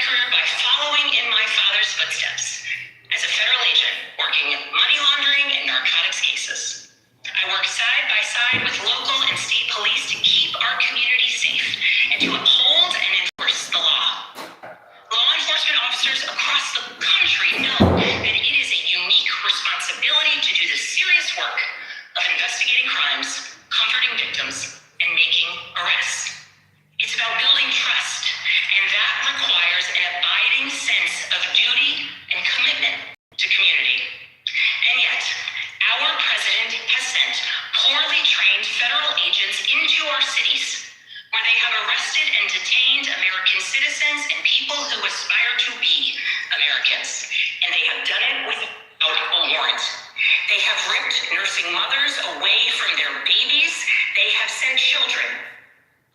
career by following in my father's footsteps as a federal agent working money laundering and narcotics cases. I work side by side with local and state police to keep our community safe and to uphold and enforce the law. Law enforcement officers across the country know that it is a unique responsibility to do the serious work of investigating crimes, comforting victims, and making arrests. It's about building trust, and that requires an abiding sense of duty and commitment to community. And yet, our president has sent poorly trained federal agents into our cities, where they have arrested and detained American citizens and people who aspire to be Americans. And they have done it without a warrant. They have ripped nursing mothers away from their babies. They have sent children,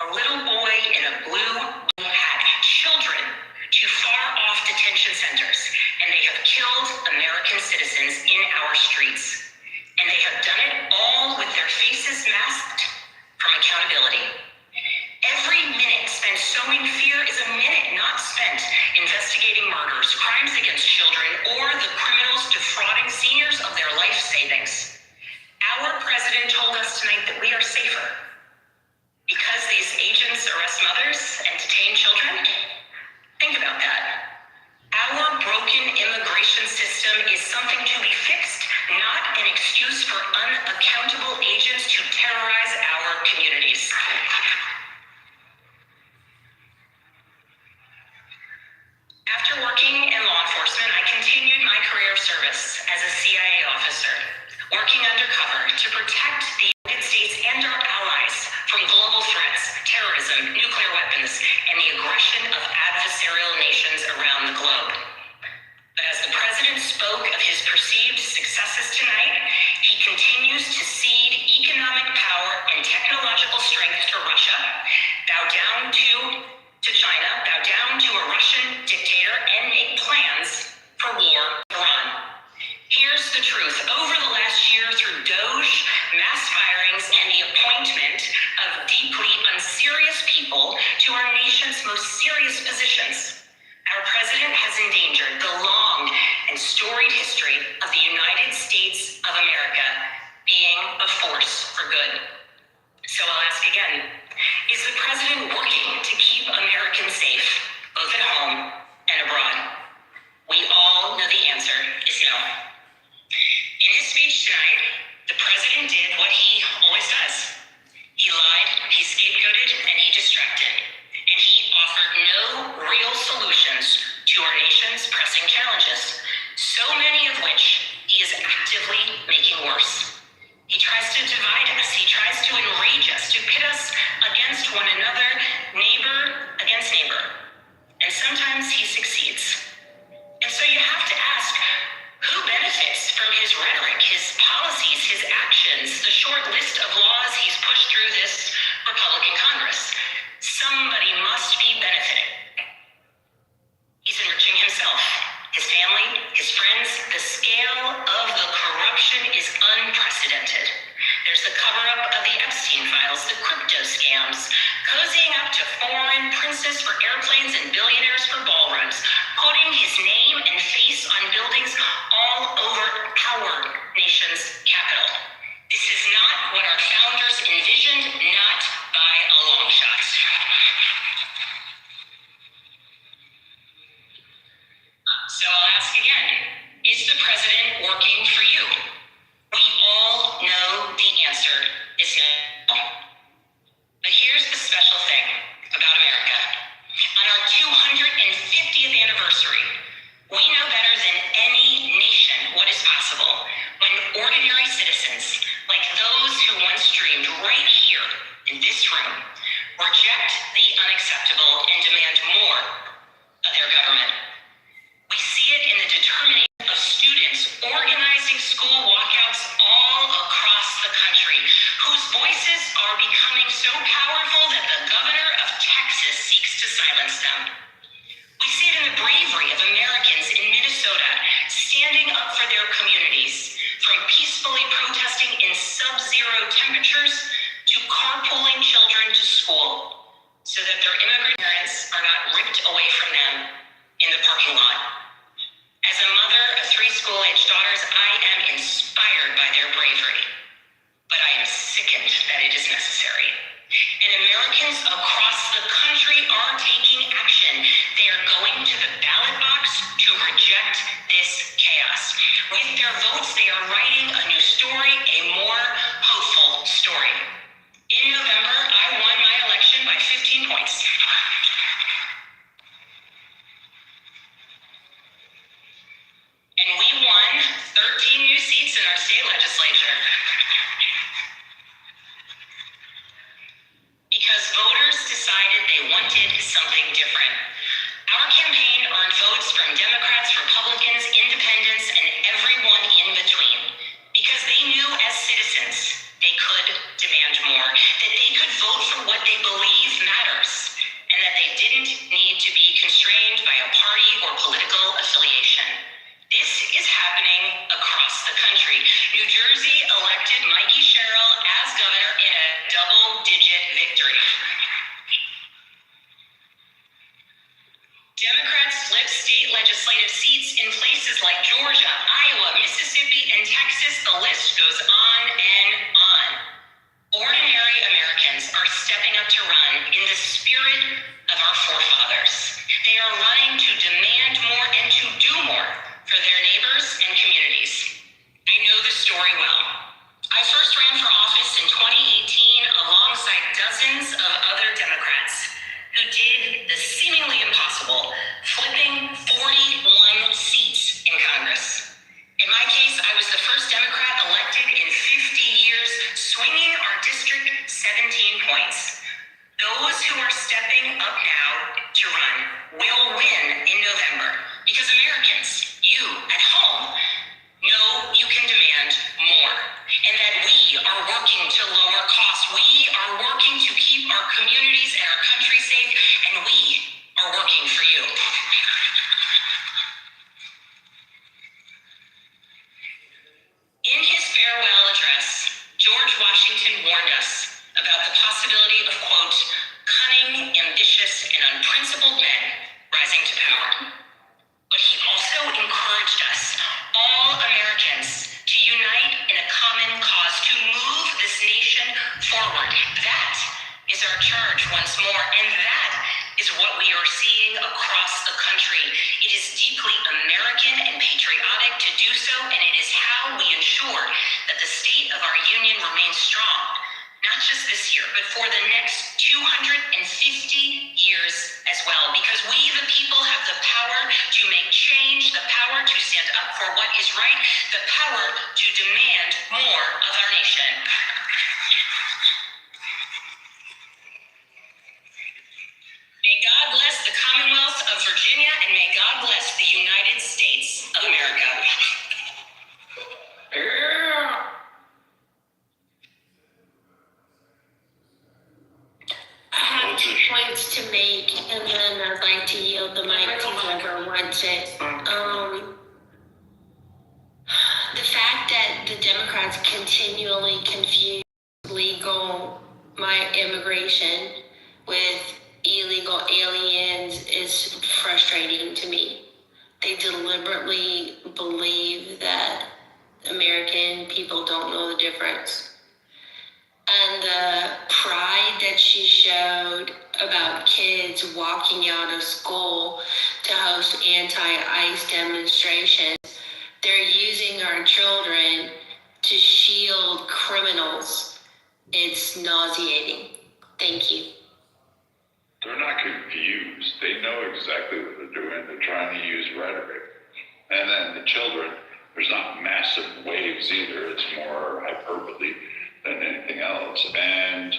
a little boy in a blue hat, children to far-off detention centers, and they have killed American citizens in our streets. And they have done it all with their faces masked from accountability. Every minute spent sowing fear is a minute not spent investigating murders, crimes against children, or the criminals defrauding seniors of their life savings. Our president told us tonight that we are safer because these agents arrest mothers and detain children. Think about that. Our broken immigration system is something to be fixed, not an excuse for unaccountable agents to terrorize our communities. After working in law enforcement, I continued my career of service as a CIA officer, working undercover to protect the United States and our allies from global threats, terrorism, nuclear weapons, and the aggression of adversarial nations around the globe. But as the president spoke of his perceived successes tonight, he continues to cede economic power and technological strength to Russia, bow down to China, bow down to a Russian dictator, and make plans for war with Iran. Here's the truth. Over the last year, through DOGE, mass firings, and the appointment of deeply unserious people to our nation's most serious positions, our president has endangered the long and storied history of the United States of America being a force for good. So I'll ask again, is the president working to keep Americans safe, both at home and abroad? We all know the answer is no. In his speech tonight, the president did what he always does. He lied, he scapegoated, and he distracted. And he offered no real solutions to our nation's pressing challenges, so many of which he is actively making worse. He tries to divide us, he tries to enrage us, to pit us against one another, neighbor against neighbor. And sometimes he succeeds. And so you have to ask, who benefits from his rhetoric, his policies, his actions, the short list of laws he's pushed through this Republican Congress? Somebody must be benefiting. He's enriching himself, his family, his friends. The scale of the corruption is unprecedented. There's the cover-up of the Epstein files, the crypto scams, cozying up to foreign princes for airplanes and billionaires for ballrooms, putting his name and face on buildings all over our nation's capital. This is not what our founders envisioned, not by a long shot. So I'll ask again, is the president working for you? We all know the answer is no. But here's the special thing about America. On our 250th anniversary, we know better than any nation what is possible when ordinary citizens, like those who once dreamed right here in this room, reject the unacceptable and demand more of their government. We see it in the determination of students organizing school walkouts all across the country, whose voices are becoming so powerful that the governor of Texas seeks to silence them. We see it in the bravery of Americans in Minnesota Democrats flipped state legislative seats in places like Georgia, Iowa, Mississippi, and Texas. The list goes on and on. Ordinary Americans are stepping up to run in the spirit of our forefathers. They are running to demand more and to do more for their neighbors and communities. I know the story well. I first ran for office in 2018 alongside dozens of other Democrats who did the seemingly impossible, flipping 41 seats in Congress. In my case, I was the first Democrat elected in 50 years, swinging our district 17 points. Those who are stepping up now to run will win in November because Americans, you at home, know you can demand more and that we are working to lower costs. We are working to keep our communities and our country safe, and we are working for you. In his farewell address, George Washington warned us about the possibility of, quote, cunning, ambitious, and unprincipled men rising to power. But he also encouraged us, all Americans, to unite in a common cause, to move this nation forward. That is our charge once more, and that is what we are seeing across the country. It is deeply American and patriotic to do so, and it is how we ensure that the state of our union remains strong, not just this year, but for the next 250 years as well, because we, the people, have the power to make change, the power to stand up for what is right, the power to demand more of our nation. May God bless the Commonwealth of Virginia, and may God bless the United States of America. I have 2 points to make, and then I'd like to yield the mic to whoever wants it. The fact that the Democrats continually confuse legal immigration with illegal aliens is frustrating to me. They deliberately believe that American people don't know the difference. And the pride that she showed about kids walking out of school to host anti-ICE demonstrations, they're using our children to shield criminals. It's nauseating. Thank you. They're not confused. They know exactly what they're doing. They're trying to use rhetoric. And then the children, there's not massive waves either. It's more hyperbole than anything else. And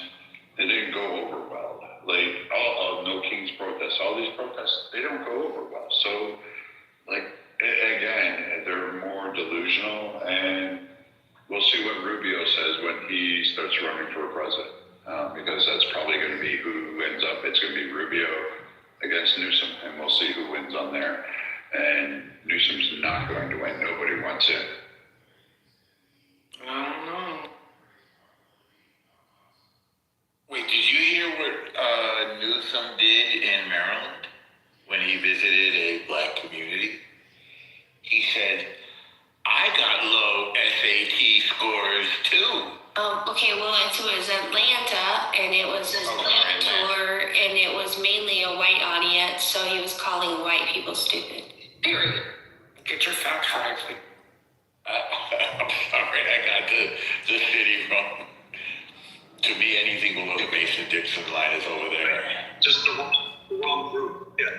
it didn't go over well. Like, No King's protests, all these protests, they don't go over well. So, again, they're more delusional, and we'll see what Rubio says when he starts running for president. Because that's probably going to be who ends up. It's going to be Rubio against Newsom, and we'll see who wins on there. And Newsom's not going to win. Nobody wants him. I don't know. Wait, did you hear what Newsom did in Maryland when he visited a black community? He said, I got low SAT scores too. Okay, well, it was Atlanta, and it was his Atlanta tour, and it was mainly a white audience, so he was calling white people stupid. Period. Get your facts right. I'm sorry, I got the city wrong. To me, anything below the Mason-Dixon line is over there. Just the wrong group, yeah.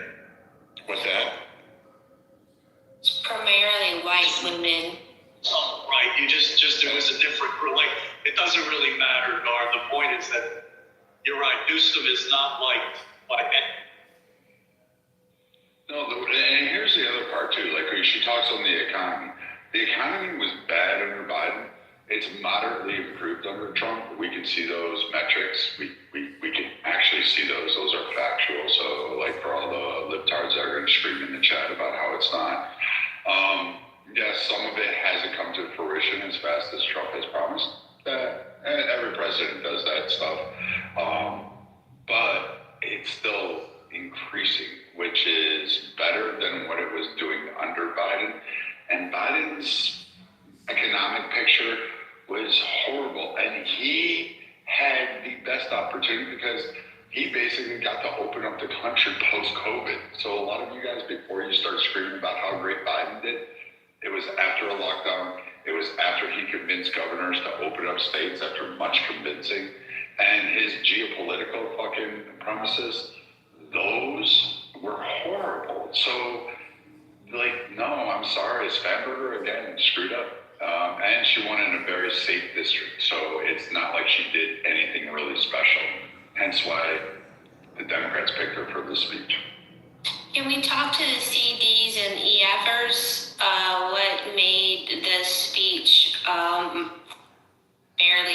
What's that? It's primarily white women. Oh, right, it was a different group. It doesn't really matter, Dar. The point is that you're right, Newsom is not liked by any. No, and here's the other part too. She talks on the economy. The economy was bad under Biden. It's moderately improved under Trump. We can see those metrics. We can actually see those. Those are factual. So, for all the libtards that are going to scream in the chat about how it's not. Yes, some of it hasn't come to fruition as fast as Trump has promised. And every president does that stuff. But it's still increasing, which which is better than what it was doing under Biden. And Biden's economic picture was horrible. And he had the best opportunity because he basically got to open up the country post-COVID. So a lot of you guys, before you start screaming about how great Biden did, it was after a lockdown. It was after he convinced governors to open up states after much convincing. And his geopolitical fucking promises, those were horrible. So, like, no, I'm sorry. Spanberger, again, screwed up. And she won in a very safe district. So it's not like she did anything really special. Hence why the Democrats picked her for the speech. Can we talk to the CDs and EFers? What made the speech barely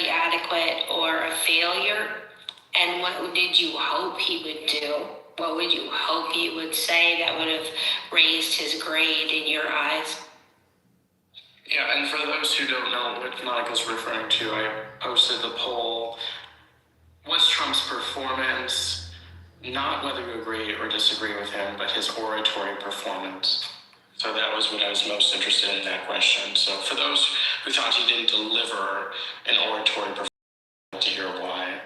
adequate or a failure? And what did you hope he would do? What would you hope he would say that would have raised his grade in your eyes? Yeah, and for those who don't know what Monica's referring to, I posted the poll. Was Trump's performance, not whether you agree or disagree with him, but his oratory performance? So that was what I was most interested in that question. So for those who thought he didn't deliver an oratory performance, to hear why.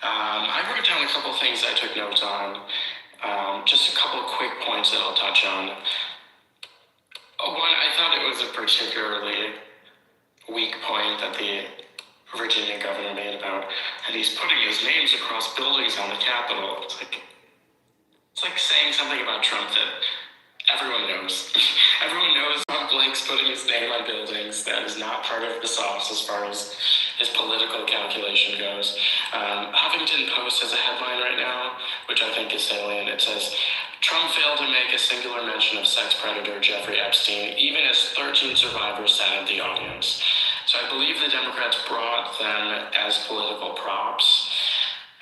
I wrote down a couple things I took notes on. Just a couple quick points that I'll touch on. One, I thought it was a particularly weak point that the Virginia governor made about, and he's putting his names across buildings on the Capitol. It's like saying something about Trump that everyone knows. Everyone knows Trump likes putting his name on buildings. That is not part of the sauce as far as his political calculation goes. Huffington Post has a headline right now, which I think is salient. It says, Trump failed to make a singular mention of sex predator Jeffrey Epstein, even as 13 survivors sat in the audience. So I believe the Democrats brought them as political props.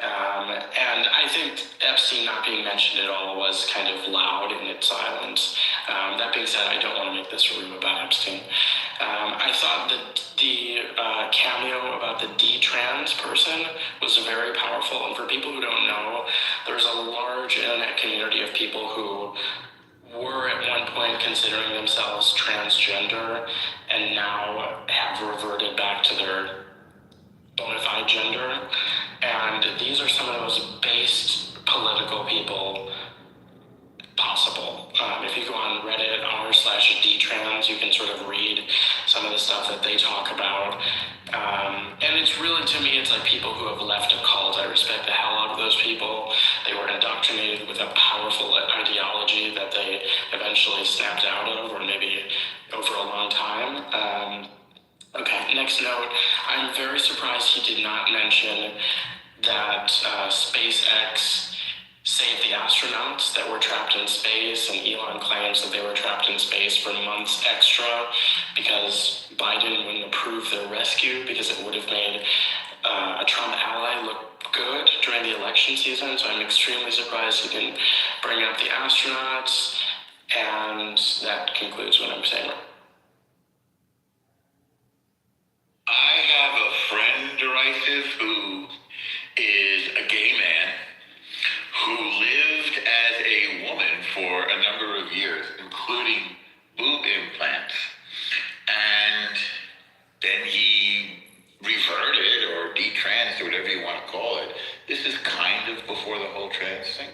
And I think Epstein not being mentioned at all was kind of loud in its silence. That being said, I don't want to make this a room about Epstein. I thought that the cameo about the D-trans person was very powerful. And for people who don't know, there's a large internet community of people who were at one point considering themselves transgender and now have reverted back to their bona fide gender. And these are some of the most based political people possible. If you go on Reddit r/dtrans, you can sort of read some of the stuff that they talk about. And it's really, to me, it's like people who have left a cult. I respect the hell out of those people. They were indoctrinated with a powerful ideology that they eventually snapped out of, or maybe over a long time. Okay, next note. I'm very surprised he did not mention that SpaceX saved the astronauts that were trapped in space, and Elon claims that they were trapped in space for months extra because Biden wouldn't approve their rescue because it would have made a Trump ally look good during the election season. So I'm extremely surprised he didn't bring up the astronauts, and that concludes what I'm saying. I have a friend, derisive, who is a gay man who lived as a woman for a number of years, including boob implants. And then he reverted or detransed, or whatever you want to call it. This is kind of before the whole trans thing.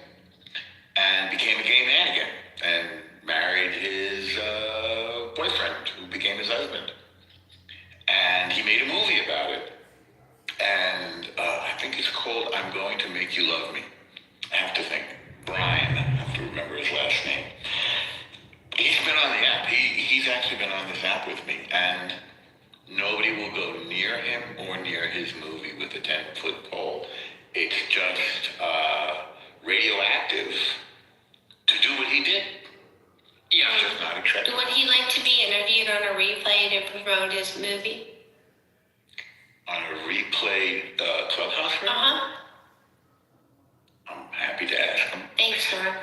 And became a gay man again and married his boyfriend, who became his husband. And he made a movie about it. And I think it's called I'm Going to Make You Love Me. I have to think. Brian, I have to remember his last name. He's been on the app. He's actually been on this app with me. And nobody will go near him or near his movie with a 10-foot pole. It's just radioactive to do what he did. Yeah, it's just not acceptable. Would he like to be interviewed on a replay to promote his movie? On a replay Clubhouse room? Uh-huh. I'm happy to ask him. Thanks, Nora.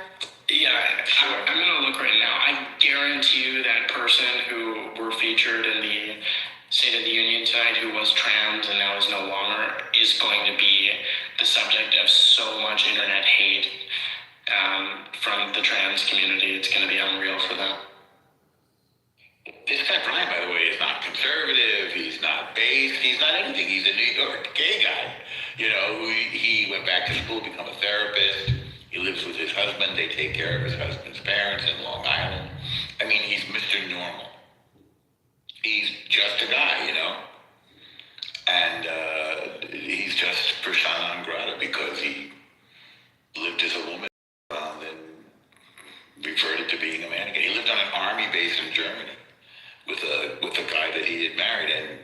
Yeah, I'm going to look right now. I guarantee you that person who were featured in the State of the Union tonight, who was trans and now is no longer, is going to be the subject of so much internet hate from the trans organized community, it's going to be unreal for them. This guy Brian, by the way, is not conservative. He's not based. He's not anything. He's a New York gay guy. You know, he went back to school, become a therapist. He lives with his husband. They take care of his husband's parents in Long Island. I mean, he's Mr. Normal. He's just a guy, you know? And he's just persona non grata because he lived as a woman and reverted to being a man again. He lived on an army base in Germany with a guy that he had married, and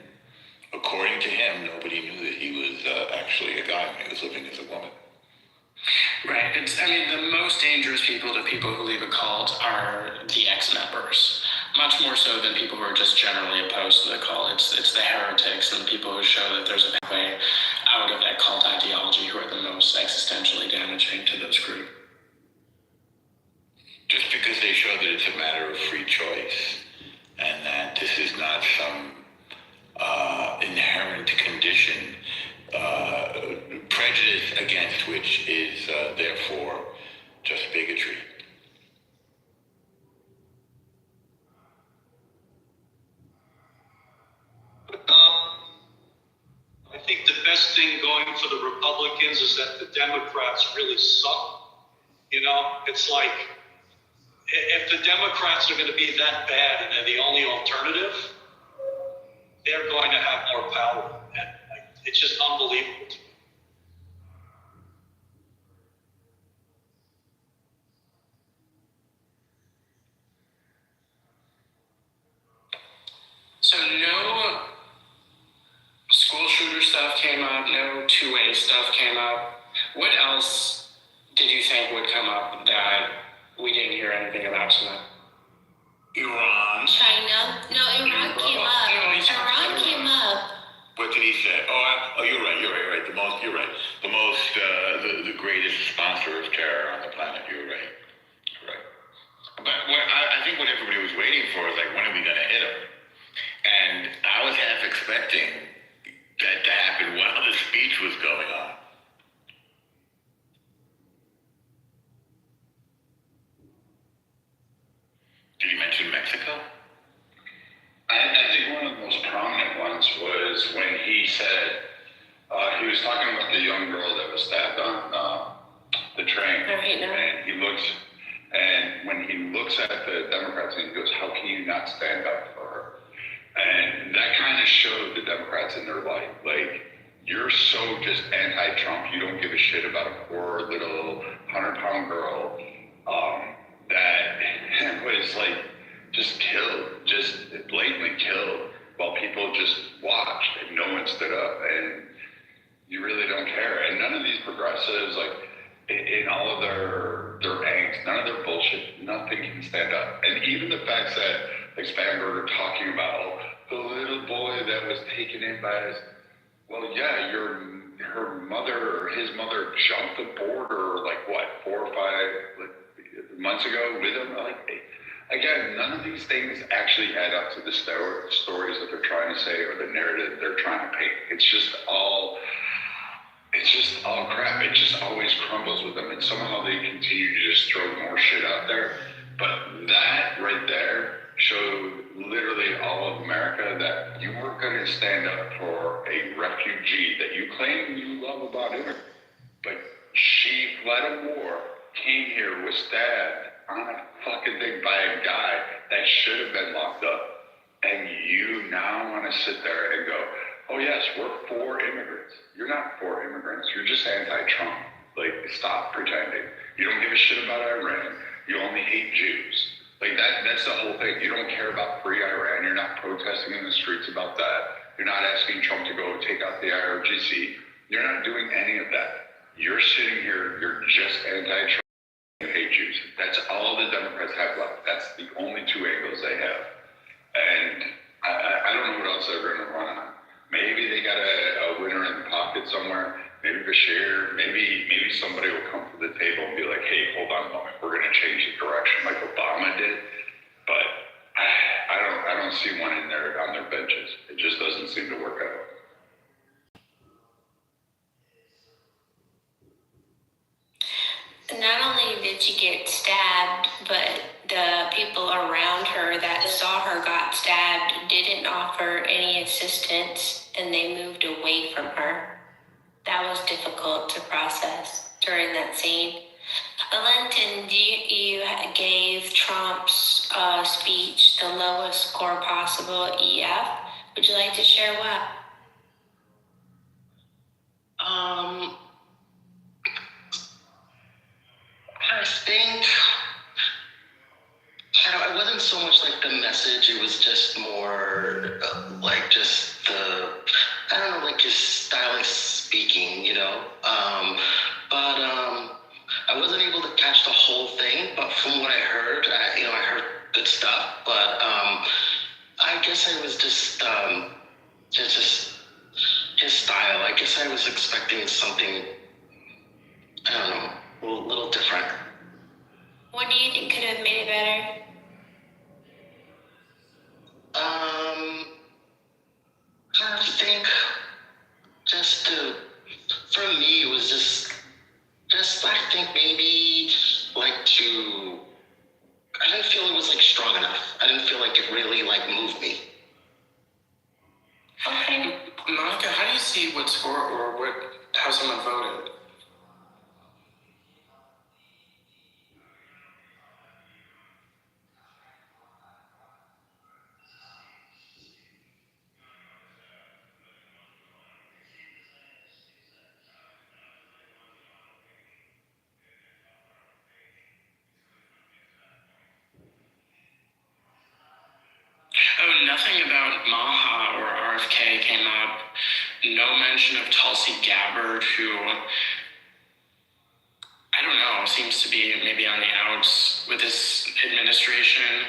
according to him, nobody knew that he was actually a guy when he was living as a woman. Right. The most dangerous people to people who leave a cult are the ex-members, much more so than people who are just generally opposed to the cult. It's the heretics and the people who show that there's a way out of that cult ideology who are the most existentially damaging to those groups. Just because they show that it's a matter of free choice and that this is not some inherent condition, prejudice against which is therefore just bigotry. I think the best thing going for the Republicans is that the Democrats really suck. You know, it's like, if the Democrats are going to be that bad and they're the only alternative, they're going to have more power. And it's just unbelievable. So no school shooter stuff came up, no two-way stuff came up. What else did you think would come up that we didn't hear anything about tonight? Iran. China? No, Iran came up. Iran came up. What did he say? You're right. The greatest sponsor of terror on the planet. You're right. But I think what everybody was waiting for is like, when are we going to hit him? And I was half expecting that to happen while the speech was going on. Did he mention Mexico? I think one of the most prominent ones was when he said, he was talking about the young girl that was stabbed on the train. Right, no. And when he looks at the Democrats and he goes, how can you not stand up for her? And that kind of showed the Democrats in their light. Like, you're so just anti-Trump. You don't give a shit about a poor little 100-pound girl that was like just killed, just blatantly killed, while people just watched and no one stood up. And you really don't care. And none of these progressives, like, in all of their angst, none of their bullshit, nothing can stand up. And even the facts that, like, Spanberger talking about, the little boy that was taken in by his, well, yeah, her mother or his mother jumped the border, like, what, 4 or 5 months ago with him? Like, again, none of these things actually add up to the stories that they're trying to say or the narrative they're trying to paint. It's just all crap. It just always crumbles with them, and somehow they continue to just throw more shit out there. But that right there showed literally all of America that you weren't going to stand up for a refugee that you claim you love about immigrants. But she fled a war, came here, was stabbed on a fucking thing by a guy that should have been locked up. And you now want to sit there and go, oh yes, we're for immigrants. You're not for immigrants. You're just anti-Trump. Like, stop pretending. You don't give a shit about Iran. You only hate Jews. Like, that's the whole thing. You don't care about free Iran. You're not protesting in the streets about that. You're not asking Trump to go take out the IRGC. You're not doing any of that. You're sitting here, you're just anti-Trump. You hate Jews. That's all the Democrats have left. That's the only two angles they have. And I don't know what else they're going to run on. Maybe they got a winner in the pocket somewhere. Maybe Bashir. Maybe somebody will come to the table and be like, hey, hold on a moment. We're going to change the direction like Obama did. But I don't see one in there on their benches. It just doesn't seem to work out. Not only did you get stabbed but the people around her that saw her got stabbed didn't offer any assistance, and they moved away from her. That was difficult to process during that scene. Alenton, you gave Trump's speech the lowest score possible, EF. Would you like to share what? I think it wasn't so much like the message, it was just more like just the, I don't know, like his style of speaking, you know. But I wasn't able to catch the whole thing, but from what I heard, I heard good stuff, but I guess I was just his style. I guess I was expecting something, I don't know, a little different. What do you think could have made it better? I think for me, it was just I think maybe like I didn't feel it was like strong enough. I didn't feel like it really like moved me. Okay. Monica, how do you see what score or how someone voted? Oh, nothing about Maha or RFK came up. No mention of Tulsi Gabbard, who, I don't know, seems to be maybe on the outs with this administration.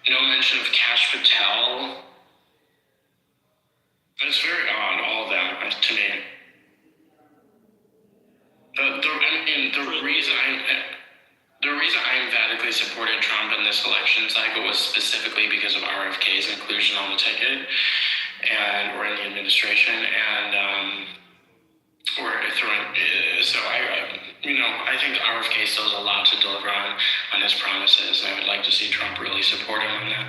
No mention of Kash Patel. It's very odd, all of them, to me. The reason I emphatically supported Trump in this election cycle was specifically because of RFK's inclusion on the ticket or in the administration, and I think RFK still has a lot to deliver on his promises, and I would like to see Trump really support him on that.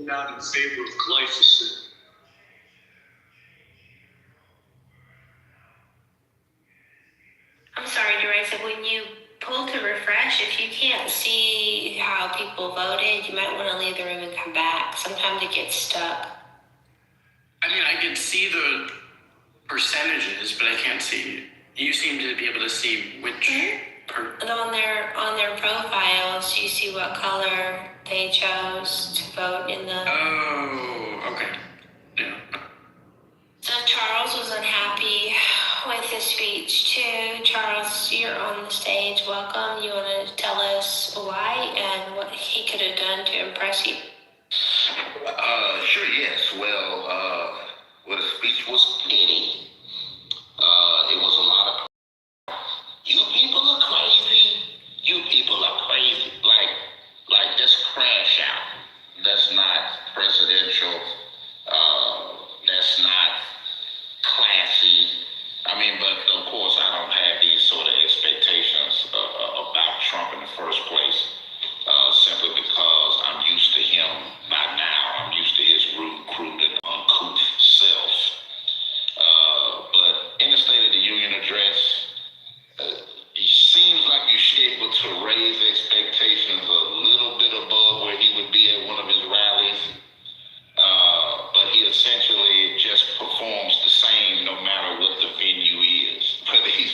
Not in favor of glyphosate. I'm sorry, Teresa, when you pull to refresh, if you can't see how people voted, you might want to leave the room and come back. Sometimes it gets stuck. I mean, I could see the percentages, but I can't see. You seem to be able to see which. And on their profiles, you see what color they chose to vote in the. Oh, okay. Yeah. So Charles was unhappy with his speech too. Charles, you're on the stage. Welcome. You want to tell us why and what he could have done to impress you? Sure, yes. Well, the speech was petty. It was a lot of, you people are crazy. You people are crazy. Like just crash out. That's not presidential. That's not classy. I mean, but of course, I don't have these sort of expectations about Trump in the first place, simply because I'm used to him by now. I'm used to his rude, crude, and uncouth self. But in the State of the Union address, it seems like you should be able to raise expectations a little bit above where he would be at one of his rallies. But he essentially just performs the same no matter what the venue is. Whether he's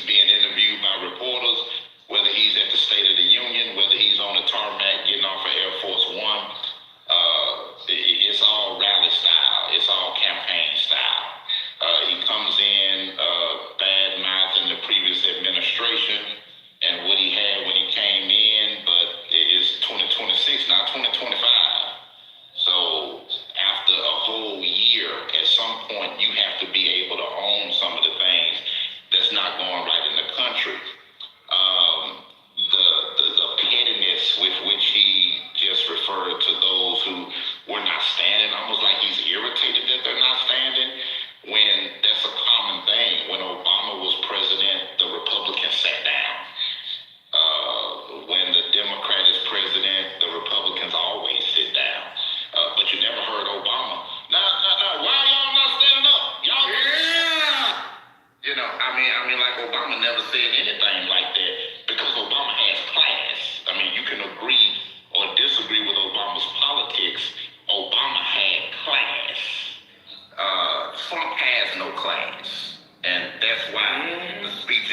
that's why the speech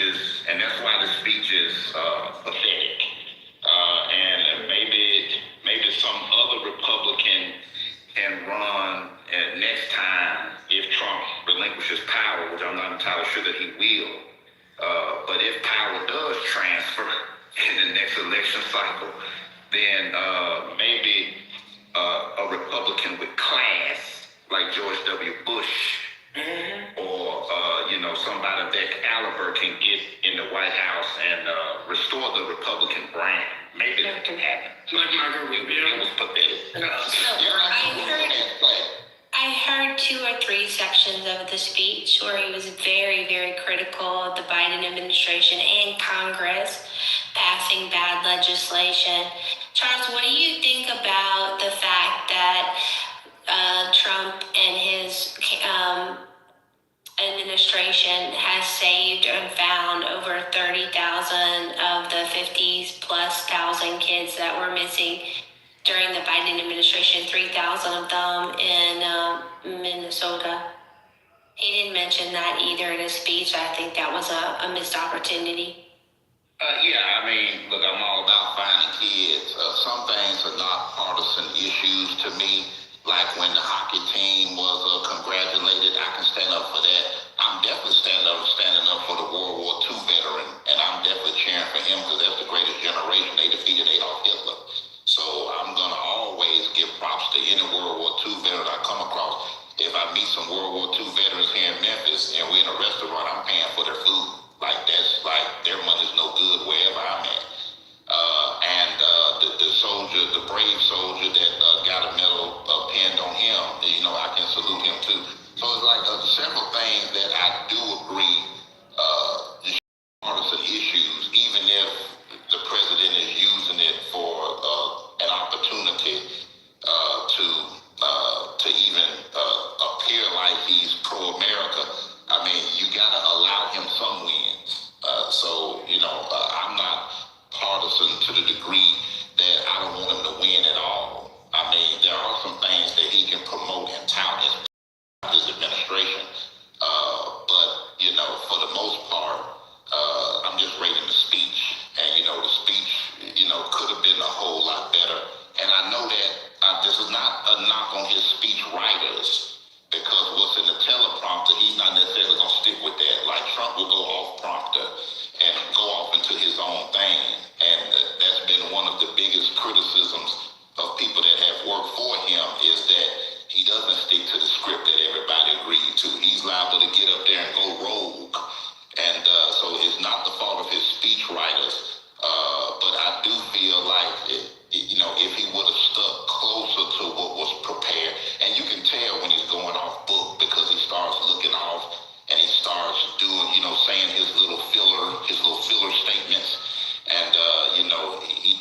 is pathetic. And maybe some other Republican can run next time if Trump relinquishes power, which I'm not entirely sure that he will. But if power does transfer in the next election cycle, then maybe a Republican with class like George W. Bush or somebody of that caliber can get in the White House and restore the Republican brand. Maybe that can happen. Like Margaret Rubio. It was pathetic. I heard 2 or 3 sections of the speech where he was very, very critical of the Biden administration and Congress passing bad legislation. Charles, what do you think about the fact that Trump and his administration has saved and found over 30,000 of the 50,000+ kids that were missing during the Biden administration, 3,000 of them in Minnesota? He didn't mention that either in his speech. I think that was a missed opportunity. Yeah, I mean, look, I'm all about finding kids. Some things are not partisan issues to me. Like when the hockey team was congratulated, I can stand up for that. I'm definitely standing up for the World War II veteran, and I'm definitely cheering for him because that's the greatest generation. They defeated Adolf Hitler. So I'm going to always give props to any World War II veteran I come across. If I meet some World War II veterans here in Memphis and we're in a restaurant, I'm paying for their food. Like that's like their money's no good wherever I'm at. The soldier, the brave soldier that got a medal pinned on him, I can salute him too. So it's like several things that I do agree partisan issues, even if the president is using it for an opportunity to even appear like he's pro-America. I mean, you got to allow him some wins. I'm not partisan to the degree that I don't want him to win at all. I mean, there are some things that he can promote and tout as his administration. But for the most part, I'm just rating the speech. And, the speech, could have been a whole lot better. And I know that this is not a knock on his speech writers, because what's in the teleprompter, he's not necessarily going to stick with that. Like Trump will go off prompter and go off into his own thing. And that's been one of the biggest criticisms of people that have worked for him, is that he doesn't stick to the script that everybody agreed to. He's liable to get up there and go rogue. And so it's not the fault of his speech writers. But I do feel like, if he would have stuck closer to what was prepared, and you can tell when he's going off book because he starts looking off and he starts doing, saying his little filler statements. And, he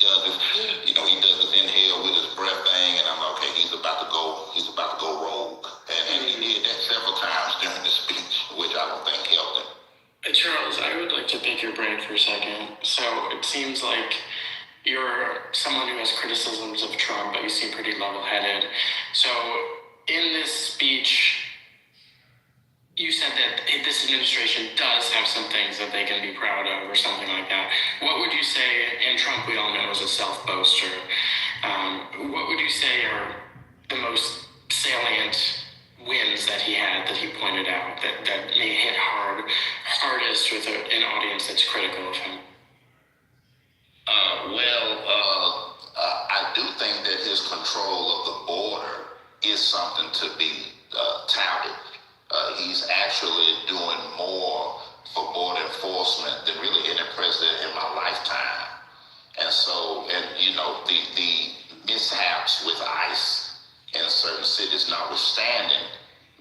does his inhale with his breath thing, and I'm like, okay, he's about to go rogue. And he did that several times during the speech, which I don't think helped him. Charles, I would like to pick your brain for a second. So it seems like you're someone who has criticisms of Trump, but you seem pretty level-headed. So in this speech, you said that this administration does have some things that they can be proud of or something like that. What would you say, and Trump we all know is a self-boaster, what would you say are the most salient wins that he had, that he pointed out, that may hit hardest with an audience that's critical of him? I do think that his control of the border is something to be touted. He's actually doing more for border enforcement than really any president in my lifetime. And so, the mishaps with ICE in certain cities notwithstanding,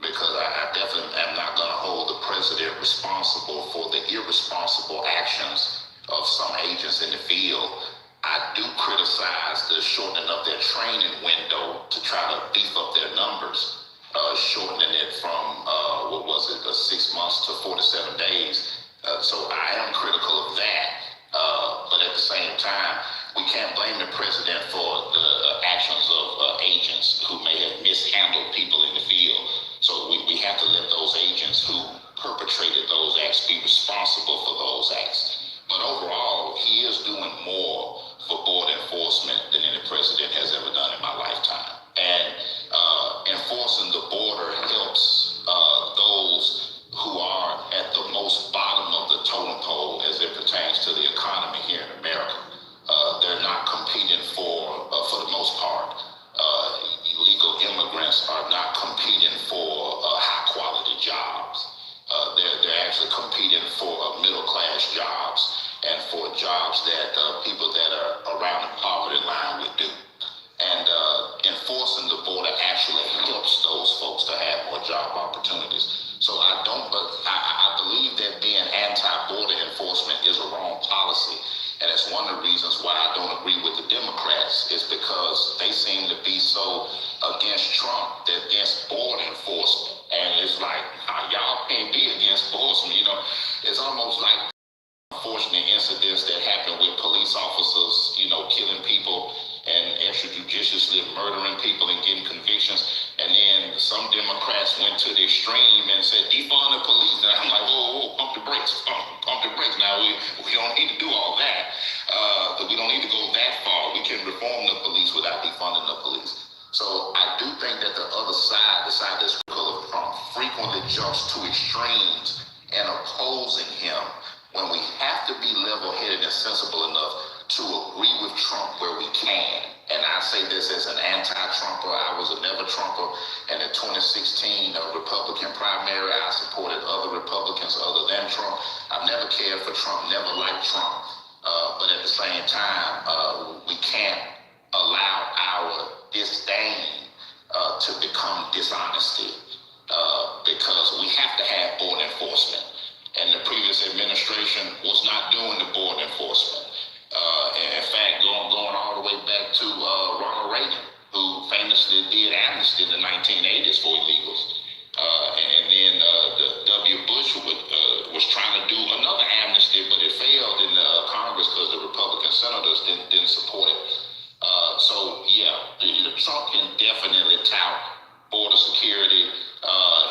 because I definitely am not going to hold the president responsible for the irresponsible actions of some agents in the field. I do criticize the shortening of their training window to try to beef up their numbers, shortening it from, 6 months to 47 days. So I am critical of that. But at the same time, we can't blame the president for the actions of agents who may have mishandled people in the field. So we have to let those agents who perpetrated those acts, be responsible for those acts. But overall, he is doing more for border enforcement than any president has ever done in my lifetime. And enforcing the border helps those who are at the most bottom of the totem pole as it pertains to the economy here in America. They're not competing for the most part. Illegal immigrants are not competing for high quality jobs. They're actually competing for middle class jobs and for jobs that people that are around the poverty line would do. And enforcing the border actually helps those folks to have more job opportunities. So I believe that being anti-border enforcement is a wrong policy. And it's one of the reasons why I don't agree with the Democrats, is because they seem to be so against Trump, they're against border enforcement. And it's like, y'all can't be against enforcement. It's almost like unfortunate incidents that happen with police officers, killing people and extrajudiciously murdering people and getting convictions. And then some Democrats went to the extreme and said, defund the police. And I'm like, whoa, pump the brakes. Pump the brakes. Now, we don't need to do all that. We don't need to go that far. We can reform the police without defunding the police. So I do think that the other side, the side that's critical of Trump, frequently jumps to extremes and opposing him, when we have to be level-headed and sensible enough to agree with Trump where we can. And I say this as an anti-Trumper. I was a never-Trumper. And in 2016 Republican primary, I supported other Republicans other than Trump. I've never cared for Trump, never liked Trump. But at the same time, we can't allow our disdain to become dishonesty, because we have to have border enforcement. And the previous administration was not doing the border enforcement. In fact, going all the way back to Ronald Reagan, who famously did amnesty in the 1980s for illegals. And then W. Bush was trying to do another amnesty, but it failed in Congress because the Republican senators didn't support it. So Trump can definitely tout border security.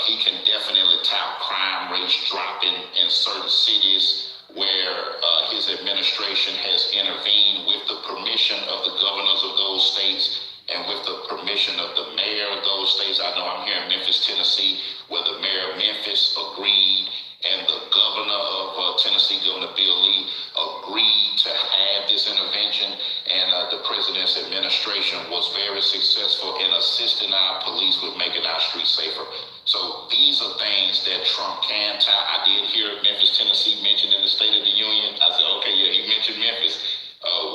He can definitely tout crime rates dropping in certain cities where his administration has intervened with the permission of the governors of those states and with the permission of the mayor of those states. I know I'm here in Memphis, Tennessee, where the mayor of Memphis agreed and the governor of Tennessee, Governor Bill Lee, agreed to have this intervention. And the president's administration was very successful in assisting our police with making our streets safer. So these are things that Trump can tout. I did hear Memphis, Tennessee mentioned in the State of the Union. I said, okay, yeah, he mentioned Memphis.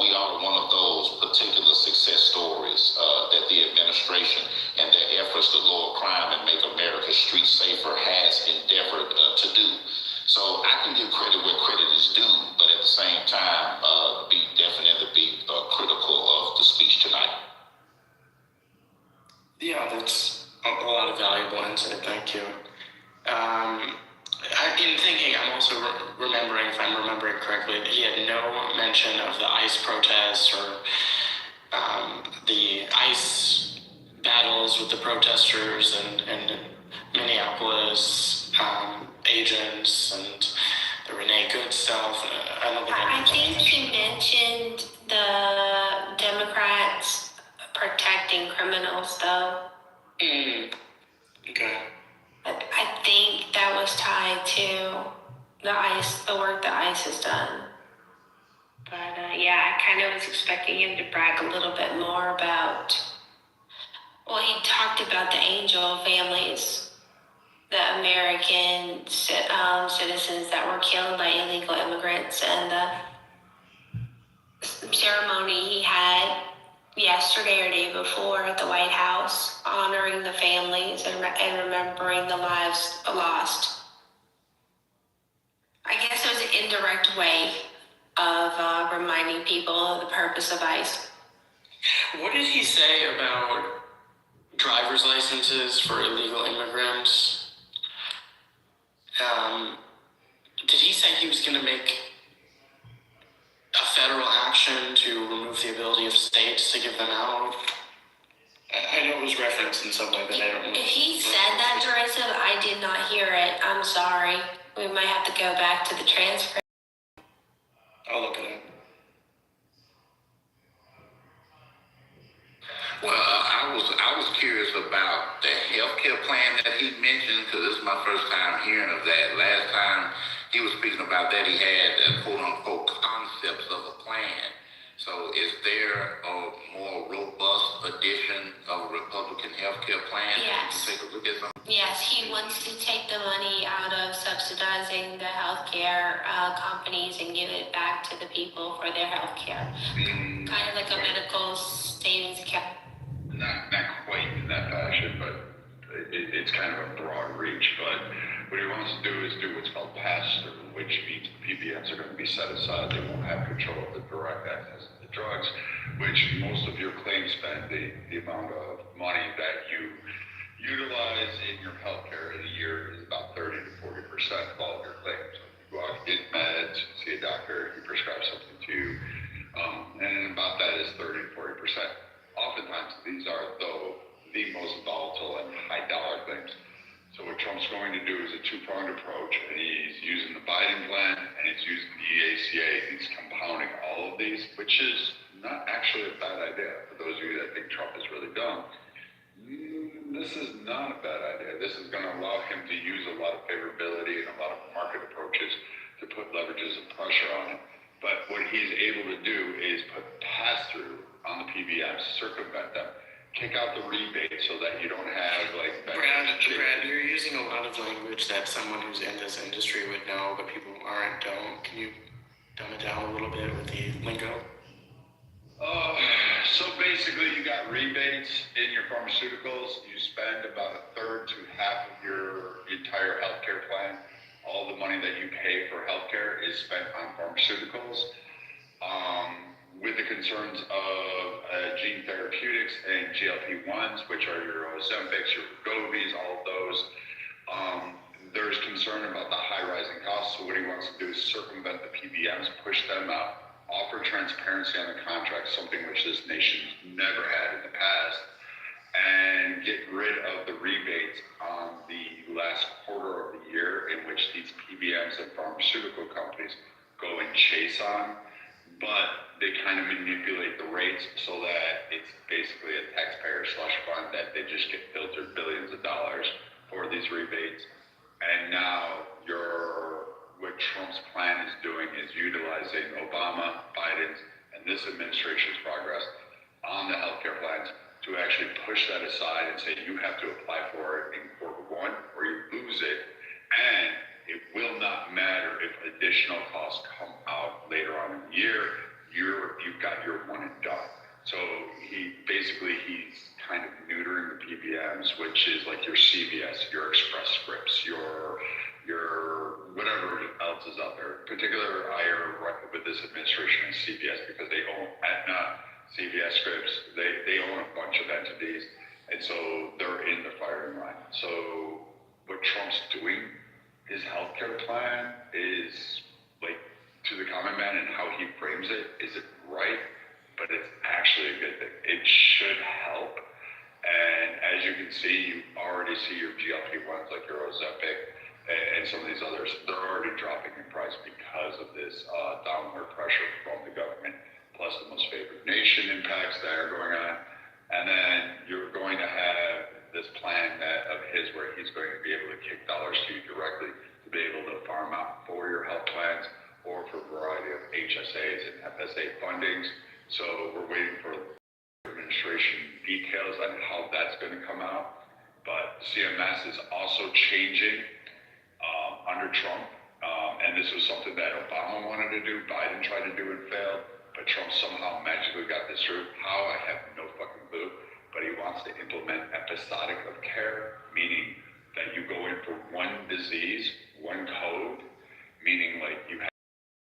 We are one of those particular success stories that the administration and their efforts to lower crime and make America's streets safer has endeavored to do. So I can give credit where credit is due, but at the same time, definitely be critical of the speech tonight. Yeah, that's a lot of valuable insight. Thank you. In thinking, I'm also remembering, if I'm remembering correctly, that he had no mention of the ICE protests or the ICE battles with the protesters and Minneapolis agents and the Renee Good stuff. I think he mentioned the Democrats protecting criminals, though. Okay. I think that was tied to the work that ICE has done. But I kind of was expecting him to brag a little bit more about. Well, he talked about the angel families, the American citizens that were killed by illegal immigrants, and the ceremony he had yesterday or day before at the White House, honoring the families and remembering the lives lost. I guess it was an indirect way of reminding people of the purpose of ICE. What did he say about driver's licenses for illegal immigrants? Did he say he was going to make a federal action to remove the ability of states to give them out? I know it was referenced in some way, but I don't know. If he said that derisive, I did not hear it. I'm sorry. We might have to go back to the transcript. I'll look it up. Well, I was curious about the healthcare plan that he mentioned because this is my first time hearing of that. Last time he was speaking about that, he had quote unquote concepts of a plan. So is there a more robust edition of a Republican healthcare plan? Yes. You can take a look at something. Yes, he wants to take the money out of subsidizing the healthcare companies and give it back to the people for their healthcare. Kind of like a medical savings account. Not quite in that fashion, but it's kind of a broad reach. But what he wants to do is do what's called pass-through, which means the PBMs are going to be set aside. They won't have control of the direct access to the drugs, which most of your claim spend, the amount of money that you utilize in your healthcare in a year is about 30 to 40% of all of your claims. So you go out and get meds, see a doctor, he prescribes something to you, and about that is 30 to 40%. Oftentimes, these are, though, the most volatile and high-dollar claims. So what Trump's going to do is a two-pronged approach, and he's using the Biden plan, and he's using the EACA. He's compounding all of these, which is not actually a bad idea. For those of you that think Trump is really dumb, this is not a bad idea. This is going to allow him to use a lot of favorability and a lot of market approaches to put leverages and pressure on it. But what he's able to do is put pass-through on the PBMs, circumvent them, kick out the rebate so that you don't have like... Brad, you're using a lot of language that someone who's in this industry would know, but people who aren't don't. Can you dumb it down a little bit with the lingo? So basically you got rebates in your pharmaceuticals. You spend about a third to half of your entire healthcare plan. All the money that you pay for healthcare is spent on pharmaceuticals. With the concerns of gene therapeutics and GLP-1s, which are your Ozempics, your Wegovy's, all of those, there's concern about the high rising costs. So what he wants to do is circumvent the PBMs, push them out, offer transparency on the contract, something which this nation's never had in the past, and get rid of the rebates on the last quarter of the year in which these PBMs and pharmaceutical companies go and chase on. But they kind of manipulate the rates so that it's basically a taxpayer slush fund that they just get filtered billions of dollars for these rebates. And now what Trump's plan is doing is utilizing Obama, Biden's, and this administration's progress on the healthcare plans to actually push that aside and say you have to apply for it in quarter one or you lose it. And it will not matter if additional costs come out later on in the year. You've got your one and done. So he's kind of neutering the PBMs, which is like your CVS, your Express Scripts, your whatever else is out there. In particular, I reckon with this administration is CVS because they own Aetna, CVS Scripts. They own a bunch of entities, and so they're in the firing line. So what Trump's doing, his healthcare plan is like to the common man and how he frames it, is it right? But it's actually a good thing. It should help. And as you can see, you already see your GLP-1s like your Ozempic and some of these others, they're already dropping in price because of this downward pressure from the government, plus the most favored nation impacts that are going on. And then you're going to have this plan of his where he's going to be able to kick dollars to you directly to be able to farm out for your health plans or for a variety of HSAs and FSA fundings. So we're waiting for administration details on how that's going to come out. But CMS is also changing under Trump. And this was something that Obama wanted to do, Biden tried to do and failed, but Trump somehow magically got this through. How, I have no fucking clue. But he wants to implement episodic of care, meaning that you go in for one disease, one code, meaning like you have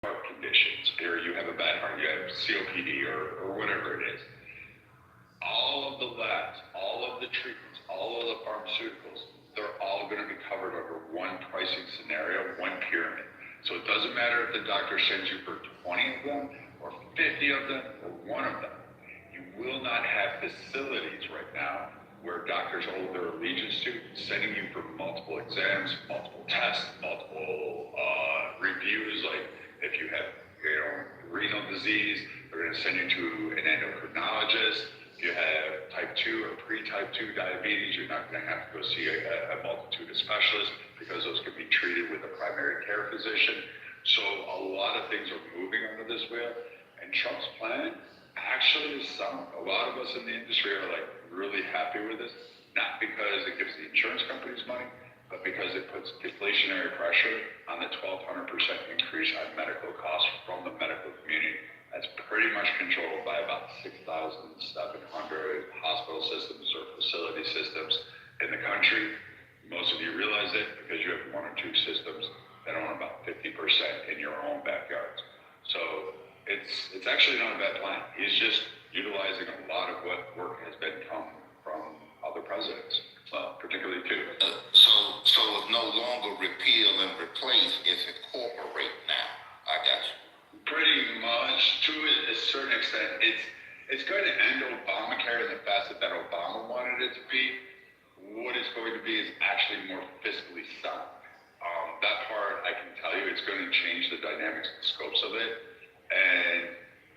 heart conditions, or you have a bad heart, you have COPD, or whatever it is. All of the labs, all of the treatments, all of the pharmaceuticals, they're all going to be covered under one pricing scenario, one pyramid. So it doesn't matter if the doctor sends you for 20 of them, or 50 of them, or one of them. You will not have facilities right now where doctors hold their allegiance to, sending you for multiple exams, multiple tests, multiple reviews. Like if you have, renal disease, they're going to send you to an endocrinologist. If you have type 2 or pre-type 2 diabetes, you're not going to have to go see a multitude of specialists because those can be treated with a primary care physician. So a lot of things are moving under this wheel, and Trump's plan actually is sound. A lot of us in the industry are like really happy with this, not because it gives the insurance companies money, but because it puts deflationary pressure on the 1,200% increase on medical costs from the medical community. That's pretty much controlled by about 6,700 hospital systems or facility systems in the country. Most of you realize it because you have one or two systems that own about 50% in your own backyards. So it's actually not a bad plan. He's just utilizing a lot of what work has been come from other presidents, particularly two. So it's no longer repeal and replace, it's incorporate now. I got you. Pretty much, to a certain extent, it's going to end Obamacare in the facet that Obama wanted it to be. What it's going to be is actually more fiscally sound. That part, I can tell you, it's going to change the dynamics and scopes of it, and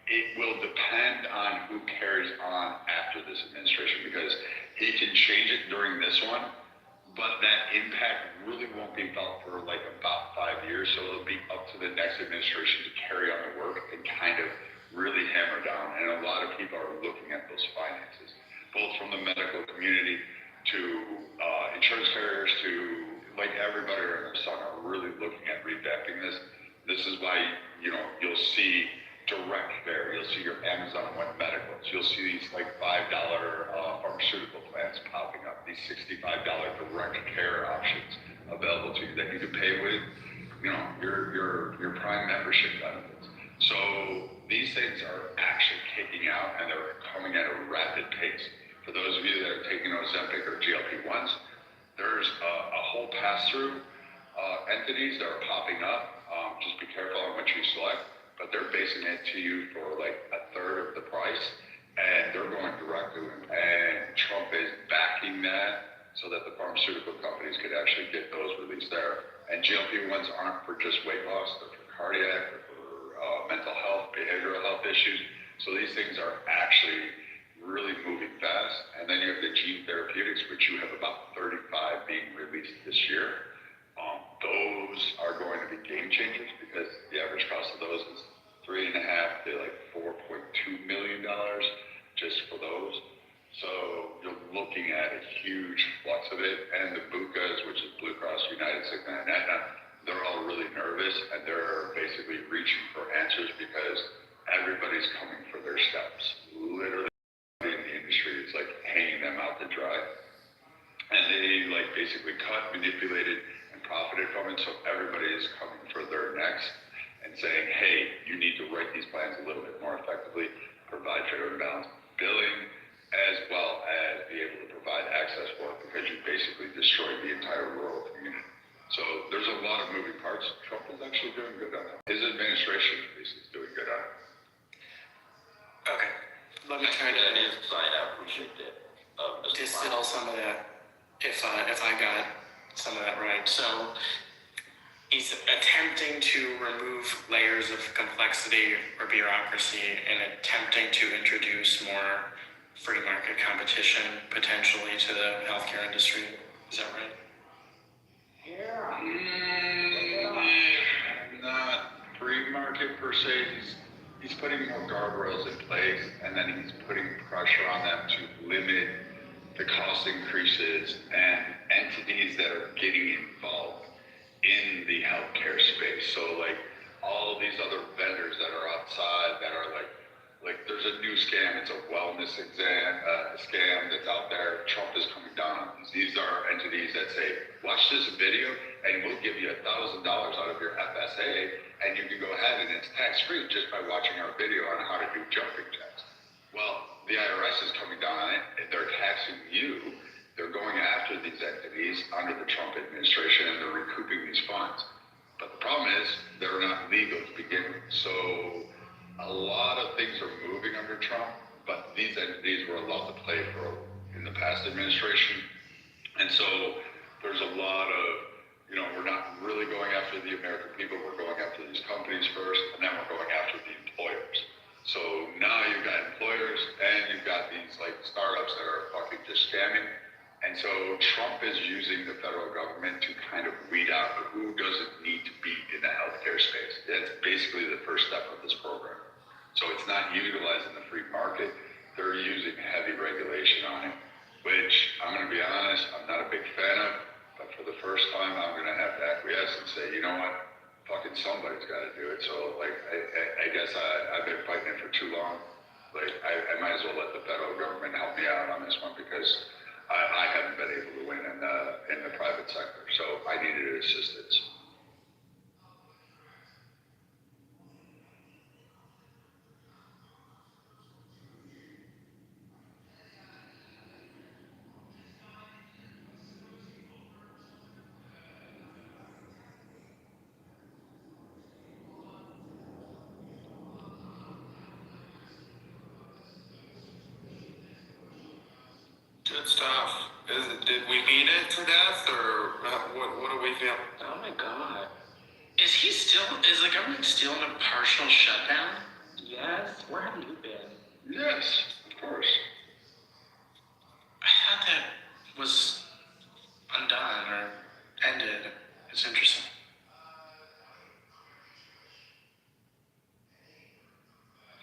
it will depend on who carries on after this administration, because he can change it during this one, but that impact really won't be felt for like about 5 years. So it'll be up to the next administration to carry on the work and kind of really hammer down. And a lot of people are looking at those finances, both from the medical community to insurance carriers to like everybody under the sun are really looking at revamping this. This is why, you'll see direct there. You'll see your Amazon One Medicals. You'll see these like $5 pharmaceutical plans popping up. These $65 direct care options available to you that you can pay with, your Prime membership benefits. So these things are actually kicking out, and they're coming at a rapid pace. For those of you that are taking Ozempic or GLP-1s, there's a whole pass-through entities that are popping up. Just be careful on what you select, but they're basing it to you for like a third of the price, and they're going direct to them. And Trump is backing that so that the pharmaceutical companies could actually get those released there. And GLP-1s aren't for just weight loss; they're for cardiac, they're for mental health, behavioral health issues. So these things are actually really moving fast. And then you have the gene therapeutics, which you have about 35 being released this year. Those are going to be game changers because the average cost of those is $3.5 to like $4.2 million just for those. So you're looking at a huge flux of it. And the BUCAs, which is Blue Cross, United, Cigna, and Aetna, they're all really nervous, and they're basically reaching for answers because everybody's coming for their steps. Literally in the industry is like hanging them out to dry. And they like basically cut, manipulated, and profited from it. So everybody is coming for their next and saying, hey, you need to write these plans a little bit more effectively, provide fair and balanced billing, as well as be able to provide access for it, because you basically destroyed the entire rural community. So there's a lot of moving parts. Trump is actually doing good on it. His administration, at least, is doing good on it. Okay, let me try to insight. I appreciate that. distill some of that, if I got some of that right. So he's attempting to remove layers of complexity or bureaucracy and attempting to introduce more free market competition potentially to the healthcare industry. Is that right? Not free market per se. He's putting more guardrails in place, and then he's putting pressure on them to limit the cost increases and entities that are getting involved in the healthcare space. So like all of these other vendors that are outside that are like there's a new scam. It's a wellness scam that's out there. Trump is coming down on these. These are entities that say, watch this video and we'll give you $1,000 out of your FSA, and you can go ahead and it's tax-free just by watching our video on how to do jumping jacks. Well, the IRS is coming down on it, and they're taxing you. They're going after these entities under the Trump administration, and they're recouping these funds. But the problem is they're not legal to begin with. So a lot of things are moving under Trump, but these entities were allowed to play in the past administration. And so there's a lot of, we're not really going after the American people, we're going after these companies first, and then we're going after the employers. So now you've got employers and you've got these like startups that are fucking just scamming. And so Trump is using the federal government to kind of weed out who doesn't need to be in the healthcare space. That's basically the first step of this program. So it's not utilizing the free market. They're using heavy regulation on it, which I'm going to be honest, I'm not a big fan of. But for the first time, I'm going to have to acquiesce and say, you know what? Fucking somebody's got to do it. So like, I guess I've been fighting it for too long. Like I might as well let the federal government help me out on this one because I haven't been able to win in the private sector. So I needed assistance. Good stuff. Did we beat it to death, or what do we feel? Oh my God. Is the government still in a partial shutdown? Yes. Where have you been? Yes, of course. I thought that was undone or ended. It's interesting.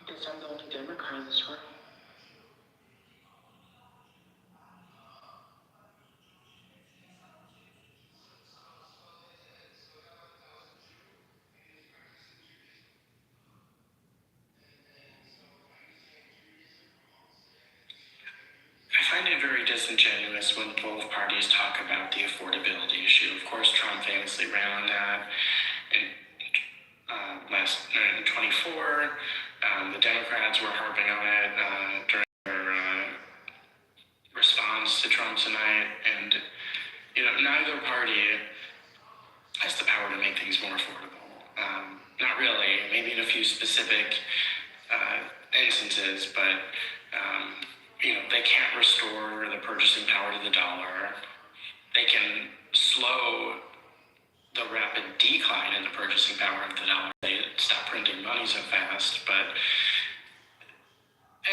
I guess I'm the only Democrat in this room. I find it very disingenuous when both parties talk about the affordability issue. Of course, Trump famously ran on that in 24. The Democrats were harping on it during their response to Trump tonight, and neither party has the power to make things more affordable. Not really, maybe in a few specific instances, but they can't restore the purchasing power to the dollar. They can slow the rapid decline in the purchasing power of the dollar. They stop printing money so fast, and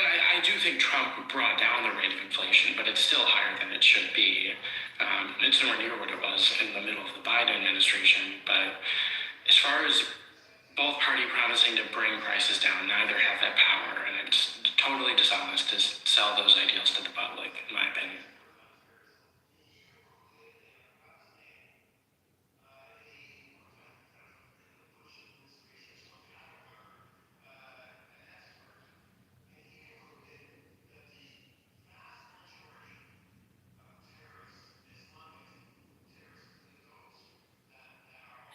I do think Trump brought down the rate of inflation, but it's still higher than it should be. It's nowhere near what it was in the middle of the Biden administration, but as far as both parties promising to bring prices down, neither have that power, and it's totally dishonest to sell those ideals to the public, in my opinion.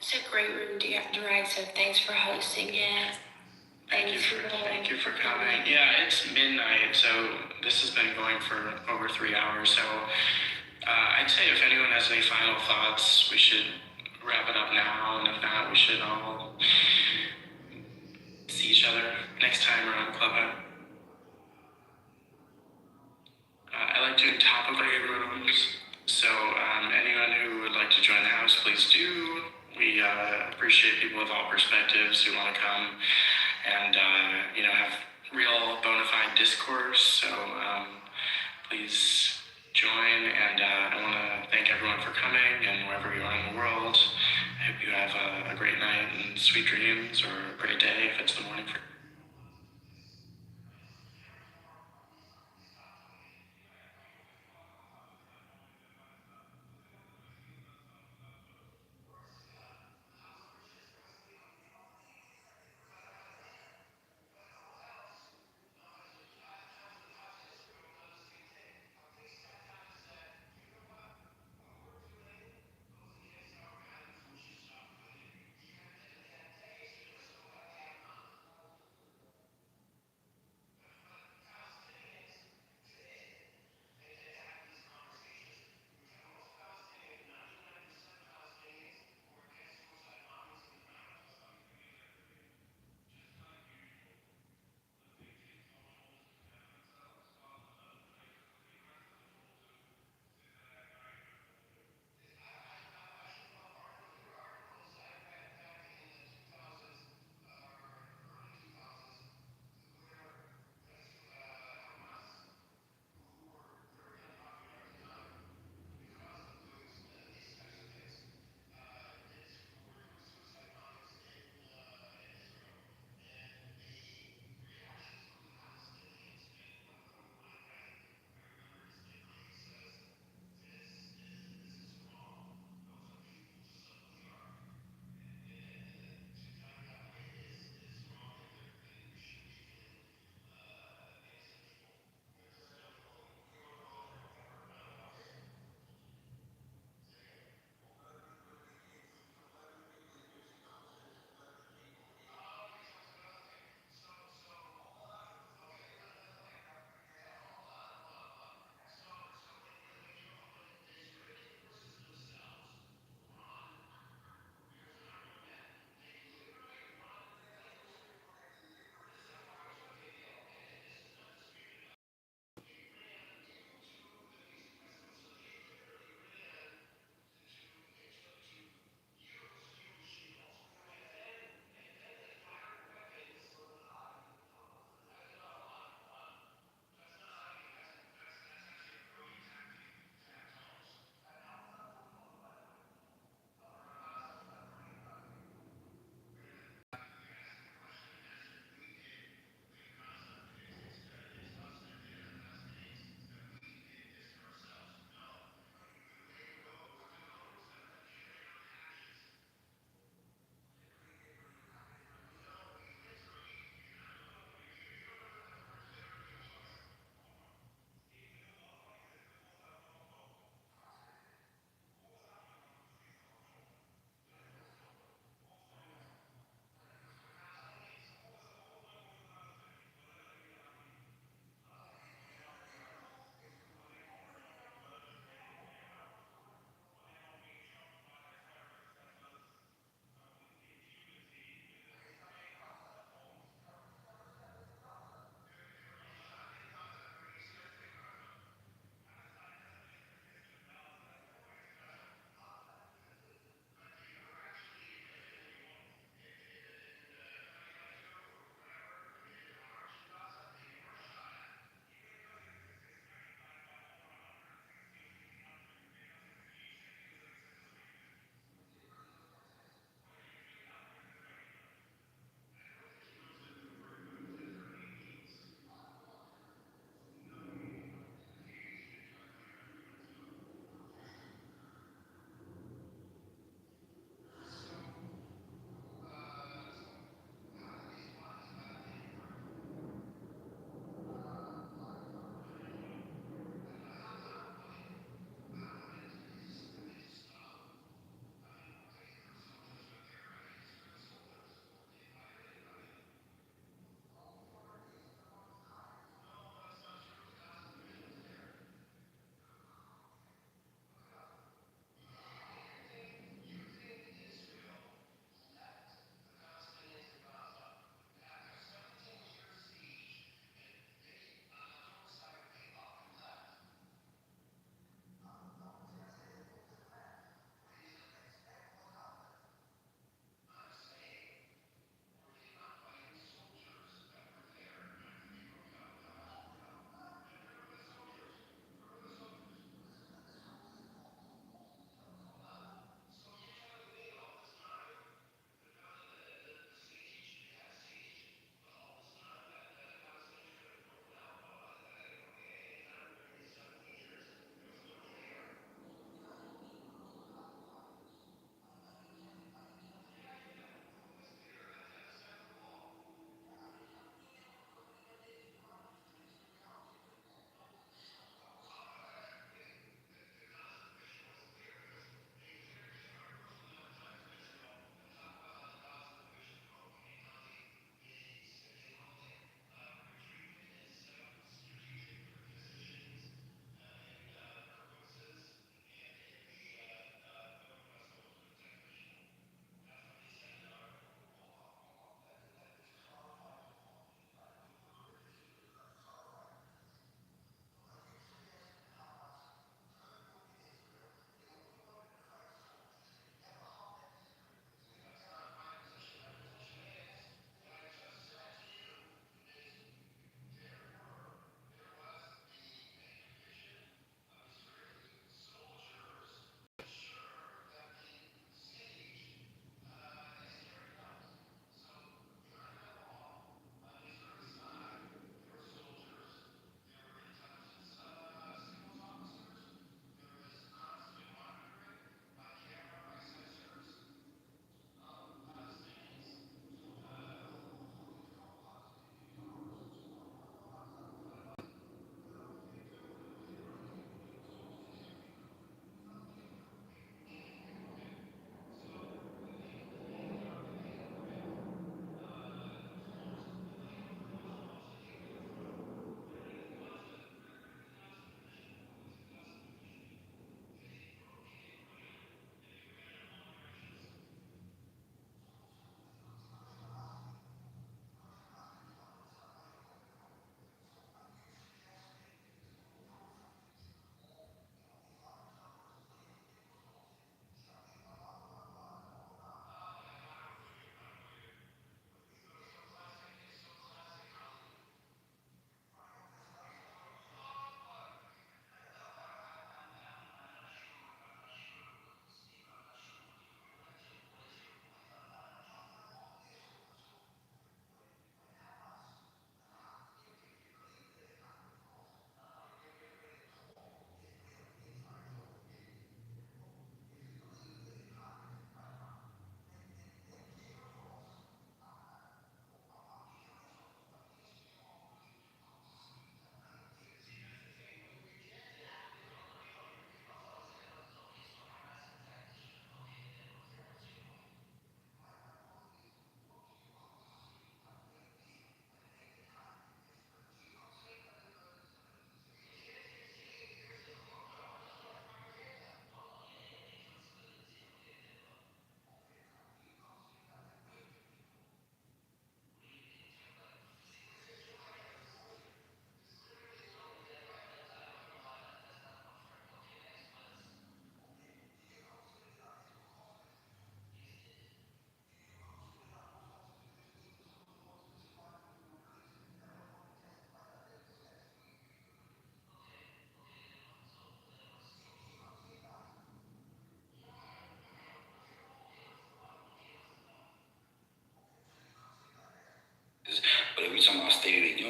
It's a great room, Derek, so thanks for hosting it. Thank you for coming. Yeah, it's midnight, so this has been going for over 3 hours. So I'd say if anyone has any final thoughts, we should wrap it up now, and if not, we should all see each other next time around Clubhouse. I like doing topical rooms, so anyone who would like to join the house, please do. We appreciate people with all perspectives who want to come and have real bona fide discourse. So please join, and I want to thank everyone for coming, and wherever you are in the world, I hope you have a great night and sweet dreams, or a great day if it's the morning for you.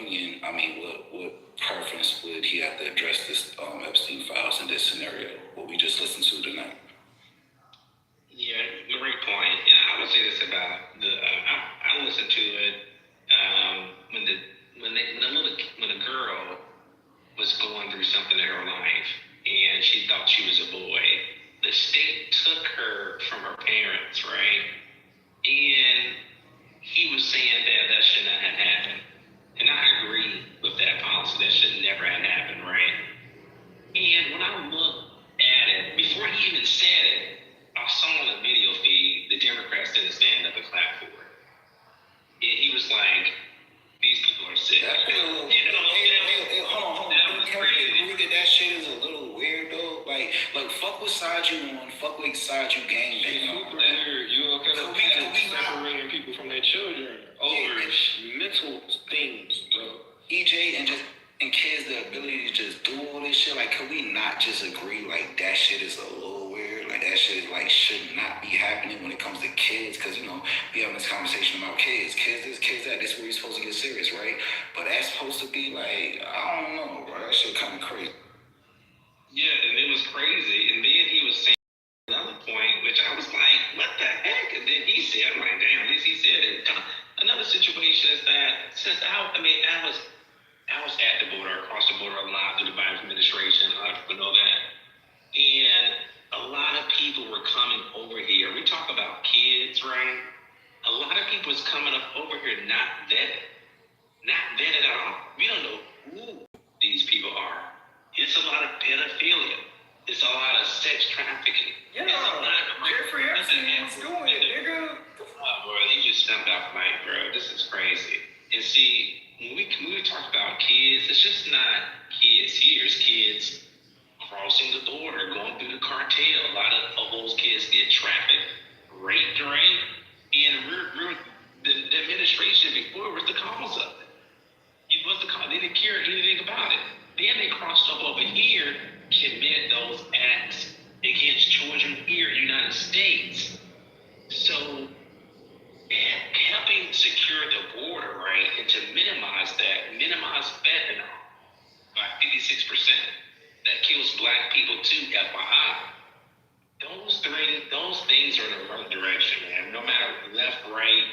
union, I mean, what preference would he have to address this Epstein files in this scenario? What we just listened to tonight. Yeah, great point. Yeah, I would say this about the. I listened to it when the girl was going through something in her life, and she thought she was a boy. The state took her from her parents, right? And he was saying that should not have happened. And I agree with that policy. That should never have happened, right? And when I looked at it, before he even said it, I saw on the video feed, the Democrats didn't stand up and clap for it. And he was like, these people are sick. Hold on. Can we agree that shit is a little weird though? Like fuck what side you on, fuck what side you gang banging on. You okay? We separating people from their children over mental things, bro. EJ and kids the ability to just do all this shit. Like, could we not just agree like that shit is a little weird? Like that shit like should not be happening when it comes to kids, because we having this conversation about kids this, kids that. This is where you're supposed to get serious, right? But that's supposed to be like, I don't know, bro. That shit kind of crazy. Yeah, and it was crazy. And then he was saying another point, which I was like, what the heck? And then he said, I'm like, damn, at least he said it. Another situation is that since I was at the border, across the border a lot through the Biden administration. A lot of people know that. And a lot of people were coming over here. We talk about kids, right? A lot of people is coming up over here not vetted at all. We don't know who these people are. It's a lot of pedophilia. It's a lot of sex trafficking. Yeah, Jeffrey Epstein's doing it, nigga. Oh, bro, you just stepped off mic, bro. This is crazy. And see, when we talk about kids, it's just not kids here. It's kids crossing the border, going through the cartel. A lot of those kids get trafficked, raped, right? And the administration before was the cause of it. It was the cause. They didn't care anything about it. Then they crossed up over here, commit those acts against children here in the United States. So helping secure the border, right, and to minimize fentanyl by 56%. That kills black people too, FYI. Those things are in the wrong direction, man. No matter left, right,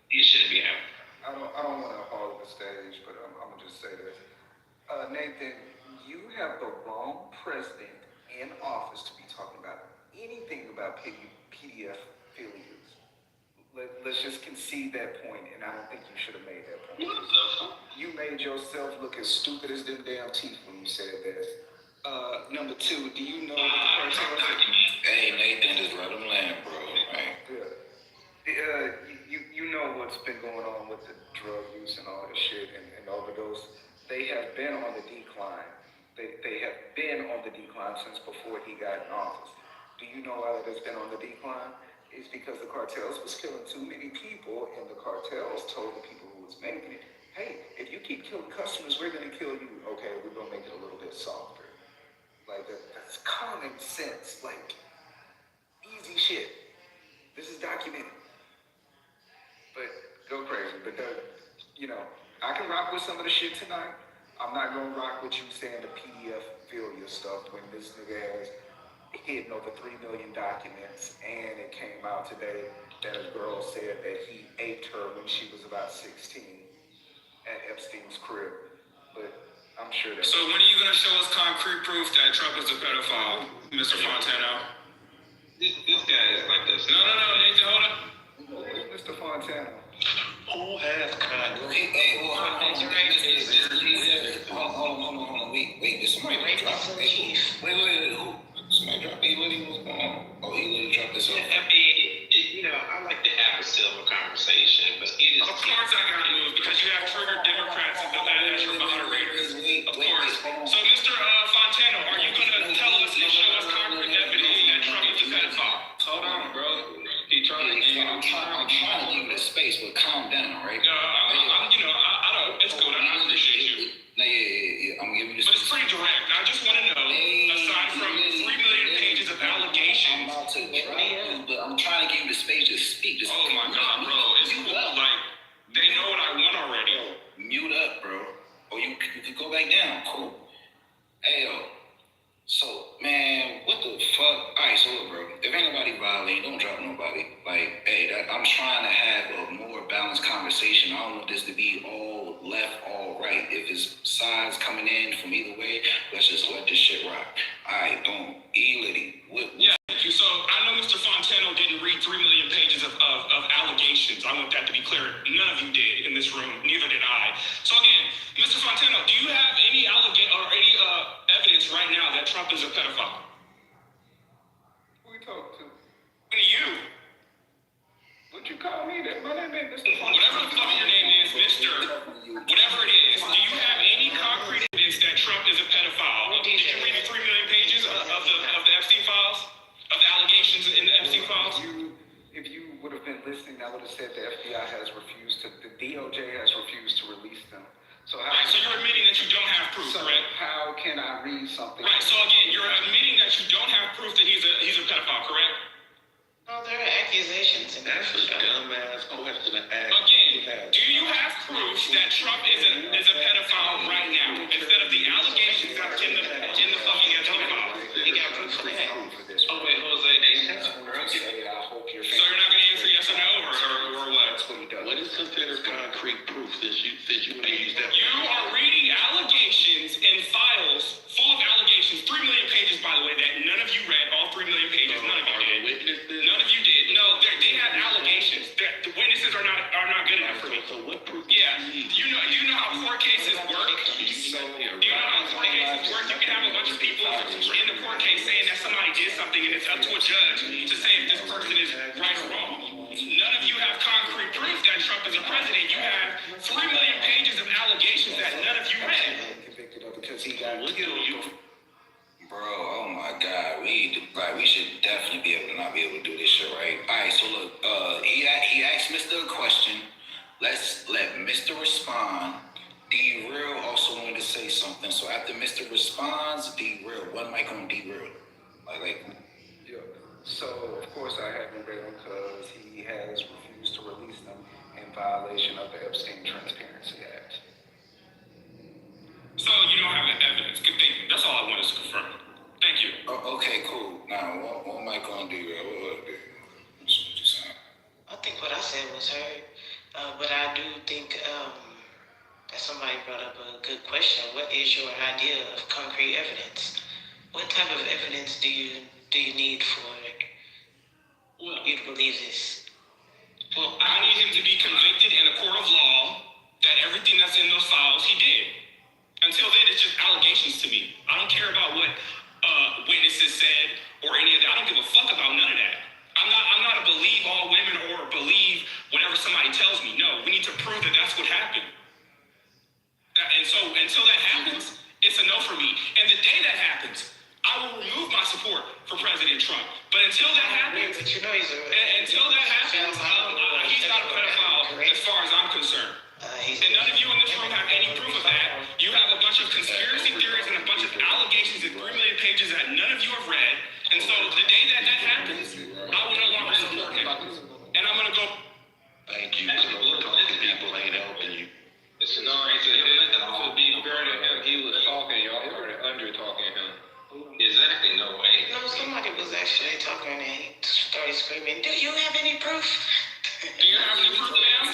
you shouldn't be out. I don't want to hog the stage, but I'm gonna just say this. Nathan, you have the wrong president in office to be talking about anything about PDF failures. Let's just concede that point, and I don't think you should have made that point. You made yourself look as stupid as them damn teeth when you said that. Number two, do you know what the cartels are? Hey, Nathan, just let them land, bro. Right? Yeah. You know what's been going on with the drug use and all this shit and overdose. They have been on the decline. They have been on the decline since before he got in office. Do you know why that has been on the decline? It's because the cartels was killing too many people, and the cartels told the people who was making it, hey, if you keep killing customers, we're going to kill you. Okay, we're going to make it a little bit softer. Like, that's common sense. Like, easy shit. This is documented. But go crazy. But, I can rock with some of the shit tonight. I'm not going to rock with you saying the PDF failure stuff when this nigga has hidden over 3 million documents, and it came out today that a girl said that he aped her when she was about 16 at Epstein's crib. But I'm sure that... So when are you going to show us concrete proof that Trump is a pedophile, Mr. Fontano? This guy is like this. No, Nathan, hold up. Mr. Fontana. Who has concrete? Hey, hold on. Wait, did somebody drop it? Wait, who? Somebody dropped it? What's going on? Oh, he literally dropped this off. I mean, I like to have a civil conversation, but it is... Of course I got to move, because you have triggered Democrats and as your moderators. Of course. So, Mr. Fontano, are you going to tell us and show us concrete evidence that Trump is a pedophile? Hold on, bro. I'm trying to give you the space, but calm down, all right? No, it's good. I appreciate you. No, yeah. I'm giving you the space. But it's pretty direct. I just want to know, aside from 3 million pages of allegations. I'm about to drop you, but I'm trying to give you the space to speak. Oh my God, bro. It's cool. Like, they know what I want already. Mute up, bro. don't want this to be all left, all right. If it's sides coming in from either way, let's just let this shit rock. All right, boom. E-Liddy. Yeah, thank you. So I know Mr. Fontano didn't read 3 million pages of allegations. I want that to be clear. None of you did in this room. Neither did I. So again, Mr. Fontano, do you have any evidence right now that Trump is a pedophile? Who you talking to? You. What you call me? That my name ain't Mr. Fontano. Whatever the fuck your name is, Mr. Whatever it is, do you have any concrete evidence that Trump is a pedophile? Did you read the 3 million pages of the Epstein files? Of the allegations in the Epstein files? If you would have been listening, I would have said the FBI has refused to, the DOJ has refused to release them. So how? Right, so you're admitting that you don't have proof, so correct? How can I read something? Right, so again, you're admitting that you don't have proof that he's a pedophile, correct? No, there are accusations. That's a dumbass question to ask. Again, do you have proof that Trump is a pedophile right now instead of the allegations that are in the fucking Epstein files? You got proof for that? Oh wait, Jose, So you're not going to answer yes or no, or what? What is considered concrete proof since you want to use that? You are reading allegations in files full of allegations, 3 million pages, by the way, that none of you read, all 3 million pages, none of you did. Witnesses? None of you did. No, they have allegations. The witnesses are not good enough for me. So what proof? Yeah, do you know how court cases work? Do you know how court cases work? You can have a bunch of people in the court case saying that somebody did something, and it's up to a judge to say if this person is right or wrong. None of you have concrete proof that Trump is a president. You have 3 million pages of allegations that none of you read. Because he got killed. Bro, oh my God, we should definitely be able to not be able to do this shit, right? All right, so look, he asked Mr. a question. Let's let Mr. respond. D-Real also wanted to say something. So after Mr. responds, D-Real, one mic on D-Real. Yeah. So of course I haven't read them because he has refused to release them in violation of the Epstein Transparency Act. So you don't have evidence. Good thing. That's all I wanted to confirm. Thank you. Oh, okay, cool. Now, one mic on D-Real. What you saying? I think what I said was heard, but I do think that somebody brought up a good question. What is your idea of concrete evidence? What type of evidence do you need for you to believe this? Well, I need him to be convicted in a court of law that everything that's in those files he did. Until then, it's just allegations to me. I don't care about what witnesses said or any of that. I don't give a fuck about none of that. I'm not a believe all women or believe whatever somebody tells me. No, we need to prove that that's what happened. And so until that happens, it's a no for me. And the day that happens, I will remove my support for President Trump. But until that happens, But you know he's until that happens, he's not a pedophile as far as I'm concerned. And none of you in this room have any proof of that. You have a bunch of conspiracy theories and a bunch of allegations in 3 million pages that none of you have read. And so the day that happens, I will no longer support him. And I'm going to go. Thank you. Talking people ain't helping you. No, to be fair to him, he was talking. Y'all started under talking him. Exactly. No way. No, somebody was actually talking and he started screaming, "Do you have any proof?" Do you have any proof, ma'am?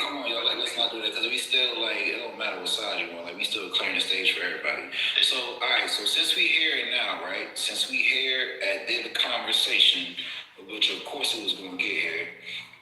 Come on, y'all. Let's not do that because we still it don't matter what side you want. We still clearing the stage for everybody. So, all right. So since we hear it now, right? Since we here at the conversation, which of course it was going to get here.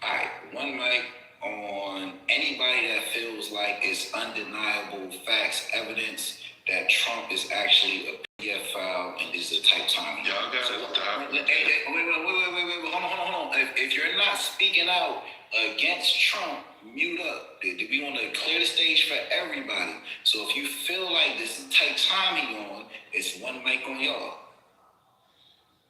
All right, one mic on anybody that feels like it's undeniable facts, evidence that Trump is actually a PDF file and this is a type time. Y'all got to stop. Wait, hold on. If you're not speaking out against Trump, mute up. We want to clear the stage for everybody. So if you feel like this is tight time he on, it's one mic on y'all.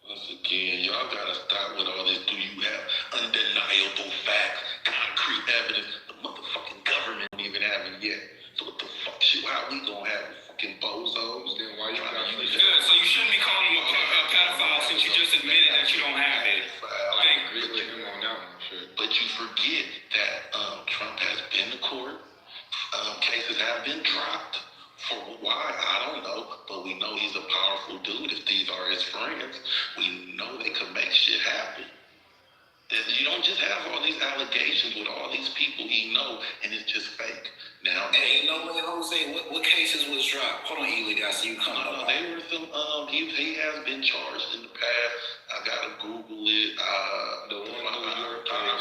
Once again, y'all gotta stop with all this. Do you have undeniable facts, concrete evidence? The motherfucking government don't even have it yet. So what the fuck shit? How we gonna have fucking bozos? Then why you gotta use Good, so you shouldn't be calling him a pedophile since you just admitted that you don't have it. I agree with him on that one. Sure. But you forget that Trump has been to court. Cases have been dropped. For why? I don't know. But we know he's a powerful dude. If these are his friends, we know they could make shit happen. You don't just have all these allegations with all these people he know, and it's just fake. Now, Hey, no way, Jose. What cases was dropped? Hold on, Ely. I see you coming up. they were some. He has been charged in the past. I gotta Google it. I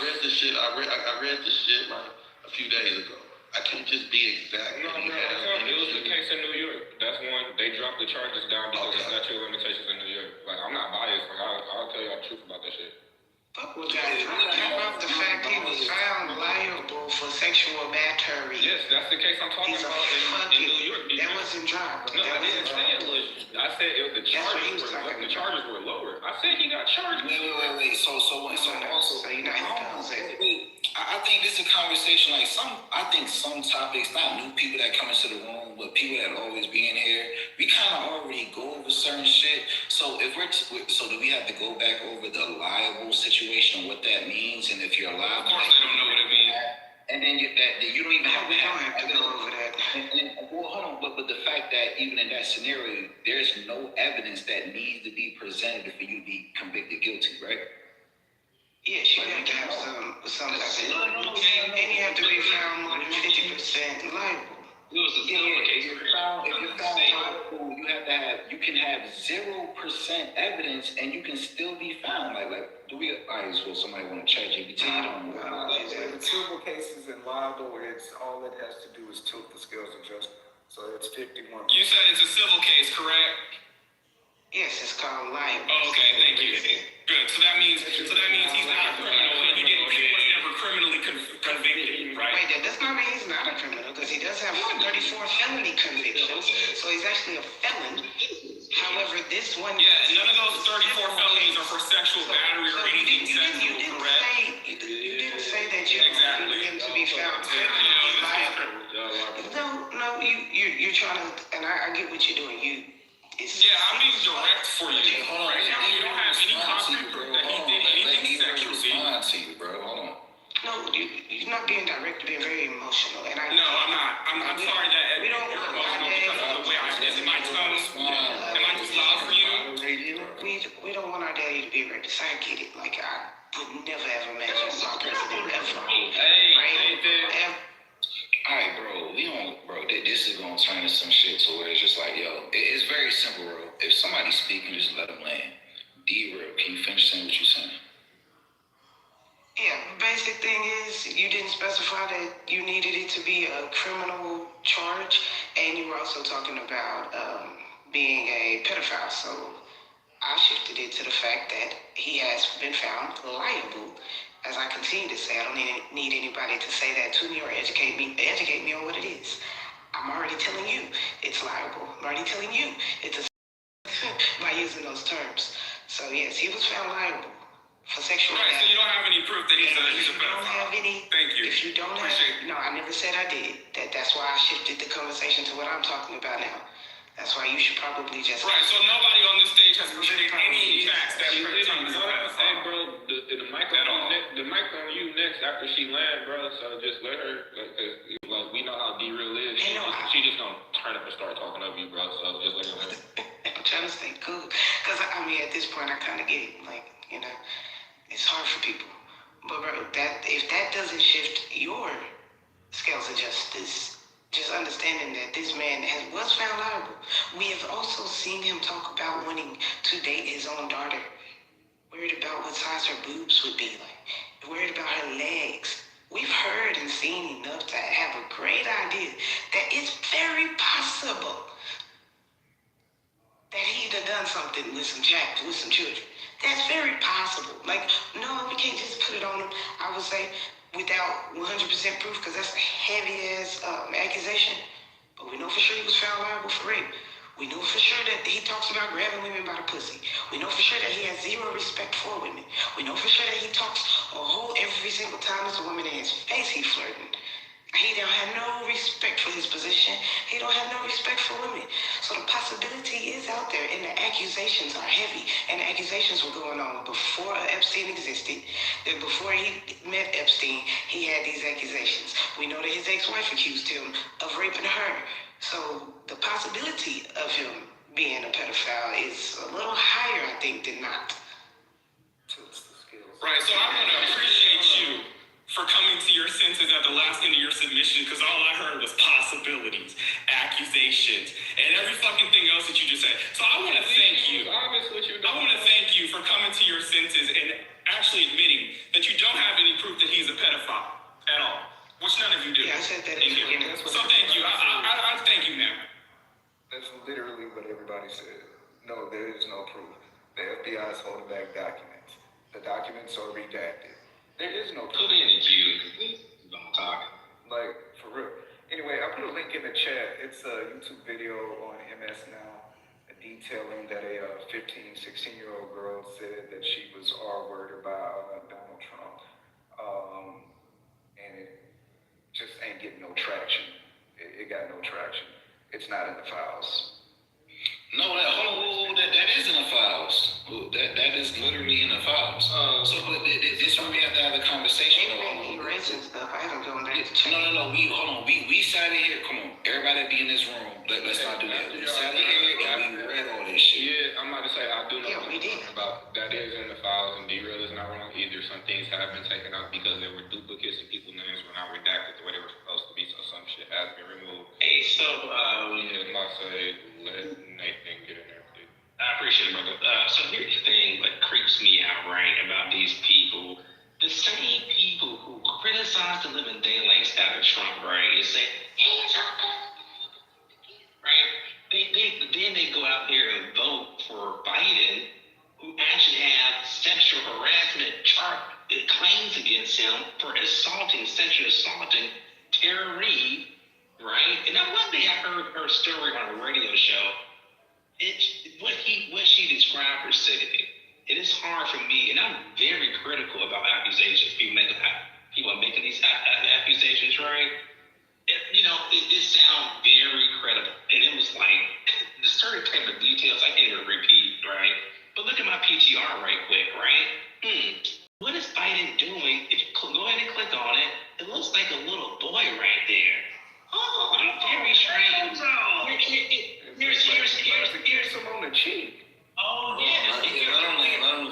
read the shit. I read the shit like a few days ago. I can't just be exact. No, bro, it was the case in New York. That's one, they dropped the charges down because of statute of limitations in New York. Like, I'm not biased. Like, I'll tell y'all the truth about that shit. Fuck with that. How about the fact he was found liable for sexual battery? Yes, that's the case I'm talking about in New York. That wasn't dropped. No, I didn't say it was. I said the charges were lower. I said he got charged. Wait. So also, you're not I think this is a conversation like I think some topics, not new people that come into the room, but people that always be in here, we kind of already go over certain shit. So if so do we have to go back over the liable situation and what that means, and if you're liable? Of course, they don't know what it means. And then you don't even have to go over that. Well, hold on, but the fact that even in that scenario, there's no evidence that needs to be presented for you to be convicted guilty, right? Yes, you have to have some type of, and you have to be found more than 50% liable. If you're found liable, you can have 0% evidence and you can still be found. Like do we? Well, somebody want to check GPT? In civil cases and liable, it's all it has to do is tilt the scales of justice. So it's 51. You said it's a civil case, correct? Yes, it's called liable. Oh, okay, thank you. Good. So that means he's not a criminal. He was never criminally convicted, right? Wait, that does not mean he's not a criminal, because he does have 34 felony convictions. So he's actually a felon. However, this one... Yeah, none of those 34 felonies are for sexual battery or anything sexual, correct? You didn't say that you wanted him to be found criminally liable. No, you're trying to... And I get what you're doing. I'm being direct for you. Right now, you don't have any concrete proof that he did anything sexually. Hold on. No, you're not being direct. You're being very emotional. And no, I'm not. I'm sorry that you're emotional because of the way I said my tone. Am I too loud for you? We don't want our daddy to be rapist. I get it. Like, I would never ever imagine my president ever. All right, bro, this is going to turn into some shit to where it's just like, yo, it's very simple, bro. If somebody's speaking, just let them land. D-Real, can you finish saying what you're saying? Yeah, basic thing is you didn't specify that you needed it to be a criminal charge, and you were also talking about being a pedophile. So I shifted it to the fact that he has been found liable. As I continue to say, I don't need anybody to say that to me or educate me on what it is. I'm already telling you it's liable. I'm already telling you it's a by using those terms. So yes, he was found liable for sexual battery. Right, so you don't have any proof that he's a pedophile. Don't have any. Thank you. If you don't no, I never said I did. That's why I shifted the conversation to what I'm talking about now. That's why you should probably just... Right, so nobody on this stage has presented any facts that Hey, bro, the mic on you next after she land, bro, so just let her, like we know how D-Real is. She just gonna turn up and start talking over you, bro, so just let her land. I'm trying to stay cool, because, at this point, I kind of get it, it's hard for people. But, bro, if that doesn't shift your scales of justice... Just understanding that this man was found liable. We have also seen him talk about wanting to date his own daughter. Worried about what size her boobs would be like. Worried about her legs. We've heard and seen enough to have a great idea that it's very possible that he'd have done something with some children. That's very possible. No, we can't just put it on him. I would say, without 100% proof, because that's a heavy-ass accusation. But we know for sure he was found liable for rape. We know for sure that he talks about grabbing women by the pussy. We know for sure that he has zero respect for women. We know for sure that he talks every single time there's a woman in his face, he flirting. He don't have no respect for his position. He don't have no respect for women. So the possibility is out there, and the accusations are heavy. And the accusations were going on before Epstein existed. That before he met Epstein, he had these accusations. We know that his ex-wife accused him of raping her. So the possibility of him being a pedophile is a little higher, I think, than not. Tilts the scales. Right, so I want to appreciate you for coming to your senses at the last end of your submission, because all I heard was possibilities, accusations, and every fucking thing else that you just said. So I want to thank you. I want to thank you for coming to your senses and actually admitting that you don't have any proof that he's a pedophile at all, which none of you do. Yeah, I said that at the beginning. So thank you. I thank you, ma'am. That's literally what everybody said. No, there is no proof. The FBI is holding back documents. The documents are redacted. There is no proof. Put me in the queue. Don't talk. Like, for real. Anyway, I put a link in the chat. It's a YouTube video on MS Now detailing that a 15, 16-year-old girl said that she was R-worded by Donald Trump. And it just ain't getting no traction. It got no traction. It's not in the files. No, that is in the files. That is literally in the files. So, but this one we have to have a conversation. Maybe erasing stuff. I haven't gone back to check. No. We sat in here. Come on, everybody be in this room. Let's not do that. We sat in here and we read all this shit. Yeah, I'm about to say I do know Yeah, we did. about that is in the files, and D-Real is not wrong either. Some things have been taken out because there were duplicates and people's names were not redacted the way they were supposed to be. So some shit has been removed. Hey, so Yeah, like I say, let Nathan get in there, please. I appreciate it, brother. So here's the thing that creeps me out, right, about these people. The same people who criticize the living daylights out of Trump, right, and say, he's a right? Then they go out there and vote for Biden, who actually have sexual harassment claims against him for sexually assaulting Tara Reid, right? And now one day I heard her story on a radio show. What she described her city. It is hard for me, and I'm very critical about accusations. People making these accusations, right? It sounds very credible. And it was like, the certain type of details I can't even repeat, right? But look at my PTR right quick, right? What is Biden doing? If you go ahead and click on it, it looks like a little boy right there. Oh, very strange. Here's some on the cheek. Oh, yeah.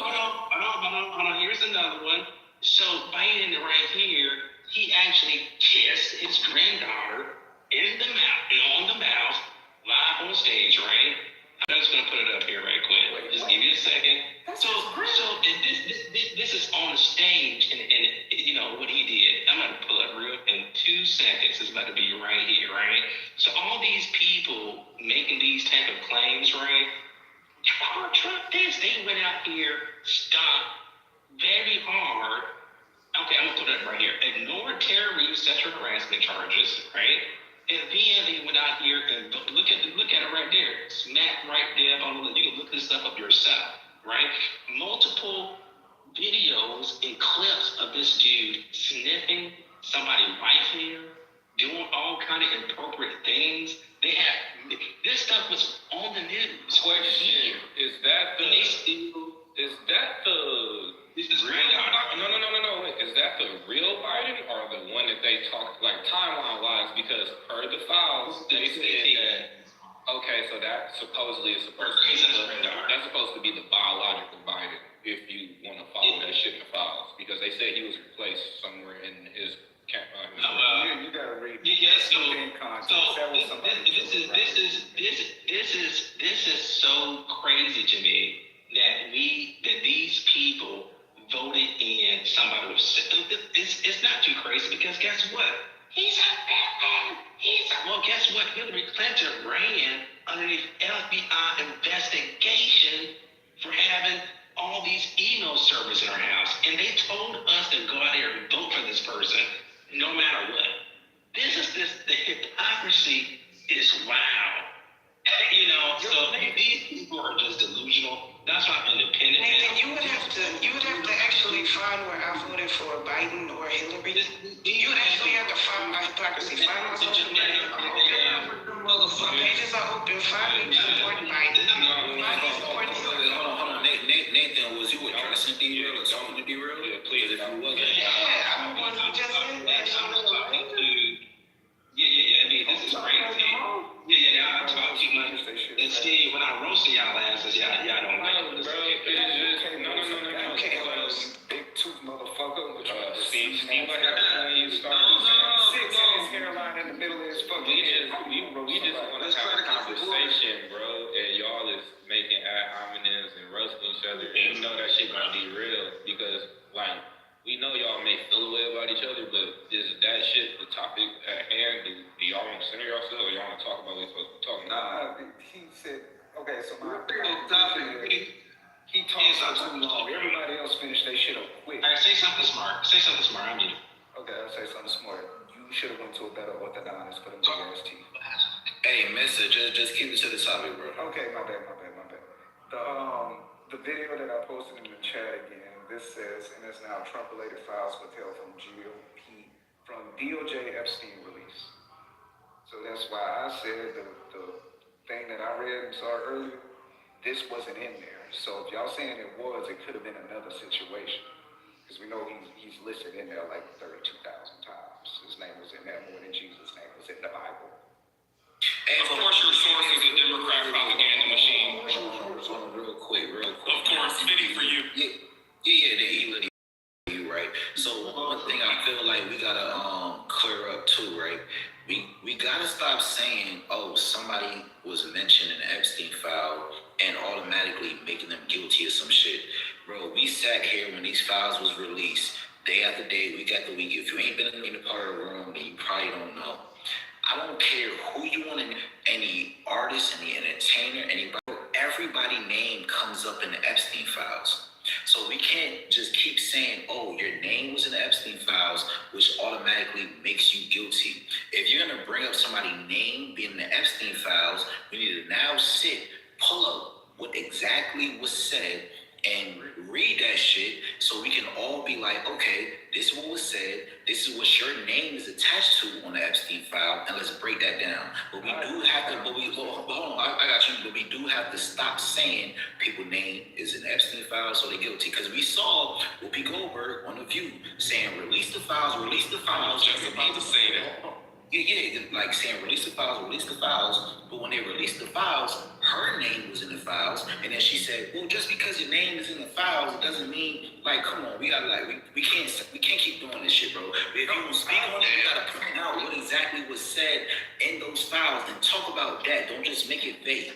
Hold on. Here's another one. So Biden right here, he actually kissed his granddaughter on the mouth, live on stage, right? I'm just gonna put it up here right quick. Just give you a second. This is on stage, and you know what he did. I'm gonna pull it real in 2 seconds. It's about to be right here, right? So all these people making these type of claims, right? Trump this. They went out here, stopped very hard. Okay, I'm gonna put it right here. Ignored Tara Reid's sexual harassment charges, right? And then they went out here and look at it right there. Smack right there on the, you can look this stuff up yourself, right? Multiple videos and clips of this dude sniffing somebody's wife here, doing all kind of inappropriate things. They have this stuff was on the news. Question: Is that the? This is real. No. Is that the real Biden or the one that they talked like timeline wise? Because per the files, they said that. Okay, so that supposedly is supposed to be that's supposed to be the biological Biden. If you want to follow that shit in the files, because they said he was replaced somewhere in his camp. You gotta read. This is so crazy to me that these people voted in somebody who it's not too crazy, because guess what? He's a villain. Well, guess what? Hillary Clinton ran underneath FBI investigation for having all these email servers in her house, and they told us to go out there and vote for this person no matter what. The hypocrisy is wild. So these people are just delusional. That's why I'm independent. Nathan, you would have to actually find where I voted for Biden or Hillary. You would actually have to find my hypocrisy. Find my social media. My pages are open. Find me supporting Biden. Find me supporting Hillary. Hold on. Nathan, was you addressing D-Real or talking to D-Real? Yeah, please, if you wasn't. Yeah, I'm the one who just said that. Yeah. I mean, this is crazy. Yeah. I talk too much. And see, when I roast y'all asses, y'all don't like it. Okay, big 2 See what happened when you start. Six in his hairline in the middle of his fucking head. We just want to have a conversation, bro, and y'all is making ad hominems and roasting each other, and you know that shit gonna be real because, like, we know y'all may feel a way about each other, but is that shit the topic at hand? Do y'all want to center yourselves, or y'all want to talk about what we're supposed to be talking about? He said, okay, so my topic. He talks for too long. Everybody else finished their shit up quick. All right, say something smart. Say something smart. I'm you. Okay, I'll say something smart. You should have went to a better orthodontist for them big ass teeth. Hey, mister, just keep it to the topic, bro. Okay, my bad. The video that I posted in the chat again, this says, and it's now Trump-related files withheld from DOJ Epstein release. So that's why I said the thing that I read and saw earlier, this wasn't in there. So if y'all saying it was, it could have been another situation. Because we know he's listed in there like 32,000 times. His name was in there more than Jesus' name was in the Bible. Of course, your source is a Democrat propaganda machine. Real quick. Of course, fitting for you. Yeah, he let you right. So one thing I feel like we gotta clear up too, right? We gotta stop saying, oh, somebody was mentioned in the Epstein file and automatically making them guilty of some shit. Bro, we sat here when these files was released, day after day, week after week. If you ain't been in the part of the room, then you probably don't know. I don't care who you want, any artist, any entertainer, anybody. Everybody name comes up in the Epstein files. So we can't just keep saying, oh, your name was in the Epstein files, which automatically makes you guilty. If you're gonna bring up somebody's name being in the Epstein files, we need to now pull up what exactly was said and read that shit so we can all be like, okay, this is what was said, this is what your name is attached to on the Epstein file, and let's break that down. But we do have to, hold on, I got you, but we do have to stop saying people's name is in the Epstein file, so they're guilty. Because we saw Whoopi Goldberg on The View saying, release the files. I was just about to say that. Yeah, like saying release the files, but when they released the files, her name was in the files, and then she said, well, just because your name is in the files, it doesn't mean, like, come on, we gotta, like, we can't keep doing this shit, bro. If you don't speak on it, you gotta point out what exactly was said in those files and talk about that. Don't just make it vague.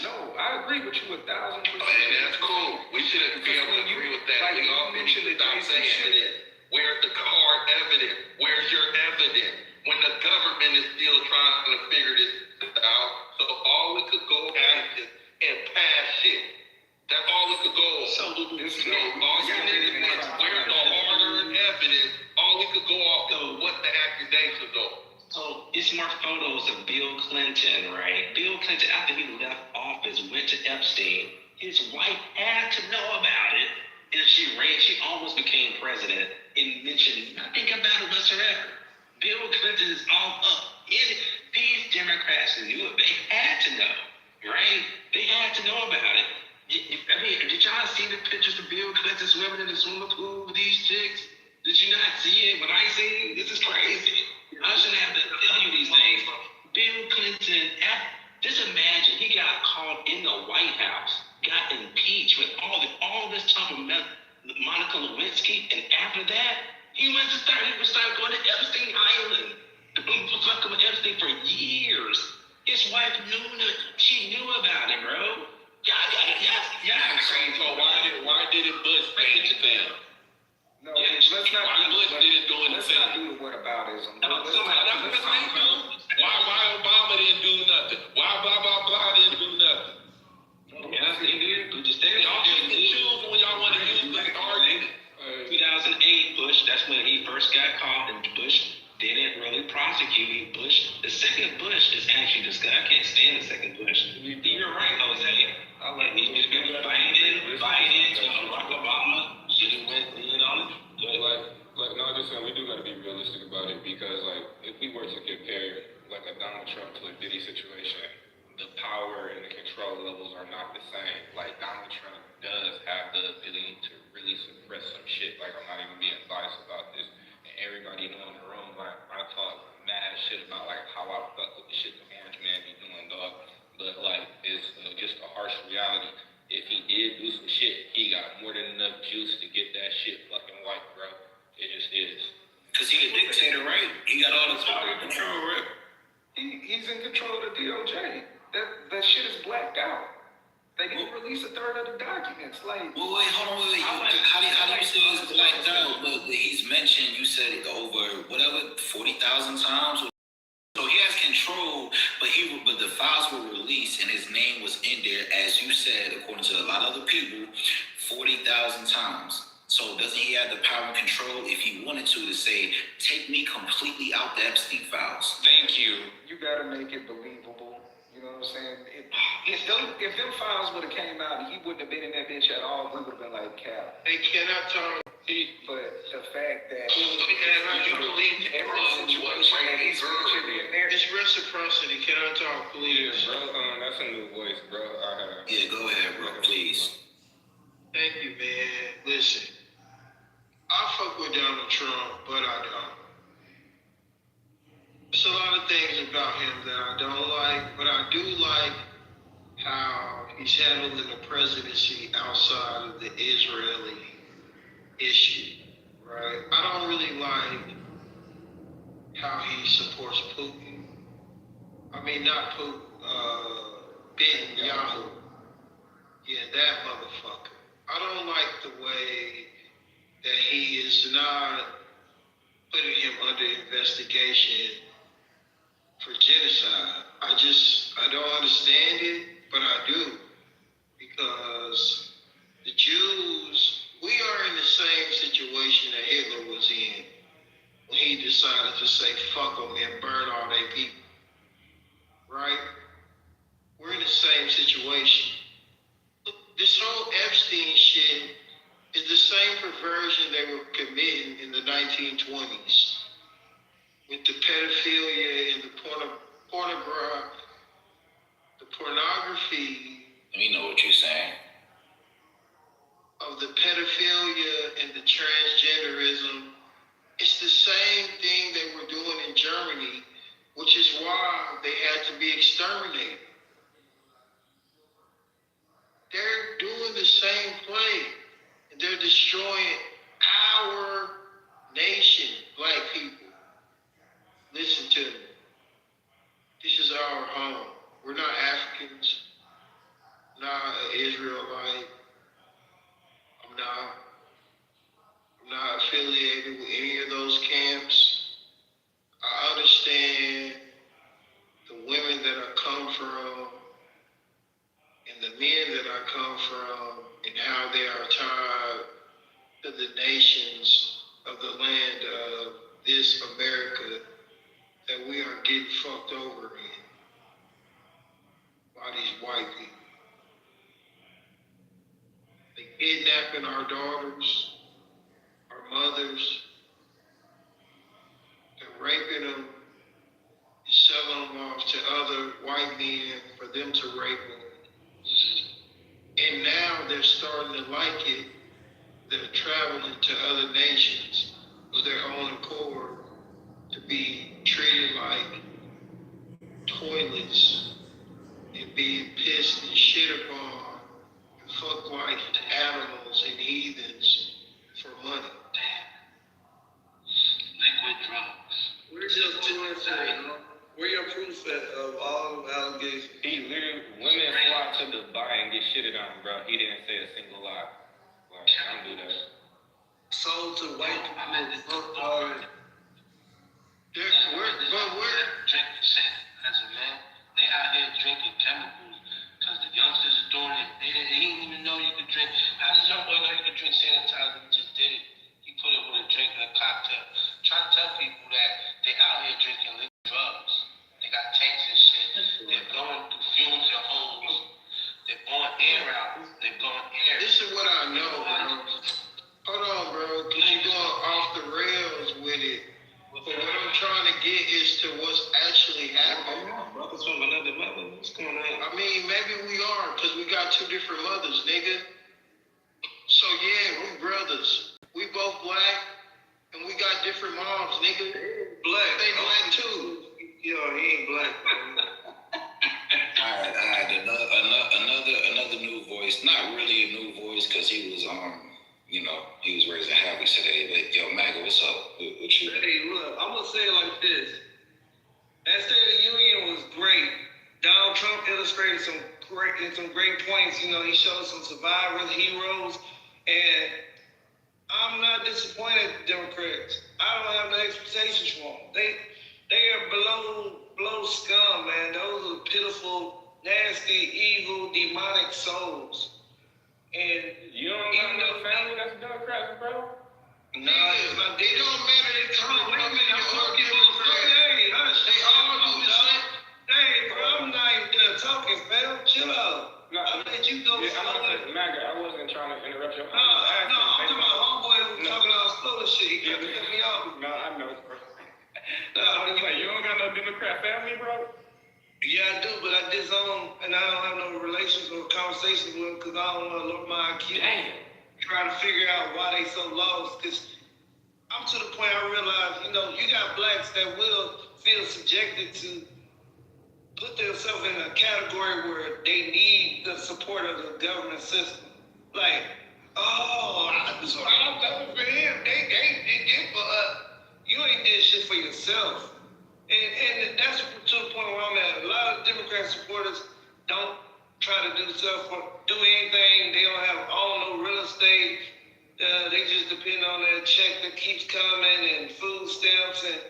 No, I agree with you 1,000%. And that's cool. We shouldn't be able to agree with that. Like, We all mentioned the stop Jason saying shit. where's the hard evidence? Where's your evidence? When the government is still trying to figure this out, so all we could go at is and pass shit. That's all we could go. So all you need is where's the harder evidence? All we could go off of what the accusations are. So it's more photos of Bill Clinton, right? Bill Clinton, after he left office, went to Epstein. His wife had to know about it, and she almost became president and mentioned nothing about it whatsoever. Bill Clinton is all up in it. These Democrats knew it. They had to know, right? They had to know about it. I mean, did y'all see the pictures of Bill Clinton swimming in the swimming pool with these chicks? Did you not see it? When I see it, this is crazy. I shouldn't have to tell you these things. Bill Clinton, just imagine he got caught in the White House, got impeached with all this talk of Monica Lewinsky, and after that, he was started going to Epstein Island, fucking with Epstein for years. His wife she knew about it, bro. Why didn't Bush say anything? No, let's not do the whataboutism. Why Obama didn't do nothing? Why blah blah blah didn't do nothing? Yeah, they did. Y'all can choose when y'all want to use this argument. 2008, Bush, that's when he first got caught, and Bush didn't really prosecute him. The second Bush is actually this guy. I can't stand the second Bush. You're right, Jose. He should have been Biden, Barack Obama should have went in on it. No, I'm just saying we do got to be realistic about it because, like, if we were to compare, like, a Donald Trump to a Diddy situation, the power and the control levels are not the same. Like, Donald Trump does have the ability to really suppress some shit. Like, I'm not even being biased about this. And everybody know in the room, like, I talk mad shit about, like, how I fuck with the shit the Orange Man be doing, dog. But, like, it's just a harsh reality. If he did do some shit, he got more than enough juice to get that shit fucking white, bro. It just is. Because he a dictator, right? He got all the power and control, right? He's in control of the DOJ. That shit is blacked out. They didn't release a third of the documents. Like, well, wait, hold on, wait. How do you say it's blacked out? But he's mentioned, you said it over whatever 40,000 times. So he has control, but the files were released and his name was in there, as you said, according to a lot of other people, 40,000 times. So doesn't he have the power and control if he wanted to say, take me completely out the Epstein files? Thank you. You gotta make it believable. You know what I'm saying? If them files would have came out and he wouldn't have been in that bitch at all, we would have been like, Cap. They cannot talk. But the fact that You believe every situation that he's in there, it's reciprocity. Can I talk, please? Yeah, bro. That's a new voice, bro. Yeah, go ahead, bro, please. Thank you, man. Listen, I fuck with Donald Trump, but I don't. There's a lot of things about him that I don't like, but I do like how he's handling the presidency outside of the Israeli issue, right? I don't really like how he supports Putin. I mean, not Putin, Netanyahu. Yeah, that motherfucker. I don't like the way that he is not putting him under investigation for genocide. I don't understand it, but I do. Because the Jews, we are in the same situation that Hitler was in when he decided to say fuck them and burn all their people. Right? We're in the same situation. Look, this whole Epstein shit is the same perversion they were committing in the 1920s with the pedophilia and the pornography. Let me know what you're saying. Of the pedophilia and the transgenderism, it's the same thing they were doing in Germany, which is why they had to be exterminated. They're doing the same play, and they're destroying our nation, black people. Listen to me. This is our home. We're not Africans, not an Israelite. I'm not affiliated with any of those camps. I understand the women that I come from and the men that I come from and how they are tied to the nations of the land of this America that we are getting fucked over in by these white people. They kidnapping our daughters, our mothers. They're raping them and selling them off to other white men for them to rape them. And now they're starting to like it. They're traveling to other nations of their own accord to be treated like toilets and being pissed and shit upon. Fuck like animals and heathens for money. Damn. Liquid drugs. We're just doing that. Where your proof of all the allegations? He literally, women flock to Dubai and get shitted on, bro. He didn't say a single lie. Like, don't do that. Sold to white people. Drinking shit as a man. They out here drinking chemicals. Because the youngsters are doing it. They didn't even know you could drink. How does young boy know you could drink sanitizer? He just did it. He put it with a drink and a cocktail. Try to tell people that they out here drinking liquid drugs. They got tanks and shit. They're blowing through fumes and holes. They're blowing air out. They're blowing air. This is what I know, bro. Hold on, bro. Because you're going off the rails with it. But what I'm trying to get is to what's actually happening. Brothers from another mother. What's going on? I mean, maybe we are, because we got two different mothers, nigga. So yeah, we brothers. We both black, and we got different moms, nigga. Black. They black too. Yo, he ain't black, bro. All right. Another new voice. Not really a new voice, because he was he was raising havoc today. But yo, Maggie, what's up? What you? Hey, some great points. You know, he showed some survivors, heroes, and I'm not disappointed in Democrats. I don't have no expectations for them. They are below scum, man. Those are pitiful, nasty, evil, demonic souls. And you don't got no family that's Democrats, bro? No, they don't matter. They come. Wait a minute. I'm talking to hey, hush. They all do the same. Hey, bro, I'm not even done talking, fam. Chill out. No, I'll let you go. I wasn't trying to interrupt your. No, I'm talking about homeboy who talking all slow and shit. He kept cutting me off. No, I know, bro. I was like, you don't got no Democrat family, bro? Yeah, I do, but I disown, and I don't have no relations or conversations with them because I don't want to look my IQ. Damn. Trying to figure out why they so lost, because I'm to the point I realize, you know, you got blacks that will feel subjected to put themselves in a category where they need the support of the government system. Like, so I'm coming for him. They did for us. You ain't did shit for yourself. And that's to the point where I'm at. A lot of Democrat supporters don't try to do anything. They don't have own no real estate. They just depend on that check that keeps coming and food stamps, and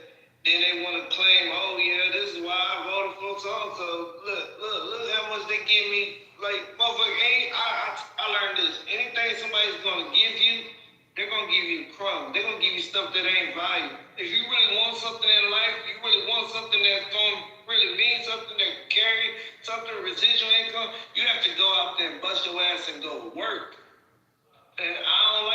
then they want to claim, oh yeah, this is why I voted for so-and-so. Look how much they give me. Like, motherfucker, I learned this. Anything somebody's gonna give you, they're gonna give you crumbs. They're gonna give you stuff that ain't valuable. If you really want something in life, you really want something that's gonna really mean something, that carry something, residual income, you have to go out there and bust your ass and go work. And I don't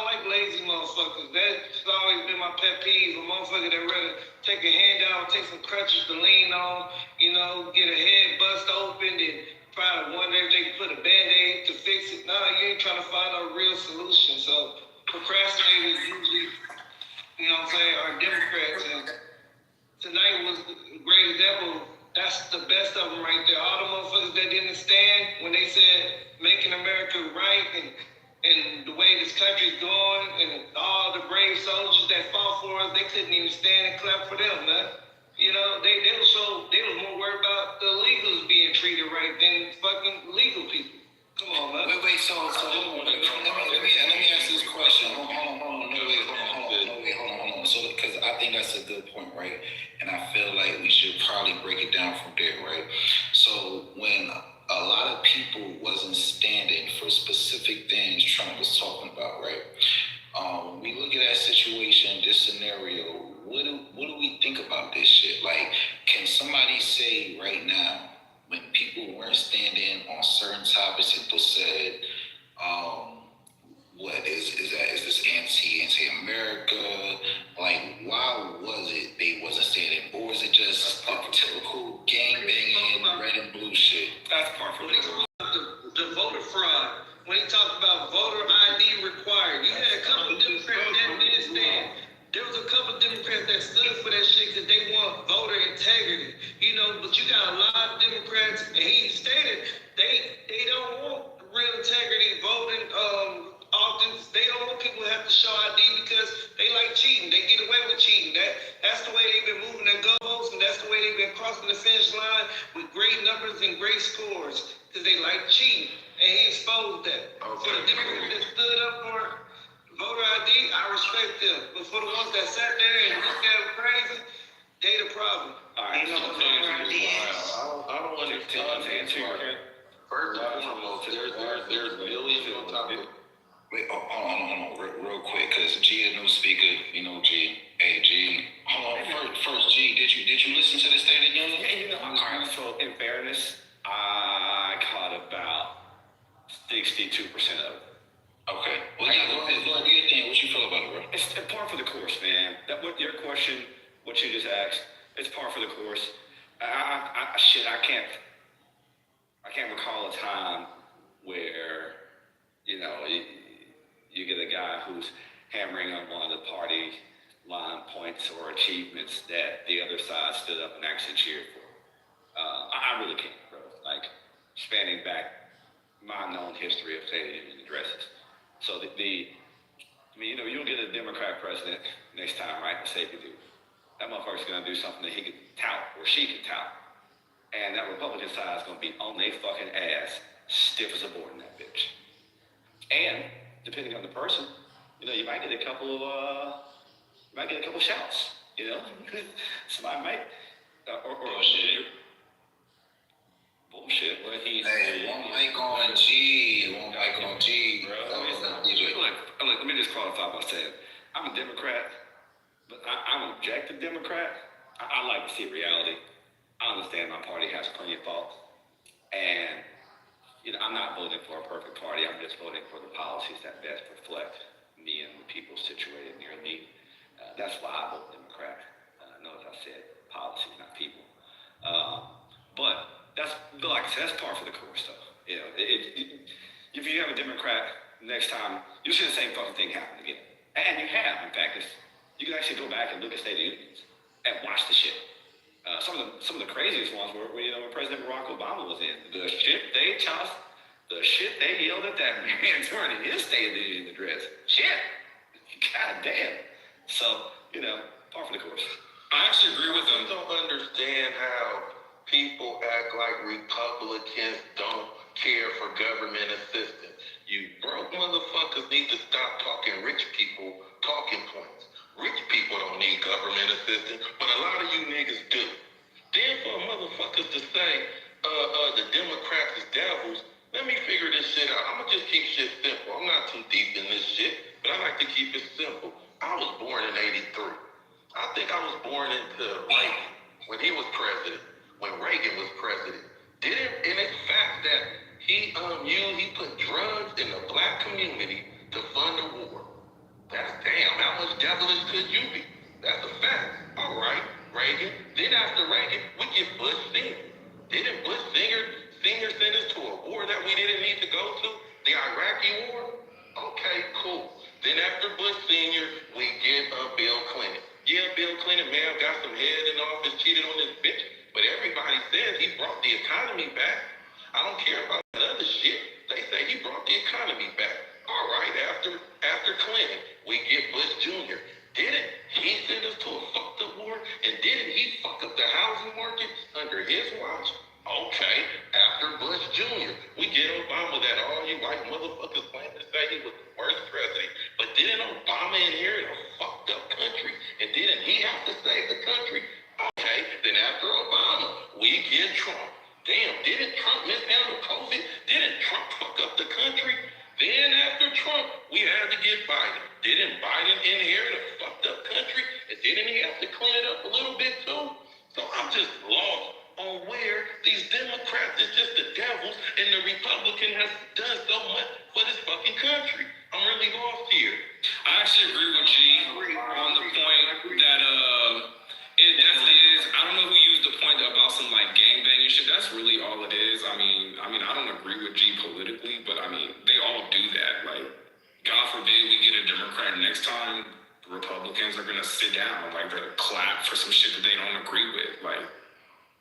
like lazy motherfuckers. That's always been my pet peeve. A motherfucker that rather take a handout, take some crutches to lean on, you know, get a head bust open, and try to wonder if they can put a Band-Aid to fix it. Nah, you ain't trying to find a real solution. So procrastinators usually, you know what I'm saying, are Democrats. And tonight was a great example. That's the best of them right there. All the motherfuckers that didn't stand when they said making America right and the way this country's going, and all the brave soldiers that fought for us, they couldn't even stand and clap for them, man. You know, they was more worried about the illegals being treated right than fucking legal people. Come on, man. Wait, so hold on. Let me ask this question. Hold on. So, because I think that's a good point, right? And I feel like we should probably break it down from there, right? So when a lot of people wasn't standing for specific things Trump was talking about, right? When we look at that situation, this scenario, what do we think about this shit? Like, can somebody say right now, when people weren't standing on certain topics, people said, what is this anti-America? Like, why was it they wasn't standing? Or was it just the typical gang-banging, red and blue shit? That's part of it. The voter fraud, when he talked about voter ID required, you had a couple of Democrats that did stand. There was a couple of Democrats that stood for that shit because they want voter integrity. You know, but you got a lot of Democrats, and he stated they don't want real integrity voting. Often they don't want people to have to show ID because they like cheating. They get away with cheating. That's the way they've been moving their goals, and that's the way they've been crossing the finish line with great numbers and great scores because they like cheating. And he exposed that. Okay. For the Democrats that stood up for voter ID, I respect them. But for the ones that sat there and looked at them crazy, they the problem. All right, They know what voter ID is. I don't want to answer your question. First and foremost, there's millions on top of it. Wait, hold on, real quick, because G, a new speaker, you know G. Hey, G. Hold on, first G, did you listen to the State of the Union? Yeah, you know, all right, so in fairness, I caught about 62% of it. Okay. What do you think? What you feel about it, bro? It's par for the course, man. What your question, what you just asked, it's par for the course. I can't recall a time where, you know, you get a guy who's hammering on one of the party line points or achievements that the other side stood up and actually cheered for. I really can't, bro. Like, spanning back my known history of State of the Union addresses. So I mean, you know, you'll get a Democrat president next time, right? Say if you do. That motherfucker's gonna do something that he could tout or she could tout. And that Republican side is going to be on their fucking ass, stiff as a board in that bitch. And depending on the person, you know, you might get a couple shouts. You know, somebody might or bullshit. Well, hey, one mic on G, bro. Look, let me just qualify by saying I'm a Democrat, but I'm an objective Democrat. I like to see reality. I understand my party has plenty of faults, and you know, I'm not voting for a perfect party. I'm just voting for the policies that best reflect me and the people situated near me. That's why I vote Democrat. Notice I said policies, not people. But like I said, that's par for the course, though. You know, if you have a Democrat next time, you'll see the same fucking thing happen again. And you have, in fact, you can actually go back and look at State of the Unions and watch the shit. Some of the craziest ones were when President Barack Obama was in. The shit they yelled at that man during his State of the Union address. Shit. God damn. So, you know, par for the course. I actually agree with them. I don't understand how people act like Republicans don't care for government assistance. You broke motherfuckers need to stop talking rich people talking points. Rich people don't need government assistance, but a lot of you niggas do. Then for motherfuckers to say, the Democrats is devils, let me figure this shit out. I'm gonna just keep shit simple. I'm not too deep in this shit, but I like to keep it simple. I was born in 83. I think I was born into Reagan when he was president, when Reagan was president. And it's fact that he put drugs in the black community to fund the war. That's damn, how much devilish could you be? That's a fact. All right, Reagan. Then after Reagan, we get Bush Senior. Didn't Bush Senior send us to a war that we didn't need to go to? The Iraqi war? Okay, cool. Then after Bush Senior, we get Bill Clinton. Yeah, Bill Clinton may have got some head in office, cheated on this bitch, but everybody says he brought the economy back. I don't care about that other shit. They say he brought the economy back. All right, after Clinton, we get Bush Jr. Didn't he send us to a fucked up war? And didn't he fuck up the housing market under his watch? Okay, after Bush Jr., we get Obama that all you white motherfuckers claim to say he was the worst president. But didn't Obama inherit a fucked up country? And didn't he have to save the country? Okay, then after Obama, we get Trump. Damn, didn't Trump mishandle COVID? Didn't Trump fuck up the country? Then after Trump, we had to get Biden. Didn't Biden inherit a fucked up country? And didn't he have to clean it up a little bit too? So I'm just lost on where these Democrats is just the devils and the Republican has done so much for this fucking country. I'm really lost here. I actually agree with G on the point that it definitely is. I don't know who used the point about some like gangbanging shit. That's really all it is. I mean, I don't agree with G politically, but I mean, they all do that. Like, God forbid we get a Democrat next time, Republicans are gonna sit down, like they're gonna clap for some shit that they don't agree with. Like,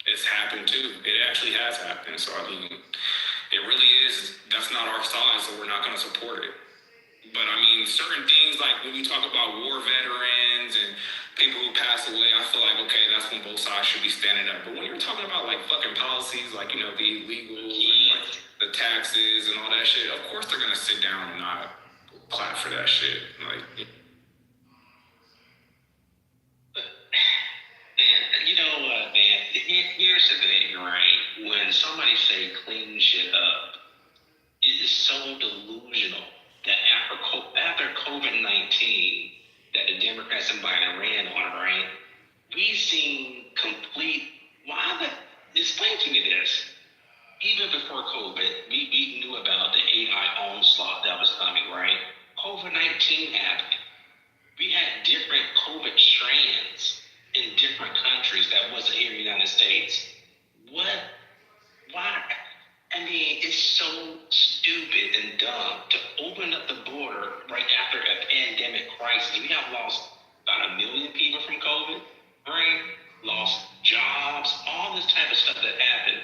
it's happened too. It actually has happened. So I mean, it really is. That's not our side, so we're not gonna support it. But I mean, certain things like when we talk about war veterans and people who pass away, I feel like, okay, that's when both sides should be standing up. But when you're talking about like fucking policies, like, you know, the illegals and like the taxes and all that shit, of course they're gonna sit down and not clap for that shit. Like, man, you know what, man? Here's the thing, right? When somebody say clean shit up, it is so delusional that after COVID-19 that the Democrats and Biden ran on, right? We seen complete, explain to me this. Even before COVID, we knew about the AI onslaught that was coming, right? COVID-19 happened. We had different COVID strands in different countries that wasn't here in the United States. What? Why? I mean, it's so stupid and dumb to open up the border right after a pandemic crisis. We have lost about 1 million people from COVID, right? Lost jobs, all this type of stuff that happened.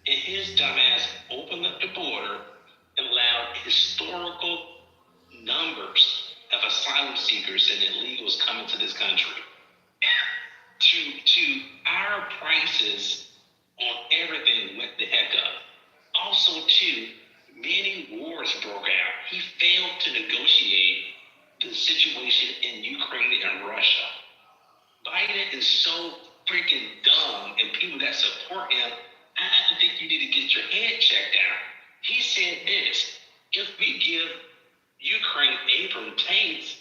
And his dumbass opened up the border and allowed historical numbers of asylum seekers and illegals coming to this country. To our prices on everything heck up. Also, too, many wars broke out. He failed to negotiate the situation in Ukraine and Russia. Biden is so freaking dumb, and people that support him, I think you need to get your head checked out. He said this: if we give Ukraine Abram tanks,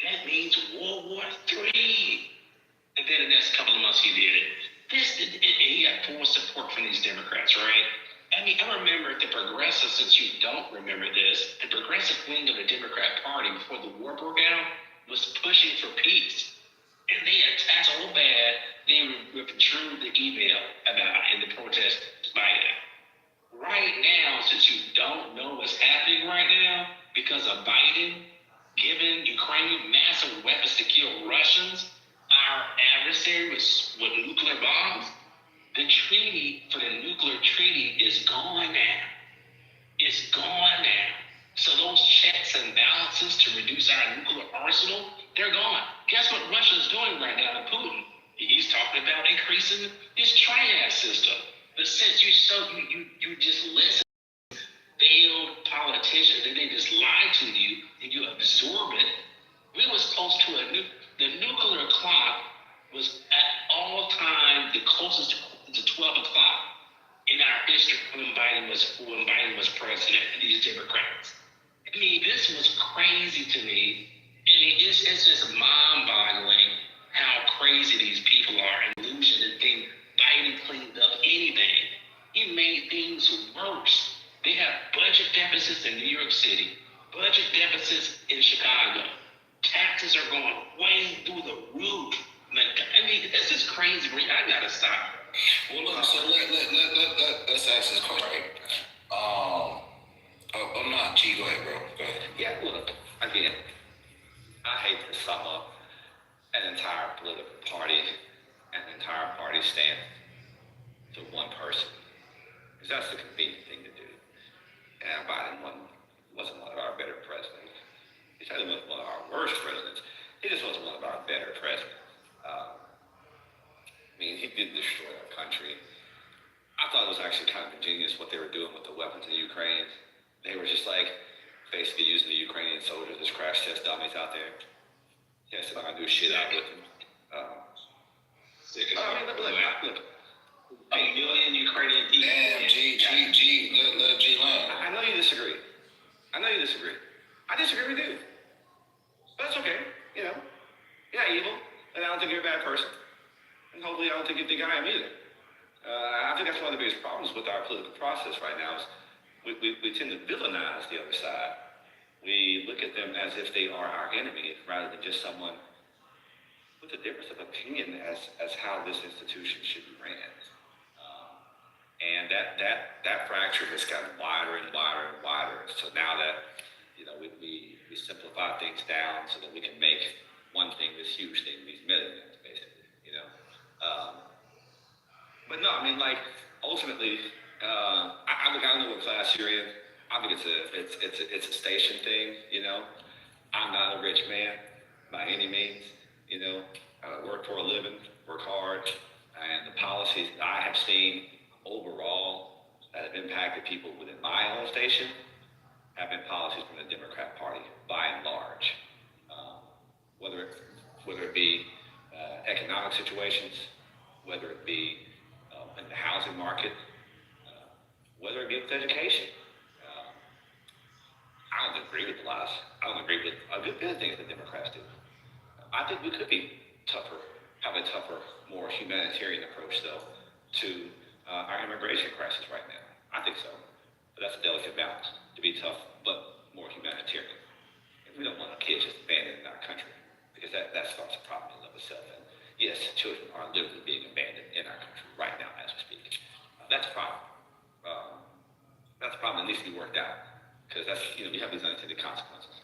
that means World War III. And then the next couple of months he did it. And he got full support from these Democrats, right? I mean, I remember the progressive, since you don't remember this, the progressive wing of the Democrat Party before the war broke out was pushing for peace. And they attacked so bad, they withdrew the email about in the protest Biden. Right now, since you don't know what's happening right now, because of Biden giving Ukraine massive weapons to kill Russians, our adversary with nuclear bombs, the treaty for the nuclear treaty is gone now. It's gone now. So those checks and balances to reduce our nuclear arsenal, they're gone. Guess what Russia's doing right now to Putin? He's talking about increasing his triad system. But since you just listen to failed politicians and they just lie to you and you absorb it, we was close to the nuclear clock was at all time the closest to 12 o'clock in our history when Biden was president and these Democrats. I mean, this was crazy to me. I mean, it's just mind-boggling how crazy these people are and losing the thing. Biden cleaned up anything. He made things worse. They have budget deficits in New York City, budget deficits in Chicago. Taxes are going way through the roof. I mean, this is crazy. I gotta stop. Well, look, so let's ask this question. No, G, go ahead, bro. Go ahead. Yeah, look, again, I hate to sum up an entire political party and an entire party stand to one person, because that's the convenient thing to do. And Biden wasn't one of our better presidents. He certainly wasn't one of our worst presidents. He just wasn't one of our better presidents. I mean, he did destroy our country. I thought it was actually kind of ingenious what they were doing with the weapons in Ukraine. They were just like basically using the Ukrainian soldiers as crash test dummies out there. Yeah, so they're not gonna do shit out with them. Look. A million Ukrainian people. Damn, G, let G learn. I know you disagree. I disagree with you. But that's okay, you know. You're not evil, and I don't think you're a bad person. And hopefully I don't think you think I am either. I think that's one of the biggest problems with our political process right now is we tend to villainize the other side. We look at them as if they are our enemy rather than just someone with a difference of opinion as how this institution should be ran. And that fracture has gotten wider and wider and wider. So now that, you know, we simplify things down so that we can make one thing this huge thing, these millions, basically, you know. But no, I mean, like, ultimately, I don't know what class you're in. I think it's a station thing, you know. I'm not a rich man by any means, you know. I work for a living, work hard, and the policies that I have seen overall that have impacted people within my own station have been policies from the Democrat Party by and large. Whether it be economic situations, whether it be in the housing market, whether it be with education. I don't agree with a lot. I don't agree with a good bit of things that Democrats do. I think we could be tougher, have a tougher, more humanitarian approach, though, to our immigration crisis right now. I think so. But that's a delicate balance, to be tough, but more humanitarian. And we don't want our kids just abandoned in our country, because that starts a problem in and of itself. And yes, children are literally being abandoned in our country right now as we speak. That's a problem. That's a problem that needs to be worked out, because that's, you know, we have these unintended consequences.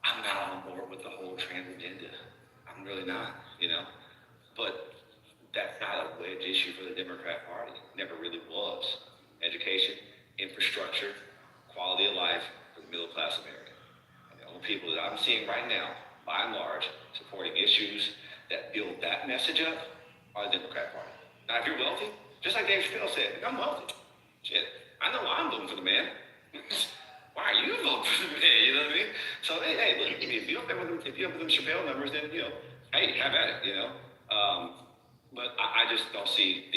I'm not on board with the whole trans agenda. I'm really not, you know. But that's not a wedge issue for the Democrat Party. Never really was. Education, infrastructure, quality of life for the middle class American. And the only people that I'm seeing right now, by and large, supporting issues that build that message up are the Democrat Party. Now, if you're wealthy, Just like Dave Chappelle said, I'm wealthy. Shit, I know why I'm voting for the man. Why are you voting for the man? You know what I mean? So hey, look, if you up there with them, if you up with them Chappelle numbers, then hey, have at it. But I just don't see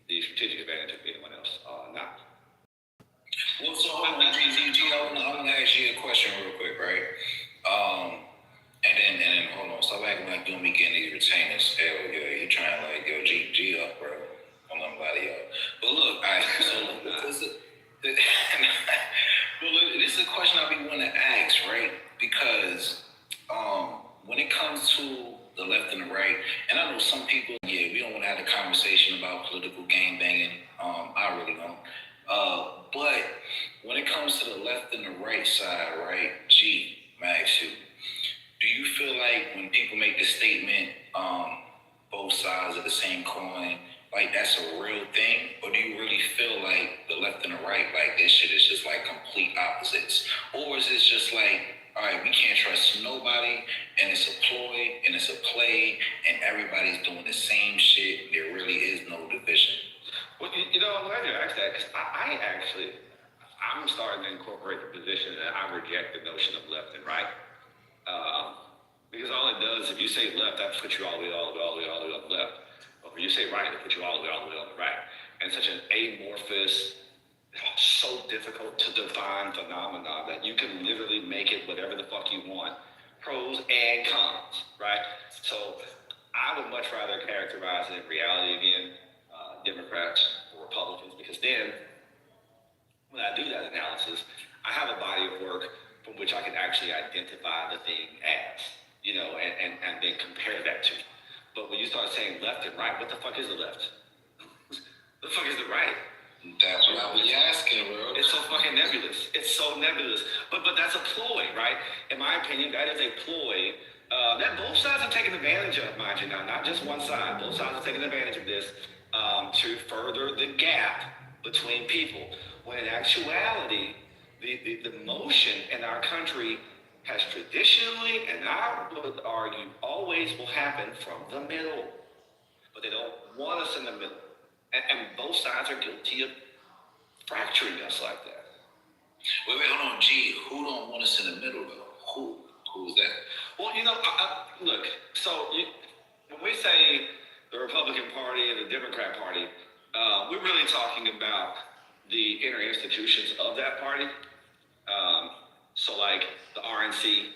the strategic advantage of anyone else. Not. Well, so hold on, Gino, I'm gonna ask you a question real quick, right? And then hold on, stop acting like you don't be getting these retainers. Hell yeah, you trying like G up, bro, on somebody else. But look, this is a question I be wanting to ask, right? Because when it comes to the left and the right, and I know some people, we don't want to have a conversation about political game banging. I really don't. But when it comes to the left and the right side, right, Max, do you feel like when people make this statement, both sides of the same coin, like that's a real thing? Or do you really feel like the left and the right, like this shit is just like complete opposites? Or is it just like, all right, we can't trust nobody, and it's a ploy, and it's a play, and everybody's doing the same shit, there really is no division? Well, I'm glad you asked that, because I'm starting to incorporate the position that I reject the notion of left and right. Because all it does, if you say left, that puts you all the way on the left. Or if you say right, it puts you all the way on the right. And such an amorphous, so difficult to define phenomenon that you can literally make it whatever the fuck you want, pros and cons, right? So I would much rather characterize it in reality again, Democrats or Republicans, because then when I do that analysis, I have a body of work from which I can actually identify the thing as, and then compare that to. But when you start saying left and right, what the fuck is the left? The fuck is the right? That's what I was asking, bro. It's so fucking nebulous. It's so nebulous. But that's a ploy, right? In my opinion, that is a ploy that both sides are taking advantage of, mind you now, not just one side. Both sides are taking advantage of this to further the gap between people. When in actuality, the motion in our country has traditionally, and I would argue, always will happen from the middle. But they don't want us in the middle. And both sides are guilty of fracturing us like that. Wait, hold on, who don't want us in the middle, though? Who's that? Well, look, so when we say the Republican Party and the Democrat Party, we're really talking about the inner institutions of that party. So like the RNC,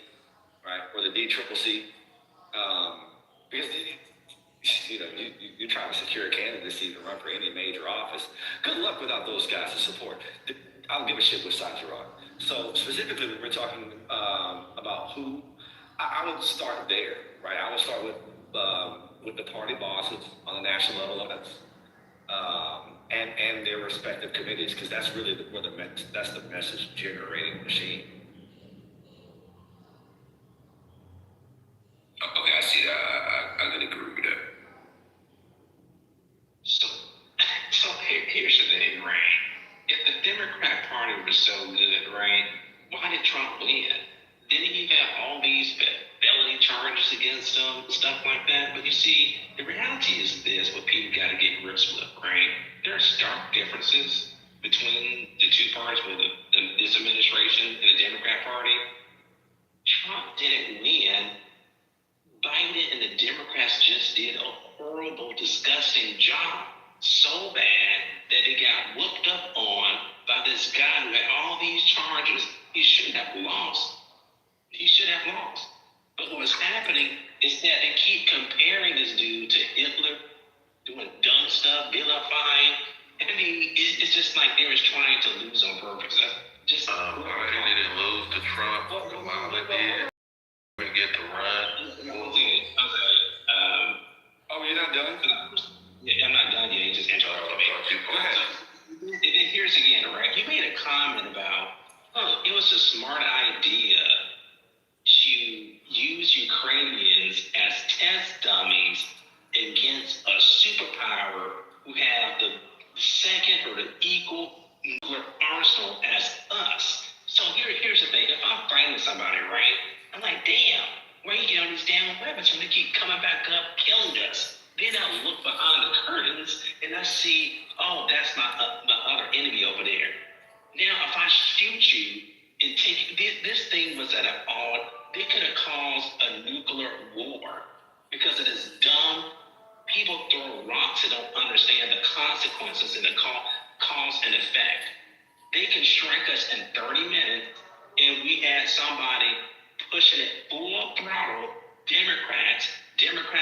right, or the DCCC, because you're trying to secure a candidacy to run for any major office. Good luck without those guys to support. I don't give a shit which side you're on. So specifically, when we're talking about who, I would start there, right? I would start with the party bosses on the national level, and their respective committees, because that's really that's the message generating machine. Okay, I see that. I could agree with that. So here's the thing, right? If the Democrat Party was so good, right, why did Trump win? Didn't he have all these felony charges against him, stuff like that? But you see, the reality is this, what people got to get grips with, right? There are stark differences between the two parties, with this administration and the Democrat Party. Trump didn't win. Biden and the Democrats just did a horrible, disgusting job. So bad that they got whooped up on by this guy who had all these charges. He shouldn't have lost. But what's happening is that they keep comparing this dude to Hitler, doing dumb stuff, vilifying. I mean, it's just like they was trying to lose on purpose. Biden didn't lose to Trump. Obama did. We get to run. Oh, you're not done? Yeah, I'm not done yet. You just interrupted me. Go ahead. And then here's again, right? You made a comment about, it was a smart idea to use Ukrainians as test dummies against a superpower who have the second or the equal nuclear arsenal as us. So here's the thing. If I'm fighting somebody, right, consequences and the cause and effect. They can strike us in 30 minutes, and we had somebody pushing it full throttle, Democrat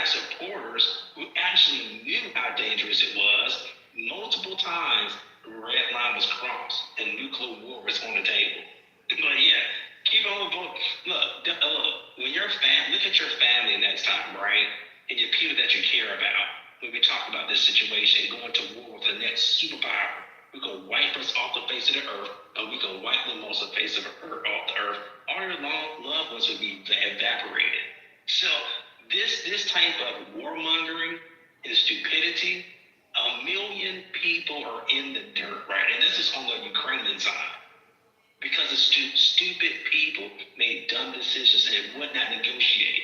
supporters who actually knew how dangerous it was. Multiple times, the red line was crossed, and nuclear war was on the table. But yeah, keep on voting. Look, when your look at your family next time, right? And your people that you care about. When we talk about this situation, going to war with the next superpower, we're gonna wipe us off the face of the earth, and we're gonna wipe them off the face of the earth, all your loved ones would be evaporated. So this type of warmongering and stupidity, 1 million people are in the dirt, right? And this is on the Ukrainian side. Because the stupid people made dumb decisions and it would not negotiate.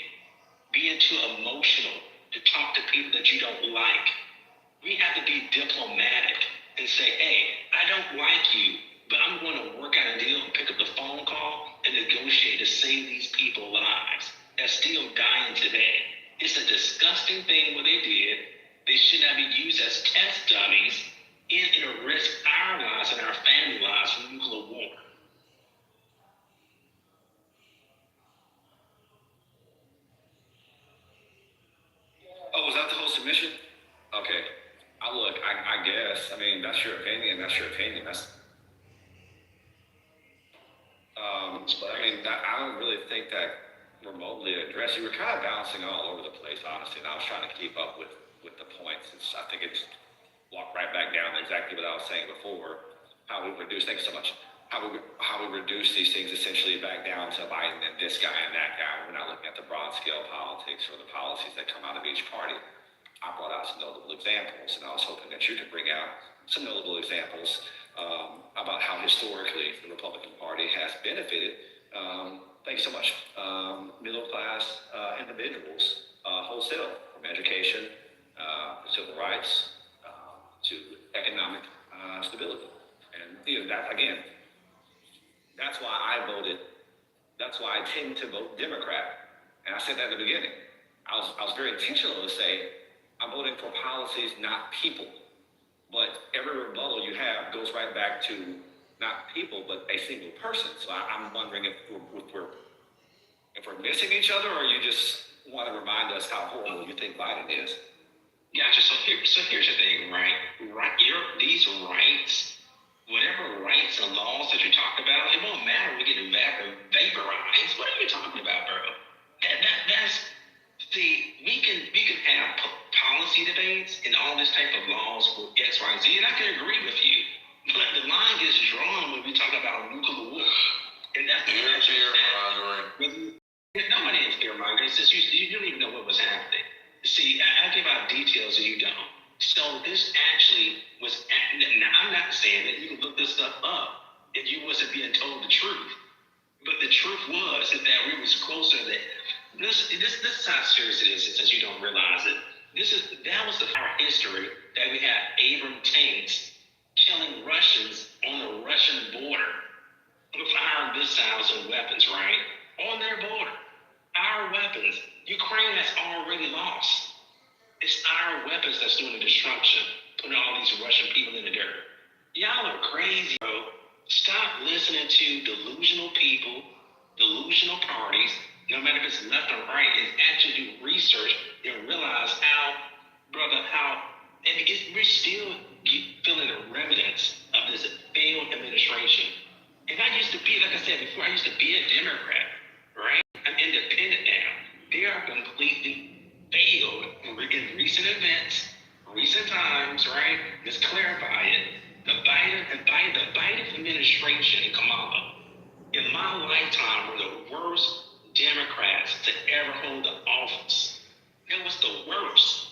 Being too emotional to talk to people that you don't like. We have to be diplomatic and say, hey, I don't like you, but I'm going to work out a deal and pick up the phone call and negotiate to save these people's lives that's still dying today. It's a disgusting thing what they did. They should not be used as test dummies and risk our lives and our family lives from nuclear war. Oh, was that the whole submission? Okay. I guess. I mean, that's your opinion. That's your opinion. But I mean, I don't really think that remotely addressed. You were kind of bouncing all over the place, honestly, and I was trying to keep up with the points. I think it's walked right back down to exactly what I was saying before. How we reduce, thanks so much. How we reduce these things essentially back down to Biden and this guy and that guy. We're not looking at the broad scale politics or the policies that come out of each party. I brought out some notable examples, and I was hoping that you could bring out some notable examples about how historically the Republican Party has benefited, thanks so much, middle class individuals wholesale, from education, civil rights, to economic stability. And that again, that's why I voted. That's why I tend to vote Democrat. And I said that at the beginning. I was very intentional to say I'm voting for policies, not people. But every rebuttal you have goes right back to not people, but a single person. So I'm wondering if we're missing each other, or you just want to remind us how horrible you think Biden is. Gotcha. So here's the thing, right? These rights, whatever rights and laws that you talk about, it won't matter. We get vaporized. What are you talking about, bro? We can have policy debates and all this type of laws with X, Y, Z, and I can agree with you. But the line gets drawn when we talk about nuclear war, and that's fear-mongering. Nobody is fear-mongering. It's just you don't even know what was happening. See, I give out details and you don't. So this actually was. Now I'm not saying that you can look this stuff up if you wasn't being told the truth. But the truth was that we was closer to that. This is how serious it is, since you don't realize it. That was our history, that we had Abram tanks killing Russians on the Russian border with our missiles and weapons, right? On their border. Our weapons. Ukraine has already lost. It's our weapons that's doing the destruction, putting all these Russian people in the dirt. Y'all are crazy, bro. Stop listening to delusional people, delusional parties, no matter if it's left or right, and actually do research and realize we're still feeling the remnants of this failed administration. And I used to be, like I said before, I used to be a Democrat, right? I'm independent now. They are completely failed in recent events, recent times, right? Let's clarify it. The Biden administration and Kamala, in my lifetime, were the worst Democrats to ever hold the office. It was the worst.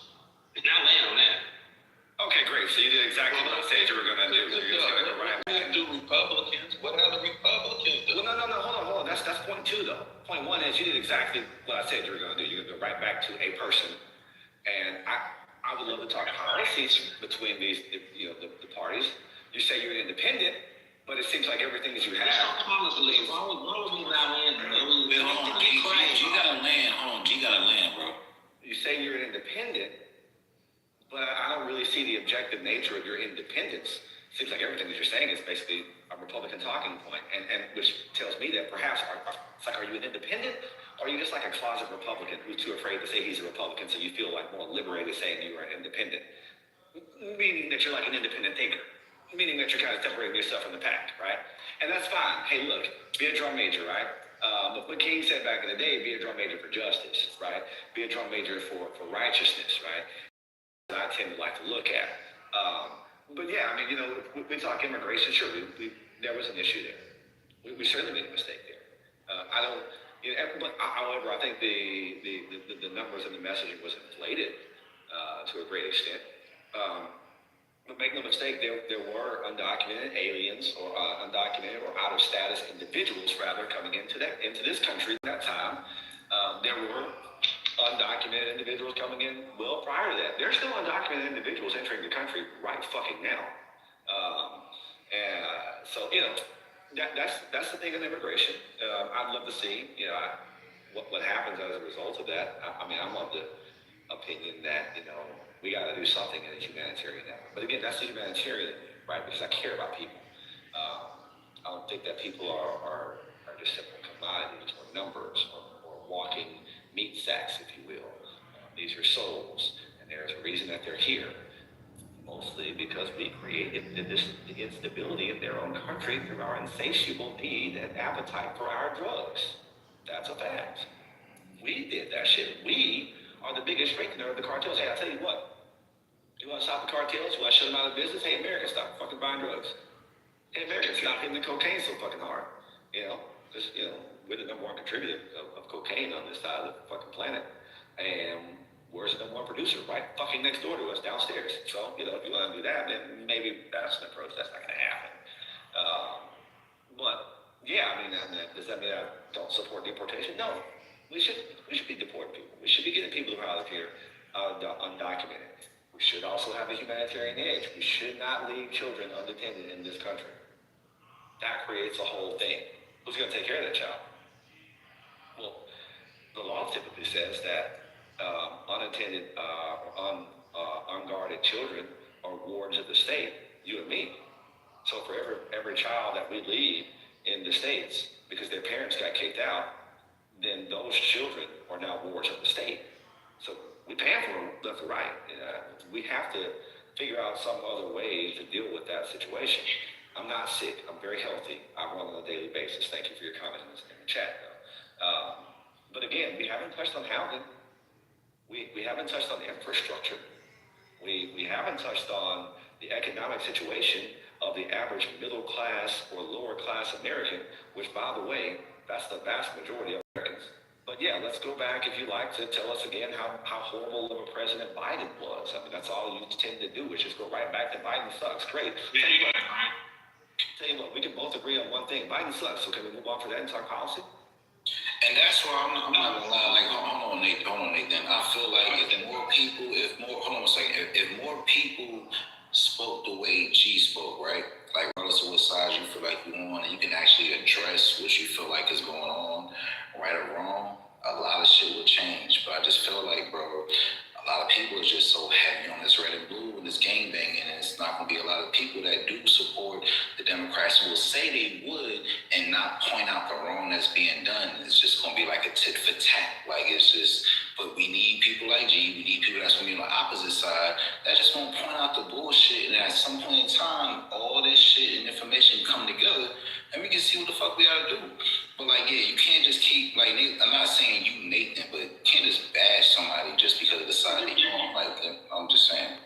And I land on that. Okay, great. So you did exactly what I said you were going to do. What do Republicans? What have the Republicans do? Well, no. Hold on. That's point two, though. Point one is you did exactly what I said you were going to do. You're going to go right back to a person. And I would love to talk policies between these, the parties. You say you're independent, but it seems like everything that you have. Why would we allow land? Hold on, G gotta land. Hold on, G gotta land, bro. You say you're independent, but I don't really see the objective nature of your independence. Seems like everything that you're saying is basically a Republican talking point, and which tells me that perhaps it's like, are you an independent, or are you just like a closet Republican who's too afraid to say he's a Republican, so you feel like more liberated saying you are an independent, meaning that you're like an independent thinker, meaning that you're kind of separating yourself from the pack, right? And that's fine. Hey, look, be a drum major, right? But what King said back in the day, be a drum major for justice, right? Be a drum major for righteousness, right? I tend to like to look at. But yeah, I mean, you know, we talk immigration. Sure, there was an issue there. We certainly made a mistake there. I don't, you know, but however, I think the numbers and the messaging was inflated to a great extent. But make no mistake, there were undocumented aliens or undocumented or out of status individuals rather coming into this country at that time. There were undocumented individuals coming in well prior to that. There's still undocumented individuals entering the country right fucking now. And so, you know, that's the thing in immigration. I'd love to see, you know, what happens as a result of that. I mean, I'm of the opinion that, you know, we got to do something in a humanitarian effort. But again, that's the humanitarian, right? Because I care about people. I don't think that people are just simple commodities or numbers or walking meat sacks, if you will. These are souls, and there's a reason that they're here. Mostly because we created the instability in their own country through our insatiable need and appetite for our drugs. That's a fact. We did that shit. We are the biggest strengthener of the cartels. Hey, I'll tell you what. You want to stop the cartels? You want to shut them out of business? Hey, America, stop fucking buying drugs. Hey, America, stop hitting the cocaine so fucking hard. You know, because, you know, we're the number one contributor of cocaine on this side of the fucking planet. And where's the number one producer? Right fucking next door to us, downstairs. So, you know, if you want to do that, then maybe that's an approach. That's not going to happen. But, yeah, I mean, does that mean I don't support deportation? No. We should be deporting people. We should be getting people out of here undocumented. We should also have a humanitarian edge. We should not leave children unattended in this country. That creates a whole thing. Who's going to take care of that child? Well, the law typically says that unattended or unguarded children are wards of the state, you and me. So for every child that we leave in the states because their parents got kicked out, then those children are now wards of the state. So we pay for them left and right. We have to figure out some other way to deal with that situation. I'm not sick. I'm very healthy. I run on a daily basis. Thank you for your comment in the chat, though. But again, we haven't touched on housing. We haven't touched on infrastructure. We haven't touched on the economic situation of the average middle class or lower class American, which, by the way, that's the vast majority of Americans. But yeah, let's go back, if you like, to tell us again how horrible of a President Biden was. I mean, that's all you tend to do, is just go right back to Biden sucks. Great. Yeah, you got it, right? Tell you what, we can both agree on one thing. Biden sucks. So can we move on for that and talk policy? And that's why I'm not gonna lie. Like, hold on, Nathan. I feel like if more people spoke the way G spoke, right? Like, regardless of what side you feel like you're on, and you can actually address what you feel like is going on, right or wrong, a lot of shit will change. But I just feel like, bro, a lot of people are just so heavy on this red and blue and this game banging, and it's not gonna be a lot of people that do support the Democrats who will say they would and not point out the wrong that's being done. It's just gonna be like a tit for tat. Like, it's just, but we need people like G, we need people that's gonna be on the opposite side that just gonna point out the bullshit, and at some point in time, all this shit and information come together, and we can see what the fuck we gotta do. But like, yeah, you can't just keep, like, I'm not saying you, Nathan, but you can't just bash somebody just because of the side they on. Like, I'm just saying.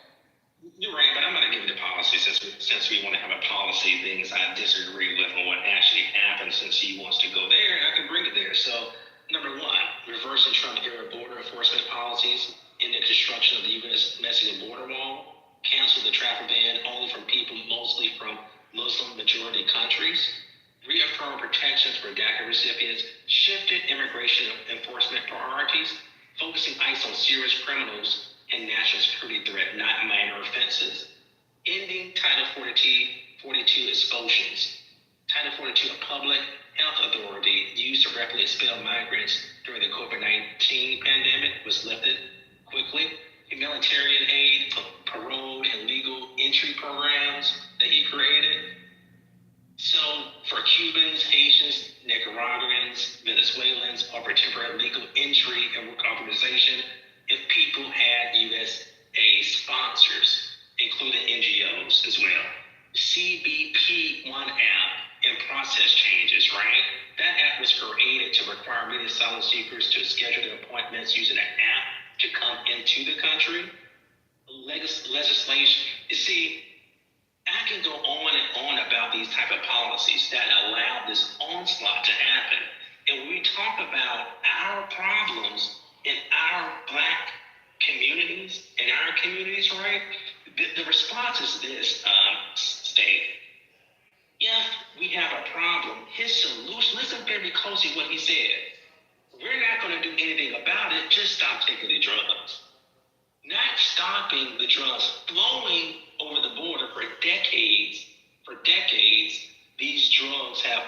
You're right, but I'm going to give you the policy since we want to have a policy things I disagree with on what actually happened, since he wants to go there, I can bring it there. So, number one, reversing Trump-era border enforcement policies, in the construction of the U.S. Mexican border wall, cancel the travel ban only from people mostly from Muslim-majority countries, reaffirm protections for DACA recipients, shifted immigration enforcement priorities, focusing ICE on serious criminals and national security threat, not minor offenses, ending Title 42 expulsions. Title 42, a public health authority used to rapidly expel migrants during the COVID-19 pandemic, was lifted quickly. Humanitarian aid immigrants using an app to come into the country. Legislation. You see, I can go on and on about these type of policies that allow this onslaught to happen. And when we talk about our problems in our black communities, right? The response is this, State. If we have a problem, his solution, listen very closely what he said. We're not going to do anything about it, just stop taking the drugs. Not stopping the drugs flowing over the border for decades, these drugs have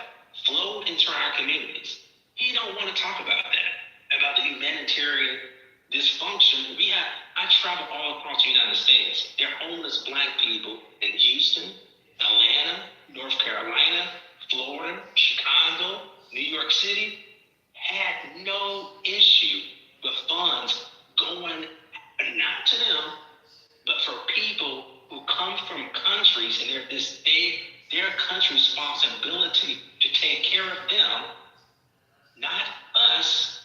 flowed into our communities. He don't want to talk about that, about the humanitarian dysfunction. I travel all across the United States. There are homeless black people in Houston, Atlanta, North Carolina, Florida, Chicago, New York City, had no issue with funds going not to them, but for people who come from countries and their country's responsibility to take care of them, not us.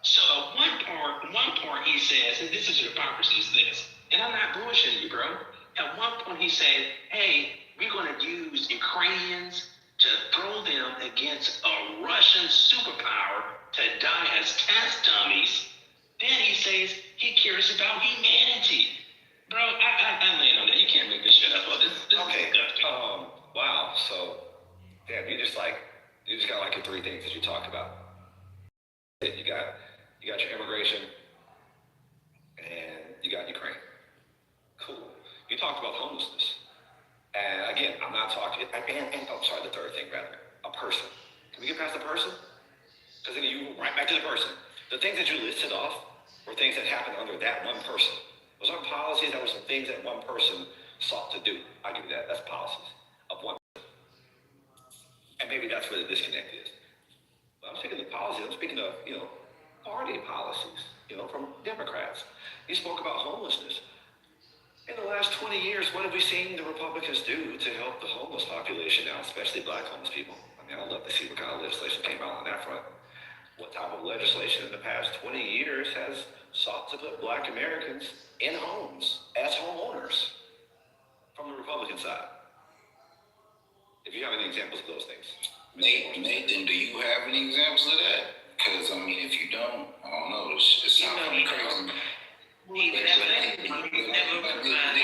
So at one part he says, and this is hypocrisy, is this, and I'm not bullshitting you, bro. At one point he said, hey, we're going to use Ukrainians to throw them against a Russian superpower to die as test dummies. Then he says he cares about humanity. Bro, I land on that. You can't make this shit up. This Okay. is disgusting. Wow. So, damn, you just got like your three things that you talked about. You got your immigration, and you got Ukraine. Cool. You talked about homelessness. And again, I'm not talking, the third thing rather, a person. Can we get past the person? Because then you right back to the person. The things that you listed off were things that happened under that one person. Those aren't policies, that were some things that one person sought to do. I give you that, that's policies of one person. And maybe that's where the disconnect is. But I'm speaking of policies, I'm speaking of, party policies, from Democrats. You spoke about homelessness. In the last 20 years, what have we seen the Republicans do to help the homeless population out, especially black homeless people? I mean, I'd love to see what kind of legislation came out on that front. What type of legislation in the past 20 years has sought to put black Americans in homes as homeowners from the Republican side? If you have any examples of those things. Nathan, do you have any examples of that? Because, if you don't, I don't know, it sounds kind of crazy. He never provided.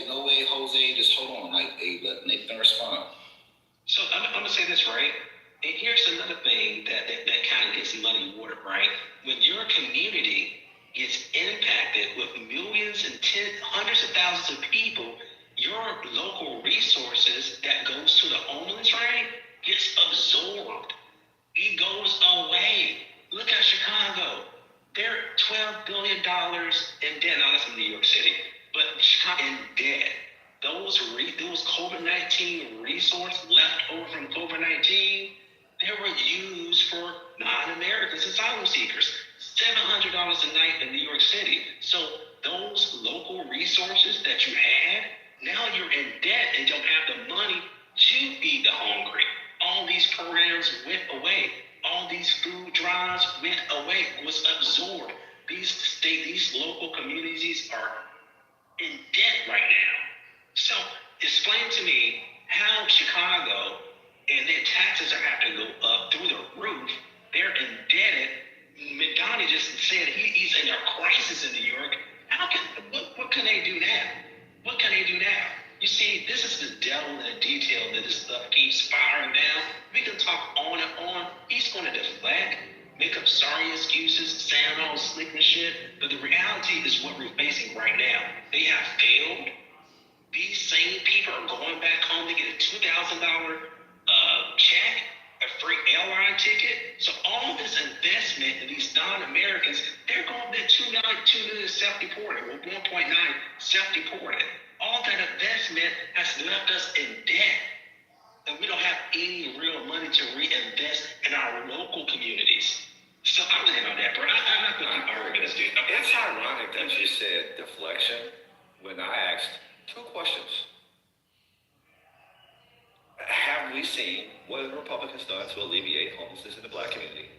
No way, Jose, just hold on. Let Nathan respond. So I'm going to say this, right? And here's another thing that kind of gets muddy water, right? When your community gets impacted with millions and hundreds of thousands of people, your local resources that goes to the homeless, right, gets absorbed. It goes away. Look at Chicago. They're $12 billion in debt. Now that's in New York City, but Chicago in debt. Those COVID-19 resources left over from COVID-19, they were used for non-Americans, asylum seekers. $700 a night in New York City. So those local resources that you had, now you're in debt and don't have the money to feed the hungry. All these programs went away. All these food drives went away, was absorbed. These local communities are in debt right now. So explain to me how Chicago and their taxes are having to go up through the roof. They're indebted. McDonald just said he's in a crisis in New York. What can they do now? What can they do now? You see, this is the devil in the detail that this stuff keeps spiraling down. We can talk on and on. He's going to deflect, make up sorry excuses, sound all slick and shit. But the reality is what we're facing right now. They have failed. These same people are going back home to get a $2,000 check, a free airline ticket. So all this investment in these non-Americans, they're going to be 2 million self-deported, or 1.9 self-deported. All that investment has left us in debt. And we don't have any real money to reinvest in our local communities. So I'm laying on that, bro. I'm not going to argue this, dude. It's ironic that you said deflection when I asked two questions. Have we seen what the Republican Republicans done to alleviate homelessness in the black community?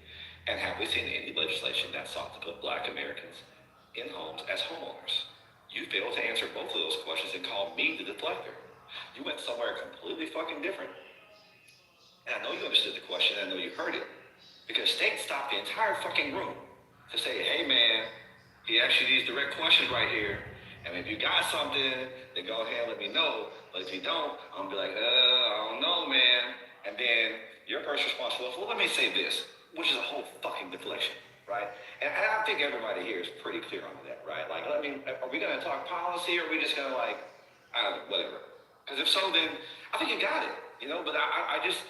And have we seen any legislation that sought to put black Americans in homes as homeowners? You failed to answer both of those questions and called me the deflector. You went somewhere completely fucking different. And I know you understood the question, I know you heard it. Because State stopped the entire fucking room to say, hey man, he asked you these direct questions right here. And if you got something, then go ahead and let me know. But if you don't, I'm gonna be like, I don't know, man. And then your first response was, well, let me say this, which is a whole fucking deflection, right? And I think everybody here is pretty clear on that, right? Like, I mean, are we gonna talk policy or are we just gonna like, I don't know, whatever? Because if so, then I think you got it, you know? But I just,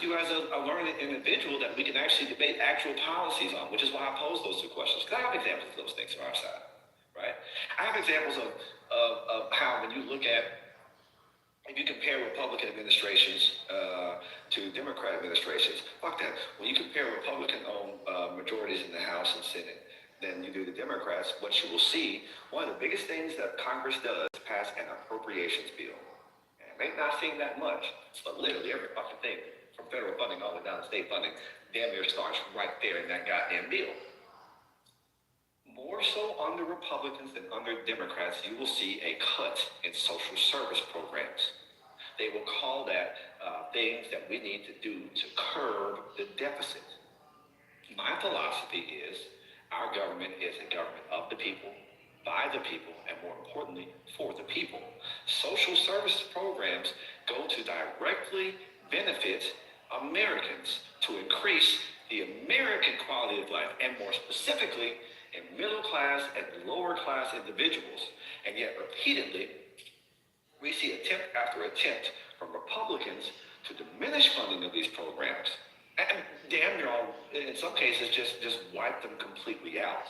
you as a learned individual that we can actually debate actual policies on, which is why I pose those two questions. Because I have examples of those things from our side, right? I have examples of how when you look at, if you compare Republican administrations to Democrat administrations, fuck that. When you compare Republican-owned majorities in the House and Senate, then you do the Democrats, what you will see, one of the biggest things that Congress does is pass an appropriations bill. And it may not seem that much, but literally every fucking thing, from federal funding all the way down to state funding, damn near starts right there in that goddamn bill. More so under Republicans than under Democrats, you will see a cut in social service programs. They will call that things that we need to do to curb the deficit. My philosophy is our government is a government of the people, by the people, and more importantly, for the people. Social service programs go to directly benefit Americans to increase the American quality of life, and more specifically, in middle class and lower class individuals. And yet repeatedly, we see attempt after attempt from Republicans to diminish funding of these programs. And damn near all, in some cases, just wipe them completely out.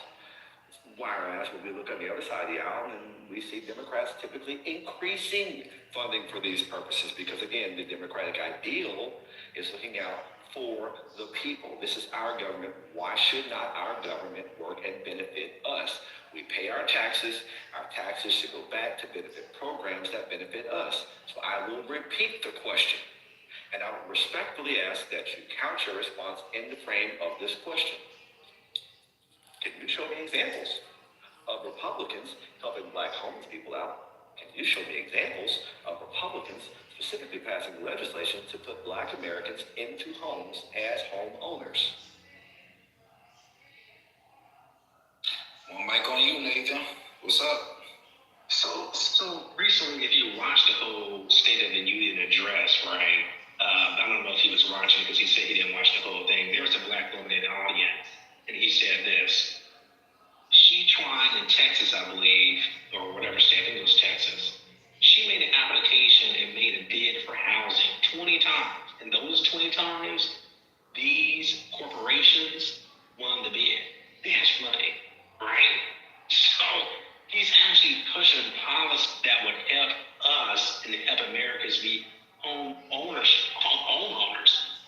Whereas when we look on the other side of the aisle, and we see Democrats typically increasing funding for these purposes, because again, the Democratic ideal is looking out for the people. This is our government. Why should not our government work and benefit us? We pay our taxes. Our taxes should go back to benefit programs that benefit us. So I will repeat the question, and I would respectfully ask that you count your response in the frame of this question. Can you show me examples of Republicans helping black homeless people out? Can you show me examples of Republicans specifically passing legislation to put black Americans into homes as homeowners? One mic on you, Nathan. What's up? So recently, if you watched the whole State of the Union address, right? I don't know if he was watching because he said he didn't watch the whole thing. There was a black woman in the audience, and he said this. She tried in Texas, I believe, or whatever state, I think it was Texas. She made an application and made a bid for housing 20 times. And those 20 times, these corporations won the bid. That's money, right? So he's actually pushing policies that would help us and help Americans be homeowners.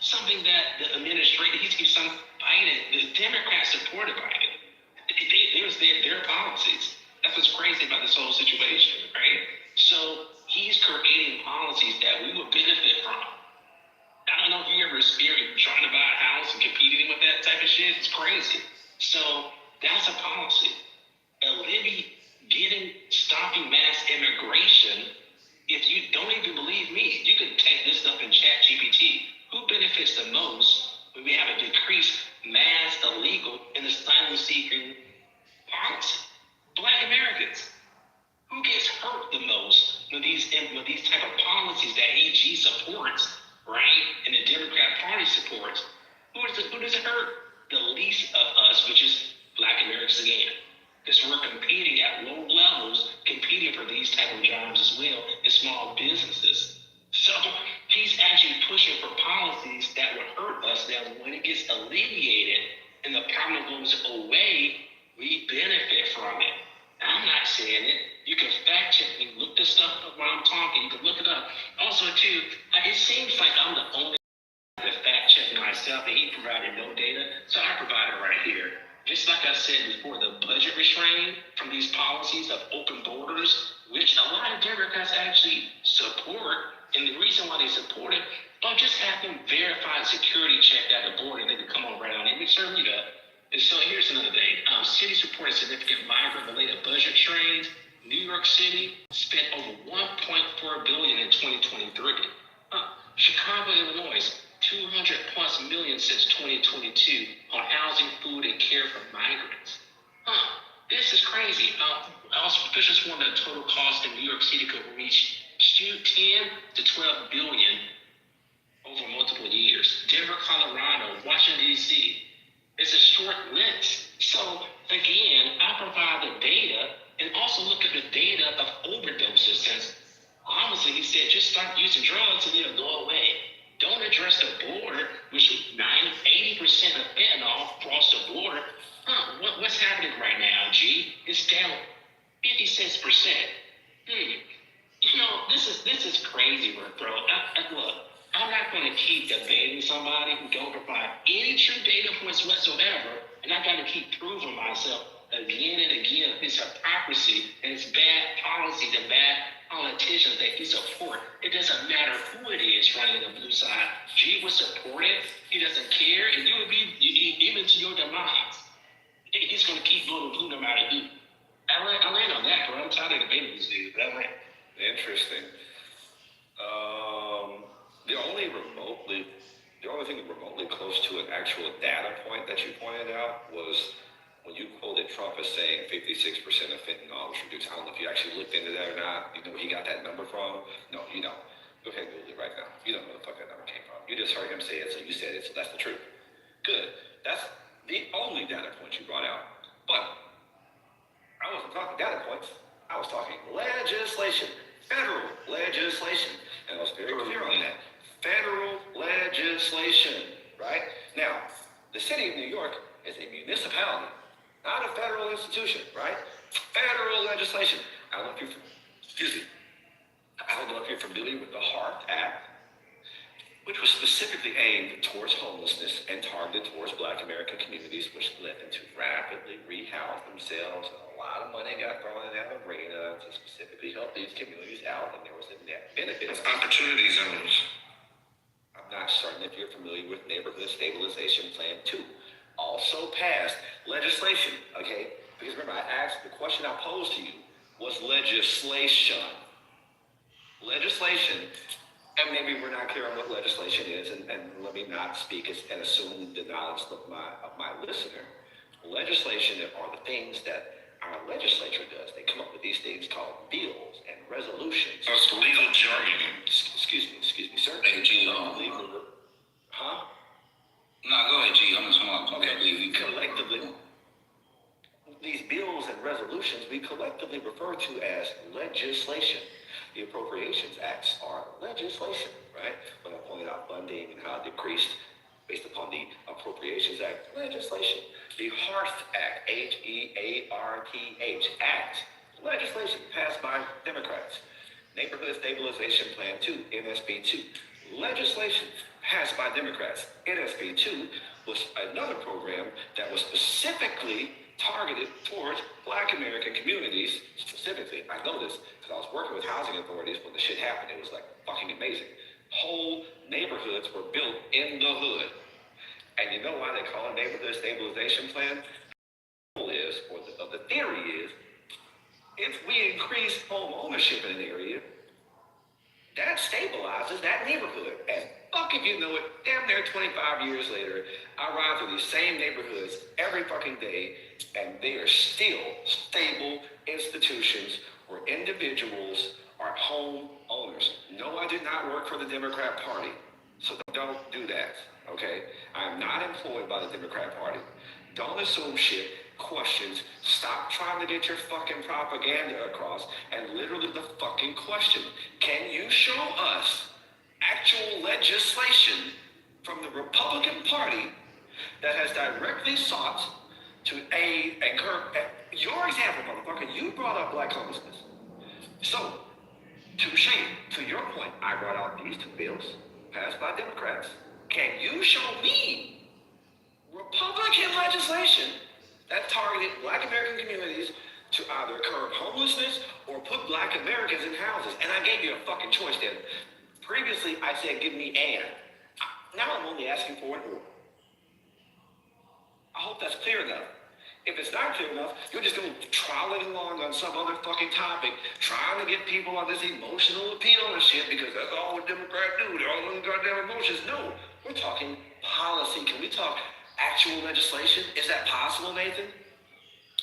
Something that the administration, he keeps on Biden, the Democrats supported Biden. There's their policies. That's what's crazy about this whole situation, right? So he's creating policies that we would benefit from. I don't know if you ever experienced trying to buy a house and competing with that type of shit. It's crazy. So that's a policy. Stopping mass immigration. If you don't even believe me, you can take this stuff in Chat GPT. Who benefits the most when we have a decreased mass illegal and asylum-seeking policy? Black Americans. Who gets hurt the most with these type of policies that AG supports, right? And the Democrat Party supports? Who does it hurt? The least of us, which is Black Americans again. Because we're competing at low levels, competing for these type of jobs as well in small businesses. So he's actually pushing for policies that would hurt us, that when it gets alleviated and the problem goes away, we benefit from it. I'm not saying it. You can fact check me, look this stuff up while I'm talking. You can look it up. Also, too, it seems like I'm the only one to fact check myself, and he provided no data, so I provide it right here. Just like I said before, the budget restraint from these policies of open borders, which a lot of Democrats actually support, and the reason why they support it, just have them verify And so here's another date. Cities reported significant migrant-related budget strains. New York City spent over $1.4 billion in 2023. Chicago, Illinois, 200 plus million since 2022 on housing, food, and care for migrants. This is crazy. Also, officials warned that total cost in New York City could reach 10 to 12 billion over multiple years. Denver, Colorado, Washington, D.C. It's a short list. So again, I provide the data and also look at the data of overdoses, since honestly he said just start using drugs and it'll go away. Don't address the border, which 80% of fentanyl cross the border. What's happening right now, G? It's down 56%. You know, this is crazy work, bro. Look, I'm not going to keep debating somebody who don't provide any true data points whatsoever, and I got to keep proving myself again and again. It's hypocrisy and it's bad policy, the bad politicians that you support. It doesn't matter who it is running the blue side. G would support it. He doesn't care, and you would be even to your demise. He's going to keep blowing blue no matter who. I land on that, bro. I'm tired of debating these dudes, but I land. Interesting. The only thing remotely close to an actual data point that you pointed out was when you quoted Trump as saying 56% of fentanyl was reduced. I don't know if you actually looked into that or not. You know where he got that number from? No, you don't. Go ahead and Google it right now. You don't know where the fuck that number came from. You just heard him say it, so you said it, so that's the truth. Good. That's the only data point you brought out. But I wasn't talking data points. I was talking legislation. Federal legislation. And I was very clear on that. Federal legislation, right? Now, the city of New York is a municipality, not a federal institution, right? Federal legislation. I don't know if you're familiar with the HARP Act, which was specifically aimed towards homelessness and targeted towards Black American communities, which led them to rapidly rehouse themselves. And a lot of money got thrown in that arena to specifically help these communities out, and there was a net benefit. Opportunity zones. I'm not certain if you're familiar with Neighborhood Stabilization Plan 2. Also passed legislation, okay? Because remember, I asked, the question I posed to you was legislation. Legislation, and maybe we're not clear on what legislation is, and let me not speak and assume the knowledge of my listener. Legislation are the things that our legislature does. They come up with these things called bills and resolutions. So it's legal jargon. Excuse me, sir. Hey, G, Huh? No, go ahead, G. I'm just Okay. Collectively, these bills and resolutions we collectively refer to as legislation. The Appropriations Acts are legislation, right? When I pointed out funding and how it decreased based upon the Appropriations Act, legislation. The HARTH Act, H-E-A-R-T-H Act, legislation passed by Democrats. Neighborhood Stabilization Plan 2, NSP 2, legislation passed by Democrats. NSP 2 was another program that was specifically targeted towards Black American communities. Specifically, I know this because I was working with housing authorities when the shit happened. It was like fucking amazing. Whole neighborhoods were built in the hood. And you know why they call it Neighborhood Stabilization Plan? The theory is, if we increase home ownership in an area, that stabilizes that neighborhood. And fuck if you know it, damn near 25 years later, I ride through these same neighborhoods every fucking day, and they are still stable institutions where individuals are home owners. No, I did not work for the Democrat Party, so don't do that, okay? I am not employed by the Democrat Party. Don't assume shit, questions. Stop trying to get your fucking propaganda across, and literally the fucking question. Can you show us actual legislation from the Republican Party that has directly sought to aid and curb? Your example, motherfucker, you brought up Black homelessness. So, to your point, I brought out these two bills passed by Democrats. Can you show me Republican legislation that targeted Black American communities to either curb homelessness or put Black Americans in houses? And I gave you a fucking choice then. Previously, I said, give me and. Now I'm only asking for an or. I hope that's clear enough. If it's not clear enough, you're just going to trolley along on some other fucking topic, trying to get people on this emotional appeal and shit, because that's all the Democrats do. They're all in goddamn emotions. No, we're talking policy. Can we talk actual legislation? Is that possible, Nathan?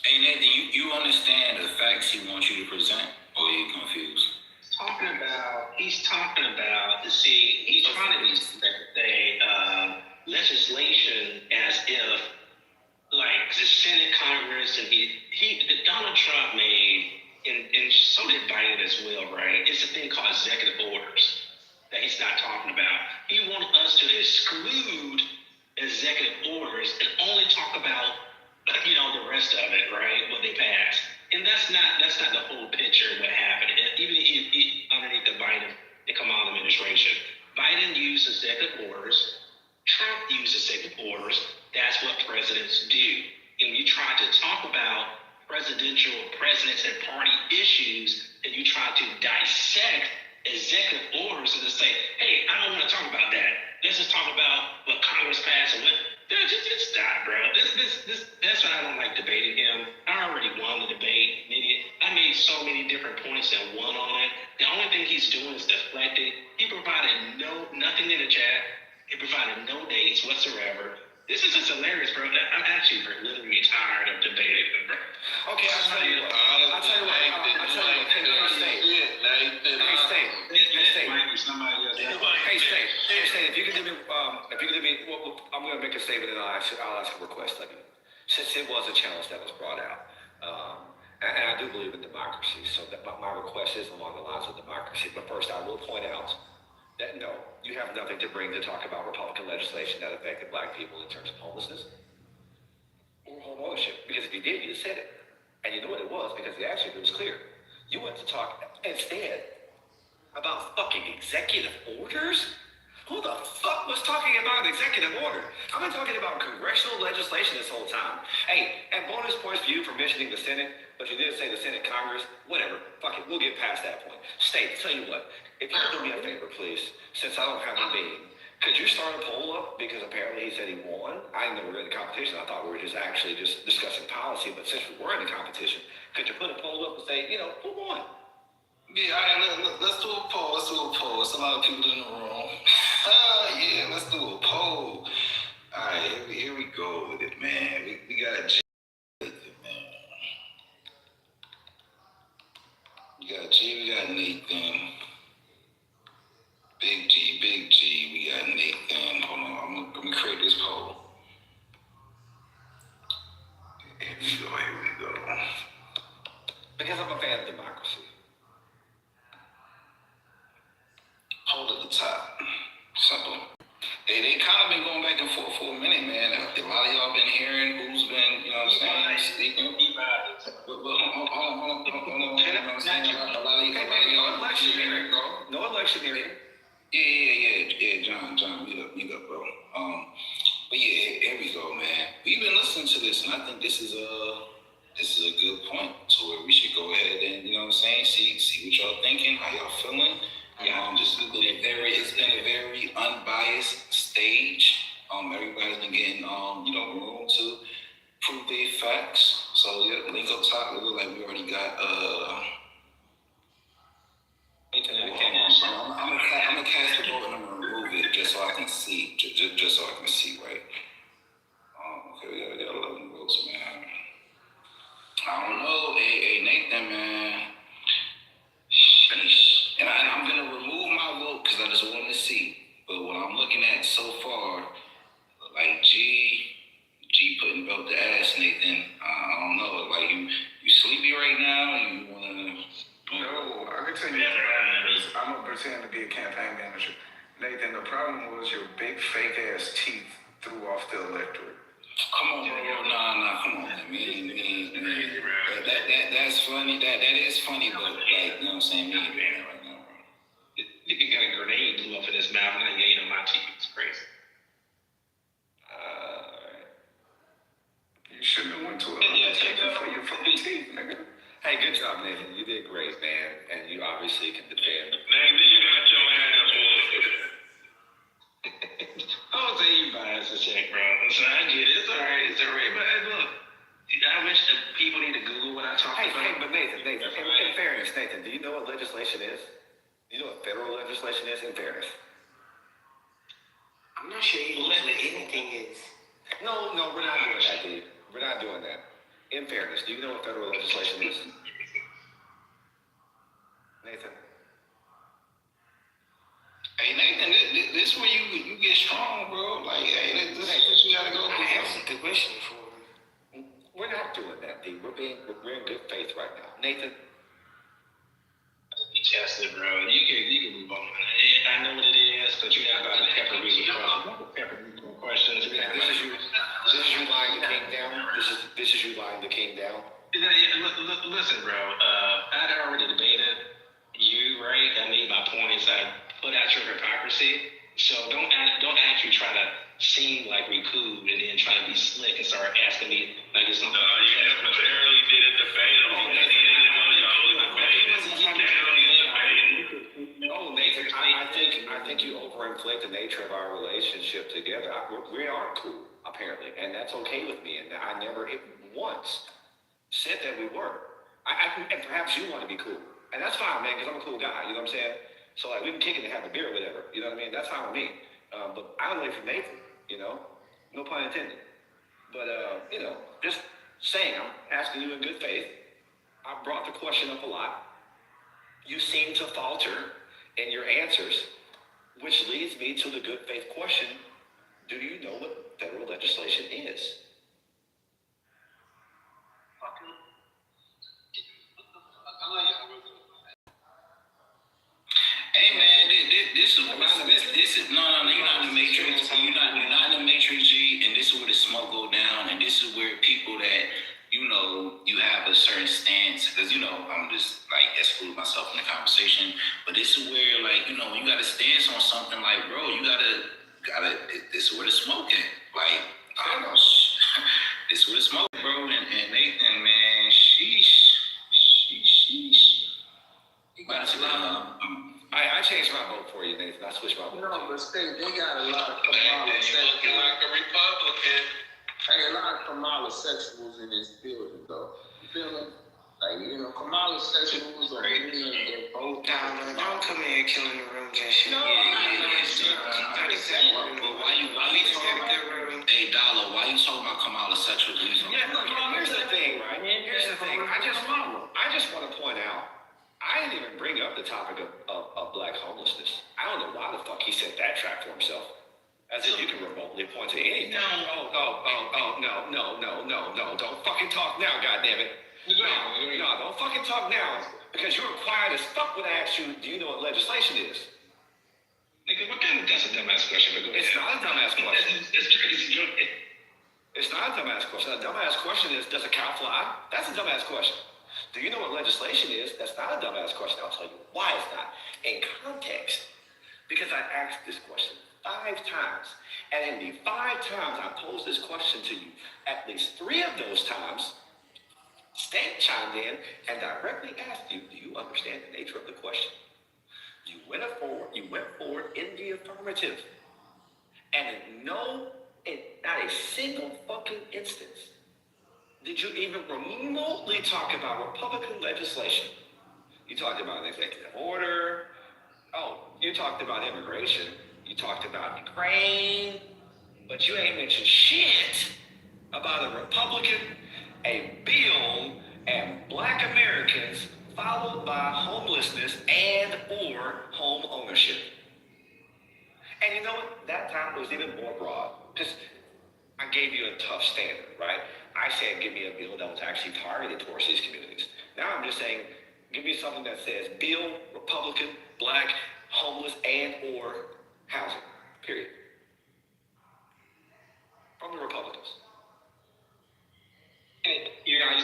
Hey, Nathan, you understand the facts he wants you to present, or are you confused? He's talking about, he's trying to say legislation as if, like the Senate, Congress, and that Donald Trump made, and so did Biden as well, right? It's a thing called executive orders that he's not talking about. He wanted us to exclude executive orders and only talk about, the rest of it, right? What they passed. And that's not the whole picture of what happened. Even underneath the Biden and Kamala administration, Biden used executive orders. Trump used executive orders. That's what presidents do. And you try to talk about presidents and party issues, and you try to dissect executive orders and just say, hey, I don't want to talk about that. Let's just talk about what Congress passed and what. Just stop, bro. That's why I don't like debating him. I already won the debate. I made so many different points and won on it. The only thing he's doing is deflecting. He provided nothing in the chat. He provided no dates whatsoever. This is just hilarious, bro. I'm actually literally tired of debating him, bro. Okay, I'll tell you what. Hey, State, if you could do me, I'm going to make a statement and I'll ask a request of you. Since it was a challenge that was brought out, and I do believe in democracy, so that my request is along the lines of democracy. But first, I will point out that no, you have nothing to bring to talk about Republican legislation that affected black people in terms of homelessness or home ownership. Because if you did, you said it. And you know what it was, because the action was clear. You went to talk instead about fucking executive orders? Who the fuck was talking about an executive order? I've been talking about congressional legislation this whole time. Hey, and bonus points for you for mentioning the Senate, but you did say the Senate, Congress, whatever. Fuck it, we'll get past that point. State, tell you what, if you could do me a favor, please, since I don't have a name, could you start a poll up? Because apparently he said he won. I didn't know we were in the competition. I thought we were just discussing policy, but since we were in the competition, could you put a poll up and say, who won? Yeah, all right, let's do a poll. It's a lot of people in the room. Yeah, let's do a poll. All right, here we go with it, man. We got G with it, man. We got G, we got Nathan. Big G, we got Nathan. Hold on, I'm gonna create this poll. Here we go. Because I'm a fan of democracy. Poll at the top. Simple. Hey, they kind of been going back and forth for a minute, man. A lot of y'all been hearing who's been, speaking. Hold on. You know what I'm saying? A lot of y'all. No electioneering, bro. No electioneering. Yeah, John, meet up, bro. But yeah, here we go, man. We've been listening to this, and I think this is a good point to where we should go ahead and, see what y'all thinking, how y'all feeling. It's been a very unbiased stage. Everybody's been getting, room to prove their facts. So yeah, link up top. It look like we already got. I'm gonna cast the vote and I'm gonna remove it just so I can see. Just so I can see, right? Okay, we got 11 votes, man. I don't know. Hey, Nathan, man. Sheesh. And I'm gonna remove my vote because I just want to see. But what I'm looking at so far, like G putting belt to ass, Nathan. I don't know. Like you sleepy right now? You wanna? No, I can tell you the problem is I'm gonna pretend to be a campaign manager. Nathan, the problem was your big fake ass teeth threw off the electorate. Come on, bro. Nah, come on, man. That's funny. That is funny, but like, you know what I'm saying? Me right now, bro. Nigga got a grenade blew up in his mouth and I ate on my teeth. It's crazy. You shouldn't have went to it. For your fucking teeth, nigga. Hey, good job, Nathan. You did great, man. And you obviously can defend. Nathan, you got your ass. don't say you bias a check, bro. So I get it. It's all right. It's all right. But look, I wish that people need to Google what I talked about. Hey, but Nathan, in fairness, Nathan, do you know what legislation is? Do you know what federal legislation is? In fairness. I'm not sure he knows what anything is. No, we're not doing that, dude. We're not doing that. In fairness, do you know what federal legislation is? Nathan. Hey Nathan, this where you get strong, bro. Like, hey, this is what you gotta go through. I answered the question for him. We're not doing that, D. We're in good faith right now. Nathan. You tested, bro. You can move on. I know what it is, but you're not about to pepper me with questions. This is you lying the king down. This is you lying the king down. Listen, bro. I'd already debated you, right? I made my points. I put out your hypocrisy. So don't actually try to seem like we cool and then try to be slick and start asking me like it's something. No, you necessarily didn't debate him. No, Nathan, I think you overinflate the nature of our relationship together. We aren't cool, apparently, and that's okay with me. And I never once said that we were. And perhaps you want to be cool, and that's fine, man, because I'm a cool guy. You know what I'm saying? So like we can kick it and have a beer or whatever. You know what I mean? That's fine with me. But I don't wait for Nathan. You know, no pun intended. But you know, just saying, I'm asking you in good faith. I brought the question up a lot. You seem to falter in your answers, which leads me to the good faith question: do you know what federal legislation is? Hey man, this is no, you're not in the matrix. You're not in the matrix, G. And this is where the smoke go down, and this is where people that you have a certain stance, because I'm just like exclude myself from the conversation. But this is where when you got a stance on something, like bro, you gotta. This is where the smoke is. Like I don't know, this is where the smoke, bro. And Nathan, man, sheesh. I changed my vote for you, Nathan. I switched my vote. No, but State, they got a lot of Kamala sexuals. Like a Republican. Hey, a lot of Kamala sexuals in this building, though. You feel me? Like, Kamala sexuals are in there both. Don't come in here killing the room, just No, but why you talking? Hey, Dollar, why you talking about Kamala sexuals? Yeah, here's the thing, right? Here's the thing. I just want to point out. I didn't even bring up the topic of black homelessness. I don't know why the fuck he set that trap for himself. As if you can remotely point to anything. No, don't fucking talk now, goddammit. No, don't fucking talk now, because you were quiet as fuck when I asked you, do you know what legislation is? Nigga, that's a dumbass question, but go ahead. It's not a dumbass question. It's crazy. Go ahead. It's not a dumbass question. A dumbass question is, does a cow fly? That's a dumbass question. Do you know what legislation is? That's not a dumbass question. I'll tell you why it's not. In context, because I asked this question 5 times. And in the 5 times I posed this question to you, at least 3 of those times, State chimed in and directly asked you, do you understand the nature of the question? You went forward in the affirmative. And not a single fucking instance did you even remotely talk about Republican legislation. You talked about an executive order. Oh, you talked about immigration. You talked about Ukraine. But you ain't mentioned shit about a Republican, a bill, and black Americans, followed by homelessness and or home ownership. And you know what? That time was even more broad. Because I gave you a tough standard, right? I said, give me a bill that was actually targeted towards these communities. Now I'm just saying, give me something that says bill, Republican, black, homeless, and or housing, period. From the Republicans. You didn't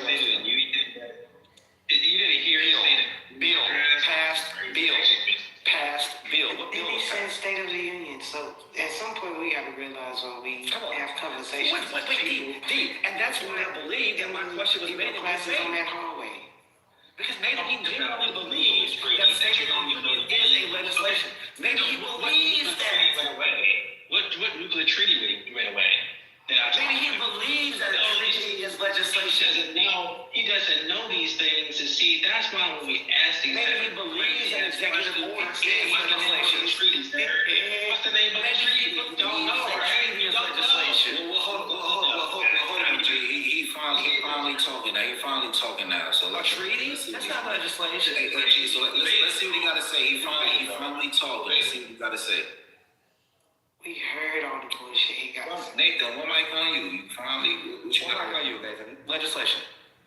hear it stated. Bill, passed bill. Passed bill. What bill he was said passed? State of the Union. So at some point we got to realize when we have conversations. Wait, D. And that's why I believe that my question was made in classes on that hallway. Because maybe he genuinely believes that the State of the Union is a legislation. Maybe he believes that. What nuclear treaty went away? Maybe he believes that treaty is legislation. He doesn't know these things. And see, that's why when we ask these maybe he believes that executive order is legislation. What's the name of the treaty? You don't know, right? It's legislation. Well, hold on, G. He finally talking now. He finally talking now. So a treaty? That's not legislation. Hey, G. So let's see what he got to say. He finally talking. Let's see what he got to say. We heard all the bullshit he got. Nathan, what mic on you? You finally, what you got on you, Nathan? Legislation,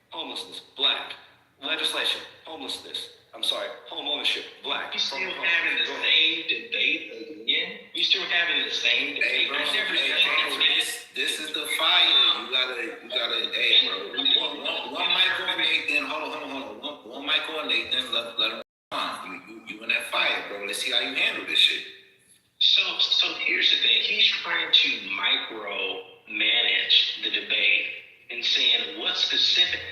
homelessness, black. Legislation, homelessness. I'm sorry, home ownership, black. You still having the same debate again? You still having the same debate? This is the fire. You gotta. Hey, bro. One mic on Nathan. Hold on. One mic on Nathan. Let him on. You in that fire, bro. Let's see how you handle this shit. So here's the thing. He's trying to micromanage the debate and saying what's specific.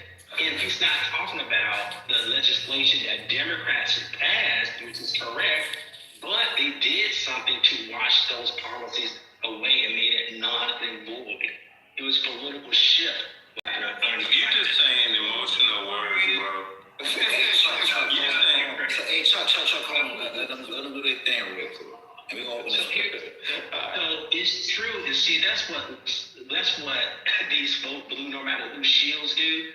And he's not talking about the legislation that Democrats have passed, which is correct, but they did something to wash those policies away and made it null and void. It was political shift. You're just saying emotional words, bro. Hey, Chuck, hold on. Let them do their thing real quick. And we're gonna open this. It's true. You see, that's what these folk blue, no matter who shields do.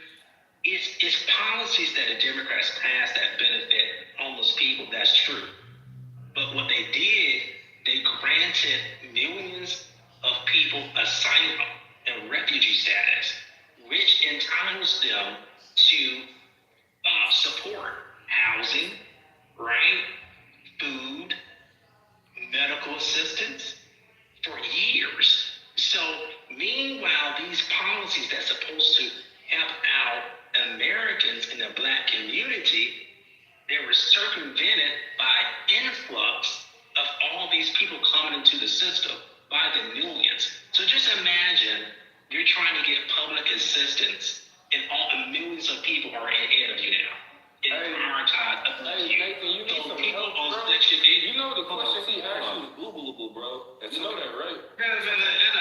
It's policies that the Democrats passed that benefit homeless people. That's true. But what they did, they granted millions of people asylum and refugee status, which entitles them to support housing, right, food, medical assistance for years. So meanwhile, these policies that's supposed to help out Americans in the black community, they were circumvented by influx of all these people coming into the system by the millions. So just imagine you're trying to get public assistance and all the millions of people are ahead of you now. Nathan, you need some help, bro. You know the question he asked you is Googleable, bro. You know that, right?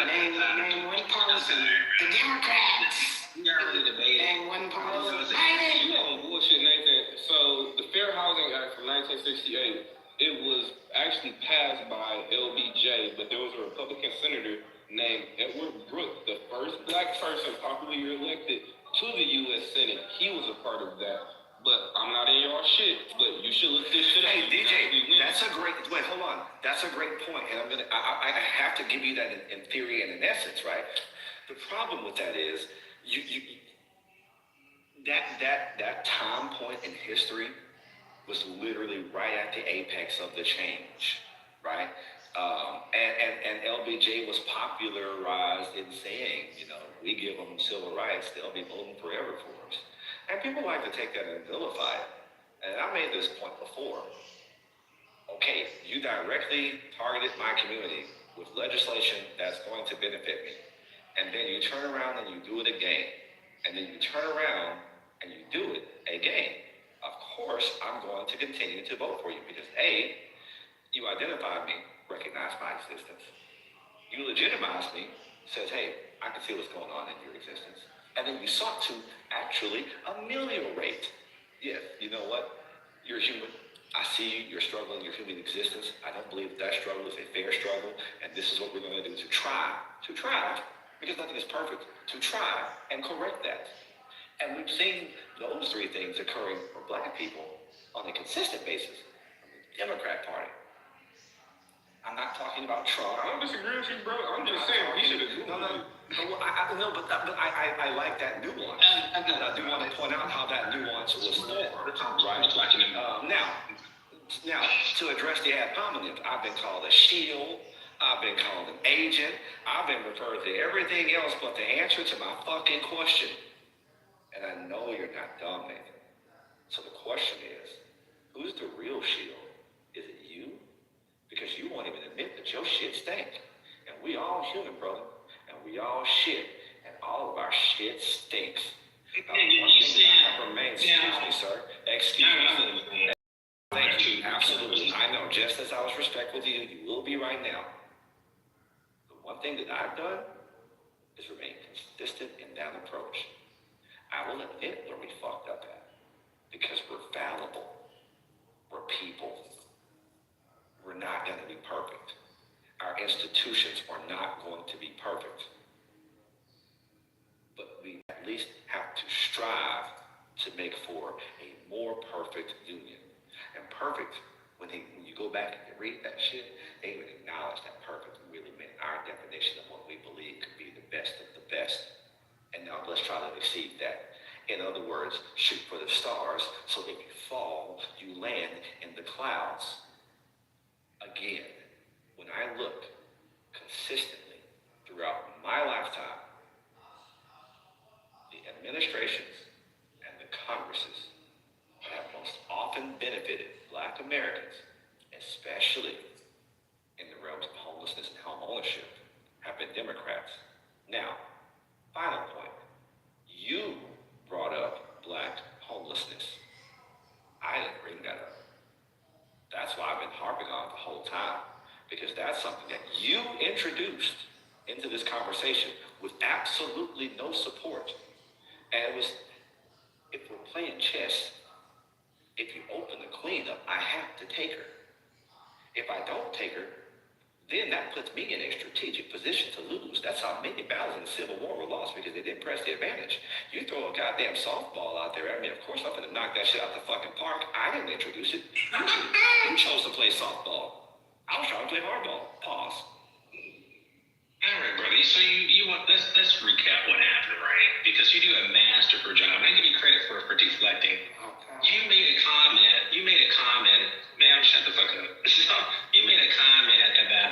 Name one policy. The Democrats. Name one policy. You know bullshit, Nathan. So the Fair Housing Act from 1968, it was actually passed by LBJ, but there was a Republican senator named Edward Brooke, the first black person popularly elected to the U.S. Senate. He was a part of that. But I'm not in y'all shit. But you should look this shit up. Hey, DJ, that's a great. Wait, hold on. That's a great point, and I have to give you that in theory and in essence, right? The problem with that is that time point in history was literally right at the apex of the change, right? And LBJ was popularized in saying, we give them civil rights, they'll be voting forever for us. And people like to take that and vilify it. And I made this point before. Okay, you directly targeted my community with legislation that's going to benefit me. And then you turn around and you do it again. And then you turn around and you do it again. Of course, I'm going to continue to vote for you because A, you identify me, recognize my existence. You legitimize me, says, hey, I can see what's going on in your existence. And then you sought to actually ameliorate. Yes, you know what? You're human. I see you. You're struggling. Your human existence. I don't believe that struggle is a fair struggle. And this is what we're going to do to try, because nothing is perfect, to try and correct that. And we've seen those three things occurring for black people on a consistent basis from the Democrat Party. I'm not talking about Trump. I don't disagree with you, bro. I'm just saying we should have Googled it. I like that nuance. And I do want to point out how that nuance was formed, right? Now, to address the ad hominem, I've been called a shield. I've been called an agent. I've been referred to everything else but the answer to my fucking question. And I know you're not dumb, Nathan. So the question is, who's the real shield? Is it you? Because you won't even admit that your shit stank. And we all human, brother. And we all shit. And all of our shit stinks. Excuse me, sir. Excuse me. Thank you. Absolutely. I know. Just as I was respectful to you, you will be right now. consistent in that approach. I will admit where we fucked up at, because we're fallible. We're people. We're not going to be perfect. Our institutions are not going to be perfect. But we at least have to strive to make for a more perfect union. And perfect, when you go back and you read that shit, they even acknowledge that perfect really meant our definition of what we believe could be the best of the best. And now let's try to exceed that. In other words, shoot for the stars, so if you fall, you land in the clouds. Again, when I look consistently throughout my lifetime, the administrations and the Congresses that have most often benefited Black Americans, especially in the realms of homelessness and home ownership, have been Democrats. Now, final point. You brought up Black homelessness. I didn't bring that up. That's why I've been harping on it the whole time, because that's something that you introduced into this conversation with absolutely no support. And it was, if we're playing chess, if you open the queen up, I have to take her. If I don't take her, then that puts me in a strategic position to lose. That's how many battles in the Civil War were lost, because they didn't press the advantage. You throw a goddamn softball out there, I mean, of course I'm gonna knock that shit out the fucking park. I didn't introduce it. You chose to play softball. I was trying to play hardball. Pause. All right, brother. So you want let's recap what happened, right? Because you do a masterful job. I give you credit for deflecting. You made a comment. Ma'am, shut the fuck up. So you made a comment about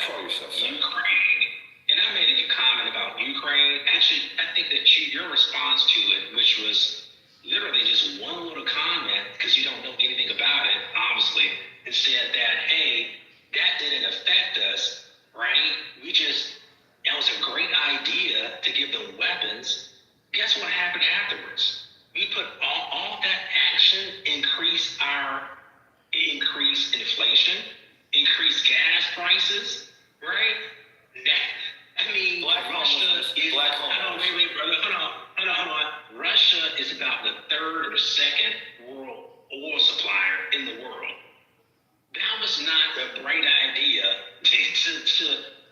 Ukraine, and I made a comment about Ukraine. Actually, I think that your response to it, which was literally just one little comment, because you don't know anything about it, obviously, and said that, hey, that didn't affect us, right? That was a great idea to give them weapons. Guess what happened afterwards? We put all that action, increase inflation, increase gas prices, right? I mean, Russia is, wait, brother, hold on. Russia is about the third or second world oil supplier in the world. That was not a great idea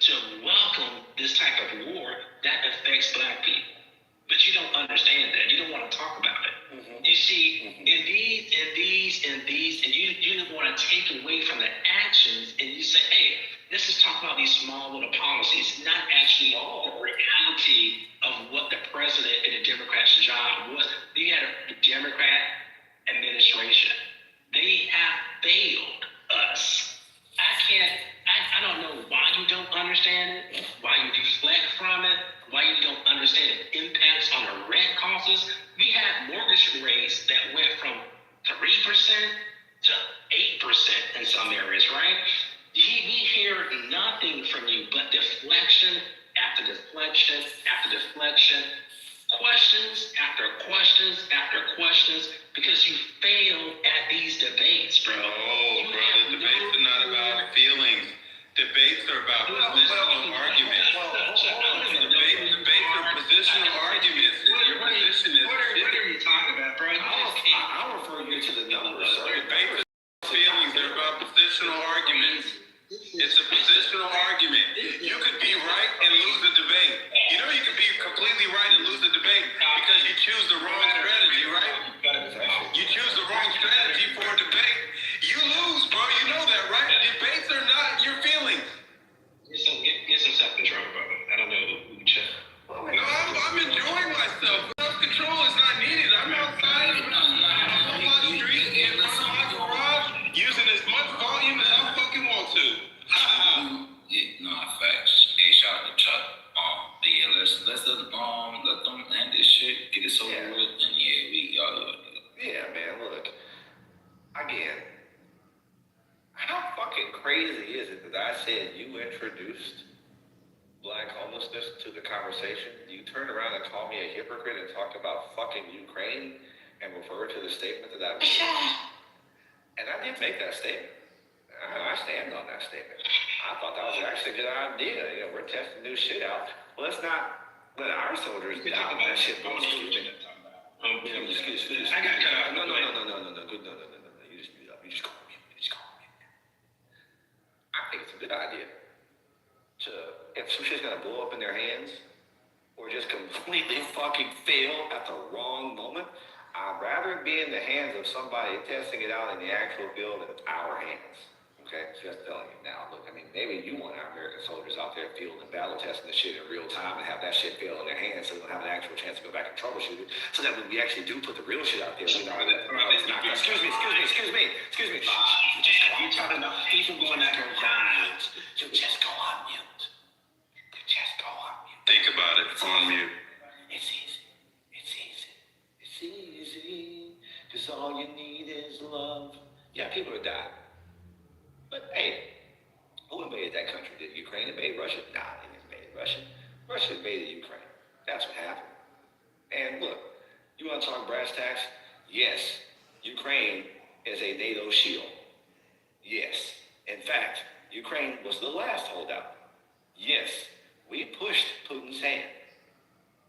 to welcome this type of war that affects Black people. But you don't understand that. You don't want to talk about it. Mm-hmm. You see, and you want to take away from the actions, and you say, hey, let's just talk about these small little policies, not actually the reality of what the president and the Democrats' job was. You had a Democrat administration. They have failed us. I don't know why you don't understand it, why you deflect from it, why you don't understand the impacts on the rent costs. We had mortgage rates that went from 3% to 8% in some areas, right? We hear nothing from you but deflection after deflection after deflection, questions after questions after questions, because you failed at these debates, bro. Oh, brother, debates are not about feelings. Debates are about positional arguments. Debates are positional arguments. Your position is... What are you talking about, bro? I'll refer you to the numbers, sir. Debates are feelings. They're about positional arguments. It's a positional argument. You could be right and lose the debate. You know you could be completely right and lose the debate because you choose the wrong strategy, right? You choose the wrong strategy for a debate. You lose, bro. You know that, right? Debates are not your feelings. Get some self-control, brother. I don't know who check. No, I'm enjoying myself. Self-control is not needed. I'm outside on my street in front of my garage using as much volume as I fucking want to. Facts. Hey, shout out to Chuck. Yeah, let's let them end this shit, get it over with, and yeah, man, look. Again, how fucking crazy is it that I said you introduced Black homelessness to the conversation? You turned around and called me a hypocrite and talked about fucking Ukraine and referred to the statement that I made. And I did make that statement. I stand on that statement. I thought that was actually a good idea. We're testing new shit out. Let's not Let our soldiers down that shit. Excuse me. I got cut off. No. You just mute up. You just go on mute. I think it's a good idea to, if some shit's gonna blow up in their hands or just completely fucking fail at the wrong moment, I'd rather it be in the hands of somebody testing it out in the actual field than our hands. Okay, just telling you now. Look, I mean, maybe you want our American soldiers out there field and battle testing the shit in real time and have that shit fail in their hands so they don't have an actual chance to go back and troubleshoot it. So that when we actually do put the real shit out there, we know that. Excuse me. You talking about people going out there dying. You just go on mute. Think about it. On mute. It's easy. Cause all you need is love. Yeah, people are dying. But hey, who invaded that country? Did Ukraine invade Russia? Nah, they didn't invade Russia. Russia invaded Ukraine. That's what happened. And look, you want to talk brass tacks? Yes, Ukraine is a NATO shield. Yes. In fact, Ukraine was the last holdout. Yes, we pushed Putin's hand.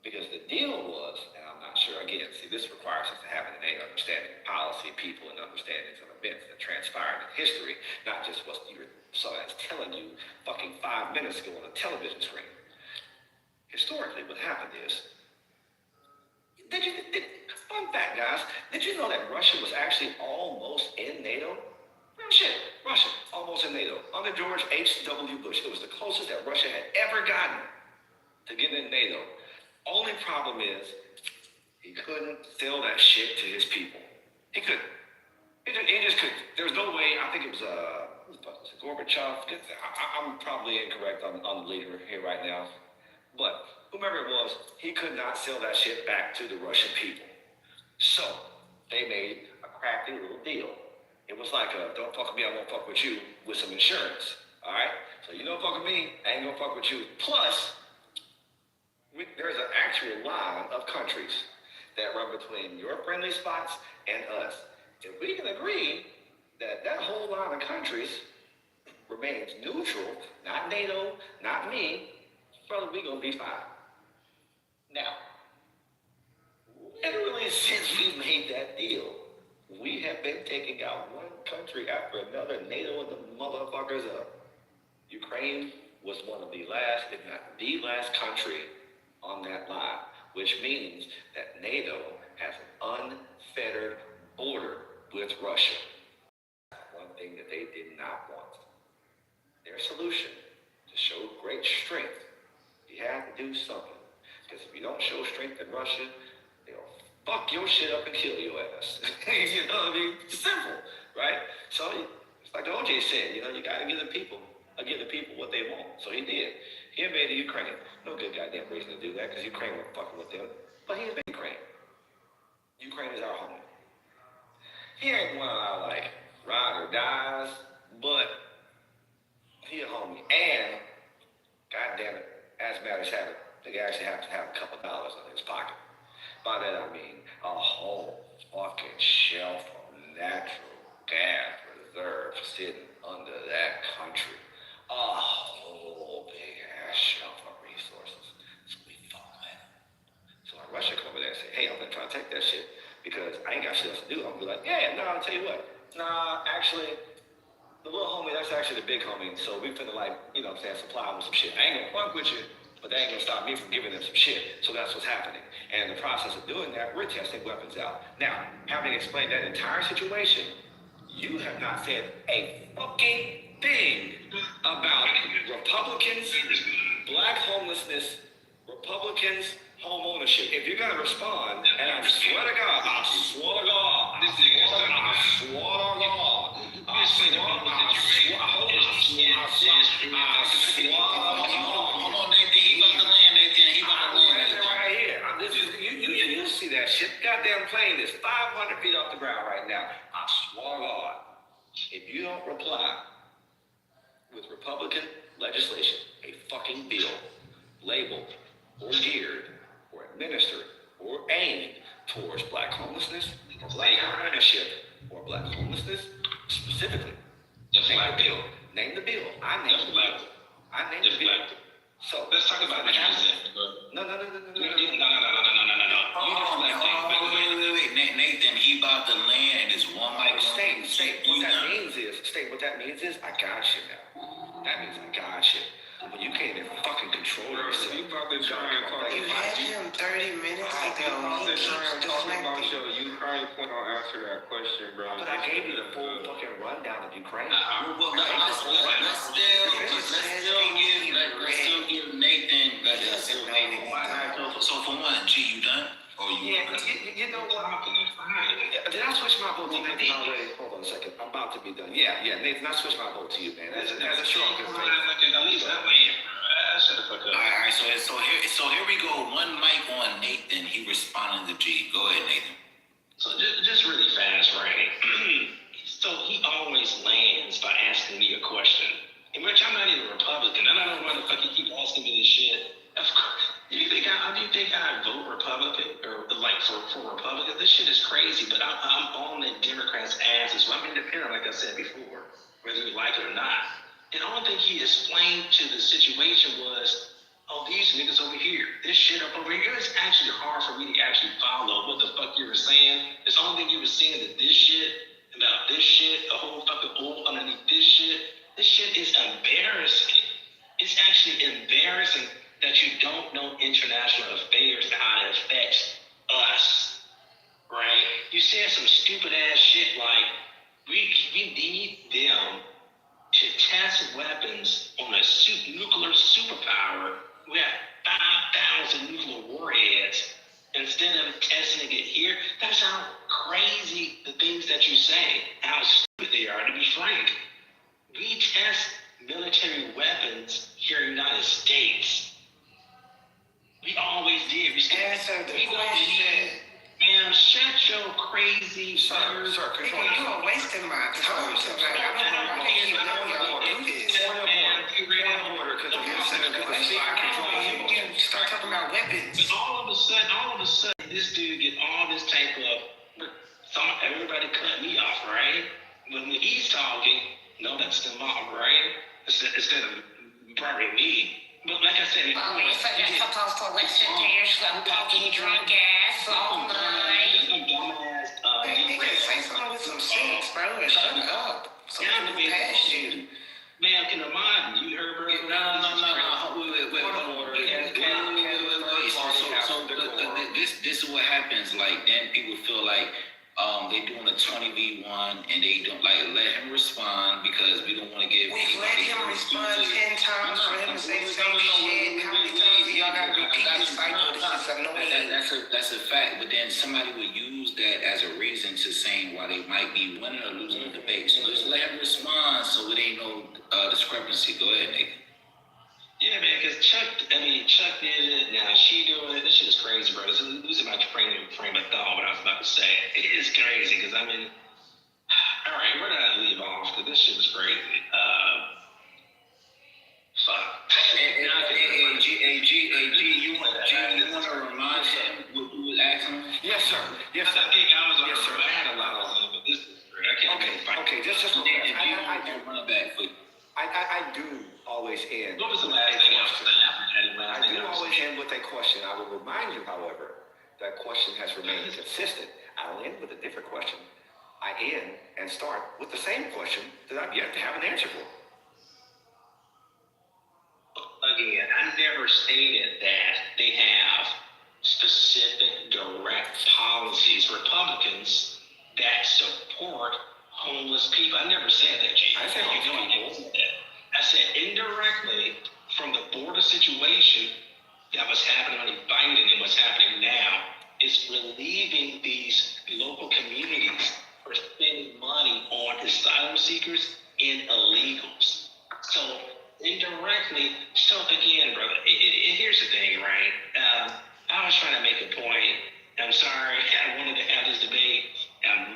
Because the deal was, and I'm not sure, again, see, this requires us to have an innate understanding of policy, people, and understandings of events that transpired in history, not just what your son is telling you fucking 5 minutes ago on a television screen. Historically, what happened is, fun fact, guys, did you know that Russia was actually almost in NATO? Real shit, Russia, almost in NATO. Under George H.W. Bush, it was the closest that Russia had ever gotten to getting in NATO. Only problem is, he couldn't sell that shit to his people. He couldn't. He just couldn't. There was no way, I think it was, who the fuck was it, Gorbachev? I'm probably incorrect on the leader here right now. But whomever it was, he could not sell that shit back to the Russian people. So, they made a crafty little deal. It was like a, don't fuck with me, I won't fuck with you, with some insurance. All right? So you don't fuck with me, I ain't gonna fuck with you. Plus, there's an actual line of countries that run between your friendly spots and us. If we can agree that that whole line of countries remains neutral, not NATO, not me, brother, we gonna be fine. Now, literally since we made that deal, we have been taking out one country after another, NATO and the motherfuckers up. Ukraine was one of the last, if not the last country on that line, which means that NATO has an unfettered border with Russia. One thing that they did not want. Their solution to show great strength, you have to do something. Because if you don't show strength in Russia, they'll fuck your shit up and kill your ass. You know what I mean? It's simple, right? So it's like the OJ said, you gotta give the people what they want. So he did. He invaded Ukraine. No good goddamn reason to do that because Ukraine was fucking with them. But he invaded Ukraine. Ukraine is our home. He ain't one of our ride or dies, but he a homie. And goddamn it, as matters have it, they actually have to have a couple dollars in his pocket. By that I mean a whole fucking shelf of natural gas reserves sitting under that country. A whole big ass shelf of resources. So we fuck with them. So when Russia come over there and say, hey, I'm gonna try to take that shit because I ain't got shit else to do. I'm gonna be like, I'll tell you what. Nah, actually, the little homie, that's actually the big homie. So we finna supply him with some shit. I ain't gonna fuck with you, but that ain't gonna stop me from giving them some shit. So that's what's happening. And in the process of doing that, we're testing weapons out. Now, having explained that entire situation, you have not said a fucking thing about Republicans, black homelessness, Republicans, home ownership. If you're gonna respond, and I swear to God, you see that shit? Goddamn plane is 500 feet off the ground right now. I swear to God, if you don't reply with Republican legislation, a fucking bill labeled or geared or administered or aimed towards black homelessness or black ownership or black homelessness specifically. Name the bill. I named the bill. So let's talk about what you said. No. No. You Wait. Nathan, he about to land and it's one mic. State. What that means is I got you now. That means I got you. When you can't even fucking control yourself. You about to try and talk You had him 30 minutes ago. You about to try and talk about your Ukraine point on answer that question, bro. But I gave you the full fucking rundown of Ukraine. Let's still give Nathan. So for one, G, you done? Or you? Yeah, you know what? Did I switch my vote to Nathan already? Hold on a second. I'm about to be done. Yeah, Nathan, I switched my vote to you, man. That's a strong good thing. At least that land, bro. Shut the fuck up. All right, so here we go. One mic on Nathan. He responded to G. Go ahead, Nathan. So just really fast, right? So he always lands by asking me a question, in which I'm not even a Republican. I don't know why the fuck he keep asking me this shit. Of course. Do you think I vote Republican or like for Republican? This shit is crazy, but I'm on the Democrats' asses. Well, I'm independent, like I said before, whether you like it or not. And the only thing he explained to the situation was, oh, these niggas over here, this shit up over here. It's actually hard for me to actually follow what the fuck you were saying. It's the only thing you were saying that this shit, about this shit, the whole fucking oil underneath this shit is embarrassing. It's actually embarrassing that you don't know international affairs and how it affects us, right? You said some stupid ass shit like, we need them to test weapons on a nuclear superpower. We have 5,000 nuclear warheads instead of testing it here. That's how crazy the things that you say, how stupid they are, to be frank. We test military weapons here in the United States. We always did. Answer the question. Man, shut your crazy Sir, you are wasting my time tonight. I don't know why you know y'all do this. Start talking about weapons. But all of a sudden, this dude get all this type of, everybody cut me off, right? When he's talking, no, that's the mob, right? Instead of probably me. But like I said, you're supposed to listen to yourself talking drunk ass all night. Say something with some sense, bro. Shut up. Something will pass you. Man, can the mod, you heard, bro? No. Wait. This is what happens. Like, then people feel like they doing a 20v1 and they don't let him respond because we don't want to give. We've let him respond 10 times for him to say the same shit. How many times y'all gotta repeat this cycle? This is annoying. That's a fact. But then somebody would use that as a reason to saying why they might be winning or losing the debate. So just let him respond so it ain't no discrepancy. Go ahead, Nathan. Yeah, man, because Chuck did it, now she doing it. This shit is crazy, bro. It's losing my frame of thought what I was about to say. It is crazy, because all right, where did I leave off? Because this shit is crazy. Fuck. G, you want to remind him what you was asking? Yes, sir. I think I was on the road. I had a lot of them, but this is great. I can't Okay, just I do run it back for you. I do always end. What was the last thing I was saying? I do always end with a question. I will remind you, however, that question has remained consistent. I'll end with a different question. I end and start with the same question that I've yet to have an answer for. Again, I never stated that they have specific direct policies, Republicans, that support homeless people. I never said that, G. I said I said indirectly from the border situation that was happening under Biden and what's happening now is relieving these local communities for spending money on asylum seekers and illegals. So indirectly, so again, brother, here's the thing, right? I was trying to make a point. I'm sorry, I wanted to have this debate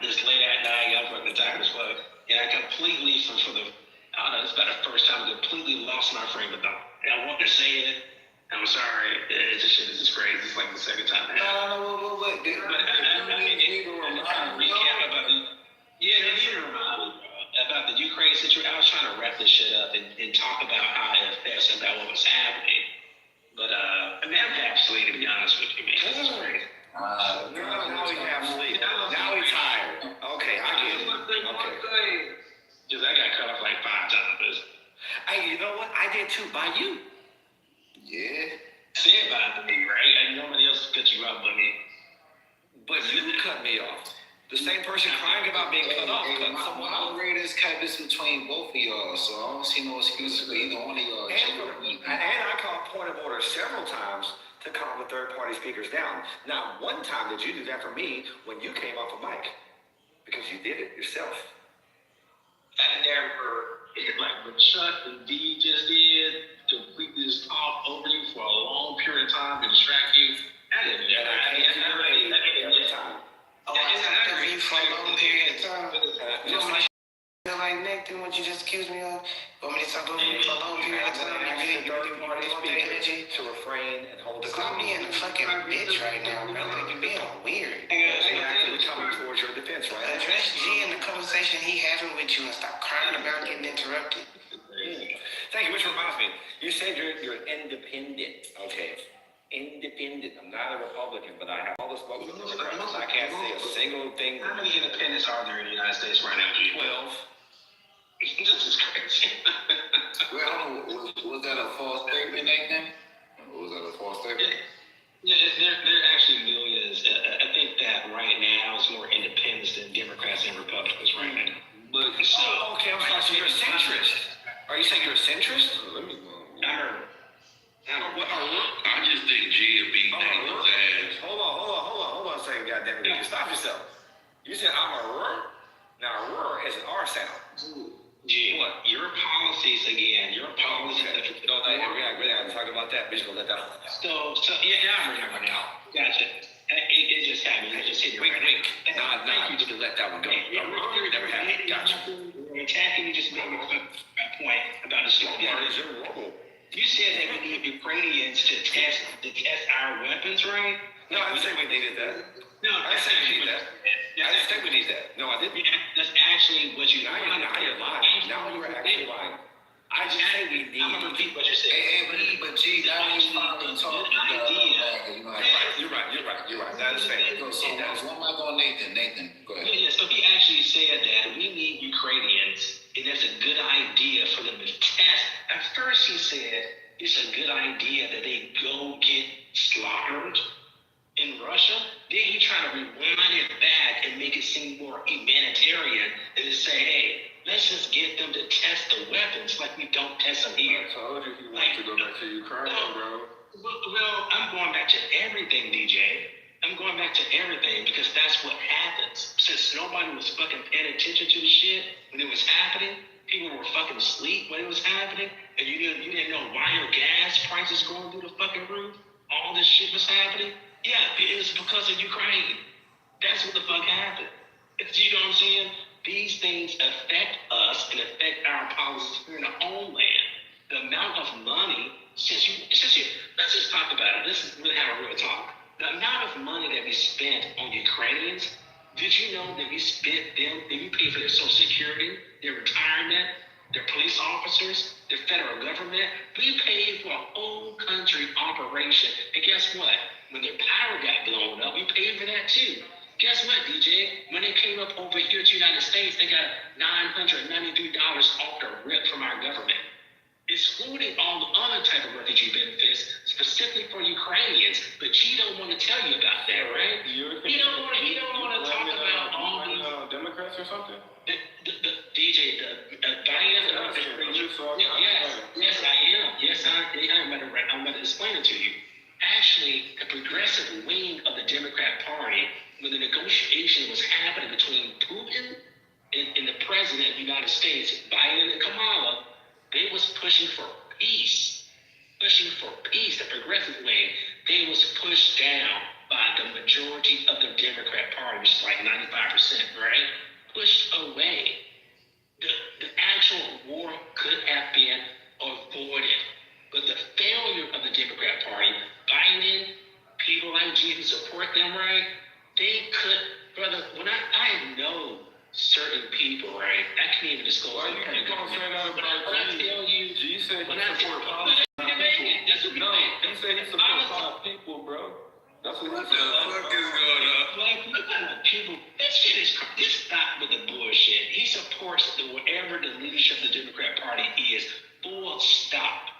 this late at night. I'm fucking tired as fuck. And I completely, it's about the first time I completely lost my frame of thought. And I want to say it. I'm sorry. This shit is just crazy. It's like the second time. No. But I need to recap about about the Ukraine situation. I was trying to wrap this shit up and talk about how it affects about what was happening. to by you. Yeah. Said by me, right? And nobody else cut you out but me. But you cut me off. The same person crying about being cut off cut someone off. Moderators kept this between both of y'all, so I don't see no excuses for either one of y'all. And I called point of order several times to calm the third-party speakers down. Not one time did you do that for me when you came off a mic, because you did it yourself. I never, like what Chuck and D just did, completely just talk over you for a long period of time to distract you. I didn't do that. Every time. Oh, I talked over you for a long period of time. Just like Feel like Nathan, what you just accused me of? Want me to talk over you for a long period of time? You really want that energy? to refrain and hold the Stop being a fucking bitch right now, bro. Like, you're being weird. You're actually coming towards your defense, right? Address G in the conversation he having with you and stop crying about getting interrupted. Thank you, which reminds me, you said you're independent. Okay. Independent. I'm not a Republican, but I have all this votes with Democrats. I can't say a single thing. How many independents are there in the United States right now? 12. This is crazy. Well, was that a false statement, Nathan? Or was that a false statement? Yeah, there are actually millions. I think that right now it's more independents than Democrats and Republicans right now. But so, okay, I'm sorry. So you're a centrist. Are you saying you're a centrist? Let me go. I just think G would beat Nathan's ass. Hold on a second, goddamn it. Stop yourself. You said I'm a R? Now, R is an R sound. G, what? Your policies again. Your policies. Okay. No, we haven't talked about that. We're just gonna let that. So yeah, I'm right now. Gotcha. It just happened. I just hit it. Wink. Nah, you just let that one go. Never happened. Gotcha. Attacking me just made me put my point about the security. You said that we need Ukrainians to test our weapons, right? No, I didn't say we needed that. No, I didn't say we needed that. I didn't say we need that. No, I didn't. That's actually what you. Now you're lying. Now you're actually lying. I just say we need. I'm gonna repeat what you said. But G, that ain't fucking talking about. You're right. That is fair. So one mic on Nathan. Go ahead. Yeah. So he actually said that we need Ukrainians, and that's a good idea for them to test. At first, he said it's a good idea that they go get slaughtered in Russia. Then he tried to rewind it back and make it seem more humanitarian, and to say, hey, let's just get them to test the weapons like we don't test them here. I told you he wanted to go back to Ukraine, bro. Well, I'm going back to everything, DJ. I'm going back to everything because that's what happens. Since nobody was fucking paying attention to the shit when it was happening, people were fucking asleep when it was happening, and you didn't know why your gas prices going through the fucking roof. All this shit was happening. Yeah, it was because of Ukraine. That's what the fuck happened. You know what I'm saying? These things affect us and affect our policies here in our own land. The amount of money, let's just talk about it. Let's really have a real talk. The amount of money that we spent on Ukrainians, did you know that we pay for their Social Security, their retirement, their police officers, their federal government? We paid for a whole country operation. And guess what? When their power got blown up, we paid for that too. Guess what, DJ? When they came up over here to the United States, they got $993 off the rip from our government, excluding all the other type of refugee benefits, specifically for Ukrainians. But he don't want to tell you about that, right? He don't want to talk about all these Democrats or something. DJ, Diane. Yes, I am. Yes, I'm about to explain it to you. Actually, the progressive wing of the Democrat Party, when the negotiation was happening between Putin and the President of the United States, Biden and Kamala, they was pushing for peace. The progressive wing, they was pushed down by the majority of the Democrat Party, which is like 95%, right? Pushed away. The actual war could have been avoided. But the failure of the Democrat Party, Biden, people like G who support them, right? They could, brother, when I know certain people, right? I can't even disclose. Why you keep on saying that about when I tell you, G said he support policy. That's what No, he said he supports 5 people, bro. That's what he said. What the fuck is going on? Like, look at the people. That shit is, this stop with the bullshit. He supports whatever the leadership of the Democrat Party is, full stop.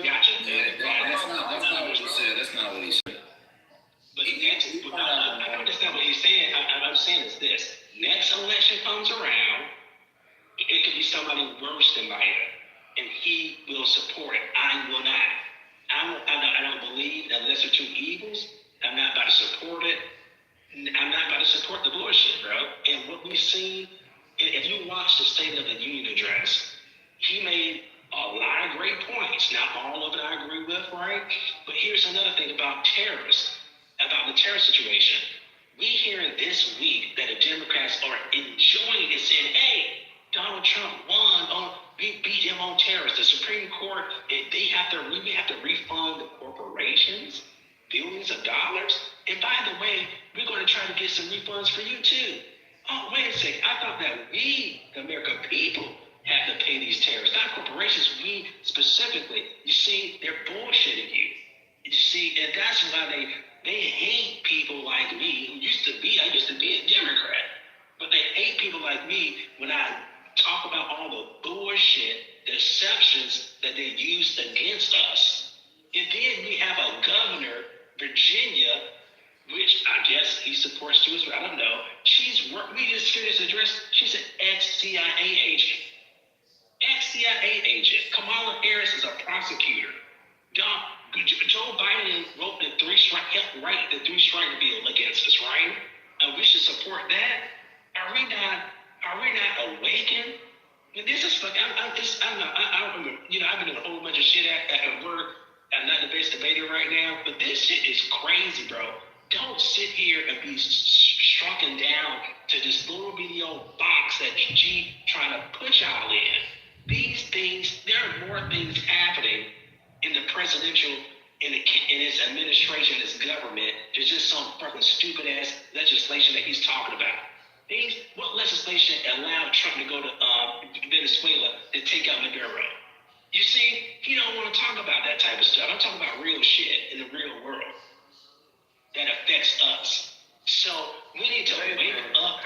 Gotcha. That's not what he said. That's not what he said. But I know that's not what he's saying. I'm saying is this. Next election comes around, it could be somebody worse than Biden, and he will support it. I will not. I don't believe that lesser two evils. I'm not about to support it. I'm not about to support the bullshit, bro. And what we've seen, if you watch the State of the Union address, he made a lot of great points. Not all of it I agree with, right? But here's another thing about terrorists, about the terror situation. We hearing this week that the Democrats are enjoying it, saying, hey, Donald Trump won, we beat him on terrorists. The Supreme Court, we have to refund the corporations billions of dollars. And by the way, we're going to try to get some refunds for you too. Oh, wait a second. I thought that we, the American people, have to pay these terrorists, not corporations. We specifically. You see, they're bullshitting you. You see, and that's why they hate people like me, I used to be a Democrat, but they hate people like me when I talk about all the bullshit deceptions that they used against us. And then we have a governor, Virginia, which I guess he supports too, I don't know. We just hear this address. She's an ex-CIA agent. Ex-CIA agent. Kamala Harris is a prosecutor. Joe Biden wrote helped write the three-strike bill against us, right? And we should support that. Are we not awakened? This is fucking. I've been doing a whole bunch of shit at work. I'm not the best debater right now, but this shit is crazy, bro. Don't sit here and be shrunken down to this little video box that G trying to put y'all in. These things, there are more things happening in the presidential, in his administration, his government. There's just some fucking stupid ass legislation that he's talking about. What legislation allowed Trump to go to Venezuela to take out Maduro? You see, he don't want to talk about that type of stuff. I'm talking about real shit in the real world that affects us. So we need to wake up.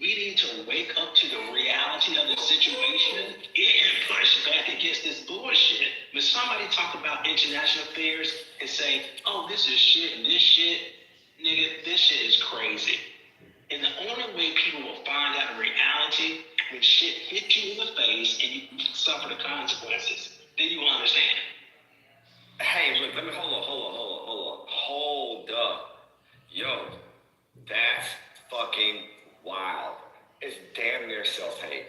We need to wake up to the reality of the situation and push back against this bullshit. When somebody talk about international affairs and say, oh, this is shit and this shit, nigga, this shit is crazy. And the only way people will find out reality when shit hits you in the face and you suffer the consequences, then you will understand. Hey, look, let me hold up. Yo, that's fucking wild. It's damn near self-hate.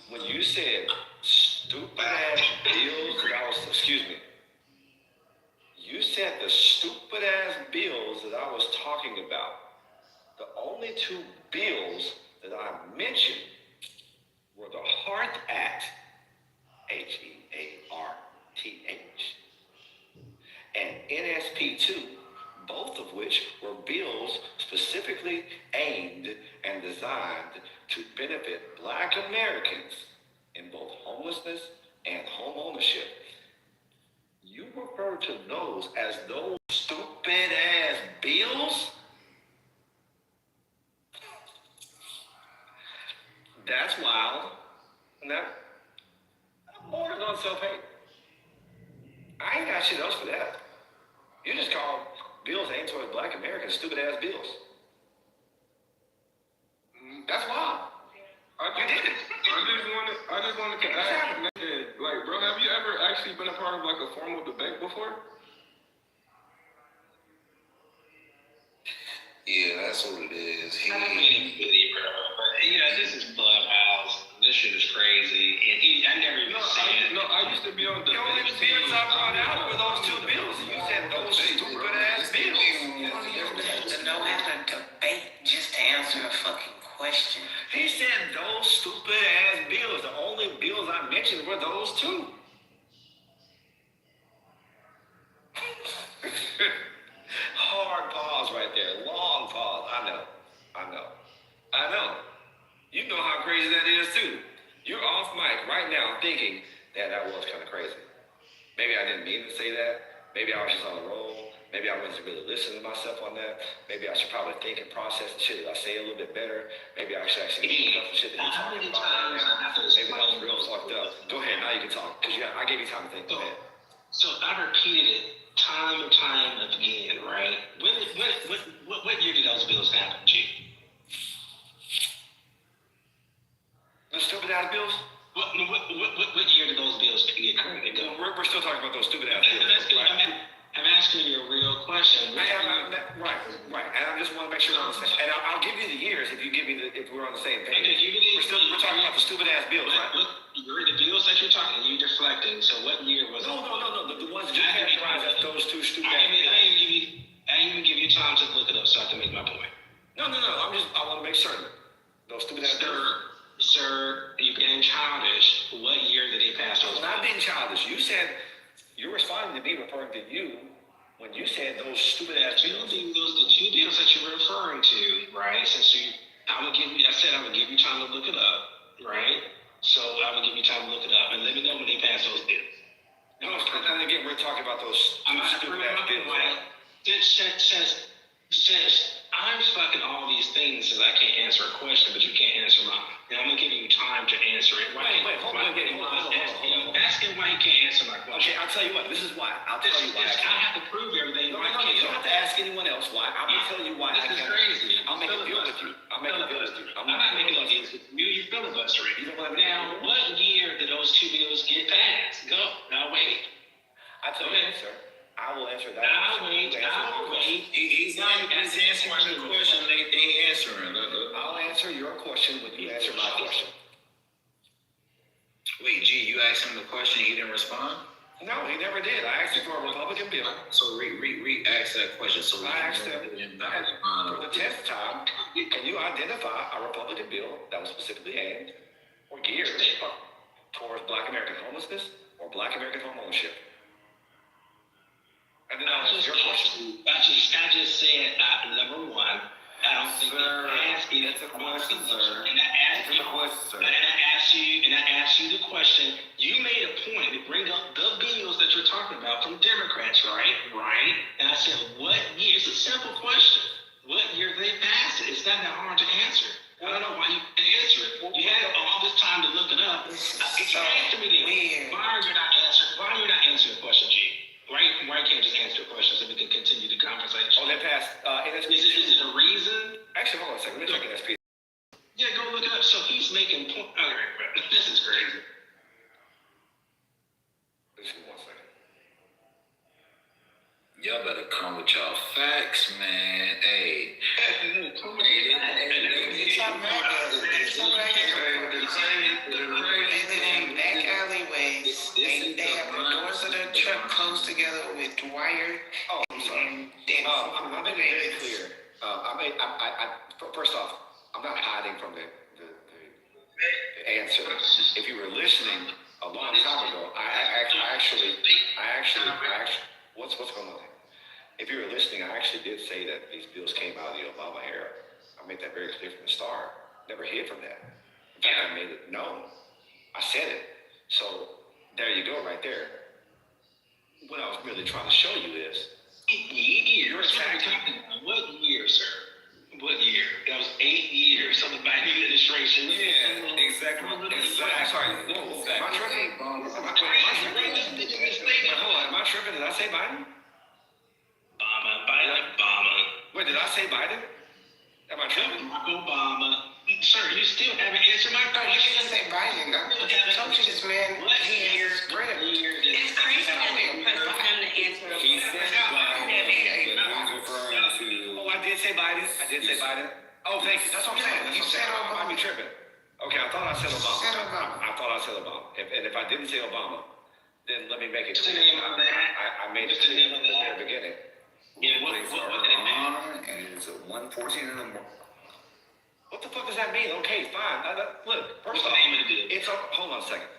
When you said stupid ass bills you said the stupid ass bills that I was talking about. The only two bills that I mentioned were the HEART Act, HEARTH, and NSP2, both of which were bills specifically aimed and designed to benefit Black Americans in both homelessness and home ownership. You refer to those as those stupid ass bills? That's wild. And that borders on self-hate. I ain't got shit else for that. You just call bills aimed towards Black Americans stupid ass bills. That's wild. I just wanted to ask, like, bro, have you ever actually been a part of like a formal debate before? Yeah, that's what it is. I don't mean really, bro. But this is Clubhouse. This shit is crazy. And I never even seen it. I used to be on the only bills I brought out were those two bills. You said those stupid ass bills. You don't even have to know how to debate just to answer a fucking question. He said those stupid ass bills. The only bills I mentioned were those two. Hard pause right there. Long pause. I know. You know how crazy that is too. You're off mic right now thinking that was kind of crazy. Maybe I didn't mean to say that. Maybe I was just on a roll. Maybe I wasn't really listening to myself on that. Maybe I should probably think and process the shit that I say a little bit better. Maybe I should actually think about the shit that you're talking about right now. Maybe that was real fucked up. Go ahead, now you can talk. Because I gave you time to think. Go ahead. So I repeated it time and time again, right? What year did those bills happen, G? The stupid ass bills? What year did those bills get currently go? We're still talking about those stupid ass bills. I'm asking you a real question. Right. And I just want to make sure we're on the same. And I'll give you the years if you give me if we're on the same page. We're talking about the stupid ass bills, right? The bills that you're talking, you're deflecting. So what year was it? No. The ones you characterize as those two stupid ass bills. I didn't even give you time to look it up so I can make my point. No. I want to make certain. Those stupid ass bills. Sir, you're being childish. What year did they pass those? I'm not being childish. You said you're responding to me referring to you when you said those stupid ass bills. The two bills that you're referring to, right? I said I would give you time to look it up, right? So I would give you time to look it up and let me know when they pass those bills. No, and again, we're talking about those stupid ass bills, right? Since I'm fucking all these things that I can't answer a question, but you can't answer mine. And I'm gonna give you time to answer it. Hold on. Asking why you can't answer my question. Okay, I'll tell you what. This is why. I'll tell you why. I have to prove everything. No, you don't have to ask anyone else why. I'm gonna tell you why. This is crazy. I'll make a deal with you. I'm not making a deal with you. You're filibustering. Now, what year did those two bills get passed? Go. Now wait. I tell you, sir. I will answer that. I'll wait. He's not answering the question they answering. I'll answer your question when you answer my question. Wait, G, you asked him the question, he didn't respond? No, he never did. I asked him for a Republican bill. So re-ask that question. So I asked him for the 10th time, can you identify a Republican bill that was specifically aimed or geared towards Black American homelessness or Black American home ownership? And then I'll answer your question. I just said, number one, I don't think they asked me that's a question, sir. And I asked you the question. You made a point to bring up the bills that you're talking about from Democrats, right? Right. And I said, what year? It's a simple question. What year did they pass it? It's not that hard to answer. I don't know why you can't answer it. You had all this time to look it up. Answer me then. Why are you not answering the question, G? Why can't you just answer the question so we can continue the conversation? Oh, they passed NSP. Is it a reason? Actually, hold on a second. Let me check NSP. Yeah, go look it up. So he's making point. All right, this is crazy. Just give me 1 second. Y'all better come with y'all facts, man. Hey. Back alleyways. They have the doors of the truck closed together with wire. Oh, I'm sorry. I'm making it very clear. First off, I'm not hiding from the answer. If you were listening a long time ago, I actually, what's going on? If you were listening, I actually did say that these bills came out of the Obama era. I made that very clear from the start. Never hid from that. In fact, I made it known. I said it. So there you go, right there. What I was really trying to show you is you're attacking. What year, sir? What year? That was 8 years of the Biden administration. Yeah, exactly. Sorry. Am I tripping? Hold on. Am I tripping? Did I say Biden? Obama. Wait, did I say Biden? Am I tripping? Obama. Sir, you still haven't answered my question. You didn't say Biden. I told you this man. It's crazy that they put him to answer. He said Biden, but he's referring to... Oh, I did say Biden. Oh, thank you. That's what I'm saying. You said Obama. I might be tripping. Okay, I thought I said Obama. I thought I said Obama. If I didn't say Obama, then let me make it clear. I made it clear from the very beginning. Yeah, what did it mean? And it's a 1:14 in the morning. What the fuck does that mean? Okay, fine. Look, first off, hold on a second.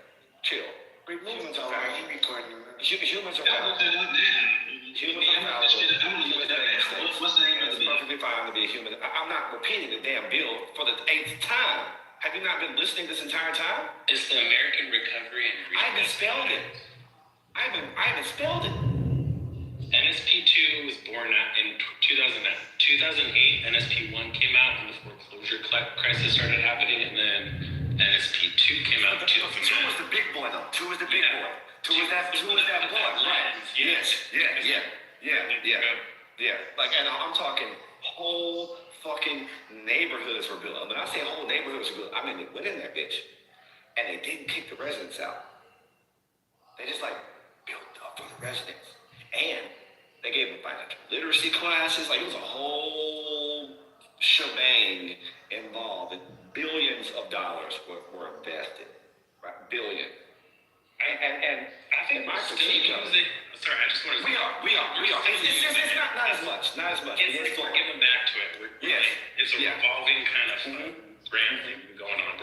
Chill. Humans are fallible. Humans are fallible. What's the name of the bill? It's perfectly fine to be a human. I'm not repeating the damn bill for the 8th time. Have you not been listening this entire time? It's the American Recovery and I haven't spelled it. I haven't spelled it. NSP2 was born in 2008. NSP1 came out when the foreclosure crisis started happening, and then NSP2 came out. Two was the big boy, though. Two was the big boy. Two was that boy, right? Yes. Yeah. Like, and I'm talking whole fucking neighborhoods were built. When I say whole neighborhoods were built, I mean they went in that bitch, and they didn't kick the residents out. They just like built up for the residents, and they gave them financial literacy classes. Like, it was a whole shebang involved, and billions of dollars were invested, right? Billion. And I think my still critique of it. Sorry, I just want to. We are. It's not as much. It's we're getting back to it. It's a revolving kind of brand thing going on.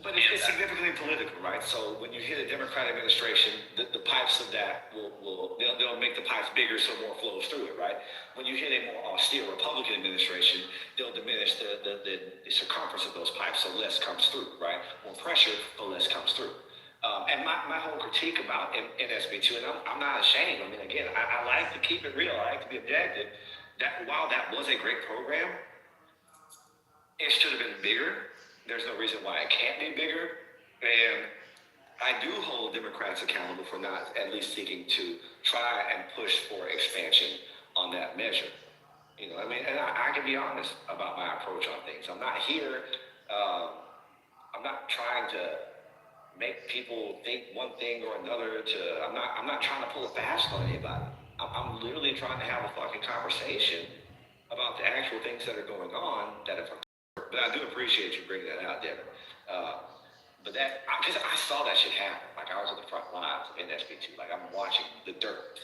But it's significantly political, right? So when you hit a Democratic administration, the pipes of that they'll make the pipes bigger so more flows through it, right? When you hit a more austere Republican administration, they'll diminish the circumference of those pipes so less comes through, right? More pressure, but less comes through. And my whole critique about NSB2, and I'm not ashamed. I mean, again, I like to keep it real. I like to be objective. That while that was a great program, it should have been bigger. There's no reason why it can't be bigger. And I do hold Democrats accountable for not at least seeking to try and push for expansion on that measure. You know, I mean, and I can be honest about my approach on things. I'm not here. I'm not trying to make people think one thing or another. I'm not trying to pull a fast on anybody. I'm literally trying to have a fucking conversation about the actual things that are going on that have. But I do appreciate you bringing that out, Devin. But that, because I saw that shit happen. Like, I was on the front lines in SB2. Like, I'm watching the dirt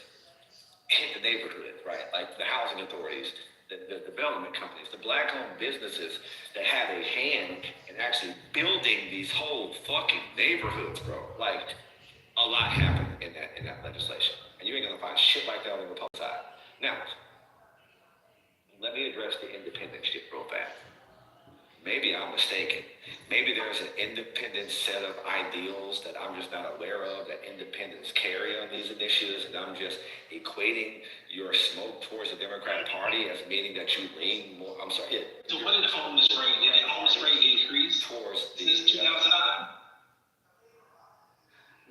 hit the neighborhood, right? Like, the housing authorities, the development companies, the black-owned businesses that have a hand in actually building these whole fucking neighborhoods, bro. Like, a lot happened in that legislation. And you ain't gonna find shit like that on the Republican side. Now, let me address the independent shit real fast. Maybe I'm mistaken. Maybe there's an independent set of ideals that I'm just not aware of that independents carry on these initiatives, and I'm just equating your smoke towards the Democratic Party as meaning that you lean more. I'm sorry. So what did the homeless rate? Did the homeless rate increase towards the since 2009?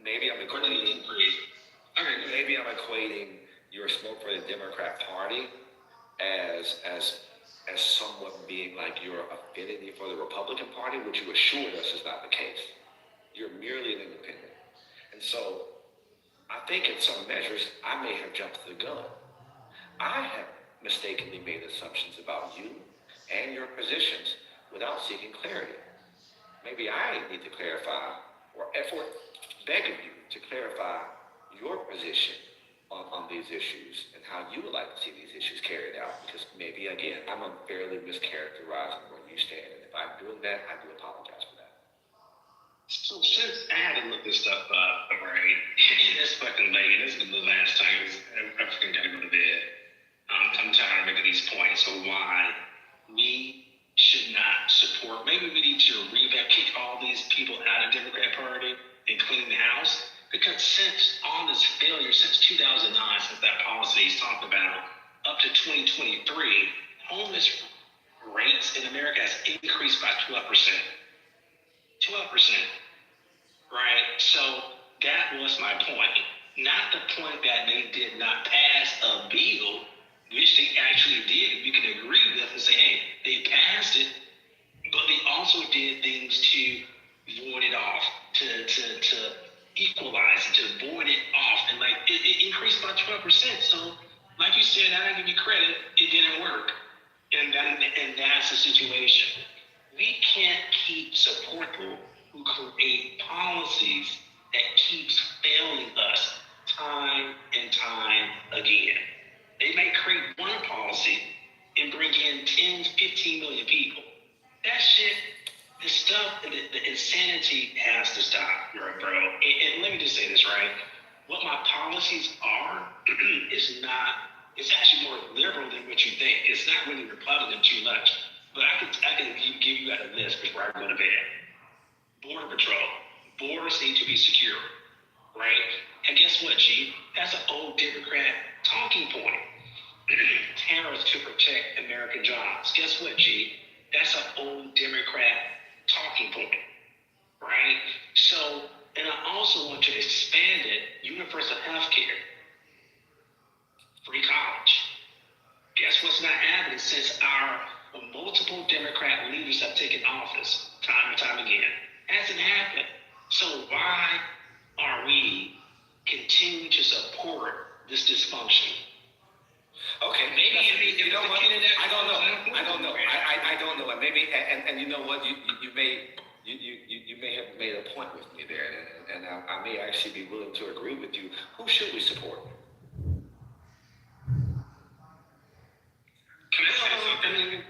Maybe I'm equating. Maybe I'm equating your smoke for the Democrat Party as somewhat being like your affinity for the Republican Party, which you assured us is not the case. You're merely an independent. And so I think in some measures, I may have jumped the gun. I have mistakenly made assumptions about you and your positions without seeking clarity. Maybe I need to clarify or beg of you to clarify your position on these issues and how you would like to see these issues carried out, because maybe, again, I'm unfairly mischaracterizing where you stand. And if I'm doing that, I do apologize for that. So since I had to look this stuff up, right, it's fucking late, and this is the last time I fucking gotta go to bed. I'm tired of making these points of why we should not support, maybe we need to kick all these people out of the Democrat Party and clean the house. Because since all this failure, since 2009, since that policy he's talked about, up to 2023, homeless rates in America has increased by 12%. 12%, right? So that was my point. Not the point that they did not pass a bill, which they actually did. We can agree with and say, hey, they passed it, but they also did things to void it off, to equalize it, to void it off, and like it increased by 12%. So, like you said, I give you credit, it didn't work, and that's the situation. We can't keep supporting people who create policies that keeps failing us time and time again. They may create one policy and bring in 10, 15 million people. That shit. The stuff, the insanity has to stop, bro. And let me just say this, right? What my policies are is actually more liberal than what you think. It's not really Republican too much. But I can give you a list before I go to bed. Border Patrol. Borders need to be secure. right? And guess what, G? That's an old Democrat talking point. Tariffs to protect American jobs. Guess what, G? That's an old Democrat talking point, right? So, and I also want to expand it, universal health care, free college. Guess what's not happening since our multiple Democrat leaders have taken office time and time again? Hasn't happened. So why are we continuing to support this dysfunction? Okay, Maybe you know what? I don't know. I don't know. I don't know. And maybe and you know what? You may have made a point with me there, and I may actually be willing to agree with you. Who should we support? Can I say something?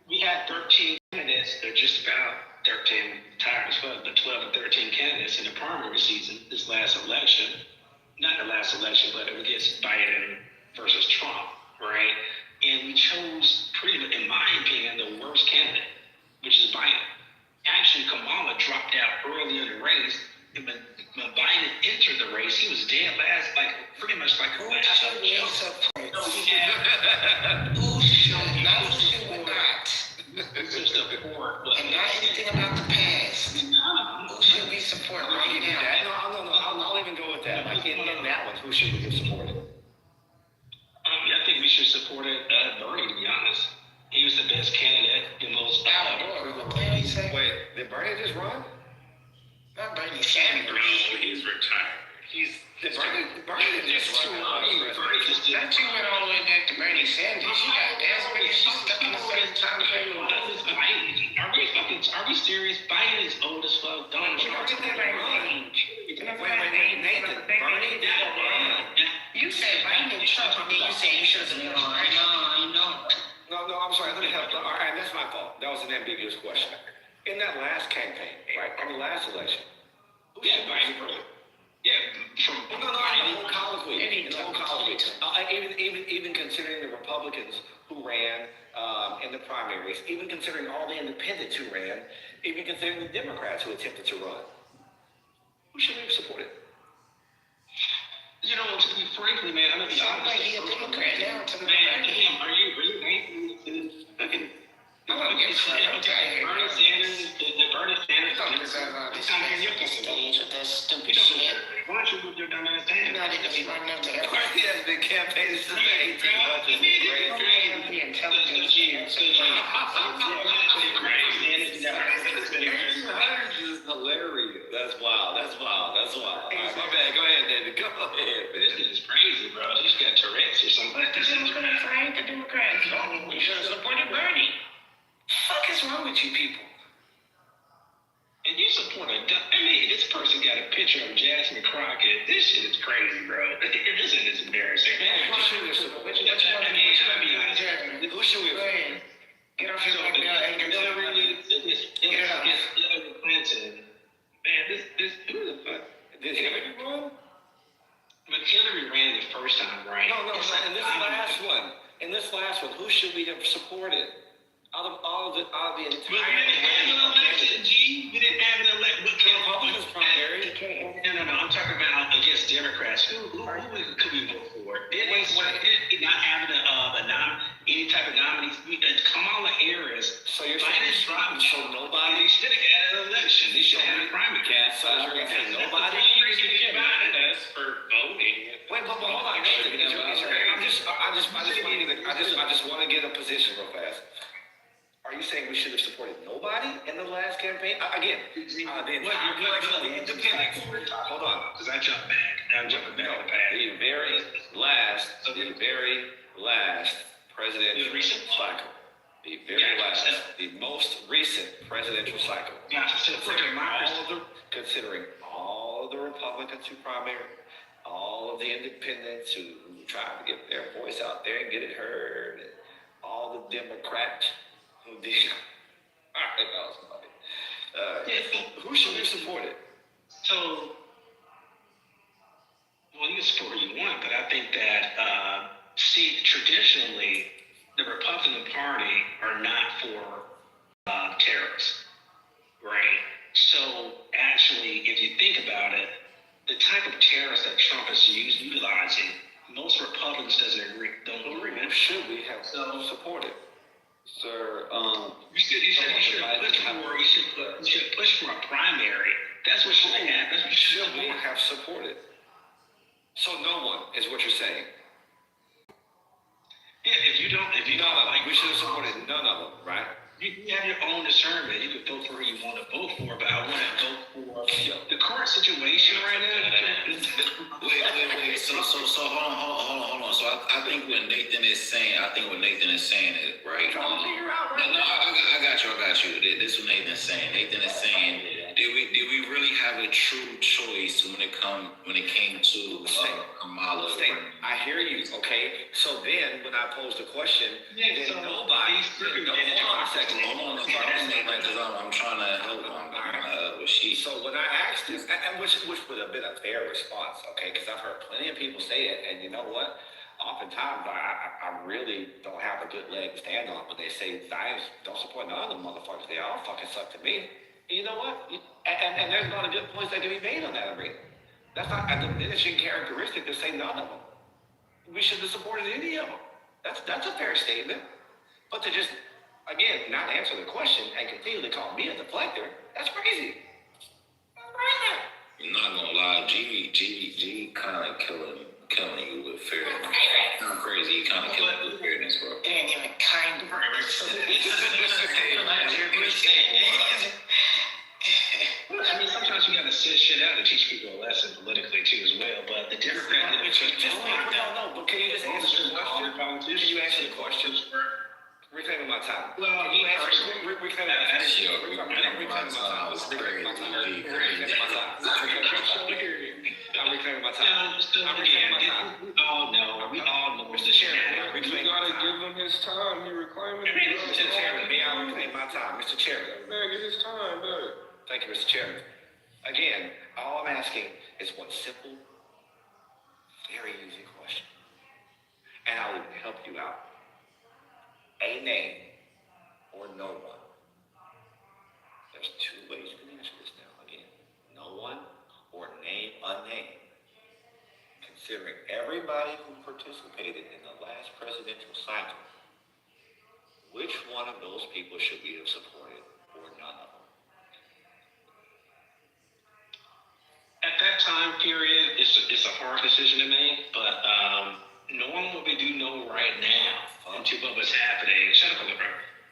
We had 13 candidates. They're just about 13 times, but 12 and 13 candidates in the primary season this last election. Not the last election, but it gets Biden versus Trump, right? And we chose, pretty much, in my opinion, the worst candidate, which is Biden. Actually, Kamala dropped out early in the race. And when Biden entered the race, he was dead last, like pretty much like a last joke. Who should, not who should we not. And not anything about the past. Who should we support right now? No. I'll even go with that. Like in that one, who should we have supported? I think we should support Bernie, to be honest. He was the best candidate, the most Wait, did Bernie just run? Not Bernie Sanders. He's retired. Bernie just run. That you went all the way back to Bernie Sanders. You got Asbury, she's stuck in the same time frame. Are we serious? Biden is old as fuck. Donald Trump. Wait, Nathan. Bernie did run. You said Biden and Trump, and then you said you should have been on. No, I'm sorry. Let me help. All right, that's my fault. That was an ambiguous question. In that last campaign, right, in the last election, who should Biden run? Yeah, the whole college week. Even considering the Republicans who ran in the primaries, even considering all the independents who ran, even considering the Democrats who attempted to run, who should we have supported? You know, to be frankly, man, I'm gonna be honest. Like he's a Democrat now. Man, damn, are you really fucking? Bernie Sanders, Bernie Sanders. Stupid shit. Why don't you move your dumb ass down? You're not even smart enough to ever. He has been campaigning since the 1800s. The intelligence is hilarious. That's wild. All right, my bad. Go ahead, David. Go ahead, man. This is crazy, bro. You just got Tourette's or something. But the Democrats, I hate the Democrats. We should have supported Bernie. What the fuck is wrong with you people? And you support this person got a picture of Jasmine Crockett. This shit is crazy, bro. This is embarrassing. Man, who should we support? Who should we support? Get off your Hillary Clinton. Man, who the fuck? Did Hillary run? But Hillary ran the first time, right? No. In this last one, who should we have supported? Out of the entire. We didn't have an election, G. We didn't have an election. Republicans primary. No. I'm talking about against Democrats. Who could we vote for? Not having any type of nominees. Kamala Harris. So you're Biden's driving. So nobody should have had an election. They should have had a primary. So you're going to say nobody. That's for voting. Wait, but hold on. I just want to get a position real fast. Are you saying we should have supported nobody in the last campaign? Again, the independents. Hold on. Because I jumped back. I'm jumping back on the path. The very last presidential cycle. The very last. The most recent presidential cycle. Considering all of the Republicans who primary, all of the independents who tried to get their voice out there and get it heard, and all the Democrats who did. Who should we support it? So, well, you can support who you want, but I think that, traditionally, the Republican Party are not for tariffs, right? So, actually, if you think about it, the type of tariffs that Trump is utilizing, most Republicans don't agree with. Should we have supported? Sir, you should push for a primary. That's what should have happened. That's what should we have supported? So no one is what you're saying. Yeah, if you don't like, we should have supported none of them, right? You have your own discernment. You can vote for who you want to vote for, but I want to vote for the current situation right now. Wait. So hold on. So I think what Nathan is saying, is right. No, I got you. This is what Nathan is saying. Nathan is saying, did we really have a true choice when it came to Kamala? I hear you. Okay. So then, when I posed the question, nobody. Hold on, because I'm trying to help what she. So when I asked him, and which would have been a fair response, okay? Because I've heard plenty of people say it, and you know what? Oftentimes, I really don't have a good leg to stand on when they say Zionists don't support none of them motherfuckers. They all fucking suck to me. And you know what? And there's a lot of good points that can be made on that arena. That's not a diminishing characteristic to say none of them. We should have supported any of them. That's a fair statement. But to just, again, not answer the question and continue to call me a deflector, that's crazy. I'm not gonna lie, G kind of killing you with fairness. Kind of crazy, kind of killing you with fairness, bro. And even kind of. I mean, sometimes you gotta sit shit out to teach people a lesson politically too, as well. But the Democrats, but can you just answer the question? Can you answer the question? Reclaiming my time. Well, reclaiming my time. Oh no, we all know Mr. Chairman. You gotta give him his time. He reclaiming. Mr. Chairman, may I reclaim my time, Mr. Chairman? Man, get his time back. Thank you, Mr. Chairman. Again, all I'm asking is one simple, very easy question, and I will help you out. A name or no one. There's two ways you can answer this now. Again, no one or name a name. Considering everybody who participated in the last presidential cycle, which one of those people should we have supported or none of them? At that time period, it's a hard decision to make, but knowing what we do know right now, into what was happening, shut up, bro.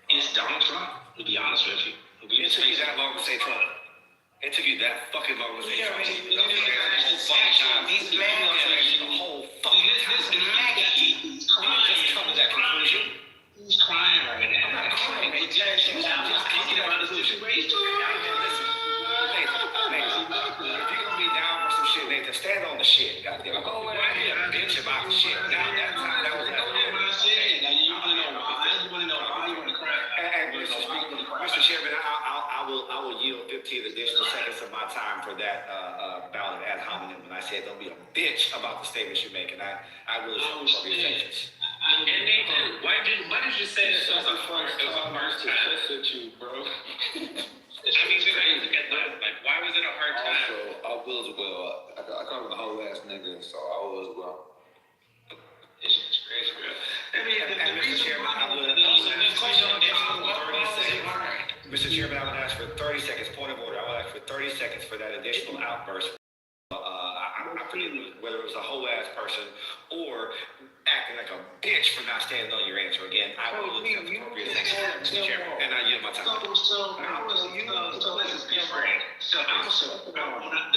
It's Donald Trump, to be honest with you. It took you that long to say Trump. It took you that fucking long to say Trump. These men the whole fucking time. You just come to that conclusion. He's crying right now. I'm not crying. He's thinking about the situation. Nathan, if you're gonna be down for some shit, Nathan, stand on the shit. Goddamn. Why be a bitch about the shit? Now that time, that was that. Mr. Chairman, I will yield 15 additional seconds of my time for that ballot ad hominem when I said don't be a bitch about the statements you make, and I will show your patience. And Nathan, why did you say this was a first time? To you, bro. I mean, we gotta look at that. Like, why was it a hard time? Also, I will as well. I call him a whole ass nigga, so I will as well. It's crazy, bro. I mean, Mr. Chairman, Mr. Chairman, I would ask for 30 seconds. Point of order. I would ask for 30 seconds for that additional outburst. I forget whether it was a whole ass person or acting like a bitch for not standing on your answer. Again, I will accept appropriate seconds, Mr. Chairman, and I yield my time. The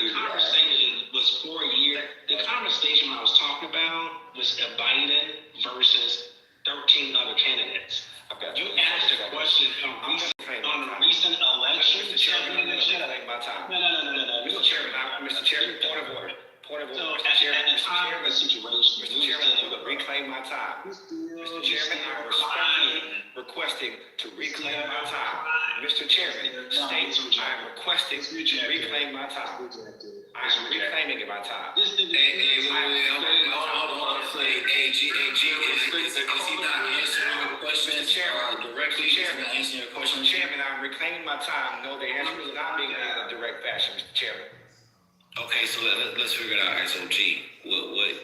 conversation was 4 years. The conversation I was talking about was Biden versus 13 other candidates. You asked a question on a recent election. Mr. Chairman, Mr. Chairman, point of order. Mr. Chairman, I will reclaim my time. Mr. Chairman, I'm respectfully requesting to reclaim my time. Mr. Chairman, states I am requesting to reclaim my time. I am reclaiming my time. Hold on. Hey, G, is he not answering your question? Directly, Chairman, answering your question. Chairman, I'm reclaiming my time. No, the answer is not being in a direct fashion, Mr. Chairman. Okay, so let's figure it out. All right, so G,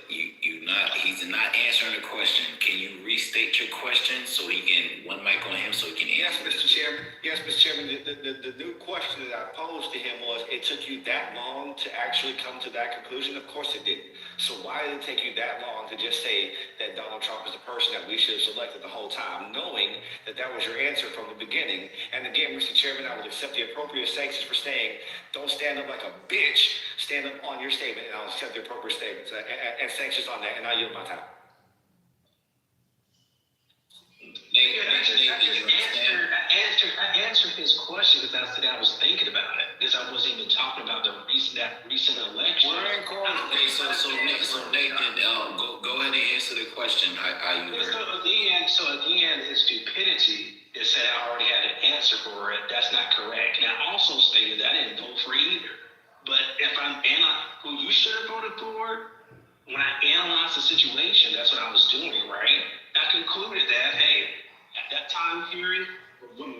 he's not answering the question. Can you restate your question so he can, one mic on him so he can answer? Yes, Mr. Chairman. The new question that I posed to him was, it took you that long to actually come to that conclusion? Of course it didn't. So why did it take you that long to just say that Donald Trump is the person that we should have selected the whole time, knowing that that was your answer from the beginning? And again, Mr. Chairman, I would accept the appropriate sanctions for saying, don't stand up like a bitch, stand up on your statement, and I'll accept the appropriate statements and sanctions on that, and I'll yield my time. I answered his question because I said I was thinking about it, because I wasn't even talking about that recent election. We're in court. Okay, so Nathan, go ahead and answer the question. So again, his stupidity is that I already had an answer for it. That's not correct. And I also stated that I didn't vote for either. But if who you should have voted for, when I analyzed the situation, that's what I was doing, right? I concluded that, hey, at that time period, I'll be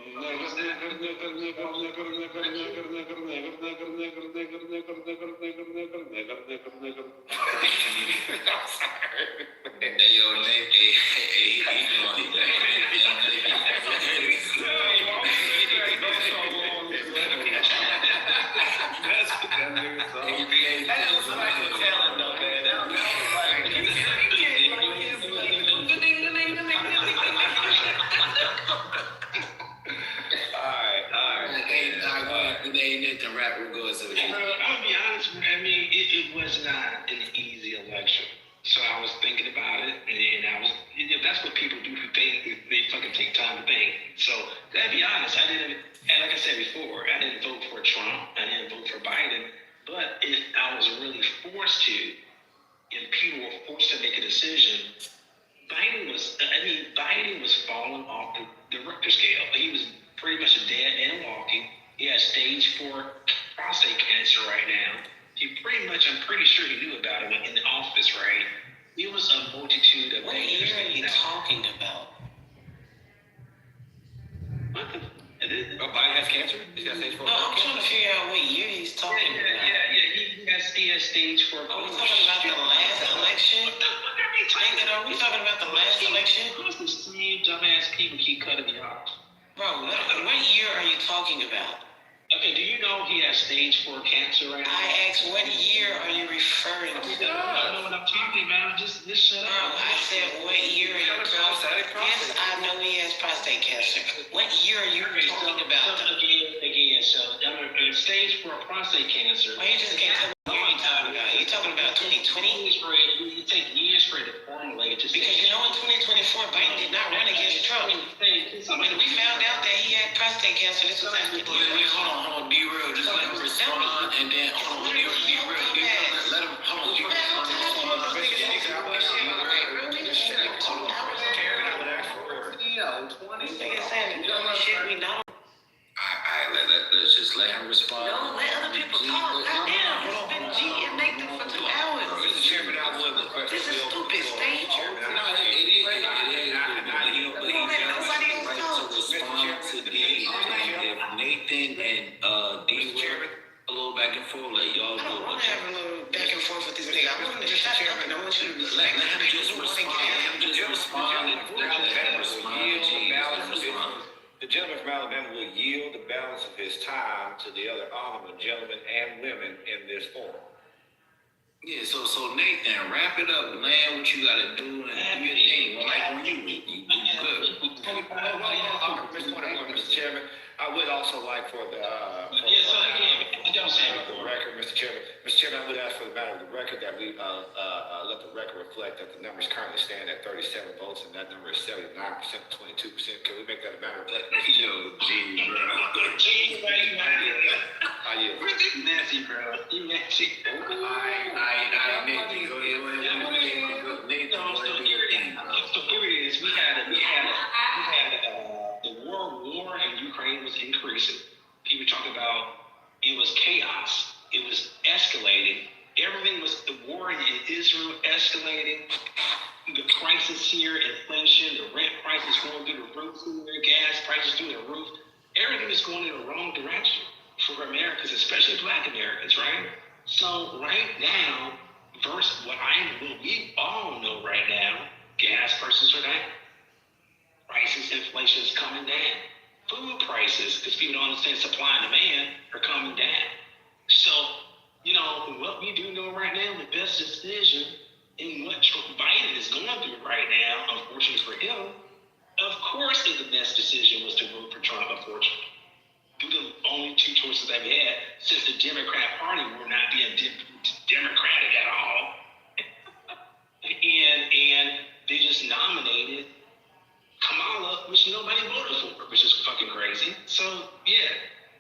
honest with you, I mean, it was not an easy election. So I was thinking about it, and that's what people do who think, they fucking take time to think. So, to be honest, and like I said before, I didn't vote for Trump, I didn't vote for Biden, but if I was really forced to, and people were forced to make a decision, Biden was falling off the Richter scale. He was pretty much a dead man walking. He has stage 4 prostate cancer right now. I'm pretty sure he knew about it when in the office, right? It was a multitude of What things. year are you talking about? Biden has cancer? He's got stage 4. No, I'm trying to figure out what year he's talking about. He has stage 4. Are we talking about the last election? Are we talking about the last election? Who's the same dumbass people keep cutting me off? Bro, what year are you talking about? Okay, do you know he has stage 4 cancer right now? I asked, what year are you referring to? I don't know what I'm talking about. Just shut up. Bro, I said, what year are you talking about? Yes, I know he has prostate cancer. What year are you talking about? So stage 4 prostate cancer. Well, you just can't tell me what year you're talking about. You're talking about 2020? It takes years for it to formulate. Because you know in 2024, Biden did not run against Trump. When we found out that he had prostate cancer, this was after the Wait, hold on, D-Real, just let him respond, and then, hold on, D-Real, let him, hold on, let's just let him respond. No, let other people talk. Goddamn, it's been G and Nathan for 2 hours. Mr. Chairman, I would request this is stupid stage. Nathan and D-Chairman, a little back and forth, like y'all. I don't want to have a little back and forth with this nigga. I want him to shut up and I want you to let him just respond. The gentleman from Alabama will yield the balance of his time to the other honorable gentlemen and women in this forum. Yeah, so Nathan, wrap it up, land what you gotta do, and do your thing. Like when you good. Mr. Chairman, I would also like for the record, Mr. Chairman, I would ask for the matter of the record that we let the record reflect that the numbers currently stand at 37 votes, and that number is 79%, 22%. Can we make that a matter of fact? Yo, G, bro. G, you nasty, bro. You nasty. We had the war in Ukraine was increasing. People talking about it was chaos. It was escalating. Everything was the war in Israel escalating. The crisis here, inflation, the rent prices going through the roof here, gas prices through the roof. Everything is going in the wrong direction for Americans, especially Black Americans, right? So right now, versus what we all know right now, gas prices are down. Prices, inflation is coming down. Food prices, because people don't understand supply and demand, are coming down. So, what we do know right now, the best decision in what Biden is going through right now, unfortunately for him, of course the best decision was to vote for Trump, unfortunately. Do the only two choices that we had since the Democrat Party were not being democratic at all. and they just nominated Kamala, which nobody voted for, which is fucking crazy. So, yeah,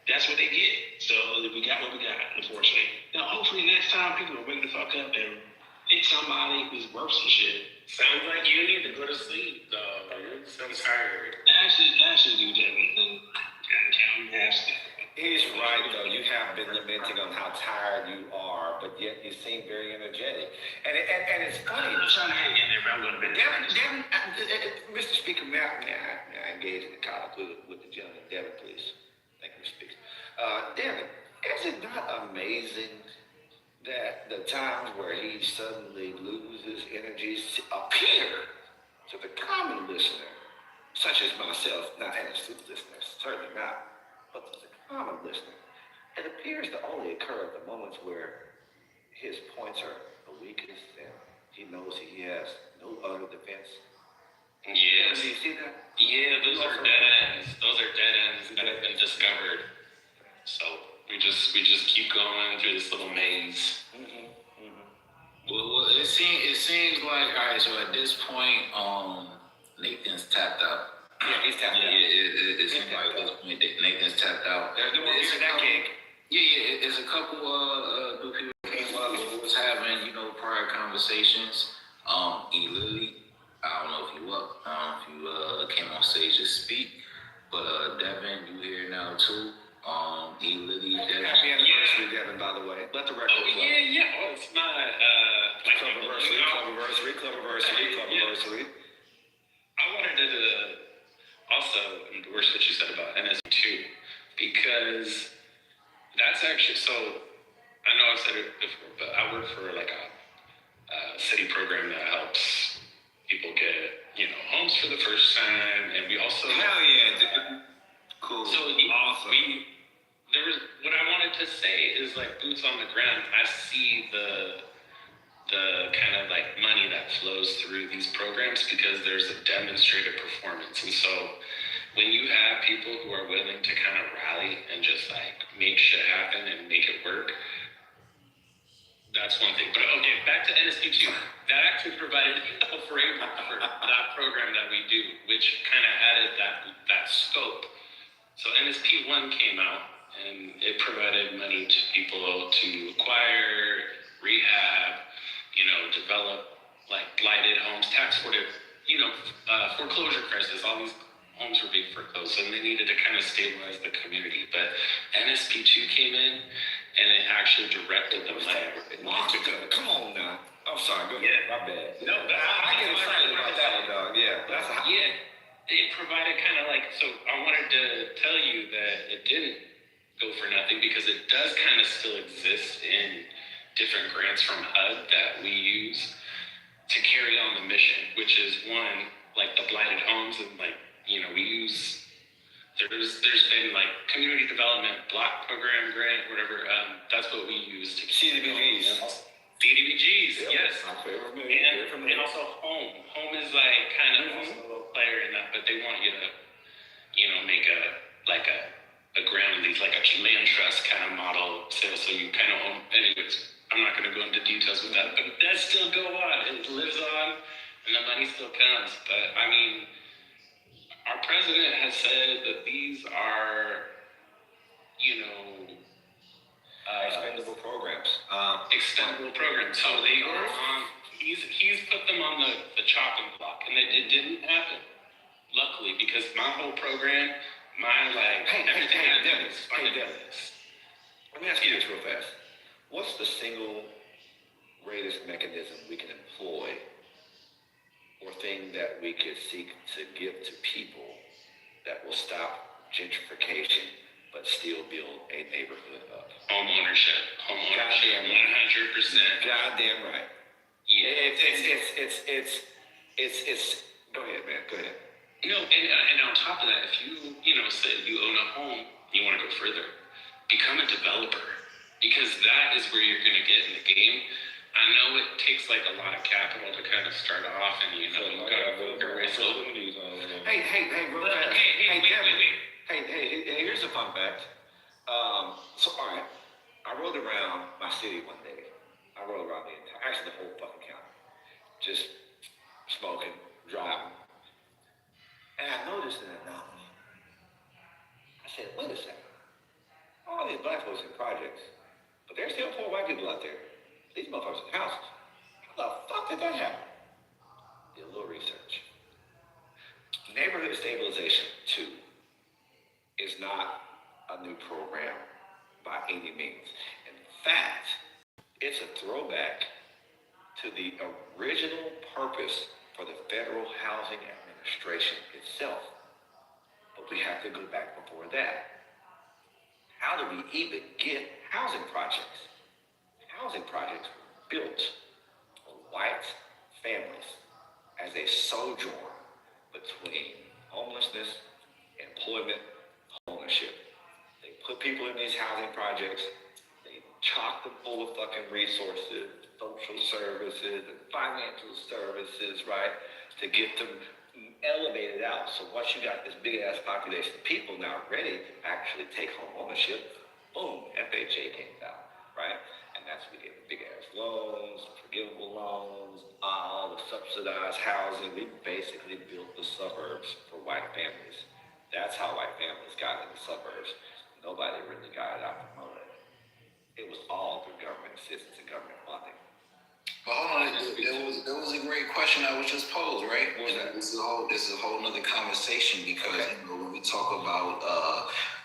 that's what they get. So we got what we got, unfortunately. Now, hopefully next time people will wake the fuck up and pick somebody who's worth some shit. Sounds like you need to go to sleep, though. You're so tired. Actually, you didn't. He's right, though. You have been lamenting on how tired you are, but yet you seem very energetic. And it's funny. I'm trying to hang in there, but I'm going to be Devin, Mr. Speaker, may I engage in the colloquy with the gentleman? Devin, please. Thank you, Mr. Speaker. Devin, is it not amazing that the times where he suddenly loses energy appear to the common listener, such as myself, not an astute listener, certainly not, but to the common listener, it appears to only occur at the moments where his points are the weakest and he knows he has no other defense? Yes. Do you see that? Yeah, those are dead ends. Those are dead ends that have been discovered. So we just keep going through this little maze. Well, it seems like, all right, so at this point, Nathan's tapped out. Yeah, he's tapped out. It seems like at this point Nathan's tapped out. There's no more beer in that cake. Yeah, it's a couple new people that came up and was having, prior conversations. Lily, I don't know if you up, if you came on stage to speak, but Devin, you here now too. Lily, Devin. Happy anniversary, Devin, by the way. Let the record flow. Yeah. Oh, it's not Clubversary. I wanted to also endorse what you said about NSP2 because that's actually, so I know I've said it before, but I work for like a city program that helps people get, homes for the first time, and we also hell yeah, dude. Cool. So awesome. What I wanted to say is like boots on the ground. I see the kind of like money that flows through these programs because there's a demonstrated performance. And so when you have people who are willing to kind of rally and just like make shit happen and make it work, that's one thing. But okay, back to NSP2. That actually provided a framework for that program that we do, which kind of added that scope. So NSP1 came out and it provided money to people to acquire, rehab, develop like blighted homes, foreclosure crisis. All these homes were being foreclosed, and they needed to kind of stabilize the community. But NSP2 came in, and it actually directed the money. Come on now. I'm sorry. Go ahead. Yeah. My bad. No, but I get excited about that one, dog. Yeah. It provided kind of like, so I wanted to tell you that it didn't go for nothing because it does kind of still exist in different grants from HUD that we use to carry on the mission, which is one, like the blighted homes and like, we use, there's been like community development block program grant, whatever, that's what we use to CDBGs. CDBGs, yes. And also home. Home is like kind of also a player in that, but they want you to, make a ground lease, like a land trust kind of model sale, so you kind of own. Anyways, I'm not going to go into details with that, but it does still go on. It lives on, and the money still comes. But I mean, our president has said that these are, expendable programs. Extendable programs. So they are on. He's put them on the chopping block, and it didn't happen. Luckily, because my whole program, everything I do is funded by this. Let me ask you this real fast. What's the single greatest mechanism we can employ or thing that we could seek to give to people that will stop gentrification, but still build a neighborhood up. Home ownership, Goddamn 100%. Goddamn right. Yeah. It's. Go ahead, man. Go ahead. And on top of that, if you say you own a home, you want to go further, become a developer, because that is where you're going to get in the game. I know it takes like a lot of capital to kind of start off, and you got to go very slow. Hey, real fast. Hey, here's a fun fact. All right, I rode around my city one day. I rode around actually the whole fucking county, just smoking, driving, and I noticed an anomaly. I said, wait a second. All these black folks in projects, but there's still poor white people out there. These motherfuckers in houses. How the fuck did that happen? Did a little research. Neighborhood stabilization 2 is not a new program by any means. In fact, it's a throwback to the original purpose for the Federal Housing Administration itself. But we have to go back before that. How do we even get housing projects? Housing projects were built for white families as a sojourn between homelessness, employment, ownership. They put people in these housing projects, they chock them full of fucking resources, social services and financial services, right, to get them elevated out. So once you got this big ass population of people now ready to actually take home ownership, boom, FHA came out, right? And that's when we get big ass loans, forgivable loans, all the subsidized housing. We basically built the suburbs for white families. That's how white families got in the suburbs. Nobody really got it out from under. It was all through government assistance and government funding. But hold on, there was a great question that was just posed, right? This is a whole nother conversation because when we talk about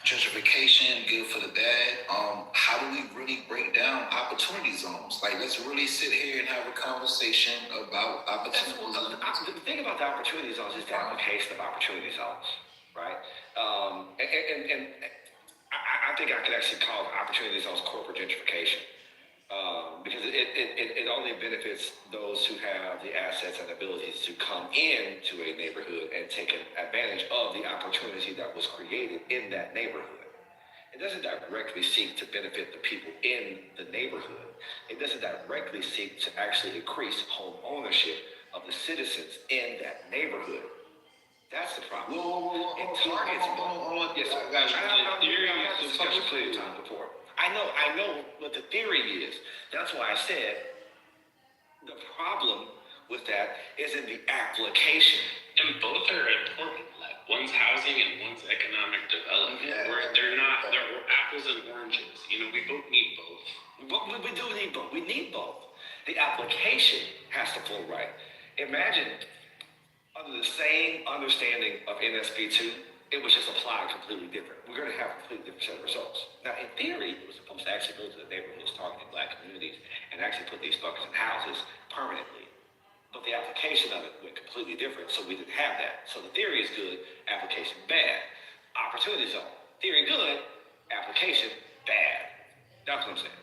gentrification, good for the bad, how do we really break down opportunity zones? Like, let's really sit here and have a conversation about opportunity zones. The thing about the opportunity zones is the application of opportunity zones, right? And I think I could actually call opportunity zones corporate gentrification. Because it only benefits those who have the assets and abilities to come into a neighborhood and take advantage of the opportunity that was created in that neighborhood. It doesn't directly seek to benefit the people in the neighborhood. It doesn't directly seek to actually increase home ownership of the citizens in that neighborhood. That's the problem. It targets. Yes, I've had this discussion plenty of times before. I know what the theory is. That's why I said the problem with that is in the application. And both are important. Like, one's housing and one's economic development. They're apples and oranges. We both need both. But we do need both. We need both. The application has to flow right. Imagine under the same understanding of NSP 2, it was just applied completely different. We're going to have a completely different set of results. Now, in theory, it was supposed to actually go to the neighborhoods targeting black communities and actually put these fuckers in houses permanently. But the application of it went completely different, so we didn't have that. So the theory is good, application bad. Opportunity zone, theory good, application bad. That's what I'm saying.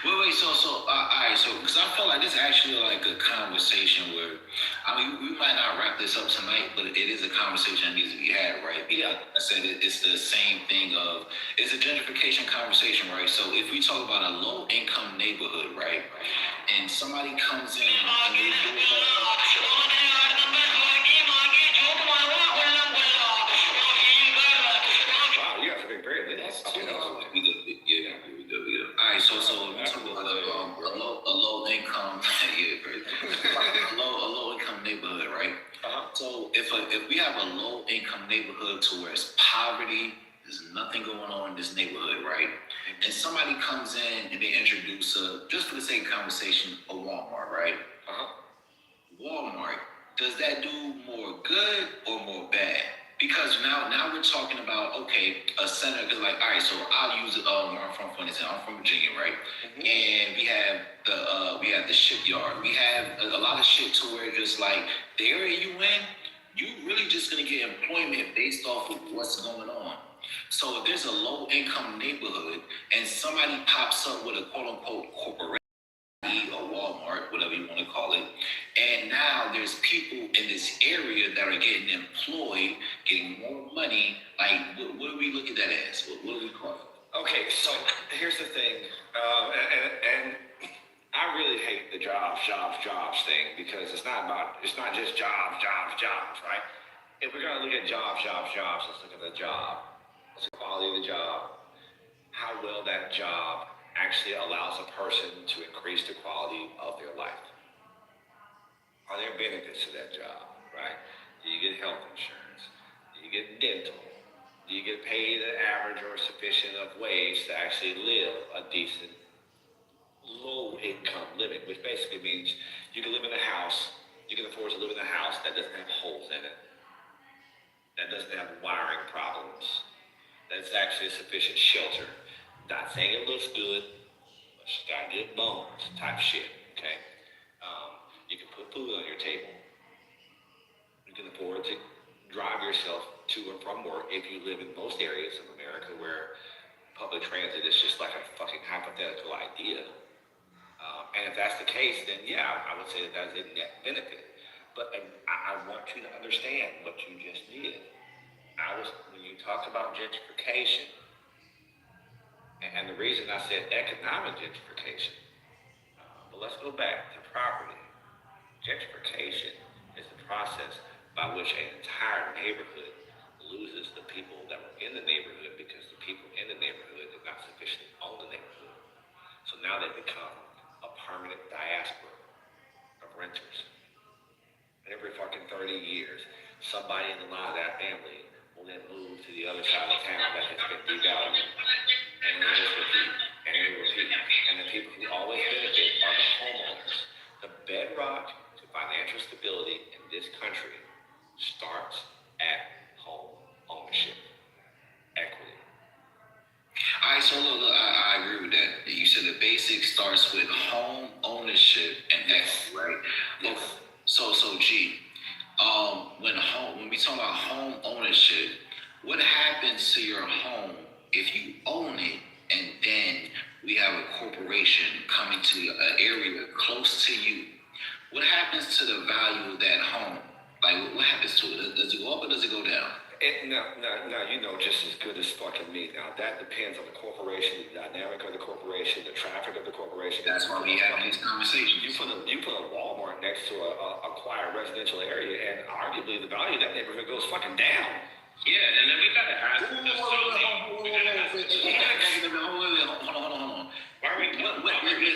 Wait, so, all right, so, because I feel like this is actually like a conversation where, we might not wrap this up tonight, but it is a conversation that needs to be had, right? Because I said it's the same thing it's a gentrification conversation, right? So if we talk about a low-income neighborhood, right, and somebody comes in and they do wow, you guys are being very lit. All right, so we talk about a low income, a low income neighborhood, right? So if we have a low income neighborhood to where it's poverty, there's nothing going on in this neighborhood, right? And somebody comes in and they introduce just for the sake of conversation, a Walmart, right? Walmart, does that do more good or more bad? Because now we're talking about, okay, a center, because like, all right, so I'll use where I'm from, for example, I'm from Virginia, right? And we have the shipyard. We have a lot of shit to where just like the area you in, you really just gonna get employment based off of what's going on. So if there's a low income neighborhood and somebody pops up with a quote unquote corporation or Walmart, whatever you want to call it, and now there's people in this area that are getting employed, getting more money, like what do we look at that as? What do we call it? Okay, so here's the thing, and I really hate the jobs thing because it's not just jobs, right? If we're gonna look at jobs, let's look at the job. What's the quality of the job? How well that job actually allows a person to increase the quality of their life. Are there benefits to that job, right? Do you get health insurance? Do you get dental? Do you get paid an average or sufficient of wage to actually live a decent, low-income living, which basically means you can live in a house, you can afford to live in a house that doesn't have holes in it, that doesn't have wiring problems, that's actually sufficient shelter. Not saying it looks good, but you got good bones type shit, okay? You can put food on your table. You can afford to drive yourself to and from work if you live in most areas of America where public transit is just like a fucking hypothetical idea. And if that's the case, then yeah, I would say that is a net benefit. But I want you to understand what you just did. When you talked about gentrification, and the reason I said economic gentrification, but let's go back to property. Gentrification is the process by which an entire neighborhood loses the people that were in the neighborhood because the people in the neighborhood did not sufficiently own the neighborhood. So now they become a permanent diaspora of renters. And every fucking 30 years, somebody in the line of that family will then move to the other side of town that has been devalued. And they just repeat, and they repeat. And the people who always benefit are the homeowners. The bedrock to financial stability in this country starts at home ownership, equity. All right, so look, I agree with that. You said the basic starts with home ownership and equity, right? Yes. So G, when we talk about home ownership, what happens to your home if you own it and then we have a corporation coming to an area close to you? What happens to the value of that home? Like, what happens to it? Does it go up or does it go down? No, you know just as good as fucking me. Now, that depends on the corporation, the dynamic of the corporation, the traffic of the corporation. That's why we have these conversations. You put a Walmart next to a quiet residential area, and arguably the value of that neighborhood goes fucking down. Yeah, and then we gotta ask. Hold on. Why are we?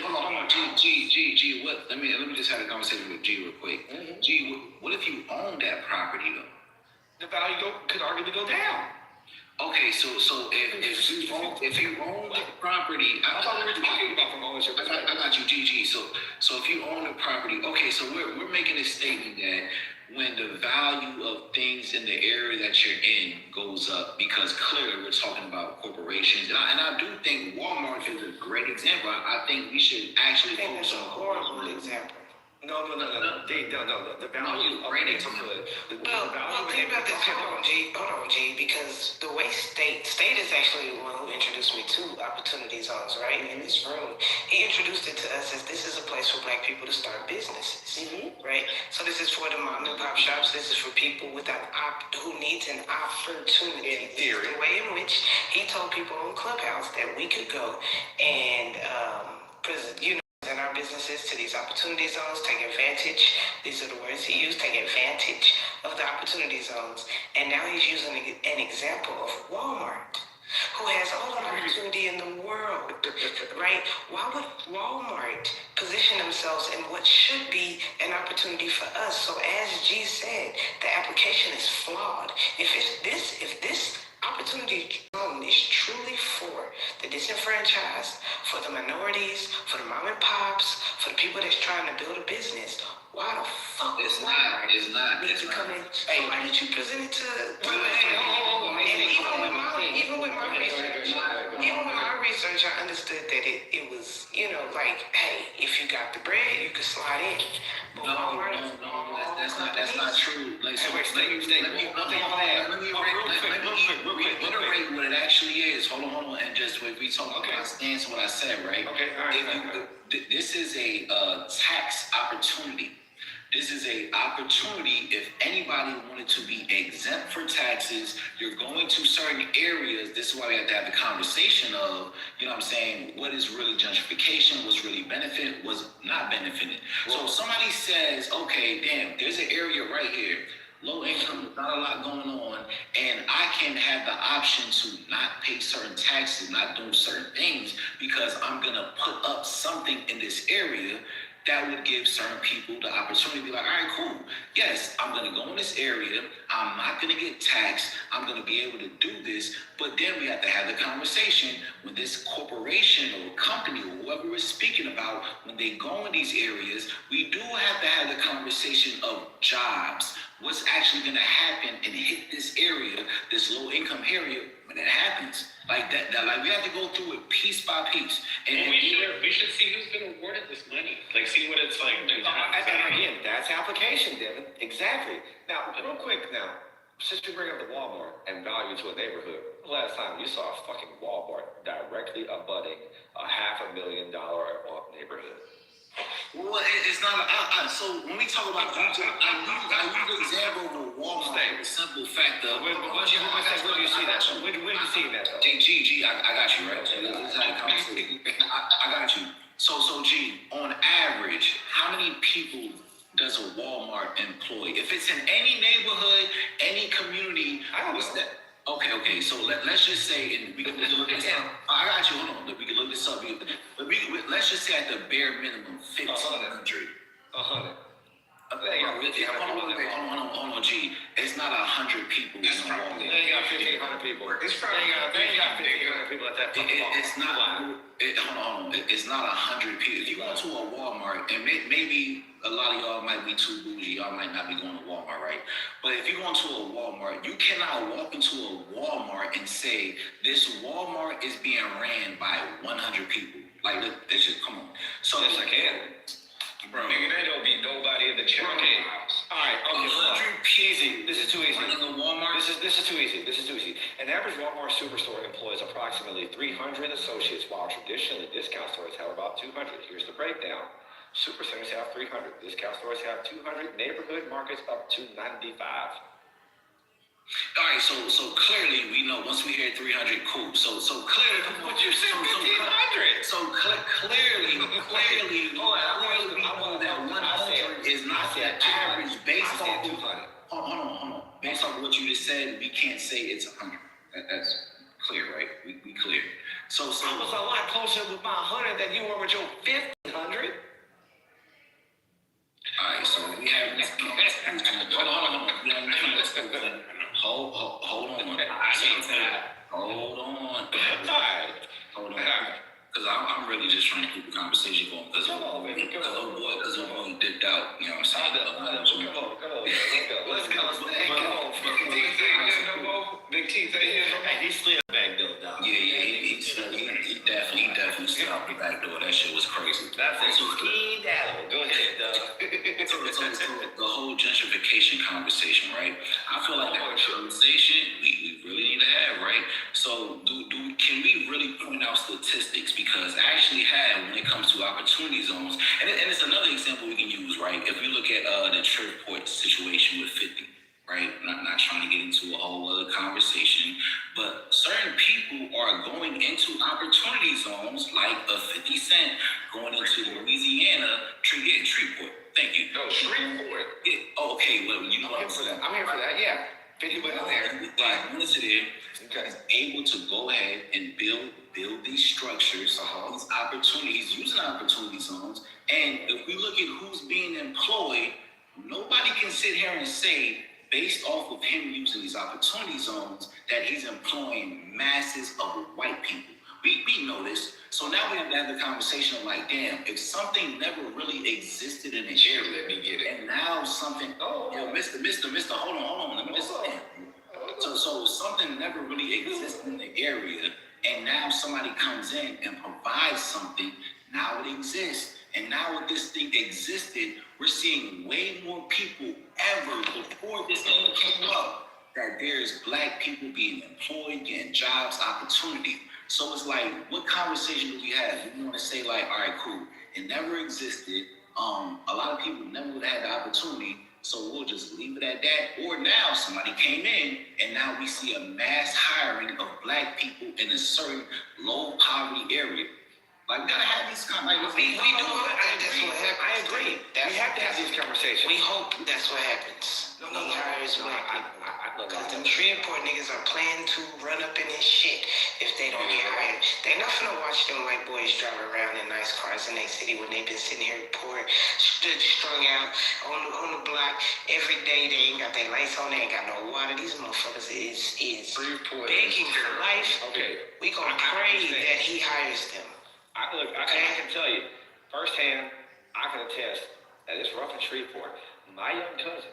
Hold on. G. What? Let me just have a conversation with G real quick. Mm-hmm. G, what if you own that property though? The value could arguably go down. Okay, so if you own the property, I thought we were talking about from ownership. I got you, GG. So if you own the property, okay, so we're making a statement that when the value of things in the area that you're in goes up, because clearly we're talking about corporations, and I do think Walmart is a great example. I think we should actually focus on a horrible example. No. The value of the neighborhood. Well, think about this. Hold on, G, because the way state is actually the one who introduced me to opportunity zones, right? In this room, he introduced it to us as this is a place for Black people to start businesses, right? So this is for the mom and pop shops. This is for people with who needs an opportunity. In theory, the way in which he told people on Clubhouse that we could go and in our businesses to these opportunity zones, take advantage. These are the words he used, take advantage of the opportunity zones. And now he's using an example of Walmart, who has all the opportunity in the world, right? Why would Walmart position themselves in what should be an opportunity for us? So as G said, the application is flawed. If this opportunity zone is truly for the disenfranchised, for the minorities, for the mom and pops, for the people that's trying to build a business, why the fuck it's not. Come in? Hey, why did you present it to? Even with my research, I understood that it was, like, hey, if you got the bread, you could slide in. No, that's That's not true. Like, so Wait, stay. let me reiterate what it actually is. Hold on, and just if we talk about my stance, what I said, right? Okay, all right. This is a tax opportunity. This is a opportunity. If anybody wanted to be exempt for taxes, you're going to certain areas. This is why we have to have the conversation of, you know what I'm saying, what is really gentrification, what's really benefit, what's not benefiting. So if somebody says, okay, damn, there's an area right here, low income, not a lot going on, and I can have the option to not pay certain taxes, not do certain things, because I'm gonna put up something in this area. That would give certain people the opportunity to be like, all right, cool. Yes, I'm going to go in this area. I'm not going to get taxed. I'm going to be able to do this. But then we have to have the conversation when this corporation or company or whoever we're speaking about, when they go in these areas, we do have to have the conversation of jobs. What's actually going to happen and hit this area, this low income area, when it happens. Like that like we have to go through it piece by piece. And we should see who's been awarded this money. Like, see what it's like. And again, that's application, Devin. Exactly. Now, real quick now, since you bring up the Walmart and value to a neighborhood, the last time you saw a fucking Walmart directly abutting a $500,000 neighborhood. Well, it's not. So when we talk about, I use the example of Walmart. The simple fact of where do you see that? Where do you see that though? G, I got you right. I got you. So G, on average, how many people does a Walmart employ? If it's in any neighborhood, any community, what's that? Okay. So let's just say, and we can look this up. I got you. Hold on. We can look this up. Let's just say at the bare minimum, 1,500. 100. Hold on, G. It's not 100 people. They ain't got 1,500 people. They ain't got 1,500 people at that point. It's not. Hold on. It's not 100 people. If you go to a Walmart, and maybe a lot of y'all might be too bougie. Y'all might not be going to Walmart, right? But if you go into a Walmart, you cannot walk into a Walmart and say this Walmart is being ran by 100 people. Like, this just come on. So yes, I can. Bro, nigga, there don't be nobody in the check. Okay. All right. Okay. Easy. This is too easy. Walmart. This is too easy. An average Walmart superstore employs approximately 300 associates, while traditionally discount stores have about 200. Here's the breakdown. Supercenters have 300. Discount stores have 200. Neighborhood markets up to 95. All right, so clearly we know once we hear 300, cool. So clearly, but you said 1,500. So clearly, we know that 100 is not the average based on 200. Hold on. Based on what you just said, we can't say it's 100. That's clear, right? We clear. So I was a lot closer with my 100 than you were with your 1,500. All right, so we have this. Hold on. Because I'm really just trying to keep the conversation going. Because boy dipped out. You know what I'm saying? Let's go. Big T, he slid back door down. Yeah, he definitely slid out the back door. That shit was crazy. That's a skedaddle. Go ahead, So the whole gentrification conversation, right? I feel like that conversation we really need to have, right? So can we really point out statistics? Because I actually have, when it comes to opportunity zones, and it's another example we can use, right? If we look at the Shreveport situation with 50, right? Not trying to get into a whole other conversation, but certain people are going into opportunity zones like a 50 Cent going into Louisiana, Shreveport. Thank you. No, Shreveport. Yeah. Oh, okay. Well, you know what I'm saying. I'm here for that. Yeah. 50 went in there. Right. Went into there. Is able to go ahead and build these structures, these opportunities, using opportunity zones. And if we look at who's being employed, nobody can sit here and say, based off of him using these opportunity zones, that he's employing masses of white people. We know this. So now we have to have the conversation of like, damn, if something never really existed in the area, let me get it. And now something, Mister, hold on, let me just say. So something never really existed in the area, and now somebody comes in and provides something. Now it exists, And now with this thing existed, we're seeing way more people ever before this thing came up that there's black people being employed, getting jobs, opportunity. So it's like, what conversation do we have? We want to say like, all right, cool. It never existed. A lot of people never would have had the opportunity. So we'll just leave it at that. Or now somebody came in and now we see a mass hiring of black people in a certain low poverty area. Like, we gotta have these conversations. We do. That's what happens. I agree. We have to have these conversations. We hope that's what happens. No. Because them Shreveport niggas are planning to run up in this shit if they don't get hired. They not finna watch them white boys drive around in nice cars in their city when they've been sitting here poor, strung out on the block every day. They ain't got their lights on. They ain't got no water. These motherfuckers is begging for life. Okay. We gonna pray that he hires them. I can tell you firsthand, I can attest that it's rough in Shreveport. My young cousin,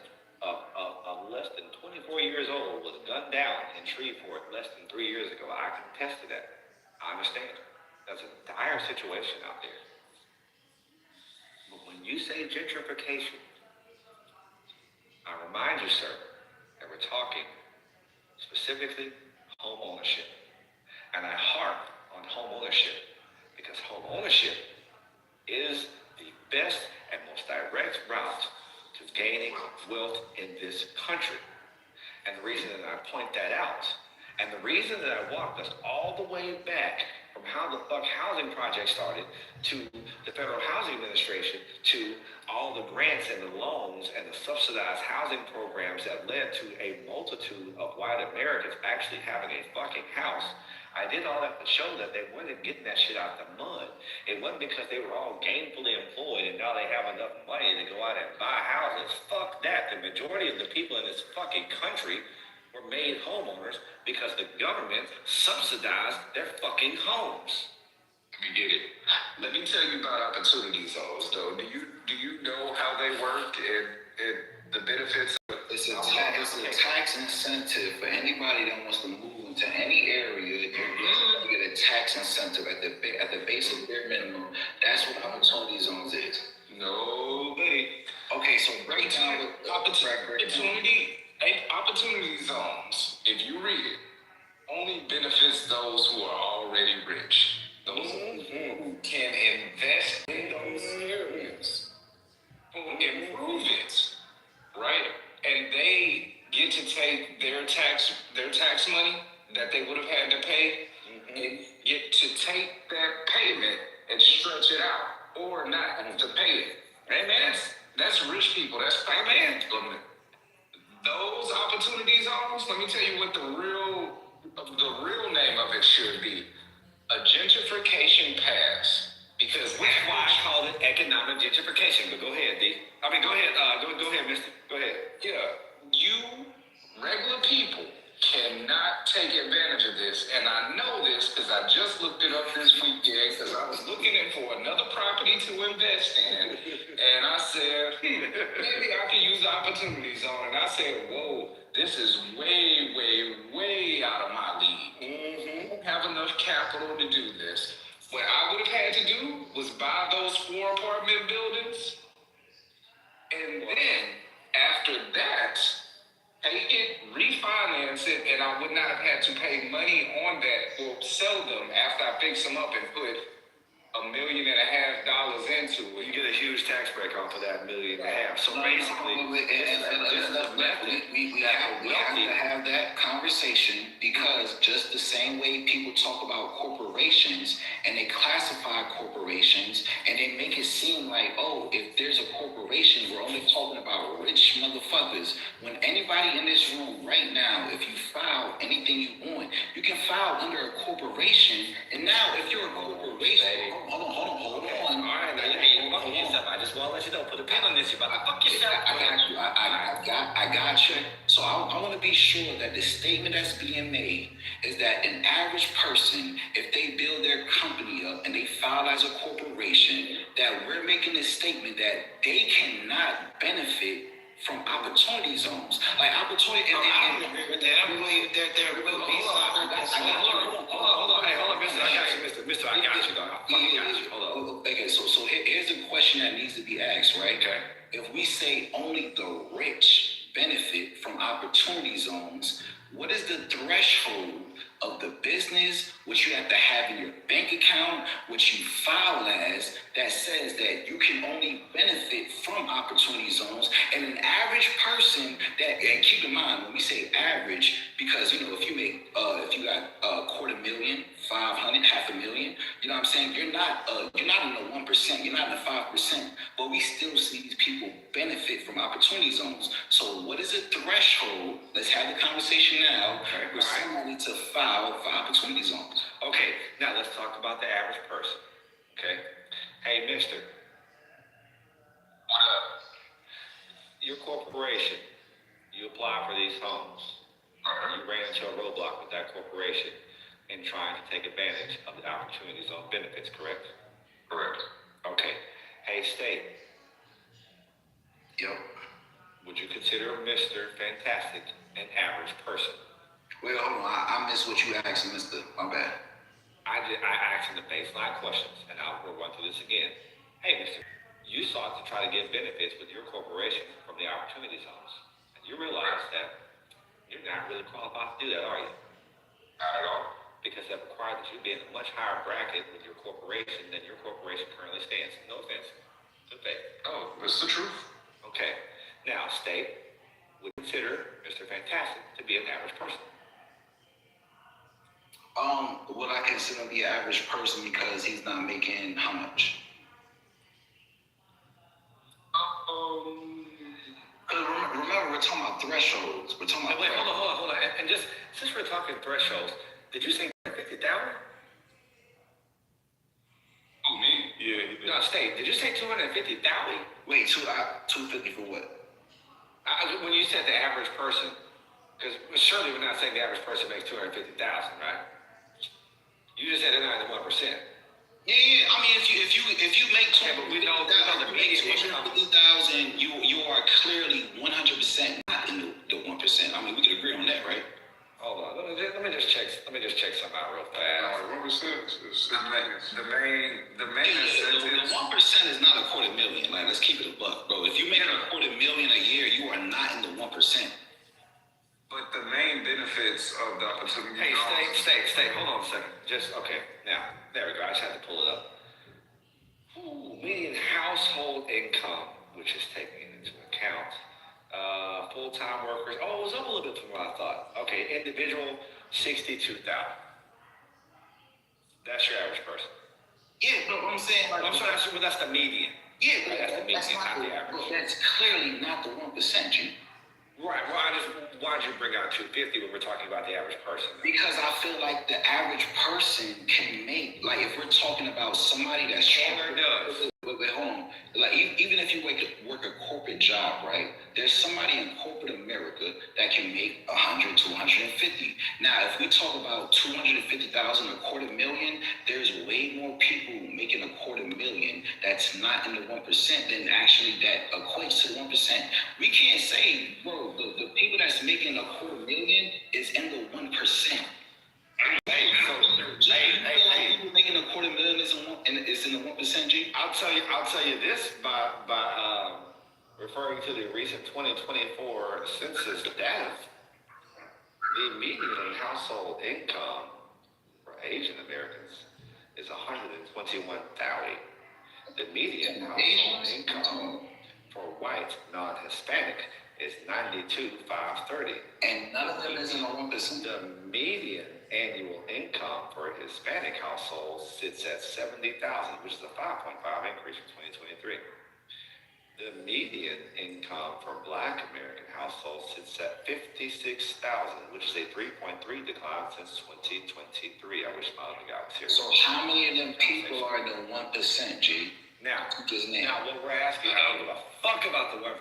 less than 24 years old, was gunned down in Shreveport less than 3 years ago. I can attest to that. I understand. That's a dire situation out there. But when you say gentrification, I remind you, sir, that we're talking specifically home ownership. And I harp on home ownership because home ownership is the best and most direct route to gaining wealth in this country. And the reason that I point that out, and the reason that I walked us all the way back from how the fuck housing project started to the Federal Housing Administration to all the grants and the loans and the subsidized housing programs that led to a multitude of white Americans actually having a fucking house. I did all that to show that they weren't getting that shit out the mud. It wasn't because they were all gainfully employed and now they have enough money to go out and buy houses. Fuck that. The majority of the people in this fucking country were made homeowners because the government subsidized their fucking homes. We get it. Let me tell you about opportunity zones, though. Do you know how they work and the benefits? It's a tax incentive for anybody that wants to move into any area. You get a tax incentive at the base of their minimum. That's what opportunity zones is. No, buddy. Okay, so break down opportunity zones. If you read it, only benefits those who are already rich. Those who can invest in those areas, who improve it, right? And they get to take their tax money that they would have had to pay and get to take that payment and stretch it out or not to pay it. Amen. That's rich people. That's finance. Those opportunity zones, let me tell you what the real name of it should be. A gentrification pass. Because Which is why I call it economic gentrification. But go ahead, D. I mean, go ahead. Go ahead, mister. Go ahead. Yeah, you regular people cannot take advantage of this. And I know this because I just looked it up this weekend because I was looking for another property to invest in. And I said, maybe I can use the opportunity zone. And I said, whoa, this is way, way, way out of my league. I don't have enough capital to do this. What I would have had to do was buy those 4 apartment buildings. And then after that, take it, refinance it, and I would not have had to pay money on that or sell them after I fix them up and put $1.5 million into it. You get a huge tax break off of that $1.5 million. So basically, we have to have that conversation because just the same way people talk about corporations and they classify corporations and they make it seem like, oh, if there's a corporation, we're only talking about rich motherfuckers. When anybody in this room right now, if you file anything you want, you can file under a corporation. And now if you're a corporation, hold on. All right, now you're fucking yourself. I just want to let you know, put a pin on this. You're about to fuck yourself. I got you. I got you. So I want to be sure that the statement that's being made is that an average person, if they build their company up and they file as a corporation, that we're making this statement that they cannot benefit from opportunity zones. Like opportunity. I don't agree with that. I believe that there will be some. Hold on. Hey, hold on, mister. I got you, mister. I got you, dog. I fucking got you. Hold on. Okay, so here's the question. asked, right? Okay. If we say only the rich benefit from opportunity zones, what is the threshold of the business, which you have to have in your bank account, which you file as, that says that you can only benefit from opportunity zones? And an average person that, and keep in mind when we say average, because if you make, if you got $250,000, 500, $500,000, you know what I'm saying? You're not in the 1%, you're not in the 5%, but we still see these people benefit from opportunity zones. So what is the threshold? Let's have the conversation now for somebody to file for opportunity zones. Okay, now let's talk about the average person. Okay. Hey, mister. What up? Your corporation, you apply for these homes. You ran into a roadblock with that corporation in trying to take advantage of the opportunity zone benefits, correct? Correct. Okay. Hey, state. Yep. Would you consider Mr. Fantastic an average person? Well, hold on. I missed what you asked, Mr. My bad. I asked him the baseline questions, and we'll run through this again. Hey, mister, you sought to try to get benefits with your corporation from the opportunity zones, and you realize that you're not really qualified to do that, are you? Not at all. Because that requires that you be in a much higher bracket with your corporation than your corporation currently stands. No offense. Good faith. Oh, that's the truth. Okay. Now, state would consider Mr. Fantastic to be an average person. Would I consider him the average person because he's not making how much? Remember, we're talking about thresholds. We're talking about. Wait, hold on. And just since we're talking thresholds, did you say 50,000? Oh, me? Yeah, he did. No, state. Did you say 250,000? Wait, 250 for what? When you said the average person, because surely we're not saying the average person makes 250,000, right? You just said they're not in the 1%. Yeah. I mean, if you make but we know the median income. 250,000, you are clearly 100% not in the 1%. I mean, we could agree on that, right? Hold on. Let me just check something out real fast. 1% is The main incentive. 1% is not $250,000. Like, let's keep it a buck, bro. If you make $250,000 a year, you are not in the 1%. But the main benefits of the opportunity. Hey, stay. Hold on a second. Okay. Now, there we go. I just had to pull it up. Median household income, which is taken into account. Full-time workers. Oh, it was up a little bit from what I thought. Okay, individual, 62,000. That's your average person. Yeah, but what I'm saying, like, I'm sorry, that's the median. Yeah, right, that's the median, not the average. That's clearly not the 1%, G. Right. Why did you bring out 250 when we're talking about the average person? Because I feel like the average person can make, like, if we're talking about somebody that's Chandler does. Wait, hold on. Like, even if you work a corporate job, right? There's somebody in corporate America that can make 100 to 150. Now, if we talk about 250,000, $250,000, there's way more people making $250,000 that's not in the 1% than actually that equates to the 1%. We can't say, bro, the people that's making $250,000 is in the 1%. Hey, people making $250,000 is in the 1%, G. I'll tell you this by referring to the recent 2024 census data. The median household income for Asian Americans is $121,000. The median household income for white non-Hispanic is $92,530. And none of them is in the 1%. The median annual income for Hispanic households sits at $70,000, which is a 5.5 increase from 2023. The median income for Black American households sits at $56,000, which is a 3.3 decline since 2023. I wish my other guy was here. So how many of them people are in the 1%, G? Now what we're asking, I don't give a fuck about the 1%.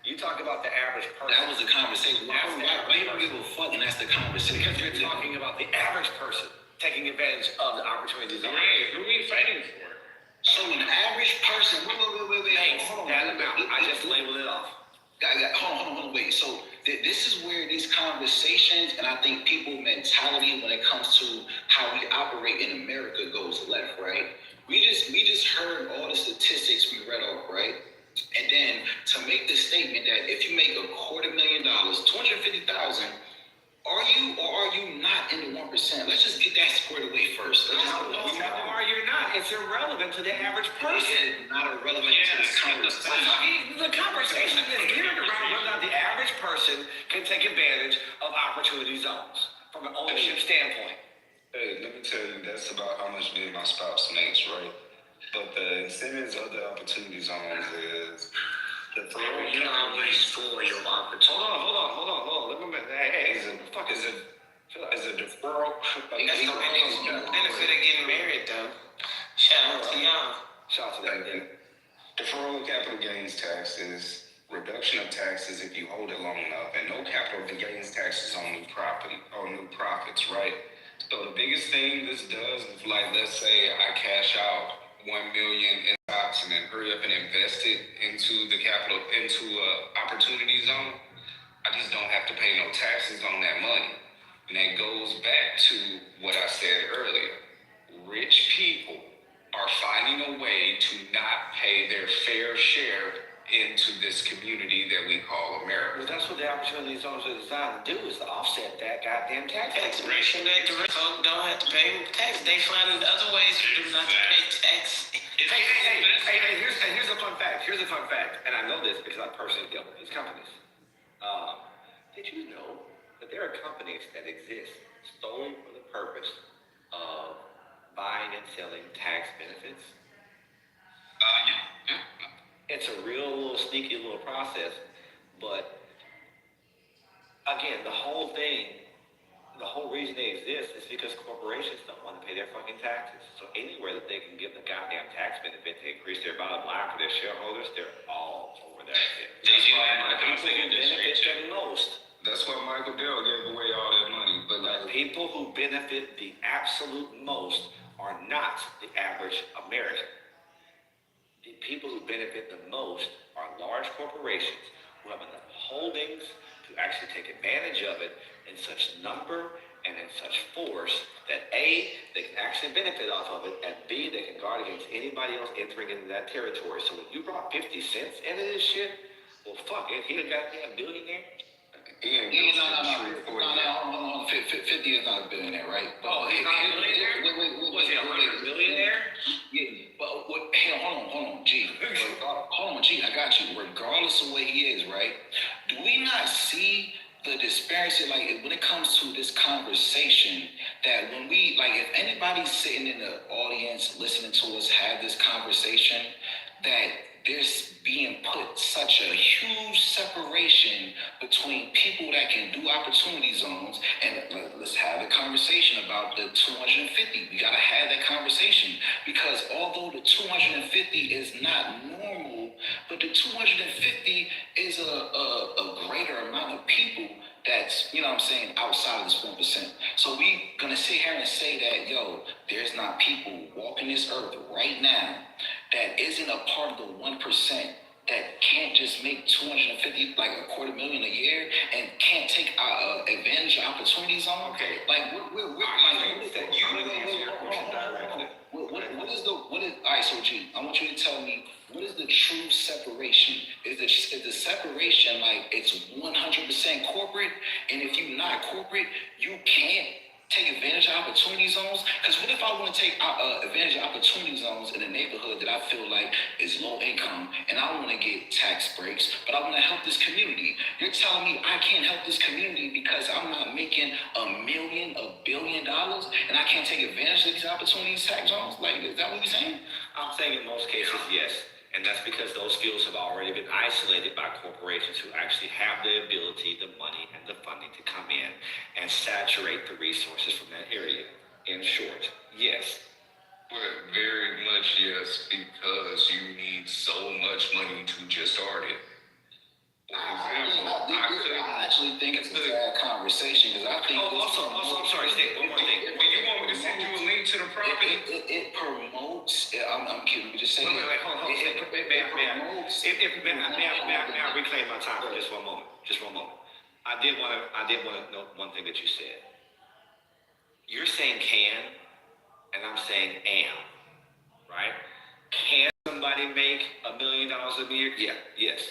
You talk about the average person. That was the conversation. Why you don't give a fuck and that's the conversation? Because you're talking about the average person taking advantage of the opportunities. Who are we fighting for? So an average person, wait. Hold on. I just labeled it off. Hold on, wait. So this is where these conversations, and I think people mentality when it comes to how we operate in America goes left, right? We just heard all the statistics we read off, right? And then to make the statement that if you make $250,000, $250,000, are you or are you not in the 1%? Let's just get that squared away first. No, are you not? It's irrelevant to the average person. It's not irrelevant to this conversation. The conversation is geared around whether or not the average person can take advantage of opportunity zones from an ownership standpoint. Hey, let me tell you, that's about how much me and my spouse makes, right? But the incentives of the opportunity zones is the for your opportunity. Hold on. Hey, is a deferral? That's the benefit of getting married, though. Shout out to y'all. Shout out to that. Deferral of capital gains tax is reduction of taxes if you hold it long enough, and no capital gains taxes on new property or new profits, right? So the biggest thing this does is, like, let's say I cash out $1 million in stocks and then hurry up and invest it into the capital, into a opportunity zone. I just don't have to pay no taxes on that money. And that goes back to what I said earlier. Rich people are finding a way to not pay their fair share into this community that we call America. Well, that's what the opportunity zones are designed to do, is to offset that goddamn tax. Expiration date, the rich folk don't have to pay tax. They find other ways for them not to pay tax. Hey, here's a fun fact. And I know this because I personally dealt with these companies. Did you know that there are companies that exist solely for the purpose of buying and selling tax benefits? Yeah. It's a real sneaky little process, but again, the whole reason they exist is because corporations don't want to pay their fucking taxes. So anywhere that they can give the goddamn tax benefit to increase their bottom line for their shareholders, they're all over that shit. That's why people who benefit the most. That's why Michael Dell gave away all that money. But the people who benefit the absolute most are not the average American. The people who benefit the most are large corporations who have enough holdings to actually take advantage of it in such number and in such force that A, they can actually benefit off of it, and B, they can guard against anybody else entering into that territory. So when you brought 50 cents into this shit, well, fuck it, he a goddamn billionaire. No. 50 is not a billionaire, right? Oh, he's not a billionaire? Was he a millionaire? Yeah, but hold on, G. Hold on, G, I got you. Regardless of what he is, right? Do we not see the disparity, like, when it comes to this conversation, that when we, like, if anybody's sitting in the audience listening to us have this conversation, that there's being put such a huge separation between people that can do opportunity zones, and let's have a conversation about the 250. We gotta have that conversation, because although the 250 is not normal, but the 250 is a greater amount of people that's, you know what I'm saying, outside of this 1%. So we gonna sit here and say that, yo, there's not people walking this earth right now that isn't a part of the 1% that can't just make 250, like $250,000 a year, and can't take advantage of opportunities on. Okay. Like, all right, so G, I want you to tell me, what is the true separation? Is the separation like it's 100% corporate, and if you're not corporate, you can't take advantage of opportunity zones? Because what if I want to take advantage of opportunity zones in a neighborhood that I feel like is low income, and I want to get tax breaks, but I want to help this community? You're telling me I can't help this community because I'm not making $1 billion, and I can't take advantage of these opportunity tax zones? Like, is that what you're saying? I'm saying in most cases, yes. And that's because those fields have already been isolated by corporations who actually have the ability, the money, and the funding to come in and saturate the resources from that area. In short, yes. Well, very much yes, because you need so much money to just start it. I actually think it's a bad conversation, because I think. Also, I'm sorry, Steve, one more thing. Do you want me to send you a link to the property? It promotes. I'm kidding. Just saying. Wait, hold on. May I reclaim my time for just one moment? Just one moment. I did want to note one thing that you said. You're saying can, and I'm saying am, right? Can somebody make $1 million a year? Yeah, yes.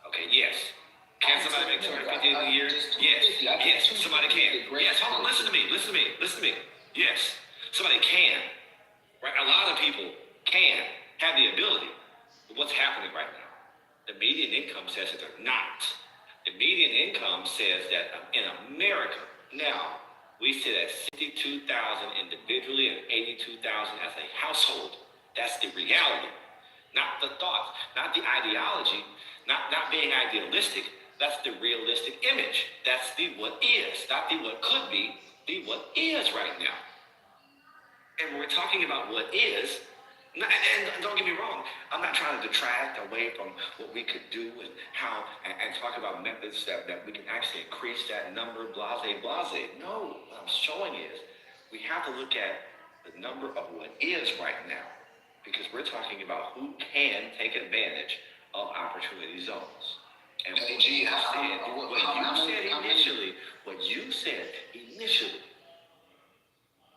Okay, yes. Can somebody make 250 a year? Yes, somebody can. Yes, hold on, listen to me. Yes, somebody can. Right? A lot of people can have the ability. But what's happening right now? The median income says that they're not. The median income says that in America, now, we sit at 62,000 individually and 82,000 as a household. That's the reality. Not the thoughts, not the ideology, not being idealistic. That's the realistic image. That's the what is, not the what could be, the what is right now. And when we're talking about what is, and don't get me wrong, I'm not trying to detract away from what we could do and how, and talk about methods that we can actually increase that number, blase. No, what I'm showing is we have to look at the number of what is right now, because we're talking about who can take advantage of opportunity zones. And what you said initially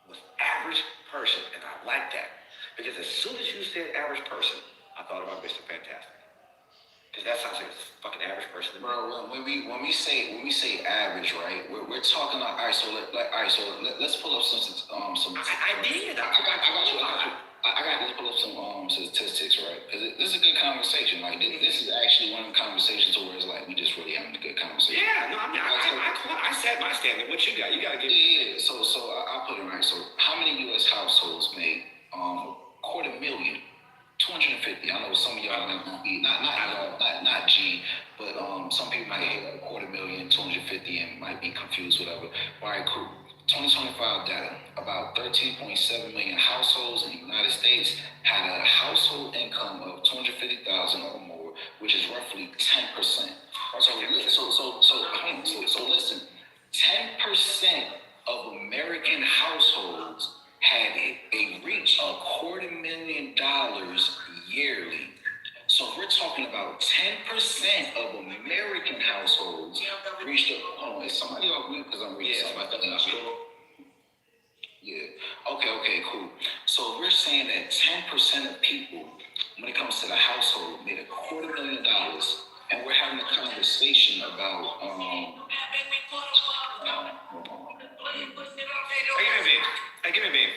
was average person, and I like that. Because as soon as you said average person, I thought about Mr. Fantastic. Because that sounds like a fucking average person to me. Bro, when we say average, right? We're talking like, all right. So let's pull up some. I did. I got to pull up some statistics, right? Because this is a good conversation. Like this is actually one of the conversations where it's like we just really having a good conversation. Yeah, no, I mean, I set my standard. What you got? You got to give me. Yeah. So I'll put it right. So how many U.S. households make $250,000? 250. I know some of y'all might be not G, but some people might hear like $250,000, 250, and might be confused, whatever. All right, cool. 2025 data: about 13.7 million households in the United States had a household income of 250,000 or more, which is roughly 10%. So listen, 10% of American households had a reach of $250,000 yearly. So if we're talking about 10% of American households reached a, hold on, is somebody on mute because I'm reading something? Yeah. Okay, cool. So we're saying that 10% of people, when it comes to the household, made $250,000, and we're having a conversation about Hey, give me a bean.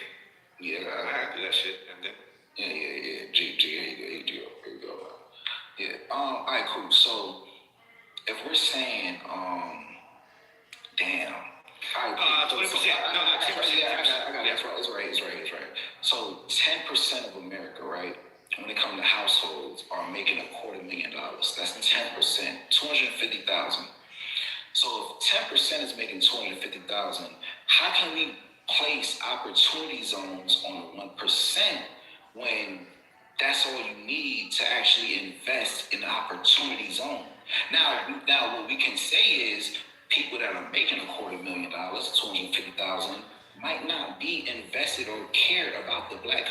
Yeah, I have to do that shit, and then. Yeah. G, here you go. Yeah. All right, cool. So if we're saying, damn. 20%. No, 10%. I got it. That's right. So 10% of America, right? When it comes to households, are making $250,000. That's 10%, 250,000. So if 10% is making 250,000, how can we place opportunity zones on 1% when that's all you need to actually invest in the opportunity zone? Now what we can say is people that are making $250,000, 250,000, might not be invested or care about the black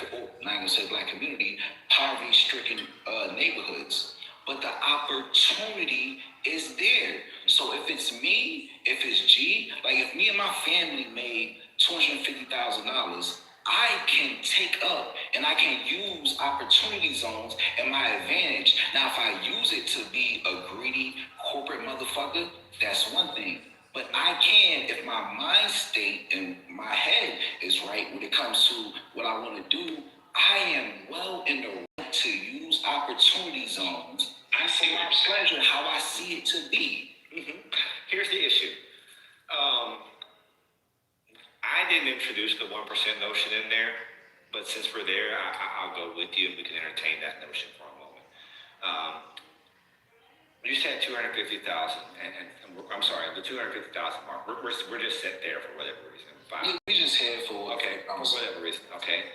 community, poverty-stricken neighborhoods. But the opportunity is there. So if it's me, if it's G, like if me and my family made $250,000, I can take up and I can use opportunity zones in my advantage. Now, if I use it to be a greedy corporate motherfucker, that's one thing. But I can, if my mind state and my head is right when it comes to what I want to do, I am well in the right to use opportunity zones. I see my pleasure, how I see it to be. Mm-hmm. Here's the issue. I didn't introduce the 1% notion in there, but since we're there, I'll go with you and we can entertain that notion for a moment. You said 250,000, and I'm sorry, the 250,000 mark. We're just set there for whatever reason. We just head for whatever reason. Okay,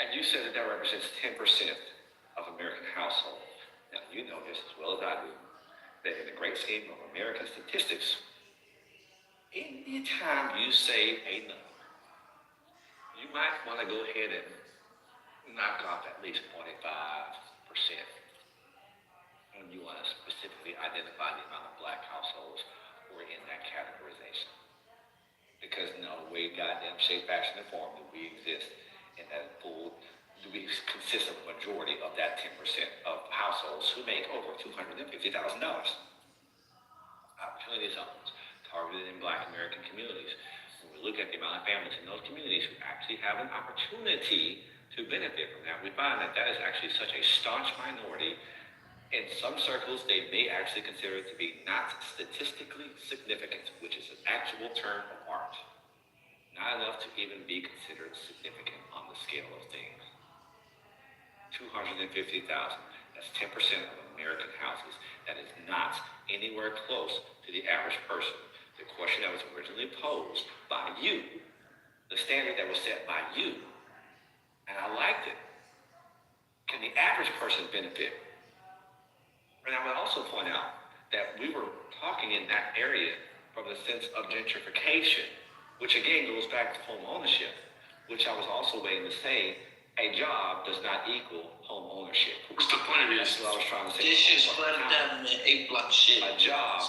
and you said that represents 10% of American households. Now you know this as well as I do that in the great scheme of American statistics, anytime you say a number, you might want to go ahead and knock off at least 25%. When you want to specifically identify the amount of black households who are in that categorization. Because no way, goddamn shape, fashion, and form do we exist in that pool. Do we of that 10% of households who make over $250,000. Opportunity zones targeted in Black American communities. When we look at the amount of families in those communities who actually have an opportunity to benefit from that, we find that that is actually such a staunch minority. In some circles, they may actually consider it to be not statistically significant, which is an actual term of art. Not enough to even be considered significant on the scale of things. 250,000, that's 10% of American houses. That is not anywhere close to the average person. The question that was originally posed by you, the standard that was set by you, and I liked it. Can the average person benefit? And I would also point out that we were talking in that area from the sense of gentrification, which again goes back to home ownership, which I was also waiting to say, a job does not equal home ownership. What's the point of this? That's what I was trying to say. This shit's flooded down, man. A-block shit. A job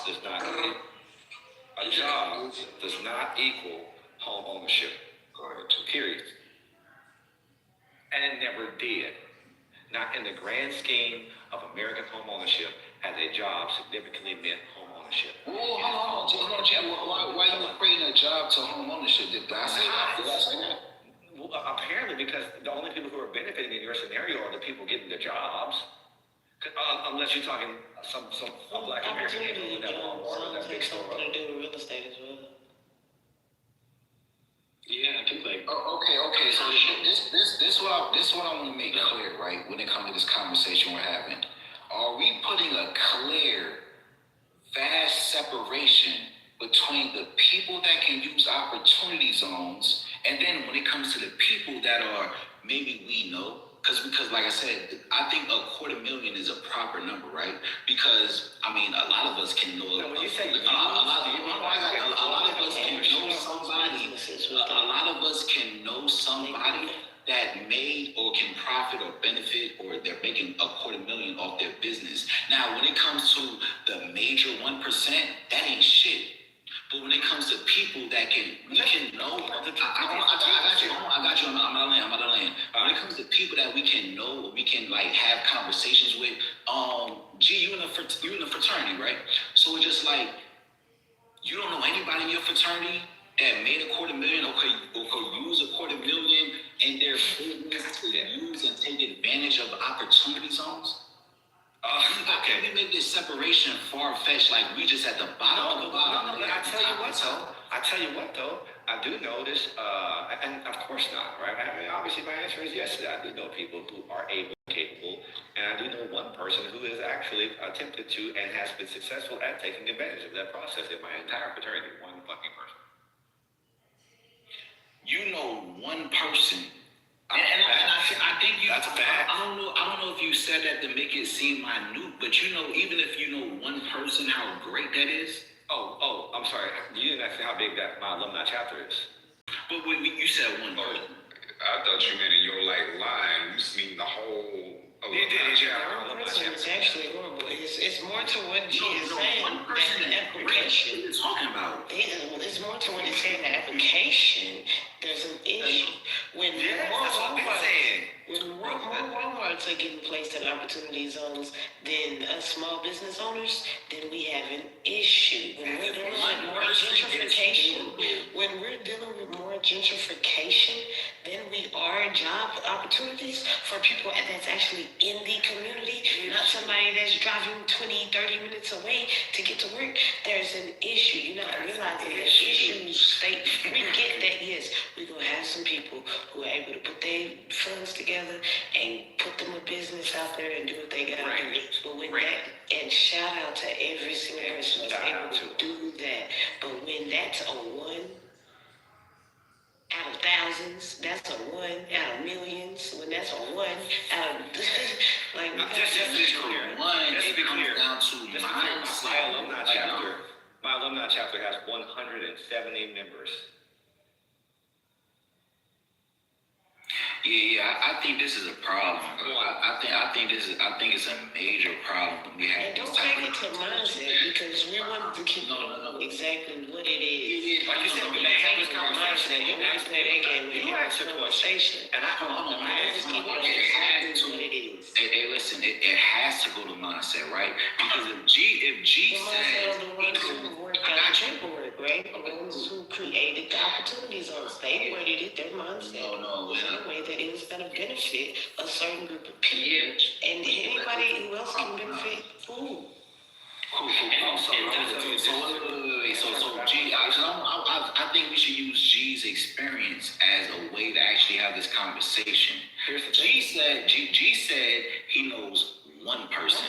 does not equal home ownership. Period. And it never did. Not in the grand scheme of American home ownership has a job significantly meant home ownership. Hold on, Jim. Why are you equating a job to home ownership? Did I say that? Well, apparently, because the only people who are benefiting in your scenario are the people getting the jobs. Unless you're talking some Black American people in that Walmart or that big store. Something to do with real estate as well. Yeah, I think like. Okay. So this what I want to make clear, right? When it comes to this conversation we're having, are we putting a clear, vast separation between the people that can use opportunity zones, and then when it comes to the people that are maybe we know? Because like I said, I think 250,000 is a proper number, right? Because I mean, a lot of us can know. A lot of us can know somebody. A lot of us can know somebody that made or can profit or benefit, or they're making 250,000 off their business. Now, when it comes to the major 1%, that ain't shit. But when it comes to people that we can know, I got you. I'm out of land. When it comes to people that we can know, we can like have conversations with. You in a fraternity, right? So it's just like you don't know anybody in your fraternity that made 250,000 or could use 250,000 in their business to use and take advantage of opportunity zones. Okay. We make this separation far-fetched, like we just at the bottom of the bottom. No, I tell you what though, I do know this, and of course not, right? I mean, obviously my answer is yes. I do know people who are able and capable, and I do know one person who has actually attempted to and has been successful at taking advantage of that process in my entire fraternity. One fucking person. You know one person. And I think you. That's a fact. I don't know if you said that to make it seem minute, but you know, even if you know one person, how great that is. Oh, I'm sorry. You didn't ask me how big that my alumni chapter is. But you said one person. I thought you meant in your like line. You mean the whole. It's actually horrible. It's more to what G is saying than the application. What are you talking about? It's more to what it's saying. The application. There's an issue when more Walmarts are getting placed in opportunity zones than small business owners. Then we have an issue. When we're dealing with more gentrification, then we are job opportunities for people that's actually in the community, not somebody that's driving 20, 30 minutes away to get to work. There's an issue. You're not realizing that issue state. We get that, yes, we're going to have some people who are able to put their funds together and put them a business out there and do what they got to do. But when and shout out to every single person that's able to do that. But when that's a 1 out of thousands, that's a 1 out of millions. When that's a 1 out of like just to be clear, down to my alumni chapter has 170 members. I think this is a problem. I think it's a major problem when we have. And don't take it to mindset because we want to keep exactly what it is. Like you said, we don't have take this it to mindset. You ask that again. You ask a conversation. And I just keep it exactly what it is. Hey, listen, it has to go to mindset, right? Because if G says, the ones who worked out the paperwork, right? The ones who created the opportunity zones. They worded it, their mindset was in a way that it was going to benefit a certain group of people. And anybody who else can benefit food. Cool. So G, I think we should use G's experience as a way to actually have this conversation. G said he knows one person.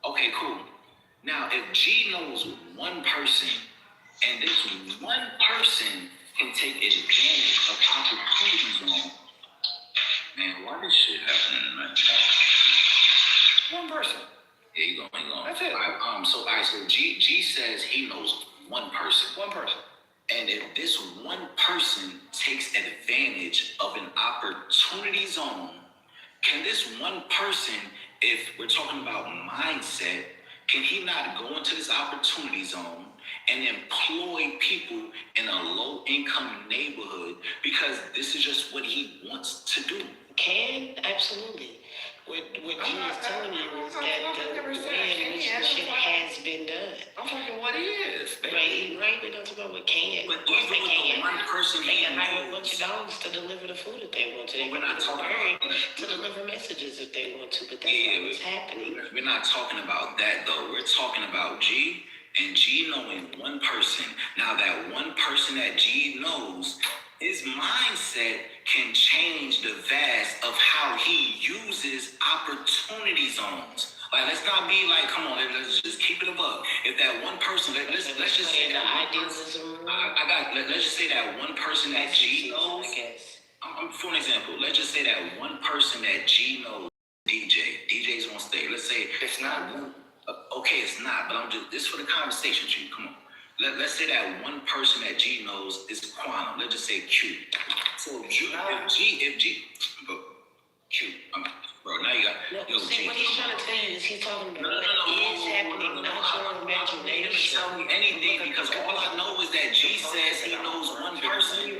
Okay, cool. Now, if G knows one person, and this one person can take advantage of opportunities on, man, why this shit happening, man? One person. Yeah, you going on. That's it. So G says he knows one person. One person. And if this one person takes advantage of an opportunity zone, can this one person, if we're talking about mindset, can he not go into this opportunity zone and employ people in a low-income neighborhood because this is just what he wants to do? Can, absolutely. What G's telling you is that the way in which the shit has been done. I'm talking what he is. Right, we're not talking about what can. But even with the one person they can hire a bunch of dogs to deliver the food if they want to. They can hire to deliver messages if they want to, but that's not what's happening. We're not talking about that though. We're talking about G and G knowing one person. Now that one person that G knows, his mindset can change the vast of how he uses opportunity zones. Like, let's not be like, come on, let's just keep it above. If that one person, let's just say that idealism. Let's just say that one person that G knows. For an example, let's just say that one person that G knows, DJ's on stage. Let's say it's not. Okay, it's not. But I'm just this for the conversation, G. Come on. Let's say that one person that G knows is quantum. Let's just say Q. So if G, Q. Bro, now you got. See, what he's trying to tell you is he's talking about what is happening, not your imagination. Tell me anything because all I know is that G says he knows one person.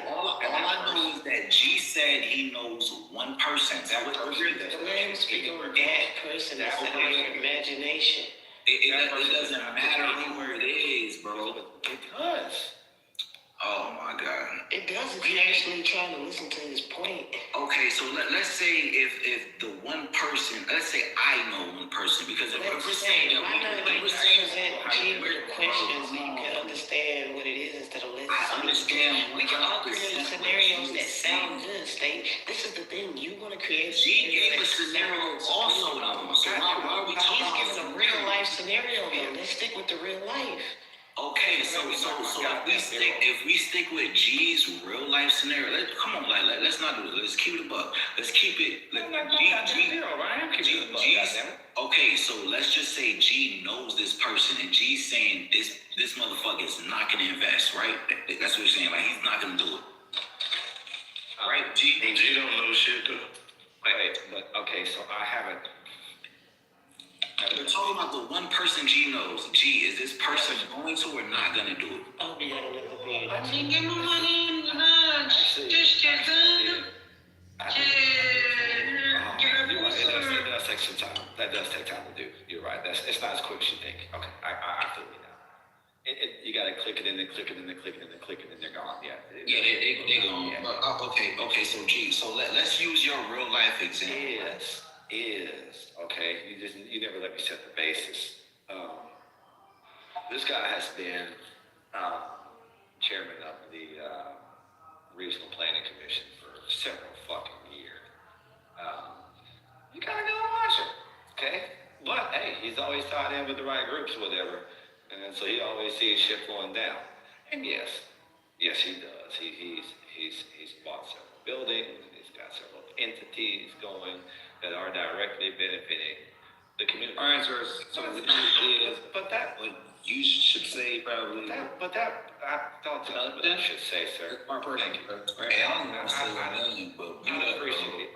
All I know is that G said he knows one person. That was let him speak over that person instead of your imagination. It doesn't matter who it is, bro. It does. Oh my God. It does if you're actually trying to listen to his point. Okay, so let's say if the one person, let's say I know one person, because if we're saying that why not present genuine questions so you can understand what it is instead of listening. I understand. We can all create scenarios that sound good. This is the thing, you want to create. G gave a scenario also though. So why are we talking about? He's giving a real life scenario though. Let's stick with the real life. Okay, so if we stick with G's real life scenario, let's not do it. Let's keep it a buck. Let's keep it. Okay, so let's just say G knows this person, and G's saying this motherfucker is not gonna invest, right? That's what you're saying. Like he's not gonna do it, right? G don't know shit though. Wait, but okay, so I haven't. We're talking about the one person G knows. G, is this person going to or not going to do it? I'll be out of the video. I think give me money in lunch. Just get done. It does take some time. That does take time to do. You're right. It's not as quick as you think. Okay, I feel you now. You got to click it and then click it and then click it and then click it and they're gone. Yeah. They're gone. Yeah. Okay. So G, so let's use your real life example. Is okay. You never let me set the basis. This guy has been chairman of the Regional Planning Commission for several fucking years. You gotta go and watch it, okay? But hey, he's always tied in with the right groups or whatever, and so he always sees shit going down. And yes, he does. He's bought several buildings. He's got several entities going that are directly benefiting the community. All right, sir. But that would you should say probably. I don't tell me what I should say, sir. Thank you. Hey, I don't want to say your name, but you appreciate it. I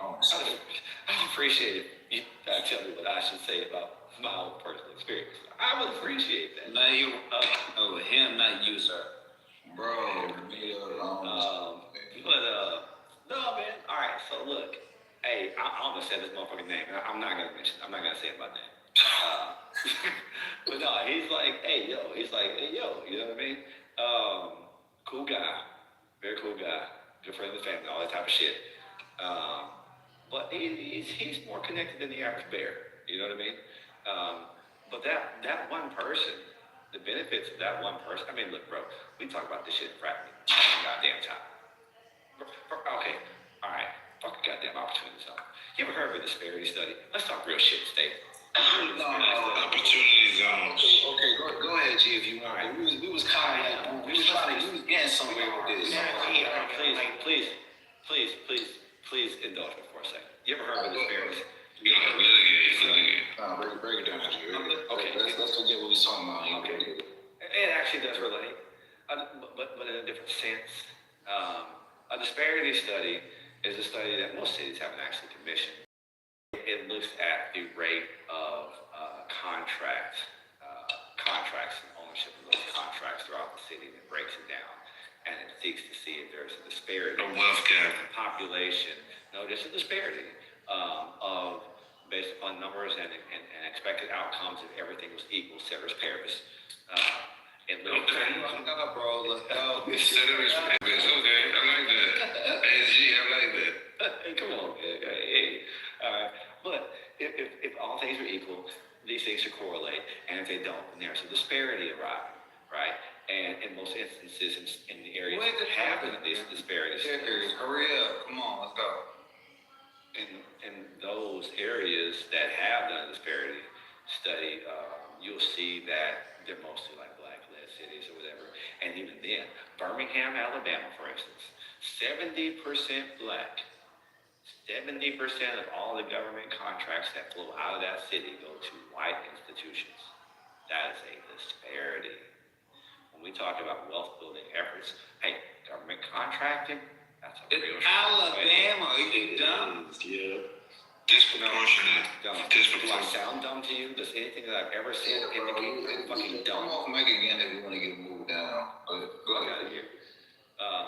appreciate it. You gotta tell me what I should say about my own personal experience. I would appreciate that. Not you. Him, not you, sir. Bro, no, man. All right. So look, hey, I'm gonna say this motherfucking name. I'm not gonna say it by name. But no, he's like, hey, yo. You know what I mean? Cool guy, very cool guy, good friend of the family, all that type of shit. But he's more connected than the average bear. You know what I mean? But that one person, the benefits of that one person. I mean, look, bro, we talk about this shit in frat meeting all the goddamn time. Okay, all right, fucking goddamn opportunity zone. You ever heard of a disparity study? Let's talk real shit, State. Opportunity zones. Okay, go ahead, G, if you want. Right. We was kind of we was getting somewhere with this. Please indulge me for a second. You ever heard of a disparity? Break it down. Okay. Let's forget what we was talking about. Okay. It actually does relate, but in a different sense. A disparity study is a study that most cities haven't actually commissioned. It looks at the rate of contracts and ownership of those contracts throughout the city, and it breaks it down, and it seeks to see if there's a disparity. A wealth gap. Population. No, there's a disparity of based upon numbers and expected outcomes if everything was equal, ceteris paribus. It looks bro. Ceteris paribus. Okay, I like that. SG, I like that. Come on, man. Hey. All right. But if all things are equal, these things should correlate. And if they don't, then there's a disparity arising, right? And in most instances, in the areas that have these disparities, hurry up. Come on, let's go. In those areas that have done a disparity study, you'll see that they're mostly like black-led cities or whatever. And even then, Birmingham, Alabama, for instance, 70% black. 70% of all the government contracts that flow out of that city go to white institutions. That is a disparity. When we talk about wealth building efforts, hey, government contracting, that's a real Alabama, are you dumb? Yeah. Disproportionate. Dumb. Do I sound dumb to you? Does anything that I've ever said indicate fucking dumb? Come off mic again if you want to get moved down. Go ahead.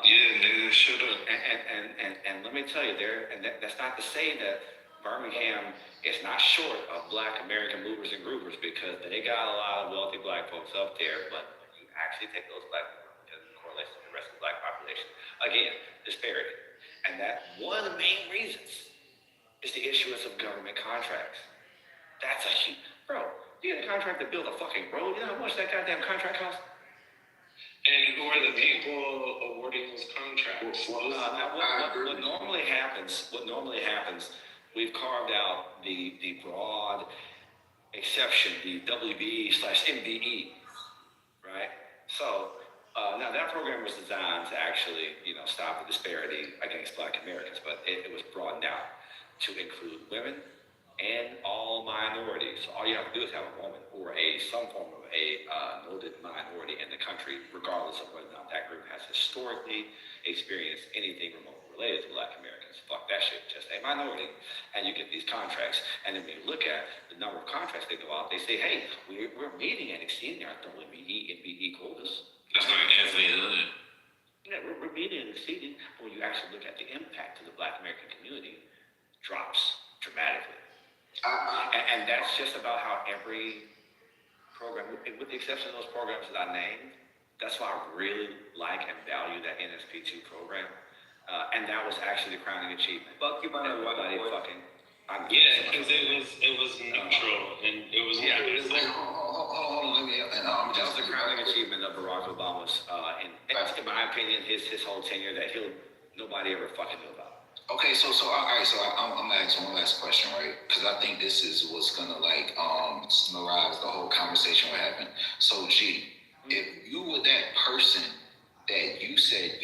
Yeah, nigga, shut up. And let me tell you, that's not to say that Birmingham is not short of black American movers and groovers, because they got a lot of wealthy black folks up there, but when you actually take those black people and correlate to the rest of the black population, again, disparity. And that one of the main reasons is the issuance of government contracts. That's a huge, bro, you get a contract to build a fucking road, you know how much that goddamn contract costs? And who are the people awarding those contracts? What normally happens, we've carved out the broad exception, the WBE/MBE, right? So now that program was designed to actually, stop the disparity against black Americans, but it was broadened out to include women and all minorities. All you have to do is have a woman or some form of a noted minority in the country, regardless of whether or not that group has historically experienced anything remotely related to black Americans. Fuck that shit, just a minority. And you get these contracts, and then when you look at the number of contracts that go out, they say, hey, we're meeting and exceeding our WBE and BE quotas. That's like Anthony Hood. Yeah, we're meeting and exceeding. But when you actually look at the impact to the black American community, drops dramatically. And that's just about how every program, with the exception of those programs that I named, that's why I really like and value that NSP2 program. And that was actually the crowning achievement. Fuck you, man. Everybody fucking. Yeah, because it was neutral and it was. Yeah. Hold on, that was the crowning achievement of Barack Obama's, in my opinion, his whole tenure that nobody ever fucking knew about. Okay, so all right, so I'm gonna ask one last question, right? Because I think this is what's gonna summarize the whole conversation what happened. So G, if you were that person that you said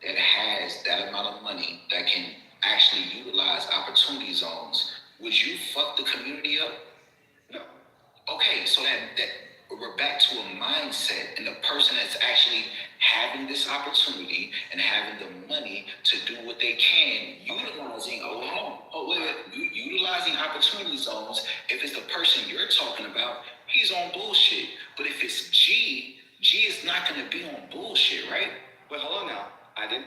that has that amount of money that can actually utilize opportunity zones, would you fuck the community up? No. Okay, so that we're back to a mindset, and the person that's actually having this opportunity and having the money to do what they can, utilizing opportunity zones. If it's the person you're talking about, he's on bullshit. But if it's G is not going to be on bullshit, right? But hold on now.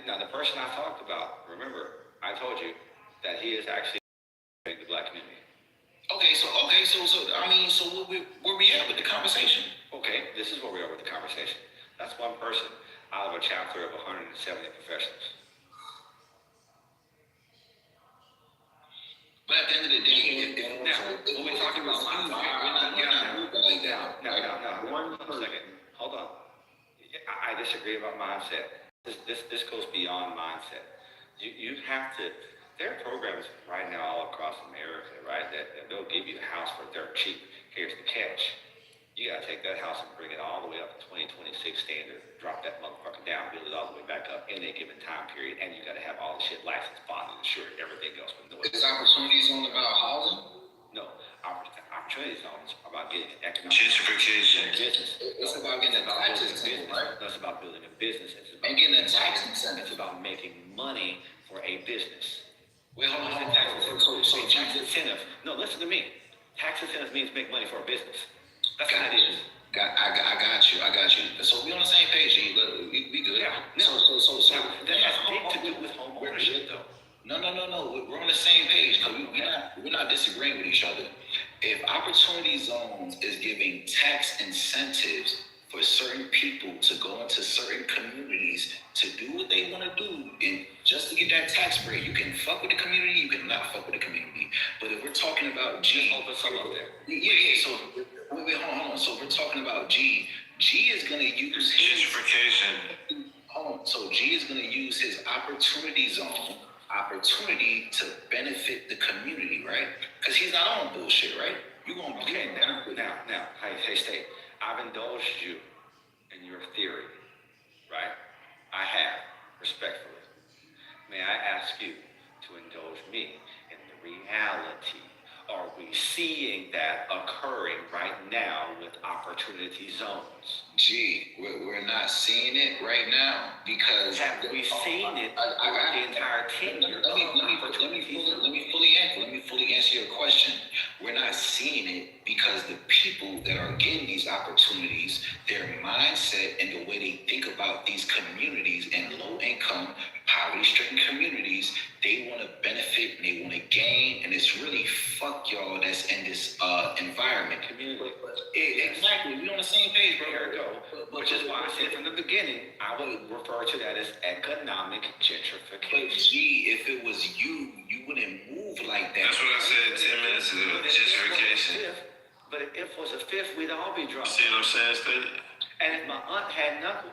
Now, the person I talked about, remember, I told you that he is actually the black community. Okay, so where we at with the conversation? Okay, this is where we are with the conversation. That's one person out of a chapter of 170 professionals. But at the end of the day, when we're talking about now, one second. Hold on. I disagree about mindset. This goes beyond mindset. You have to. There are programs right now all across America, right, that they'll give you a house for dirt cheap. Here's the catch. You gotta take that house and bring it all the way up to 2026 standard, drop that motherfucker down, build it all the way back up in a given time period, and you gotta have all the shit licensed, bonded, insured, everything else. Is opportunity zone about housing? No. Opportunity zones are about getting economic gentrification. Business. It's about getting a tax incentive, right? That's about building a business. It's about getting a tax incentive. It's about making money for a business. Wait, hold on. Tax incentive. No, listen to me. Tax incentive means make money for a business. That's what it is. I got you. So we on the same page, G. We good. Yeah. So that has big to do with home ownership, though. No. We're on the same page because we're not disagreeing with each other. If opportunity zones is giving tax incentives for certain people to go into certain communities to do what they want to do, and just to get that tax break, you can fuck with the community, you can not fuck with the community. But if we're talking about G, open some up there. Yeah. So wait, hold on. So if we're talking about G is gonna use gentrification. Hold on. So G is gonna use his opportunity zone to benefit the community, right? Because he's not on bullshit, right? You gonna okay now. Hey, State. I've indulged you in your theory, right? I have, respectfully. May I ask you to indulge me in the reality? Are we seeing that occurring right now with opportunity zones? G, we're not seeing it right now because have we seen it over the entire tenure? Let me fully answer your question. We're not seeing it because the people that are getting these opportunities, their mindset and the way they think about these communities and low income, poverty-stricken communities, they want to benefit and they want to gain, and it's really fuck y'all that's in this environment. Community. Exactly, we on the same page, bro. There we go. Which is why I said from the beginning, I would refer to that as economic gentrification. But G, if it was you wouldn't move like that. That's what I said 10 minutes ago. Gentrification. But if it was a fifth, we'd all be drunk. See what I'm saying, State? And if my aunt had nuts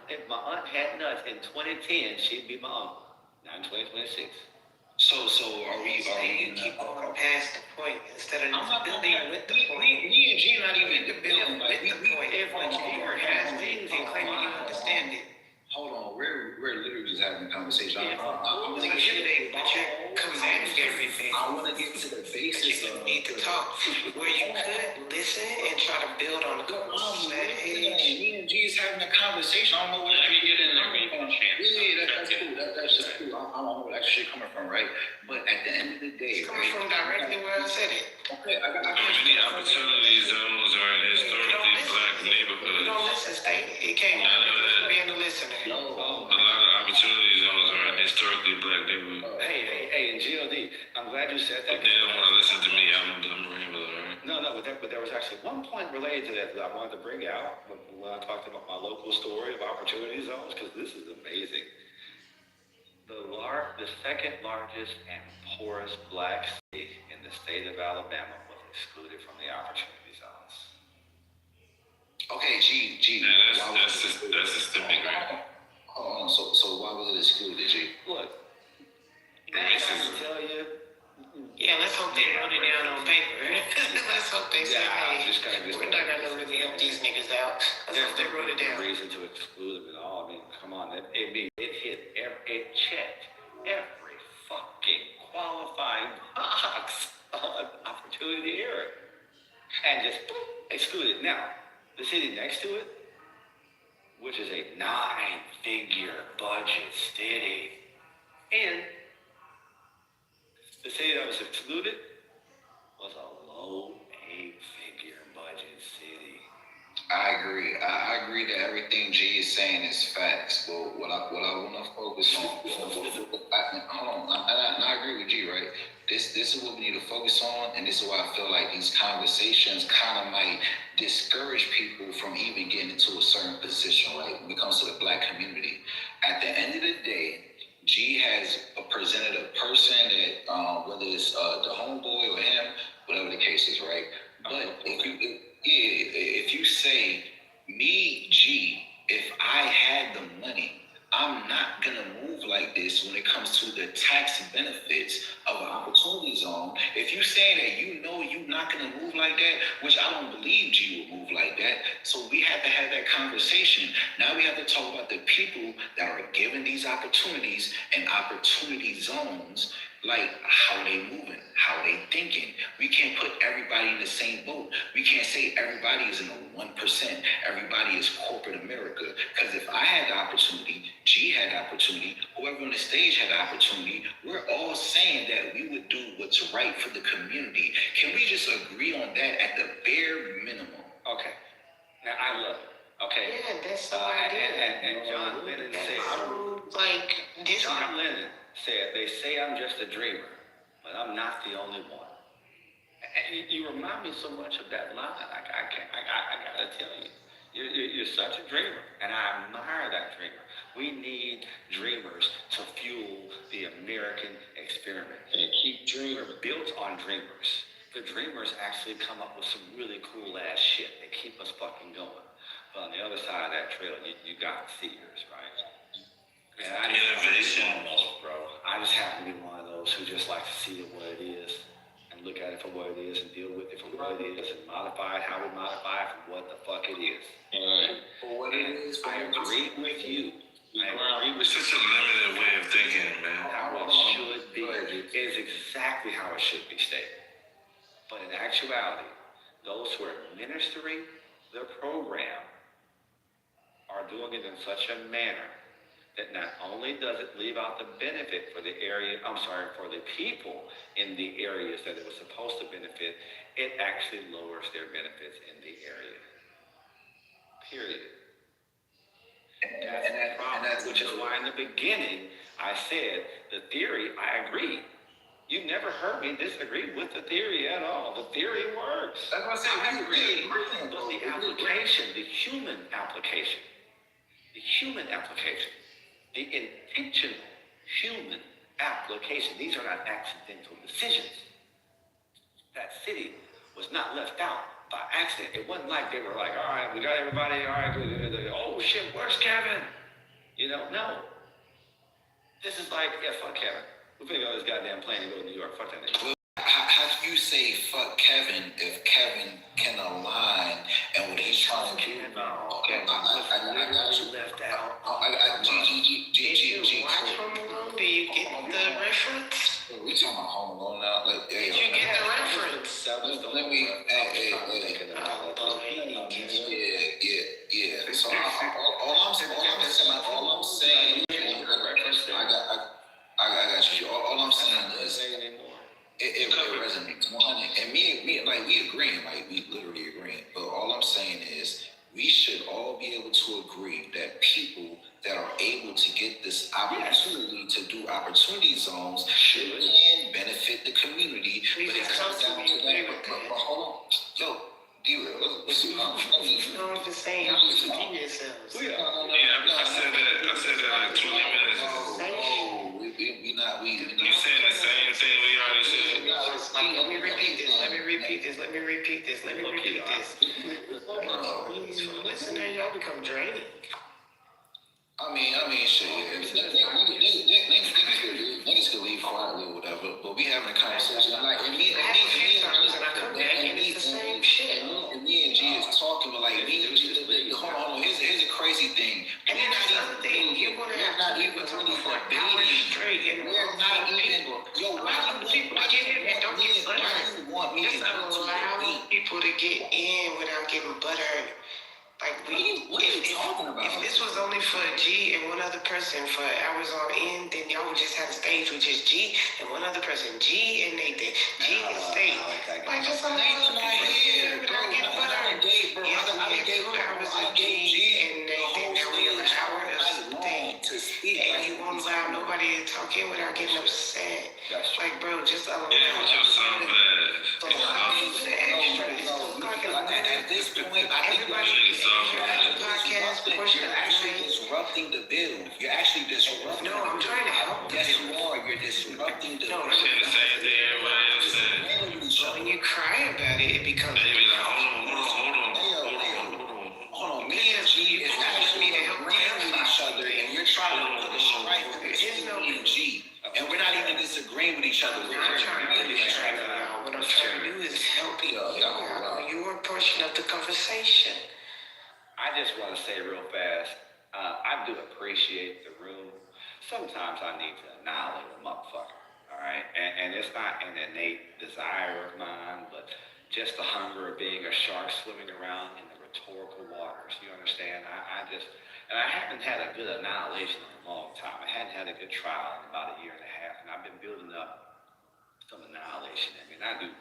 in 2010, she'd be my uncle. Now in 2026. So are we? You keep going past the point instead of building with the point. Me and G not even building with the point. Everyone has things and claiming you understand it. Hold on, we're literally just having a conversation. But you're combating everything. I want to get to the basis of. You need to talk where you could listen and try to build on the conversation. Me and G is having a conversation. I don't know where let me get in there. That's cool. That's just cool. I don't know where that shit coming from, right? But at the end of the day, it's coming from directly where I said it. Okay, many opportunity zones are in historically black neighborhoods. You don't listen, State. It can't being a listener. A lot of opportunity zones are in historically black neighborhoods. Hey, and GOD, I'm glad you said that. They don't want to listen to me. I'm rambling, right? No, but there was actually one point related to that I wanted to bring out when I talked about my local story of opportunity zones, because this is amazing. The second largest and poorest black city in the state of Alabama was excluded from the opportunity zones. Okay, G. That's systemic, right? Oh, so why was it excluded, G? Look, I tell you. Yeah, let's hope they wrote it down on paper. Let's hope they say, hey, we're not going to really help these niggas out. Let's hope they wrote it down. There's no reason to exclude them at all. I mean, come on. It checked every fucking qualifying box on opportunity area. And just excluded. Now, The city next to it, which is a 9-figure budget city, and the city that was excluded was a low 8-figure budget city. I agree. I agree that everything G is saying is facts. But what I want to focus on, hold on, I agree with G, right? This is what we need to focus on, and this is why I feel like these conversations kind of might discourage people from even getting into a certain position, right? When it comes to the black community, at the end of the day, G has presented a person that, whether it's the homeboy or him, whatever the case is, right? But if you say, me, G, if I had the money, I'm not going to move like this when it comes to the tax benefits of an opportunity zone. If you're saying that you're not going to move like that, which I don't believe G will move like that, so we have to have that conversation. Now we have to talk about the people that are given these opportunities and opportunity zones. Like, how are they moving? How are they thinking? We can't put everybody in the same boat. We can't say everybody is in the 1%. Everybody is corporate America. Because if I had the opportunity, G had the opportunity, whoever on the stage had the opportunity, we're all saying that we would do what's right for the community. Can we just agree on that at the bare minimum? Okay. Now, I love it. Okay. Yeah, that's the idea. And John Lennon said, John Lennon said, they say I'm just a dreamer, but I'm not the only one. And you remind me so much of that line. I gotta tell you, you're such a dreamer, and I admire that dreamer. We need dreamers to fuel the American experiment. And keep dreamers built on dreamers. The dreamers actually come up with some really cool ass shit that keep us fucking going. But on the other side of that trail, you got seers, right? And innovation, bro. I just happen to be one of those who just like to see it what it is and look at it for what it is and deal with it for what it is and modify it how we modify it for what the fuck it is. For what it is. I agree with you. It's such a limited way of thinking, man. How it should be is exactly how it should be stated. But in actuality, those who are administering the program are doing it in such a manner that not only does it leave out the benefit for the for the people in the areas that it was supposed to benefit, it actually lowers their benefits in the area. Period. That's the problem, which is why in the beginning I said the theory, I agree. You never heard me disagree with the theory at all. The theory works. That's what I agree. But the application, the human application, the intentional human application. These are not accidental decisions. That city was not left out by accident. It wasn't like they were like, all right, we got everybody, all right, oh shit, where's Kevin? No. This is like, yeah, fuck Kevin. We're finna go on this goddamn plane and go to New York. Fuck that nigga. How do you say fuck Kevin if Kevin can align and what he's trying to do? Okay, I got you. Left out. G. Do you get the reference? We talking about Home Alone now. Did you get the reference? Let me. Yeah. So all I'm saying. I got you. All I'm saying is. It resonates 100, and me, like we agreeing, like we literally agreeing. But all I'm saying is, we should all be able to agree that people that are able to get this opportunity to do opportunity zones can benefit the community. But it comes down to that. But hold on, yo, D-Real, let's do it. No, I'm just saying, y'all need to keep yourselves. I said that like 20 minutes ago. You saying the same thing we already said. Let me repeat this. Please, for the listener, y'all become draining. I mean, shit. Niggas could leave quietly or whatever, but we having a conversation. Like, and me and G is talking, but like, hold on. Here's a crazy thing. And then that's the other thing. You're gonna have to be with someone for hours straight, and we're not even. Yo, why do people get in and don't get buttered? Just allow people to get in without getting buttered. Like, What are you talking about? If this was only for G and one other person for hours on end, then y'all would just have a stage with just G and one other person, G and Nathan. G and stage. Like, just like Nathan not here, bro. I gave 2 hours of G and Nathan. Now we have an hour of stage. To speak. And you won't allow nobody to talk in without getting upset. Like, bro, just allow Yeah, with your soft ass. At this point, I think you're actually disrupting the bill. You're actually disrupting. No, I'm trying to help. Yes, you are. You're disrupting the bill. I'm saying the same thing everybody else said. When you cry about it, it becomes. They be like, hold on. Me and G is actually agreeing with each other, and you're trying to put a strife between me and G. And we're not even disagreeing with each other. We're not trying to put each other out. What I'm trying to do is help you out. Your portion of the conversation. I just want to say real fast, I do appreciate the room. Sometimes I need to annihilate a motherfucker, all right? And it's not an innate desire of mine, but just the hunger of being a shark swimming around in the rhetorical waters. You understand? And I haven't had a good annihilation in a long time. I hadn't had a good trial in about 1.5 years, and I've been building up some annihilation. I mean, I do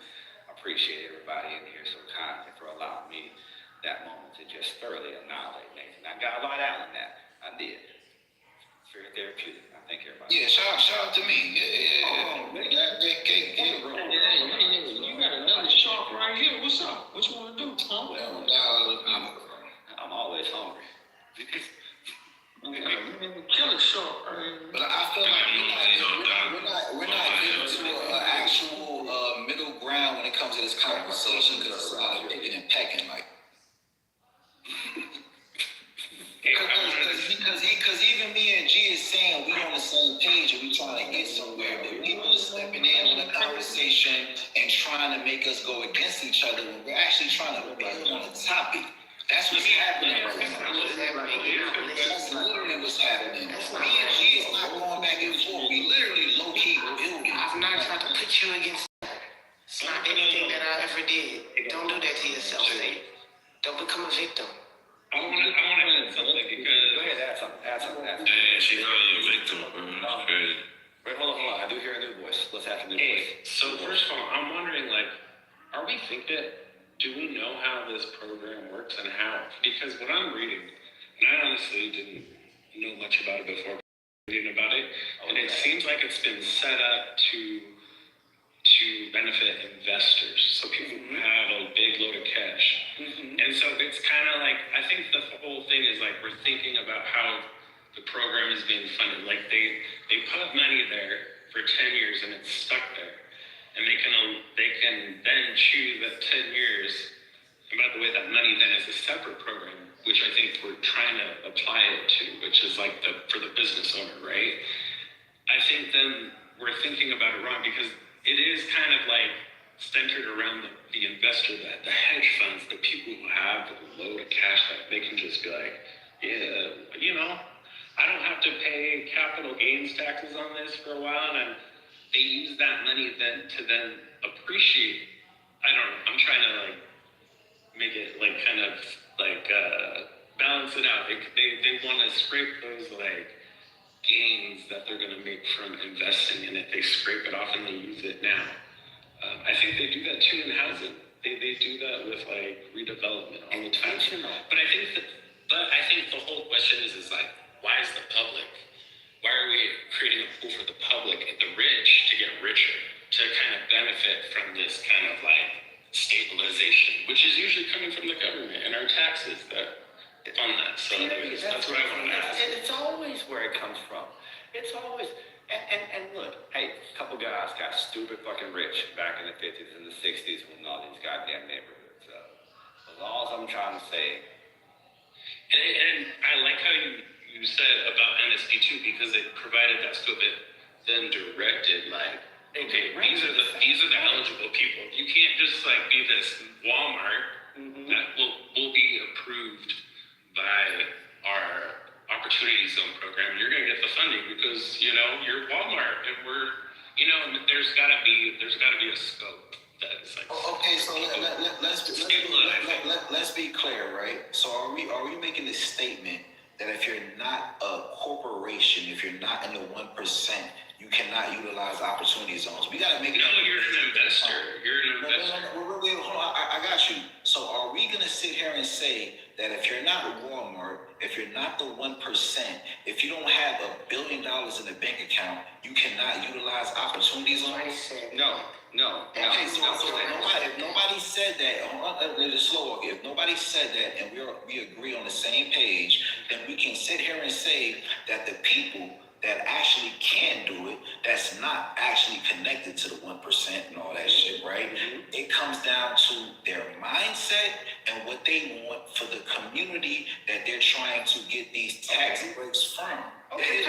appreciate everybody in here so kindly for allowing me that moment to just thoroughly annihilate Nathan. I got a lot out of that. I did. It's very therapeutic. I thank everybody. Yeah, shout out to me. Yeah. You got another shark right here. What's up? What you want to do, huh? I'm always hungry. Kill a shark. But I feel like we're not getting to an actual middle ground when it comes to this conversation because it's a lot of picking and pecking, like. Because even me and G is saying we on the same page and we trying to get somewhere, but people are stepping in on the conversation and trying to make us go against each other when we're actually trying to build on a topic. That's what's happening right now. That's literally what's happening. Me and G is not going back and forth. We literally low-key building. I'm not trying to put you against that. It's not anything that I ever did. Don't do that to yourself, Nate. Don't become a victim. I want to add something because. Go ahead, add something. Yeah, she called you a victim. That's crazy. Wait, hold on. I do hear a new voice. Let's have a new voice. So first of all, I'm wondering, are we thinking? Do we know how this program works and how? Because what I'm reading, and I honestly didn't know much about it before reading about it, and it seems like it's been set up to benefit investors, so people who have a big load of cash. And so it's kind of like, I think the whole thing is like we're thinking about how the program is being funded. Like they put money there for 10 years and it's stuck there. And they can then choose that 10 years. And by the way, that money then is a separate program, which I think we're trying to apply it to, which is like for the business owner, right? I think then we're thinking about it wrong because it is kind of like centered around the investor, the hedge funds, the people who have a load of cash that they can just be like, yeah, I don't have to pay capital gains taxes on this for a while, and they use that money then to appreciate. I don't know. I'm trying to make it balance it out. They want to scrape those gains that they're going to make from investing in it. They scrape it off and they use it now. I think they do that too in housing. They do that with redevelopment all the time. But I think the whole question is why is the public? Why are we creating a pool for the public and the rich to get richer, to kind of benefit from this kind of stabilization, which is usually coming from the government and our taxes that fund that. So that's what I want to ask. It's always where it comes from. It's always, and look, hey, a couple guys got stupid fucking rich back in the 50s and the 60s when all these goddamn neighborhoods. But all I'm trying to say. And I like how you said about NSP too, because it provided that scope. It then directed okay, these are the eligible people. You can't just be this Walmart that will be approved by our opportunity zone program. You're gonna get the funding because you're Walmart, and we're there's gotta be a scope. that is like. Okay, so let's be clear, right? So are we making this statement that if you're not a corporation, if you're not in the 1%, you cannot utilize opportunity zones? We gotta make it. No, you're an investor. You're an investor. Wait, hold on. I got you. So are we gonna sit here and say that if you're not Walmart, if you're not the 1%, if you don't have $1 billion in the bank account, you cannot utilize opportunity zones? No. Okay, so if nobody said that, just slow. If nobody said that, and we agree on the same page, then we can sit here and say that the people that actually can do it, that's not actually connected to the 1% and all that shit, right? It comes down to their mindset and what they want for the community that they're trying to get these tax breaks from. Okay,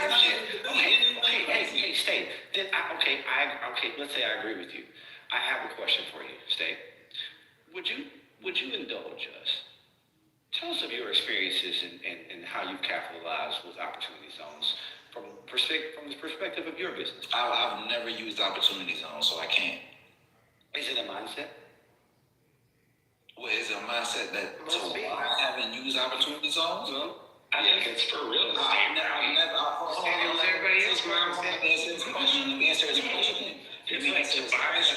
State. Then let's say I agree with you. I have a question for you, State. Would you indulge us? Tell us of your experiences and how you've capitalized with opportunity zones from the perspective of your business. I've never used opportunity zones, so I can't. Is it a mindset? Well, is it a mindset that I haven't used opportunity zones? No. I think it's for real estate. I've never. Everybody else Let me answer this question.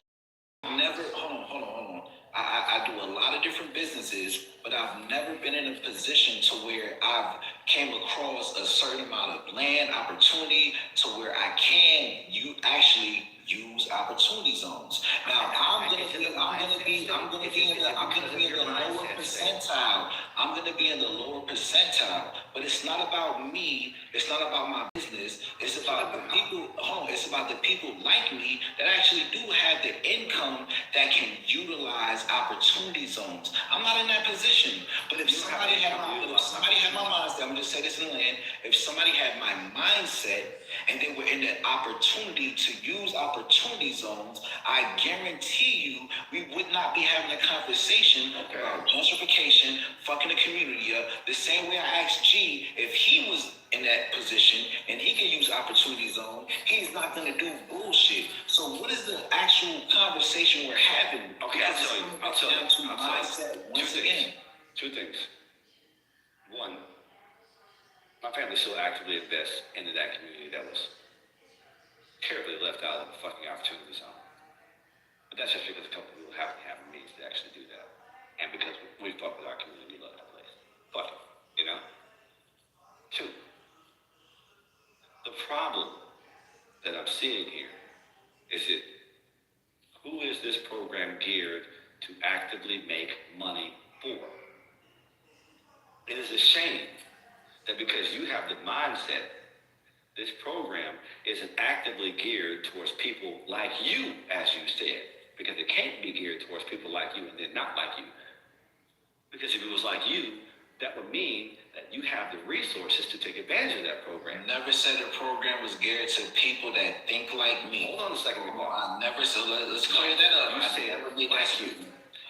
Hold on. I do a lot of different businesses, but I've never been in a position to where I've came across a certain amount of land opportunity to where I can actually use opportunity zones. Now I'm gonna be in the lower percentile. I'm gonna be in the lower percentile, but it's not about me. It's not about my business. It's about the people. It's about the people like me that actually do have the income that can utilize opportunity zones. I'm not in that position, but if somebody had my mindset, I'm gonna just say this in the land. If somebody had my mindset and they were in the opportunity to use opportunity zones, I guarantee you we would not be having a conversation about gentrification, fucking the community up. The same way I asked G if he was in that position and he can use opportunity zone, he's not going to do bullshit. So what is the actual conversation we're having? Okay, I'll tell you. Two things. One, my family still actively invests into that community that was terribly left out of the fucking opportunity zone. But that's just because a couple people haven't had the means to actually do that. And because we fuck with our community, love that place. Fuck it, you know? Two, the problem that I'm seeing here is that who is this program geared to actively make money for? It is a shame that because you have the mindset, this program isn't actively geared towards people like you, as you said, because it can't be geared towards people like you and then not like you. Because if it was like you, that would mean that you have the resources to take advantage of that program. Never said the program was geared to people that think like me. Hold on a second. I never said, let's clear that up. You said like you.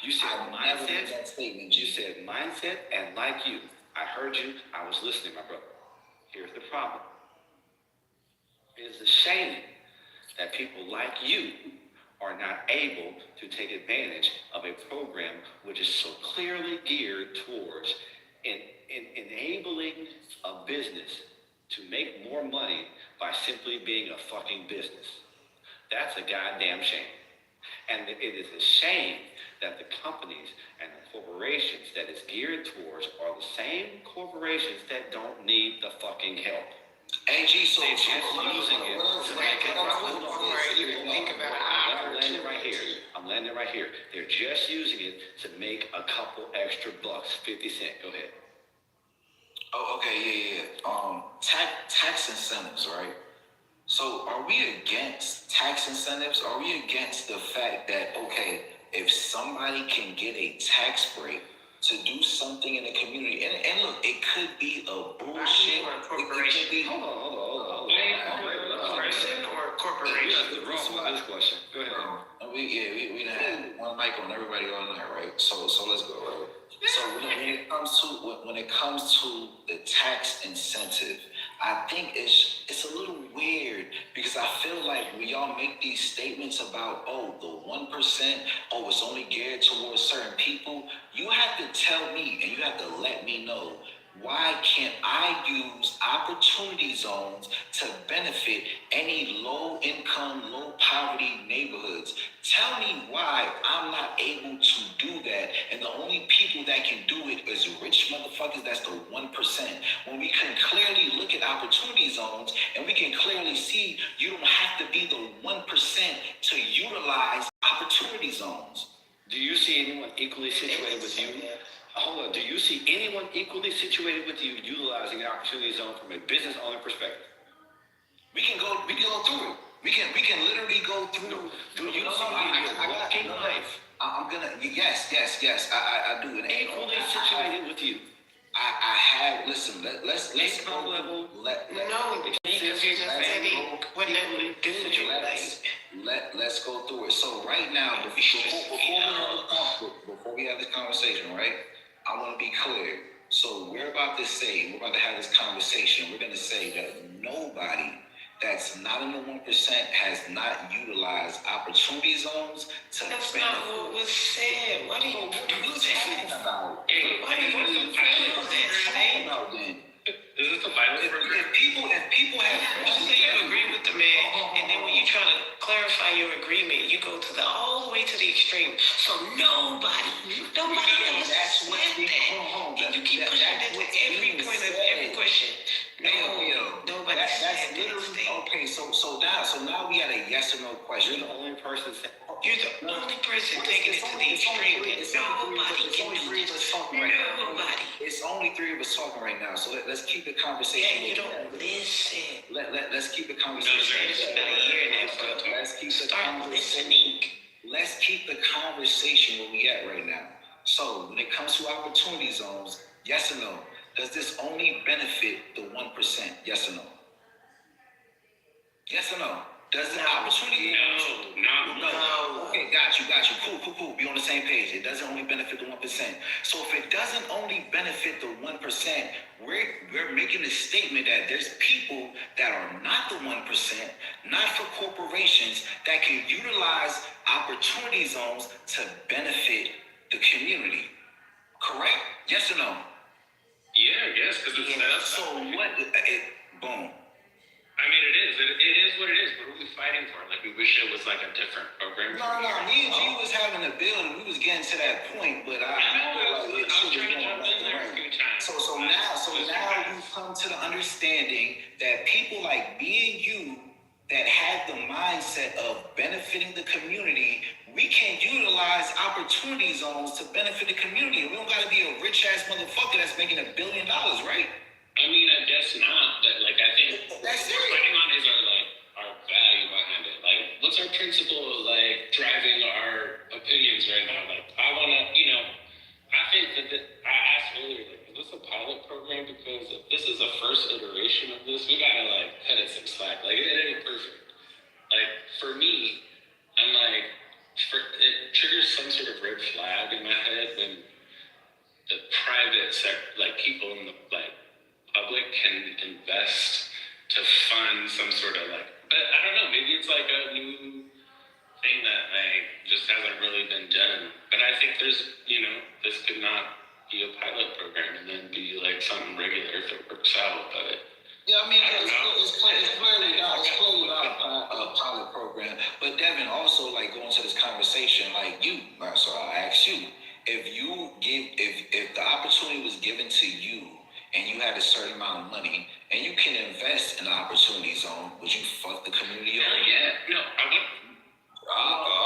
You said mindset. That statement. You said mindset and like you. I heard you. I was listening, my brother. Here's the problem. It is a shame that people like you are not able to take advantage of a program which is so clearly geared towards enabling a business to make more money by simply being a fucking business. That's a goddamn shame. And it is a shame that the companies and the corporations that it's geared towards are the same corporations that don't need the fucking help. AG, so they're just using it to make it. I'm landing right here. They're just using it to make a couple extra bucks, 50 cents. Go ahead. Oh, okay, yeah. Tax incentives, right? So are we against tax incentives? Are we against the fact that, okay, if somebody can get a tax break to do something in the community, and look, it could be a bullshit. Corporation. Hold on. Corporation. This question. Go ahead. We done had one mic on everybody on there, right? So let's go, right? So when it comes to the tax incentive, I think it's a little weird because I feel like when y'all make these statements about the 1%, it's only geared towards certain people, you have to tell me and you have to let me know why can't I use opportunity zones to benefit any low income, low poverty neighborhoods? Tell me why I'm not able to do that, and the only people that can do it is rich motherfuckers. That's the 1%. When we can clearly look at opportunity zones and we can clearly see you don't have to be the 1% to utilize opportunity zones. Do you see anyone equally situated with you? Hold on. Do you see anyone equally situated with you utilizing an opportunity zone from a business owner perspective? We can go through it. We can literally go through. Do you see walking life? I'm gonna. Yes. I do. And equally situated with you. I have. Listen. Let's go level. Because you just said it would never do Let's go through it. So right now, before we have this conversation, right? I want to be clear. So we're about to have this conversation. We're going to say that nobody that's not in the 1% has not utilized opportunity zones to That's benefit. not what was said. What are you talking about? What are you talking about then? Is this a pilot program? If people have... You agree with the man, and then when you try to clarify your agreement, you go all the way to the extreme. So nobody ever said that. And you keep pushing it to every point of every question. Nobody that's literally okay. So now we got a yes or no question. You're the only person taking it to the extreme. Nobody can do this. Nobody. It's only three of us talking right now. So let's keep the conversation. Yeah, you don't listen. Let's keep the conversation. Let's keep the conversation where we at right now. So when it comes to opportunity zones, yes or no? Does this only benefit the 1%? Yes or no? Yes or no? Does the opportunity? No. Okay, got you. Cool. Be on the same page. It doesn't only benefit the 1%. So if it doesn't only benefit the 1%, we're making a statement that there's people that are not the 1%, not for corporations, that can utilize opportunity zones to benefit the community. Correct? Yes or no? Yeah, I guess, because it's so what? Boom. I mean, it is. It is what it is. What are we fighting for? Like, we wish it was like a different program. No. Me and G was having a bill, and we was getting to that point, but I was trying to jump in there a few times. So now we've come to the understanding that people like me and you that have the mindset of benefiting the community, we can utilize opportunity zones to benefit the community. We don't got to be a rich ass motherfucker that's making $1 billion, right? I mean, I guess not. But like, I think what we're fighting on is our value behind it. Like, what's our principle of like driving our opinions right now? Like, I want to, I think that I asked earlier, like, is this a pilot program? Because if this is the first iteration of this, we gotta like cut it some slack. Like, it ain't perfect. Like, for me, I'm like, it triggers some sort of red flag in my head when the private sector, like people in the public, can invest to fund some sort of but I don't know, maybe it's like a new thing that just hasn't really been done. But I think there's, this could not be a pilot program and then be like something regular if it works out. But yeah, I mean, it's clearly not a pilot program. But Devin, also like going to this conversation, so I ask you, if the opportunity was given to you and you had a certain amount of money and you can invest in an opportunity zone, would you fuck the community over? Yeah, no, I wouldn't. No.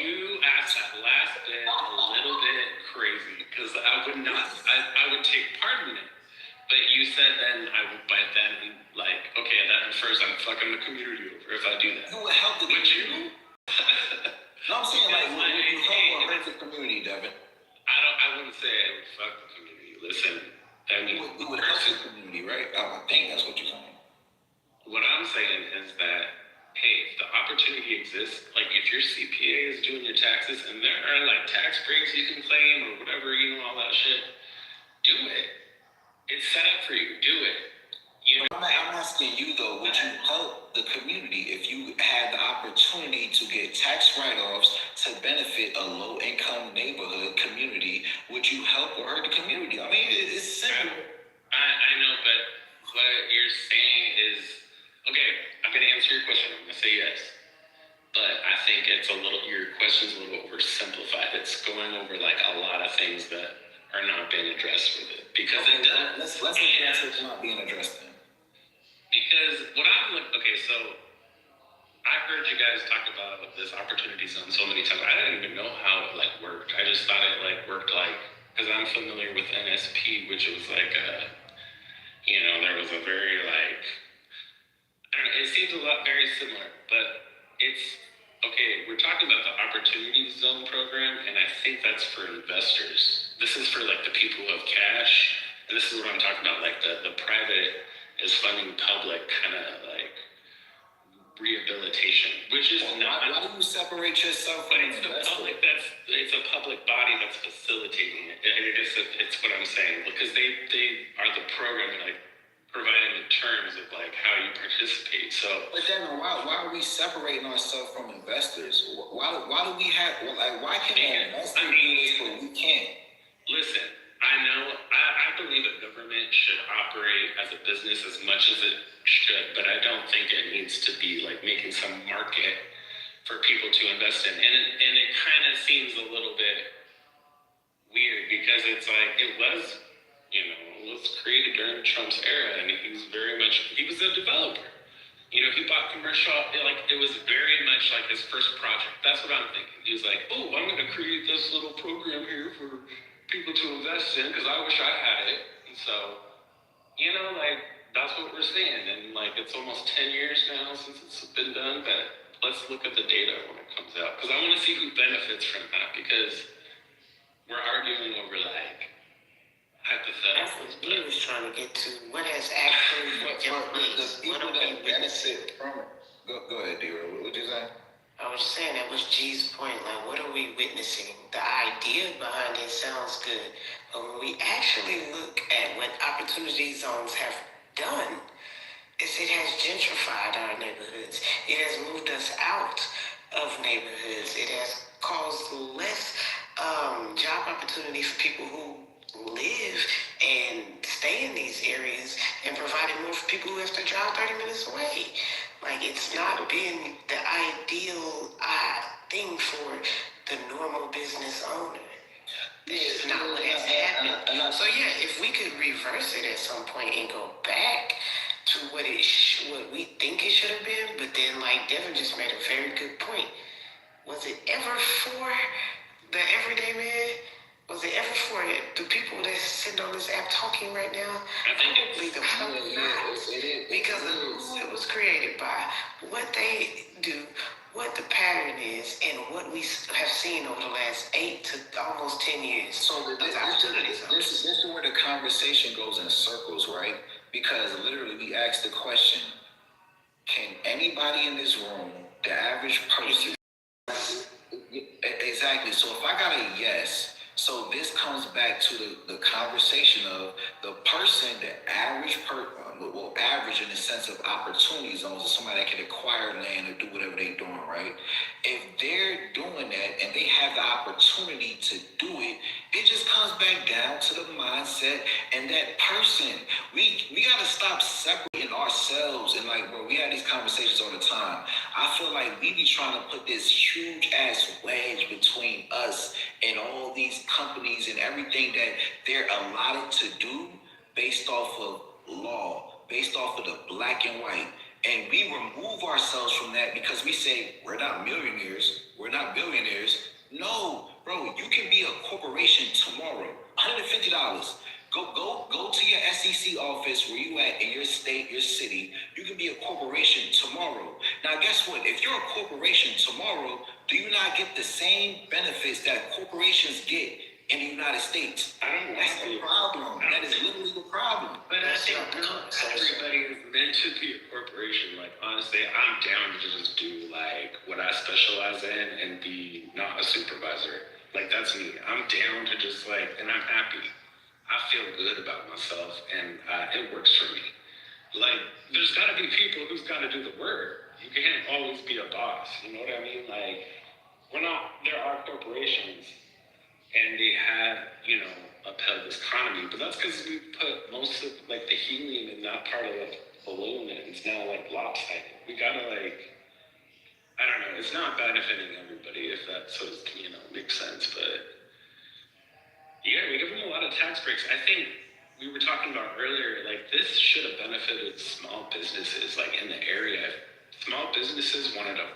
You asked that last bit a little bit crazy because I would not. I would take part in it. But you said then okay, that infers I'm fucking the community over if I do that. Who would help the community? No, I'm saying would you help or hurt the community, Devin? I wouldn't say I would fuck the community. Listen, I mean, we would help the community, right? I think that's what you're saying. What I'm saying is that, hey, if the opportunity exists, like if your CPA is doing your taxes and there are like tax breaks you can claim or whatever, all that shit, do it. It's set up for you. Do it. I'm asking you though, would you help the community if you had the opportunity to get tax write-offs to benefit a low-income neighborhood community? Would you help or hurt the community? I mean, it's simple. I know, but what you're saying is, okay, I'm going to answer your question. I'm going to say yes. But I think your question's a little oversimplified. It's going over like a lot of things that are not being addressed with it. Because it does. Let's address what's not being addressed then. Because what I'm like, okay, so I heard you guys talk about this opportunity zone so many times. I didn't even know how it like worked. I just thought it like worked like, because I'm familiar with NSP, which was like there was a very like, I don't know, it seems a lot very similar, but it's, okay, we're talking about the opportunity zone program, and I think that's for investors. This is for like the people who have cash, and this is what I'm talking about, like the private is funding public kind of like rehabilitation, which is not. Why do you separate yourself from it's the public it's a public body that's facilitating it. It's what I'm saying, because they are the program like providing the terms of like how you participate. So, but then why are we separating ourselves from investors? Why do we have why can an investor do this but we can't? Listen, I believe that government should operate as a business as much as it should, but I don't think it needs to be like making some market for people to invest in. And it kind of seems a little bit weird, because it's like it was created during Trump's era, and he was a developer. He bought commercial, it was very much like his first project. That's what I'm thinking. He was like, oh, I'm going to create this little program here for people to invest in because I wish I had it. And so, that's what we're seeing. And it's almost 10 years now since it's been done, but let's look at the data when it comes out, because I want to see who benefits from that, because we're arguing over hypotheticals. That's what we was trying to get to. What has actually taken place? The people that benefit from it. Go ahead, D-Ro. What you say? I was saying that was G's point. Like, what are we witnessing? The idea behind it sounds good, but when we actually look at what opportunity zones have done, is it has gentrified our neighborhoods. It has moved us out of neighborhoods. It has caused less job opportunity for people who live and stay in these areas, and provided more for people who have to drive 30 minutes away. It's not been the ideal thing for the normal business owner. That's not what has happened. So yeah, if we could reverse it at some point and go back to what we think it should have been, but then Devin just made a very good point. Was it ever for the everyday man? Was it ever for the people that's sitting on this app talking right now? Probably not. Because of who it was created by, what they do, what the pattern is, and what we have seen over the last 8 to almost 10 years. So this is where the conversation goes in circles, right? Because literally we asked the question, can anybody in this room, the average person, exactly. So if I got a yes, so this comes back to the conversation of the person, the average average in the sense of opportunity zones, is somebody that can acquire land or do whatever they're doing, right? If they're doing that and they have the opportunity to do it, it just comes back down to the mindset and that person. We got to stop separating ourselves, and bro, we have these conversations all the time. I feel like we be trying to put this huge ass wedge between us and all these companies and everything that they're allotted to do based off of law, based off of the black and white. And we remove ourselves from that because we say, we're not millionaires, we're not billionaires. No, bro, you can be a corporation tomorrow, $150. Go to your SEC office where you at in your state, your city. You can be a corporation tomorrow. Now, guess what? If you're a corporation tomorrow, do you not get the same benefits that corporations get in the United States? That's the problem. That is literally the problem. But I think everybody is meant to be a corporation. Honestly, I'm down to just do what I specialize in and be not a supervisor. That's me. I'm down to just and I'm happy. I feel good about myself, and it works for me. Like, there's got to be people who's got to do the work. You can't always be a boss. You know what I mean? Like, there are corporations and they have, upheld this economy, but that's because we put most of, like, the helium in that part of the balloon and it's now, like, lopsided. We gotta, like, I don't know, it's not benefiting everybody if that sort of, makes sense, but yeah, we give them a lot of tax breaks. I think we were talking about earlier, like, this should have benefited small businesses, like, in the area. Small businesses wanted to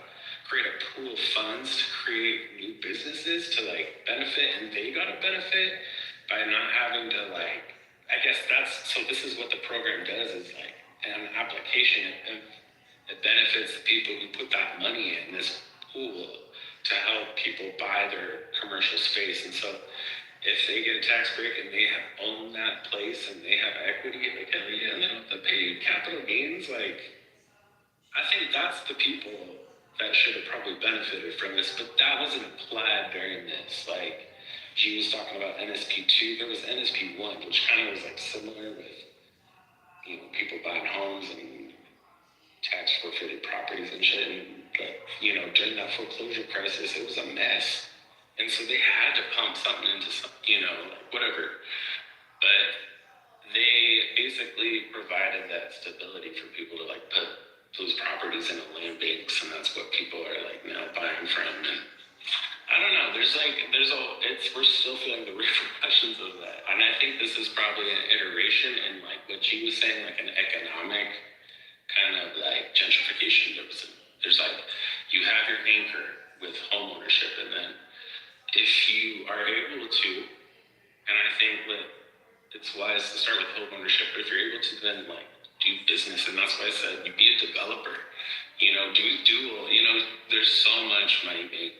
create a pool of funds to create new businesses to, like, benefit, and they got a benefit by not having to, like, I guess so this is what the program does is, like, an application, it benefits the people who put that money in this pool to help people buy their commercial space. And so if they get a tax break and they own that place and they have equity, like, hell yeah, and they don't have to pay capital gains, like, I think that's the people that should have probably benefited from this, but that wasn't applied during this. Like, G was talking about NSP2, there was NSP1, which kind of was, like, similar with, people buying homes and tax forfeited properties and shit, and, like, during that foreclosure crisis, it was a mess. And so they had to pump something into some, like, whatever. But they basically provided that stability for people to, like, put those properties in a land banks, and that's what people are, like, now buying from. And I don't know, we're still feeling the repercussions of that. And I think this is probably an iteration in, like, what she was saying, like, an economic kind of, like, gentrification. There's like, you have your anchor with homeownership, and then if you are able to, and I think that it's wise to start with home ownership, but if you're able to then, like, do business, and that's why I said you be a developer, do dual, there's so much money being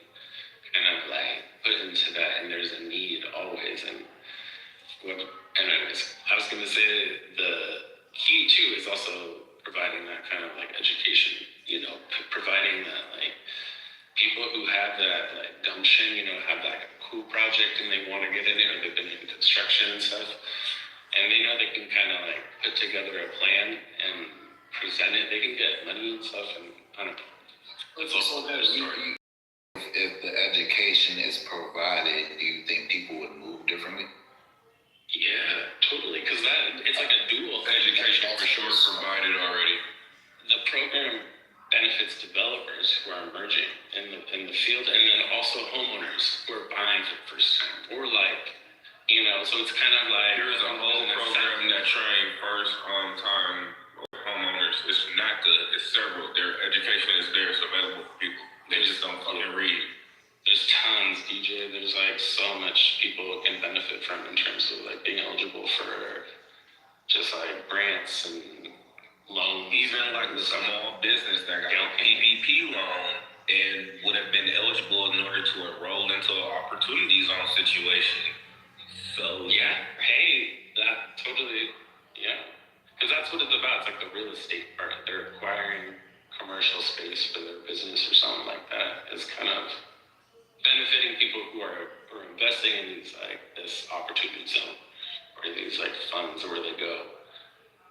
kind of, like, put into that, and there's a need always. And anyways, I was going to say the key too is also providing that kind of, like, education, providing that, like, people who have that, like, gumption, have that cool project and they want to get in it, or they've been in construction and stuff, and they know they can kind of, like, put together a plan and present it, they can get money and stuff, and I don't know. It's also their story. If the education is provided, do you think people would move differently? Yeah, totally, because it's like a dual Education for sure provided already. The program benefits developers who are emerging in the field, and then also homeowners who are buying for the first time, or, like, so it's kind of like There's a whole program that train first time homeowners. It's not good. It's several. Their education is there, it's available for people. They just don't fucking read. There's tons, DJ. There's, like, so much people can benefit from in terms of, like, being eligible for just, like, grants and loans. Even, like, the small business that got a PPP loan and would have been eligible in order to enroll into an opportunity zone situation. So yeah, hey, that totally, yeah, because that's what it's about. It's like the real estate part. They're acquiring commercial space for their business or something like that. Is kind of benefiting people who are investing in these, like, this opportunity zone, or these, like, funds where they go.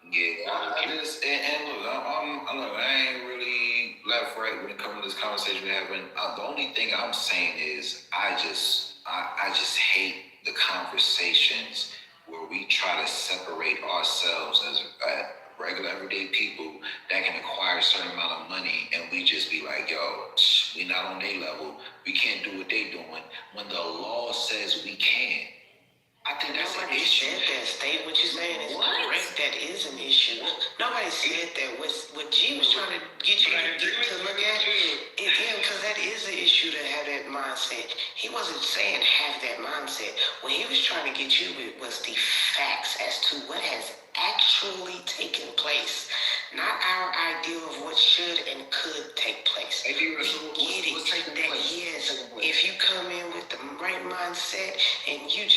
Yeah, I just, and look, I ain't really left right when it comes to this conversation we're having. The only thing I'm saying is I just hate the conversations where we try to separate ourselves as regular everyday people that can acquire a certain amount of money, and we just be like, yo, we not on their level, we can't do what they doing, when the law says we can. I think that's an issue. Nobody said that. State what you're saying is correct. That is an issue. Nobody said that. What G was trying to get you to look at, because that is an issue to have that mindset. He wasn't saying have that mindset. What he was trying to get you with was the facts as to what has actually taken place, not our idea of what should and could take place. If you get it, yes, if you come in with the right mindset and you've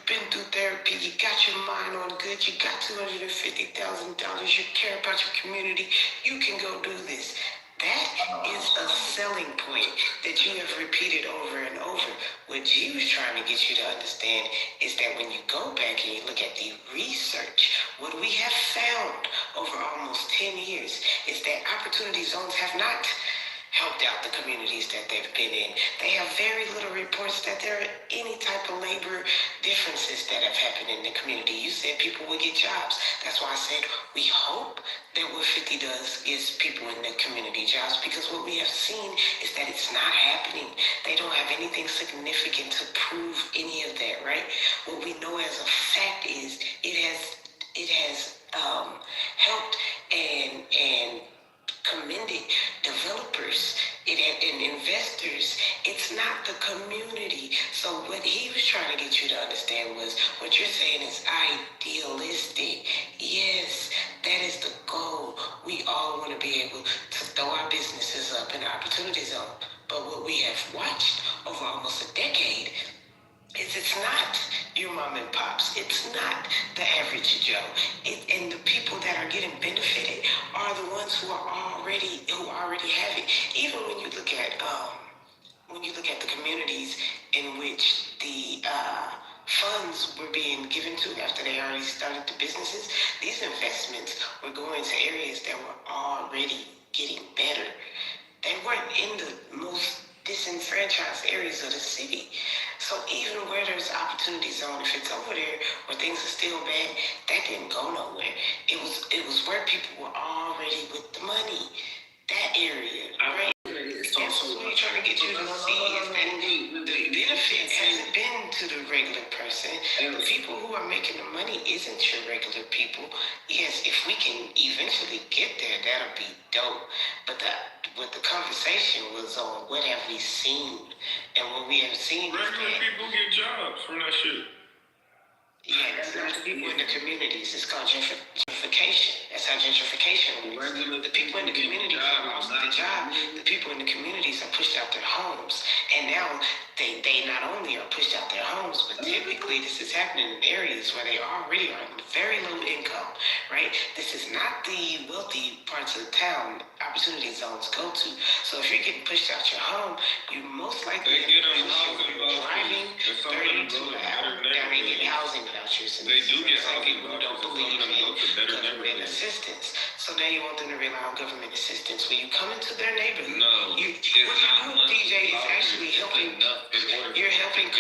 been through therapy, you got your mind on good, you got $250,000, you care about your community, you can go do this. That is a selling point that you have repeated over and over with what G was trying to get you to understand is that when you go back and you look at the research, what we have found over almost 10 years is that opportunity zones have not helped out the communities that they've been in. They have very little reports that there are any type of labor differences that have happened in the community. You said people will get jobs. That's why I said we hope that what 50 does gives people in the community jobs, because what we have seen is that it's not happening. They don't have anything significant to prove any of that, right? What we know as a fact is it has helped and commended developers and investors. It's not the community. So what he was trying to get you to understand was what you're saying is idealistic. Yes, that is the goal. We all want to be able to throw our businesses up in the opportunity zone. But what we have watched over almost a decade is it's not your mom and pops. It's not the average Joe. And the people that are getting benefited are the ones who already have it. Even when you look at the communities in which the funds were being given to after they already started the businesses, these investments were going to areas that were already getting better. They weren't in the most disenfranchised areas of the city. So even where there's opportunity zone, if it's over there where things are still bad, that didn't go nowhere. It was where people were already with the money. That area, right? That's what we're trying to get you to see is that the benefit hasn't been to the regular person. The people who are making the money isn't your regular people. Yes, if we can eventually get there, that'll be dope. But what the conversation was on what have we seen, and what we have seen. Regular people get jobs from that shit. Yeah, that's not the people in the communities. It's called gentrification. That's how gentrification works. The people in the communities are lost their job. The people in the communities are pushed out their homes. And now they not only are pushed out their homes, but typically this is happening in areas where they already are very low income, right? This is not the wealthy parts of the town opportunity zones go to. So if you're getting pushed out your home, you most likely driving 30 to an hour down and get housing vouchers. They do get housing people who don't believe in government assistance. So now you want them to rely on government assistance. When you come into their neighborhood, no, what you do, DJ, is actually helping. You're helping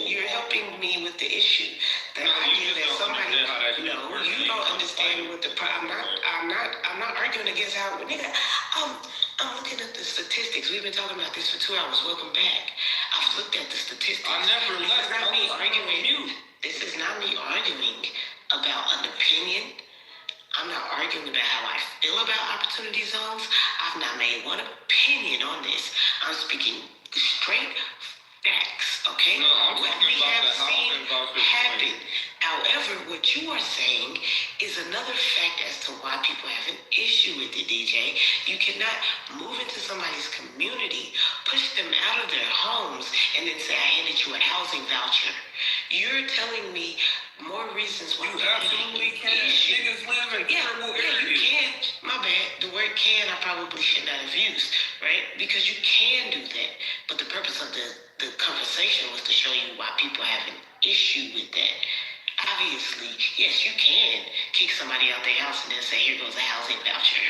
you're helping me with the issue. The idea that somebody, you don't understand what the problem. I'm not arguing against how. Nigga, I'm looking at the statistics. We've been talking about this for 2 hours. Welcome back. I've looked at the statistics. I never left. This is not me arguing. This is not me arguing about an opinion. I'm not arguing about how I feel about opportunity zones. I've not made one opinion on this. I'm speaking straight facts, okay? No, I'm talking about the housing voucher happen. However, what you are saying is another fact as to why people have an issue with it, DJ. You cannot move into somebody's community, push them out of their homes, and then say, I handed you a housing voucher. You're telling me more reasons why you absolutely can. Niggas live in terrible areas. You can. My bad. The word can I probably should not have used, right? Because you can do that. But the purpose of the conversation was to show you why people have an issue with that. Obviously, yes, you can kick somebody out their house and then say, here goes a housing voucher.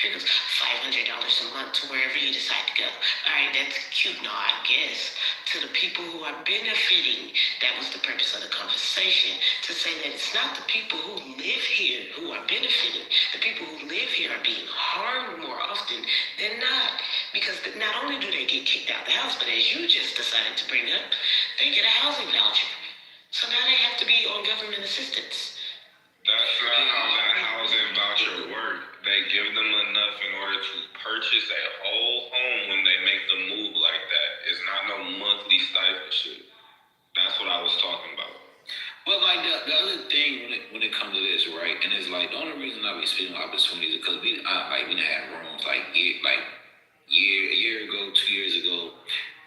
Here goes $500 a month to wherever you decide to go. All right, that's cute. No, I guess to the people who are benefiting, that was the purpose of the conversation, to say that it's not the people who live here who are benefiting. The people who live here are being harmed more often than not. Because not only do they get kicked out the house, but as you just decided to bring up, they get a housing voucher. So now they have to be on government assistance. That's not how that housing voucher works. They give them enough in order to purchase a whole home when they make the move like that. It's not no monthly stipend shit. That's what I was talking about. Well, like the other thing when it comes to this, right? And it's like the only reason I be speaking of opportunities is because we didn't have rooms a year ago, 2 years ago,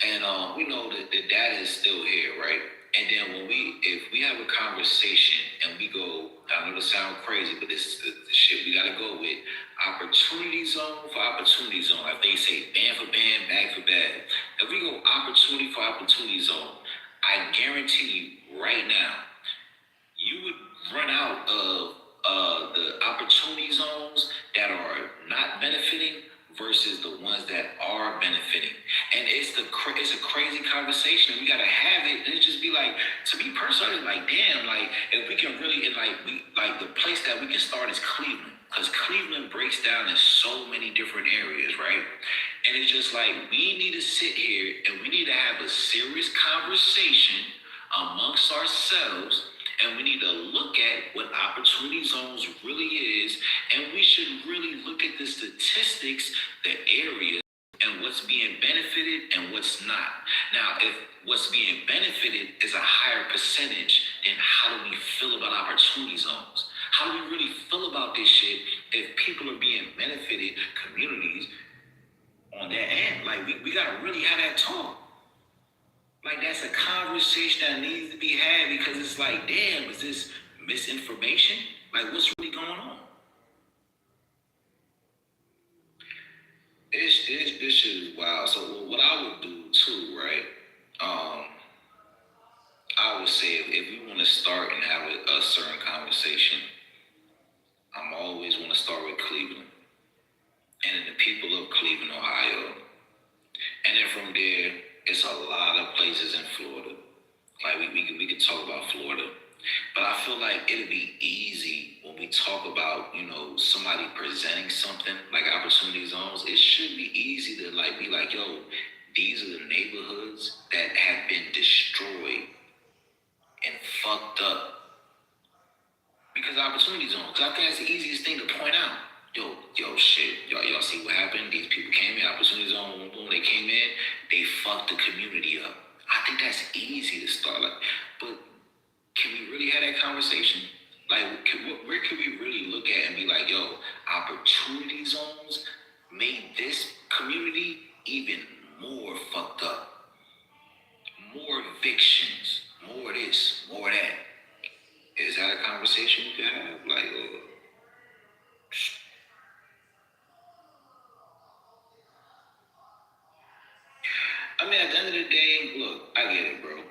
and we know that the data is still here, right? And then if we have a conversation and we go, I know this sounds crazy, but it's the shit we gotta go with. Opportunity zone for opportunity zone. Like they say, band for band, bag for bag. If we go opportunity for opportunity zone, guarantee you right now, you would run out of the opportunity zones that are not benefiting versus the ones that are benefiting. And it's a crazy conversation. We gotta have it. And it just be like, to me personally, like, damn, like, if we can really, and like the place that we can start is Cleveland. Because Cleveland breaks down in so many different areas, right? And it's just like, we need to sit here and we need to have a serious conversation amongst ourselves, and we need to look at what opportunity zones really is, and we should really look at the statistics, the areas, and what's being benefited and what's not. Now, if what's being benefited is a higher percentage, then how do we feel about opportunity zones? How do we really feel about this shit if people are being benefited, communities, on that end? Like, we gotta really have that talk. Like, that's a conversation that needs to be had, because it's like, damn, is this misinformation? Like, what's really going on? This shit is wild. So what I would do too, right? I would say if we want to start and have a certain conversation, I'm always want to start with Cleveland and the people of Cleveland, Ohio. And then from there, it's a lot of places in Florida. Like, we could talk about Florida. But I feel like it'd be easy when we talk about, somebody presenting something like opportunity zones. It should be easy to be like, yo, these are the neighborhoods that have been destroyed and fucked up because of opportunity zones. Because I think that's the easiest thing to point out. Yo, shit, y'all see what happened? These people came in, opportunity zone, boom, boom, they came in, they fucked the community up. I think that's easy to start, but can we really have that conversation? Like, where can we really look at and be like, yo, opportunity zones made this community even more fucked up. More evictions, more this, more that. Is that a conversation you can have? Like, I mean, at the end of the day, look, I get it, bro.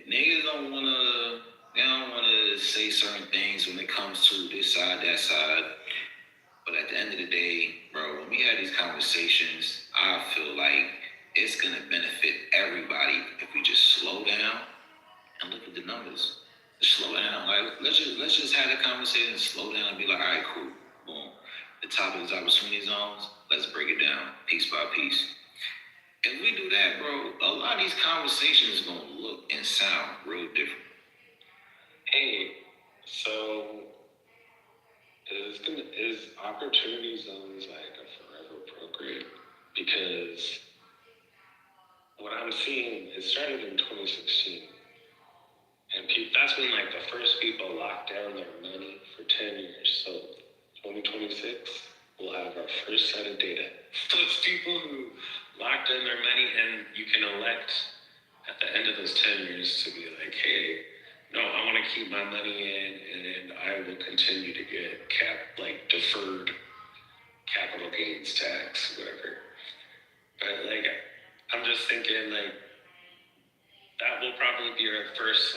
Niggas don't wanna say certain things when it comes to this side, that side. But at the end of the day, bro, when we have these conversations, I feel like it's gonna benefit everybody if we just slow down and look at the numbers. Just slow down. Like, let's just have the conversation, slow down and be like, all right, cool, boom. The topic is opportunity zones. Let's break it down piece by piece. If we do that, bro, a lot of these conversations are gonna look and sound real different. Hey, so is opportunity zones like a forever program? Because what I'm seeing, it started in 2016. And that's when the first people locked down their money for 10 years. So 2026, we'll have our first set of data. Those people who locked in their money, and you can elect at the end of those 10 years to be like, hey, no, I want to keep my money in, and I will continue to get deferred capital gains tax, whatever. But I'm just thinking that will probably be our first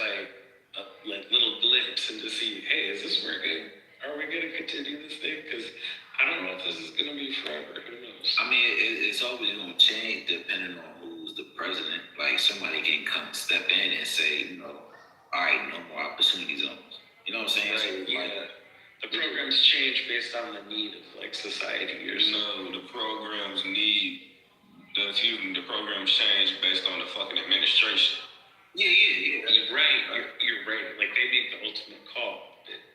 little glimpse into see, hey, is this working? Are we gonna continue this thing? Because I don't know if this is gonna be forever. Who knows? I mean, it's always gonna change depending on who's the president. Like, somebody can come step in and say, all right, no more opportunity zones. You know what I'm saying? Right, So, yeah. The programs change based on the need of society or something. No, the programs change based on the fucking administration. Yeah. You're right. You're right. They make the ultimate call.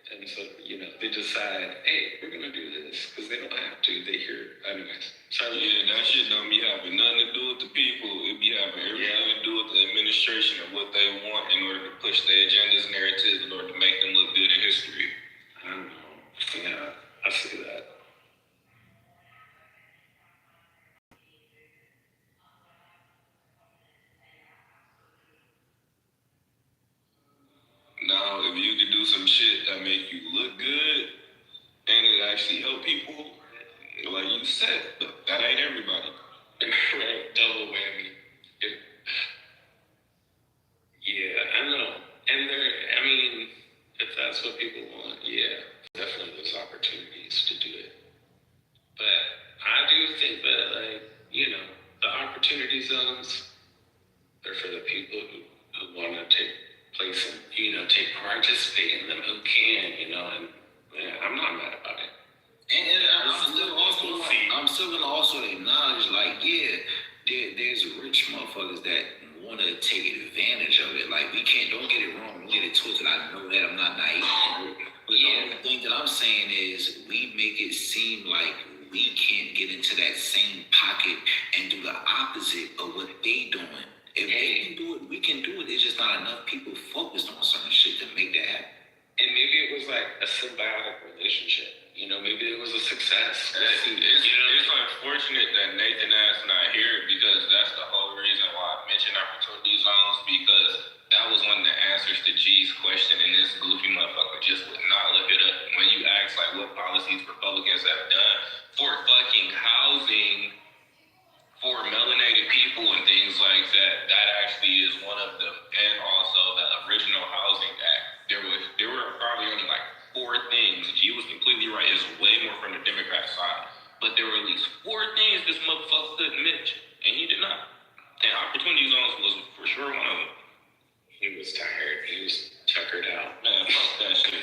And so, they decide, hey, we're going to do this. Because they don't have to. They hear, anyways. Yeah, that shit don't be having nothing to do with the people. It be having everything to do with the administration and what they want in order to push their agendas, narratives, in order to make them look good in history. I don't know. Yeah, I see that. Now, if you could do some shit that make you look good and it actually help people, like you said, that ain't everybody. Right, double whammy. Yeah, that's what people want, yeah, definitely those opportunities to do it. But I do think that, like, you know, the opportunity zones are for the people who want to take place and, you know, participate in them, who can, you know, and yeah, I'm not mad about it. And I'm still gonna also acknowledge, like, yeah, there's rich motherfuckers that want to take advantage of it. Like, don't get it wrong, don't get it twisted. I know that, I'm not naive. But the only thing that I'm saying is we make it seem like we can't get into that same pocket and do the opposite of what they doing. If they can do it, we can do it. There's just not enough people focused on certain shit to make that happen. And maybe it was like a symbiotic relationship. You know, maybe it was a success. It's unfortunate that Nathan Ass not here, because that's the whole reason why I mentioned opportunity zones, because that was one of the answers to G's question, and this goofy motherfucker just would not look it up. When you ask, like, what policies Republicans have done for fucking housing for melanated people and things like that, that actually is one of them. And also the original Housing Act. There were probably only like 4 things. G was completely right. It's way more from the Democrat side. But there were at least 4 things this motherfucker couldn't mention, and he did not. And opportunity zones was for sure one of them. He was tired. He was tuckered out. Man, fuck that shit.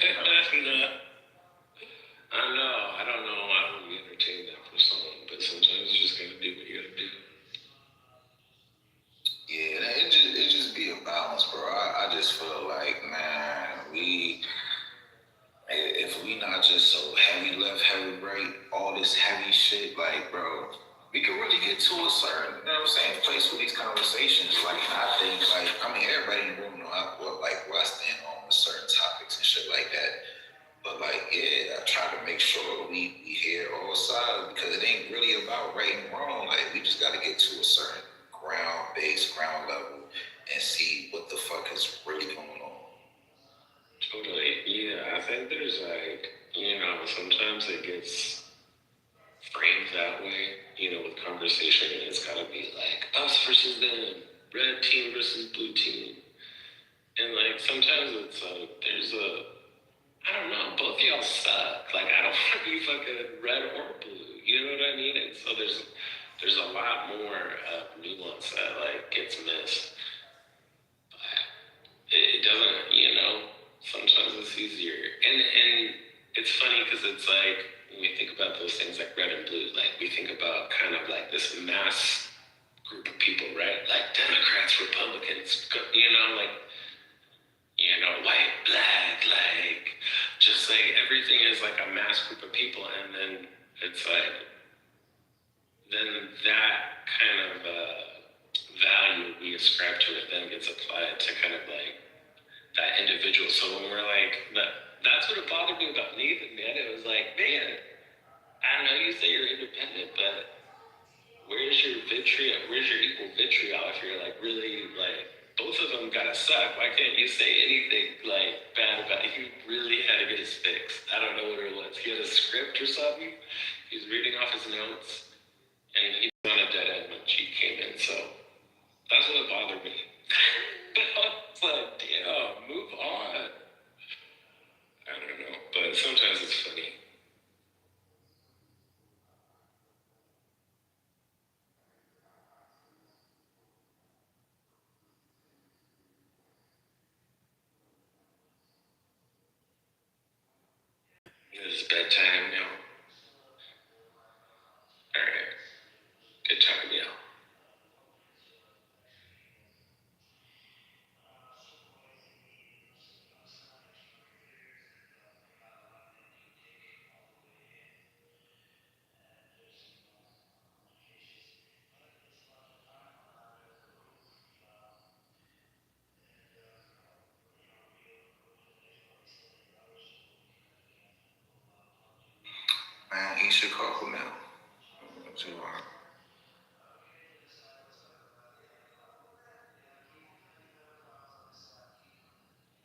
I know. I don't know why we entertain that for so long, but sometimes you just gotta do what you gotta do. Yeah, it just be a balance, bro. I just feel like, man, if we not just so heavy left, heavy right, all this heavy shit, like, bro, we could really get to a certain, you know what I'm saying, place with these conversations. Like, I think, like, I mean, everybody in the room know where I stand on with certain topics and shit like that. But, like, yeah, I try to make sure we hear all sides, because it ain't really about right and wrong. Like, we just got to get to a certain ground level and see what the fuck is really going on. Totally. Yeah, I think there's, like, you know, sometimes it gets framed that way, you know, with conversation, and it's gotta be like us versus them, red team versus blue team. And, like, sometimes it's like, I don't know, both of y'all suck. Like, I don't want to be fucking red or blue, you know what I mean? And so there's a lot more nuance that, like, gets missed. It doesn't, you know, sometimes it's easier. And it's funny because it's like, when we think about those things like red and blue, like, we think about kind of like this mass group of people, right? Like Democrats, Republicans, you know, like, you know, white, black, like, just like everything is like a mass group of people. And then it's like, then that kind of value we ascribe to it then gets applied to kind of like that individual. So when we're like, that's what it bothered me about Nathan, man. It was like, man, I know you say you're independent, but where's your vitriol? Where's your equal vitriol if you're like really like, both of them gotta suck. Why can't you say anything like bad about it? He really had to get his fix. I don't know what it was. He had a script or something. He was reading off his notes, and he was on a dead end when she came in. So that's what bothered me. It's like, damn, move on. I don't know, but sometimes it's funny. It's bedtime now. All right, good talking to y'all. Man, eat Chicago now.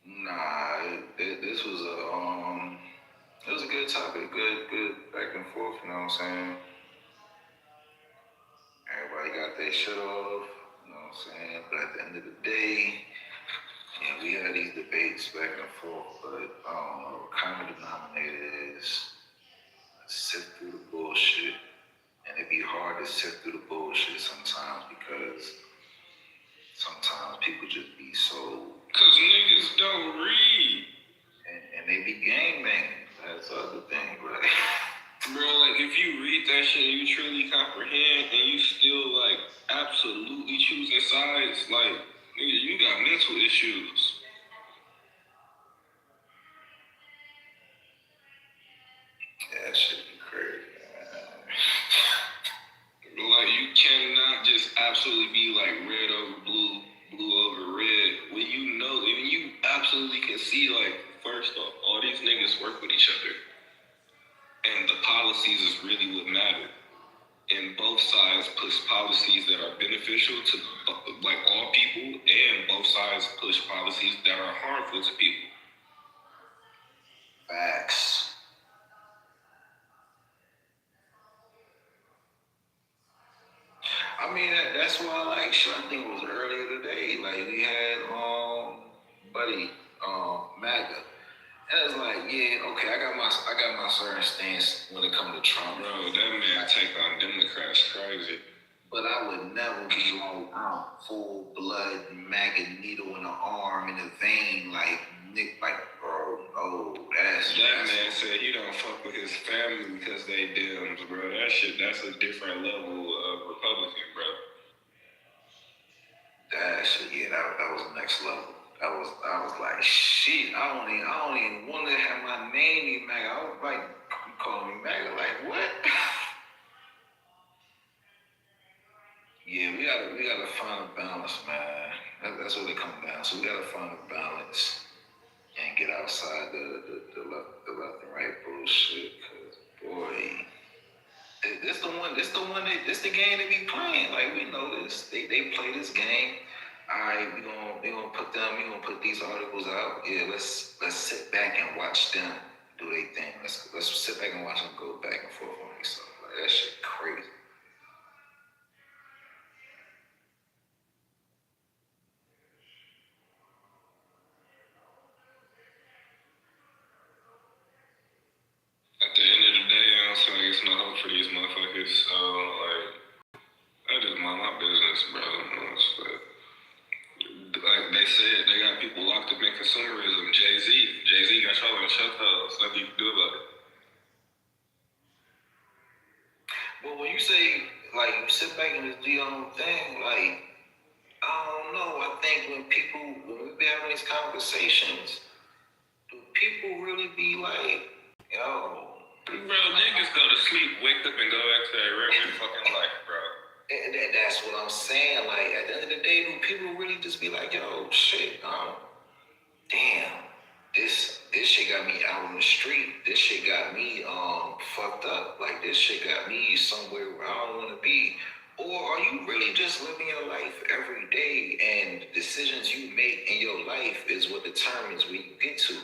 Nah, this was it was a good topic, good back and forth. You know what I'm saying? Everybody got their shit off. You know what I'm saying? But at the end of the day, yeah, we had these debates back and forth. But but I don't know. Common denominator is sift through the bullshit. And it'd be hard to sift through the bullshit sometimes because sometimes people just be so. Cause niggas don't read. And they be gangbanging. That's the other thing, right? Bro, like if you read that shit and you truly comprehend and you still like absolutely choosing sides, like nigga, you got mental issues. Yeah, that shit be crazy, man. Like you cannot just absolutely be like red over blue, blue over red. When you know, when you absolutely can see like first off, all these niggas work with each other. And the policies is really what matter. And both sides push policies that are beneficial to like all people, and both sides push policies that are harmful to people. Facts. I mean, that's why, like, shit, I think it was earlier today, like, we had, Buddy, MAGA. And it's like, yeah, okay, I got my certain stance when it comes to Trump. Bro, that man take on Democrats crazy. But I would never be like, full blood MAGA needle in the arm, in the vein, like, bro, no, that's... That man said he don't fuck with his family because they Dems, bro. That's a different level of Republican, bro. That shit, yeah, that was the next level. I was like, shit, I don't even want to have my name be MAGA. I was like, you calling me MAGA, like, what? Yeah, we gotta find a balance, man. That's what it comes down. So we gotta find a balance and get outside the left and right bullshit. Cause boy, this the game they be playing. Like we know this. They play this game. Alright, we gonna put these articles out. Yeah, let's sit back and watch them do their thing. Let's sit back and watch them go back and forth on themselves. Like that shit crazy. At the end of the day, I don't feel like it's no hope for these motherfuckers. So like, I just mind my business, bro. Like they said, they got people locked up in consumerism. Jay-Z got y'all in chokeholds. Nothing you can do about it. Well, when you say like you sit back and just do your own thing, like I don't know. I think when we be having these conversations, do people really be like, yo? Bro, niggas go to sleep, wake up, and go back to their regular fucking life, bro. And that's what I'm saying. Like at the end of the day, do people really just be like, yo, shit, damn, this shit got me out on the street. This shit got me fucked up. Like this shit got me somewhere where I don't want to be. Or are you really just living your life every day and the decisions you make in your life is what determines where you get to?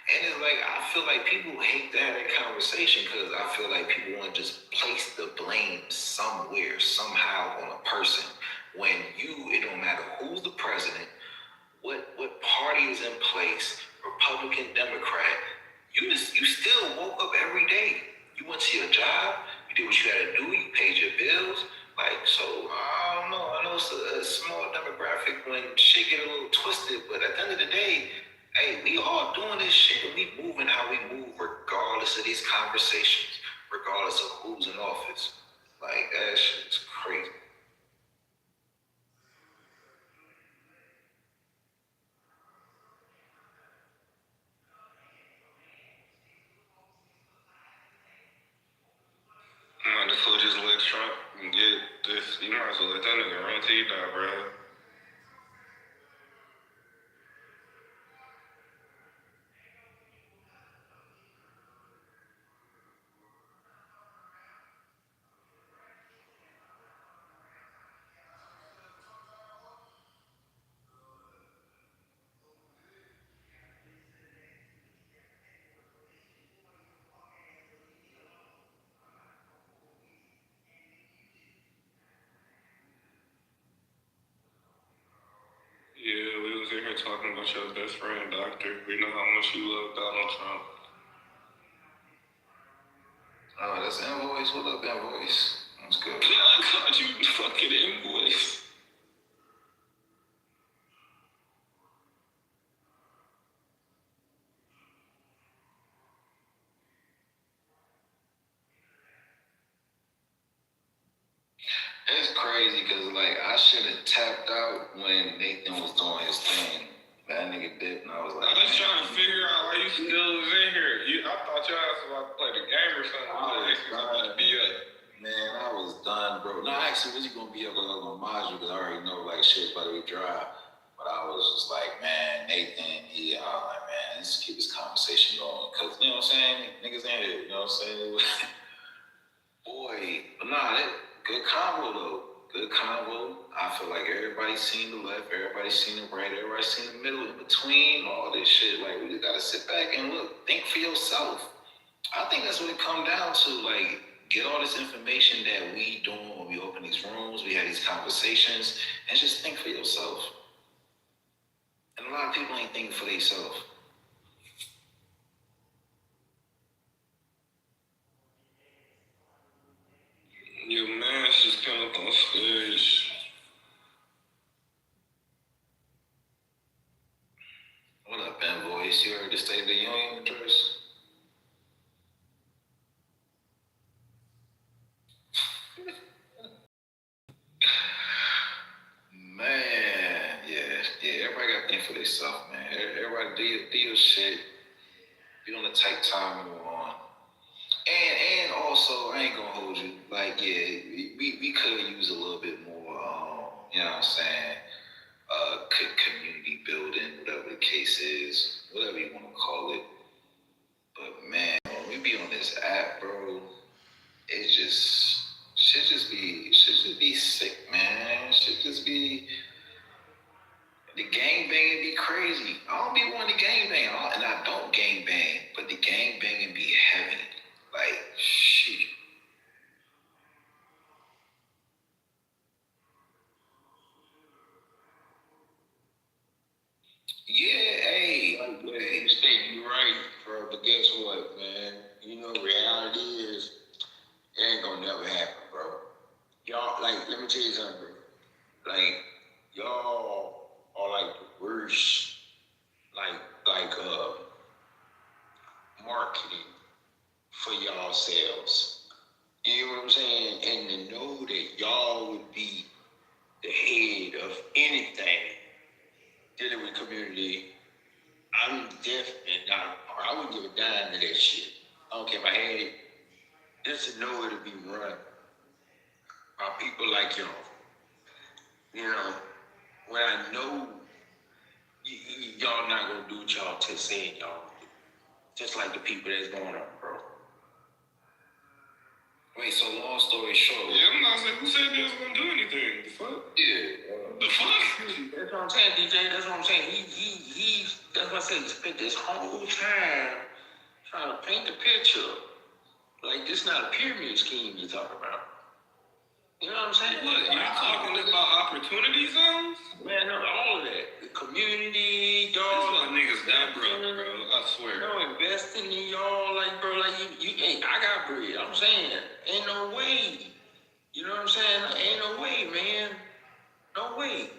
And it's like, I feel like people hate to have that conversation because I feel like people want to just place the blame somewhere, somehow on a person. When it don't matter who's the president, what party is in place, Republican, Democrat, you still woke up every day. You went to your job, you did what you had to do, you paid your bills. Like, so, I don't know. I know it's a small demographic when shit get a little twisted, but at the end of the day, hey, we all doing this shit and we moving how we move regardless of these conversations, regardless of who's in office. Like, that shit's crazy. Might as well just let Trump get this. You might as well let that nigga run till you die, bro. Yeah, we was in here talking about your best friend, Doctor. We know how much you love Donald Trump. Oh, that's Invoice. What up, Invoice? That's good. Yeah, I called you fucking Invoice. It's crazy because, like, I should have tapped out when Nathan was doing his thing. That nigga dipped, and I was like, I was trying to figure out why you still was in here. I thought your ass was about to play the game or something. Man, I was done, bro. No, actually, was he gonna be up? I was gonna mod you because I already know like shit about to be dry. But I was just like, man, Nathan, I was like, man, let's keep this conversation going. Cause you know what I'm saying? Niggas in here, you know what I'm saying? Boy, but nah, good combo though. Good combo. I feel like everybody's seen the left, everybody's seen the right, everybody's seen the middle, in between, all this shit. Like, we just gotta sit back and look, think for yourself. I think that's what it come down to. Like, get all this information that we doing when we open these rooms, we have these conversations, and just think for yourself. And a lot of people ain't thinking for themselves. Your man's just came up on stage. What up, Ben Voice? You heard the State of the Union address? Man, yeah, everybody got to think for themselves, man. Everybody do your shit. Be on a tight time and move on. And also, I ain't gonna hold you. Like, yeah, we could use a little bit more, you know what I'm saying? Community building, whatever the case is, whatever you want to call it. But man, when we be on this app, bro, it just should just be sick, man. Should just be the gang banging be crazy. I don't be wanting to gang bang, and I don't gang bang, but the gang banging be heavy. Like, shit. Yeah, hey. Hey, State, you're right, bro. But guess what, man? You know, reality is it ain't gonna never happen, bro. Y'all, like, let me tell you something, bro. Like, y'all are like the worst, like marketing for y'all selves. You know what I'm saying? And to know that y'all would be the head of anything dealing with community, I'm definitely not. I wouldn't give a dime to that shit. I don't care if I had it. Just to know it'll be run by people like y'all. You know, when I know y'all not gonna do what y'all just saying y'all do. Just like the people that's going on, bro. Wait, so long story short. Yeah, I'm not saying who said they was gonna do anything. The fuck? Yeah. The fuck? That's what I'm saying, DJ. That's what I'm saying. He that's what I said. He spent this whole time trying to paint the picture. Like, this not a pyramid scheme you're talking about. You know what I'm saying? What, you talking about opportunity zones? Man, no, all of that. The community, dog. That's why niggas that broke, bro. I swear. No, investing in y'all, like, bro, like, you ain't, I got bread. I'm saying, ain't no way. You know what I'm saying? Ain't no way, man. No way.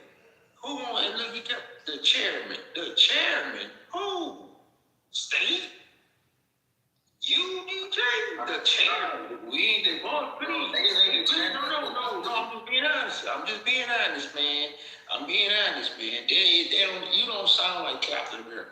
Who won't, and look, you got the chairman. The chairman? Who? State? You, DJ? The chairman? We ain't the boss, please. No, I'm just being honest. Man. I'm being honest, man. You don't sound like Captain America.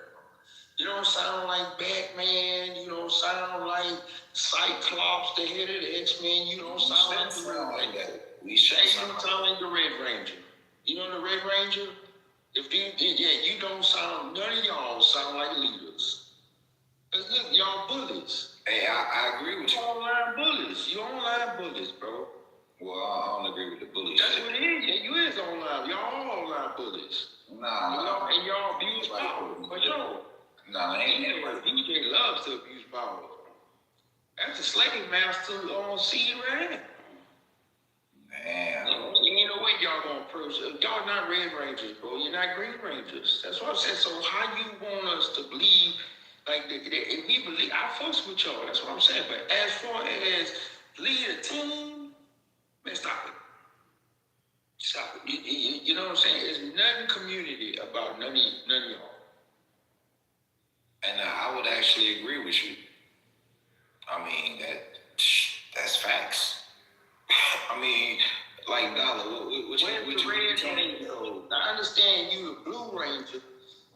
You don't sound like Batman. You don't sound like Cyclops, the head of the X-Men. You don't sound like the Red Ranger. You don't sound like the Red Ranger. You know the Red Ranger? You don't sound, none of y'all sound like leaders. Cause look, y'all bullies. Hey, I agree with you. You online bullies. You online bullies, bro. Well, I don't agree with the bully That's shit. what it is. Yeah, you is online. Y'all all online bullies. Nah. And y'all abuse power. For sure. Nah, ain't nobody. DJ loves to abuse power. That's a slave master on seed right here. Man. Ain't no way y'all gonna approach it. Y'all not Red Rangers, bro. You're not Green Rangers. That's what I'm saying. So how you want us to believe, like, if we believe, I fucks with y'all. That's what I'm saying. But as far as lead a team, man, stop it. Stop it. You know what I'm saying? There's nothing community about none of y'all. And I would actually agree with you. I mean, that's facts. I mean, like, Dollar, what you Red Ranger? I understand you the Blue Ranger.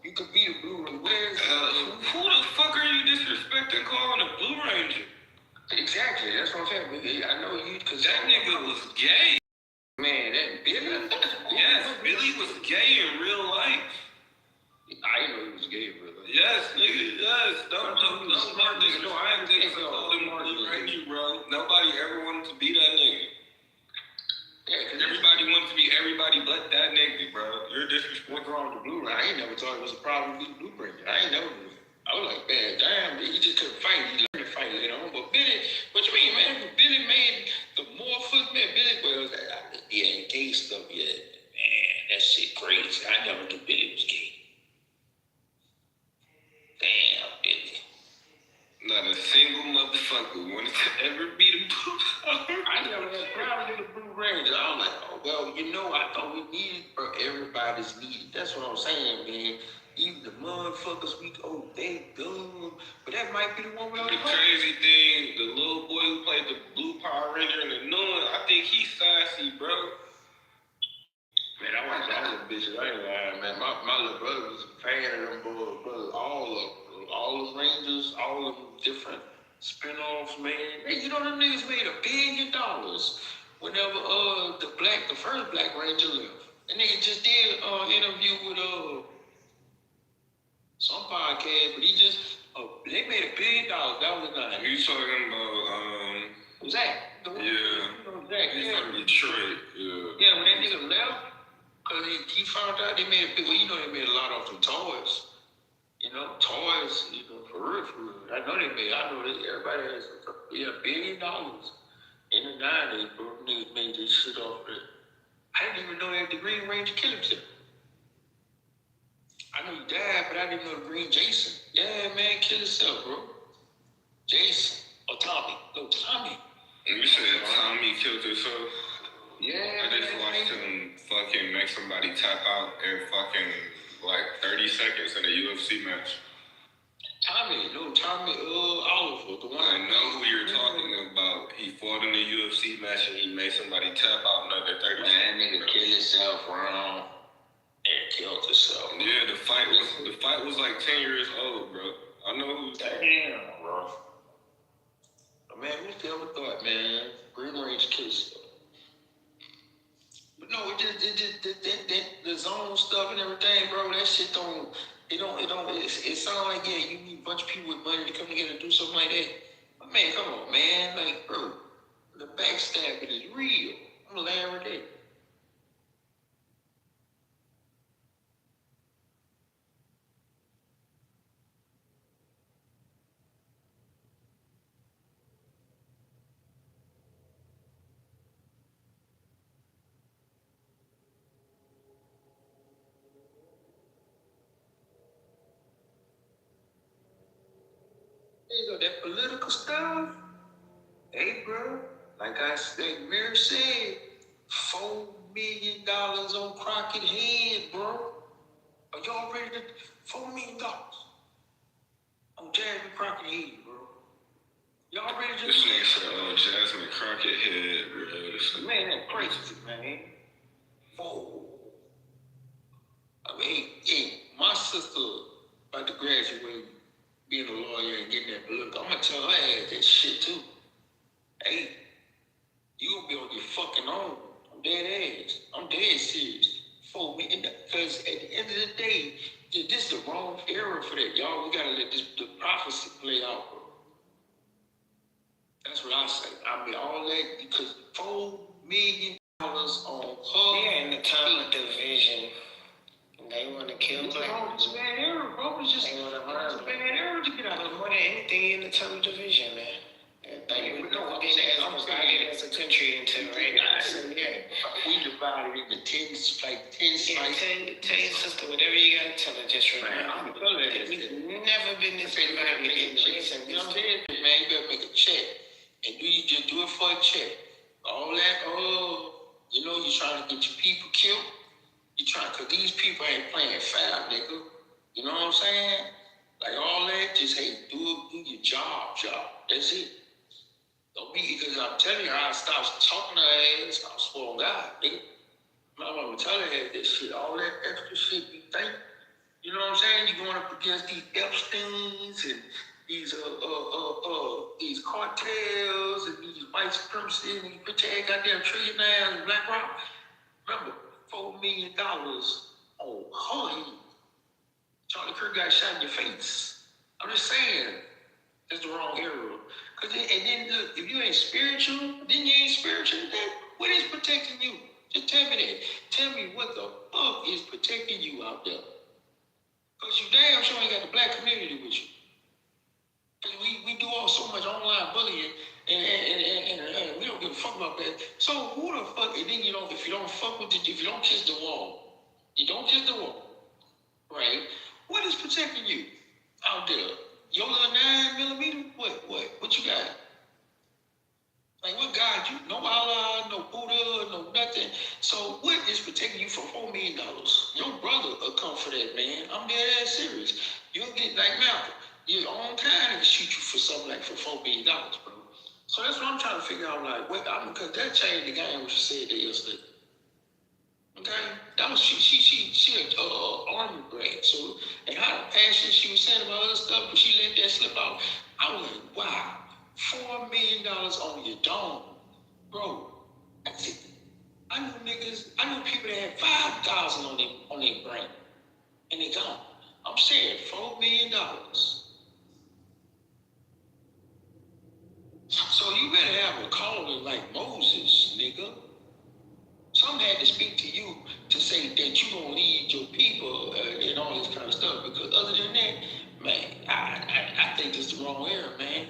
You could be the Blue Ranger. Where's who the fuck are you disrespecting calling a Blue Ranger? Exactly, that's what I'm saying. I know you, because that nigga was gay. Man, that Billy? Yes, Billy was gay in real life. I didn't know he was gay in real life. Yes, nigga, yes. Don't nigga. No, I ain't think I called him Blue Ranger, bro. Nobody ever wanted to be that nigga. Yeah, everybody wanted to be everybody but that nigga, bro. You're disrespectful. What's wrong with the Blue Ranger? I ain't never thought it was a problem with the Blue Ranger. I ain't never knew. I was like, man, damn, he just couldn't fight. He learned to fight later on. But Billy, what you mean, man? Billy made the more foot, man. Billy, well, he ain't gay stuff yet. Man, that shit crazy. I never knew Billy was gay. Damn, Billy. Not a single motherfucker wanted to ever be the Blue Ranger. I never had a problem with the Blue Ranger. I'm like, oh, well, you know, I thought we needed, bro. Everybody's needed. That's what I'm saying, man. Even the motherfuckers, they dumb. But that might be the one with the crazy thing, the little boy who played the Blue Power Ranger in the new one, I think he's sassy, bro. Man, I watched all them bitches. I ain't lying, man. My little brother was a fan of them brothers. All of them. All the Rangers, all of them different spin-offs, man. You know, them niggas made $1 billion whenever the first Black Ranger left. And nigga just did interview with some podcast, but they made $1 billion. That was the You talking about Zach? Yeah. Zach, He's from Detroit. Yeah. Yeah, when that nigga left, cause he found out they made they made a lot of them toys. You know, toys, for real. I know everybody has $1 billion in the 90s, bro. Niggas made this shit off of it. I didn't even know that the Green Ranger killed himself. I know he died, but I didn't know the Green Jason. Yeah, man, killed himself, bro. Jason. Or Tommy. No, Tommy. You said Tommy killed himself? Yeah. I just watched him fucking make somebody tap out in fucking like 30 seconds in a UFC match. Tommy Oliver, the one. I know who you're talking about. He fought in a UFC match and he made somebody tap out another 30 seconds. That nigga killed himself wrong. And killed himself. Yeah, the fight was like 10 years old, bro. I know who's damn, bro. Man, who ever thought, man, Green Ranger killed himself? But no, the zone stuff and everything, bro, that shit it sounds like, yeah, you need a bunch of people with money to come together and do something like that. But man, come on, man, like, bro, the backstabbing is real. I'm gonna land right there. That political stuff, hey, bro, like Mary said, $4 million on Crockett head, bro. Are y'all ready to $4 million on Jasmine Crockett head, bro? Y'all ready to? This nigga said, Jasmine Crockett head, bro. Man, that's crazy, man. Whoa. I mean, hey, my sister about to graduate, being a lawyer and getting that political. I'm gonna tell her ass that shit too. Hey, you gonna be on your fucking own. I'm dead ass. I'm dead serious. $4 million. Because at the end of the day, this is the wrong era for that, y'all. We gotta let the prophecy play out, bro. That's what I say. I mean, all that because $4 million on her. Yeah, in the time of division. They want to kill black people. It's a bad era, bro. It's a bad era to get out of. But more than anything, in the time of division, man. Like, we know we've been as divided as a country until right now. So, yeah. We divided into 10 Yeah, slices. tell your sister whatever you gotta tell her. Just Man, remember, I'm telling you, we've never been this divided in chasing you know this. what I'm saying? Man, you better make a check. And do you just do it for a check? All that, you know, you're trying to get your people killed. You trying, cause these people ain't playing foul, nigga. You know what I'm saying? Like all that, just hey, do your job. That's it. Don't be, because I'm telling you, I stop talking to her ass, stop spoiling God, nigga. My mama telling her that shit, all that extra shit you think. You know what I'm saying? You going up against these Epsteins and these cartels and these white supremacists and these bitch ass goddamn trillionaires and BlackRock. Remember, $4 million on Holly. Charlie Kirk got shot in your face. I'm just saying, that's the wrong era. And then look, if you ain't spiritual, then you ain't spiritual. Then what is protecting you? Just tell me that. Tell me what the fuck is protecting you out there. Because you damn sure ain't got the black community with you. Because we do all so much online bullying and we don't give a fuck about that. So who the fuck, and then if you don't fuck with if you don't kiss the wall, right? What is protecting you out there? Your little 9mm? What you got? Like what God you? No Allah, no Buddha, no nothing. So what is protecting you from $4 million? Your brother will come for that, man. I'm dead ass serious. You'll get like Malcolm. Your own kind will shoot you for something like for $4 million, bro. So that's what I'm trying to figure out. Like, because that changed the game. What you said there yesterday. Okay, that was she army brat. So and how passionate she was saying about other stuff, but she let that slip out. I was like, wow, $4 million on your dome, bro. That's it. I knew people that had 5,000 on their brain, and they gone. I'm saying $4 million. So you better have a calling like Moses, nigga. Some had to speak to you to say that you gonna lead your people and all this kind of stuff. Because other than that, man, I think this is the wrong era, man.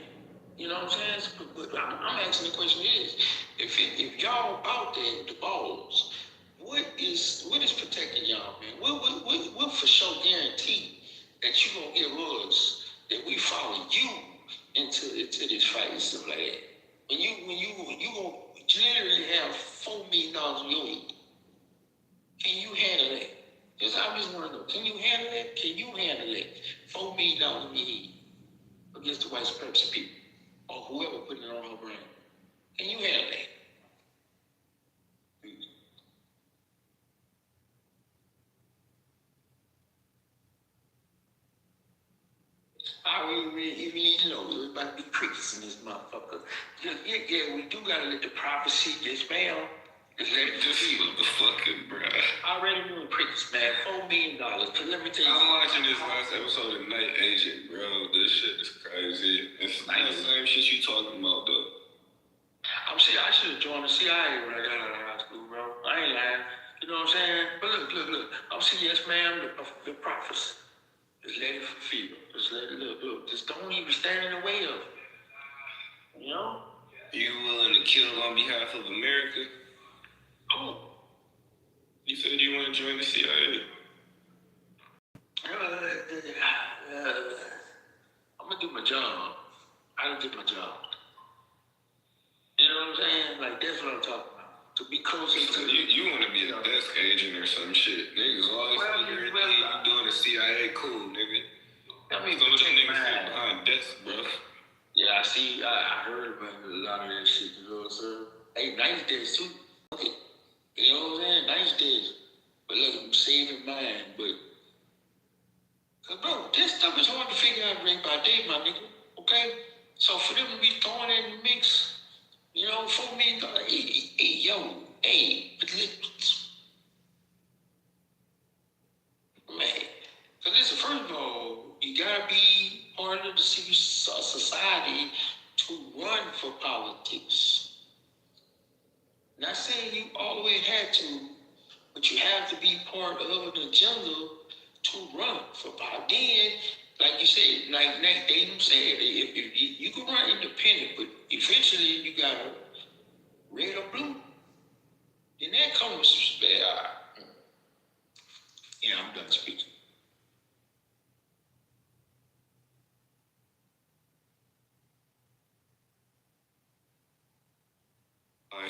You know what I'm saying? But I'm asking the question is, if y'all about that, the balls, what is protecting y'all, man? What for sure guarantee that you gonna give us that we follow you into this fight and stuff like that? When you gonna literally have $4 million on your head. Can you handle that? Because I just want to know, can you handle that? Can you handle that? $4 million on your head against the white supremacy people or whoever putting it on her brain. Can you handle that? We need to know. We're about to be crickets in this motherfucker. Yeah, we do gotta let the prophecy get ma'am. Just what the fucking, bro. I already knew crickets, man. $4 million. Cause let me tell you. I'm watching this last episode of Night Agent, bro. This shit is crazy. It's not the same shit you talking about, though. I should have joined the CIA when I got out of high school, bro. I ain't lying. You know what I'm saying? But look. I'm saying, yes, ma'am, the prophecy. Just let it fulfill. Just let it look. Just don't even stand in the way of it. You know? You willing to kill on behalf of America? Oh. You said you want to join the CIA. I'm gonna do my job. I don't do my job. You know what I'm saying? Like that's what I'm talking about. To be closer to you want to be a desk agent or some shit. Niggas always you doing the CIA, cool, nigga. I mean, some of them niggas sit behind desks, bro. Yeah, I see. I heard about a lot of that shit. You know what I'm saying? Hey, nice days too. Okay. You know what I'm saying? Nice days. But look, I'm saving mine. But, cause bro, this stuff is hard to figure out day by day, my nigga. Okay? So for them to be throwing that in the mix, you know, $4 million. Man. Cause listen, first of all, you gotta be part of the civil society to run for politics. Not saying you always had to, but you have to be part of an agenda to run for power. Then Like you said, like they even said, if you can run independent, but eventually you gotta red or blue. Then that comes with some spare. Yeah, I'm done speaking.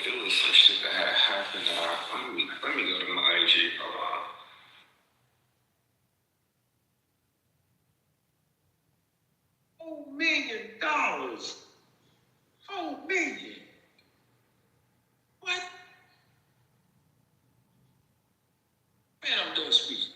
It was some shit that had happened. Let me go to my IG. Hold on. $4 million. $4 million. What? Man, I'm done speaking.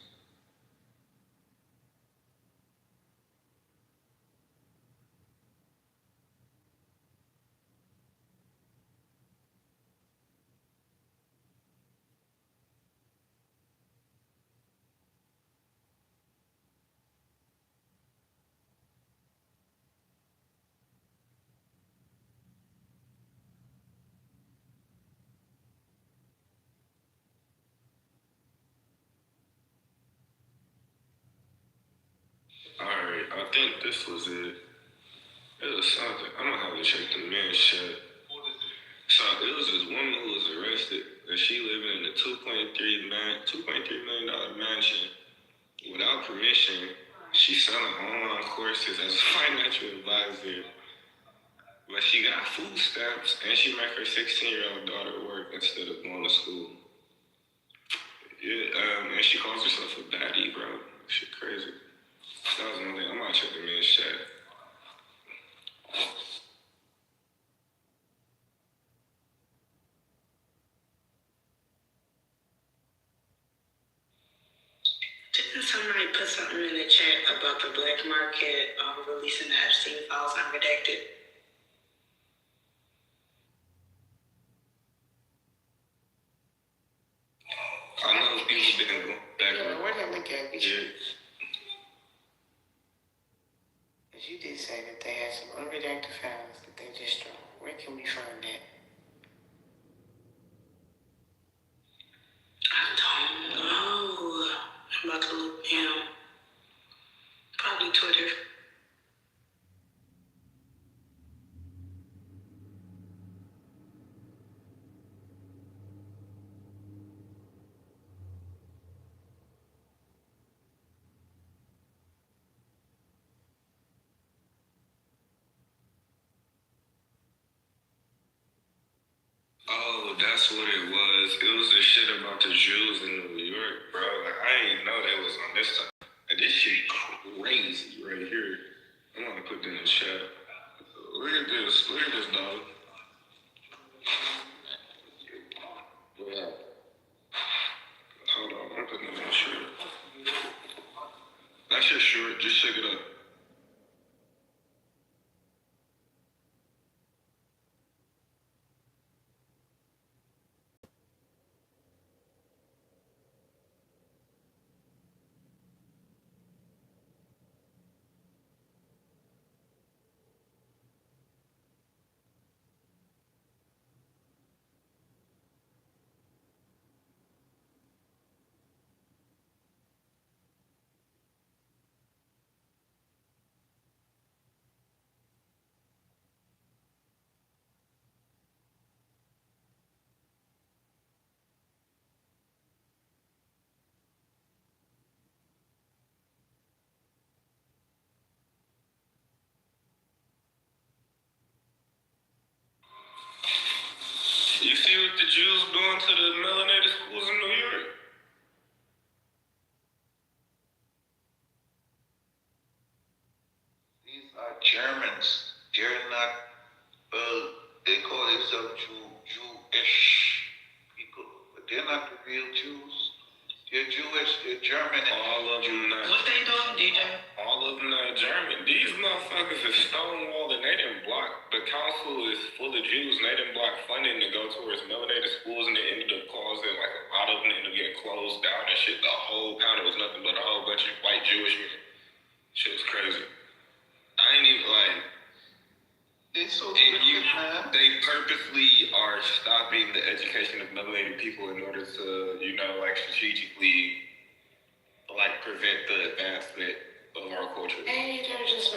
Alright, I think this was it. It was something. I'm gonna have to check the men's chat. So it was this woman who was arrested, and she living in a $2.3 million mansion without permission. She's selling online courses as a financial advisor, but she got food stamps, and she make her 16-year-old daughter work instead of going to school. Yeah, and she calls herself a baddie, bro. Shit crazy. That was one thing. I'm gonna check the men's chat. Didn't somebody put something in the chat about the black market releasing the Epstein files unredacted? I know people been going back. Yeah, where did I look at? Yeah. Because you did say that they had some unredacted files that they just dropped. Where can we find that? I don't know. I'm about to look now. Probably Twitter. Oh, that's what it was. It was the shit about the Jews in New York, bro. Like, I didn't know they was on this side. Like, this shit crazy right here. I'm gonna put that in the chat. Look at this. Look at this, dog. Yeah. Hold on. I'm putting it in the chat. That's your short. Just check it up. You see what the Jews doing to the melanated schools in New York? These are Germans. They're not, they call themselves Jewish people, but they're not the real Jews. They're Jewish, they're German. All of them not. What they doing, DJ? All of them not German. These motherfuckers is stonewalled and they didn't block. The council is full of Jews and they didn't block funding to go towards melanated schools, and they ended up causing, like, a lot of them ended up getting closed down and shit. The whole county was nothing but a whole bunch of white Jewish men. Shit was crazy. I ain't even like. They so And wicked, man. they purposely are stopping the education of melanated people in order to, like, strategically, like, prevent the advancement of our culture. Hey,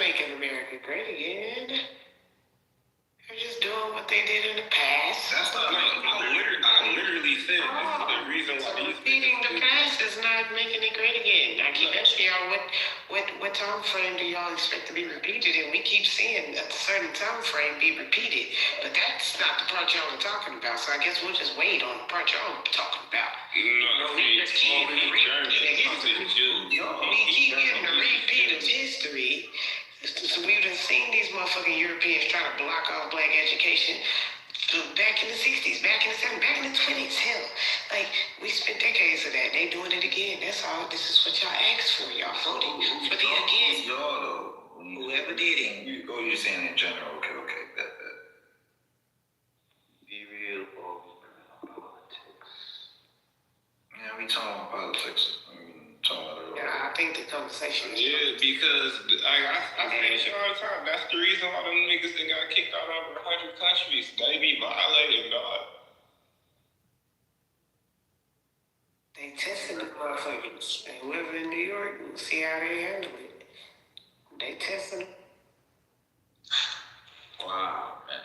making America great again. They're just doing what they did in the past. That's not. I literally said this is the reason why these Repeating the past is not making it great again. I keep asking y'all what time frame do y'all expect to be repeated, and we keep seeing a certain time frame be repeated, but that's not the part y'all are talking about. So I guess we'll just wait on the part y'all are talking about. No, We just keep getting a repeat of history. So we've been seeing these motherfucking Europeans try to block off black education back in the 60s, back in the 70s, back in the 20s. Hell, like, we spent decades of that. They doing it again. That's all. This is what y'all asked for. Y'all voted for the again. Y'all though. Whoever did it. You're saying in general. Okay. That. Be real politics. Yeah, we talking about politics. Yeah, I think the conversation is... Yeah, because I say shit all the time. That's the reason why them niggas that got kicked out of 100 countries. They be violating, dog. They tested the motherfuckers. And whoever in New York, we'll see how they handle it. They tested them. Wow, man.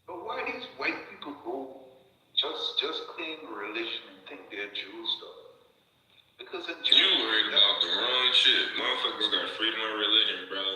But why these white people go just claim religion and think they're Jews, though? Because you worried about the wrong shit. Motherfuckers got freedom of religion, bro.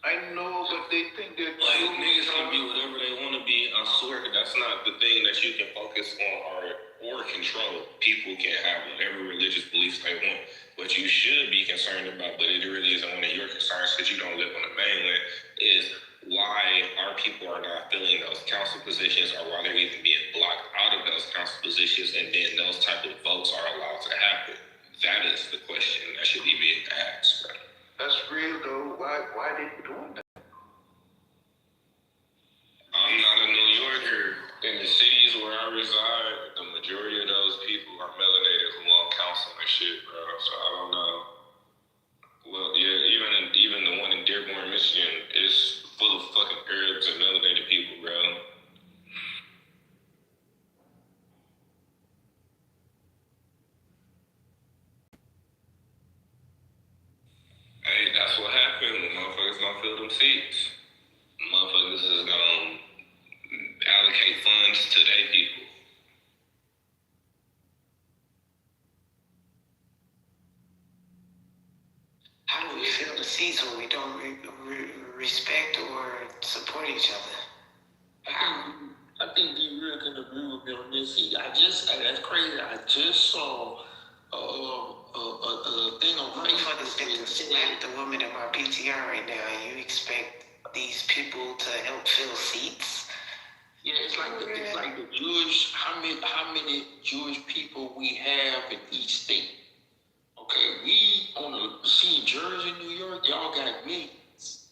I know, but they think they're like niggas can be whatever they want to be. I swear that's not the thing that you can focus on or control. People can have whatever religious beliefs they want. What you should be concerned about, but it really isn't one of your concerns because you don't live on the mainland, is why our people are not filling those council positions, or why they're even being blocked out of those council positions, and then those type of votes are allowed to happen. That is the question that should be being asked. Right? That's real though. Why they doing that? I'm not a New Yorker. In the cities where I reside, the majority of those people are melanated who want council and shit, bro. So I don't know. Well, yeah, even the one in Dearborn, Michigan, is full of fucking Arabs and melanated people, bro. Hey, that's what happened when motherfuckers don't fill them seats. Motherfuckers is gonna allocate funds to their people. How do we fill the seats when we don't respect or support each other? I think D-Real can agree with me on this. That's crazy. I just saw a thing on Motherfuckers get to slap the woman in my PTR right now, and you expect these people to help fill seats? Yeah, it's like the Jewish. How many Jewish people we have in each state? Okay, we see Jersey, New York, y'all got millions.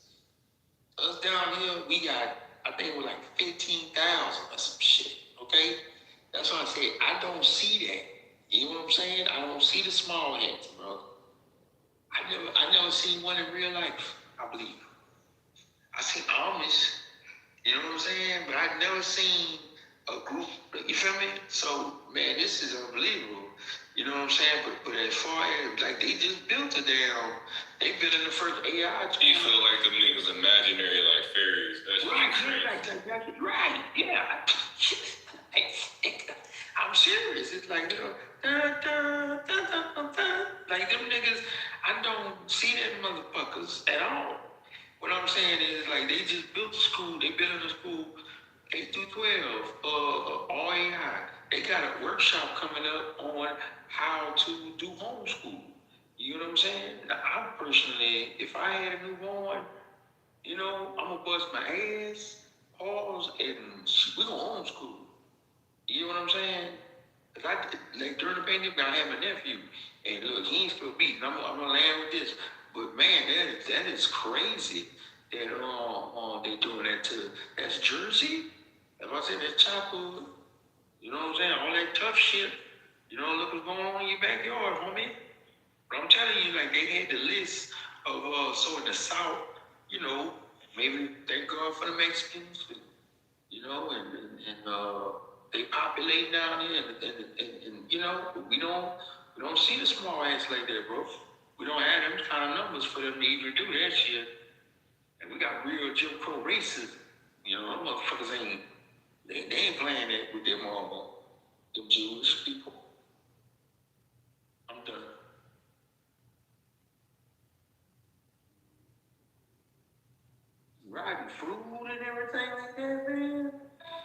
Us down here, we got, I think we're like 15,000 or some shit. Okay, that's why I say I don't see that. You know what I'm saying? I don't see the small heads, bro. I never seen one in real life. I believe. I seen Amish. You know what I'm saying? But I never seen a group. You feel me? So man, this is unbelievable. You know what I'm saying? But as far as like they just built a damn. They built in the first AI. You feel like them niggas imaginary like fairies. That's right. Right. Yeah. I'm serious. It's like, like them niggas, I don't see them motherfuckers at all. What I'm saying is, like, they just built a school. They built a school, 8 through 12, all AI. They got a workshop coming up on how to do homeschool. You know what I'm saying? Now, I personally, if I had a newborn, you know, I'm gonna bust my ass, pause, and we gonna homeschool. You know what I'm saying? Like during the pandemic, I had my nephew, and look, he ain't still beating. I'm gonna land with this, but man, that is crazy that they doing that to. That's Jersey. As I said, that's childhood. You know what I'm saying? All that tough shit. You know, look what's going on in your backyard, homie. But I'm telling you, like they had the list of so in the South, you know, maybe thank God for the Mexicans, you know, and they populate down here, and you know, we don't see the small ants like that, bro. We don't have them kind of numbers for them to even do that shit. And we got real Jim Crow racism. You know, them motherfuckers ain't, they ain't playing that with them Jewish people. I'm done. Riding food and everything like that, man.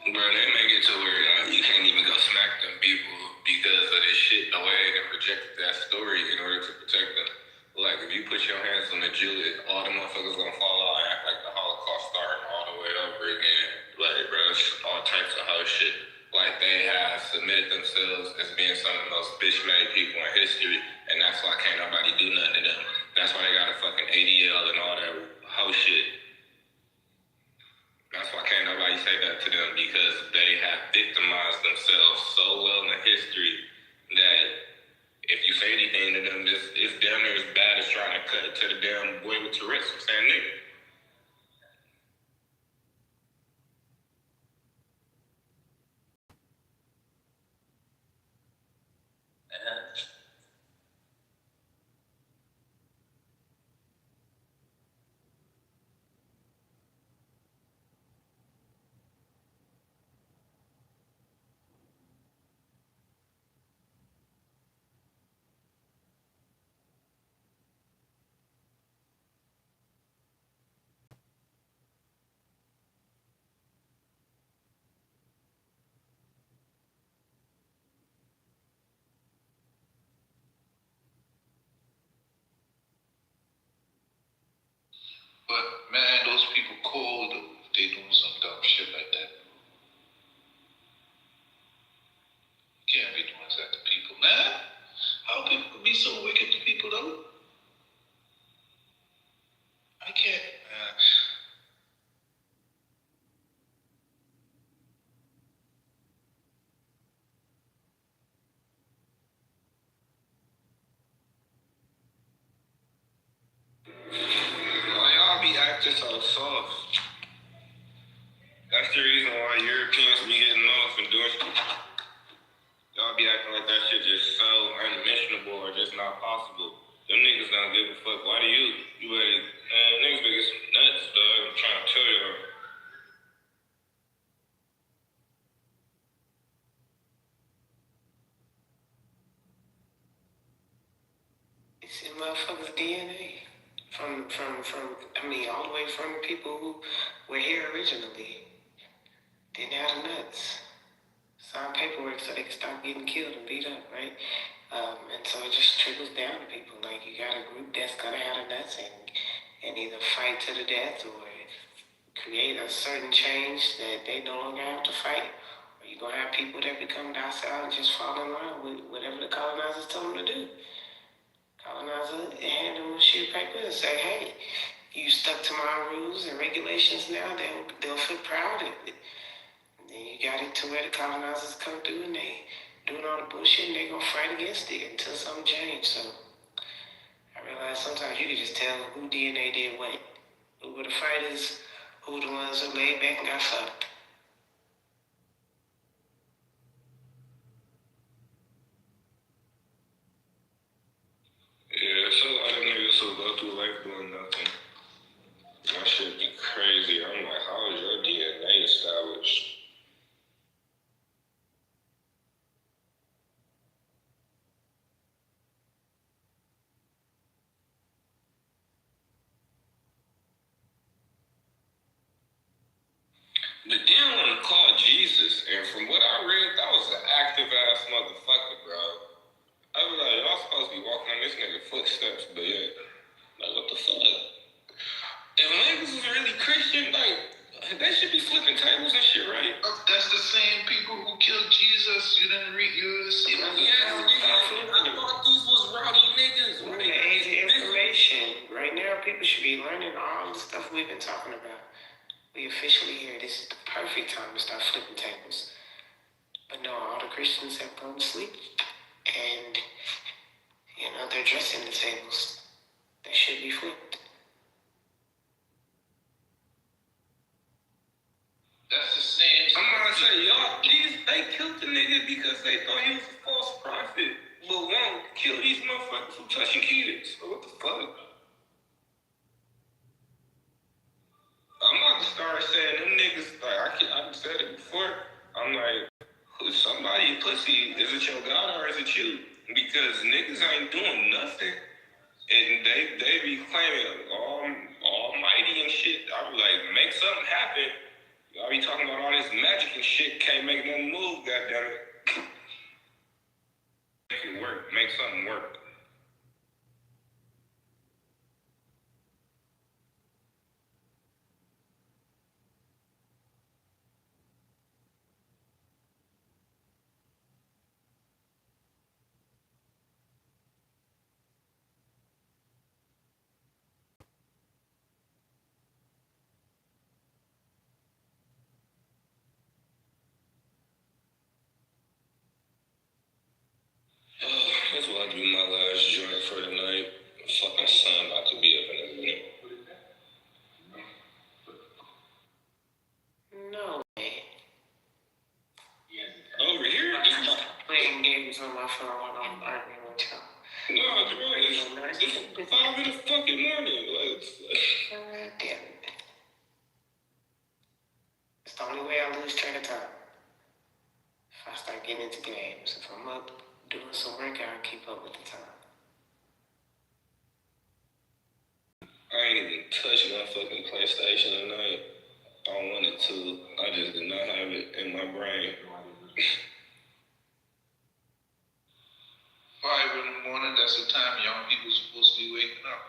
Bro, they make it to where you can't even go smack them people because of this shit, the way they projected that story in order to protect them. Like, if you put your hands on the Jew, all the motherfuckers gonna fall out and act like the Holocaust started all the way over again. Like, bro, it's all types of hoe shit. Like, they have submitted themselves as being some of the most bitch-made people in history, and that's why can't nobody do nothing to them. That's why they got a fucking ADL and all that hoe shit. That's why can't nobody say that to them, because they have victimized themselves so well in history that if you say anything to them, it's damn near as bad as trying to cut to the damn boy with Tourette's for saying nigga. But man, those people cold. They doing some dumb shit like that. You can't be doing that to people, man. How people be so wicked to people though? I can't. Why y'all be acting so soft? That's the reason why Europeans be getting off and doing shit. Y'all be acting like that shit just so unmentionable or just not possible. Them niggas don't give a fuck. Why do you? You better, niggas better get some nuts, dog. I'm trying to tell y'all. It's in motherfuckers' DNA. From, all the way from people who were here originally. Didn't have the nuts. Sign paperwork so they can stop getting killed and beat up, right? And so it just trickles down to people. Like, you got a group that's gonna have the nuts and either fight to the death or create a certain change that they no longer have to fight. Or you're gonna have people that become docile and just fall in line with whatever the colonizers tell them to do. Colonizer hand them a sheet of paper and say, hey, you stuck to my rules and regulations now, they'll feel proud of it. And then you got it to where the colonizers come through and they doing all the bullshit and they gonna fight against it until something changes. So I realize sometimes you can just tell who DNA did what. Who were the fighters, who were the ones who laid back and got fucked. Yeah, so a lot of niggas who go through life doing nothing. That shit be crazy. I'm like, how is your DNA established? But then when I called Jesus, and from what I read, that was an active ass motherfucker, bro. I was like, y'all supposed to be walking on this nigga's footsteps, but yeah, like, what the fuck? If niggas was really Christian, like, they should be flipping tables and shit, right? That's the same people who killed Jesus. You didn't read yours. Yeah, I thought these was rowdy niggas. With the age of information, right now people should be learning all the stuff we've been talking about. We officially here. This is the perfect time to start flipping tables. But no, all the Christians have gone to sleep. And, they're dressing the tables. They should be flipped. That's the same. I'm gonna say, y'all, they killed the nigga because they thought he was a false prophet. But won't kill these motherfuckers who touching kids. So what the because niggas ain't doing nothing. And they be claiming almighty and shit. I be like, make something happen. Y'all be talking about all this magic and shit, can't make nothing move, goddammit. Make it work, make something work. That's why I do my last joint for the night. Fucking sun about to be up in a minute. No way. Over here? Playing games on my phone when I'm arguing with y'all. No, it's 5 in the fucking morning. God damn it. It's the only way I lose track of time. If I start getting into games, if I'm up doing some work, I'll keep up with the time. I ain't even touched my fucking PlayStation tonight. I wanted to. I just did not have it in my brain. 5 in the morning, that's the time young people supposed to be waking up.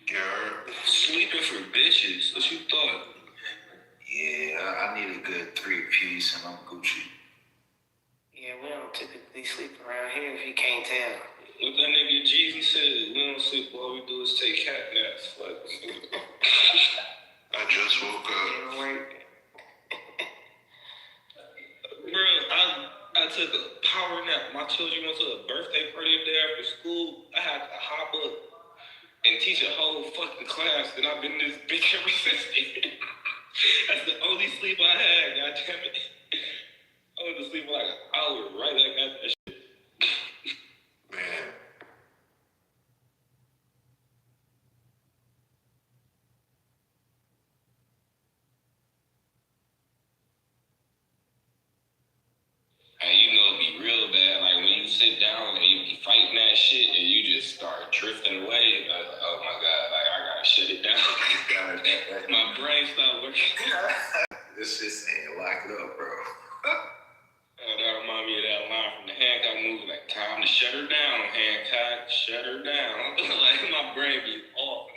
You're sleeping for bitches. What you thought? Yeah, I need a good 3-piece and I'm Gucci. Yeah, we don't typically sleep around here if you can't tell. What that nigga Jeezy said, we don't sleep, all we do is take cat naps. Like, I just woke up. Bro, I took a power nap. My children went to a birthday party the day after school. I had to hop up and teach a whole fucking class, and I've been this bitch ever since then. That's the only sleep I had, goddammit. I went to sleep for like an hour right back after that shit. Man. And you know it'd be real bad, like when you sit down and you be fighting that shit and you just start drifting away. Oh my God, like I gotta shut it down. My brain stopped working. This shit saying lock it up, bro. That remind me of that line from the Hancock movie, like time to shut her down, Hancock, shut her down. Like my brain be off.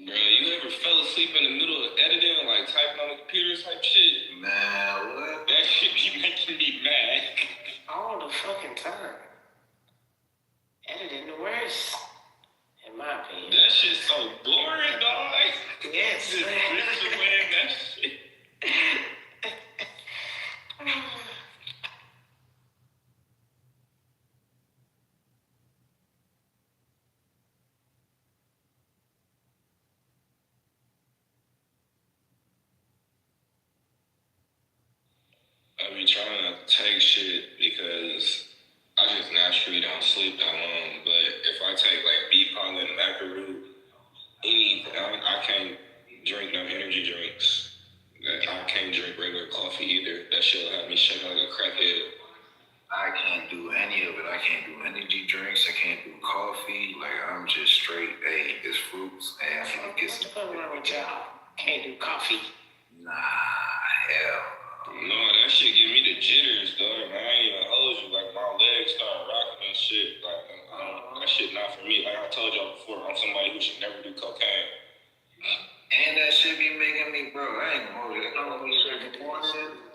Bro, you ever fell asleep in the middle of editing, like typing on the computer type shit? Man, what? That shit be making me mad. All the fucking time. Editing the worst, in my opinion. That shit's so boring, dog. Yes. Just rips away that shit. I be trying to take shit because I just naturally don't sleep that long. But if I take like B-pollen, macaroon, I can't drink no energy drinks. I can't drink regular coffee either. That shit'll have me shaking like a crackhead. I can't do any of it. I can't do energy drinks. I can't do coffee. Like, I'm just straight, hey, it's fruits. And I'm gonna get some. What's wrong with y'all? Can't do coffee. Nah, hell. No, that shit give me the jitters, dog. I ain't even hold you. Like, my legs start rocking and shit. Like, that shit not for me. Like I told y'all before, I'm somebody who should never do cocaine. And that shit be making me, bro, I ain't gonna hold it.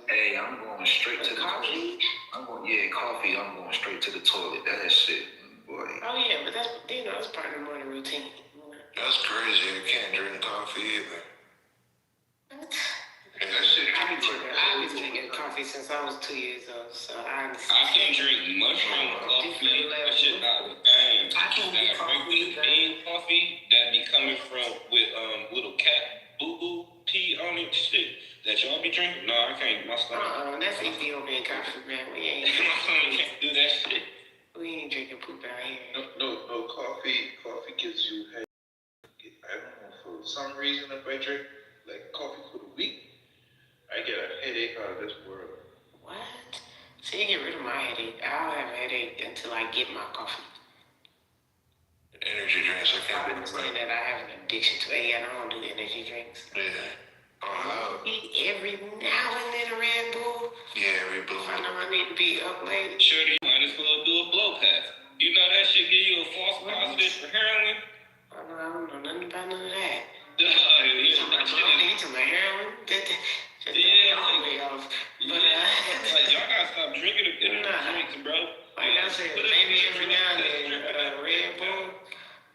Hey, I'm going straight to the toilet. Coffee, I'm going straight to the toilet. That shit, boy. Oh yeah, but that's, you know, that's part of the morning routine. That's crazy. You can't drink coffee either. What? And that shit, I've been drinking coffee since I was 2 years old, so I understand. I can't drink mushroom coffee. That shit not the thing. I can't do coffee. Bean coffee that be coming from with little cat boo-boo tea on it shit that y'all be drinking. No, I can't. My stomach. That's Ethiopian coffee, man. We ain't. My stomach can't do that shit. We ain't drinking poop out here. No, coffee gives you, hey, I don't know. some reason, if I drink like coffee for the week, I get a headache out of this world. What? See, you get rid of my headache. I don't have a headache until I get my coffee. Energy drinks, I can't I understand that I have an addiction to it. Yeah, I don't do energy drinks. Yeah. I eat every now and then a Red Bull. Yeah, every Bull. I know I need to be up late. Sure, you might as well do a blow pass. You know that shit give you a false positive for heroin? I don't know nothing about none of that. Duh, You talking about heroin? Yeah, all the way off. But like, y'all gotta stop drinking the energy drinks, bro. Like I said, maybe every now and then Red Bull.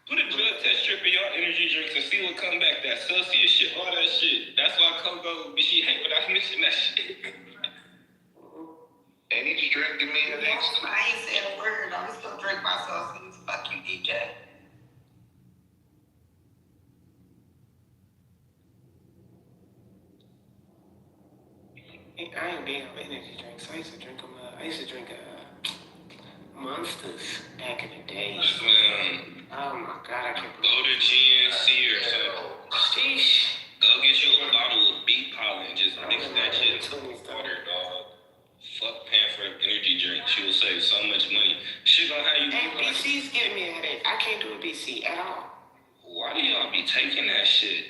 Put a drug test strip in y'all energy drinks and see what come back. That Celsius shit, all that shit. That's why Coco, she hate when I mention that shit. Energy drink, give me a next. I ain't said a word. I'm just gonna drink my Celsius. Fuck you, DJ. I ain't big on energy drinks. I used to drink them. I used to drink Monsters back in the day. Oh my God, I can't. Go to GNC or something. Sheesh. Go get you a bottle of beet pollen and just mix that shit into water, dog. Fuck paying for energy drinks. She will save so much money. Shit gonna have you. Hey, BC's giving me a headache. I can't do a BC at all. Why do y'all be taking that shit?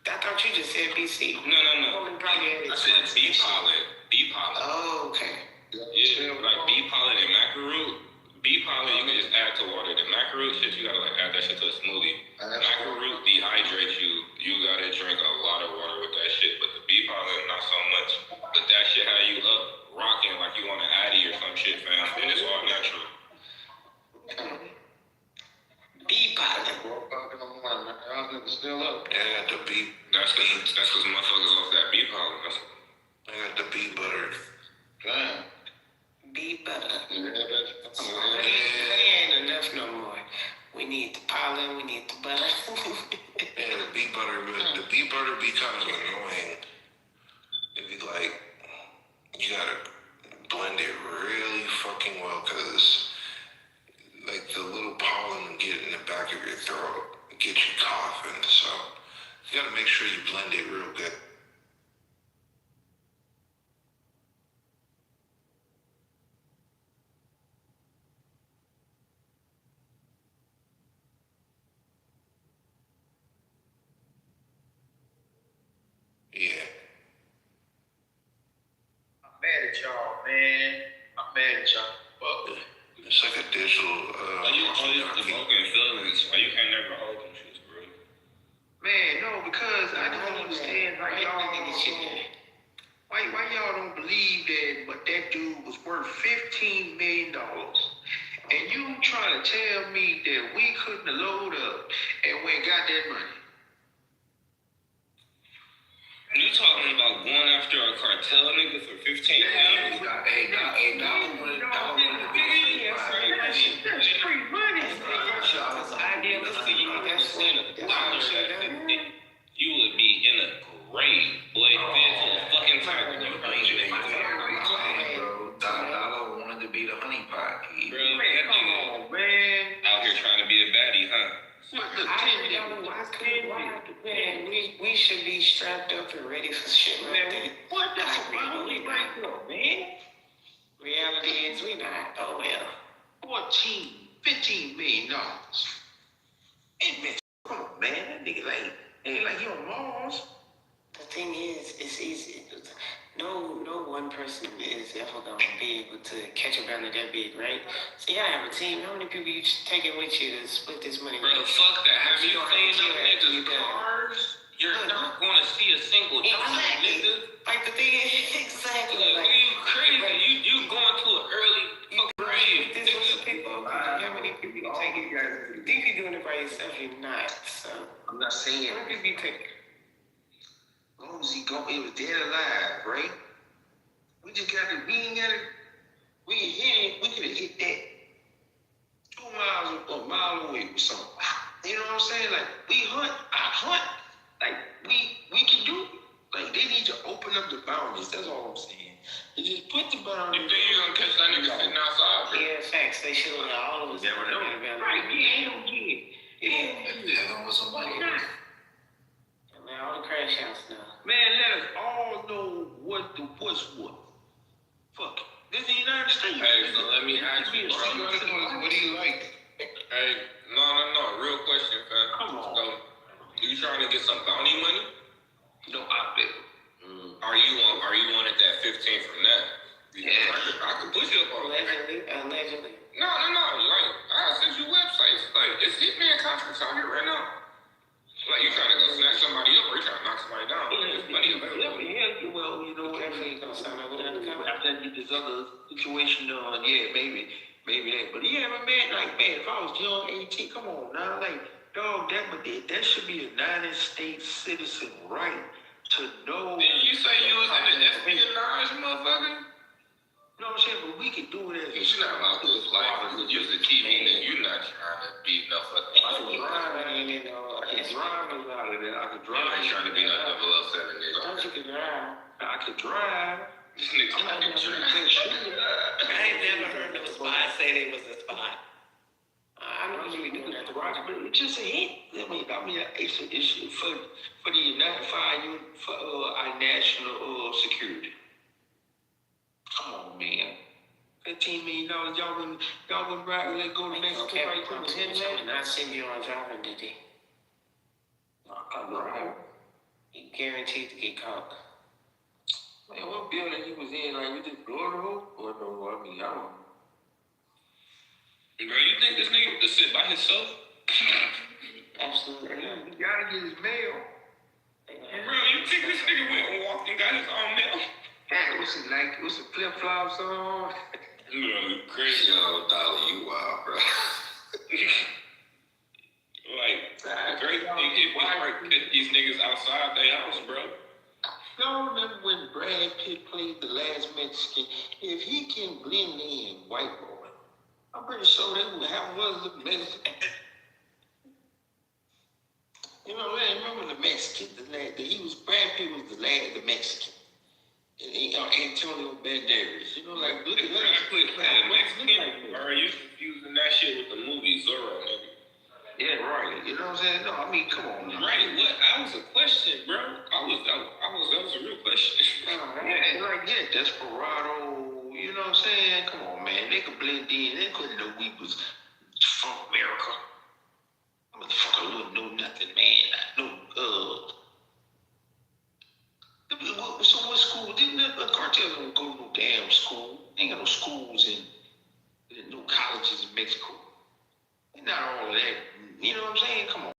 I thought you just said BC. No. I said bee pollen. Bee pollen. Oh, okay. Yeah, like bee pollen and macaroon. Bee pollen, you can just add to water. The macaroon shit, you gotta like add that shit to a smoothie. Macaroon dehydrates you. You gotta drink a lot of water with that shit. But the bee pollen, not so much. But that shit how you up rocking like you want an Addy or some shit, fam. And it's all natural. Bee pollen. 4 o'clock in the morning, man. Y'all niggas still up. Yeah, the bee. That's cause motherfuckers off that bee pollen. I got the bee butter. Damn. Bee butter. Yeah, That ain't enough no more. We need the pollen. We need the butter. Yeah, the bee butter, but the bee butter be kind of annoying. If you like, you gotta blend it really fucking well, cause like the little pollen get in the back of your throat, get you coughing. So you gotta make sure you blend it real good. Yeah. I'm mad at y'all, man. I'm mad at y'all. Fuck. It's like a digital. Why you always provoking feelings? Why you can't never hold them shits, bro? Man, no, because I don't understand how y'all. Why y'all don't believe that? But that dude was worth $15 million, and you trying to tell me that we couldn't have loaded up and went got that money? You talking about going after a cartel nigga for 15 million? That's free money. That's idealistic. You would be in a grave, boy. This whole fucking time when you Dollar wanted to be the honeypot kid. Bro, that nigga out here trying to be a baddie, huh? We should be strapped up and ready for shit like that. What? That's a reality right there, man. Reality is we not. Oh well. 15 million dollars. Hey man, come on, man. That nigga ain't like he on Mars. The thing is, it's easy. No one person is ever gonna be able to catch a banner that big, right? So you gotta have a team. How many people you taking with you to split this money? Bro, fuck that. Have you seen them niggas' cars? You're not gonna see a single dollar, nigga. Like the thing is, exactly. Like, you crazy. You going to an early fucking grave. This was people. How many people you taking? You think you're doing it by yourself? You're not. So I'm not saying. how many people you taking? As long as it was dead alive, right? We just got it. We ain't got it. We hit it. We could have hit that 2 miles or a mile away or something. You know what I'm saying? Like we hunt. I hunt. Like we can do it. Like they need to open up the boundaries. That's all I'm saying. They just put the boundaries. You think you gonna catch that nigga sitting outside? Yeah, facts. They should have all of us. Never know. Right? Yeah, yeah. Yeah, with somebody. the crash house now. Man, let us all know what's what. Fuck it. This is the United States. Hey, so let me ask you, bro. What do you like? Hey, no, real question, fam. Come on. So, you trying to get some bounty money? No, I bet. Are you wanted that 15 from that? Yeah. I could push you up on that. Allegedly. No. Like, I sent you websites. Like, it's hitman contracts out here right now. Like, you trying to go snatch somebody up or you trying to knock somebody down? There's money available. Yeah, well, you know, Definitely gonna sign up with that account. after I get this other situation done, yeah, maybe that. But yeah, but man, if I was young, 18, come on now, like, dog, that should be a United States citizen right to know. Did you say you was in the espionage, motherfucker? You know what I'm saying? But we can do it as You should not allow this life. Use the TV, and you're not trying to be no fucking I can drive out of there. I can You drive. ain't trying to be no 007 nigga. Don't you can drive? I can drive. This nigga fucking drive. I ain't never heard of a spy say they was a spy. I know you be doing that to Rock, but it's just a hint. I mean, it's an issue for the United for our national security. Come on, man. $15 million, y'all wouldn't ride, let go to Mexico Okay, right quick. not send you on driving duty. I'm right. You guaranteed to get caught. Man, what building he was in? Like, we just blow the hole? Or no, I mean, I don't know. Bro, you think this nigga could sit by himself? Absolutely. He gotta get his mail. Bro, you think this nigga went and walked and got his own mail? Yeah, what's some flip flops on? No, crazy. Yo, Dolly, you wild, bro. Like, great thing hit these niggas outside their house, bro. Y'all remember when Brad Pitt played The Last Mexican? If he can blend in white boy, I'm pretty sure they would have one of the Mexican. You know, remember the Mexican? Brad Pitt was the Mexican. Antonio Banderas. You know, like, look at Mexican. Or are you confusing that shit with the movie Zorro, nigga? Yeah, right. You know what I'm saying? No, I mean, come on now. Right, what? That was a question, bro. That was a real question. Yeah, Desperado. You know what I'm saying? Come on, man. They could blend in. They couldn't know we was from America. Motherfucker wouldn't know nothing, man. So what school? Didn't the cartel don't go to no damn school? They ain't got no schools and no colleges in Mexico. They not all of that. You know what I'm saying? Come on.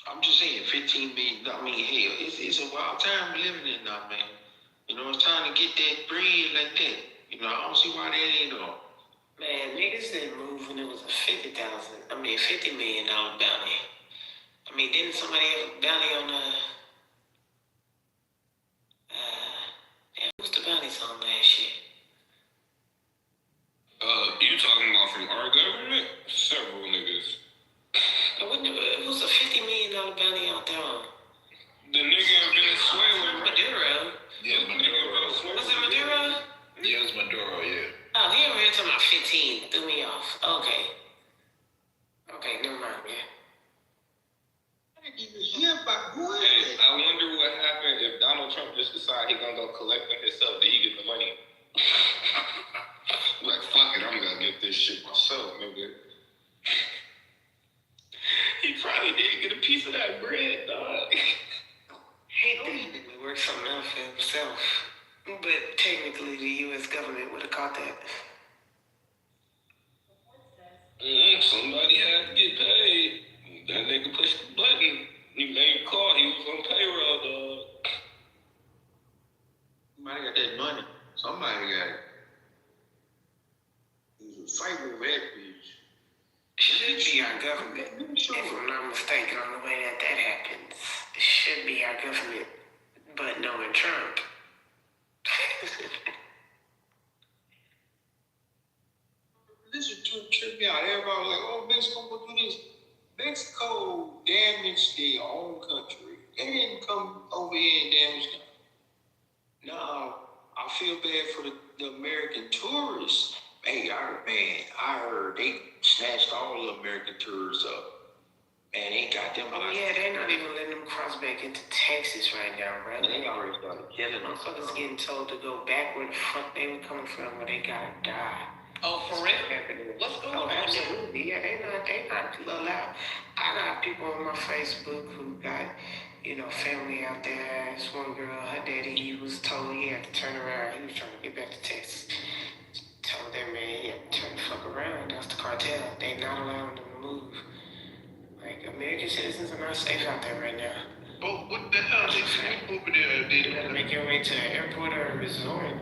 I'm just saying, 15 million. I mean, hell, it's a wild time we're living in now, man. You know, it's time to get that bread like that. You know, I don't see why that ain't all. Man, niggas didn't move when it was a $50 million bounty. I mean, didn't somebody have a bounty on who's the bounties on that shit? You talking about from our government? Several niggas. It was a $50 million bounty out there on. The nigga in Venezuela. Maduro. Yeah, Maduro. Was it Maduro? Yeah, it was Maduro, yeah. Oh, he over here talking about 15. Threw me off. Okay, never mind, man. I didn't even hear about what. Hey, I wonder what happened if Donald Trump just decided he gonna go collect it himself. Did he get the money? Like, fuck it, I'm gonna get this shit myself, nigga. He probably did get a piece of that bread, dog. He would work something out for himself. But technically, the U.S. government would have caught that. Somebody had to get paid. That nigga pushed the button. He made a call. He was on payroll, dog. Somebody got that money. Somebody got it. He was fighting over that bitch. Should be our government. If I'm not mistaken on the way that happens. It should be our government. But knowing Trump. This is trip me out. Everybody was like, oh, Mexico will do this. Mexico damaged their own country. They didn't come over here and damage them. No, I feel bad for the American tourists. Hey, I heard they snatched all the American tourists up. Man, he got them. Oh yeah, they're not even letting them cross back into Texas right now, bro. They already started killing them. Motherfuckers getting told to go back where the fuck they were coming from, where they gotta die. Oh, for real? What's going on? Absolutely, yeah, they not allowed. I got people on my Facebook who got, family out there. This one girl, her daddy, he was told he had to turn around. He was trying to get back to Texas. Told that man he had to turn the fuck around. That's the cartel. They not allowing them to move. Like, American citizens are not safe out there right now. But what the hell they say over there? You gotta make your way to an airport or a resort.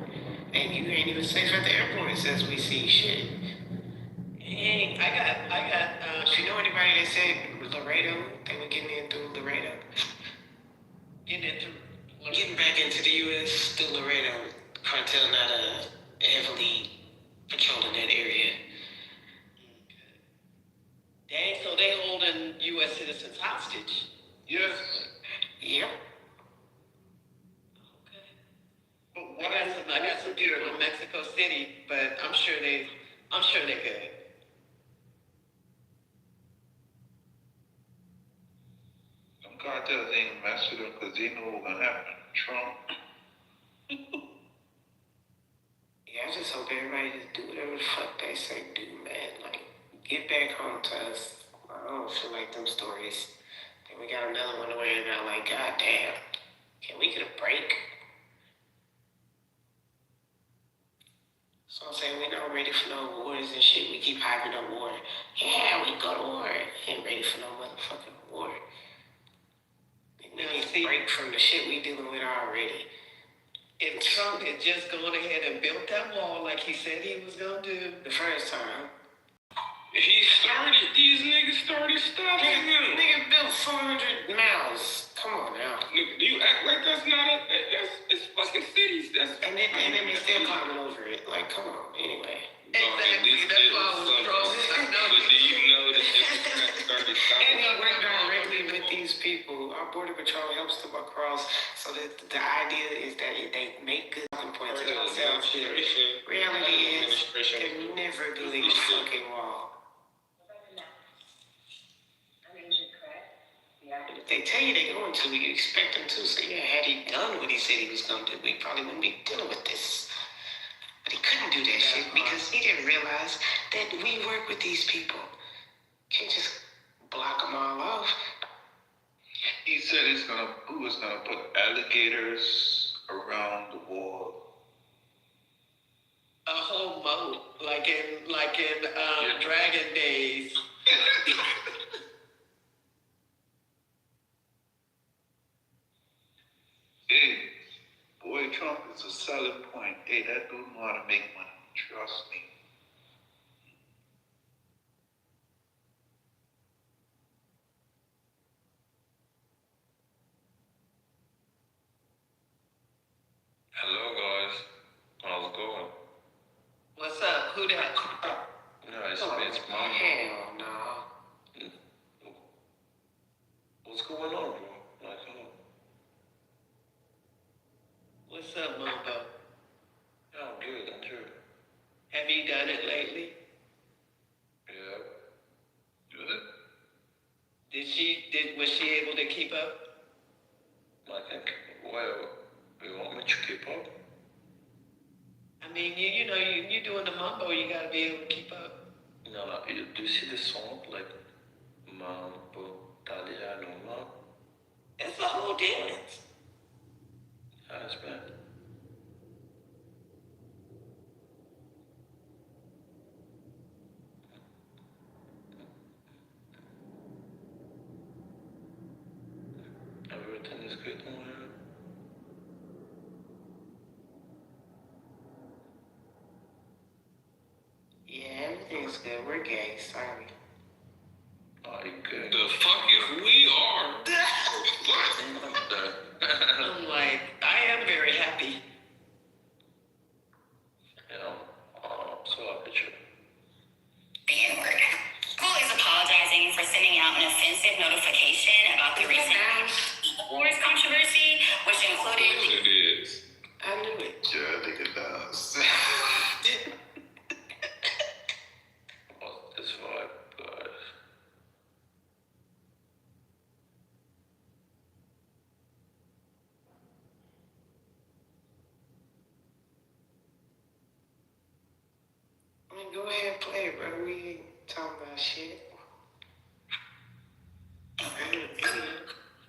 And you ain't even safe at the airport, it says we see shit. Hey, I got, you know anybody that said Laredo? They were getting in through Laredo. Getting back into the U.S. through Laredo. Cartel not heavily patrolling that area. dang, so they holding U.S. citizens hostage. Yes. Yep. I got some people in Mexico City, but I'm sure they're good. Some cartels ain't mess with them because they know what's gonna happen. Trump. Yeah, I just hope everybody just do whatever the fuck they say do, man. Like, get back home to us. I don't feel like them stories. Then we got another one to worry about, like, goddamn, can we get a break? So I'm saying we not ready for no wars and shit. We keep hyping up war. Yeah, we go to war. Ain't ready for no motherfucking war. We need a break from the shit we dealing with already. If Trump had just gone ahead and built that wall like he said he was gonna do the first time. These niggas started stopping him. Nigga built 400 miles. Come on now. Nigga, do you act like that's not it's fucking cities. And then they still climbing over it. Like, come on, anyway. Exactly, that's why I was strong. But do you know that niggas started stopping? And we work directly with these people. Our border patrol helps them across. So that the idea is that they make good points to themselves. Reality is, they never building a fucking wall. If they tell you they're going to, you expect them to. So yeah, had he done what he said he was going to do, we probably wouldn't be dealing with this. But he couldn't do that shit because he didn't realize that we work with these people. Can't just block them all off. He said who was gonna put alligators around the wall. A whole moat, like in Dragon Days. Hey, boy, Trump is a selling point. Hey, that dude know how to make money. Trust me. Hello guys, how's it going? What's up? Who that? No, it's Mom. Hell no. What's going on, bro? Like, What's up, Mumbo? yeah, I'm good. Have you done it lately? Yeah. Good. Was she able to keep up? I think, well, you want me to keep up? I mean, you're doing the Mumbo, you gotta be able to keep up. No, do you see the song, like, Mambo Italiano, ma? It's a whole dance. Yeah, it's bad. Everything is good on here. Yeah, everything's good. We're gay. Sorry. Are you good? The fuck if we are? I'm like, I am very happy. Yeah, I'm so happy to. The N-word. Google is apologizing for sending out an offensive notification about the recent Wars controversy, which included... It is. I knew it. Yeah, I think it does. What's this vibe, guys? play, bro. We ain't talking about shit.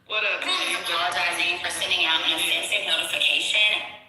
What up, Google is apologizing for sending out an offensive notification.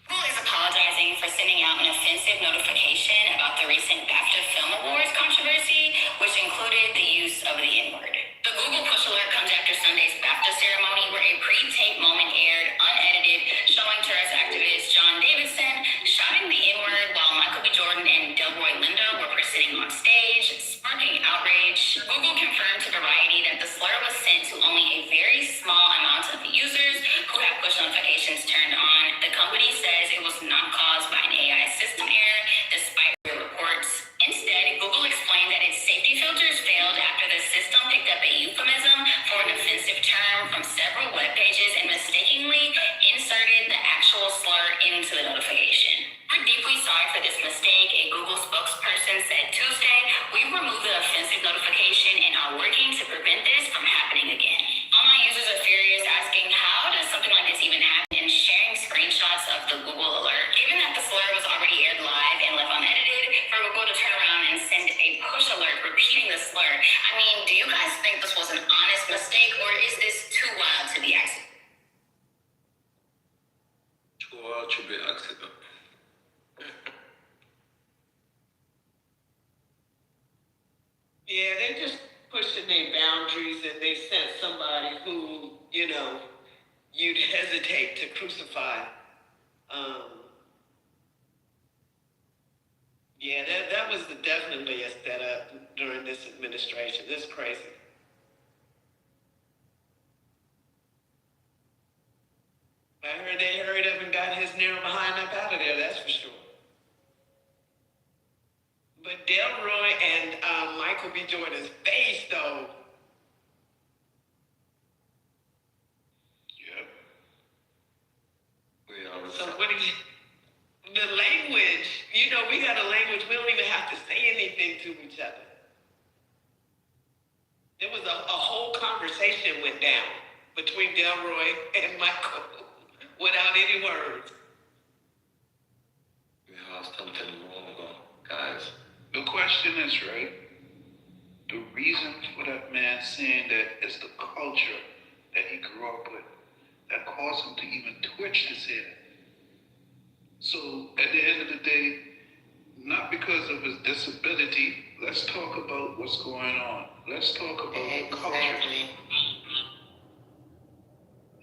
Google is apologizing for sending out an offensive notification about the recent BAFTA Film Awards controversy, which included the use of the N-word. The Google push alert comes after Sunday's BAFTA ceremony, where a pre-taped moment aired, unedited, showing Tourette's activist John Davidson shouting the N-word while Michael B. Jordan and Delroy Lindo were presenting on stage, sparking outrage. Google confirmed to Variety that the slur was sent to only a very small amount of users who have push notifications turned on. The company says it was not caused by an AI system error, despite real reports. Instead, Google explained that its safety filters failed after the system picked up a euphemism for an offensive term from several web pages and mistakenly inserted the actual slur into the notification. We're deeply sorry for this mistake, a Google spokesperson said Tuesday. We've removed the offensive notification and are working to prevent this from happening again. Online users are furious, asking how does something like this even happen, and sharing screenshots of the Google alert. Given that the slur was already aired live and left unedited, for Google to turn around and send a push alert repeating the slur, I mean, do you guys think this was an honest mistake, or is this too wild to be accident? Too wild to be accident. Yeah, they just pushing their boundaries, and they sent somebody who, you'd hesitate to crucify. Yeah, that was definitely a setup during this administration. This is crazy. I heard they hurried up and got his narrow behind up out of there, that's for sure. But Delroy and Michael B. Jordan's face, though. Yep. So what do you... The language, we got a language, we don't even have to say anything to each other. There was a whole conversation went down between Delroy and Michael without any words. We have something wrong, guys. The question is, right, the reason for that man saying that is the culture that he grew up with that caused him to even twitch to say that. So at the end of the day, not because of his disability, let's talk about what's going on. Let's talk about the culture.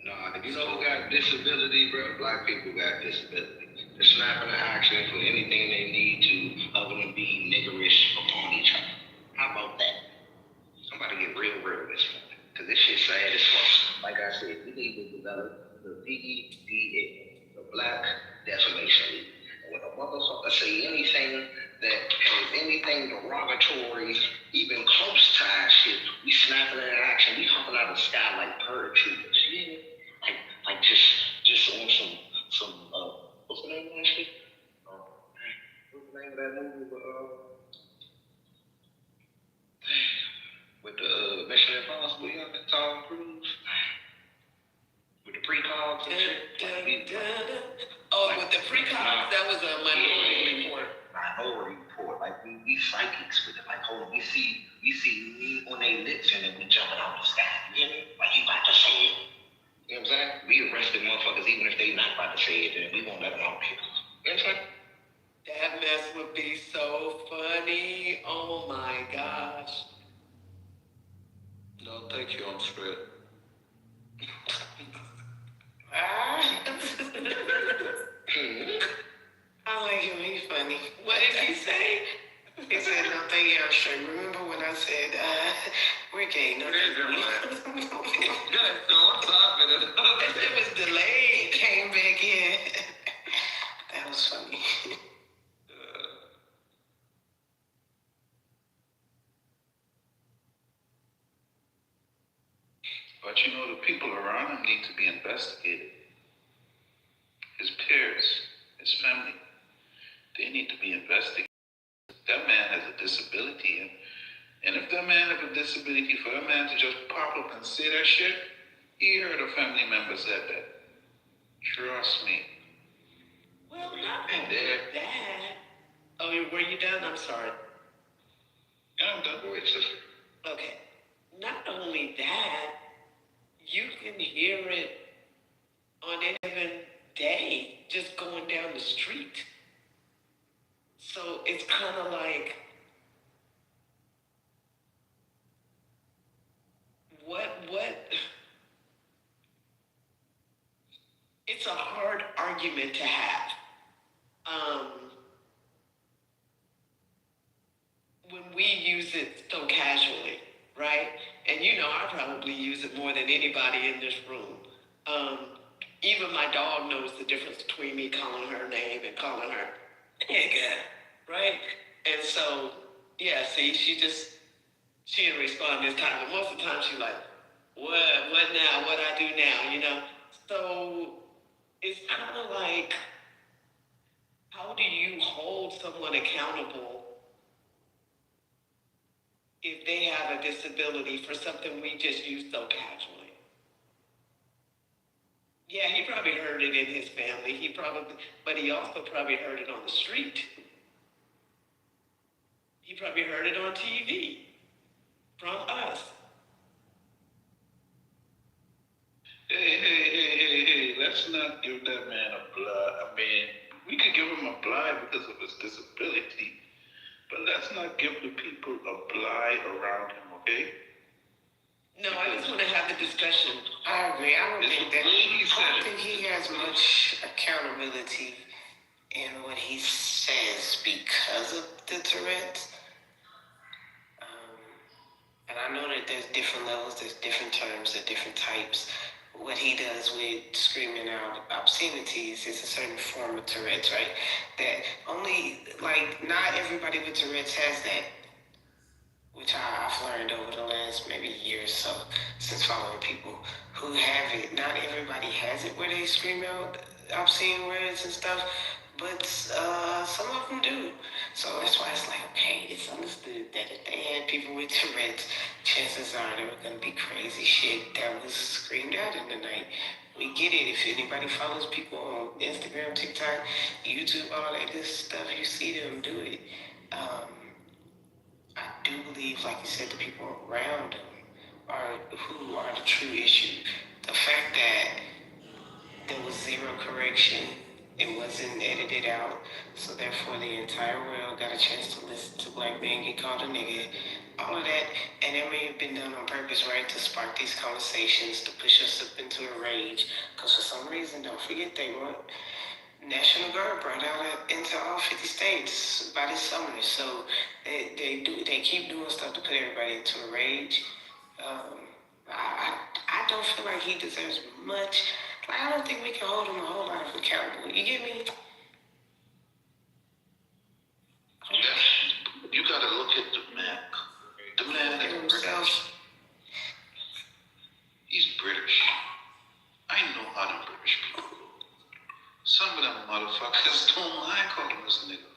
Nah, if you know who got disability, bro, black people got disability. They're snapping an action for anything they need to, other than be niggerish upon each other. How about that? I'm about to get real this morning, because this shit sad as fuck. Like I said, we need to develop the BEDA, the Black Defamation League. And when a motherfucker say anything that has anything derogatory, even close to our shit, we snapping an action, we hopping out of the sky like paratroopers. Yeah. Like just on some what's the name of that shit? What's the name of that movie with the Mission Impossible, Tom Cruise? With the precogs and shit? With the precogs, that was a Minority Report. Minority Report. Like we psychics with it. Like, hold on, we see me on their lips and then we jumping out the sky. You hear me? Like you about to say it. You know what I'm saying? We arrested motherfuckers even if they not about to say it, then we won't let them out here. You know what I'm saying? That mess would be so funny. Oh my gosh. No, thank you, I'm straight. I like him, he's funny. What did he say? He said, no, thank you, I'm straight. Remember when I said, we're gay, no, thank you. It was delayed. Came back in. That was funny. But the people around him need to be investigated. His peers, his family, they need to be investigated. That man has a disability, and if that man has a disability, for that man to just pop up and say that shit, he heard a family member said that. Trust me. Well, not only that. Oh, were you done? I'm sorry. I'm done with it. Okay. Not only that, you can hear it on any given day just going down the street. So it's kind of like, what? It's a hard argument to have. When we use it so casually, right? And you know, I probably use it more than anybody in this room. Even my dog knows the difference between me calling her name and calling her nigga, right? And so, yeah, see, she didn't respond this time. But most of the time she's like, what now? What I do now, you know? So it's kind of like, how do you hold someone accountable if they have a disability for something we just use so casually? Yeah, he probably heard it in his family. But he also probably heard it on the street. He probably heard it on TV from us. Hey, let's not give that man a blind. I mean, we could give him a blind because of his disability, but let's not give the people a blind around him, okay? No, I just want to have the discussion. I agree. I don't think he has much accountability in what he says because of the Tourette's. And I know that there's different levels, there's different terms, there's different types. What he does with screaming out obscenities is a certain form of Tourette's, right? That only, like, not everybody with Tourette's has that, which I've learned over the last maybe year or so since following people who have it. Not everybody has it where they scream out obscene words and stuff, but some of them do. So that's why it's like, okay, it's understood that if they had people with Tourette's, chances are there were going to be crazy shit that was screamed out in the night. We get it. If anybody follows people on Instagram, TikTok, YouTube, all that good stuff, you see them do it. I do believe, like you said, the people around him are who are the true issue. The fact that there was zero correction, it wasn't edited out, so therefore the entire world got a chance to listen to black men get called a nigga, all of that, and it may have been done on purpose, right, to spark these conversations, to push us up into a rage, because for some reason, don't forget, they want National Guard brought out into all 50 states by this summer, so they keep doing stuff to put everybody into a rage. I don't feel like he deserves much. Like, I don't think we can hold him a whole lot of accountable. You get me? You gotta look at the man. The man is himself. He's British. I know how the British people look. Some of them motherfuckers don't mind calling us nigga.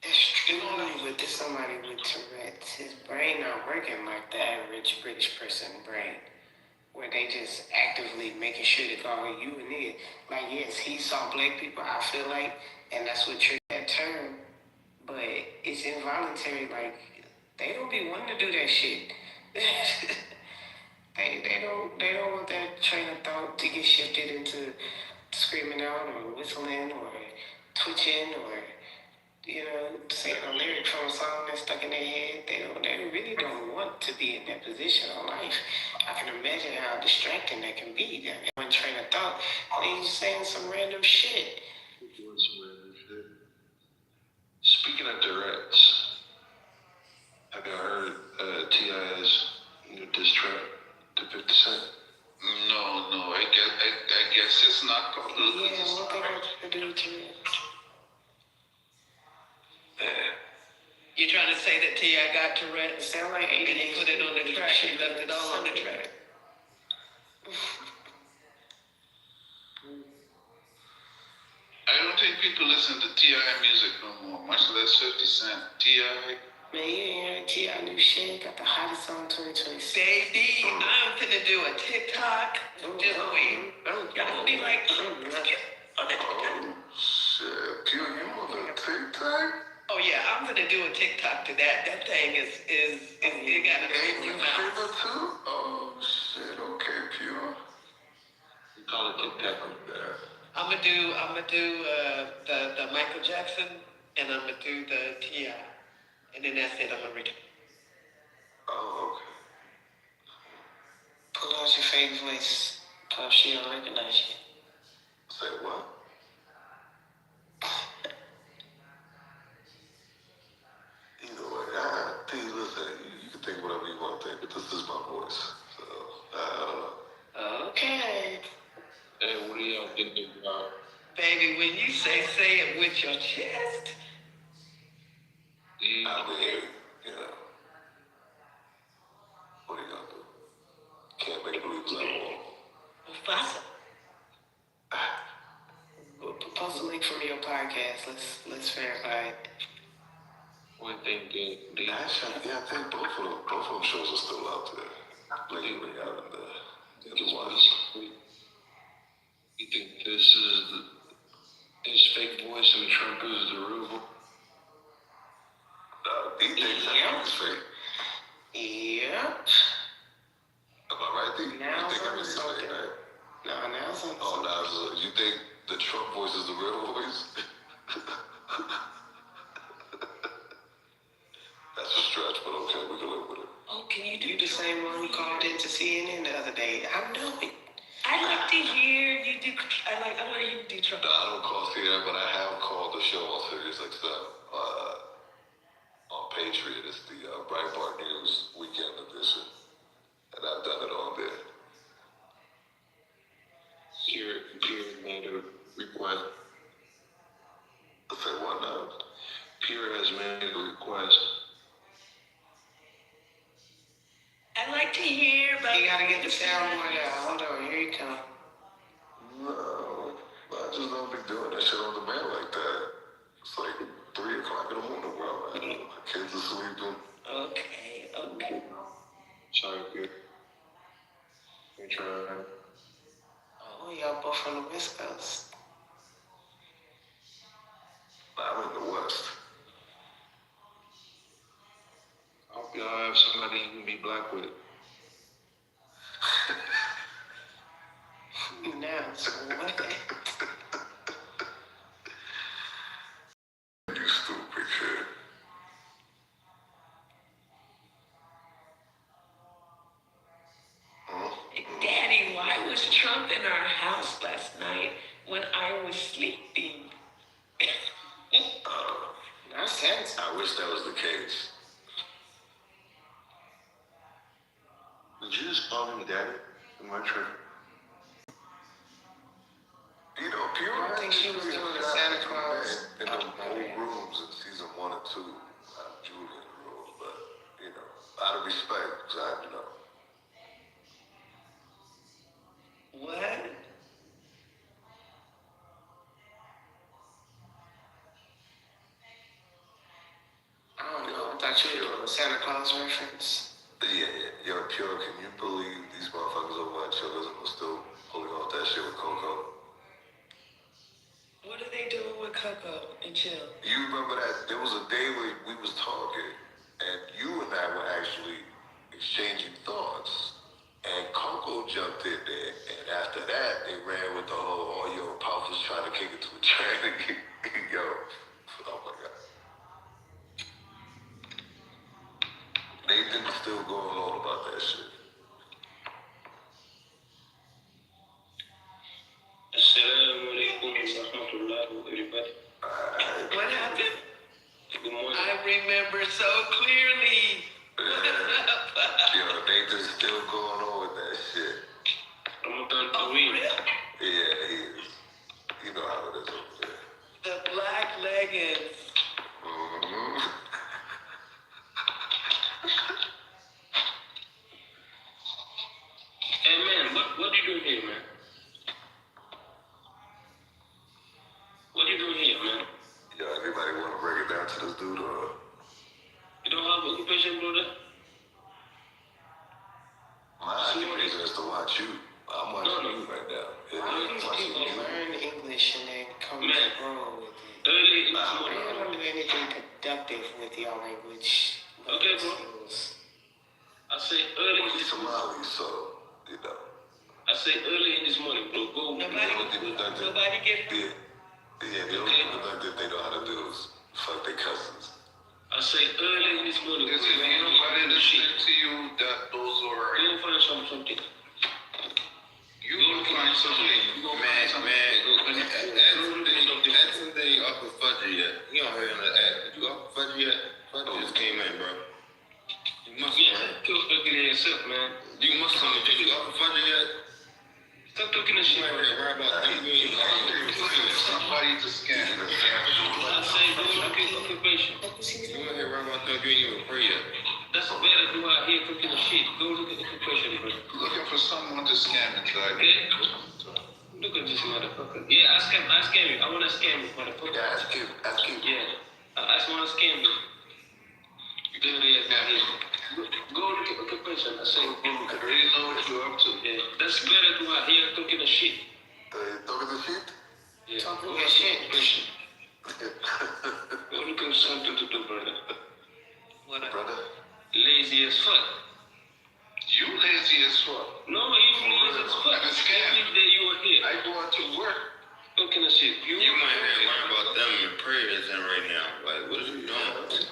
That's true. With somebody with Tourette's, his brain not working like the average British person brain, where they just actively making sure to call you a nigga. Like, yes, he saw black people, I feel like, and that's what triggered that term, but it's involuntary. Like, they don't be wanting to do that shit. They don't want that train of thought to get shifted into screaming out or whistling or twitching or, you know, saying a lyric from a song that's stuck in their head. They really don't want to be in that position in life. I can imagine how distracting that can be. That one train of thought, and he's saying some random shit. Speaking of Tourette's, have you heard T.I.'s new diss track to 50 Cent? No, I guess it's not called. Yeah, what they got to do with Tourette's? You trying to say that T.I. got Tourette's? Sound like and he put it on the track, he left it all on the track. I don't think people listen to T.I. music no more, much less 50 Cent. T.I. Man, you ain't heard T.I. new shit, got the hottest song 2026. Baby, I'm finna do a TikTok. Just wait. Y'all be like, Shit, Peoria, you say? Oh yeah, I'm gonna do a TikTok to that. That thing is it got a great new mouth. Too? Oh shit, okay, Pure. You call it TikTok up there. I'm gonna do the Michael Jackson, and I'm gonna do the T.I. And then that's it. I'm gonna return. Oh, okay. Pull out your fake voice. Pop, she don't recognize you. Say what? Either way, listen, you can think whatever you want to think, but this is my voice. So, I don't know. Okay. Hey, what do y'all think about? Baby, when you say it with your chest. I mean, you know, what are you gonna do? Can't make believe I won't. Mufasa. Post a link from your podcast. Let's verify it. One thing, Actually, yeah, I think both of them shows are still out there. Blatantly out in the wild. You think this is his fake voice and Trump is the real voice? He thinks that is fake. Yep. Am I right, D? Now you think something. everything's fake, right? No, now something. Oh, now so you think the Trump voice is the real voice? That's a stretch, but okay, we can live with it. Oh, can you do the same one who called into CNN the other day? I know it. I like to hear you do. I like you do Trump. No, I don't call CNN, but I have called the show on Sirius XM on Patriot. It's the Breitbart News Weekend Edition, and I've done it on there. Pierre made a request. Say what now? Pierre has made a request. I like to hear about. You gotta get the soundboard out. Hold on, here you come. No, I just don't be doing that shit on demand like that. It's like 3 o'clock in the morning where I'm at. My kids are sleeping. Okay. Sorry, Pierre. We're trying. Oh, y'all both from the West Coast. I'm in the West. I hope y'all have somebody you can be black with. Now, so what? You stupid kid. Daddy, why was Trump in our house last night when I was sleeping? Not sense. I wish that was the case. Did you just call him daddy? Am I tripping? You know, Peoria. I don't think she was doing the Santa Claus. In the old rooms in season 1 and 2, Julian rules, but you know, out of respect, because I, you know. What? I don't know. I thought you were doing a Santa Claus reference. Yeah. Yo, Pure, can you believe these motherfuckers over at Chillers are still pulling off that shit with Coco? What are they doing with Coco and Chill? You remember that there was a day where we was talking, and you and I were actually exchanging thoughts, and Coco jumped in there, and after that, they ran with the whole, oh, yo, Puff was trying to kick it to a train. Yo, oh my God. Nathan's still going on about that shit. What happened? Good morning. I remember so clearly. Yo, Nathan's still going on with that shit. I'm done for Oh, me. really? Yeah, he is. You know how it is over there. The black leggings. Mm-hmm. Hey man, what you doing here, man? What you doing here, man? Yo, anybody want to break it down to this dude, or? You don't have occupation, brother? My occupation is to watch you. I'm watching you right now. Why do these people learn English and then come to grow with it? Early in this I morning. don't do anything productive with your language. Okay, bro. I say early in this morning. Somali, so, you know. I say early in this morning, bro. Go. Nobody get Yeah, the only people that they know how to do is fuck their cousins. I say early in this morning. Listen, ain't nobody listening to you that those are. Go find something. You go find something. Man, that's something off of Fudgy yet. You don't hear him act. You off of Fudgy yet? Fudgy just came in, bro. You must yourself, man. You must come in. You off of Fudgy yet? Stop talking that shit. Right about somebody to scan. I say go look at occupation. You want to hear right about them? You ain't even pray yet. That's better do out here cooking the shit. Go look at occupation, bro. Looking for someone to scam it, like. Okay? Look at this motherfucker. Yeah, I scam you. I wanna scam you, motherfucker. Yeah, ask him. Yeah, I wanna scam you. There it is, out here. Go look at occupation. I say, I already know what you're up to. yeah, that's better do out here cooking the shit. Talking the shit? Yeah. talking that shit. Go look at something to do, brother. What? Brother? Lazy as fuck. You lazy as fuck. No, you lazy as fuck. I'm a scam. Every day you were here. I go out to work. Cooking the shit. You might hear learn about them in prayers and right now. Like, what is you doing? Isn't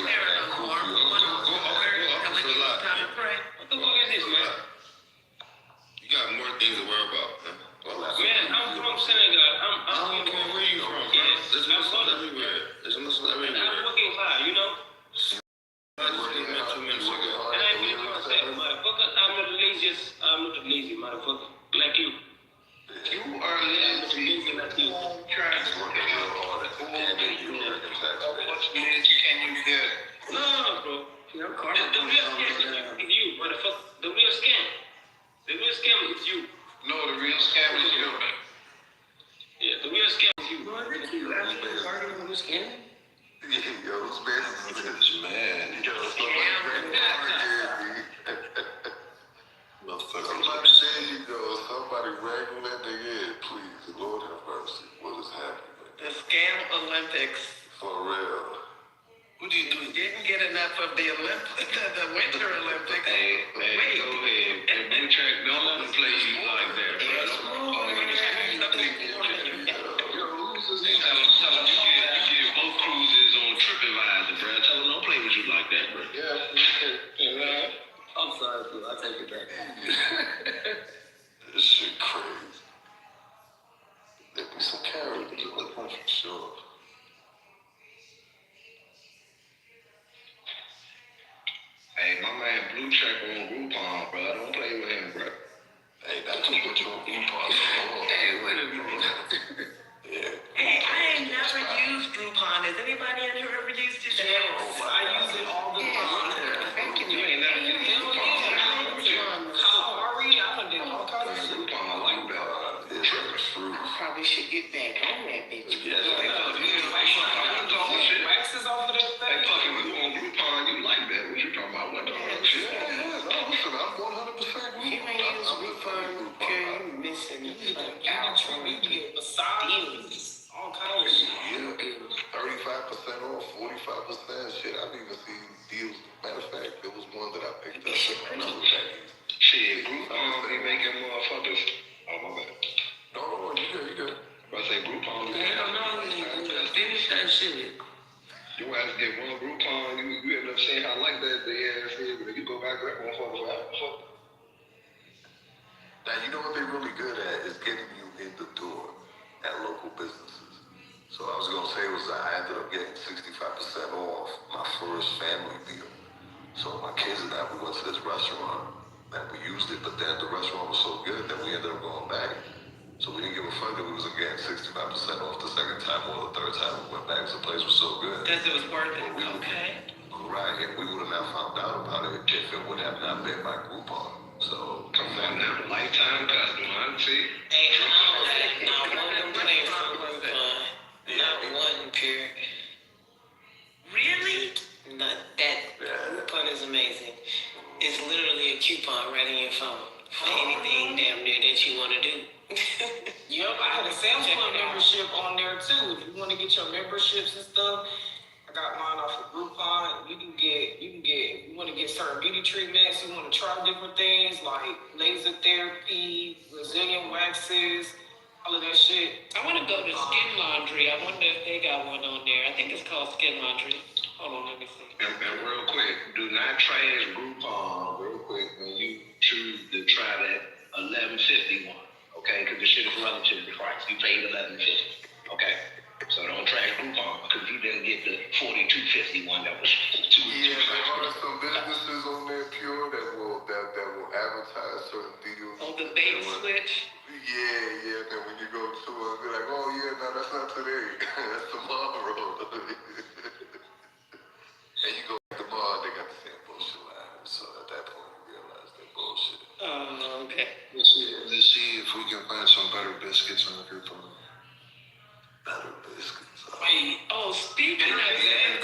there a norm? Time to pray. What the fuck is this, man? You got more things to worry about, man. Man, I'm from Senegal. I don't care where you from, bro. There's Muslims everywhere. There's Muslims And everywhere. I'm working hard, you know? I just came in 2 minutes ago. And I mean myself, motherfucker, I'm not lazy, motherfucker. Like you. You are lazy. Like you. Trying to work it real hard. How much lazy can you get? No, bro. The real scam is you, motherfucker. The real scam. The real scam is you. No, the real scam is you. Yeah, the real scam is you. Yo, whose business is this, man? Yo, somebody there you go. Somebody wrangle that nigga in, please. Lord have mercy. What is happening? The Scam Olympics. For real. What do you do? Didn't get enough of the Winter Olympics. Hey, go ahead. And Blue Track, don't let them play you like that, bro. Tell them you get both cruises on TripAdvisor, bro. Tell them don't play with you like that, bro. Yeah. I'm sorry, bro. I take it back. This shit crazy. There be some characters in the country, sure. Hey, my man Blue Track on Groupon, bro. Don't play with him, bro. Hey, that's too much on Groupon. Hey, wait a minute. Yeah. Hey, I ain't never used Groupon. Has anybody in here ever used it? Yes, I use it all the time. You ain't never used Groupon. Sorry, I'm gonna do all kinds of shit. Groupon like that. It's like fruit. I probably should get back on that bitch. Yes, they love you. Wax is off of that Hey, thing. fucking you on Groupon, you like that. What you talking about? What the fuck shit? Yeah, no, listen, I'm 100% You ain't use Groupon, girl, you missing out on deals. All kinds of shit. Yeah, 35% off, 45%. Shit, I've even seen deals. Matter of fact, there was one that I picked up. Shit, Groupon be making motherfuckers. Oh, my bad. No, you good. I say Groupon. Hell no, finish that shit. You ass get one Groupon, you end up saying how like that they ass is, but you go back to that motherfucker forever. Now, you know what they're really good at is getting you in the door at local businesses. So I was going to say was I ended up getting 65% off my first family meal. So my kids and I, we went to this restaurant and we used it, but then the restaurant was so good that we ended up going back. So we didn't give a fuck that we was getting 65% off the second time or the third time we went back because the place was so good. Because it was worth it. Okay. Right, and we would have not found out about it if it would have not been my Groupon. So come on now, lifetime customer, see? Hey, I want to play for Groupon. Not one period. Really? Not that. Groupon is amazing. It's literally a coupon right in your phone for anything damn near that you want to do. Yep, I had a Sam's Club membership on there too. If you want to get your memberships and stuff, I got mine off of Groupon. You can get, if you want to get certain beauty treatments, you want to try different things like laser therapy, Brazilian waxes, all of that shit. I want to go to Skin Laundry. I wonder if they got one on there. I think it's called Skin Laundry. Hold on, let me see. And real quick, do not trash Groupon real quick when you choose to try that 11.50 one, okay? Because the shit is relative to price. You paid 11.50, okay? So don't trash Groupon because you didn't get the 42.50 one that was too. Yeah, there are some businesses on there, Pure, that will advertise certain deals. Oh, the bait switch. Yeah. Then when you go to it, be like, oh yeah, no, that's not today. That's tomorrow. And you go tomorrow, they got the same bullshit line. So at that point, you realize they're bullshit. Oh, okay. Let's see if we can find some butter biscuits on the Groupon. Butter biscuits. Wait, speaking of that,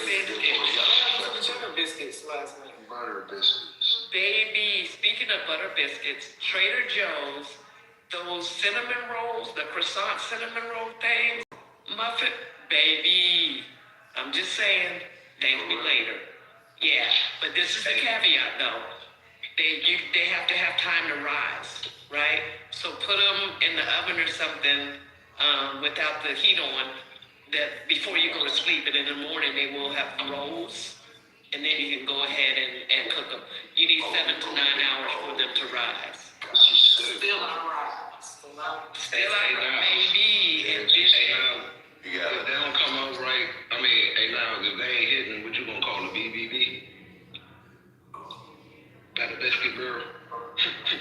butter biscuits last night. Butter biscuits. Baby, speaking of butter biscuits, Trader Joe's, those cinnamon rolls, the croissant cinnamon roll things, muffin, baby. I'm just saying, thank me later. Yeah, but this is the caveat though. They have to have time to rise, right? So put them in the oven or something without the heat on, that before you go to sleep, and in the morning they will have rolls, and then you can go ahead and cook them. You need 7 to 9 hours for them to rise. Still not right. Still out, baby. Hey, now, if they don't come out right, hey, now, if they ain't hitting, what you gonna call the BBB? Better biscuit girl.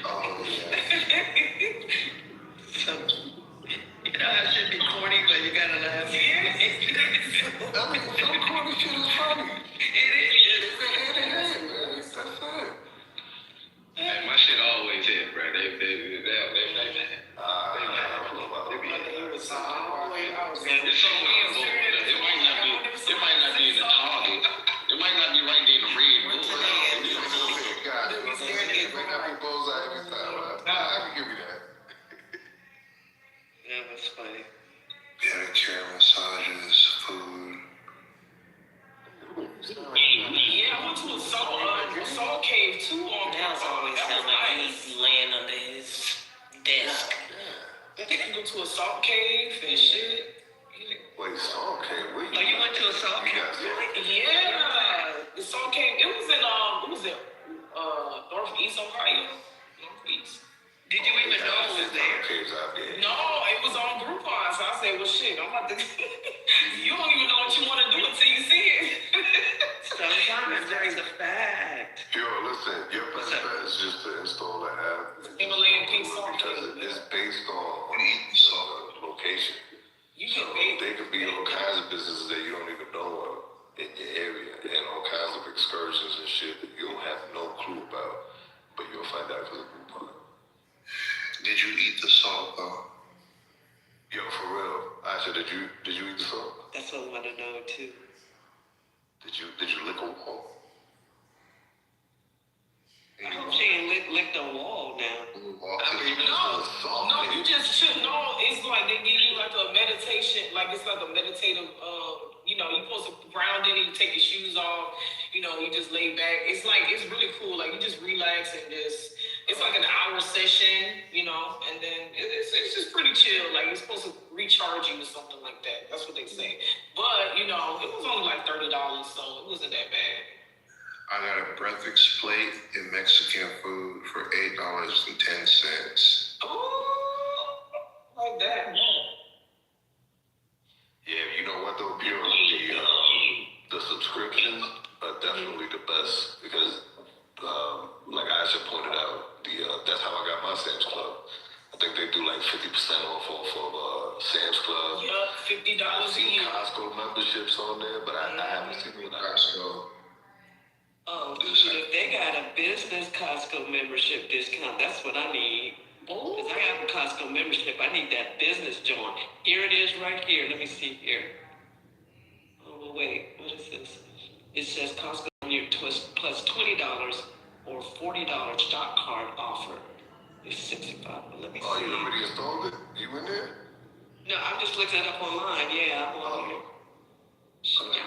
Oh, yeah. So, you know, I should be corny, but you gotta laugh. Some corny shit is funny. It is. That's it. Hey, my shit always hit, bro. They It might not be in the target. It might not be right there in the red moon. It may not be bullseye every time. I can give you that. Yeah, that's funny. Pedicure, massages, food. Yeah, I went to a salt cave too on That's always sound like he's laying under his desk. I think I go to a salt cave and shit. Wait, salt cave? Oh, you went to a salt cave? Yeah, the salt cave. It was in Northeast Ohio. Northeast. Did you even know it was there? Caves out there. No, it was on Groupon. So I said, well, shit, I'm about to. You don't even know what you want to do until you see it. Sometimes that's a fact. Yo, listen, your best bet is just to install the app. Himalayan pink salt because cave. it's based on the location. So they could be all kinds of businesses that you don't even know of in your area, and all kinds of excursions and shit that you don't have no clue about, but you'll find out because of Groupon. Did you eat the salt though? Yo, for real. I said, did you eat the salt? That's what I want to know too. Did you lick a wall? I hope she ain't lick the wall now. No, you just should know. It's like they give you like a meditation, like it's like a meditative. You're supposed to ground in it. You take your shoes off. You just lay back. It's really cool. Like you just relax and just. It's like an hour session, and then it's just pretty chill. Like it's supposed to recharge you or something like that. That's what they say. But it was only like $30, so it wasn't that bad. I got a breakfast plate in Mexican food for $8.10. Oh, like that. Yeah, you know what though, Pure? The subscriptions are definitely the best because, like Aisha pointed out, that's how I got my Sam's Club. I think they do like 50% off of Sam's Club. Yup, $50 I've a seen year. Costco memberships on there, but I haven't seen the Costco. Oh, shoot, if they got a business Costco membership discount, that's what I need. Because I have a Costco membership. I need that business joint. Here it is right here. Let me see here. Oh, wait. What is this? It says Costco plus $20 or $40 stock card offer. It's 65. Let me see. Oh, you already installed it? You in there? No, I'm just looking it up online. Yeah, I'm on here. So many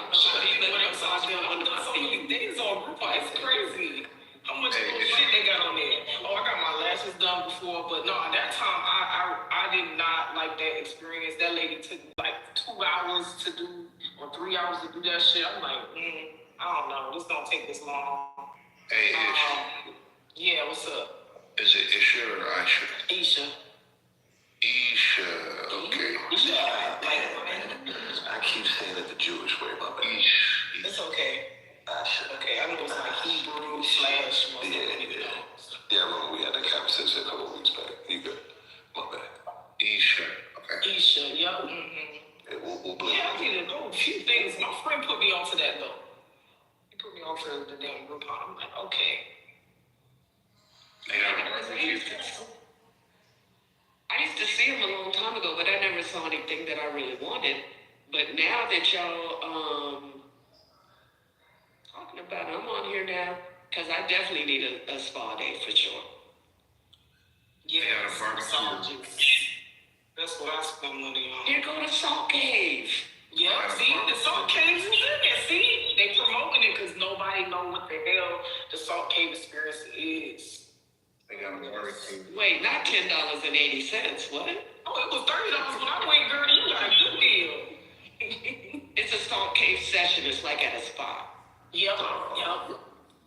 things on Groupon. It's crazy. How much shit they got on there? Oh, I got my lashes done before, but no, at that time I did not like that experience. That lady took like 2 hours to do or 3 hours to do that shit. I'm like, I don't know. This don't take this long. Hey, yeah, what's up? Is it Isha or Aisha? Isha. Isha, okay. Isha, I keep saying it the Jewish way, my bad. it's okay. Okay, I know it's like Hebrew / Yeah, I remember we had that conversation a couple weeks back. You good? My bad. Isha, okay. Isha, yep. Yeah, we'll blame I need to know a few things. My friend put me onto that though. He put me onto the damn Groupon. I'm like, okay. I used to see him a long time ago, but I never saw anything that I really wanted. But now that y'all talking about it, I'm on here now because I definitely need a spa day for sure. Yeah, barbecue. That's what I spend money on. Here go to Salt Cave. Yeah, see, the Salt Cave is in there. See, they promoting it because nobody know what the hell the Salt Cave experience is. They got a barbecue. Wait, not $10.80. What? Oh, it was $30 when I went, girl. You got a good deal. It's a Salt Cave session. It's like at a spa. Yep.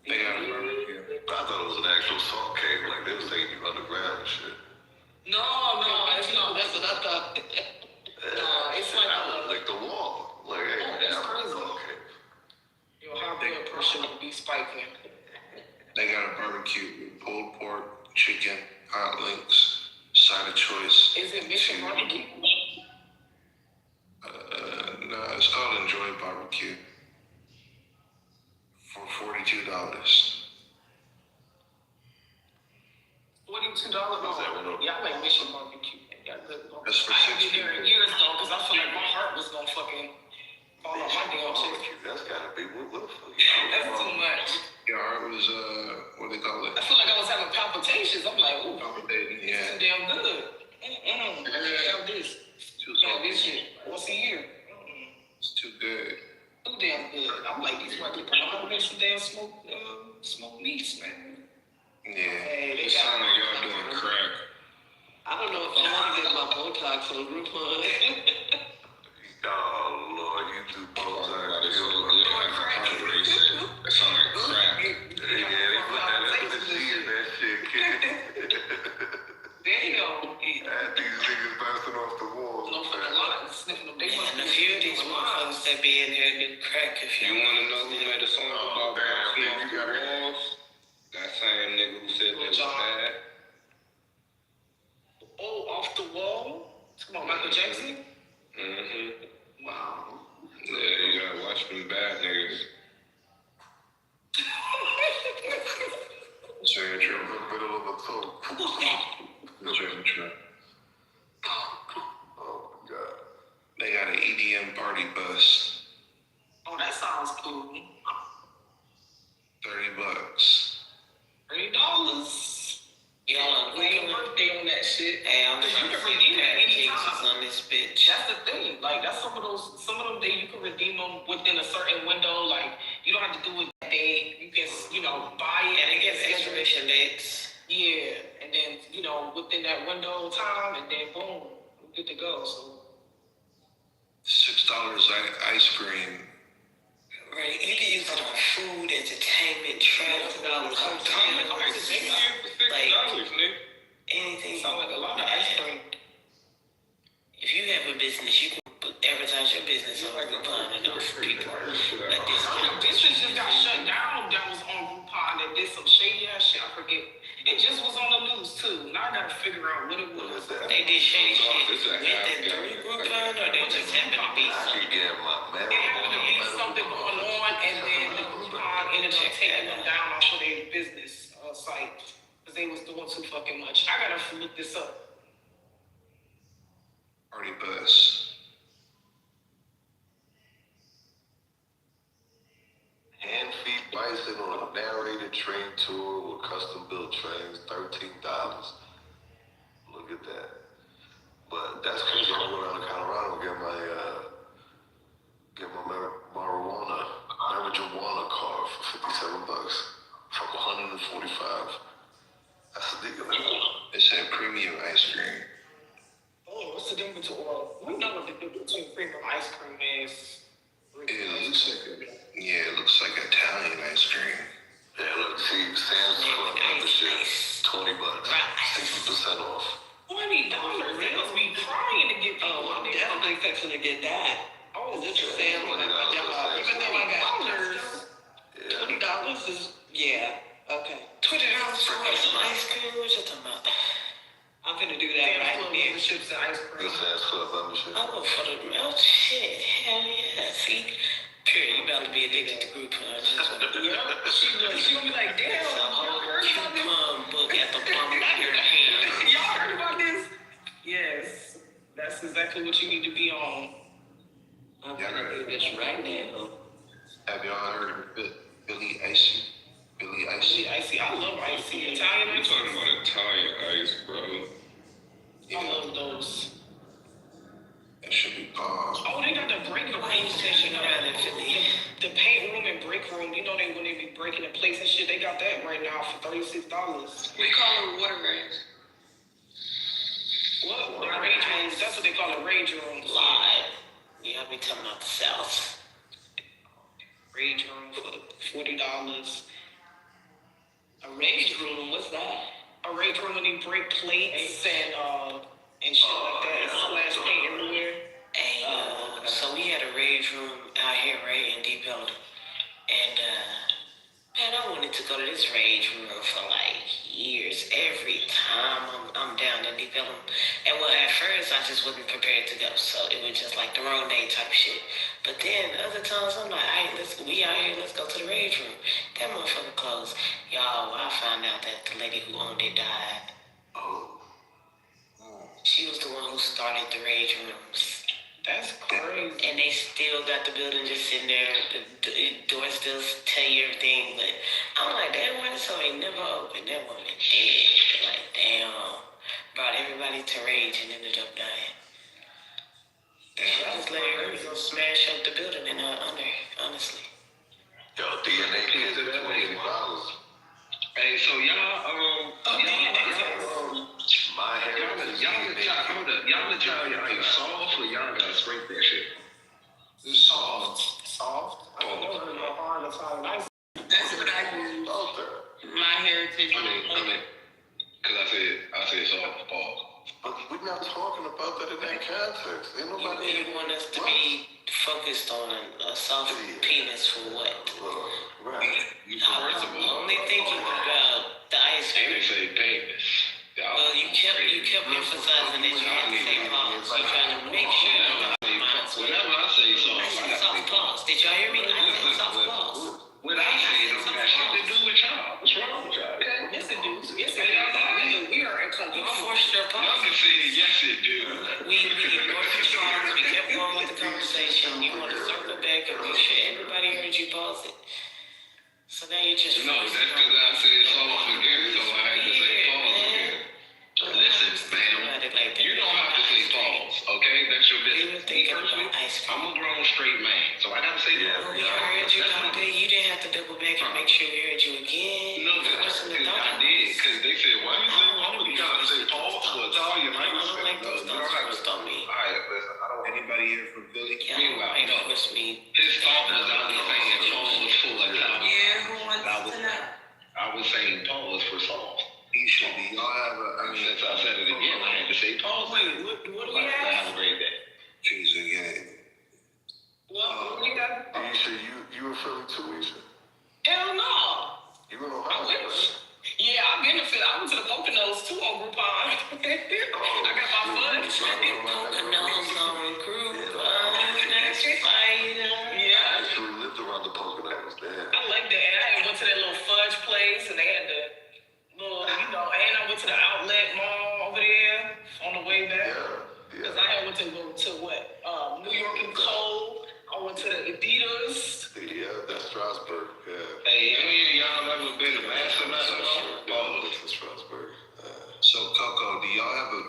They got a barbecue. I thought it was an actual salt cave, like they was taking you underground and shit. No, that's what I thought. It's like like the wall. Like, hey, that's crazy. Okay. Your high blood pressure would be spiking. They got a barbecue with pulled pork, chicken, hot links, side of choice. Is it Mission Barbecue? No, it's called Enjoy Barbecue for $42. $42. Yeah, I like Mission Barbecue. That's for I haven't been there in years though, because I feel like my heart was gonna fucking fall off my damn shit. That's gotta be what the fuck? That's too much. Your heart was what they call it? I feel like I was having palpitations. I'm like, ooh, palpitating. This is damn good. I can't have this. Have this shit once a year. It's too good. Too damn good. I'm like, these white people don't make some damn smoke meats, man. Yeah. Hey, It sound like y'all doing crack. I don't know if I want to get my Botox on Groupon. Oh, Lord, you do Botox. That sound like crack. Yeah, they put that efficacy in that shit, kid. Damn. These niggas bouncing off the walls. No, for the lot, sniffing them. They must And a few of these motherfuckers that be in here get crack if You you want to know who made a song about bouncing off the walls? That same nigga who said that was bad. Oh, off the wall? Come on, Michael Jackson? Wow. Yeah, you gotta watch them bad niggas. Very true. In the middle of a talk. Very true. Oh, my God. They got an EDM party bus. Oh, that sounds cool. $30. $30. Y'all Lame birthday on that shit. Hey, I'm Because you trying to can see redeem it anytime. pancakes on this bitch. That's the thing. Like, that's some of them days you can redeem them within a certain window. Like, you don't have to do it that day. You can, buy it. And it gets expiration dates. Yeah. And then, within that window of time, and then boom, we're good to go. So $6 ice cream. Right, you can use it on food, entertainment, travel, like anything. sound like a lot of ice cream. If you have a business, you can advertise your business on Groupon and those people at this Some business just got shut down that was on Groupon that did some shady ass shit. I forget. It just was on the news too. Now I gotta figure out what it was. They did shady shit within Groupon, or they just happened to be I could get my man. It happened to be something going on, and then the Groupon ended up taking them down off of their business site because they was doing too fucking much. I gotta look this up. Party bus. Hand-feed bison on a narrated train tour with custom-built trains, $13. get that. But that's crazy. I'm going down to Colorado and get my marijuana card for $57 from 145. That's a deal. It's a premium ice cream. Oh, what's the difference? Well, we know what the difference between premium ice cream is. It looks like Italian ice cream. Yeah, look, see, Sam's Club membership, $20, 60% off. $20. They must be trying to get people. Oh, I'm definitely fixing to get that. Oh, this is Sam on my job. Even though I got $20 is, yeah, okay. $20 for some ice cream? What you talking about? I'm gonna do that right now. Chips and ice cream. The Sam's Club membership. I go for the milk. Shit, hell yeah. See, Peoria, you about to be addicted to group punch. She gonna be like, damn, It's a whole y'all heard about this? coupon book at the palm of your hand. Y'all heard about this? Yes, that's exactly what you need to be on. I'm gonna do this right now. Have y'all heard of Billy Icy? Billy Icy? Billy Icy, I love icy. Italian You ice. talking about Italian ice, bro? I love those. That should be paused. Oh, they got the break room station around in Philly. The paint room and break room. You know when they be breaking the plates and shit, they got that right now for $36. We call them water rings. What? The rage rooms. That's what they call it, rage rooms. Live. Yeah, I be talking about the South. Rage room for $40. A rage room, what's that? A rage room when they break plates and shit like that. Splash paint everywhere. Hey, so we had a rage room out here, right, in Deep Ellum. And, man, I wanted to go to this rage room for, like, years. Every time I'm down in Deep Ellum. And, well, at first, I just wasn't prepared to go. So it was just, like, the wrong day type shit. But then, other times, I'm like, hey, we out here, let's go to the rage room. That motherfucker closed. Y'all, I found out that the lady who owned it died. She was the one who started the rage rooms. That's crazy. And they still got the building just sitting there. The door still tell you everything. But I'm like, damn, why this ain't never open? That woman dead. Like, damn. Brought everybody to rage and ended up dying. I just let her go smash up the building and honestly. Yo, DNA kids at $20. Hey, so y'all let y'all soft or y'all gotta scrape that shit? It's soft. Soft? I don't know how hard or how nice. That's what I use. My heritage. I mean, cause I said soft, pause. But we're not talking about that in that context. Ain't nobody. You want us to be focused on a soft penis for what? Right. I'm only thinking about the ice cream. They say penis. Well, you kept emphasizing that you had to say pause. So trying to make sure you got my mind. Whenever I say soft, I said soft pause. Did y'all hear me? I said soft pause. When I say it don't got shit to do with y'all. What's wrong with y'all? Yes, it do. Yes, it do. We are in You forced your pause. Y'all can say yes, it do. We ignored your pause. We kept going with the conversation. You want to circle back and make sure everybody heard you pause it. So now you just no, that's because I said soft again, so I had to say pause again. Listen, man, you don't have to say pause, okay? That's your business. Me personally, I'm a grown straight man, so I gotta say pause. We heard you out there. You didn't have to double back and make sure we heard you again. No, that's because I did, because they said, why you say pause? You gotta say pause for Italian. I don't like those thoughts on me. All right, listen, I don't want anybody here from Philly. Meanwhile, no. His thought was I was saying pause for Italian. Yeah, who wants to know? I was saying pause for soft. He should be. Y'all have since I said it again, I had to say pause. Wait, what do we have? Have a great day. Jesus, again. What we got? Isha, you were Philly too, Isha? Hell no. You in Ohio, right? Yeah, I've been to Philly. I went to the Poconos too on Groupon. I got my fudge. Poconos on Groupon. That's fine. Yeah. I actually lived around the Poconos, damn. I like that. I went to that little fudge place and they had the little, and I went to the outlet mall over there on the way back. Because I had went to go to what? New York and Cole. I went to the Adidas. Yeah, that's Strasburg. Yeah. Hey, any of y'all ever been to Mass or nothing? Yeah, that's Strasburg. So, Coco, do y'all have a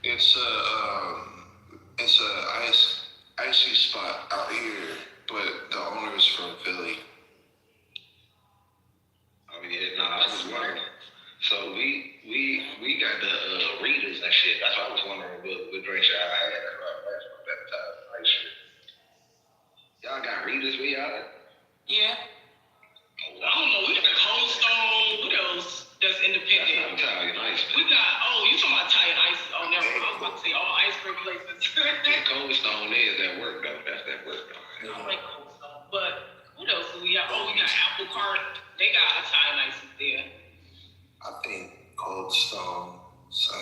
It's a icy spot out here, but the owner is from Philly. I mean, I was wondering. So we got the readers and shit. That's why I was wondering what drinks y'all had. That's why I asked about that time. Like shit. Y'all got readers where y'all at? Yeah. I don't know. We got Cold Stone. What else? That's independent. That's not Italian ice. We got. Oh, you talking about Italian ice? Oh, never. I was about to say all ice cream places. Yeah, Cold Stone is that work though. That's that work though. I like Cold Stone. But what else do we got? Oh, we got Apple Cart. They got Italian ice there. I think Cold Stone. So,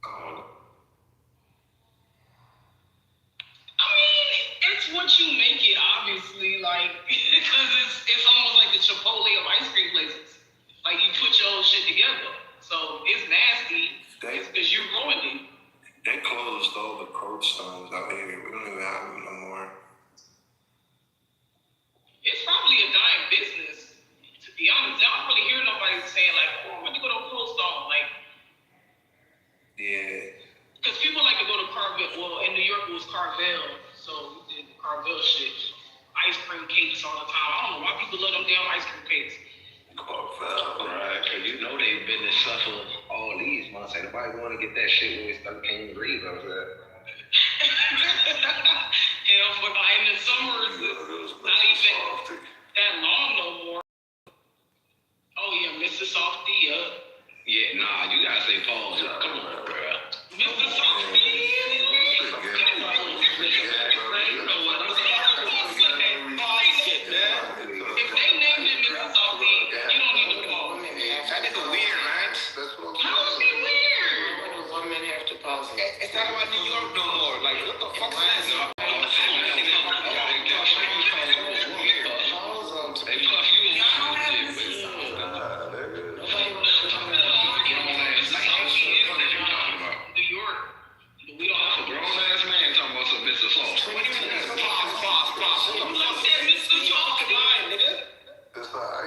I mean, it's what you make it, obviously, like, because it's almost like the Chipotle of ice cream places. Like, you put your whole shit together. So, it's nasty. It's because you're growing it. they closed all the Cold Stones out here. We don't even have them no more. It's probably a dying business, to be honest. I don't really hear nobody saying, like, oh, I want to go to Cold Stone. Like, yeah. because people like to go to Carvel. Well, in New York, it was Carvel. So, we did the Carvel shit. Ice cream cakes all the time. I don't know why people love them damn ice cream cakes. Carvel. Right, because you know they've been to suffer all these months. Ain't nobody want to get that shit when it's 13 degrees over there. Hell, but in the summer, it's not even that long no more. Oh, yeah, Mr. Softy, Yeah, nah, you gotta say pause. Come on, bro. Mr. Softy! If they named it Mr. Softy, you don't need to pause. That nigga weird, man. How is he weird? Women have to pause. It's not about New York no more. Like, what the fuck is that?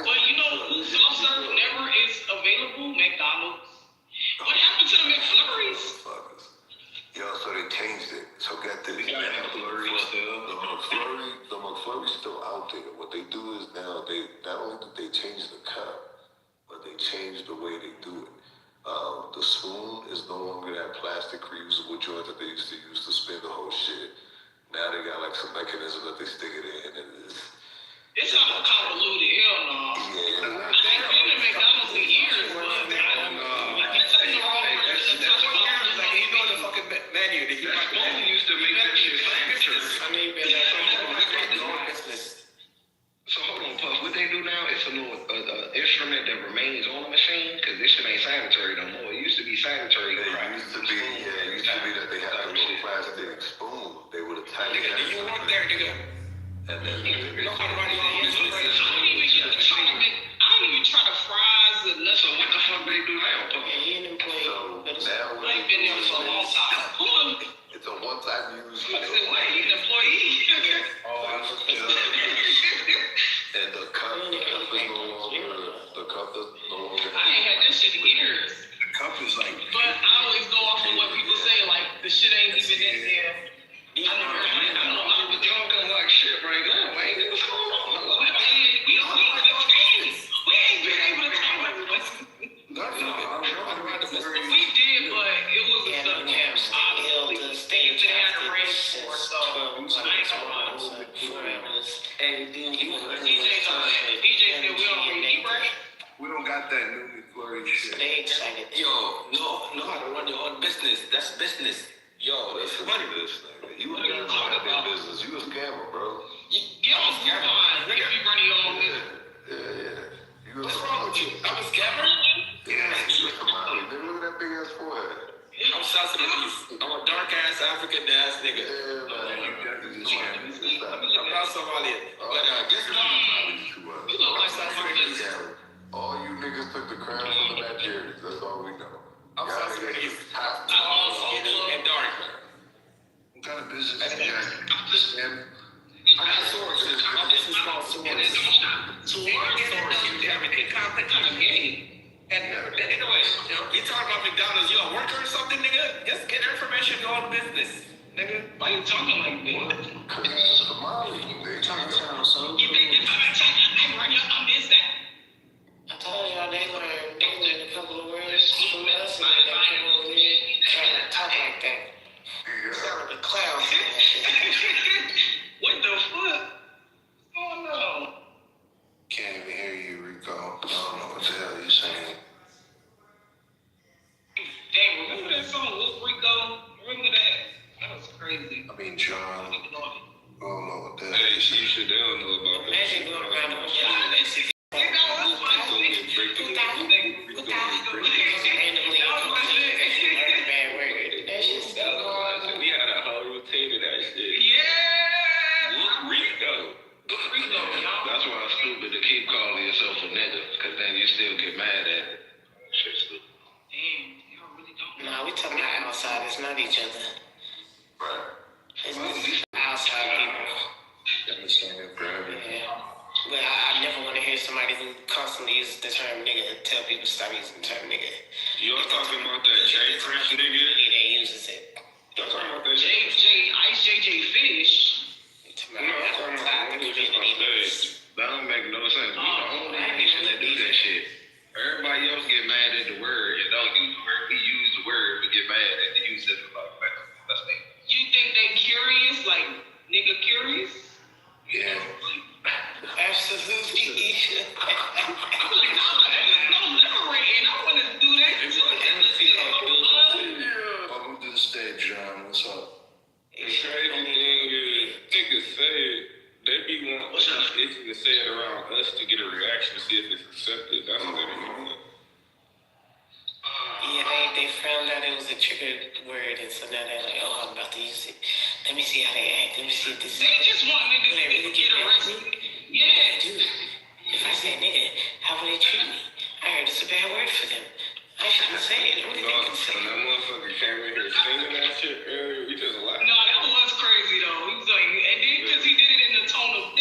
But you know who soft serve never is available? McDonald's. What happened to the McFlurries? Yo, so they changed it. So get this. The McFlurry's still out there. What they do is now they not only did they change the cup, but they changed the way they do it. The spoon is no longer that plastic reusable joint that they used to use to spin the whole shit. Now they got like some mechanism that they stick it in, and It's all convoluted. Hell no. Yeah. I've been to McDonald's in years, but I don't know. You know the fucking menu. The spoon used to make that shit sanitary. I mean, but that's your own business. So hold on, Puff. What they do now? It's a little instrument that remains on the machine because this shit ain't sanitary no more. It used to be sanitary. It used to be that they had a little plastic spoon. They would attach it. Nigga, you work there, nigga. And then you know how to run your own business. I don't even try to fries or nothing. So what the fuck they do now, Puff? He an employee. now I've been there for a long time. it's a one-time use. I said, why he an employee? And the cup is no longer. The cup is no longer. I ain't had that shit in years. The cup is like. But I always go off of what people say, like the shit ain't even in there. I know a lot of Y'all gonna like shit right now, man. What's going on? We ain't been able to talk like this. We did, but it was a subject. They had a range for, so I ain't gonna lie. And then DJ said we don't read, right? We don't got that new McFlurry shit. They excited. Yo, know how to run your own business. That's business. Yo, that's money. You was never about that business. You a scammer, bro. Get on Groupon. If you run your own business. Yeah. What's wrong with you? I'm a scammer? Yeah, you a Somali. Nigga, look at that big ass forehead. I'm South Sudanese. I'm a dark ass African ass nigga. Yeah, man. I'm not Somalian. But guess what? You look like South Sudanese. All you niggas took the crown from the Nigerians. That's all we know. I'm South Sudanese. Tall, and dark. What kind of business is that? I got sources. My business is called Source. Source. Everything kind of gay. And anyway, you talking about McDonald's, you a worker or something, nigga? Just get information, go on business, nigga. Why you talking like that? Chinatown, so. You think if I'm right up, I missed that. I told y'all they learned a couple of words from us and they came over here trying to talk like that. Sound like a clown saying that shit. What the fuck? Oh no. Can't even hear you, Rico. I don't know what the hell you saying. Dang, remember that song, Whoop Rico? Remember that? That was crazy. I mean, John. I don't know what the hell. Hey, you should know about that. Imagine going around the world. We had a whole routine of that shit. Yeah! Rico. That's why it's stupid to keep calling yourself a nigga, because then you still get mad at it. Shit's stupid. Damn, y'all really don't. Nah, we talking about outsiders, not each other. Right. It's outside people. I've been saying it forever. Yeah. But I never want to hear somebody who constantly uses the term nigga and tell people to stop using the term nigga. Y'all talking about that Jay Fresh nigga? They uses it. Y'all talking about that Ice JJ Fish. That don't make no sense. We the only nation that do that shit. Everybody else get mad at the word and don't use the word. We use the word but get mad at the use of the fuck. That's me. You think they curious? Like, nigga curious? Yeah. Absolutely. I'm like, no liberating. I want to do that too. Welcome to the stage, John. What's up? The crazy thing is, niggas say it. They be wanting itching to say it around us to get a reaction to see if it's accepted. That's what they be doing. Yeah, they found out it was a triggered word, and so now they're like, oh, I'm about to use it. Let me see how they act. Let me see if this They just want niggas to really get arrested. Yeah. Dude, if I say nigga, how would they treat me? I heard it's a bad word for them. I shouldn't say it. What do you think I'm saying? When that motherfucker came in here singing that shit earlier, we just laughed. No, that was crazy though. He was like, and then because he did it in the tone of.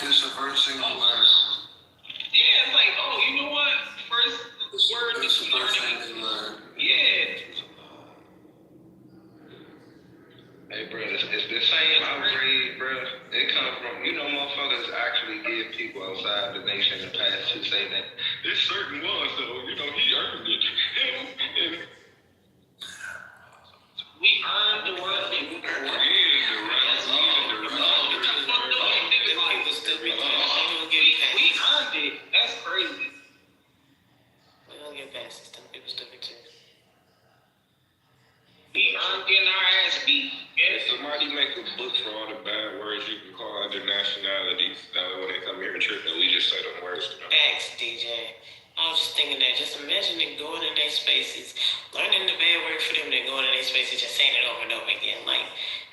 It's the first thing you learn. Yeah, it's like, oh, you know what? First word It's the first thing you learn. Yeah. Hey, bro, it's the same outrage, bro. It comes from, motherfuckers actually give people outside the nation the pass to say that there's certain ones, though, he earned it. We earned the world. We earned it. That's crazy. We don't get past this. Them people stupid too. We earned getting our ass beat. If somebody make a book for all the bad words you can call other nationalities, that way when they come here and trip, we just say them words. Thanks, DJ. I was just thinking that. Just imagine them going in their spaces, learning the bad word for them, then going in their spaces, just saying it over and over again. Like,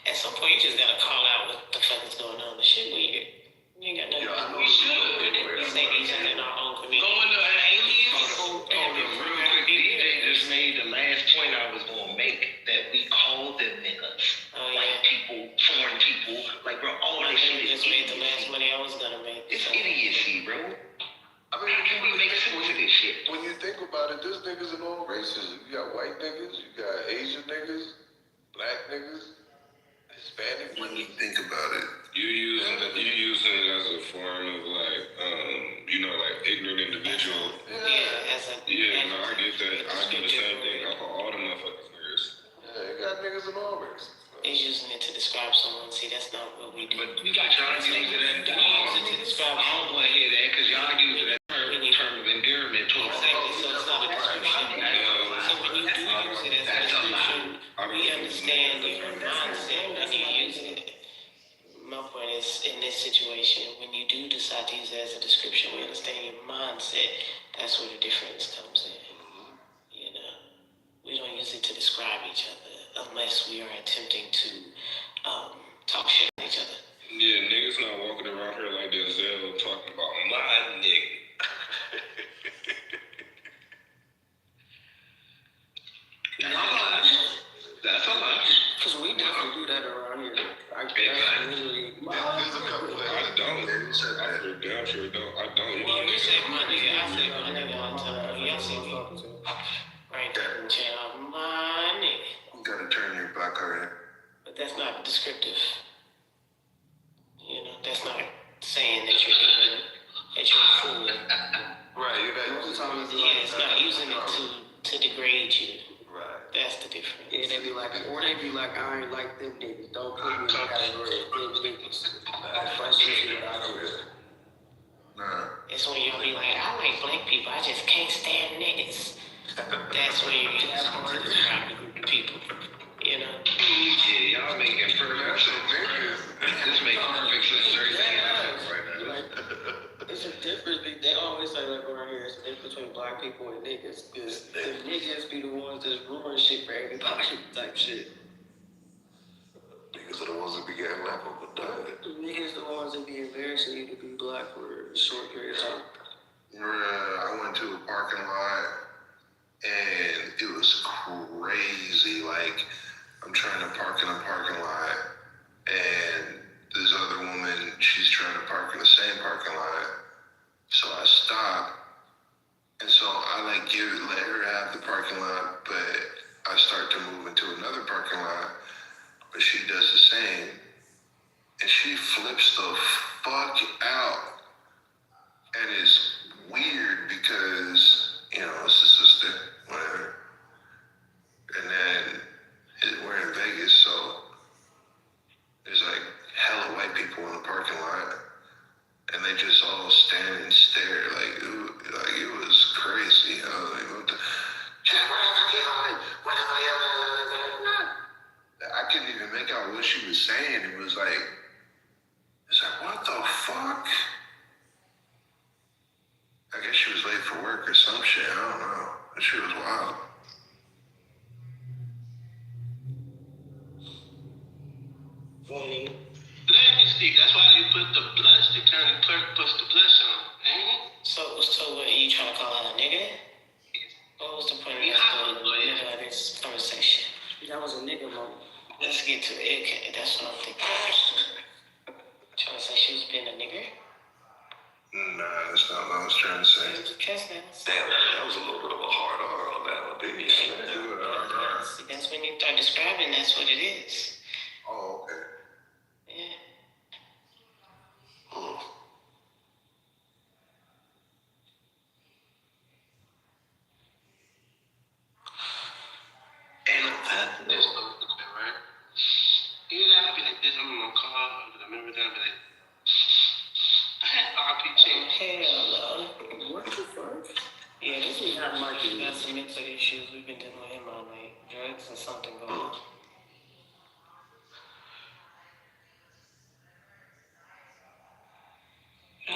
at some point, you just gotta call out what the fuck is going on. The shit weird. You ain't got nothing. We should. We say these are in our own community. Going to aliens. Hold up, real quick. DJ just made the last point I was gonna make, that we call them niggas. White people, foreign people. Like, bro, all that shit is just made the last money I was gonna make. It's idiocy, bro. I mean, can we make sense of this shit? When you think about it, there's niggas in all races. You got white niggas, you got Asian niggas, black niggas, Hispanic. When you think about it, you using it as a form of like ignorant individual. Yeah, I get that. I do the same thing. I call all the motherfuckers niggas. Yeah, you got niggas in all races. He's using it to describe someone. See, that's not what we do. But y'all use that. I don't want to hear that because y'all use that term of endearment towards that. So it's not a description. So when you do use it as a description, we understand your mindset when you use it. My point is, in this situation, when you do decide to use it as a description, we understand your mindset. That's where the difference comes in. unless we are attempting to talk shit at each other. Yeah, niggas not walking around here like Denzel talking about my nigga. That's a lot. Because we definitely do that around here. I literally. There's a couple of I don't. I for damn sure don't. I don't. Well, you say my nigga, I say my nigga all the time. Y'all see me right there in jail, my nigga. You gotta turn your back already. But that's not descriptive. You know, that's not saying that you're ignorant, that you're a fool. Right, you got Yeah, it's not using it to degrade you. Right. That's the difference. Yeah, they be like, or they be like, I ain't like them niggas. Don't put me in the category of them niggas. That's usually what I do. Nah. It's when y'all be like, I like black people, I just can't stand niggas. That's when you describe the group of people. You know? Yeah, y'all making perfect sense. This makes perfect sense. Everything happens right now. It's a difference. They always say like around here, it's a difference between black people and niggas. Because the niggas be the ones that's ruining shit for everybody type shit. Niggas are the ones that be getting left over died. The niggas the ones that be embarrassing you to be black for a short period of time. I went to a parking lot and it was crazy. Like, I'm trying to park in a parking lot and this other woman, she's trying to park in the same parking lot. So I stop, and so I let her have the parking lot, but I start to move into another parking lot, but she does the same, and she flips the fuck out, and it's weird because, you know, it's a sister, whatever, and then we're in Vegas, so there's like hella white people in the parking lot. And they just all stand and stare like it was crazy. I was like, what the? I couldn't even make out what she was saying. It was like, what the fuck? I guess she was late for work or some shit. I don't know. That shit was wild. Legacy, that's why they put the blush. The county clerk puts the blush on. So what are you trying to call her a nigga? What was the point of this conversation? That was a nigga moment. Let's get to it. Okay, that's what I'm thinking. Trying to say she was being a nigger? Nah, that's not what I was trying to say. Damn, that was a little bit of a hard R on that one, didn't you? That's when you start describing, that's what it is. Oh, okay. Yeah. And this right? You gotta be like this. I'm gonna call. I remember that, but I had RPG. Hell no. What the fuck? Yeah, this is not Mikey. Got some mental issues. We've been dealing with him all night. Drugs and something going on.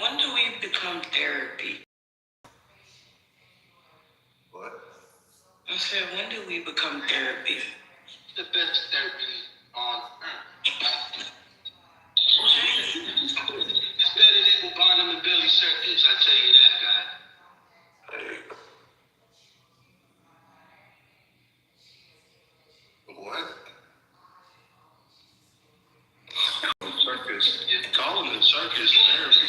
When do we become therapy? What? I said, when do we become therapy? The best therapy on earth. It's better than Barnum and Billy Circus, I tell you that, guy. Hey. What? Circus. Calling it circus therapy.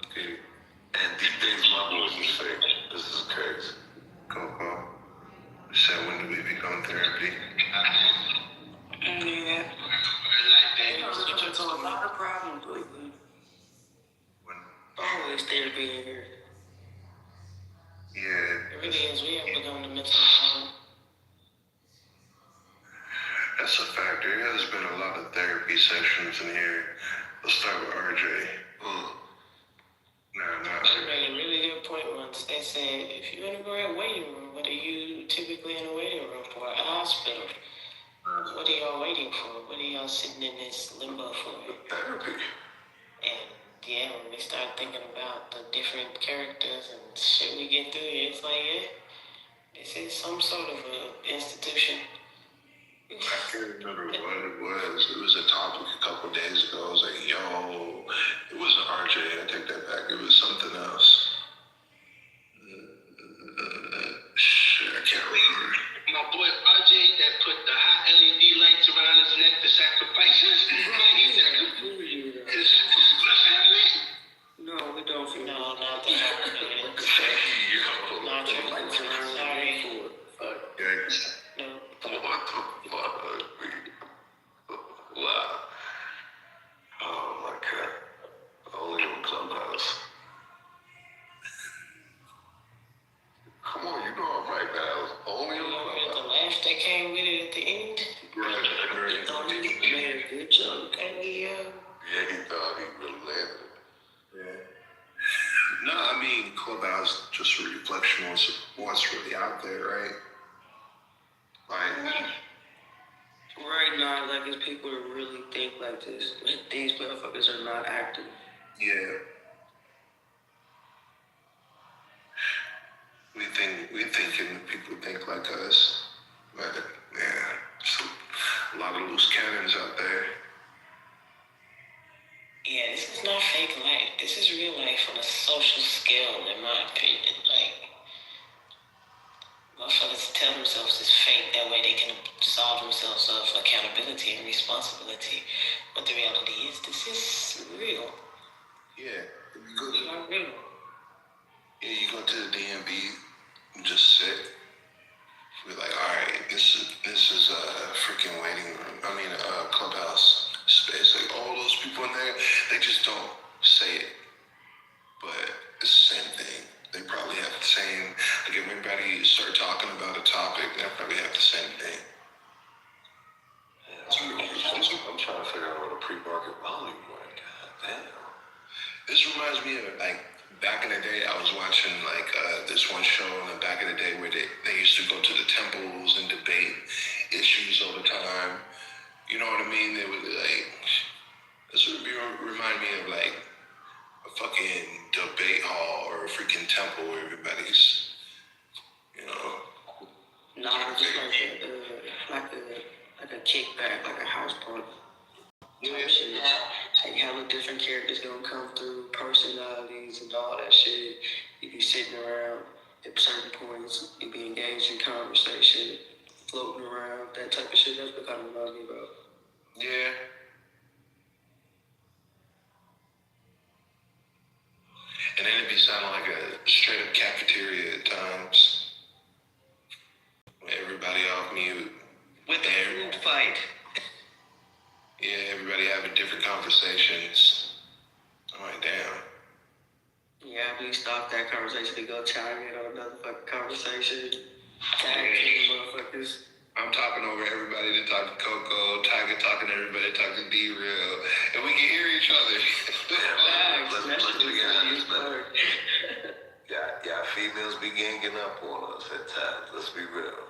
Okay. And these days my voice is fake. This is crazy. Coco. Said when do we become therapy? Yeah. It's a lot of problems lately. Always therapy in here. Yeah. Everything is we have become the mental trauma. That's a fact. There has been a lot of therapy sessions in here. Let's start with RJ. They made a really good point once. They said, if you're in a waiting room, what are you typically in a waiting room for? A hospital. What are y'all waiting for? What are y'all sitting in this limbo for? Therapy. And yeah, when we start thinking about the different characters and shit we get through, it's like, yeah, this is some sort of a institution. I can't remember what it was. It was a topic a couple days ago. I was like, yo, it wasn't RJ. I take that back. It was something else. Shit, I can't remember. My boy RJ that put the high LED lights around his neck to sacrifices. No, we don't feel. No, not the not your lights around. Sorry. Yikes. No. What the fuck? Wow. Oh my god. Only on Clubhouse. Come on, you know I'm right now. Only on Clubhouse. The laugh that came with it at the end. Right. He thought he made a good joke. And yeah, he thought he really landed it. Yeah. No, I mean, Clubhouse just a reflection on what's really out there, right? Like, Right now, like, it's people that really think like this. These motherfuckers are not acting. yeah. We thinking people think like us, but yeah, just a lot of loose cannons out there. yeah, this is not fake life. This is real life on a social scale, in my opinion. Like, motherfuckers tell themselves it's fake. That way they can absolve themselves of accountability and responsibility. But the reality is, this is real. Yeah, We are real. Yeah, you go to the DMV and just sit. We're like, all right, this is a freaking waiting room. I mean, clubhouse space. Like all those people in there, they just don't say it, but it's the same thing. They probably have the same. Like if everybody start talking about a topic, they probably have the same thing. I'm trying to figure out what a pre-market volume went. God damn. This reminds me of like back in the day. I was watching like this one show in the back of the day where they used to go to the temples and debate issues all the time. You know what I mean? They would like. This would remind me of like a fucking debate hall or a freaking temple where everybody's, you know. No, it's like a kickback, like a house party. Type shit. Like hella different characters gonna come through, personalities and all that shit. You be sitting around at certain points, you be engaged in conversation, floating around, that type of shit. That's what kind of reminds me about. Yeah. And then it'd be sounding like a straight up cafeteria at times. With everybody off mute. With the food fight. Yeah, everybody having different conversations. I'm like, damn. Yeah, we stopped that conversation to go chime in on another fucking conversation. Tag team motherfuckers. I'm talking over everybody to talk to Coco, Tiger talking to everybody, talk to D-Real, and we can hear each other. Let's be honest, man. Yeah, females be ganging up on us at times. Let's be real.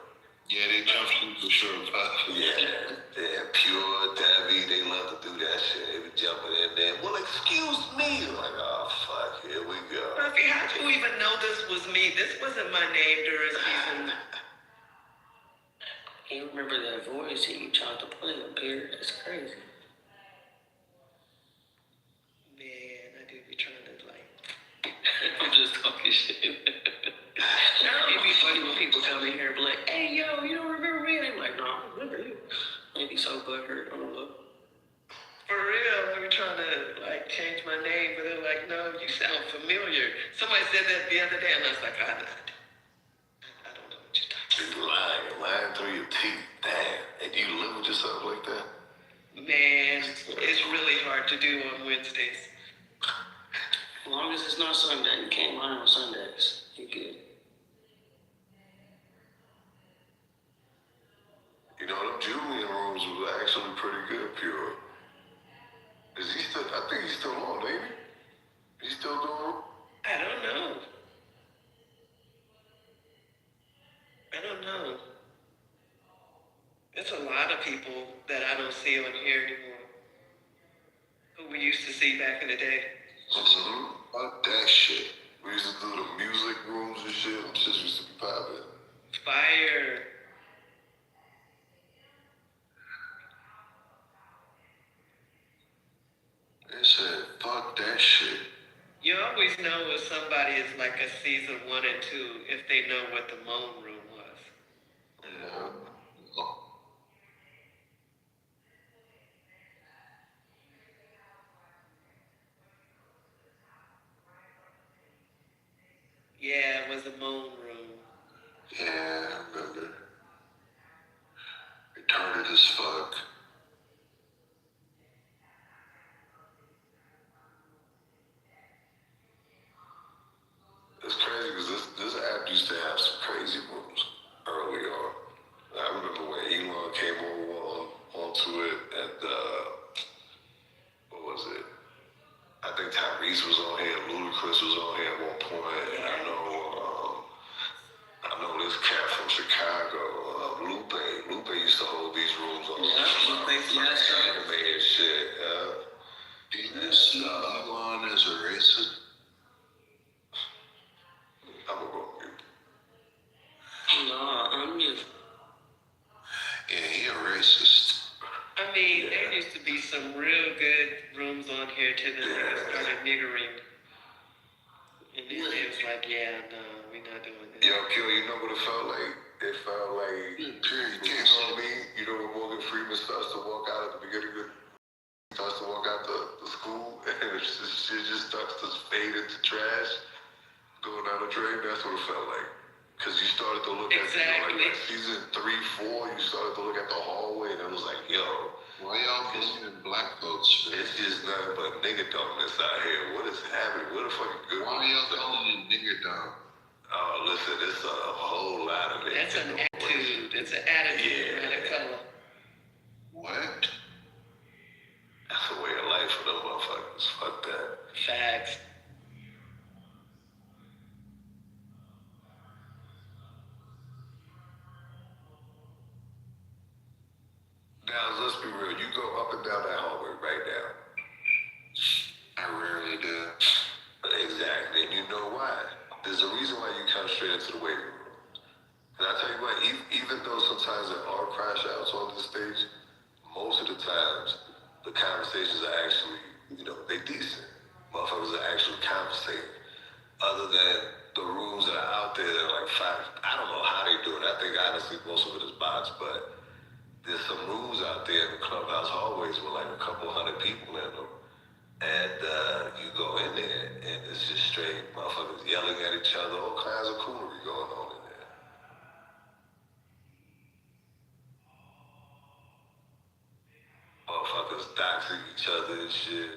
Yeah, they jump through for sure, pop. Yeah, Pure, Davy, they love to do that shit. They be jumping in there. Well, excuse me. Like, oh, fuck, here we go. Murphy, how'd you even know this was me? This wasn't my name during season. You remember that voice that you tried to play up here? That's crazy. Man, I do be trying to like. I'm just talking shit. It'd be funny when people come in here and be like, hey, yo, you don't remember me? And I'm like, no, I remember you. Maybe so butthurt. I don't know. For real, I be trying to like change my name, but they're like, no, you sound familiar. Somebody said that the other day, and I was like, I don't know what you're talking about. Lying through your teeth. Damn. And you live with yourself like that? Man, it's really hard to do on Wednesdays. As long as it's not Sunday, you can't lie on Sundays. You good. You know, them Julian rooms was actually pretty good, Pure. Is he still, I think he's still on, ain't he? He's still doing? I don't know. There's a lot of people that I don't see on here anymore. Who we used to see back in the day. Fire. They said, fuck that shit. You always know if somebody is like a season 1 and 2 if they know what the moan room was. Yeah. Yeah, it was a moan room. Yeah, I remember. Retarded as fuck. It's crazy because this app used to have some crazy rooms early on. I remember when Elon came onto it, and what was it? I think Tyrese was on here, Ludacris was on here at one point, and I know this cat from Chicago, Lupe used to hold these rooms on anime and shit. Do you see Elon as a racist? I'm gonna go mute. No, I'm just. Yeah, he a racist. I mean, there used to be some real good rooms on here till the niggas started niggering. And then it was like, yeah, no, we're not doing this. Yo, Kill, you know what it felt like? It felt like, you know what I mean? You know when Morgan Freeman starts to walk out at the beginning of starts to walk out the school, and shit just starts to fade into trash, going down the drain. That's what it felt like. Because you started to look at, like season 3, 4, you started to look at the hallway, and it was like, yo. Why y'all believing black folks? It's just nothing but nigga dumbness out here. What is happening? What the fucking good? Why y'all calling it nigga dumb? Oh, listen, it's a whole lot of it. That's an attitude. It's an attitude, not a color. What? That's the way of life for them motherfuckers. Fuck that. Facts. Now, let's be real. You go up and down that hallway right now. I rarely do. Exactly. And you know why? There's a reason why you come straight into the waiting room. And I tell you what, even though sometimes there are crash outs on the stage, most of the times the conversations are actually, they decent. Motherfuckers are actually conversating. Other than the rooms that are out there that are like 5, I don't know how they do it. I think honestly most of it is bots, but there's some rooms out there in the clubhouse hallways with like a couple hundred people in them. And you go in there and it's just straight motherfuckers yelling at each other, all kinds of coonery going on in there. Motherfuckers doxing each other and shit.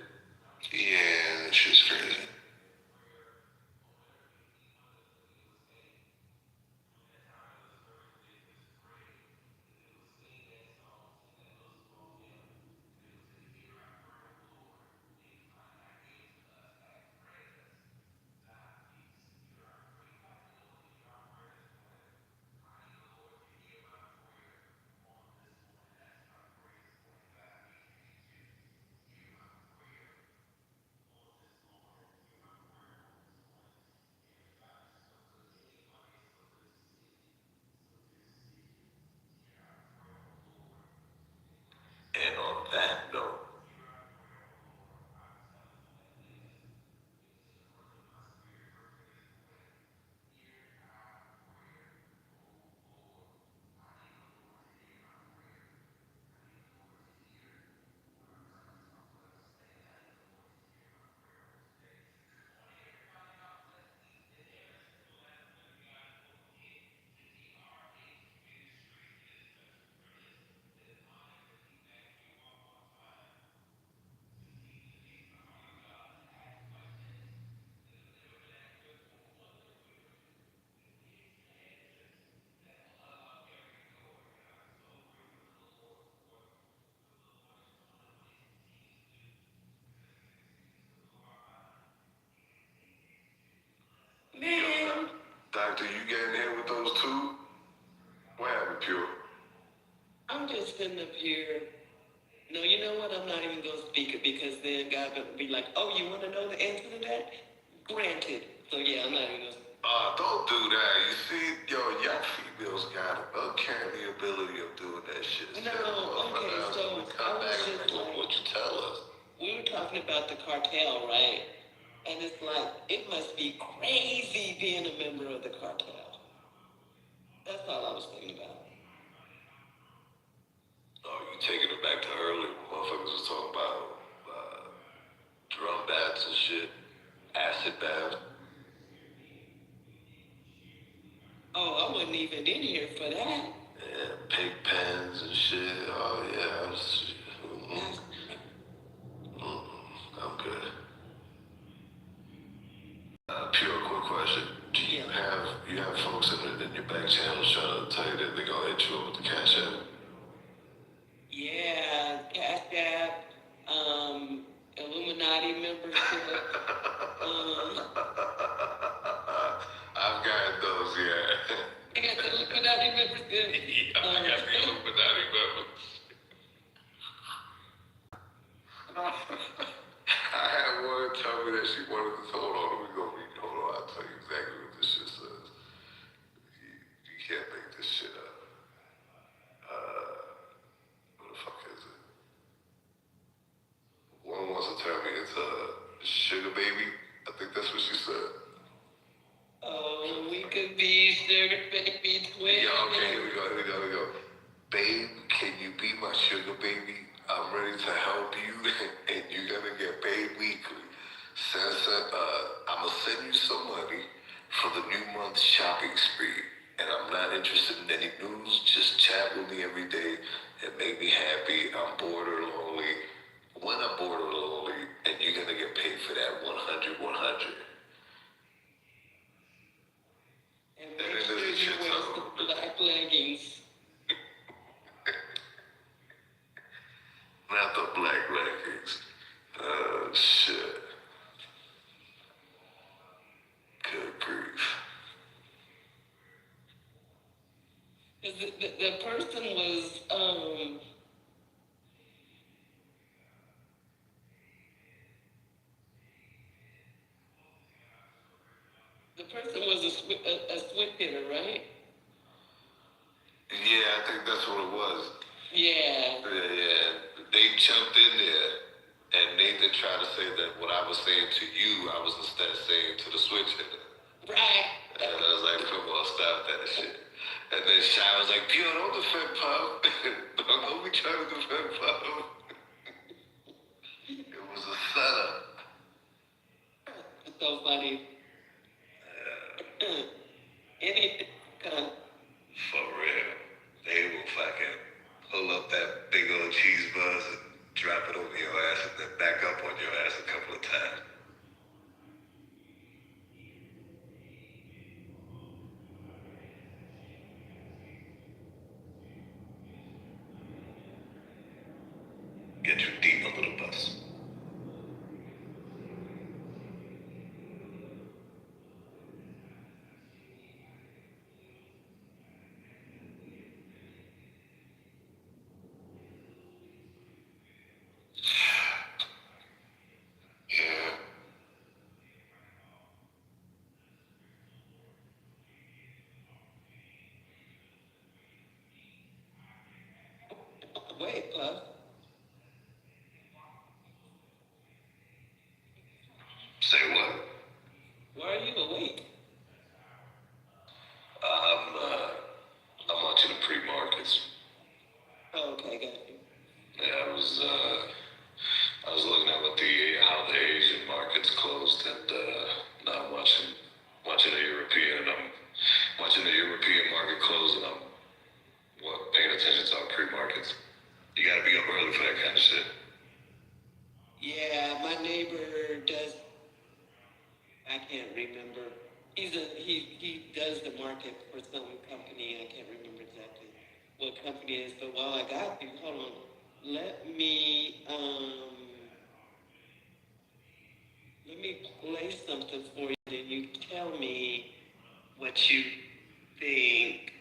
Yeah, that shit's crazy. And on that note, Man. Doctor, you getting hit with those two? What happened, Pure? I'm just sitting up here. No, you know what? I'm not even going to speak it because then God will be like, oh, you want to know the answer to that? Granted. So yeah, I'm not even going to. Don't do that. You see, yo, y'all females cartel, right? And it's like, it must be crazy being a member of the cartel. That's all I was thinking about. Oh, you taking it back to earlier when motherfuckers was talking about drum baths and shit, acid bath. Oh, I wasn't even in here for that. Yeah, pig pens and shit. Oh yeah, I'm good. Pure quick question. Do you have folks in your back channels trying to tell you that they're gonna hit you up with the cash app? Yeah, Cash App, Illuminati membership. I've got those, yeah. You got the Illuminati membership? Yeah, I got the Illuminati members. I had one tell me that she wanted to hold on. Hold on, I'll tell you exactly what this shit says. You can't make this shit up. What the fuck is it? One wants to tell me it's a sugar baby. I think that's what she said. Oh, we could be sugar baby twins. Yeah, okay, here we go. Babe, can you be my sugar baby? I'm ready to help you, and you're gonna get paid weekly. I'ma send you some money for the new month's shopping spree, and I'm not interested in any news. Just chat with me every day and make me happy. I'm bored or lonely. When I'm bored or lonely, and you're gonna get paid for that 100. And make sure you wear some black leggings. Not the black leggings. Shit. Good grief. The person was, a switch hitter, right? Yeah, I think that's what it was. Yeah. Yeah. They jumped in there, and Nathan tried to say that what I was saying to you, I was instead saying to the switch hitter. Right. And I was like, come on, stop that shit. And then Shy was like, Pio, don't defend Puff. Don't be trying to defend Puff. It was a setup. It's so funny. Anything. For real. They will fucking pull up that big old cheese buzz and drop it over your ass and then back up on your ass a couple of times. Get you deep under the bus. Yeah. Wait, Puff. Say what? Why are you awake? I'm watching the pre-markets. Oh, okay, got you. Yeah, I was looking at how the Asian markets closed, and now I'm watching the European, and I'm watching the European market close, and I'm paying attention to our pre-markets. You gotta be up early for that kind of shit. Yeah, my neighbor does. I can't remember. He does the market for some company. I can't remember exactly what company it is. But while I got you, hold on. Let me play something for you, and you tell me what you think.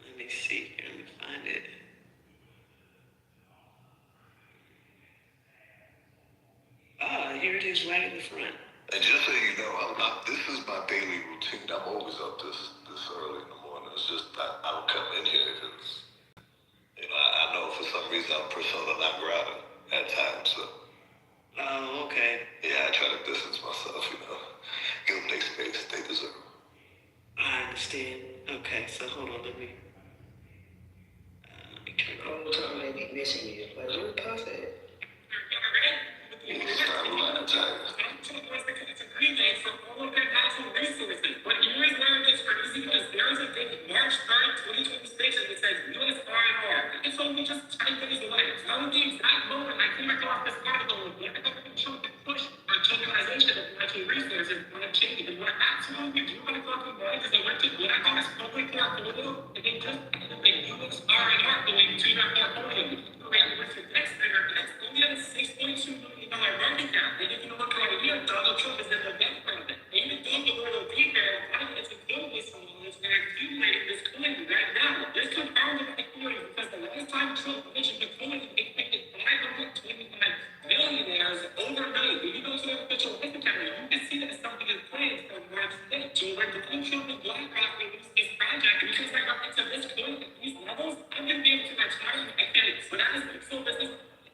Let me see here. Let me find it. Here it is, right in the front. And just so you know, this is my daily routine. I'm always up this early in the morning. It's just I don't come in here because I know for some reason I'm persona non grata at times. So. Oh, okay. Yeah, I try to distance myself, give them their space they deserve. I understand. Okay, so hold on, let me turn it whole time they be missing you. Like, you're perfect. Stop lying, Tiger. For all of their natural resources. But here's where it gets crazy because there is a date, March 3rd, 2026, and it says U.S. R&R. It's only just 10 days away. Now, the exact moment I came across this article with black government push for tokenization of natural resources on a chain, and what absolutely blew my fucking mind is they went to BlackRock's public portfolio and they just added the U.S. R&R going to their portfolio. With the next figure, and it's only at a $6.2 million market cap. And if you look right here, Donald Trump is in the background. Even though the little detail, financing this is they're accumulating this coin right now. This confirms the equity because the last time Trump mentioned the coin, they picked 525 millionaires overnight. When you go to their official bank account, you can see that something is planned for March 5th. So when the Trump and BlackRock released this project, because I got into this coin at these levels, I'm going to be able to retire my kids. But that is so this is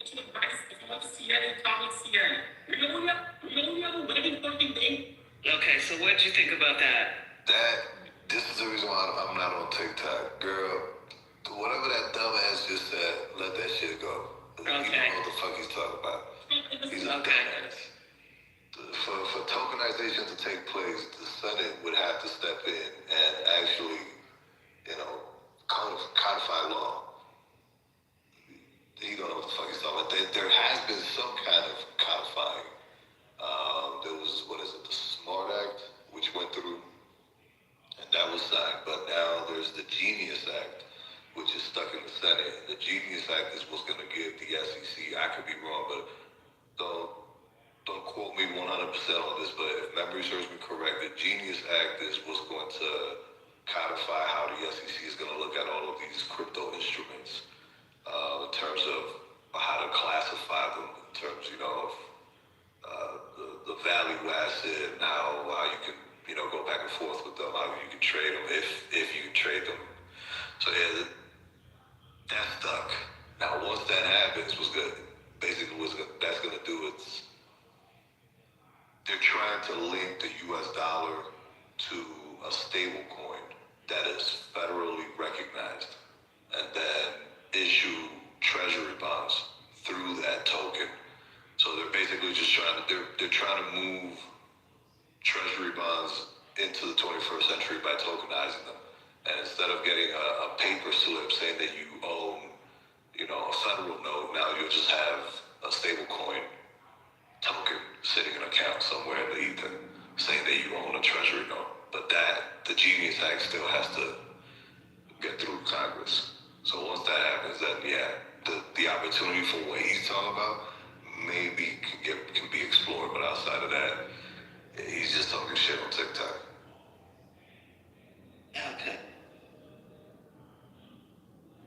advice if you want to see it, comment CA. We only have 11 fucking days. Okay, so what did you think about that? This is the reason why I'm not on TikTok. Girl, whatever that dumbass just said, let that shit go. Okay. You know what the fuck he's talking about. He's a dumbass. For tokenization to take place, the Senate would have to step in and actually, codify law. You don't know what the fuck he's talking about. There has been some kind of codifying. There was, the SMART Act, which went through, and that was signed. But now there's the Genius Act, which is stuck in the Senate. The Genius Act is what's going to give the SEC. I could be wrong, but don't quote me 100% on this. But if memory serves me correct, the Genius Act is what's going to codify how the SEC is going to look at all of these crypto instruments. In terms of how to classify them, in terms, of the value asset, and how you can, go back and forth with them, how you can trade them, if you can trade them. So yeah, that's stuck. Now, once that happens, basically that's going to do is they're trying to link the U.S. dollar to a stable coin that is federally recognized, and then issue treasury bonds through that token. So they're basically just trying to move treasury bonds into the 21st century by tokenizing them. And instead of getting a paper slip saying that you own, a federal note, now you'll just have a stable coin token sitting in an account somewhere in the ether saying that you own a treasury note. But the Genius Act still has to get through Congress. So once that happens, then the opportunity for what he's talking about maybe can be explored. But outside of that, he's just talking shit on TikTok. Okay.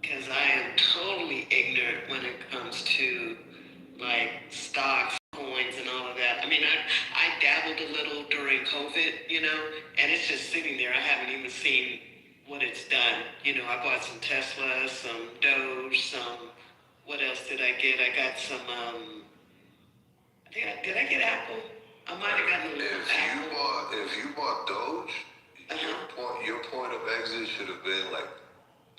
Because I am totally ignorant when it comes to stocks, coins, and all of that. I mean, I dabbled a little during COVID, and it's just sitting there. I haven't even seen what it's done. I bought some Tesla, some Doge, what else did I get? I got some, did I get Apple? I might have gotten a little Apple. If you bought Doge, your point of exit should have been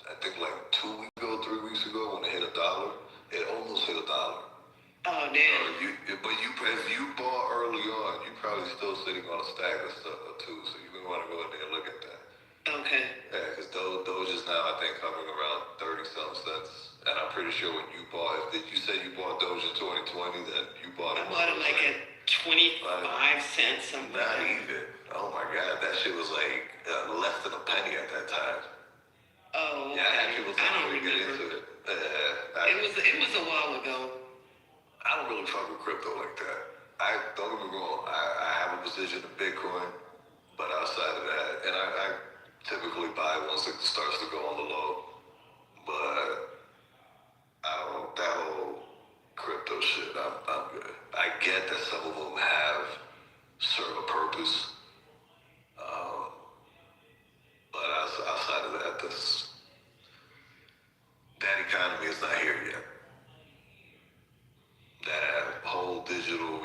I think 2 weeks ago, 3 weeks ago when it hit $1. It almost hit $1. Oh, damn. But if you bought early on, you're probably still sitting on a stack of stuff too, so you're going to want to go in there and look at that. Okay. Yeah, because Doge is now, I think, hovering around 30-something cents. And I'm pretty sure when you bought, if you said you bought Doge in 2020, then you bought it. I bought it at 25 cents, something. Not even. Oh my God, that shit was less than a penny at that time. Oh, okay. Yeah, people don't really get into it. It was a while ago. I don't really fuck with crypto like that. Don't get me wrong. I have a position in Bitcoin, but outside of that, and I typically buy once it starts to go on the low. But that whole crypto shit, I'm good. I get that some of them serve a purpose. But outside of that, that economy is not here yet.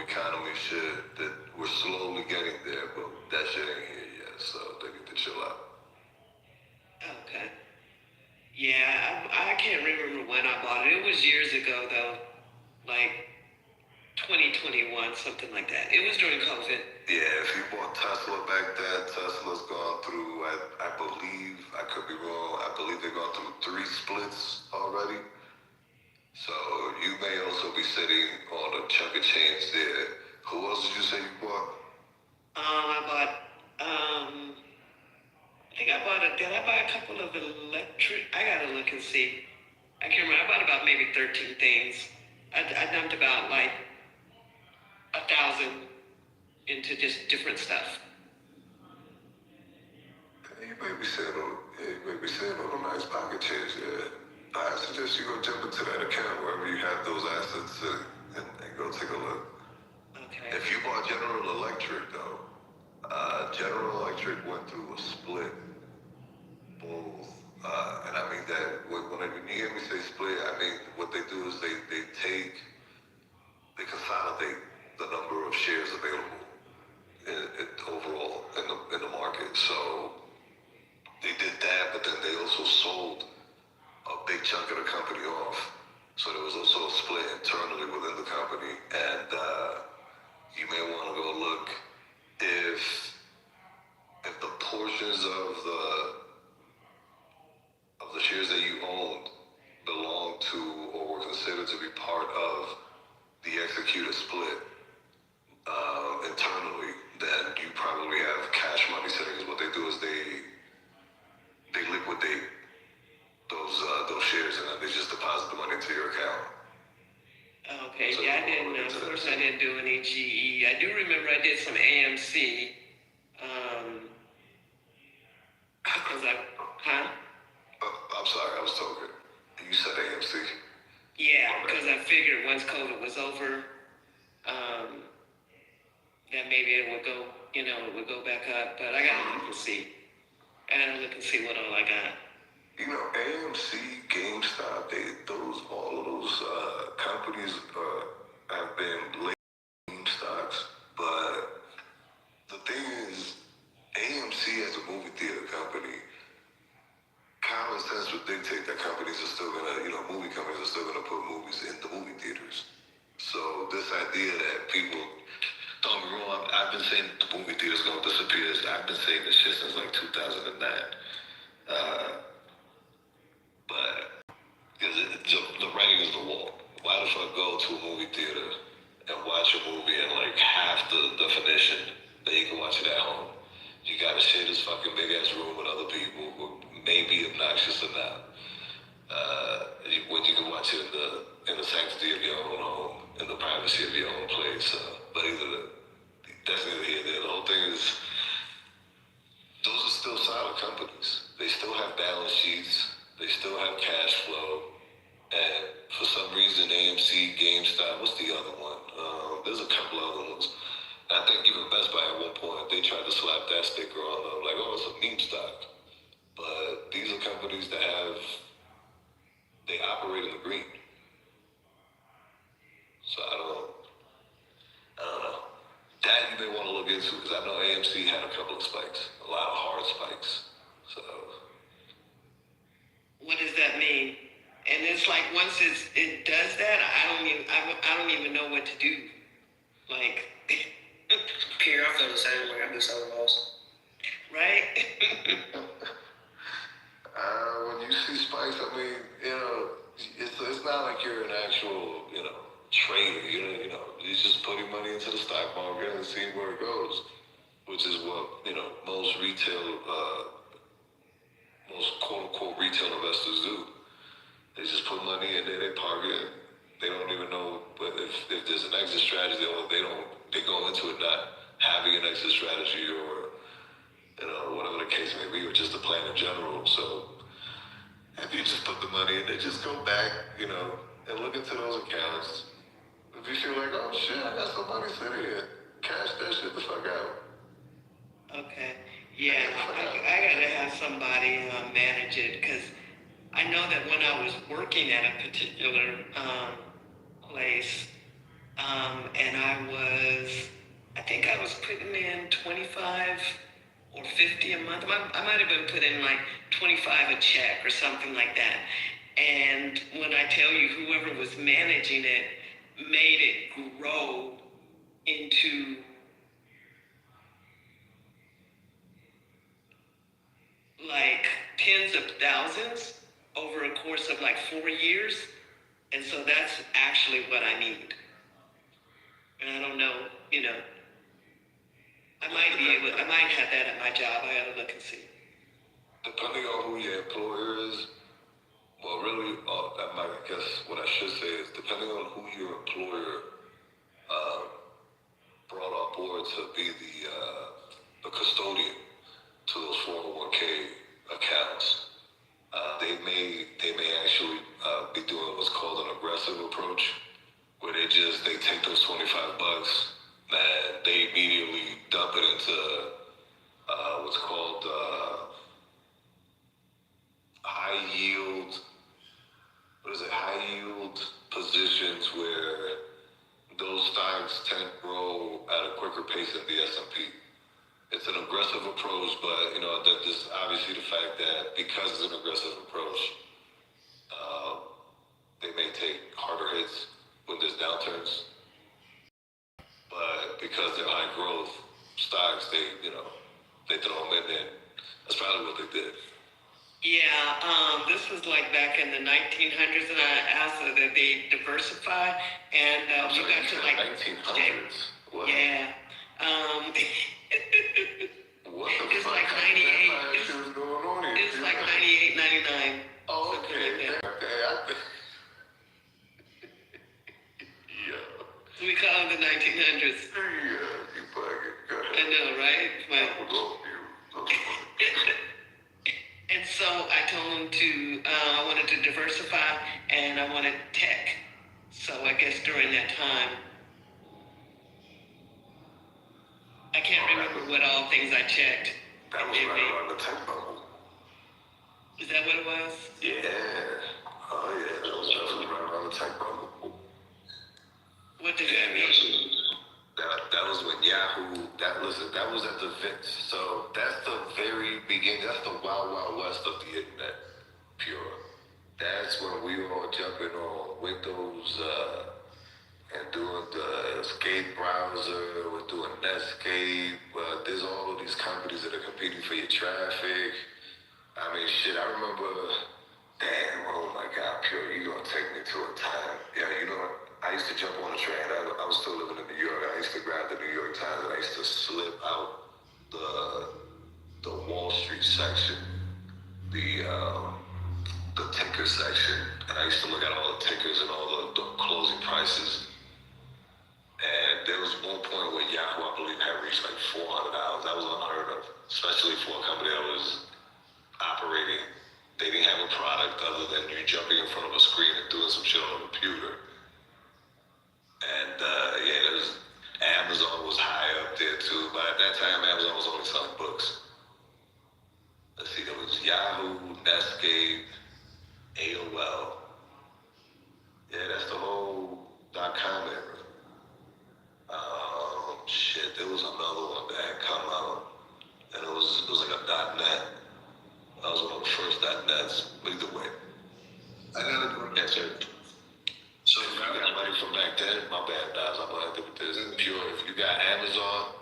economy shit that we're slowly getting there, but that shit ain't here yet, so they need to chill out. Okay. Yeah, I can't remember when I bought it. It was years ago though, like 2021, something like that. It was during COVID. Yeah, if you bought Tesla back then, Tesla's gone through, I believe, I could be wrong, I believe they've gone through 3 splits already. So you may also be sitting on a chunk of change there. Who else did you say you bought? I bought, did I buy a couple of electric? I gotta look and see. I can't remember. I bought about maybe 13 things. I dumped about like 1,000 into just different stuff. You may be sitting on a nice pocket change there. I suggest you go jump into that account wherever you have those assets and go take a look. Okay. If you bought General Electric though, General Electric went through a split. Both, and I mean that when you hear me say split, I mean what they do is they consolidate the number of shares available overall in the market. So they did that, but then they also sold a big chunk of the company off. So there was also a split internally within the company, and you may want to go look if the portions of the shares that you owned belong to or were considered to be part of the executed split internally, then you probably have cash money sitting. Because what they do is they liquidate those shares and then they just deposit the money into your account. Okay, So yeah, I didn't. Of course, I didn't do any GE. I do remember I did some AMC. I'm sorry, I was talking. You said AMC. Yeah, because I figured once COVID was over, that maybe it would go, it would go back up. But I gotta look and see. What all I got. You know, AMC, GameStop, all of those companies have been late stocks. But the thing is, AMC as a movie theater company, common sense would dictate that companies are still gonna, movie companies are still gonna put movies in the movie theaters. So this idea that people, don't get me wrong, I've been saying the movie theaters gonna disappear. I've been saying this shit since like 2009. But the writing is the wall. Why the fuck go to a movie theater and watch a movie in like half the definition that you can watch it at home? You gotta share this fucking big ass room with other people who may be obnoxious or not. When you can watch it in the sanctity of your own home, in the privacy of your own place. But that's neither here nor there. The whole thing is, those are still solid companies. They still have balance sheets. They still have cash flow. And for some reason, AMC, GameStop, what's the other one? There's a couple other ones. I think even Best Buy at one point, they tried to slap that sticker on them, like, oh, it's a meme stock. But these are companies that they operate in the green. So I don't know. That you may want to look into, because I know AMC had a couple of spikes, a lot of hard spikes. So. What does that mean? And it's like once it does that, I don't even know what to do. Like, Pierre, I feel the same way. I've been so lost. Right? When you see spikes, I mean, it's not like you're an actual, trader. You're just putting money into the stock market and seeing where it goes, which is what most quote-unquote retail investors do. They just put money in there, they park it. They don't even know if there's an exit strategy, or they go into it not having an exit strategy, or whatever the case may be, or just a plan in general. So if you just put the money in, they just go back, and look into those accounts. If you feel like, oh shit, I got some money sitting here, cash that shit the fuck out. Okay. Yeah, I gotta have somebody manage it, because I know that when I was working at a particular place, And I think I was putting in 25 or 50 a month. I might have been putting like 25 a check or something like that. And when I tell you whoever was managing it made it grow into like tens of thousands over a course of like 4 years. And so that's actually what I need. And I don't know, I might have that at my job. I gotta look and see. Depending on who your employer is, well, really, I guess what I should say is depending on who your employer brought on board to be the custodian to those 401k accounts, they may actually be doing what's called an aggressive approach, where they take those $25 and they immediately dump it into what's called high yield positions, where those stocks tend to grow at a quicker pace than the S&P. It's an aggressive approach, but that there's obviously the fact that because it's an aggressive approach, they may take harder hits when there's downturns. But because they're high growth stocks, they throw them in there. That's probably what they did. Yeah, this was like back in the 1900s, and I asked that they diversify, and we got to like 1900s. What? Yeah. What the it's fuck? like 98. It's like 98, 99. Oh, okay. Like that. Okay. Yeah. We call it the 1900s. Yeah, you bugging. Go ahead. I know, right? And so I told him I wanted to diversify, and I wanted tech. So I guess during that time, I can't remember what all things I checked. That was right around the tech bubble. Is that what it was? Yeah. Oh, yeah. That was definitely right around the tech bubble. What did that mean? That was when Yahoo, that was at the VIX. So that's the very beginning. That's the wild, wild west of the internet, Peoria. That's when we were all jumping on Windows and doing the Escape browser. We're doing Netscape. There's all of these companies that are competing for your traffic. I mean, shit, I remember, damn, oh my God, Peoria, you're going to take me to a time. Yeah, I used to jump on a train. I was still living in New York. I used to grab the New York Times, and I used to slip out the Wall Street section, the ticker section, and I used to look at all the tickers and all the closing prices. And there was one point where Yahoo, I believe, had reached like $400. That was unheard of, especially for a company that was operating. They didn't have a product other than you jumping in front of a screen and doing some shit on a computer. And there's Amazon was high up there too, but at that time Amazon was only selling books. Let's see, there was Yahoo, Netscape, AOL. Yeah, that's the whole .com era. Shit, there was another one that had come out, and it was like a .net. That was one of the first .nets. But either way, I gotta go. Yes, sir. So if you got money from back then, my bad, guys. I'm gonna have to put this in pure. If you got Amazon,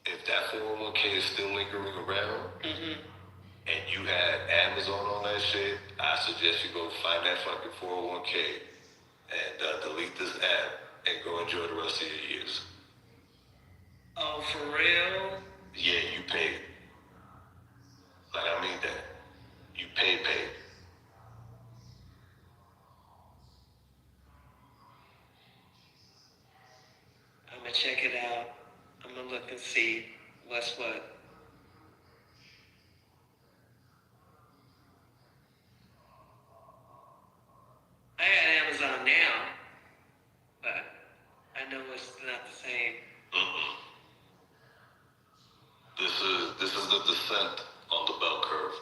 if that 401k is still lingering around, and you had Amazon on that shit, I suggest you go find that fucking 401k and delete this app and go enjoy the rest of your years. Oh, for real? Yeah, you paid. Like, I mean that. You paid. I'm gonna check it out. I'm gonna look and see what's what. I got Amazon now, but I know it's not the same. This is the descent on the bell curve.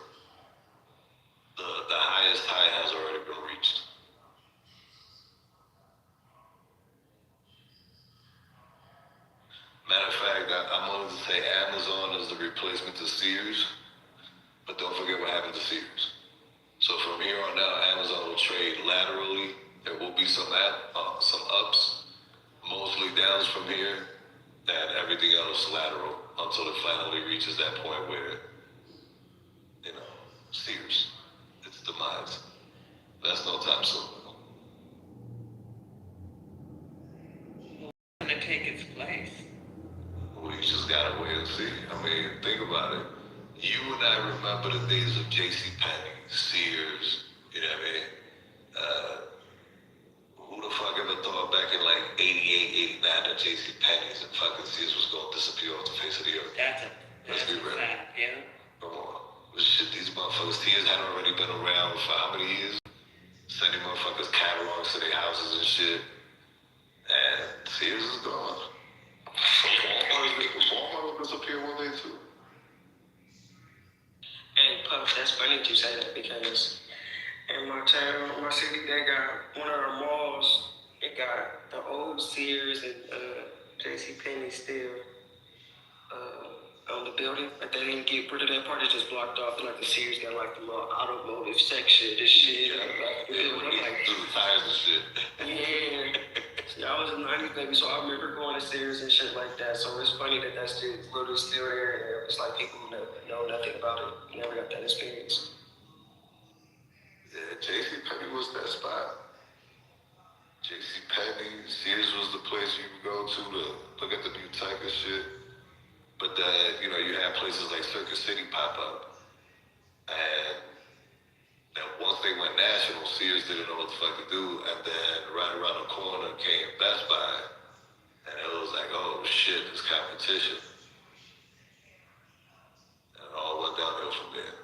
The highest high has already been reached. Matter of fact, I'm going to say Amazon is the replacement to Sears, but don't forget what happened to Sears. So from here on out, Amazon will trade laterally. There will be some ups, mostly downs from here, and everything else lateral until it finally reaches that point where, Sears, its demise. That's no time soon. Gonna take its place. Well, you just gotta wait and see. I mean, think about it. You and I remember the days of JCPenney, Sears, you know what I mean? Who the fuck ever thought back in like 88, 89 that JCPenney's and fucking Sears was gonna disappear off the face of the earth? Let's be real. Yeah. Come on. This shit, these motherfuckers, Sears had already been around for how many years? Sending motherfuckers catalogs to their houses and shit. And Sears is gone. So Walmart will disappear one day too. Hey, Puff, that's funny that you say that because in my town, my city, they got one of our malls. It got the old Sears and JCPenney still on the building, but they didn't get rid of that part. It just blocked off. Like the Sears got like the little automotive section, this shit. Like through the tires and shit. Yeah. See, I was a 90s baby, so I remember going to Sears and shit like that. So it's funny that that's literally still there. And it's like people who know nothing about it never got that experience. Yeah, JCPenney was that spot. JCPenney, Sears was the place you could go to look at the new Tiger shit. But then, you had places like Circuit City pop up. And then once they went national, Sears didn't know what the fuck to do. And then right around the corner came Best Buy. And it was like, oh shit, there's competition. And it all went downhill from there.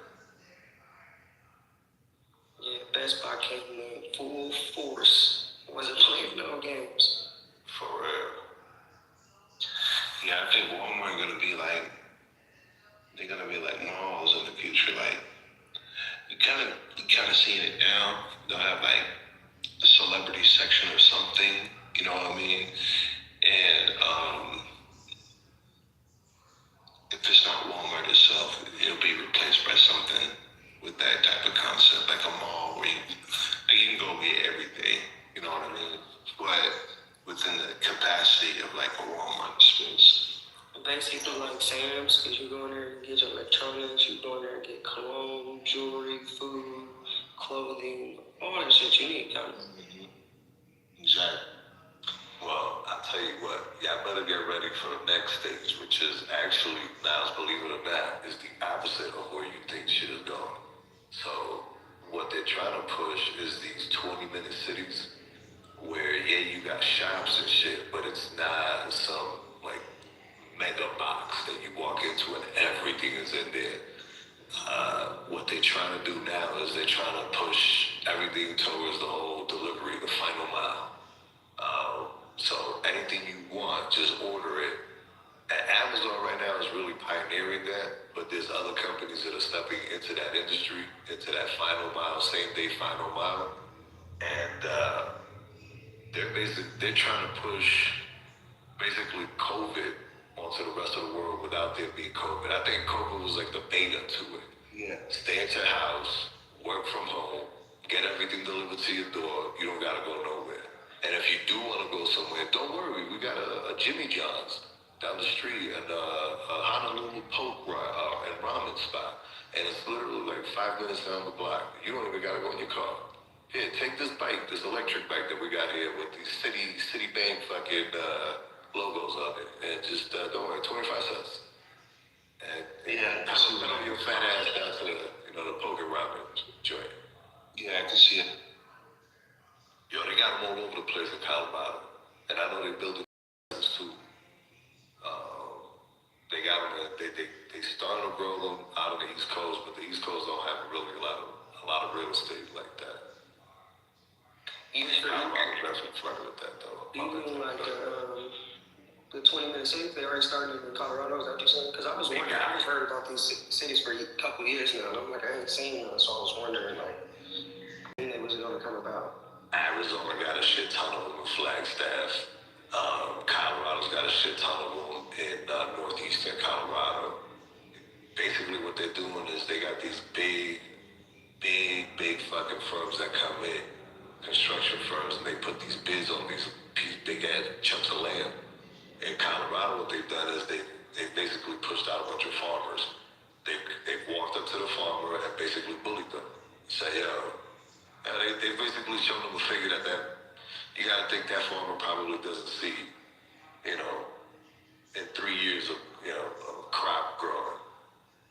Yeah, Best Buy came in full force. Wasn't playing no games. For real. Yeah, I think Walmart gonna be like, they're gonna be like malls in the future. Like, you kind of seeing it now. They'll have like a celebrity section or something. You know what I mean? And if it's not Walmart itself, it'll be replaced by something with that type of concept, like a mall where you can go get everything. You know what I mean? But within the capacity of like a Walmart space. Basically like Sam's, because you go in there and get your electronics, you go in there and get cologne, jewelry, food, clothing, all that shit you need, kind of. Exactly. Well, I'll tell you what, y'all better get ready for the next stage, which is actually, now believe it or not, is the opposite of where you think shit is going. So what they're trying to push is these 20-minute cities where, yeah, you got shops and shit, but it's not some, like, mega box that you walk into and everything is in there. What they're trying to do now is they're trying to push everything towards the whole delivery, the final mile. So anything you want, just order it. And Amazon right now is really pioneering that, but there's other companies that are stepping into that industry, into that final mile, same day final mile. And they're trying to push basically COVID onto the rest of the world without there being COVID. I think COVID was like the beta to it. Yeah. Stay at your house, work from home, get everything delivered to your door. You don't gotta go nowhere. And if you do want to go somewhere, don't worry. We got a Jimmy John's down the street and a Honolulu Poke and ramen spot. And it's literally like 5 minutes down the block. You don't even gotta go in your car. Here, take this bike, this electric bike that we got here with these Citibank fucking logos on it. And just, don't worry, 25 cents. And yeah, paddle your fat ass down to the Poke ramen joint. Yeah, I can see it. Yo, they got them all over the place in Colorado. And I know they building too. They got them, they starting to grow them out on the East Coast, but the East Coast don't have really a lot of real estate like that. Colorado's definitely flooded with that though. Even like the 20-minute cities, they already started in Colorado, is that what you're saying? Because I was wondering, I've heard about these cities for a couple years now, and I'm like, I ain't seen none, so I was wondering, like, when they was going to come about. Arizona got a shit ton of them in Flagstaff. Colorado's got a shit ton of them. in northeastern Colorado. Basically what they're doing is they got these big fucking firms that come in, construction firms, and they put these bids on these big ass chunks of land. In Colorado, what they've done is they've basically pushed out a bunch of farmers. They've walked up to the farmer and basically bullied them. Say, they basically shown them a figure that you gotta think that farmer probably doesn't see, in 3 years of crop growing.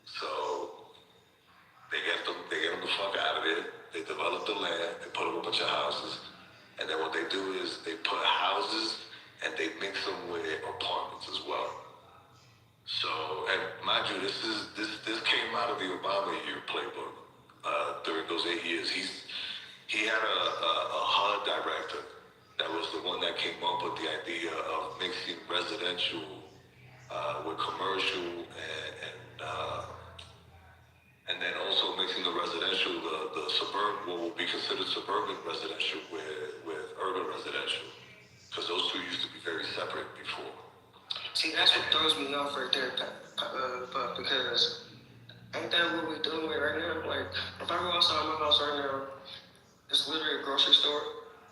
So they get them the fuck out of there. They develop the land, they put up a bunch of houses, and then what they do is they put houses and they mix them with apartments as well. So, and mind you, this came out of the Obama year playbook. During those 8 years, he had a HUD director that was the one that came up with the idea of mixing residential with commercial and then also mixing the residential, the suburban, what will be considered suburban residential with urban residential, because those two used to be very separate before. See, that's what throws me off right there, because ain't that what we're doing right now? Like, if I go outside my house right now, it's literally a grocery store.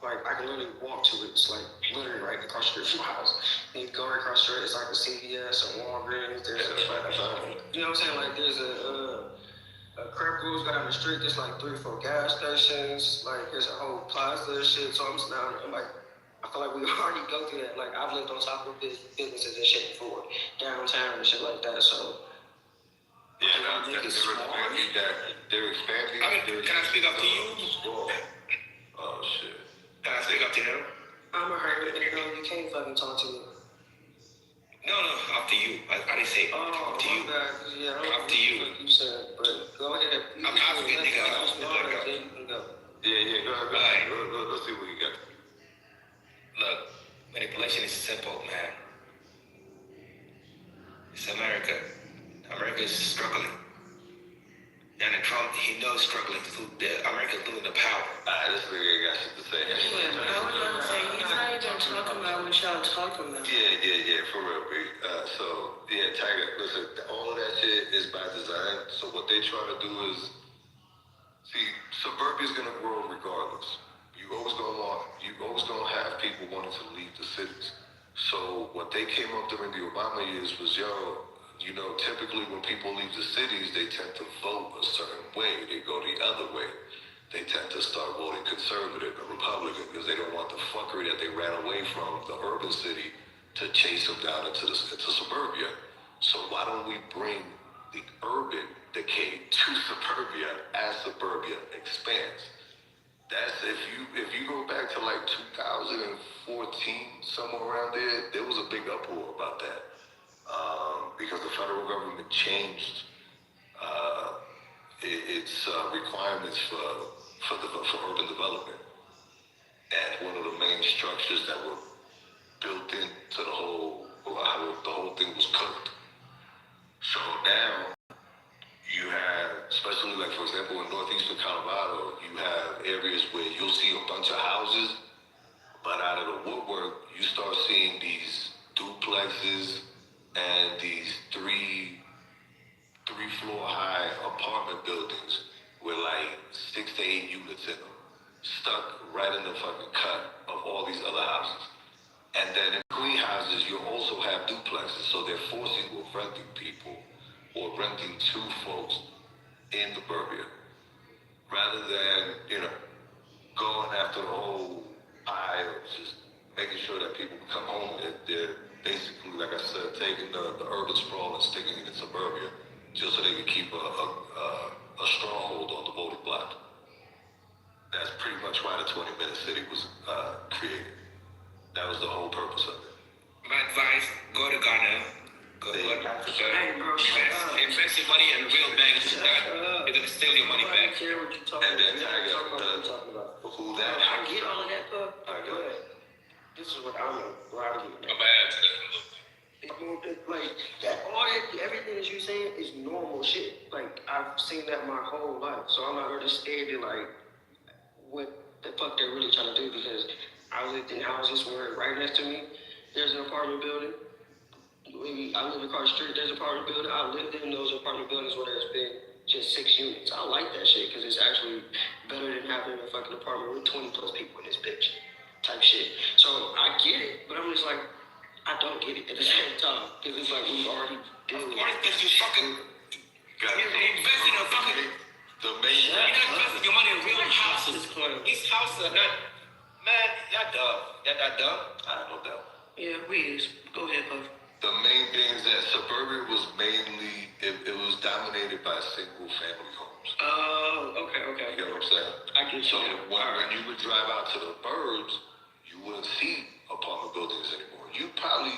Like, I can literally walk to it. It's like literally right across the street from my house. And you go right across the street, it's like a CVS, a Walgreens. There's you know what I'm saying? Like, there's a crap rules got down the street. There's like 3 or 4 gas stations. Like, there's a whole plaza and shit. So I'm like, I feel like we already go through that. Like, I've lived on top of businesses and shit before, downtown and shit like that. So yeah, they're expanding that. They're expanding. Can I speak up to you? Oh shit. Can I speak up to him? I'm a hurt, and you can't fucking talk to me. No, up to you. I didn't say up to you. Yeah, up to you. You said, but go ahead. I'm asking nigga. Yeah, go ahead. Let's see what you got. Look, manipulation is simple, man. It's America. America is struggling. And Trump, he knows struggling. America's losing the power. This nigga got shit to say. I was gonna say, he's not even talking about what y'all talking about. Yeah, for real, B. Tiger, listen, all of that shit is by design. So what they trying to do is, see, suburbia's gonna grow regardless. You're always gonna have people wanting to leave the cities. So what they came up during the Obama years was, typically when people leave the cities, they tend to vote a certain way. They go the other way. They tend to start voting conservative and Republican because they don't want the fuckery that they ran away from the urban city to chase them down into suburbia. So why don't we bring the urban decay to suburbia as suburbia expands? That's if you go back to like 2014, somewhere around there was a big uproar about that. Because the federal government changed its requirements for urban development. And one of the main structures that were built into how the whole thing was cooked. So now you have, especially like for example in northeastern Colorado, you have areas where you'll see a bunch of houses, but out of the woodwork, you start seeing these duplexes and these three-floor high apartment buildings with like 6 to 8 units in them, stuck right in the fucking cut of all these other houses. And then in green houses, you also have duplexes, so they're forcing or renting people or renting to folks in the suburbia, rather than going after the whole pie of just making sure that people come home. They're basically, like I said, taking the urban sprawl and sticking it in suburbia just so they can keep a stronghold on the voting block. That's pretty much why the 20-minute city was created. That was the whole purpose of it. My advice, go to Ghana. Go to Africa. Invest your money in real banks. You're going to steal your money back. And then who that? I get all of that, but this is what I'm arguing. Like that, everything that you're saying is normal shit. Like I've seen that my whole life, so I'm not understanding like what the fuck they're really trying to do, because I lived in houses where right next to me there's an apartment building. I live across the street. There's an apartment building. I lived in those apartment buildings where there's been just 6 units. I like that shit because it's actually better than having a fucking apartment with 20 plus people in this bitch type shit. So I get it, but I'm just like, I don't get it at the same time because it's like we've already dealt with it. Of course, because you fucking invest in a fucking. The main. You're not investing your money in real houses. These houses are not. Man, y'all dumb. Y'all dumb? I don't know. Yeah, we is. Go ahead, Puff. The main thing is that suburban was mainly, it was dominated by single family homes. Oh, okay. You know what I'm saying? I get you. So when you would drive out to the burbs, you wouldn't see apartment buildings anymore. You'd probably,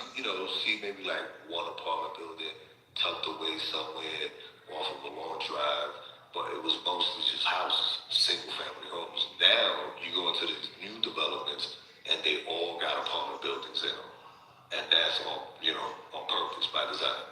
see maybe like one apartment building tucked away somewhere off of a long drive, but it was mostly just houses, single family homes. Now you go into these new developments and they all got apartment buildings in them. And that's on purpose, by design.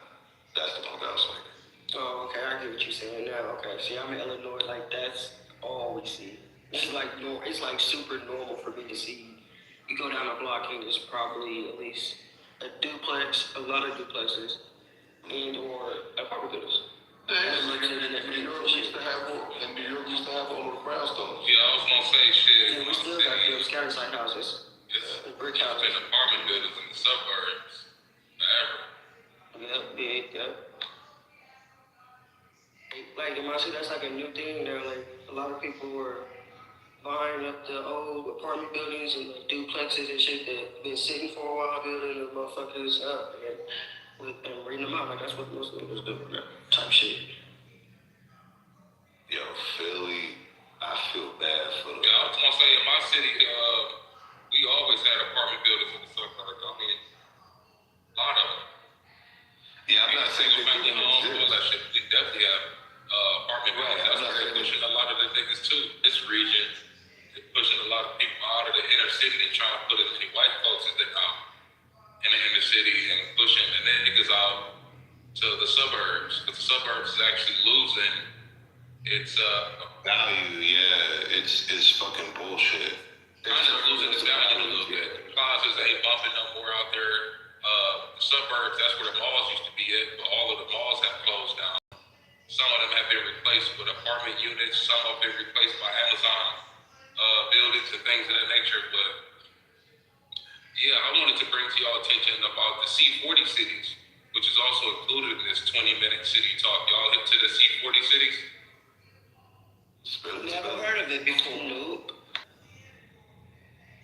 That's the point I was making. Oh, okay, I get what you're saying now. Okay, see, I'm in Illinois, like that's all we see. It's like super normal for me to see. You go down a block and there's probably at least a duplex, a lot of duplexes, and or apartment buildings. New York used to have all the brownstones. Yeah, I was gonna say shit. Yeah, we still got them scattered site houses. It's brick houses. been apartment buildings in the suburbs forever. Yep. Like in my city, that's like a new thing now. Like a lot of people were buying up the old apartment buildings and the duplexes and shit that been sitting for a while, building the motherfuckers up and renting them out. Like that's what most niggas do, type shit. Yo, Philly, I feel bad for them. Yeah, I was gonna say in my city, we always had apartment buildings in the suburbs. I mean, a lot of them. Yeah, I'm not saying they family didn't homes, all exist. that shit. We definitely have apartment buildings. That's where they're pushing a lot of the niggas too. This region, they're pushing a lot of people out of the inner city and trying to put as many white folks as they can in the inner city and pushing the niggas out to the suburbs. Because the suburbs is actually losing its value. Yeah, it's fucking bullshit. Kind of losing its value a little bit. The plazas ain't bumping no more out there. The suburbs, that's where the malls used to be at, but all of the malls have closed down. Some of them have been replaced with apartment units. Some have been replaced by Amazon buildings and things of that nature. But yeah, I wanted to bring to y'all attention about the C40 cities, which is also included in this 20-minute city talk. Y'all hip to the C40 cities? Never heard of it before. Nope.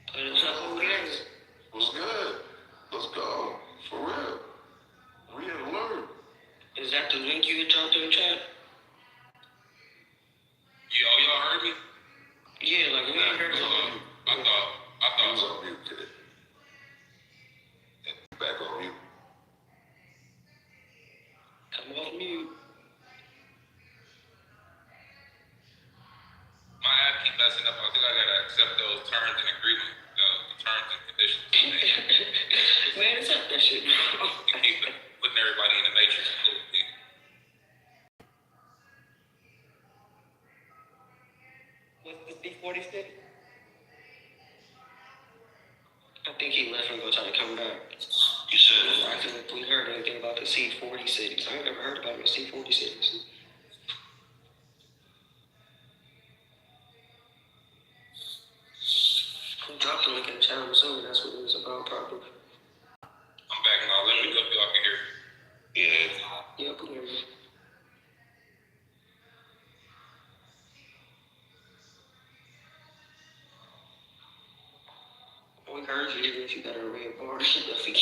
But it's not okay. What's good? Let's go. For real. We had learned. Is that the link you had dropped in the chat? Y'all heard me? Yeah, like we ain't heard it. I thought was on mute today. And back on mute. Come off mute. My app keep messing up. I think I gotta accept those terms and agreement, the terms and conditions. Man, accept that shit. Keep putting everybody in the matrix. What's the C40 city? I think he left and go try to come back. You said I feel like we heard anything about the C40 cities. I ain't never heard about the C40 cities. Drop the link in the chat. I'm assuming that's what it was about, probably. I'm back now. Let me know if y'all can hear me. Yeah. Yep, we hear you. We heard you even if you got a red bar. That's again.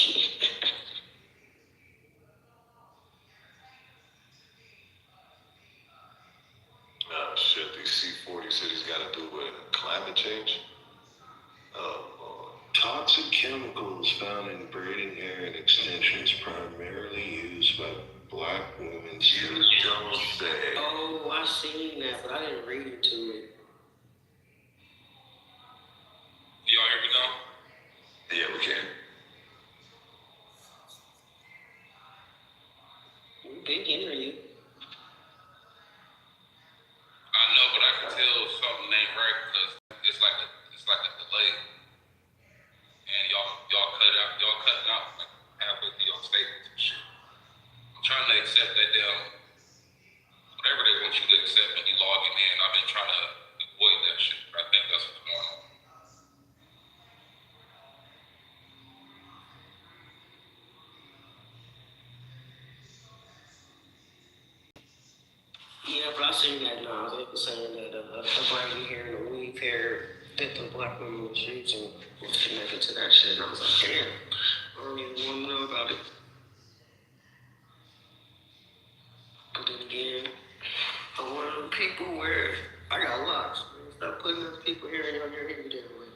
Oh shit, these C40 cities got to do with climate change. Toxic chemicals found in breeding hair and extensions primarily used by black women. You don't say. Oh, I seen that, but I didn't read into it. Y'all hear me now? Yeah, we can. We've been hearing you. I know, but I can tell something ain't right because it's like a delay. And y'all cutting out like halfway through your statements and shit. trying to accept that damn whatever they want you to accept when you log in. I've been trying to avoid that shit. I think that's what's going on. Yeah, but I seen that now. They were saying that the braiding hair and the weave hair that the black woman was using was connected to that shit. And I was like, damn, I don't even want to know about it. But then again, I'm one of them people where I got locks. Man. Stop putting those people hair on your head that way.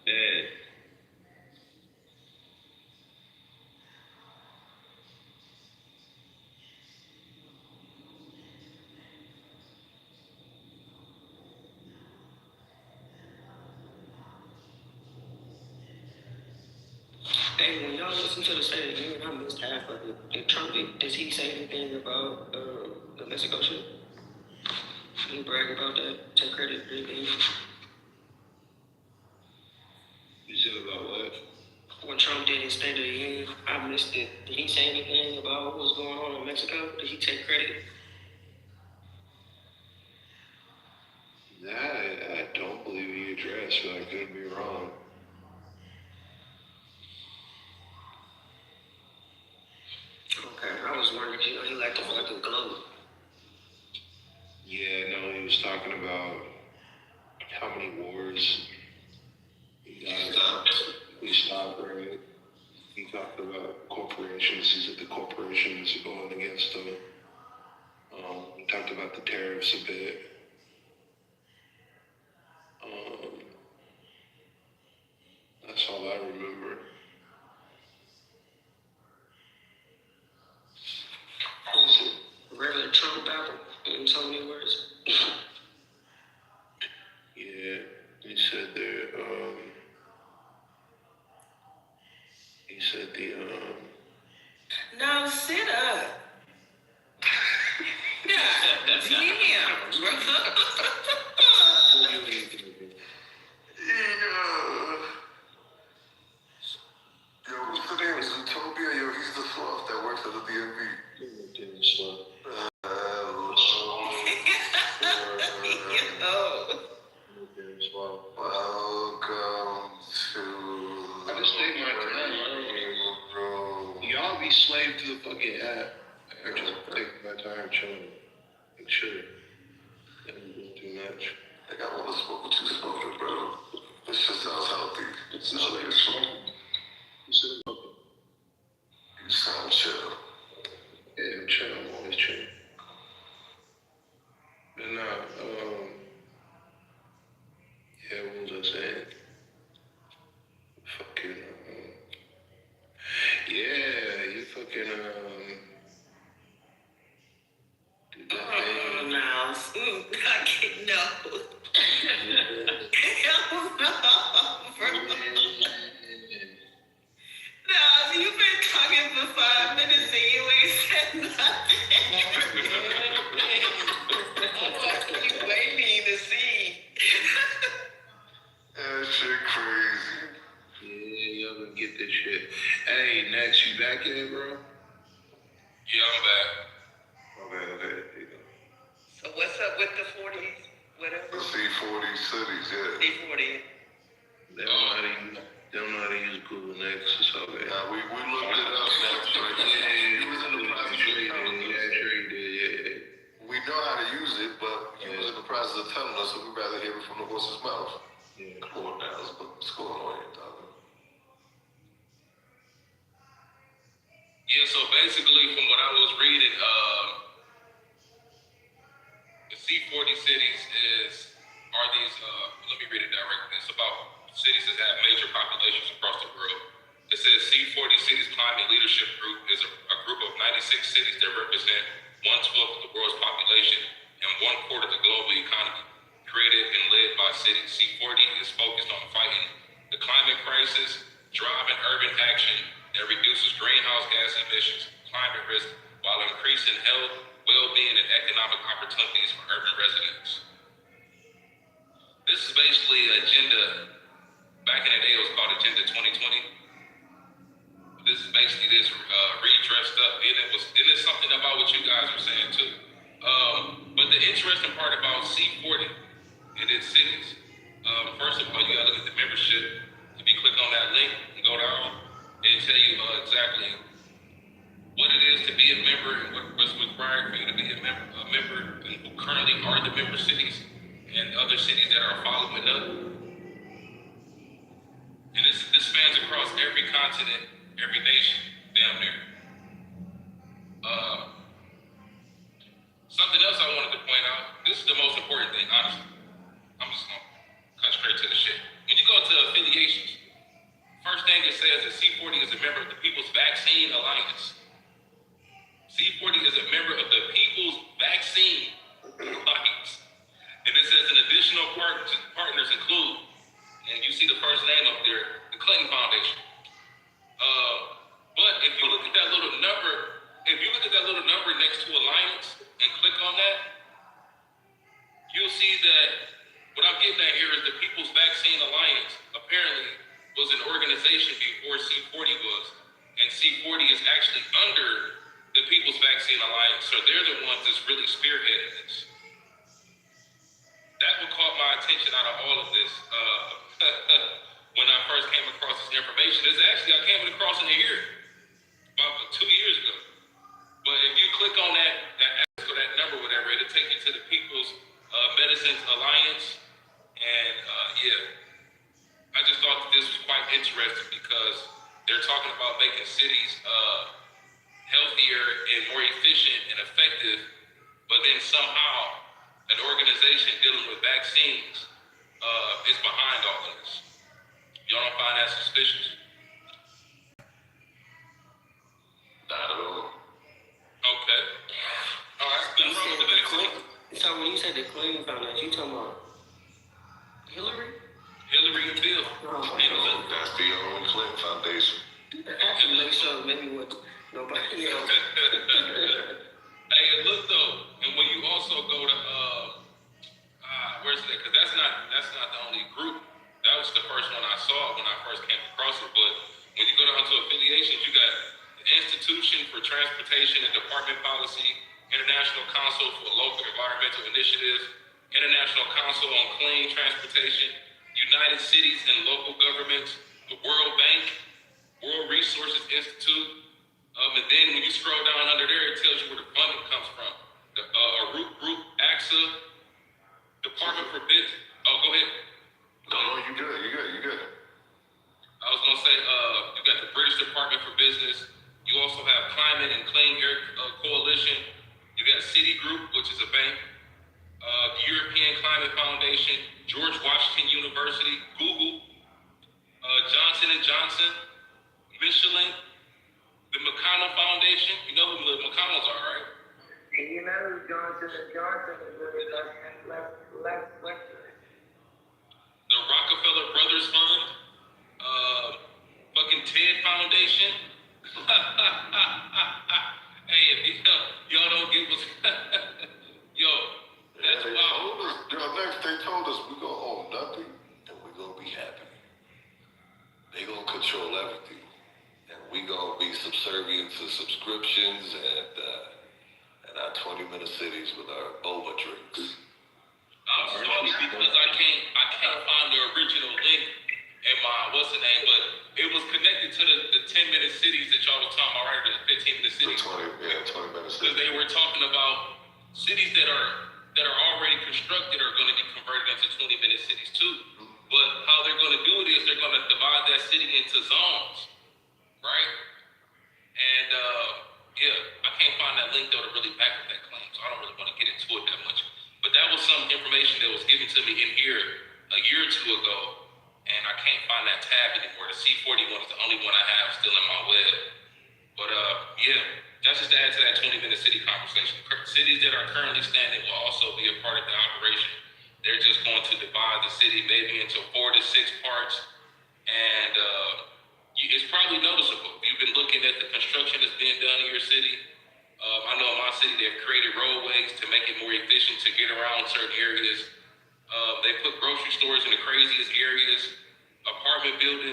Yeah. Hey, when y'all listen to the State of the Union, I missed half of it. Did Trump, does he say anything about the Mexico shit? Did he brag about that? Take credit for anything? You said about what? When Trump did his State of the Union, I missed it. Did he say anything about what was going on in Mexico? Did he take credit? That I don't believe he addressed, but I could be wrong. Okay, I was wondering, you know, he liked to fucking gloat. Yeah, no, he was talking about how many wars he stopped, right? He talked about corporations. He said the corporations are going against them. He talked about the tariffs a bit. That's all I remember. Regular Trump battle, in so many words. Yeah, he said that, Now sit up. God damn, bro. Yo, what's the name? Is it Toby? Yo, he's the sloth that works at the DMV. Welcome to. I just take my time. Y'all be slave to the fucking app. I just take my time chilling. Like, shit. Didn't do too much. I got one to smoke with you smoking, bro. This shit sounds healthy. It's not like it's smoking. You sound chill. Yeah, I'm chill. I'm always chill. But nah, yeah, what was I saying? Fucking, yeah, you fucking, did that thing. Now, I can't know. Hell no, bro. No, you've been talking for 5 minutes and you ain't said nothing. You waiting to see. That shit crazy. Yeah, y'all gonna get this shit. Hey, next, you back in, bro? Yeah, I'm back. Okay, there you go. So what's up with the 40s? Whatever. The C40 cities, yeah. C40. They don't know how to use Google Next. It's okay. Nah, we looked it up. He was in the process of telling us. Yeah, sure he did. Yeah. We know how to use it, but he was in the process of telling us, so we'd rather hear it from the horse's mouth. Yeah. Come on now, what's going on here, dog? Yeah, so basically from what I was reading, the C40 cities are these, let me read it directly. It's about cities that have major populations across the world. It says C40 Cities Climate Leadership Group is a group of 96 cities that represent 1/12 of the world's population and 1/4 of the global economy. Created and led by cities, C40 is focused on fighting the climate crisis, driving urban action that reduces greenhouse gas emissions, climate risk, while increasing health, well-being, and economic opportunities for urban residents. This is basically an agenda Back in the day, it was called Agenda 2020. This is basically this redressed up. Then it's something about what you guys were saying too. But the interesting part about C40 and its cities, first of all, you gotta look at the membership. If you click on that link and go down, it'll tell you exactly what it is to be a member and what's required for you to be a member and who currently are the member cities and other cities that are following up. And this spans across every continent, every nation, damn near. Something else I wanted to point out, this is the most important thing, honestly. I'm just gonna cut straight to the shit. When you go to affiliations, first thing it says is C40 is a member of the People's Vaccine Alliance. C40 is a member of the People's Vaccine Alliance. And it says an additional partners include, and you see the first name up there, the Clinton Foundation. But if you look at that little number, next to Alliance and click on that, you'll see that what I'm getting at here is the People's Vaccine Alliance apparently was an organization before C40 was, and C40 is actually under the People's Vaccine Alliance, so they're the ones that's really spearheading this. That what caught my attention out of all of this when I first came across this information. I came across it here about 2 years ago. But if you click on that number, whatever, it'll take you to the People's Medicines Alliance. And I just thought that this was quite interesting because they're talking about making cities healthier and more efficient and effective, but then somehow an organization dealing with vaccines is behind all of this. Y'all don't find that suspicious? Not at all. Okay. All right. So when you said the Clinton Foundation, you talking about Hillary? Hillary and Bill. Oh, That's the only Clinton Foundation. I can make sure maybe what nobody else. Hey, and look though, and when you also go to where's that? Because that's not the only group. That was the first one I saw when I first came across it. But when you go down to affiliations, you got the Institution for Transportation and Department Policy, International Council for Local Environmental Initiatives, International Council on Clean Transportation, United Cities and Local Governments, the World Bank, World Resources Institute, and then when you scroll down under there, it tells you where the funding comes from. The Root Group, AXA, Department for Business. Oh, go ahead. No, you good. I was gonna say, you got the British Department for Business. You also have Climate and Clean Air Coalition. You got Citigroup, which is a bank. The European Climate Foundation, George Washington University, Google, Johnson & Johnson, Michelin, the McConnell Foundation. You know who the McConnells are, right? And you know Johnson & Johnson is really left The Rockefeller Brothers Fund, fucking TED Foundation. Hey, if y'all don't get what's yo, that's wild. They told us we gonna own nothing and we gonna be happy. They gonna control everything, and we gonna be subservient to subscriptions and our 20-minute cities with our boba drinks. I'm sorry because I can't find the original link in my what's the name, but it was connected to the 10-minute cities that y'all was talking about, right? The 15-minute cities. 20-minute cities. Because they were talking about cities that are already constructed are going to be converted into 20-minute cities too. But how they're going to do it is they're going to divide that city into zones, right? And I can't find that link though to really back up that claim, so I don't really want to get into it that much. But that was some information that was given to me in here a year or two ago, and I can't find that tab anymore. The C40 one is the only one I have still in my web. But that's just to add to that 20-minute city conversation. Cities that are currently standing will also be a part of the operation. They're just going to divide the city maybe into 4 to 6 parts, and it's probably noticeable. You've been looking at the construction that's being done in your city. I know in my city they've created roadways to make it more efficient to get around certain areas. They put grocery stores in the craziest areas, apartment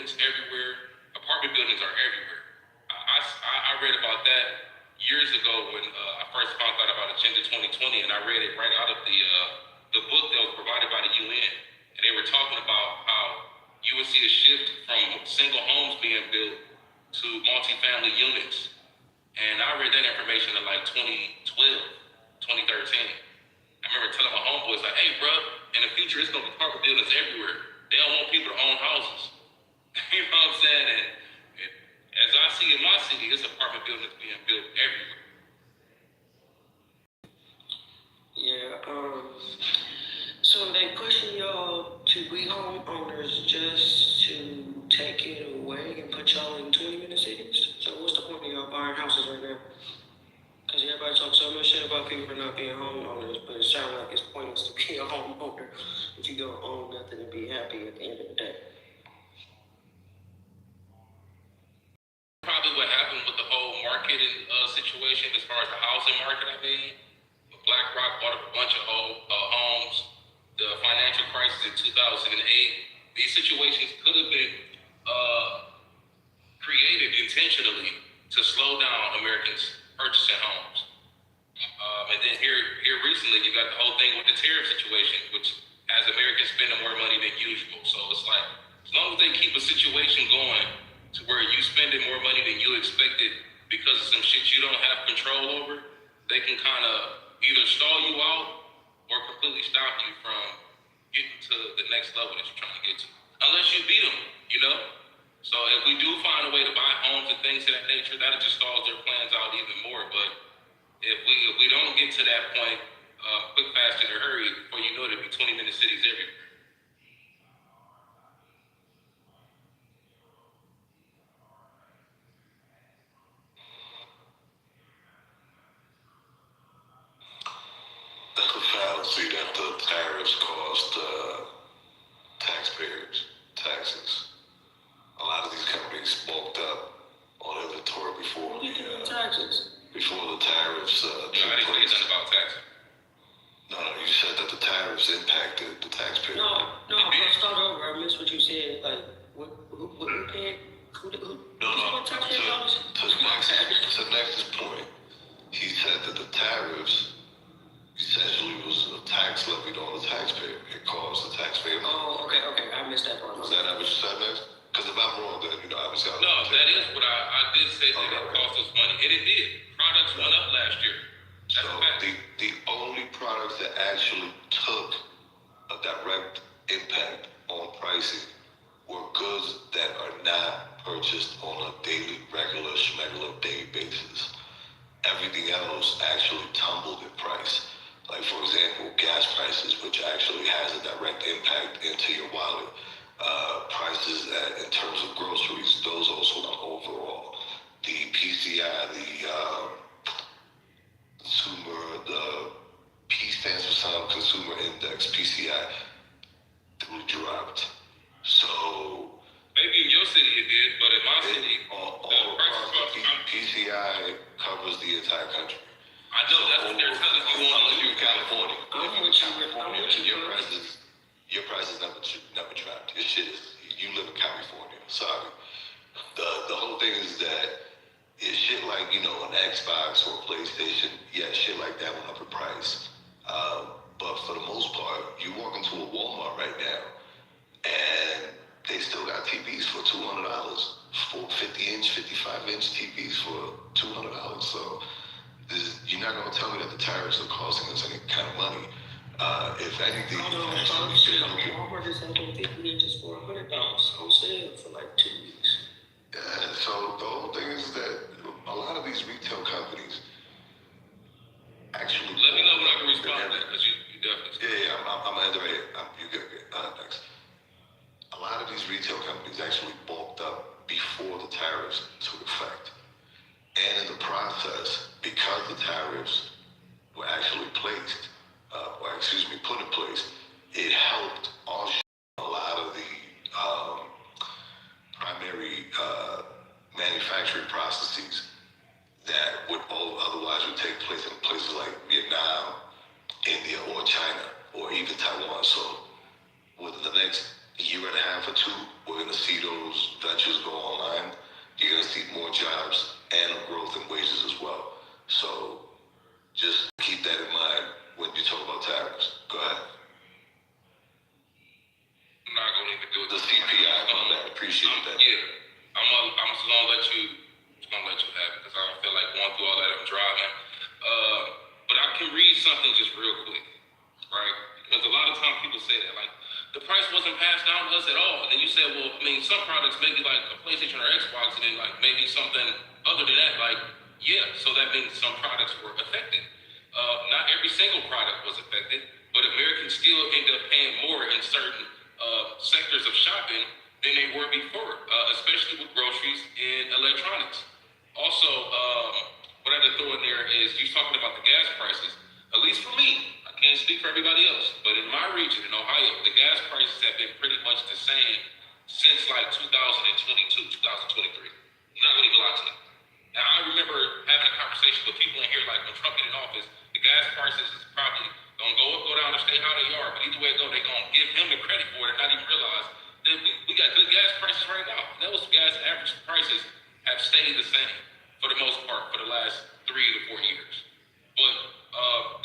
buildings everywhere. Apartment buildings are everywhere. I read about that years ago when I first found out about Agenda 2020, and I read it right out of the book that was provided by the UN. And they were talking about how you would see a shift from single homes being built to multifamily units. And I read that information in like 2012, 2013. I remember telling my homeboys, like, hey, bro, in the future, it's going to be apartment buildings everywhere. They don't want people to own houses. You know what I'm saying? And as I see in my city, it's apartment buildings being built everywhere. Yeah, so they pushing y'all to be homeowners just to take it away and put y'all in 20-minute cities? So what's the point of y'all buying houses right now? Because everybody talks so much shit about people not being homeowners, but it sounds like it's pointless to be a homeowner if you don't own nothing and be happy at the end of the day. Probably what happened with the whole market situation as far as the housing market, I mean. BlackRock bought up a bunch of homes. The financial crisis in 2008. These situations could have been created intentionally to slow down Americans purchasing homes. And then here recently, you got the whole thing with the tariff situation, which has Americans spending more money than usual. So it's like, as long as they keep a situation going to where you spending more money than you expected because of some shit you don't have control over, they can kind of either stall you out or completely stop you from getting to the next level that you're trying to get to. Unless you beat them, you know? So if we do find a way to buy homes and things of that nature, that'll just stalls their plans out even more. But if we don't get to that point, quick, fast, in a hurry, before you know it, it'll be 20-minute cities everywhere. That's a fallacy that the tariffs cost taxpayers taxes. A lot of these companies bulked up on inventory before the tariffs took place. About taxes. No, you said that the tariffs impacted the taxpayer. No, let's start over. I missed what you said. Like, what we paid? To Nex's point, he said that the tariffs essentially was a tax levied on the taxpayer. It caused the taxpayer. Oh, okay. I missed that part. Was that what you said, Nex? Because if I'm wrong, then, obviously No, that is what I did say that it cost us money. And it did. Products went up last year. That's so the only products that actually took a direct impact on pricing were goods that are not purchased on a daily, regular, schmegular day basis. Everything else actually tumbled in price. Like, for example, gas prices, which actually has a direct impact into your wallet. Prices that, in terms of groceries, those also went overall. The PCI, the P stands for Sound Consumer Index, PCI, dropped. So maybe in your city it did, but in my city, PCI covers the entire country. I know that's what they're telling you. Unless you're in California. Your prices never dropped. Your shit is, you live in California. Sorry. The whole thing is that it's shit like, an Xbox or a PlayStation. Yeah, shit like that went up in price. But for the most part, you walk into a Walmart right now, and they still got TVs for $200. 50-inch, 55-inch TVs for $200. So you're not going to tell me that the tariffs are costing us any kind of money. If anything, Walmart is having 50 inches for $100 on sale for like 2 weeks. Yeah, so the whole thing is that a lot of these retail companies actually. Let me know when I can respond to that, because you definitely. Yeah, I'm gonna end it right here. You good. Next. A lot of these retail companies actually bulked up before the tariffs took effect, and in the process, because the tariffs were actually put in place, it helped offset a lot of the primary manufacturing processes that would otherwise take place in places like Vietnam, India, or China, or even Taiwan. So within the next year and a half or two, we're going to see those ventures go online, you're going to see more jobs and a growth in wages as well. So just keep that in mind when you talk about tariffs. Go ahead. I'm not going to even do it. The CPI, I appreciate that. Yeah, I'm just going to let you have it because I don't feel like going through all that. I'm driving. But I can read something just real quick, right? Because a lot of times people say that, like, the price wasn't passed down to us at all. And then you say, well, I mean, some products maybe like a PlayStation or Xbox, and then like maybe something other than that, like, yeah, so that means some products were affected. Not every single product was affected, but Americans still end up paying more in certain sectors of shopping than they were before, especially with groceries and electronics. Also, what I had to throw in there is you talking about the gas prices. At least for me, I can't speak for everybody else, but in my region, in Ohio, the gas prices have been pretty much the same since like 2022, 2023. I'm not gonna even lie to you. Now, I remember having a conversation with people in here, like when Trump get in office, the gas prices is probably gonna go up, go down, or stay how they are. But either way it go, they're gonna give him the credit for it and not even realize that we got good gas prices right now. And those gas average prices have stayed the same for the most part for the last 3 to 4 years. But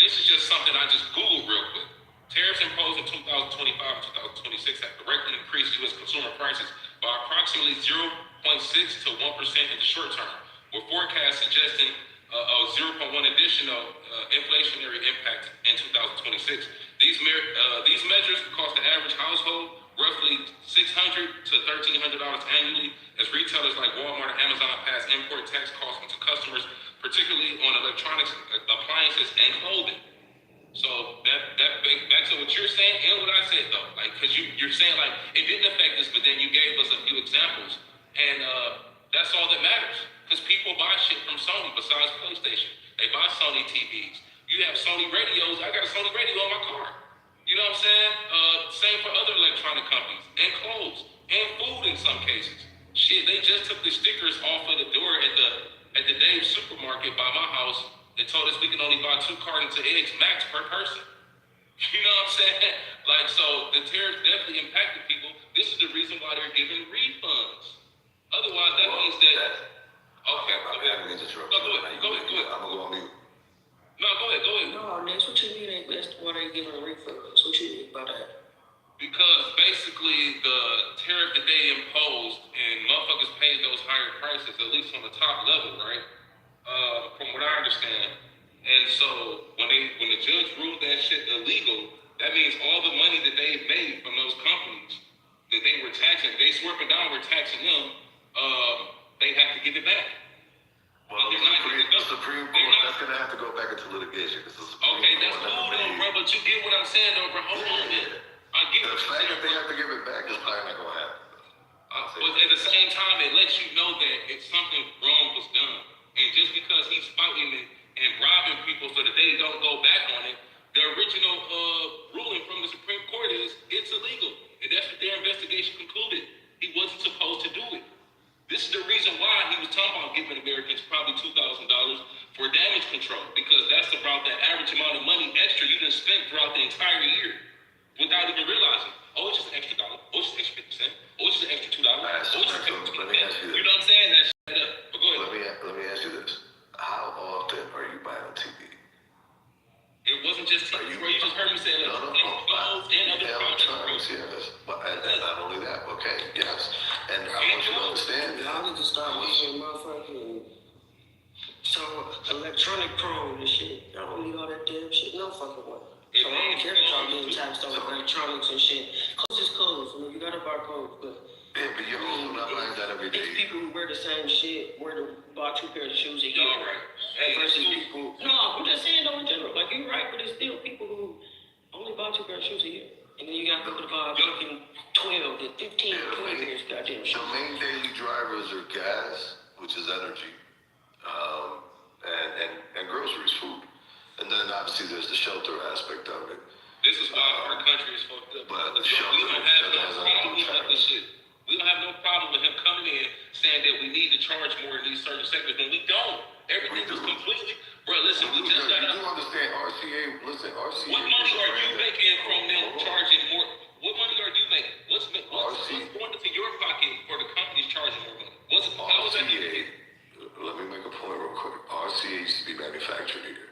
this is just something I just Googled real quick. Tariffs imposed in 2025 and 2026 have directly increased U.S. consumer prices by approximately 0.6 to 1% in the short term, with forecasts suggesting a 0.1 additional inflationary impact in 2026. These measures cost the average household roughly $600 to $1,300 annually, as retailers like Walmart and Amazon pass import tax costs onto customers, particularly on electronics, appliances, and clothing. So that back to what you're saying and what I said though, like, because you're saying like it didn't affect us, but then you gave us a few examples, and that's all that matters. Because people buy shit from Sony besides PlayStation. They buy Sony TVs. You have Sony radios. I got a Sony radio in my car. You know what I'm saying? Same for other electronic companies and clothes and food in some cases. Shit, they just took the stickers off of the door at the Dave's supermarket by my house. They told us we can only buy 2 cartons of eggs max per person. You know what I'm saying? Like, so the tariffs definitely impacted people. This is the reason why they're giving refunds. Otherwise, that means that. Okay, go ahead. Go ahead. I'm gonna go on mute. No, go ahead. No, Ness, what you mean that's why they giving refunds? What you mean by that? Because basically the tariff that they imposed and motherfuckers paid those higher prices, at least on the top level, right? From what I understand. And so when the judge ruled that shit illegal, that means all the money that they made from those companies that they were taxing, they swore up and down were taxing them, they have to give it back. Well, the Supreme Court, that's going to have to go back into litigation. Okay, that's cool though, bro, but you get what I'm saying though, bro. Hold on, man. I get what you're saying. The fact that they have to give it back is probably not going to happen. But at the same time, it lets you know that if something wrong was done, and just because he's fighting it and robbing people so that they don't go back on it, the original ruling from the Supreme Court is it's illegal. And that's what their investigation concluded. He wasn't supposed to do it. This is the reason why he was talking about giving Americans probably $2,000 for damage control, because that's about the average amount of money extra you done spent throughout the entire year without even realizing. Oh, it's just an extra $1. Oh, it's just an extra 50 cents. Oh, it's just an extra $2. Oh, it's just an extra 50 cents. You know what I'm saying? That's straight up. But go ahead. Let me ask you this. How often are you buying a TV? It wasn't just TV, bro. You just heard me say that. Clothes and other products. Yes. And not only that, okay, yes. And I want you to understand that. Y'all need to start using motherfucking electronic pros and shit. Y'all don't need all that damn shit. No fucking way. So I don't care if y'all getting taxed on electronics and shit. Clothes is clothes. I mean, you gotta buy clothes, but yeah, but you're also not buying that every day. It's people who wear the same shit, buy 2 pairs of shoes a year. All right. Hey, versus people. No, I'm just saying though in general. Like you're right, but it's still people who only buy 2 pairs of shoes a year. And then you got people to buy fucking 12 to 15, 20 pairs of goddamn shoes. The main daily drivers are gas, which is energy, and groceries, food. And then obviously there's the shelter aspect of it. This is why our country is fucked up. But the we don't have no problem with this shit. We don't have no problem with him coming in saying that we need to charge more in these certain sectors when we don't. Everything is completely. Bro, listen, we just got to. You understand RCA? Listen, RCA. What money are you making from them charging more? What money are you making? What's RC, going into your pocket for the companies charging more money? How was that? let me make a point real quick. RCA used to be manufactured here.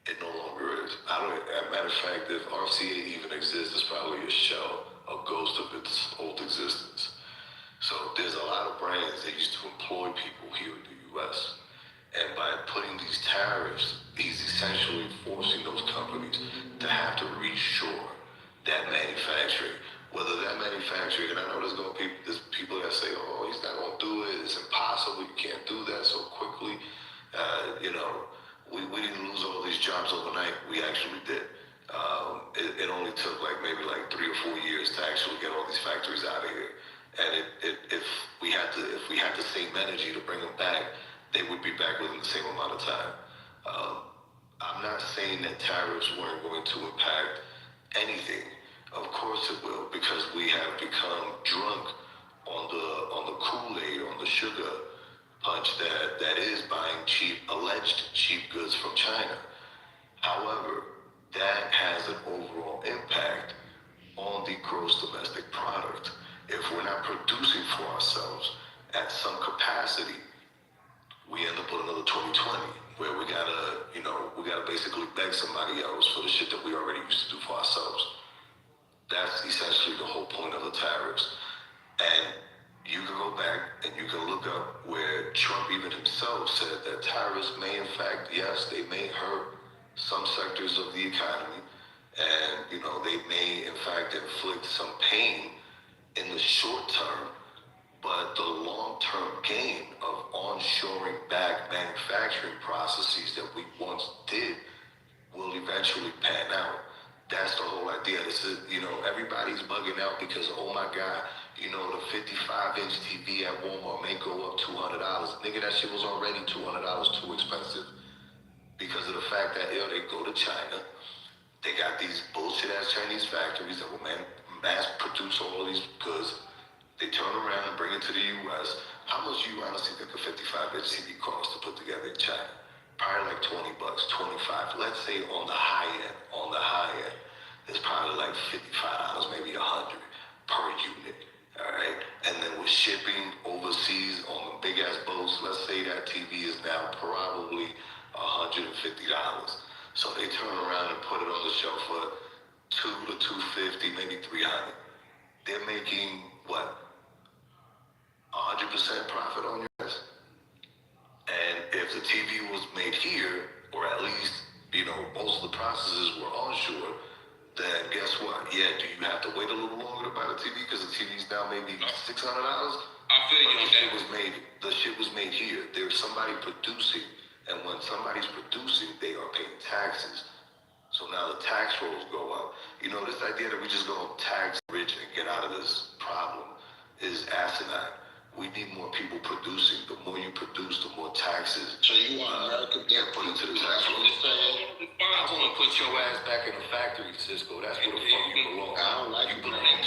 It no longer is. As a matter of fact, if RCA even exists, it's probably a shell, a ghost of its old existence. So there's a lot of brands that used to employ people here in the U.S. And by putting these tariffs, he's essentially forcing those companies to have to reshore that manufacturing. Whether that manufacturing, and I know there's people that say, oh, he's not going to do it. It's impossible. You can't do that so quickly. We didn't lose all these jobs overnight. We actually did. It only took maybe 3 or 4 years to actually get all these factories out of here. And if we had the same energy to bring them back, they would be back within the same amount of time. I'm not saying that tariffs weren't going to impact anything. Of course it will, because we have become drunk on the Kool-Aid, on the sugar punch that is buying alleged cheap goods from China. However, that has an overall impact on the gross domestic product. If we're not producing for ourselves at some capacity, we end up with another 2020 where we gotta basically beg somebody else for the shit that we already used to do for ourselves. That's essentially the whole point of the tariffs. And you can go back and you can look up where Trump even himself said that tariffs may, in fact, yes, they may hurt some sectors of the economy, and they may, in fact, inflict some pain in the short term, but the long-term gain of onshoring back manufacturing processes that we once did will eventually pan out. That's the whole idea. This is, everybody's bugging out because, oh my God, the 55-inch TV at Walmart may go up $200. Nigga, that shit was already $200 too expensive because of the fact that, they go to China. They got these bullshit-ass Chinese factories that will mass produce all of these goods. They turn around and bring it to the U.S. How much do you honestly think a 55-inch TV costs to put together in China? Probably like $20, $25. Let's say on the high end, it's probably like $55, maybe $100 per unit. All right, and then with shipping overseas on the big ass boats, let's say that TV is now probably $150. So they turn around and put it on the shelf for $200 to $250, maybe $300. They're making what? 100% profit on your ass. And if the TV was made here, or at least most of the processes were onshore, then guess what? Yeah, do you have to wait a little longer to buy the TV because the TV's now maybe $600? I feel you on that. The shit was made here. There's somebody producing, and when somebody's producing, they are paying taxes. So now the tax rolls go up. This idea that we just gonna tax rich and get out of this problem is asinine. We need more people producing. The more you produce, the more taxes. So you want America get put into the tax rolls. I want to put your ass back in the factory, Cisco. That's where the fuck you belong. I don't like you belong in the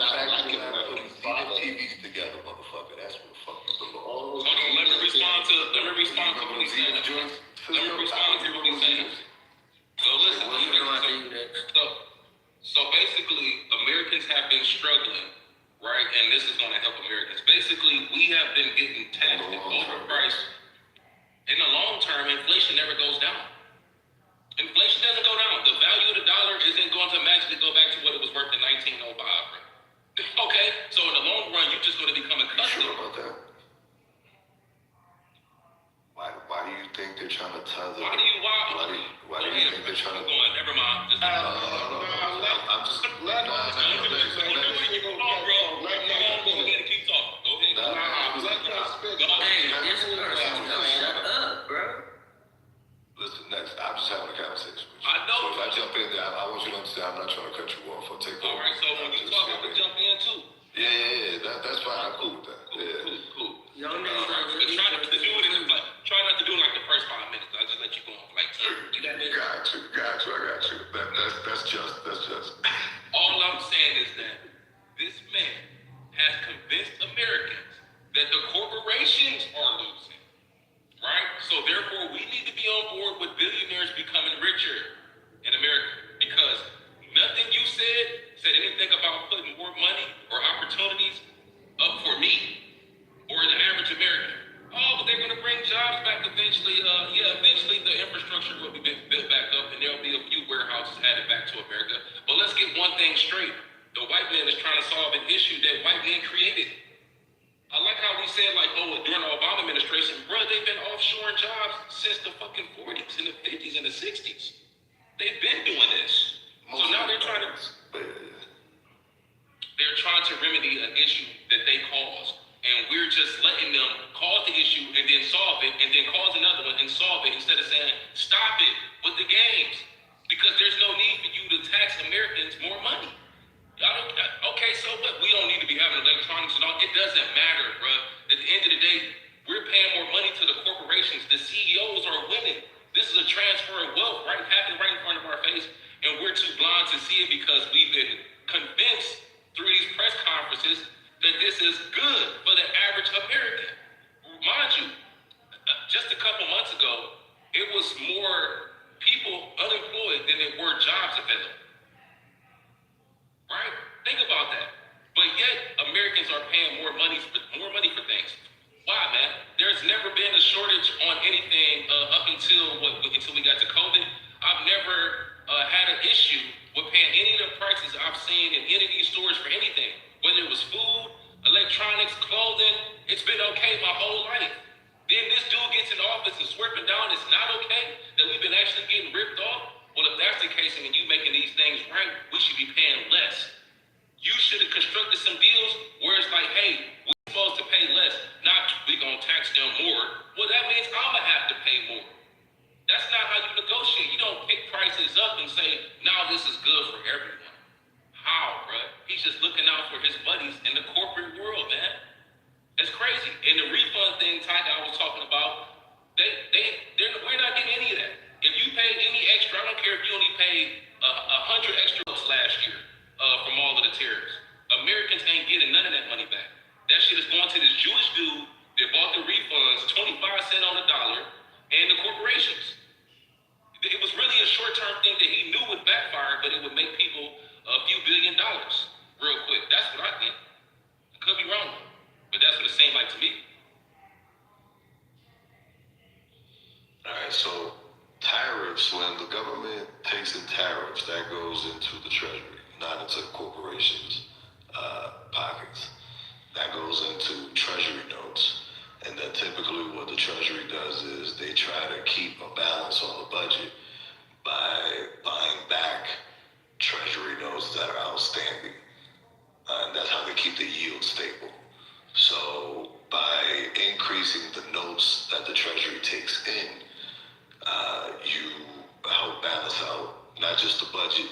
factory lab putting TVs together, motherfucker. That's where the fuck you belong. Hold on, let me respond to what he's saying. So listen, so basically, Americans have been struggling, right? And this is going to help Americans. Basically, we have been getting taxed and overpriced. In the long term, inflation never goes down. Inflation doesn't go down. The value of the dollar isn't going to magically go back to what it was worth in 1905. Okay? So in the long run, you're just going to become accustomed. Sure about that? Why do you think they're trying to tether? Why do you think they're trying to? Never mind. I'm just. Let me keep talking. Go ahead. Shut up, bro. Listen, next. I'm just having a conversation with you. I know. So if I jump in there, I want you to understand I'm not trying to cut you off or take over. All right, so when you talk, I'm going to jump in too. Yeah. That's fine. I'm cool with that. Cool. Y'all niggas Try not to do it like the first 5 minutes. I'll just let you go on like 10. Got you. I got you. That's just. All I'm saying is that this man has convinced Americans that the corporations are losing, right? So therefore, we need to be on board with billionaires becoming richer in America, because nothing you said said anything about putting more money or opportunities up for me or the average American. Oh, but they're going to bring jobs back eventually. Eventually the infrastructure will be built back up and there'll be a few warehouses added back to America. But let's get one thing straight. The white man is trying to solve an issue that white men created. I like how we said, like, oh, during the Obama administration, bro, they've been offshoring jobs since the fucking 40s and the 50s and the 60s. They've been doing this. So now they're trying to remedy an issue that they caused. And we're just letting them cause the issue and then solve it and then cause another one and solve it instead of saying, stop it with the games. Because there's no need for you to tax Americans more money. Okay, so what? We don't need to be having electronics and all. It doesn't matter, bro. At the end of the day, we're paying more money to the corporations. The CEOs are winning. This is a transfer of wealth happening right in front of our face, and we're too blind to see it because we've been convinced through these press conferences that this is good for the average American. Mind you, just a couple months ago, it was more people unemployed than there were jobs available. Right? Think about that. But yet, Americans are paying more money for things. Why, man? There's never been a shortage on anything up until we got to COVID. I've never had an issue with paying any of the prices I've seen in any of these stores for anything. Whether it was food, electronics, clothing, it's been okay my whole life. Then this dude gets in office and swerving down, it's not okay that we've been actually getting ripped off. Well, if that's the case and you making these things right, we should be paying less. You should have constructed some deals where it's like, hey, we're supposed to pay less, not we're going to tax them more. Well, that means I'm going to have to pay more. That's not how you negotiate. You don't pick prices up and say, now this is good for everyone. How, bro? He's just looking out for his buddies in the corporate world, man. It's crazy. And the refund thing, Ty, I was talking about, we're not getting any of that. If you paid any extra, I don't care if you only paid 100 extra bucks last year from all of the tariffs. Americans ain't getting none of that money back. That shit is going to this Jewish dude that bought the refunds 25 cents on the dollar and the corporations. It was really a short-term thing that he knew would backfire, but it would make people a few $1 billion real quick. That's what I think. I could be wrong, but that's what it seemed like to me. All right, so tariffs, when the government takes in tariffs, that goes into the treasury, not into corporations' pockets. That goes into treasury notes. And then typically what the treasury does is they try to keep a balance on the budget by buying back treasury notes that are outstanding. And that's how they keep the yield stable. So by increasing the notes that the treasury takes in, you help balance out not just the budget,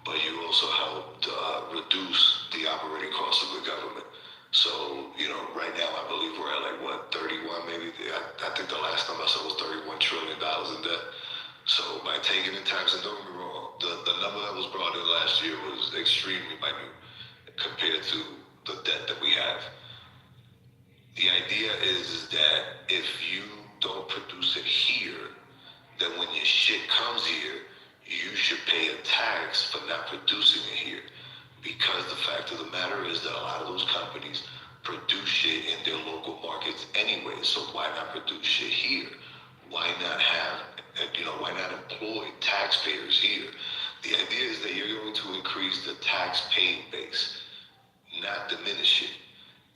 but you also help reduce the operating costs of the government. So, right now I believe we're at 31 maybe. I think the last time I saw was $31 trillion in debt. So by taking in tax, and don't get me wrong, the number that was brought in last year was extremely minute compared to the debt that we have. The idea is that if you don't produce it here, then when your shit comes here, you should pay a tax for not producing it here. Because the fact of the matter is that a lot of those companies produce shit in their local markets anyway. So why not produce shit here? Why not why not employ taxpayers here? The idea is that you're going to increase the tax paying base, not diminish it.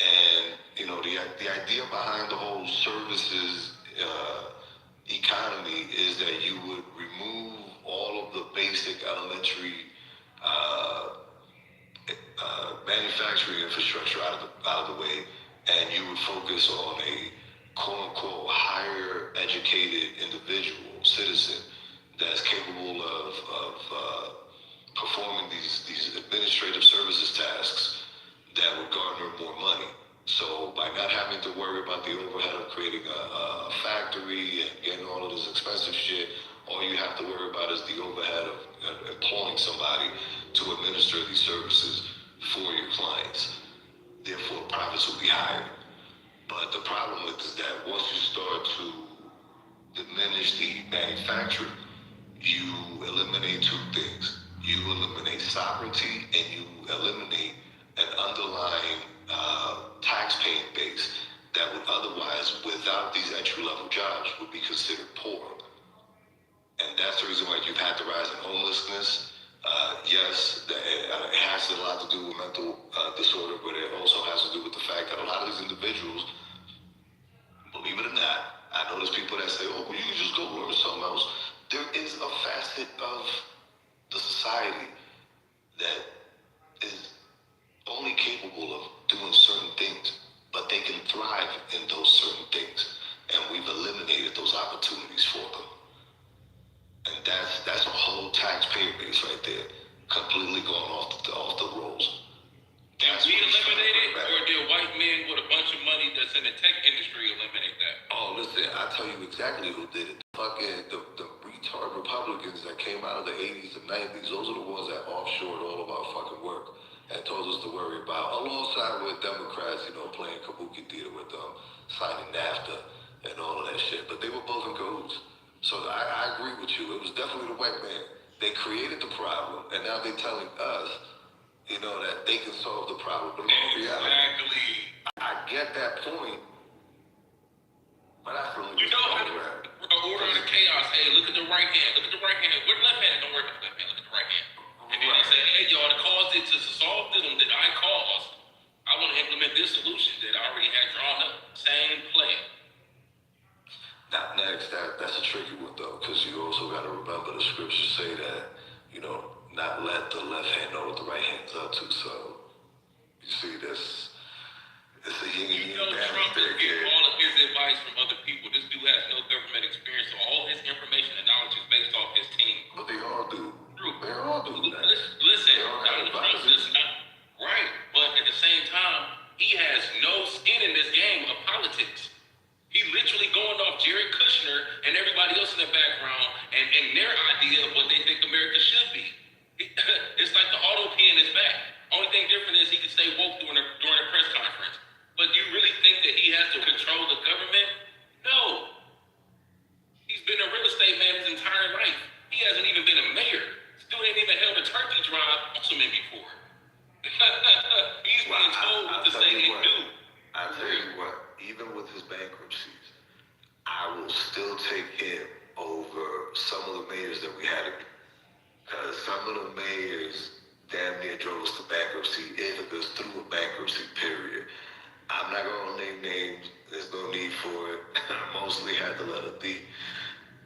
And, the idea behind the whole services economy is that you would remove all of the basic elementary manufacturing infrastructure out of the way, and you would focus on a quote-unquote higher educated individual, citizen, that's capable of performing these administrative services tasks that would garner more money. So by not having to worry about the overhead of creating a factory and getting all of this expensive shit, all you have to worry about is the overhead of employing somebody to administer these services for your clients. Therefore, profits will be higher. But the problem is that once you start to diminish the manufacturing, you eliminate two things. You eliminate sovereignty and you eliminate an underlying tax-paying base that would otherwise, without these entry-level jobs, would be considered poor. And that's the reason why you've had the rise in homelessness. Yes, it has a lot to do with mental disorder, but it also has to do with the fact that a lot of these individuals, believe it or not, I know there's people that say, oh, well, you can just go learn something else. There is a facet of the society that is only capable of doing certain things, but they can thrive in those certain things. And we've eliminated those opportunities for them. And that's a whole taxpayer base right there, completely going off the rolls. Did we eliminate it, or did white men with a bunch of money that's in the tech industry eliminate that? Oh, listen, I'll tell you exactly who did it. The retard Republicans that came out of the 80s and 90s, those are the ones that offshored all of our fucking work and told us to worry about, alongside with Democrats, playing kabuki theater with them, signing NAFTA and all of that shit. But they were both in cahoots. So I agree with you. It was definitely the white man. They created the problem, and now they're telling us, that they can solve the problem. But in reality, I get that point, but I feel like order of the chaos. Hey, look at the right hand. Look at the right hand. Where the left hand? Don't worry about the left hand. Look at the right hand. And then they say, hey, y'all, the cause it to solve them that I caused. I want to implement this solution that I already had drawn up. Same play. Not next. That's a tricky one though, because you also got to remember the scriptures say that, not let the left hand know what the right hand's up to. So you see this. It's a yin and yang. Trump is getting all of his advice from other people. This dude has no government experience, so all his information and knowledge is based off his team. But they all do. They all do. Listen, right? But at the same time, he has no skin in this game of politics. He literally going off Jared Kushner and everybody else in the background and their idea of what they think America should be. It's like the auto pen is back. Only thing different is he can stay woke during a press conference. But you really think that he has to control the government? No. He's been a real estate man his entire life. He hasn't even been a mayor. This dude ain't even held a turkey drive councilman before. He's being told what to say and do. I tell you what, even with his bankruptcies, I will still take him over some of the mayors that we had. Because some of the mayors damn near drove us to bankruptcy, if it goes through a bankruptcy period. I'm not going to name names. There's no need for it. I mostly had to let it be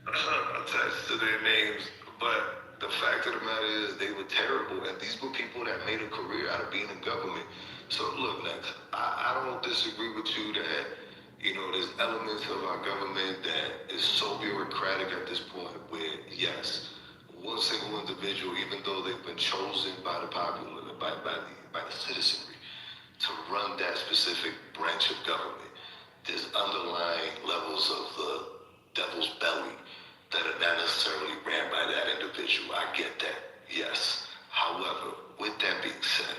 attached to their names. But the fact of the matter is they were terrible. And these were people that made a career out of being in government. So look, next, I don't disagree with you that, there's elements of our government that is so bureaucratic at this point where, yes, one single individual, even though they've been chosen by the by the citizenry to run that specific branch of government, there's underlying levels of the devil's belly that are not necessarily ran by that individual. I get that, yes. However, with that being said,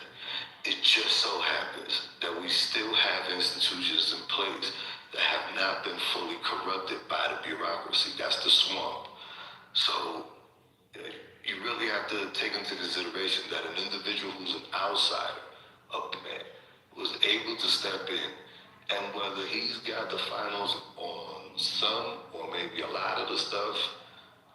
it just so happens that we still have institutions in place that have not been fully corrupted by the bureaucracy. That's the swamp. So you really have to take into consideration that an individual who's an outsider of the man was able to step in, and whether he's got the finals on some or maybe a lot of the stuff,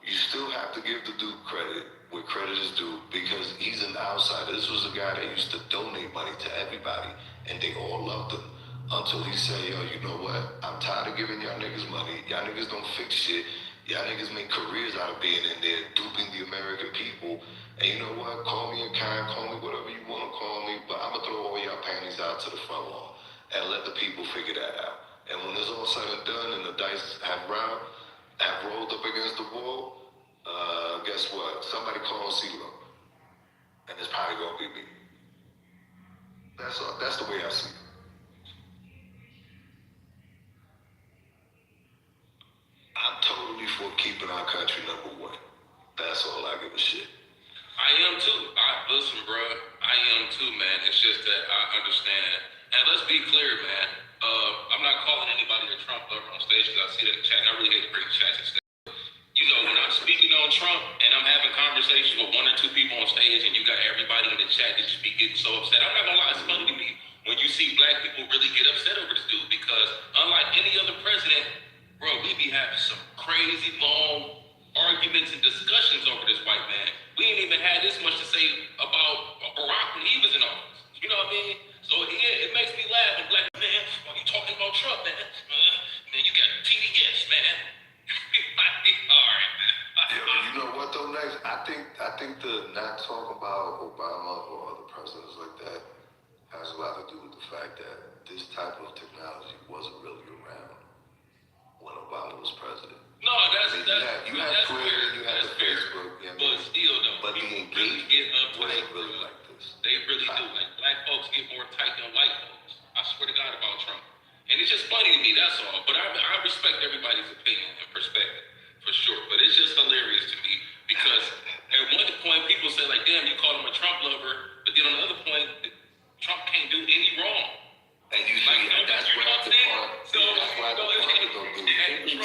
you still have to give the dude credit where credit is due, because he's an outsider. This was a guy that used to donate money to everybody, and they all loved him. Until he said, yo, you know what? I'm tired of giving y'all niggas money. Y'all niggas don't fix shit. Y'all niggas make careers out of being in there, duping the American people. And you know what? Call me a kind, call me whatever you want to call me, but I'm going to throw all y'all panties out to the front lawn and let the people figure that out. And when it's all said and done and the dice have rolled up against the wall, guess what? Somebody call CeeLo. And it's probably going to be me. That's the way I see it. I'm totally for keeping our country number one. That's all I give a shit. I am too. Listen, bro. I am too, man. It's just that I understand. And let's be clear, man. I'm not calling anybody a Trump lover on stage because I see that in the chat. And I really hate to bring the chat to the stage. When I'm speaking on Trump and I'm having conversations conversations with one or two people on stage and you got everybody in the chat that should be getting so upset. I'm not gonna lie, it's funny to me when you see black people really get upset over this dude because unlike any other president, bro, we be having some crazy long arguments and discussions over this white man. We ain't even had this much to say about Barack when he was in office. You know what I mean? So yeah, it makes me laugh. I'm like, man, why you talking about Trump, man? Man, you got TDS, man. All right, man. Yeah, but you know what though, next? I think the not talking about Obama or other presidents like that has a lot to do with the fact that this type of technology wasn't really around when Obama was president. No, that's you had Twitter, you had the Facebook, but still though, but the really get uptight. wasn't really like this. They really do. Like black folks get more tight than white folks. I swear to God about Trump. And it's just funny to me, that's all. But I respect everybody's opinion and perspective, for sure. But it's just hilarious to me because at one point people say like, damn, you call him a Trump lover, but then on the other point, Trump can't do any wrong. And you see, like, that's what I'm saying. So that's why the Trump don't do it. They be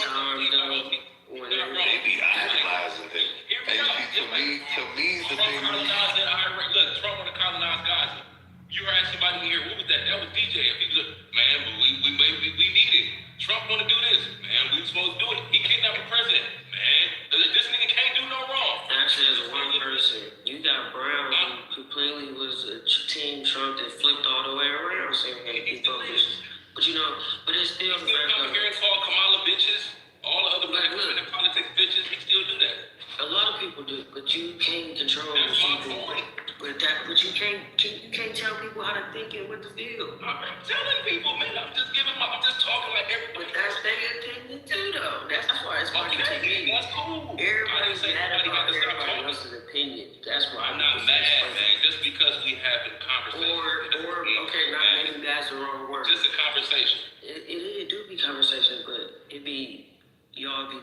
idolizing it. And you see, to me, the thing is, look, Trump want to colonize Gaza. You heard somebody in here, what was that? That was DJ. If he was like, man, but we need it. Trump want to do this. Man, we supposed to do it. He kidnapped the president. Man, this nigga can't do no wrong. Actually, as one person, you got Brown who completely was a team Trump that flipped all the way around saying he focused. But you know, but it's still the fact come here and call Kamala bitches. All the other black women in politics bitches, he still do that. A lot of people do, but you can't control people. But you can't tell people how to think and what to feel. I'm telling people, man, I'm just talking like everybody. But that's their opinion too, though. That's why it's funny to me. That's cool. Everybody's mad about everybody else's opinion. That's why I'm not mad, man. Just because we having conversations. Or okay, not maybe that's the wrong word. Just a conversation. It do be conversation, but it be y'all be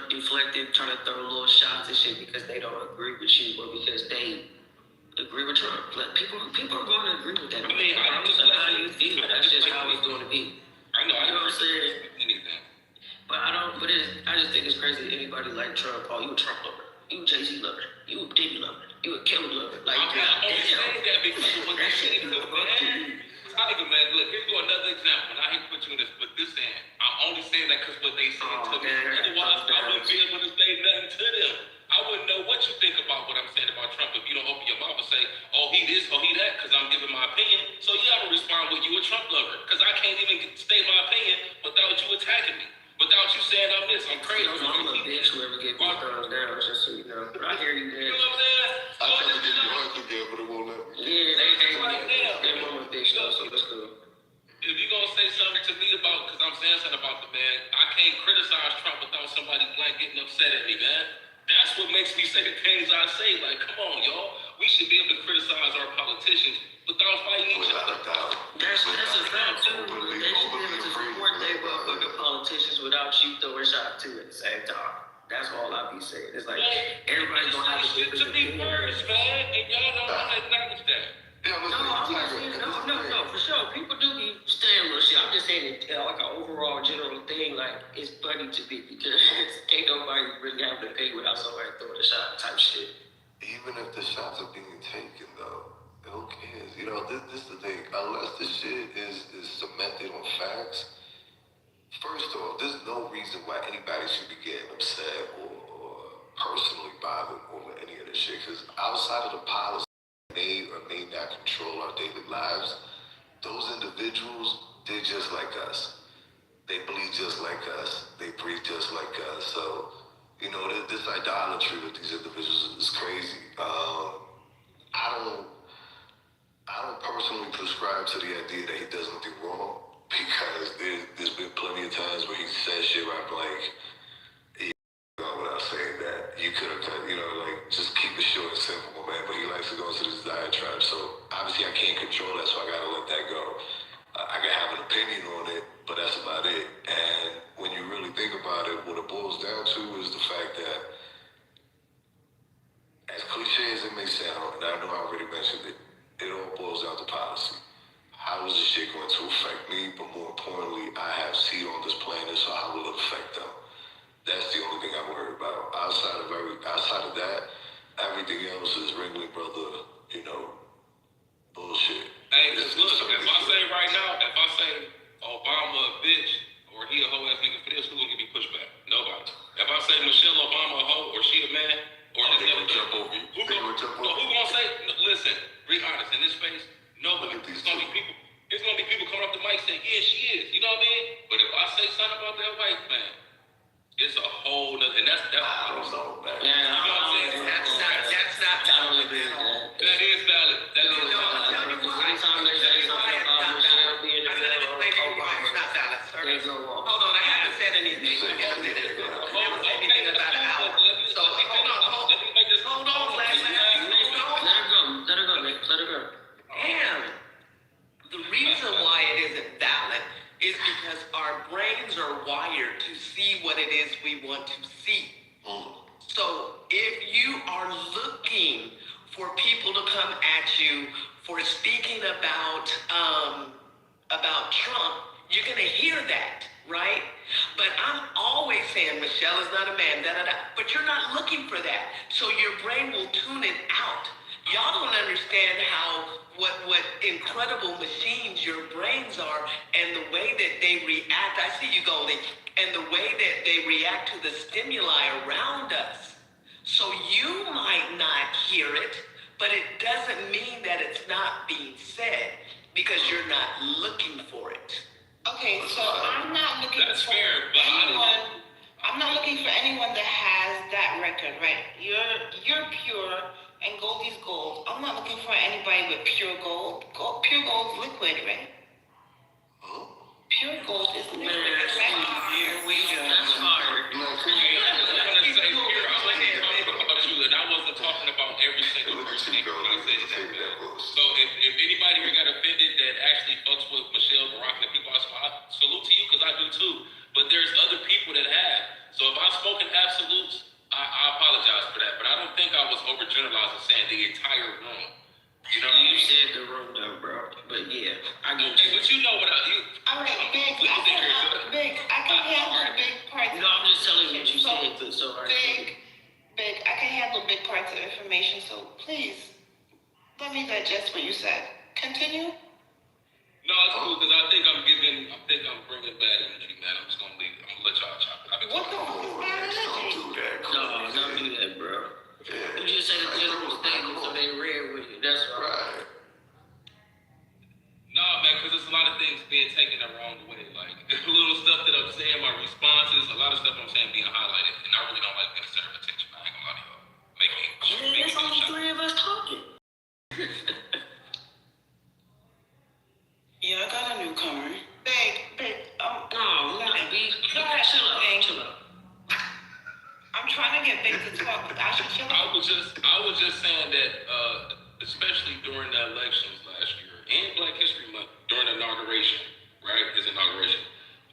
deflected, trying to throw little shots and shit because they don't agree with you or because they agree with Trump. Like people are going to agree with that. I mean, how you feel. That's just how it's going to be. I know. You know what I'm saying? Anything. But I just think it's crazy that anybody like Trump. Oh, you a Trump lover. You a Jay-Z lover. You a Diddy lover. You a Kelly lover. Like, I'm not only saying that because of what that shit is, man. Man, look, here's another example. And I hate to put you in this, but this saying, I'm only saying that because what they say to me. Otherwise, I wouldn't be able to say nothing to them. I wouldn't know what you think about what I'm saying about Trump if you don't open your mouth and say, oh, he this, oh, he that, because I'm giving my opinion. So yeah, I'm going to respond with you a Trump lover, because I can't even state my opinion without you attacking me. Without you saying I'm this, I'm crazy. I'm a bitch whoever get me thumbs down, just so you know. But I hear you, man. You know what I'm saying? I tried to give you a hug again, but it won't let me. Yeah, they want a bitch though, so that's cool. If you're going to say something to me about, because I'm saying something about the man, I can't criticize Trump without somebody blank getting upset at me, man. That's what makes me say the things I say. Like, come on, y'all. We should be able to criticize our politicians without fighting each other. That's a fact, too. They should be able to support their motherfucking politicians without you throwing shots, too, at the same time. That's all I be saying. It's like, everybody's going to have to do to me first, man. And y'all don't want to acknowledge that. No, for sure. People do be saying little shit. I'm just saying it like an overall general thing. Like, it's funny to me because ain't nobody really have to pay without somebody throwing a shot type shit. Even if the shots are being taken, though, who cares? You know, this is the thing. Unless the shit is cemented on facts, first off, there's no reason why anybody should be getting upset or personally bothered over any of this shit. Because outside of the policy, may or may not control our daily lives, those individuals, they're just like us. They bleed just like us. They breathe just like us. So, you know, this idolatry with these individuals is crazy. I don't personally prescribe to the idea that he does nothing wrong, because there's been plenty of times where he said shit where I'm like, without saying that, you could have, you know, like, just keep it short and simple, man. But he likes to go into this diatribe, so obviously I can't control that, so I gotta let that go. I can have an opinion on it, but that's about it. And when you really think about it, what it boils down to is the fact that, as cliche as it may sound, and I know I already mentioned it, it all boils down to policy. How is this shit going to affect me? But more importantly, I have seed on this planet, so how will it affect them? That's the only thing I'm worried about. Outside of that, everything else is Ringling Brother, you know, bullshit. Hey, look, if I say right now, if I say Obama a bitch or he a hoe ass nigga for this, who gonna give me pushback? Nobody. If I say Michelle Obama a hoe or she a man or this they would jump over you. who gonna say? Listen, be honest. In this space, nobody. It's gonna be people. It's gonna be people coming up the mic saying, "Yeah, she is." You know what I mean? But if I say something about that white man, it's a whole nother, and that's I don't know, man. you know what I'm saying? That's not valid. That is valid. That is valid. Anytime they say something about Michelle being a man or Obama, it's not valid, sir. Hold on, I haven't said anything. I never said anything about an hour. So hold on, let her go, Nick. Let her go. And the reason why it isn't valid is because our brains are wired to see what it is we want to see. So if you are looking for people to come at you for speaking about Trump, you're gonna hear that, right? But I'm always saying Michelle is not a man, but you're not looking for that. So your brain will tune it out. Y'all don't understand what incredible machines your brains are and the way that they react. I see you, Goldie, and the way that they react to the stimuli around us. So you might not hear it, but it doesn't mean that it's not being said because you're not looking for it. Okay, so I'm not looking That's for fair, but anyone. I'm not looking for anyone that has that record, right? You're pure and gold is gold. I'm not looking for anybody with pure gold. Pure gold is liquid, right? Pure gold is liquid, right? Here we go. That's fire. I was gonna say here, I wasn't talking about you, and I wasn't talking about every single person. So if anybody here got offended that actually fucks with Michelle, Barack, and the people, I salute to you because I do too. But there's other people that have. So if I've spoken absolutes, I apologize for that. But I don't think I was overgeneralizing saying the entire room. You know what I mean? You said the room though, bro. But yeah, I get you. But you know what I do. All right, Big, I can handle big parts. No, I'm just telling you what you said. So Big, I can handle big parts of information. So please, let me digest what you said. Continue. No, it's cool because I think I'm bringing bad energy, man. I'm just gonna leave. I'm gonna let y'all chop it. What the fuck is bad energy? no, don't do that, bro. You just say the general statement so they read with you. That's right. No, man, because there's a lot of things being taken the wrong way. Like, little stuff that I'm saying, my responses, a lot of stuff I'm saying being highlighted. And I really don't like being the center of attention. I ain't gonna lie to y'all. There's only three of us talking. Yeah, I got a newcomer. Big, No, chill out. I'm trying to get Big to talk, but I should chill out. I was just saying that, especially during the elections last year and Black History Month, during the inauguration, right? His inauguration.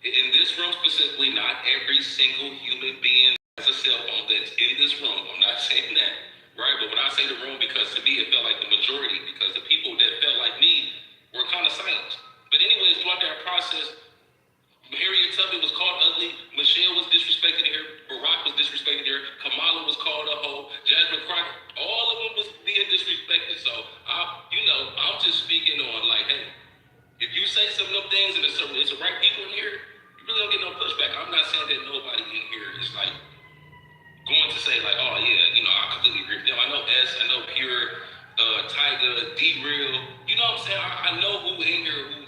In this room specifically, not every single human being has a cell phone that's in this room. I'm not saying that, right? But when I say the room, because to me it felt like the majority, because the people that felt like me were kind of silent. But anyways, throughout that process, Harriet Tubman was called ugly. Michelle was disrespected here. Barack was disrespected here. Kamala was called a hoe. Jasmine Crockett, all of them was being disrespected. So, I'm just speaking on like, hey, if you say some of them things and it's the right people in here, you really don't get no pushback. I'm not saying that nobody in here is like going to say like, oh yeah, I completely agree with them. I know S, I know Pure, Tyga, D-Real. You know what I'm saying? I know who in here who,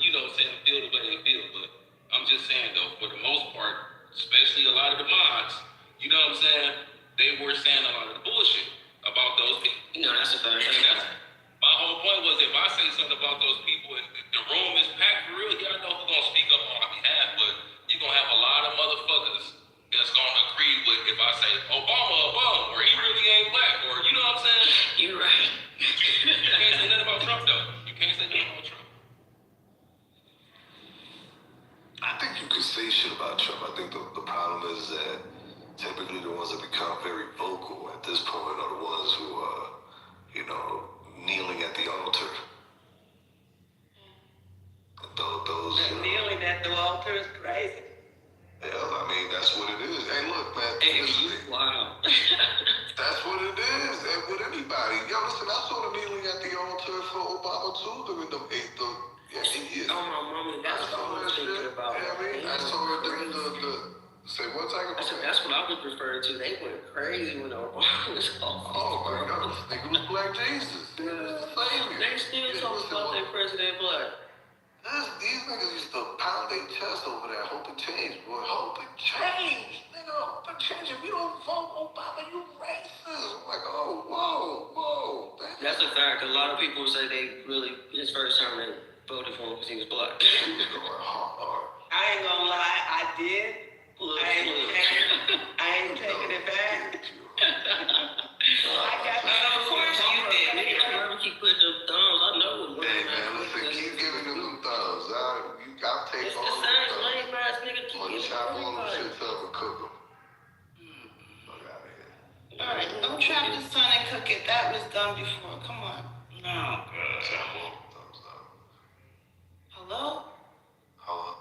feel the way they feel, but I'm just saying though, for the most part, especially a lot of the mods, you know what I'm saying? They were saying a lot of the bullshit about those people. That's a fact. My whole point was if I say something about those people and the room is packed for real, yeah, I know who's gonna speak up on my behalf, but you're gonna have a lot of motherfuckers that's gonna agree with if I say Obama a bum, or he really ain't black, or you know what I'm saying? You're right. You can't say nothing about Trump though. You can't say nothing about Trump. I think you could say shit about Trump. I think the problem is that typically the ones that become very vocal at this point are the ones who are, kneeling at the altar. Kneeling at the altar is crazy. Yeah, I mean, that's what it is. Hey, look, man. Wow. That's what it is, and with anybody. Yo, listen, I saw the kneeling at the altar for Obama too during the 8 years. Oh, my mama, that's what I was thinking about. Yeah, I mean, I saw the say what type of. That's what I was referring to. They went crazy when Obama was off. Oh my God, this nigga was Black Jesus. He was the savior. They still talk about their president Black. These niggas used to pound their chest over there, hope it change, boy. Hope it change. Nigga, hope it change. If you don't vote Obama, you racist. I'm like, oh, whoa. That's a fact. A lot of people say they really, his first time they voted for him because he was Black. I ain't gonna lie, I did. I ain't taking it back. I got of course you did. Nigga, whoever keep putting them thumbs, I know what. Hey man, listen, keep giving them thumbs. I'll take all the same lame ass nigga keep giving chop all them shits up and cook them. Fuck out of here. All right, don't trap the sun and cook it. That was done before. Come on. No. Thumbs up. Hello? Hello?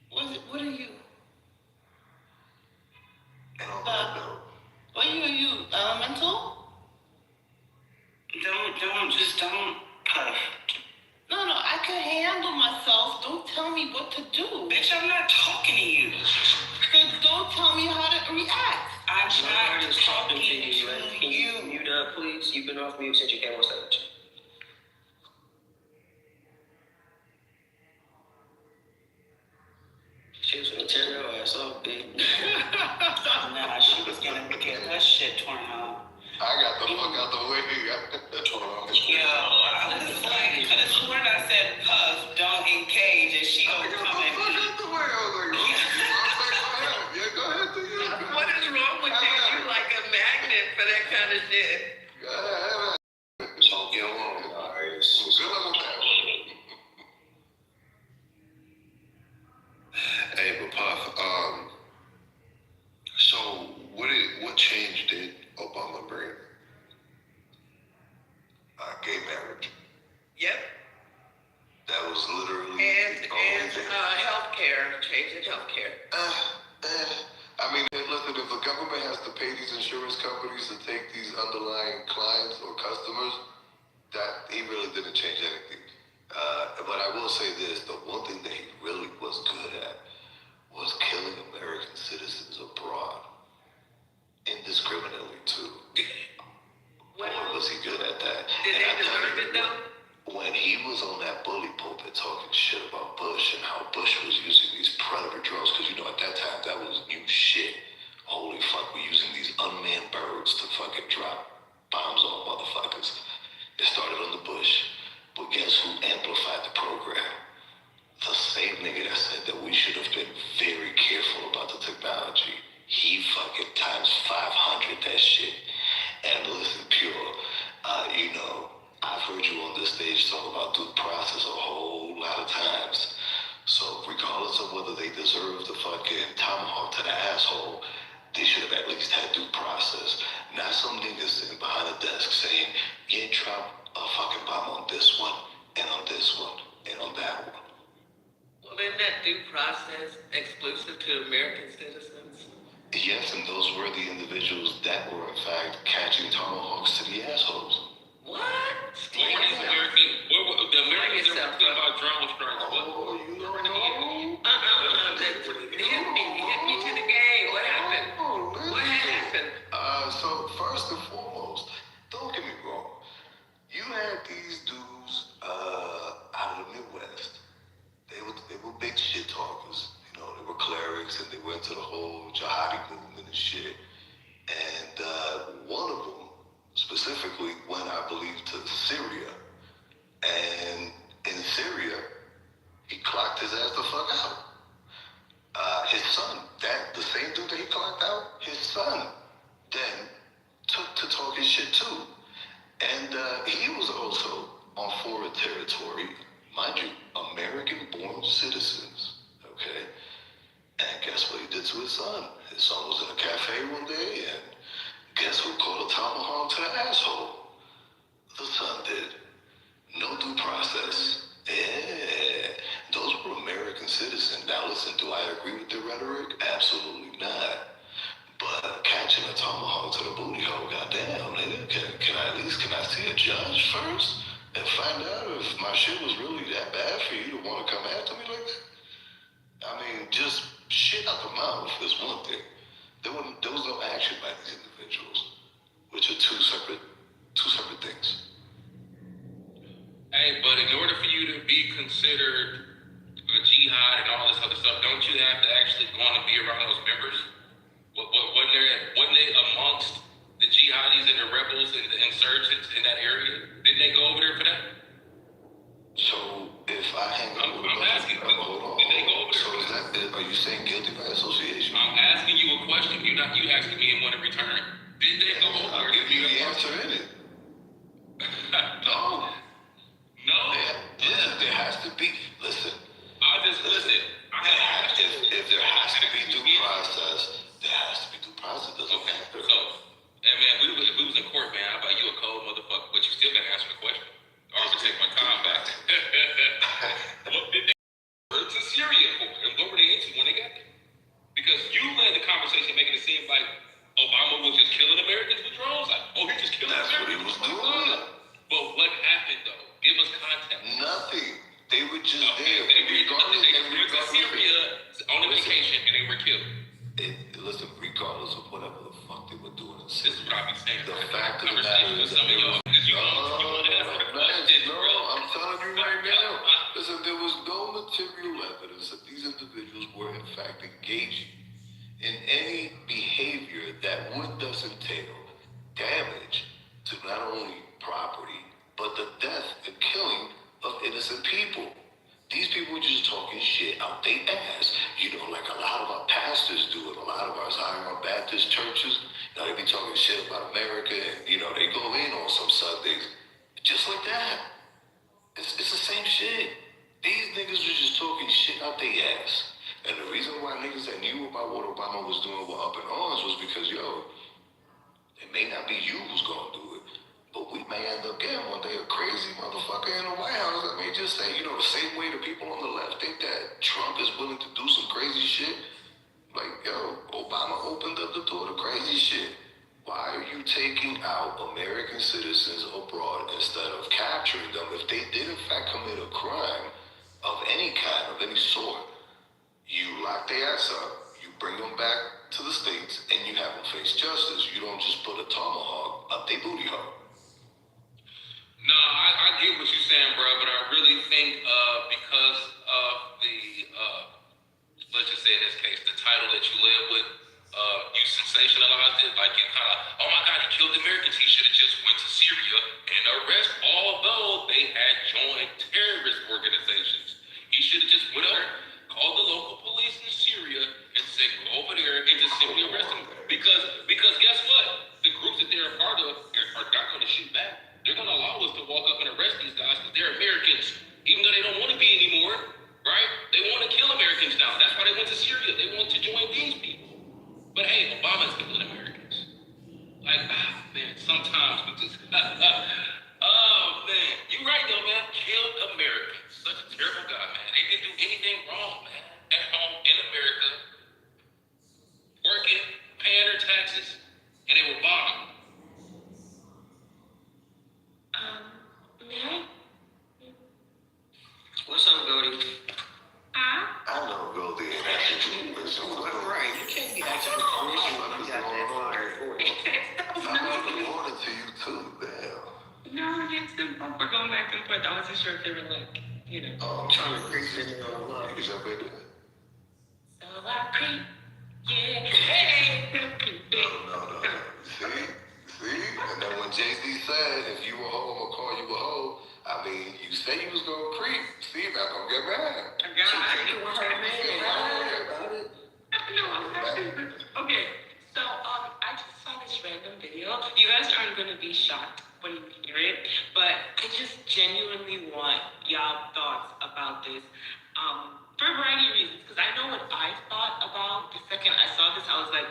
What are you? What are you? Elemental? Don't puff. No, I can handle myself. Don't tell me what to do. Bitch, I'm not talking to you. So don't tell me how to react. I'm not talking to you. Mute up, please. You've been off mute since you came on stage. She was gonna tear your ass off, big. Nah, she was gonna get that shit torn off. I got the fuck out the way. Torn off. Yo, I was like, could have sworn I said puff, don't engage, and she gonna come in. Fuck out the way. I was like, yeah, go ahead to you. What is wrong with you? You like a magnet for that kind of shit. Go ahead. So get along, guys. Good luck with that one. Hey, but Puff, so what change did Obama bring? Gay marriage. Yep. That was literally And healthcare, changing healthcare. I mean, listen, if the government has to pay these insurance companies to take these underlying clients or customers, that he really didn't change anything. But I will say this, the one thing that he really was good at was killing American citizens abroad. Indiscriminately, too. Boy, was he good at that. Did they deserve it, though? When he was on that bully pulpit talking shit about Bush and how Bush was using these predator drones, because at that time that was new shit. Holy fuck, we're using these unmanned birds to fucking drop bombs on motherfuckers. It started on the Bush, but guess who amplified the program? The same nigga that said that we should have been very careful about the technology. He fucking times 500 that shit. And listen, Pure, I've heard you on this stage talk about due process a whole lot of times. So regardless of whether they deserve the fucking tomahawk to the asshole, they should have at least had due process. Not some nigga sitting behind a desk saying, yeah, drop a fucking bomb on this one, and on this one, and on that one. Well, isn't that due process exclusive to American citizens? Yes, and those were the individuals that were, in fact, catching tomahawks to the assholes. What? The Americans are talking about drone strikes. Oh, you don't know? Hit me to the game. What happened? What happened? So, first and foremost, don't get me wrong. You had these dudes out of the Midwest. They were big shit talkers. They were clerics, and they went to the whole jihadi movement and shit. And one of them specifically went, I believe, to Syria. And in Syria, he clocked his ass the fuck out. His son, the same dude that he clocked out, his son then took to talk his shit too. And he was also on foreign territory, mind you, American-born citizens, okay? And guess what he did to his son? His son was in a cafe one day, and guess who called a tomahawk to the asshole? The son did. No due process. Yeah. Those were American citizens. Now listen, do I agree with the rhetoric? Absolutely not. But catch attaching a tomahawk to the booty hole. Goddamn, nigga. Can I see a judge first and find out if my shit was really that bad for you to want to come after me like that? I mean, just shit out the mouth is one thing. There was no action by these individuals, which are two separate things. Hey, but in order for you to be considered a jihad and all this other stuff, don't you have to actually go on and be around those members? Wasn't they amongst the jihadis and the rebels and the insurgents in that area? Didn't they go over there for that? So if I hang out with I'm asking, hold on. Did they go over there? So is that, are you saying guilty by association? I'm asking you a question. You asking me in one in return. Did they go over there? I'll give you the answer in it. No. No. Listen, there has to be. Listen. Listen. If there has to be due process, there has to be due process. Okay. So, and man, if we was in court, man, how about you a cold motherfucker, but you still gotta answer the question. Or I'm gonna take my time back. What did they go to Syria for? And what were they into when they got there? Because you led the conversation making it seem like Obama was just killing Americans with drones. Like, oh, he just killing Americans with drones. But what happened though? Give us context. Nothing. They were just there. They went to Syria on a vacation and they were killed. Listen, regardless of whatever the fuck they were doing in Syria. This is what I be saying. The fact of the matter is that I'm telling you right now. Listen, there was no material evidence that these individuals were in fact engaging in any behavior that would thus entail damage to not only property, but the death and killing of innocent people. These people were just talking shit out their ass. You know, like a lot of our pastors do it. A lot of our Baptist churches, they be talking shit about America and, they go in on some Sundays. Just like that. It's the same shit. These niggas were just talking shit out their ass. And the reason why niggas that knew about what Obama was doing were up in arms was because, it may not be you who's gonna do it, but we may end up getting one day a crazy motherfucker in the White House that may just say, the same way the people on the left think that Trump is willing to do some crazy shit. Like, Obama opened up the door to crazy shit. Why are you taking out American citizens abroad instead of capturing them if they did in fact commit a crime of any kind, of any sort? You lock their ass up, you bring them back to the States, and you have them face justice. You don't just put a tomahawk up their booty hole. No, I get what you're saying, bro, but I really think because of the, let's just say in this case, the title that you led with, you sensationalized it, like you kind of, oh my God, he killed Americans, he should have just went to Syria and arrested, although they had joined terrorist organizations. He should have just went over, called the local police in Syria and said, go over there and just simply arrest them. Because guess what? The groups that they're a part of are not going to shoot back. They're going to allow us to walk up and arrest these guys because they're Americans, even though they don't want to be anymore, right? They want to kill Americans now. That's why they went to Syria. They want to join these people. But hey, Obama's killing Americans. Like, man, sometimes we just, oh man, you're right though, man. Killed Americans. Such a terrible guy, man. They didn't do anything wrong, man. At home in America, working, paying their taxes, and they were bombed. Mary? What's up, Goldie? I know Goldie ain't asking you. Right, you can't be asking me permission when you got that fire. I'm important to you too, damn. No, it's simple. We're going back and forth. I wasn't sure if they were like, I'm trying to creep in there on love. Is that baby? So I creep. Yeah. Hey. No. See? And then when Jay-Z said, if you were home, I'll call you a hoe, I mean, you say you was gonna creep. See, now don't get mad. Okay, so I just saw this random video. You guys aren't gonna be shocked when you hear it, but I just genuinely want y'all thoughts about this. For a variety of reasons, because I know what I thought about the second I saw this, I was like,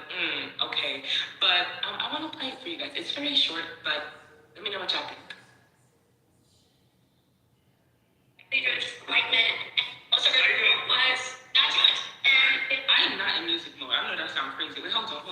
okay. But I want to play it for you guys. It's very short, but let me know what y'all think. White men, also was not much. I am not in music mode. I know that sounds crazy. Wait, hold on.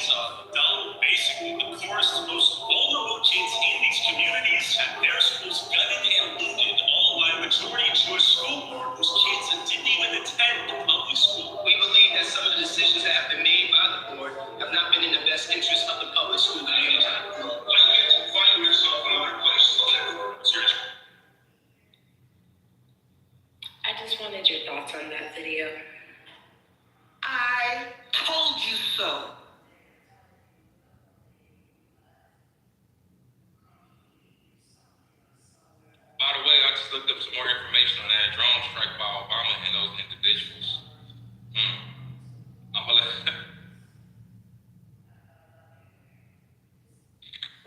kids, basically the poorest, most vulnerable kids in these communities had their schools gutted and looted, all by a majority Jewish school board whose kids didn't even attend the public school. We believe that some of the decisions that have been made by the board have not been in the best interest of the public school community. Find yourself another place to live. Seriously. I just wanted your thoughts on that video. I told you so. By the way, I just looked up some more information on that drone strike by Obama and those individuals. I'm gonna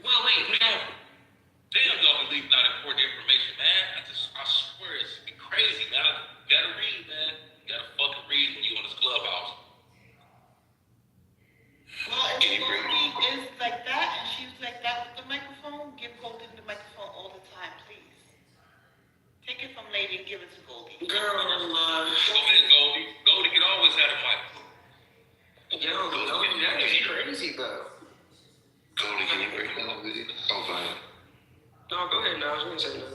Well, wait, no. damn, y'all believe not important information, man. I swear it's crazy, man. You gotta read, man. You gotta fucking read when you on this clubhouse. Well, if Goldie is like that and she's like that with the microphone, give Goldie the microphone all the time, please. Take it from Lady and give it to Goldie. Girl, Go ahead, Goldie. Goldie can always have a mic. yo, Goldie, that is crazy, though. Goldie, can you break down the video? Oh, fine. No, go ahead now. I was gonna say no.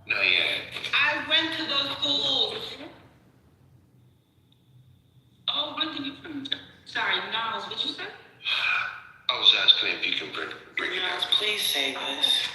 No, yeah. I went to those schools. Oh, what did you Sorry, Niles, what you say? I was asking if you can break it down. Please say this.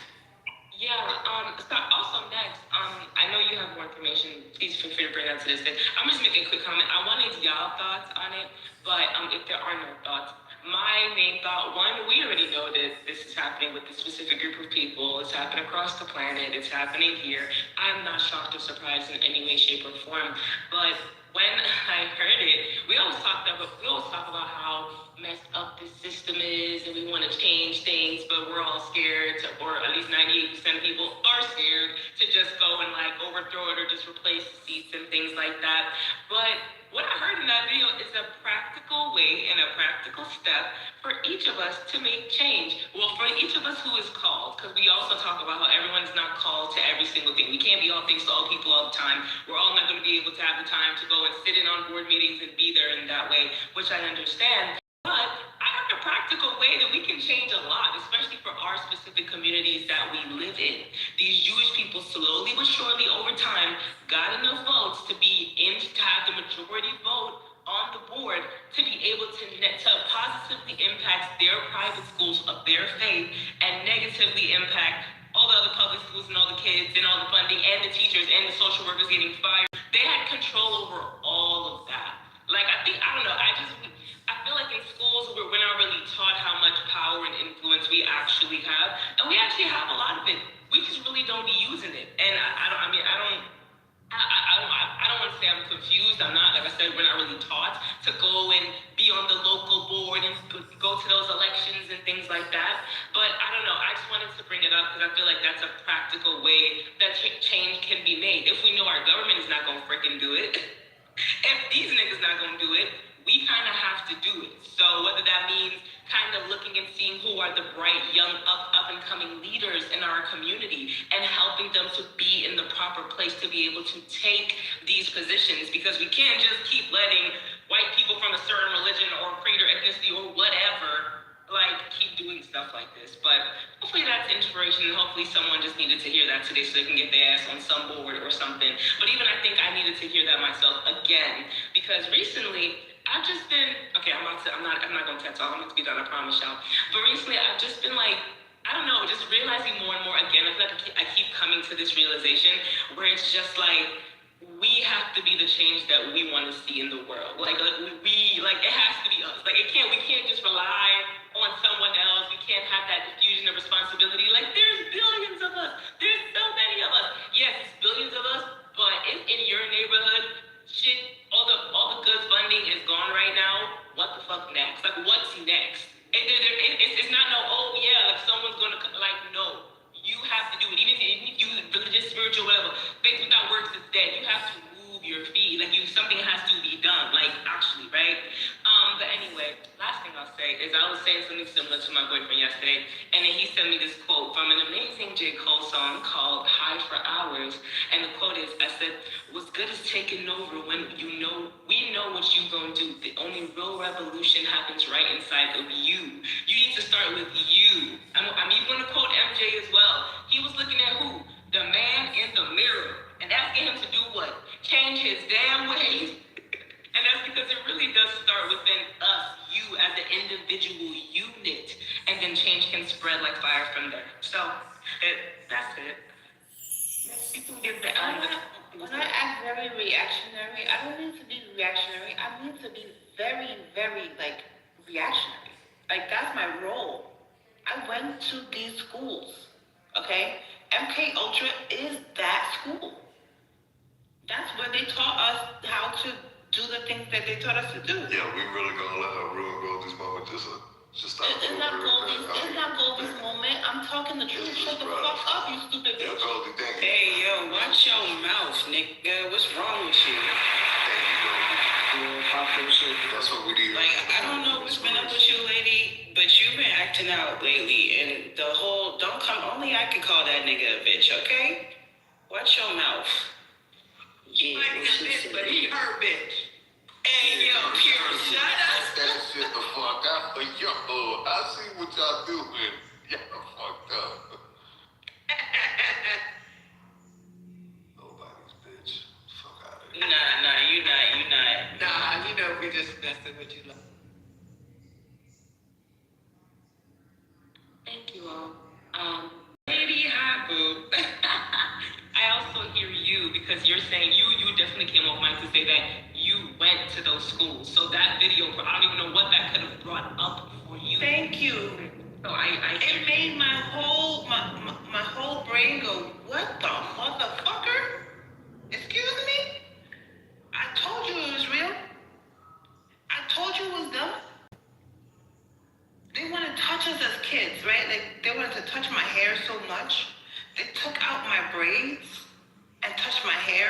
Yeah, so also next, I know you have more information. Please feel free to bring that to this thing. I'm just making a quick comment. I wanted y'all thoughts on it, but if there are no thoughts, my main thought, one, we already know that this is happening with this specific group of people. It's happening across the planet. It's happening here. I'm not shocked or surprised in any way, shape, or form. But when I heard it, we always talk about how messed up this system is, and we want to change things, but we're all scared, or at least 98% of people are scared to just go and like overthrow it or just replace the seats and things like that. But what I heard in that video is a practical way and a practical step for each of us to make change. Well, for each of us who is called, because we also talk about how everyone's not called to every single thing. We can't be all things to all people all the time. We're all not going to be able to have the time to go and sit in on board meetings and be there in that way, which I understand. But I have a practical way that we can change a lot, especially for our specific communities that we live in. These Jewish people slowly but surely over time got enough votes to be in, to have the majority vote on the board to be able to positively impact their private schools of their faith and negatively impact all the other public schools and all the kids and all the funding and the teachers and the social workers getting fired. They had control over all of that. Like, I feel like in schools we're not really taught how much power and influence we actually have, and we actually have a lot of it. We just really don't be using it. And I don't want to say I'm confused. I'm not. Like I said, we're not really taught to go and be on the local board and go to those elections and things like that. But I don't know. I just wanted to bring it up because I feel like that's a practical way that change can be made. If we know our government is not going to freaking do it, if these niggas not going to do it, we kind of have to do it. So whether that means kind of looking and seeing who are the bright, young, up-and-coming leaders in our community and helping them to be in the proper place to be able to take these positions, because we can't just keep letting white people from a certain religion or creed or ethnicity or whatever like keep doing stuff like this. But hopefully that's inspiration, and hopefully someone just needed to hear that today so they can get their ass on some board or something. But even I think I needed to hear that myself again, because recently I've just been, okay, I'm not gonna TED Talk, I'm not to be done, I promise y'all. But recently I've just been like, I don't know, just realizing more and more again. I feel like I keep coming to this realization where it's just like, we have to be the change that we want to see in the world. Like it has to be us. Like we can't just rely on someone else. We can't have that diffusion of responsibility. Like there's billions of us. There's so many of us. Yes, it's billions of us, but if in your neighborhood, shit, all the good funding is gone right now, what the fuck next? Like what's next? It's not no, oh yeah, like someone's gonna, like no. You have to do it. Even if you religious, spiritual, whatever. Faith without works is dead. You have to move your feet. Like something has to be done. Like actually, right? But anyway, last thing I'll say is I was saying something similar to my boyfriend yesterday, and then he sent me this quote from an amazing J. Cole song called "High for hours. And the quote is, I said, what's good is taking over when we know what you gonna do. The only real revolution happens right inside of you. You need to start with you. I'm even gonna quote MJ as well. He was looking at who? The man in the mirror. And asking him to do what? Change his damn ways. And that's because it really does start within us, you as an individual unit. And then change can spread like fire from there. So, that's it. You can give the When I act very reactionary, I don't mean to be reactionary. I mean to be very, very, reactionary. That's my role. I went to these schools, okay? MK Ultra is that school. That's where they taught us how to do the things that they taught us to do. Yeah, we really gonna let her ruin Goldie's moment just stop. It's not Goldie's moment. I'm talking the truth. Shut the fuck up, you stupid bitch. Goldie, thank you. Hey, yo, watch your mouth, nigga. What's wrong with you? Thank you, Goldie. That's what we need. I don't know what's been up with you, lady, but you've been acting out lately, and the whole, don't come, only I can call that nigga a bitch, okay? Watch your mouth. He might be a bitch, but he her bitch. Hey, yo, Pure, shut up. That shit the fuck out. Yo, I see what y'all doing. Y'all fucked up. Nobody's bitch. Fuck out of here. Nah, you not. Nah, we just messing with you. Thank you all. Maybe hi, boo. I also hear you because you're saying you definitely came off mic to say that you went to those schools. So that video, I don't even know what that could have brought up for you. Thank you. So it made my whole brain go, what the motherfucker? Excuse me? I told you it was real. I told you it was them. They want to touch us as kids, right? They wanted to touch my hair so much. They took out my braids and touched my hair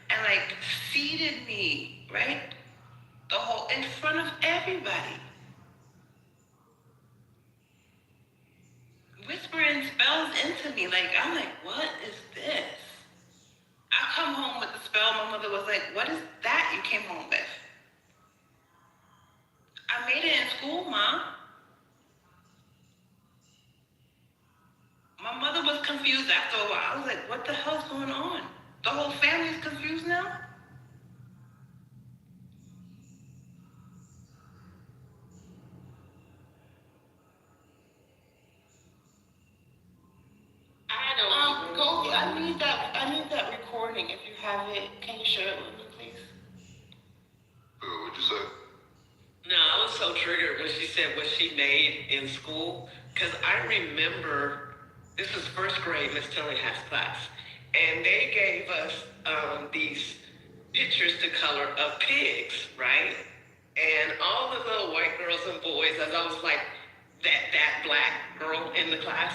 and seated me, right? In front of everybody. Whispering spells into me. I'm like, what is this? I come home with the spell. My mother was like, what is that you came home with? I made it in school, Mom. My mother was confused after a while. I was like, what the hell's going on? The whole family's confused now? Goldie, I need that recording. If you have it, can you share it with me, please? What'd you say? No, I was so triggered when she said what she made in school, because I remember, this was first grade, Miss Tillingham's class, and they gave us these pictures to color of pigs, right? And all the little white girls and boys, as I was like that black girl in the class,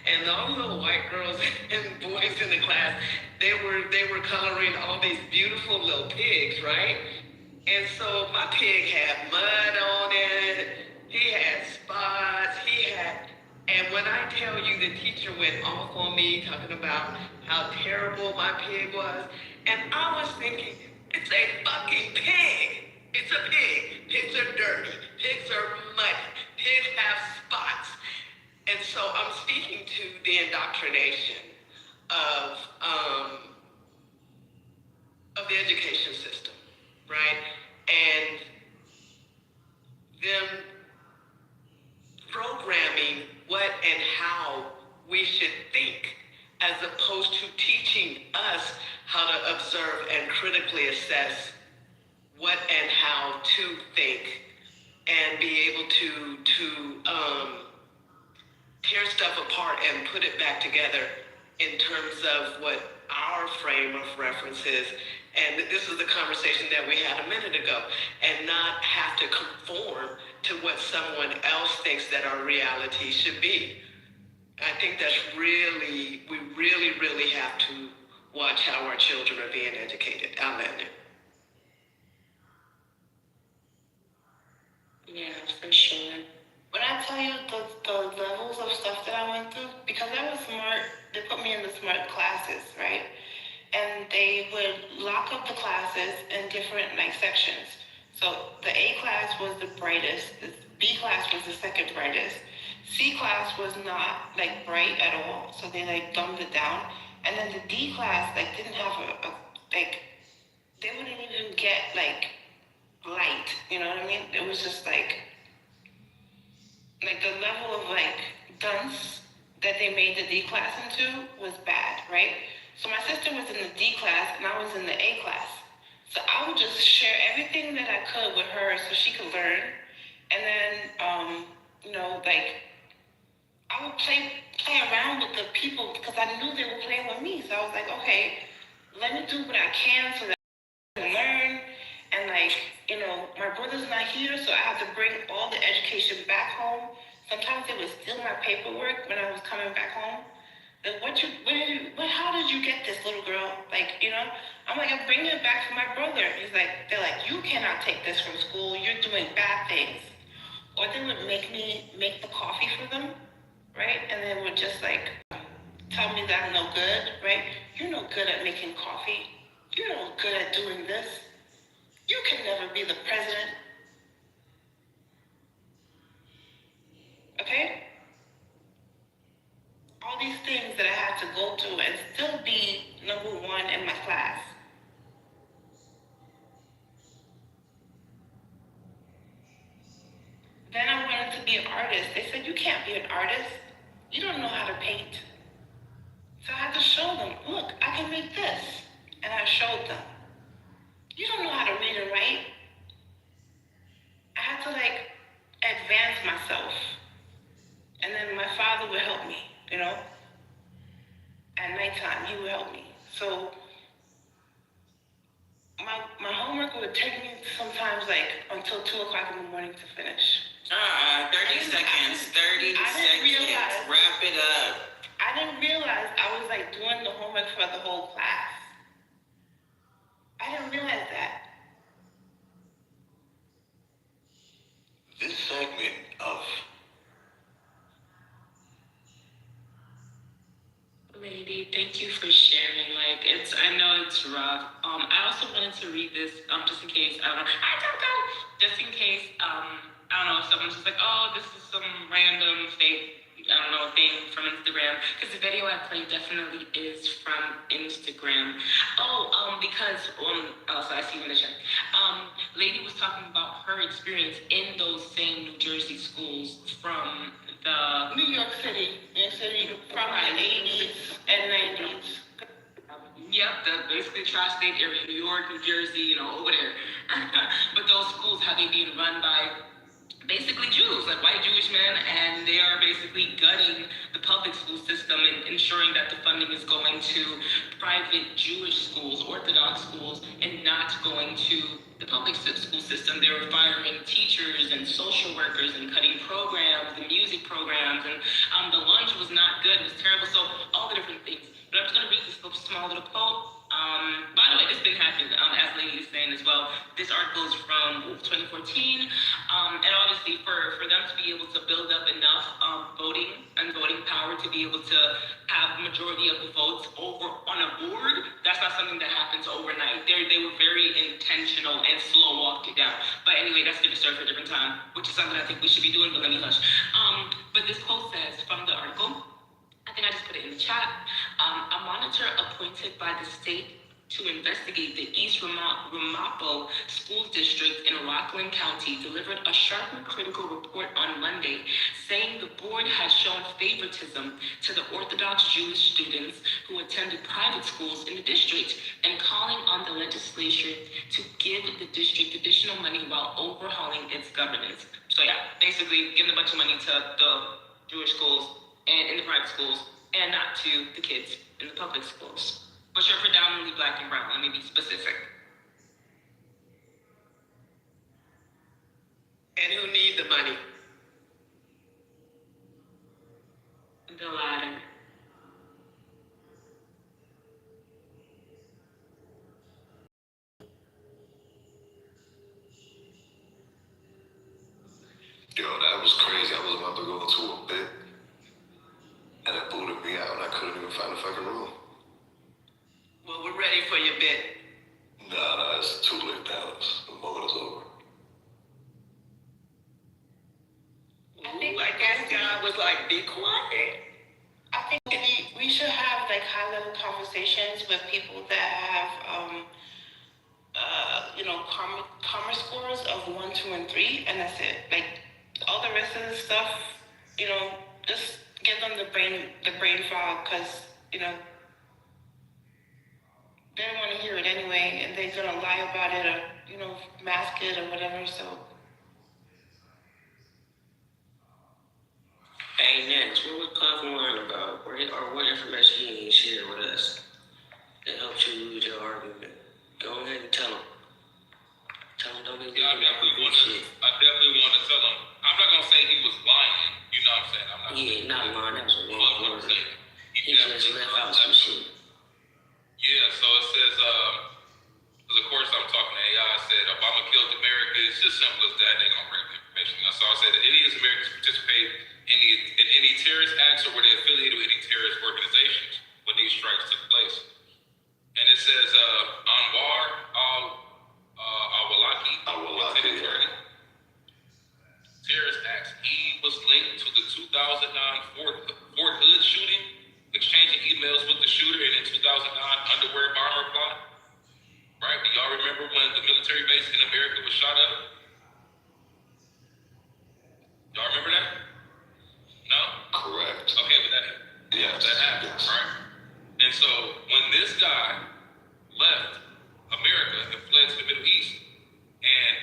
and all the little white girls and boys in the class, they were coloring all these beautiful little pigs, right? And so my pig had mud on it, he had spots, and when I tell you the teacher went off on me talking about how terrible my pig was, and I was thinking, it's a fucking pig. It's a pig. Pigs are dirty. Pigs are muddy. Pigs have spots. And so I'm speaking to the indoctrination of the education system, right? And them programming what and how we should think, as opposed to teaching us how to observe and critically assess what and how to think and be able to tear stuff apart and put it back together in terms of what our frame of reference is. And this is the conversation that we had a minute ago, and not have to conform to what someone else thinks that our reality should be. I think that's we really have to watch how our children are being educated. I'll end it. Yeah, for sure. When I tell you the levels of stuff that I went through, because I was smart, they put me in the smart classes, right? they would lock up the classes in different like sections. So the A class was the brightest, the B class was the second brightest, C class was not like bright at all, so they like dumbed it down. And then the D class like didn't have a like they wouldn't even get like light, you know what I mean? It was just like the level of like dunce that they made the D class into was bad, right? So my sister was in the D class and I was in the A class. So I would just share everything that I could with her so she could learn. And then, I would play around with the people because I knew they were playing with me. So I was like, okay, let me do what I can so that I can learn. And my brother's not here, so I have to bring all the education back home. Sometimes they would steal my paperwork when I was coming back home. Like, how did you get this, little girl? I'm like, I'm bringing it back from my brother. They're like, you cannot take this from school. You're doing bad things. Or they would make me make the coffee for them, right? And they would just tell me that I'm no good, right? You're no good at making coffee. You're no good at doing this. You can never be the president. Okay? All these things that I had to go through and still be number one in my class. Then I wanted to be an artist. They said, you can't be an artist. You don't know how to paint. So I had to show them, look, I can make this. And I showed them. You don't know how to read and write. I had to advance myself. And then my father would help me, At nighttime, he would help me. So my homework would take me sometimes until 2 o'clock in the morning to finish. 30 seconds. 30 seconds. Wrap it up. I didn't realize I was doing the homework for the whole class. I didn't realize that. This segment of Lady, thank you for sharing. I know it's rough. I also wanted to read this, just in case, just in case, I don't know, if someone's just oh, this is some random fake, thing from Instagram. Because the video I played definitely is from Instagram. So I see you in the chat. Lady was talking about her experience in those same New Jersey schools from the New York City, from the 80s and 90s. Yep, basically tri-state area, New York, New Jersey, over there. But those schools, how they being run by basically Jews, white Jewish men, and they are basically gutting the public school system and ensuring that the funding is going to private Jewish schools, Orthodox schools, and not going to the public school system. They were firing teachers and social workers and cutting programs and music programs, and the lunch was not good. It was terrible. So all the different things. But I'm just going to read this small little quote. By the way, this thing happened, as Lady is saying as well. This article is from 2014. And obviously for them to be able to build up enough voting power to be able to have the majority of the votes over on a board, that's not something that happens overnight. They were very intentional and slow walked it down. But anyway, that's going to serve for a different time, which is something I think we should be doing, but let me hush. But this quote says from the article, I think I just put it in the chat. A monitor appointed by the state to investigate the East Ramapo School District in Rockland County delivered a sharp and critical report on Monday, saying the board had shown favoritism to the Orthodox Jewish students who attended private schools in the district and calling on the legislature to give the district additional money while overhauling its governance. So yeah, basically giving a bunch of money to the Jewish schools and in the private schools, and not to the kids in the public schools, which are predominantly black and brown. Let me be specific. And who need the money? The latter. Yo, that was crazy. I was about to go into a bit, and it booted me out, and I couldn't even find a fucking room. Well, we're ready for your bit? Nah, it's too late now. The moment is over. I think like that guy was like, be quiet. I think we should have like high-level conversations with people that have, karma scores of 1, 2, and 3, and that's it. Like all the rest of the stuff, just get them the brain fog, because they don't want to hear it anyway, and they're gonna lie about it or mask it or whatever. So. Hey, next, what was Puff learn about, or what information he didn't share with us that helped you lose your argument? Go ahead and tell him. Tell him don't be I definitely want to tell him. I'm not gonna say he was lying. You know what I'm saying? I'm not. Yeah, not lying. That's a wrong word. He just left out some shit. Yeah. So it says, because of course I'm talking to AI. I said Obama killed America. It's just simple as that. They're gonna bring the information. So I said that any of Americans participate in any terrorist acts or were they affiliated with any terrorist organizations when these strikes took place. And it says Anwar al-Awlaki, terrorist acts. He was linked to the 2009 Fort Hood shooting, exchanging emails with the shooter, and in 2009 underwear bomber plot. Right? Do y'all remember when the military base in America was shot up? Y'all remember that? No? Correct. Okay, but that happened, right? And so when this guy left America and fled to the Middle East, and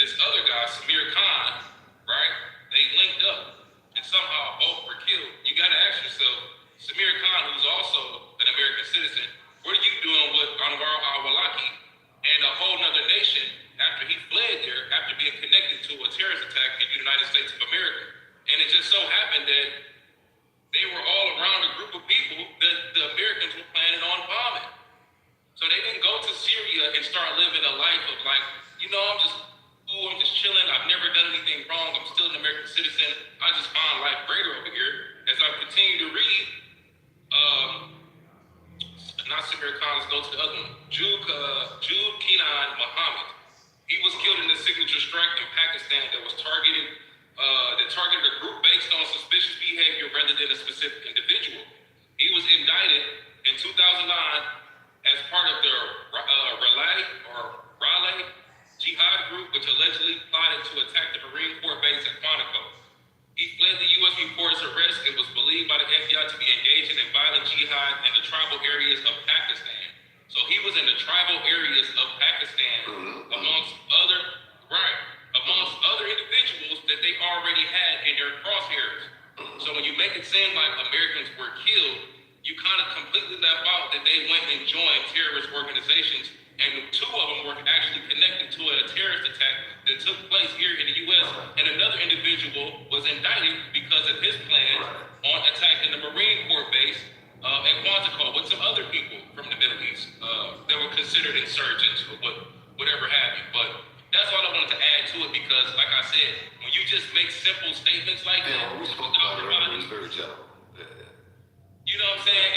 this other guy, Samir Khan, right? They linked up, and somehow both were killed. You got to ask yourself, Samir Khan, who's also an American citizen, what are you doing with Anwar al-Awlaki and a whole nother nation after he fled there after being connected to a terrorist attack in the United States of America? And it just so happened that they were all around a group of people that the Americans were planning on bombing. So they didn't go to Syria and start living a life of like, I'm just chilling. I've never done anything wrong. I'm still an American citizen. I just find life greater over here. As I continue to read, not Samir Khan, let's go to the other one. Jude Kenan Muhammad. He was killed in a signature strike in Pakistan that targeted a group based on suspicious behavior rather than a specific individual. He was indicted in 2009 as part of the Raleigh Jihad group, which allegedly plotted to attack the Marine Corps base at Quantico. He fled the U.S. before his arrest and was believed by the FBI to be engaging in violent jihad in the tribal areas of Pakistan. So he was in the tribal areas of Pakistan amongst other individuals that they already had in their crosshairs. So when you make it seem like Americans were killed, you kind of completely left out that they went and joined terrorist organizations, and 2 of them were actually connected to a terrorist attack that took place here in the U.S., and another individual was indicted because of his plans on attacking the Marine Corps base at Quantico with some other people from the Middle East that were considered insurgents or whatever have you. But that's all I wanted to add to it, because like I said, when you just make simple statements like that, we spoke about it earlier. It's very general. You know what I'm saying?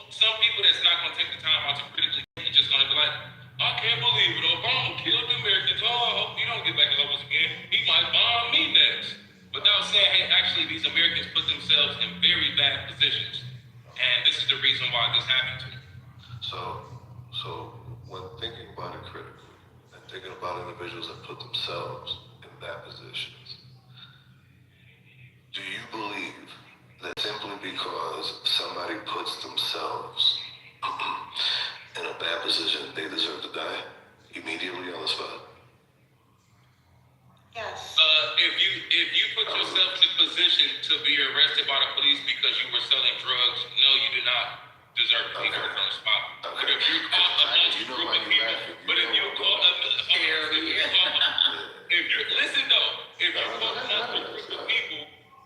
Some people that's not going to take the time out to critically think, you're just going to be like, I can't believe it. Obama killed the Americans. Oh, I hope he don't get back in office again. He might bomb me next. Without saying, hey, actually, these Americans put themselves in very bad positions. And this is the reason why this happened to them. So when thinking about it critically and thinking about individuals that put themselves in that position, do you believe that simply because somebody puts themselves in a bad position, they deserve to die immediately on the spot? Yes. If you put yourself in a position to be arrested by the police because you were selling drugs, no, you do not deserve to be hurt on the spot. But if you're caught amongst a group of people,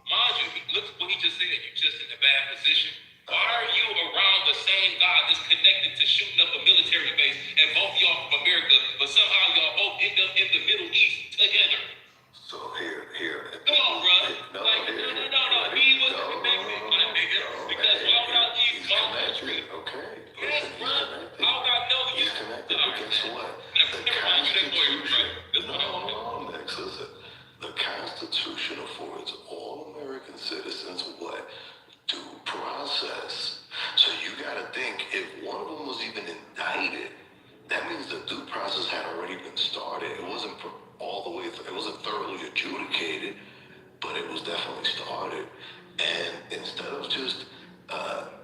mind you, look what he just said, you're just in a bad position. Why are you around the same guy that's connected to shooting up a military base and both y'all from America, but somehow y'all both end up in the Middle East together? So here. Come on, bro. No. He was connected, my nigga. Because why would I leave my country? Okay. Yes, bro. Constitution affords all American citizens what? Due process. So you gotta think, if one of them was even indicted, that means the due process had already been started. It wasn't all the way through, it wasn't thoroughly adjudicated, but it was definitely started. And instead of just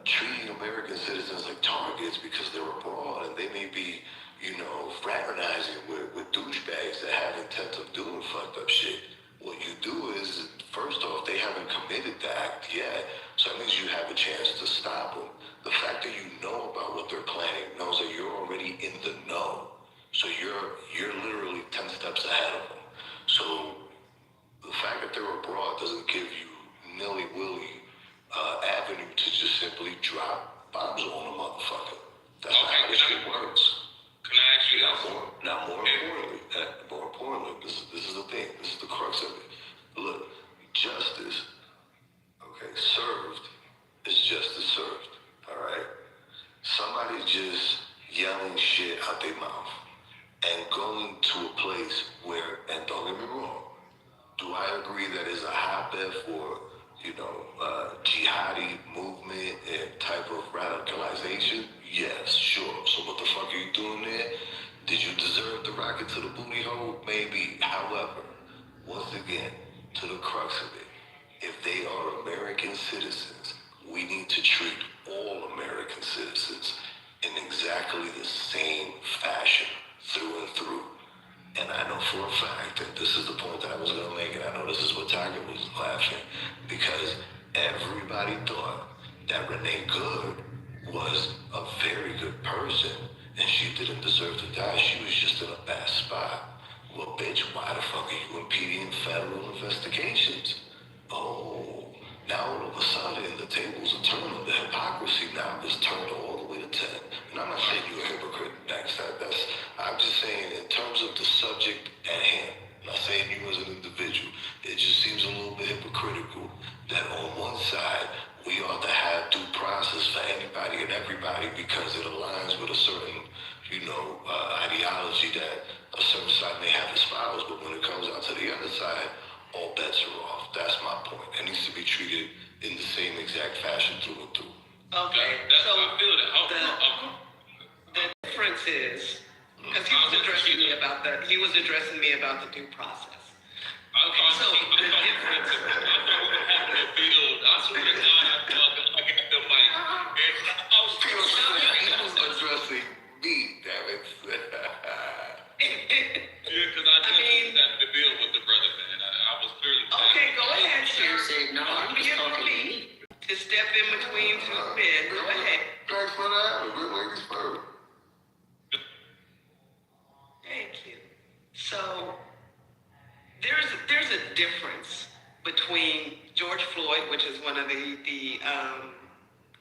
treating American citizens like targets because they're abroad and they may be, fraternizing with douchebags that have intent of doing fucked up shit, what you do is, first off, they haven't committed the act yet, so that means you have a chance to stop them. The fact that you know about what they're planning knows that you're already in the know. So you're literally 10 steps ahead of them. So the fact that they're abroad doesn't give you nilly-willy avenue to just simply drop bombs on a motherfucker. That's not how this shit works. Can I ask you More importantly, this is the thing. This is the crux of it. Look, justice, served is justice served. All right? Somebody just yelling shit out their mouth and going to a place where, and don't get me wrong, do I agree that is a hotbed for, jihadi movement and type of radicalization? Yes, sure. So what the fuck are you doing there? Did you deserve the rocket to the booty hole? Maybe. However, once again, to the crux of it, if they are American citizens, we need to treat all American citizens in exactly the same fashion, through and through. And I know for a fact that this is the point that I was going to make, and I know this is what Tiger was laughing, because everybody thought that Renee Good was a very good person, and she didn't deserve to die. She was just in a bad spot. Well, bitch, why the fuck are you impeding federal investigations? Oh, now all of a sudden the tables are turning. The hypocrisy now is turned all the way to 10. And I'm not saying you're a hypocrite, Max. I'm just saying in terms of the subject at hand. I'm not saying you as an individual. It just seems a little bit hypocritical that on one side we ought to have due process for anybody and everybody because it aligns with a certain, ideology that a certain side may have espoused. But when it comes out to the other side, all bets are off. That's my point. It needs to be treated in the same exact fashion through and through. Okay, that's so how I feel that. the difference is, because he was addressing me about the due process. So the difference. I swear to God, I got the mic. He was addressing me, damn it. Because I have to deal with the brother, man. I was clearly. Okay, go ahead, sir. No, I'm just talking to me. To step in between two men. Go ahead. Thanks for that. Good ladies first. Thank you. So there's a difference between George Floyd, which is one of the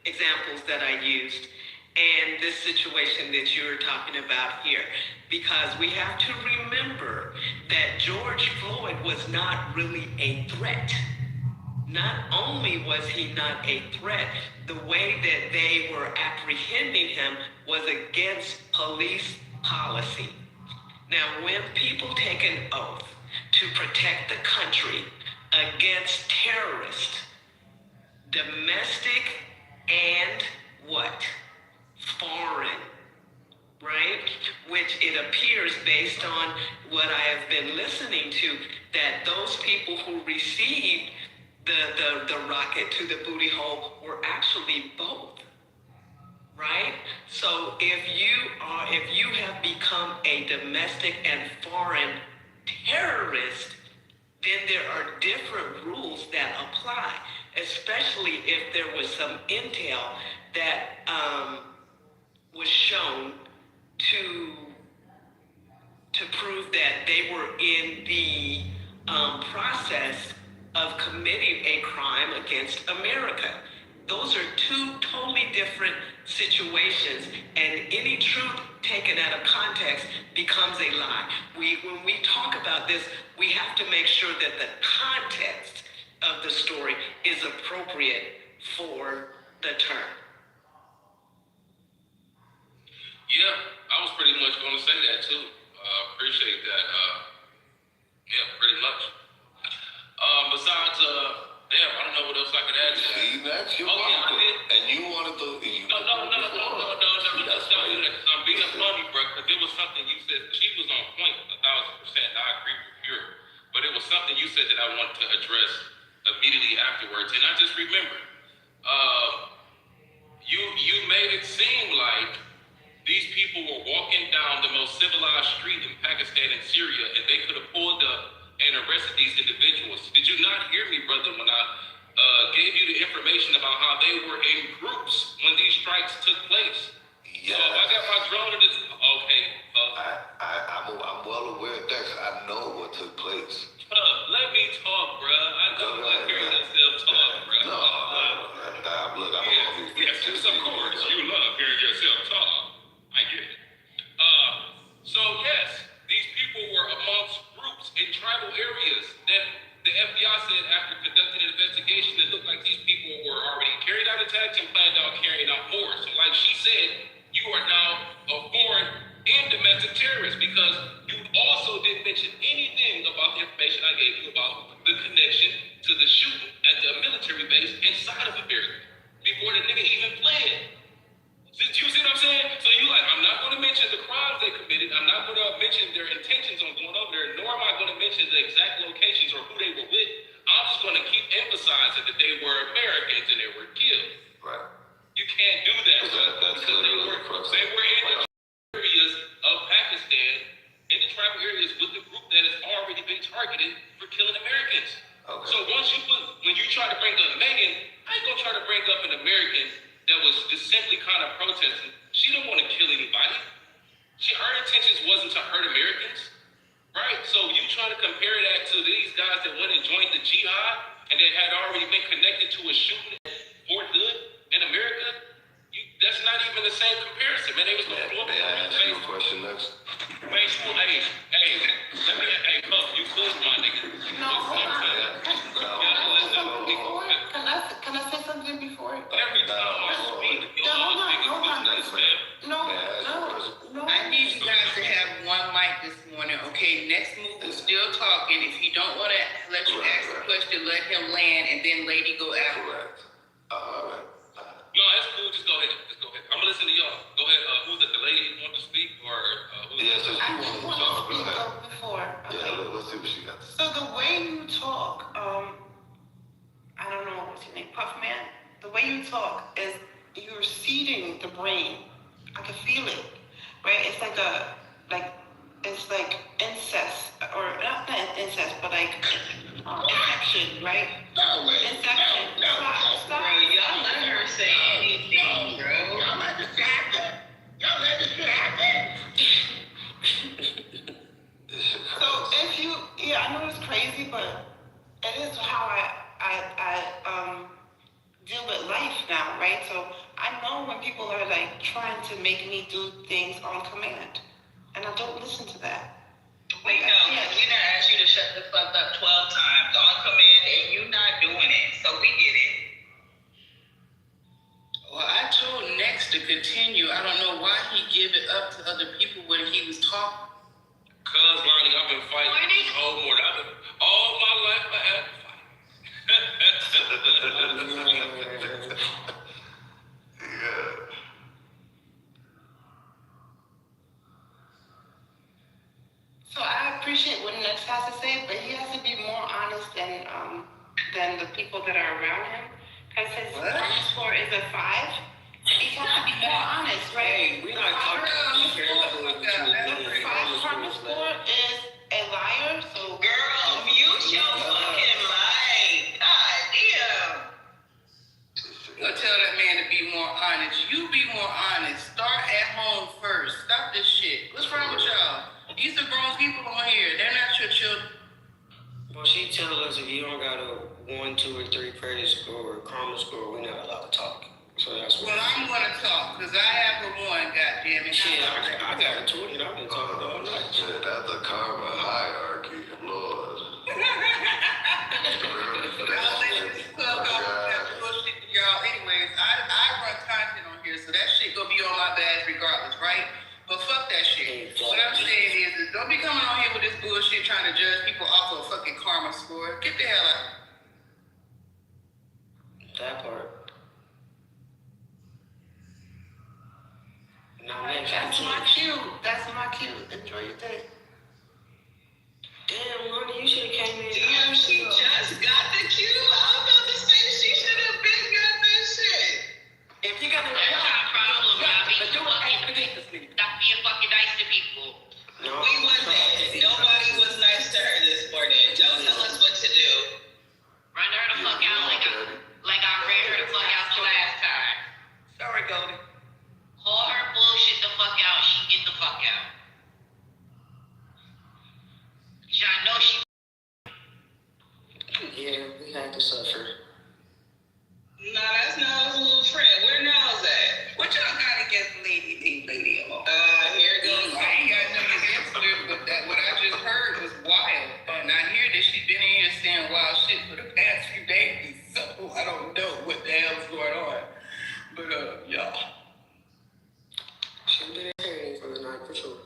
examples that I used, and this situation that you're talking about here. Because we have to remember that George Floyd was not really a threat. Not only was he not a threat, the way that they were apprehending him was against police policy. Now, when people take an oath to protect the country against terrorists, domestic and what? Foreign, right? Which it appears based on what I have been listening to, that those people who received the rocket to the booty hole were actually both, right? So if you have become a domestic and foreign terrorist, then there are different rules that apply, especially if there was some intel that was shown to prove that they were in the process of committing a crime against America. Those are two totally different situations, and any truth taken out of context becomes a lie. When we talk about this, we have to make sure that the context of the story is appropriate for the term. Yeah, I was pretty much going to say that too. Appreciate that. Yeah, pretty much. besides, damn, I don't know what else I could add to that. See, that's your yeah, I did. And you wanted to. No. I'm being funny, bro, because it was something you said. She was on point 1,000%. I agree with Pure. But it was something you said that I wanted to address immediately afterwards. And I just remembered. You made it seem like these people were walking down the most civilized street in Pakistan and Syria, and they could have pulled up and arrested these individuals. Did you not hear me, brother, when I gave you the information about how they were in groups when these strikes took place? Yes. So if I got my drone in this, okay. I'm well aware of that. I know what took place. Let me talk, bro. I know you like hearing yourself talk, bro. Look, I'm gonna be. Yes, of course. You love hearing yourself talk. I get it. So yes, these people were amongst groups in tribal areas that the FBI said after conducting an investigation, it looked like these people were already carried out attacks and planned on carrying out more. So like she said, you are now a foreign and domestic terrorist because you also didn't mention anything about the information I gave you about the connection to the shooting at the military base inside of America before the nigga even fled. You see what I'm saying? So you like, I'm not going to mention the crimes they committed. I'm not going to mention their intentions on going over there, nor am I going to mention the exact locations or who they were with. I'm just going to keep emphasizing that they were Americans and they were killed. Right. You can't do that. That's because they were in the areas of Pakistan, in the tribal areas with the group that has already been targeted for killing Americans. Okay. So when you try to bring up Megan, I ain't going to try to bring up an American that was just simply kind of protesting. She didn't want to kill anybody. Her intentions wasn't to hurt Americans, right? So you try to compare that to these guys that went and joined the jihad and that had already been connected to a shooting at Fort Hood in America. That's not even the same comparison, man. They was going to blow up. May I ask you a question next? Puff, you cool, my nigga. No, hold on. Can I say something before? Every time I speak, Hold on. No. I need you guys to have one mic this morning, okay? Next move is still talking. If you don't want to let you ask the question, let him land, and then lady go after. All right. No, that's cool. Just go ahead. I'm gonna listen to y'all. Go ahead. Who's the lady want to speak or who's? Yeah, so she wants to talk. Go ahead. Before. Yeah, let's see what she got to say. So the way you talk, I don't know what's your name, Puffman. The way you talk is you're seeding the brain. I can feel it, right? It's it's like incest, or not incest, but like infection, right? Inception. Stop. Y'all let her say anything, bro. Y'all let this happen. So I know it's crazy, but it is how I deal with life now, right? So I know when people are like trying to make me do things on command, and I don't listen to that. We know, because we done asked you to shut the fuck up 12 times on command, and you not doing it, so we get it. Well, I told Next to continue. I don't know why he gave it up to other people when he was talking. Cause Lonnie, I've been fighting this whole morning. All my life I had to fight. Yeah. So I appreciate what Next has to say, but he has to be more honest than the people that are around him. Because his karma score is a 5. He has to be more honest, right? Hey, we not talking about Karma score is a liar, so Girl, mute your fucking mic. God damn. I'll tell that man to be more honest. You be more honest. Start at home first. Stop this shit. What's wrong with y'all? These are grown people on here. They're not your children. Well, she tell us if you don't got a 1, 2, or 3 credit score or karma score, we're not allowed to talk. So that's what. Well, I'm gonna talk because I have a 1. Goddamn it! Shit, I got a 20. I've been talking all night. Shit, that's a karma hierarchy, Lord. Y'all, anyways, I run content on here, so that shit gonna be on my badge regardless, right? But fuck that shit. What I'm saying is don't be coming on here with this bullshit trying to judge people off of a fucking karma score. Get the hell out. Yeah, we had to suffer. Nah, that's Niles' little friend. Where Niles at? What y'all got against Lady? Here it goes. I ain't got nothing against her, but what I just heard was wild. And I hear that she been in here saying wild shit for the past few days. So I don't know what the hell's going on. But y'all. She's been in here for the night for sure.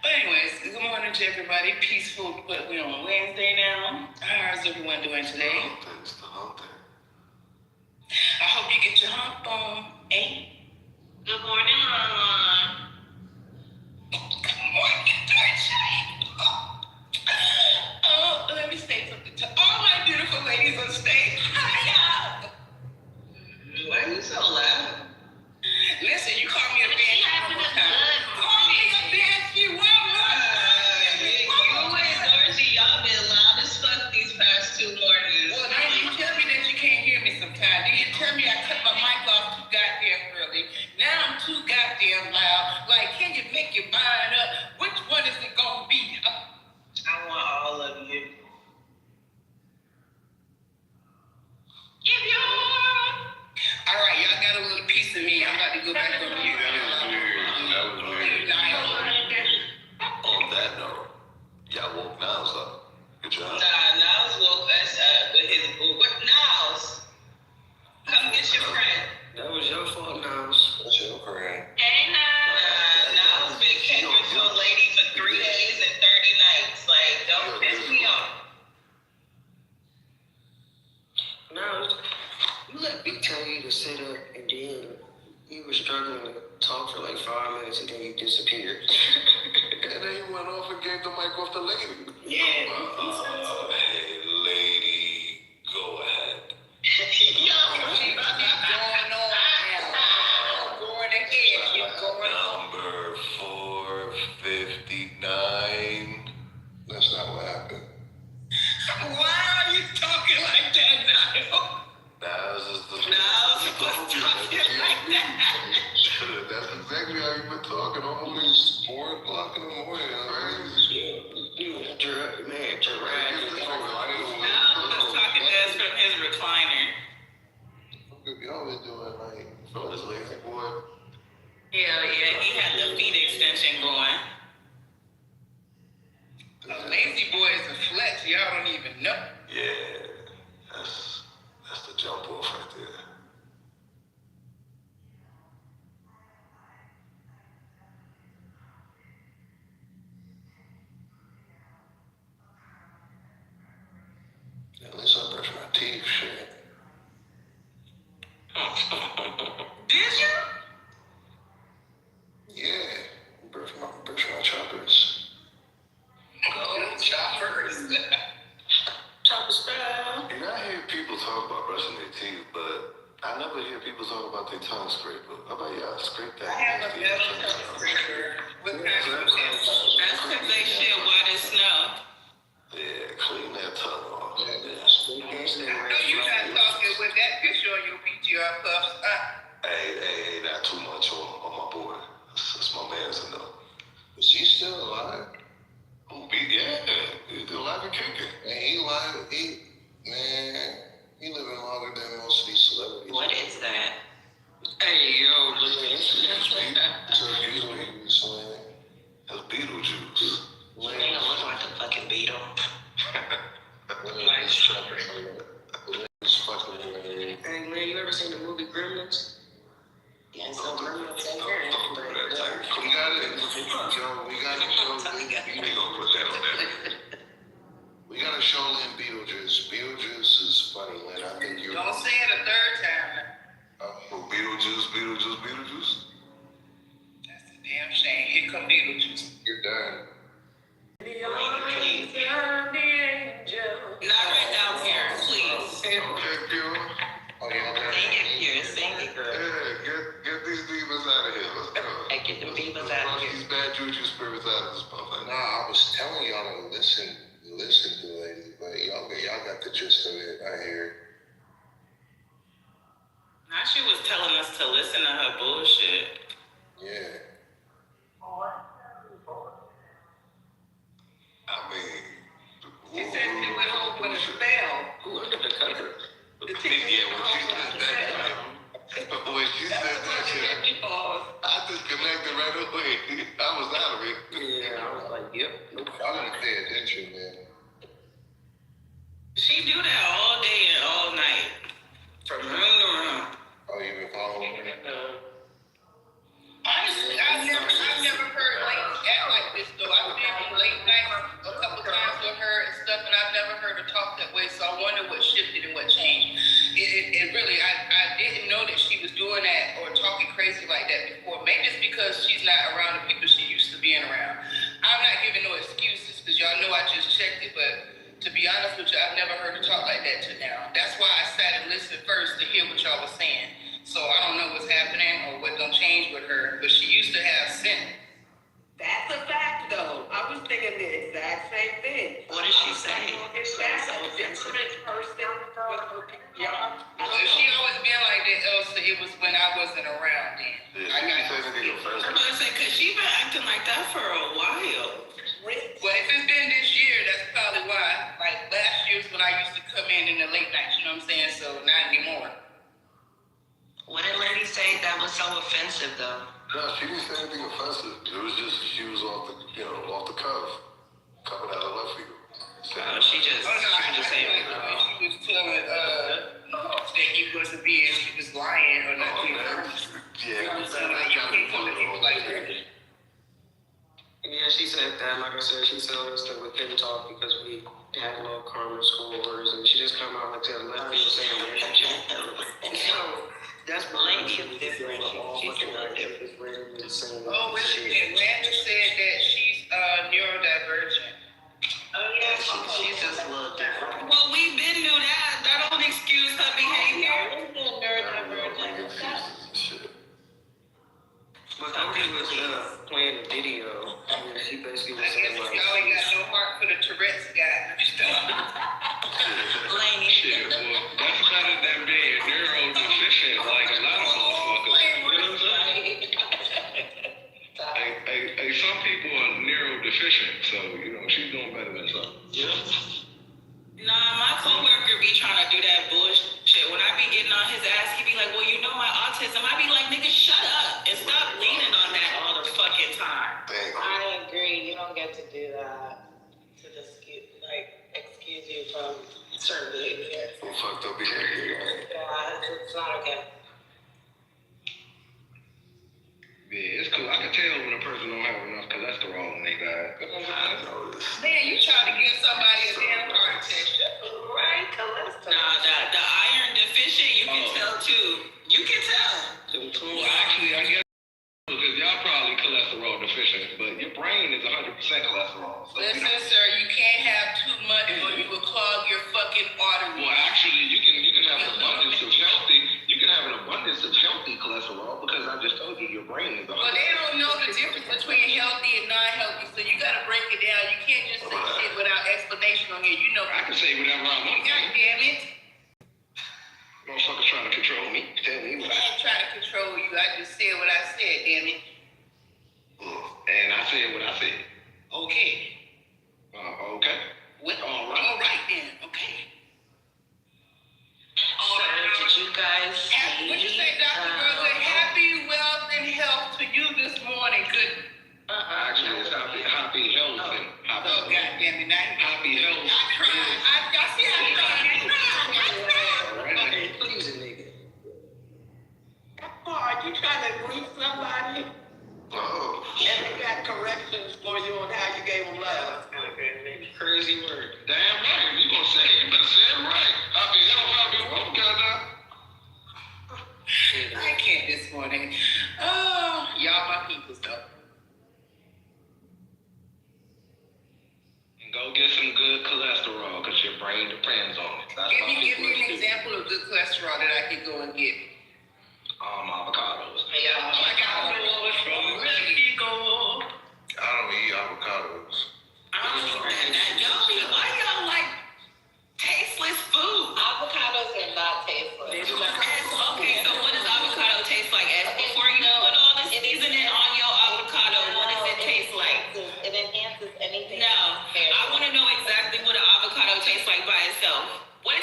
But anyways, good morning to everybody. Peaceful, but we're on Wednesday now. How's everyone doing today? It's the hump day. I hope you get your hump on, eh? Good morning, Mama. Good morning, Dorothy. Oh, let me say something to all my beautiful ladies on stage. Hi, y'all. Why are you so loud? Listen, you call me a bitch one more time. Call me a bitch one more time. You and Dorothy, y'all been loud as fuck these past 2 mornings. Well, now you tell me that you can't hear me sometimes. Then you tell me I cut my mic off too goddamn early. Now I'm too goddamn loud. Like, can you make your mind up? Which one is it gonna be? I want all of you. If you're all right, y'all got a little piece of me. I'm about to go back on mute. That was weird. On that note, y'all woke Niles up. Good job. Nah, Niles woke us up with his boo. What, Niles? Come get your friend. That was your fault, Niles. That's your friend. Hey, Niles. Niles been catering to a lady for 3 days and 30 nights. Like, don't piss me off. Niles, you let me tell you to sit up and then you were struggling to talk for like 5 minutes and then you disappeared. And then he went off and gave the mic off to lady. Yeah. Hey, lady, go ahead. Yo, she's going on now. Going ahead. You're going on. Number 459. That's not what happened. Why are you talking like that, Niles? Niles is the Niles was talking like that. That's exactly how you've been talking all morning. 4 o'clock in the morning. Niles was talking to us from his recliner. Y'all been doing like from this lazy boy. Yeah, he had the feet extension going. A lazy boy is a flex, y'all don't even know. Yeah, that's the jump off right there. At least I brush my teeth, shit. Did you? Yeah, brush my choppers. Go choppers. Chopper style. And I hear people talk about brushing their teeth, but I never hear people talk about their tongue scraper. How about y'all scrape that? I have a metal tongue scraper with pencil. That's because they shit white as snow. Yeah, clean that tongue off. I know you're not talking with that picture on your PTR puffs. Hey, not too much on my boy. That's my man's enough. Is he still alive? Oh, yeah, he's alive and kicking. Man, he living longer than most of these celebrities. What is that? Hey, yo, That's Beetlejuice. Man, look like a fucking beetle. Hey, man, you ever seen the movie Gremlins? Yeah, so Gremlins We got it. We gonna put that on there. We gotta show Lynn Beetlejuice. Beetlejuice is funny, Lynn. I think you're. Don't say it a third time. Beetlejuice. That's a damn shame. Here come Beetlejuice. You're done. Please. Not right now, Karen, please. Okay, Pure. Oh, yeah, okay. Sing it, Karen. Sing it, girl. Yeah, get these demons out of here. Let's go. Hey, get them demons out of here. These bad juju spirits out of this motherfucker. Nah, I was telling y'all to listen to the lady, but y'all got the gist of it. I hear. Now she was telling us to listen to her bullshit. Yeah. I mean, She said Who under the cover? Yeah, when she said that, when she said that shit, I disconnected right away. I was out of it. Yeah, I was like, yep. Nope. I didn't pay attention, man. She do that all day and all night. From room to room. Oh, you been following her? Honestly, I've never heard ladies act like this though. I've been on late nights a couple times with her and stuff, and I've never heard her talk that way. So I wonder what shifted and what changed. It really, I didn't know that she was doing that or talking crazy like that before. Maybe it's because she's not around the people she used to being around. I'm not giving no excuses because y'all know I just checked it, but to be honest with you, I've never heard her talk like that till now. That's why I sat and listened first to hear what y'all was saying. So I don't know what's happening or what don't change with her, but she used to have sense. That's a fact, though. I was thinking the exact same thing. What did she say? That's a different person with her PR. So she always been like that, Elsa. It was when I wasn't around then. Yeah, she didn't say anything offensive. I'm gonna say, cause she been acting like that for a while. Well, if it's been this year, that's probably why. Like last year was when I used to come in the late nights, you know what I'm saying? So not anymore. What did lady say that was so offensive, though? No, she didn't say anything offensive. It was just she was off the cuff, coming out of left field. She was just saying, she was telling that he wasn't being, she was lying or not being honest. Yeah, you can't come to people like that. Yeah, she said that. Like I said, she told us that we couldn't talk because we had low karma scores, and she just come out and tell left field saying that. So that's lady is different. She's different. Oh, wait a minute. Randa said that she's neurodivergent. Oh yeah, she's just a little different. Well, we been knew that. That don't excuse her behavior. But Cody was playing a video, and she basically was saying like, y'all ain't got no heart for the Tourette's guy. Laney. Shit, well, that's better than being neurodeficient like a lot of motherfuckers. You know what I'm saying? Hey, some people are neurodeficient, so, you know, she's doing better than some. Yeah. Nah, my coworker be trying to do that bullshit. When I be getting on his ass, he be like, well, you know my autism. I be like, nigga, shut up and stop leaning on that all the fucking time. I agree. You don't get to do that to excuse you from certain behavior. From fucked up behavior. Yeah, it's not okay. Yeah, it's cool. I can tell when a person don't have enough cholesterol in their diet. Man, you trying to give somebody a damn heart attack. Right, cholesterol. Nah, the iron deficient, you can tell too. You can tell. Well, actually, I guess because y'all probably cholesterol deficient, but your brain is 100% cholesterol. So listen, sir, you can't have too much or you will clog your fucking arteries. Well, actually, you can have an abundance of healthy. You can have an abundance of healthy cholesterol because I just told you your brain is 100%. Well, they don't know the difference between healthy and non-healthy, so you gotta break it down. You can't just say shit without explanation on here. You know. I can say whatever I want. God damn it. Motherfuckers trying to control me. Tell me what I ain't trying to control you. I just said what I said, damn it. And I said what I said. Okay. Okay. All right then. Okay. So did you guys see? What you say, Dr. Brother? Happy wealth and health to you this morning. Good. Actually, it's happy health and happy. Oh, goddamn it. Happy health. I cried. I see how you cried. Okay, please, nigga. Are you trying to grief somebody? Oh. And they got corrections for you on how you gave them love. Crazy word. Damn right. You gonna say it. You better say it right. Happy health, happy wealth, goddamn. I can't this morning. Oh, y'all my people stuff. And go get some good cholesterol because your brain depends on it. That's Give me an example of good cholesterol that I can go and get. Avocados. Yeah, avocados from Mexico. I don't eat avocados. Why y'all like tasteless food? Avocados are not tasteless. Okay, so what does avocado taste like? Before you put all the seasoning on your avocado, what does it taste like? It enhances anything. No, I want to know exactly what an avocado tastes like by itself. What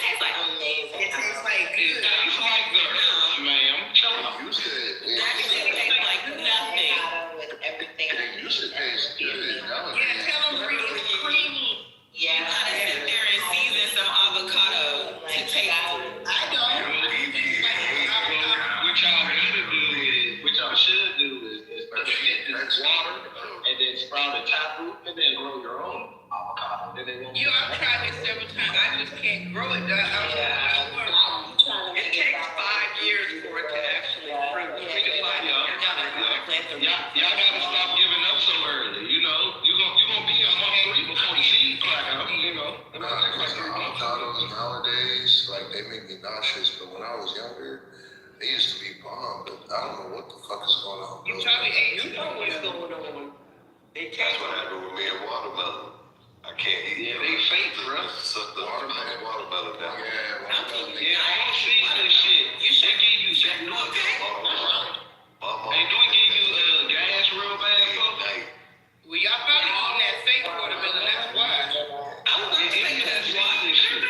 sometimes I just can't grow it. It takes 5 years for it to actually fruit. We can find it. Y'all gotta stop giving up so early. You know, you gonna be in month 3 before the seed crack out. You know, it might take like 3 months. Avocados nowadays, like they make me nauseous. But when I was younger, they used to be bomb. But I don't know what the fuck is going on. You probably ain't. You know what's going on. That's what happened with me and watermelon. I can't eat. Yeah, they fake, bro. Suck the watermelon down. Yeah, all season shit. You should give you Jack North. Hey, do we give you gas real bad, folks? Well, y'all probably eating that fake watermelon. That's why. I'm gonna take that watermelon.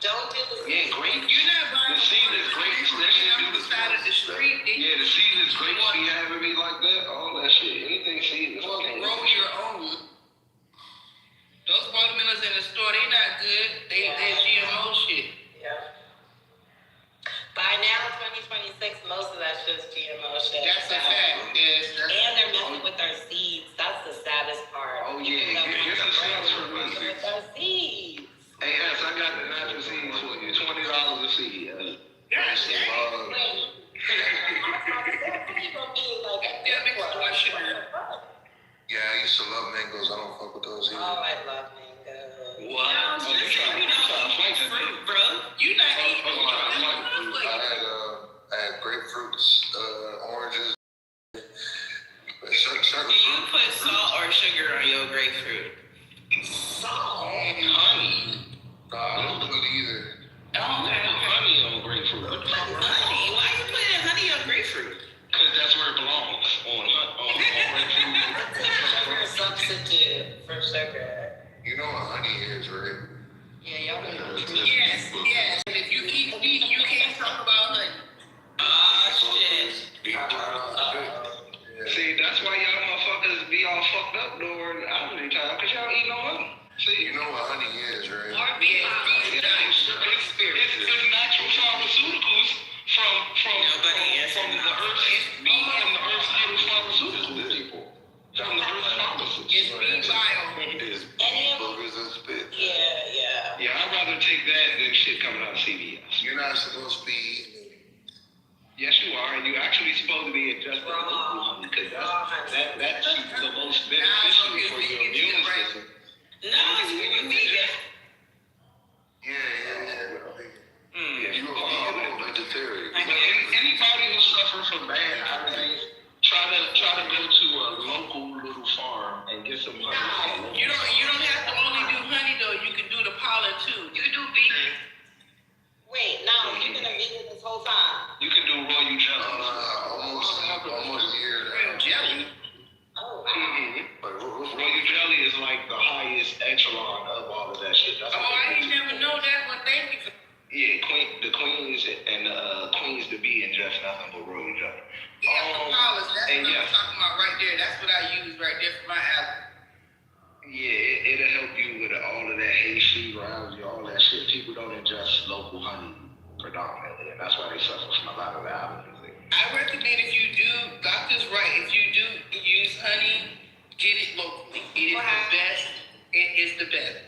Don't do the yeah, grapes. You're not buying the season's grapes. That shit on the side of the street. Yeah, the season's grapes be having me like that. All that shit. Anything season's. Or grow your own. Those watermelons in the store, they not good. They're GMO shit. Yeah. By now, 2026, most of that shit's GMO shit. That's a fact. Yes. And they're messing with our seeds. That's the saddest part. Oh yeah, here's the seeds for me. With our seeds. Hey, S, I got the natural seeds for you. $20 a seed. Gosh, Yeah, I used to love mangoes. I don't fuck with those either. Oh, I love mangoes. What? fruit, bro. You not eating I had grapefruits, oranges. Do you put salt or sugar on your grapefruit? Salt? Honey. Nah, I don't do it either. Oh, okay. Honey on grapefruit. Honey? Why you putting honey on grapefruit? Because that's where it belongs. On grapefruit. Sugar substitute for sugar. You know what honey is, right? Yeah, y'all know. Yes. And if you eat meat, you can't talk about honey. Oh, shit. See, that's why y'all motherfuckers be all fucked up during allergy time, because y'all eat no honey. See, You know what honey is, right? it's natural pharmaceuticals from the earth's little pharmaceutical people. From the earth's pharmacists. It's meat bio. It's boogers and spit. Yeah. Yeah, I'd rather take that than shit coming out of CVS. You're not supposed to be eating it. Yes, you are, and you're actually supposed to be adjusted because that's the most beneficial for your immune system. No, you vegan. Yeah. You a vegetarian. Anybody who suffers from bad allergies, try to go to a local little farm and get some honey. You don't have to only do honey though. You can do the pollen too. You can do vegan. Wait, no, you've been a vegan this whole time. You can do royal jelly. Almost a year now. Real jelly. Oh, wow. Royal jelly is like the highest echelon of all of that shit. That's I didn't never know that one. Thank you for yeah, the queens and queens to be ingest nothing but royal jelly. for pollen. That's and what I'm talking about right there. That's what I use right there for my allergy. Yeah, it'll help you with all of that hayseed, rousey, all that shit. People don't ingest local honey predominantly, and that's why they suffer from a lot of the allergies. I recommend if you do, doctor's right, if you do use honey, get it locally. It is the best. It is the best.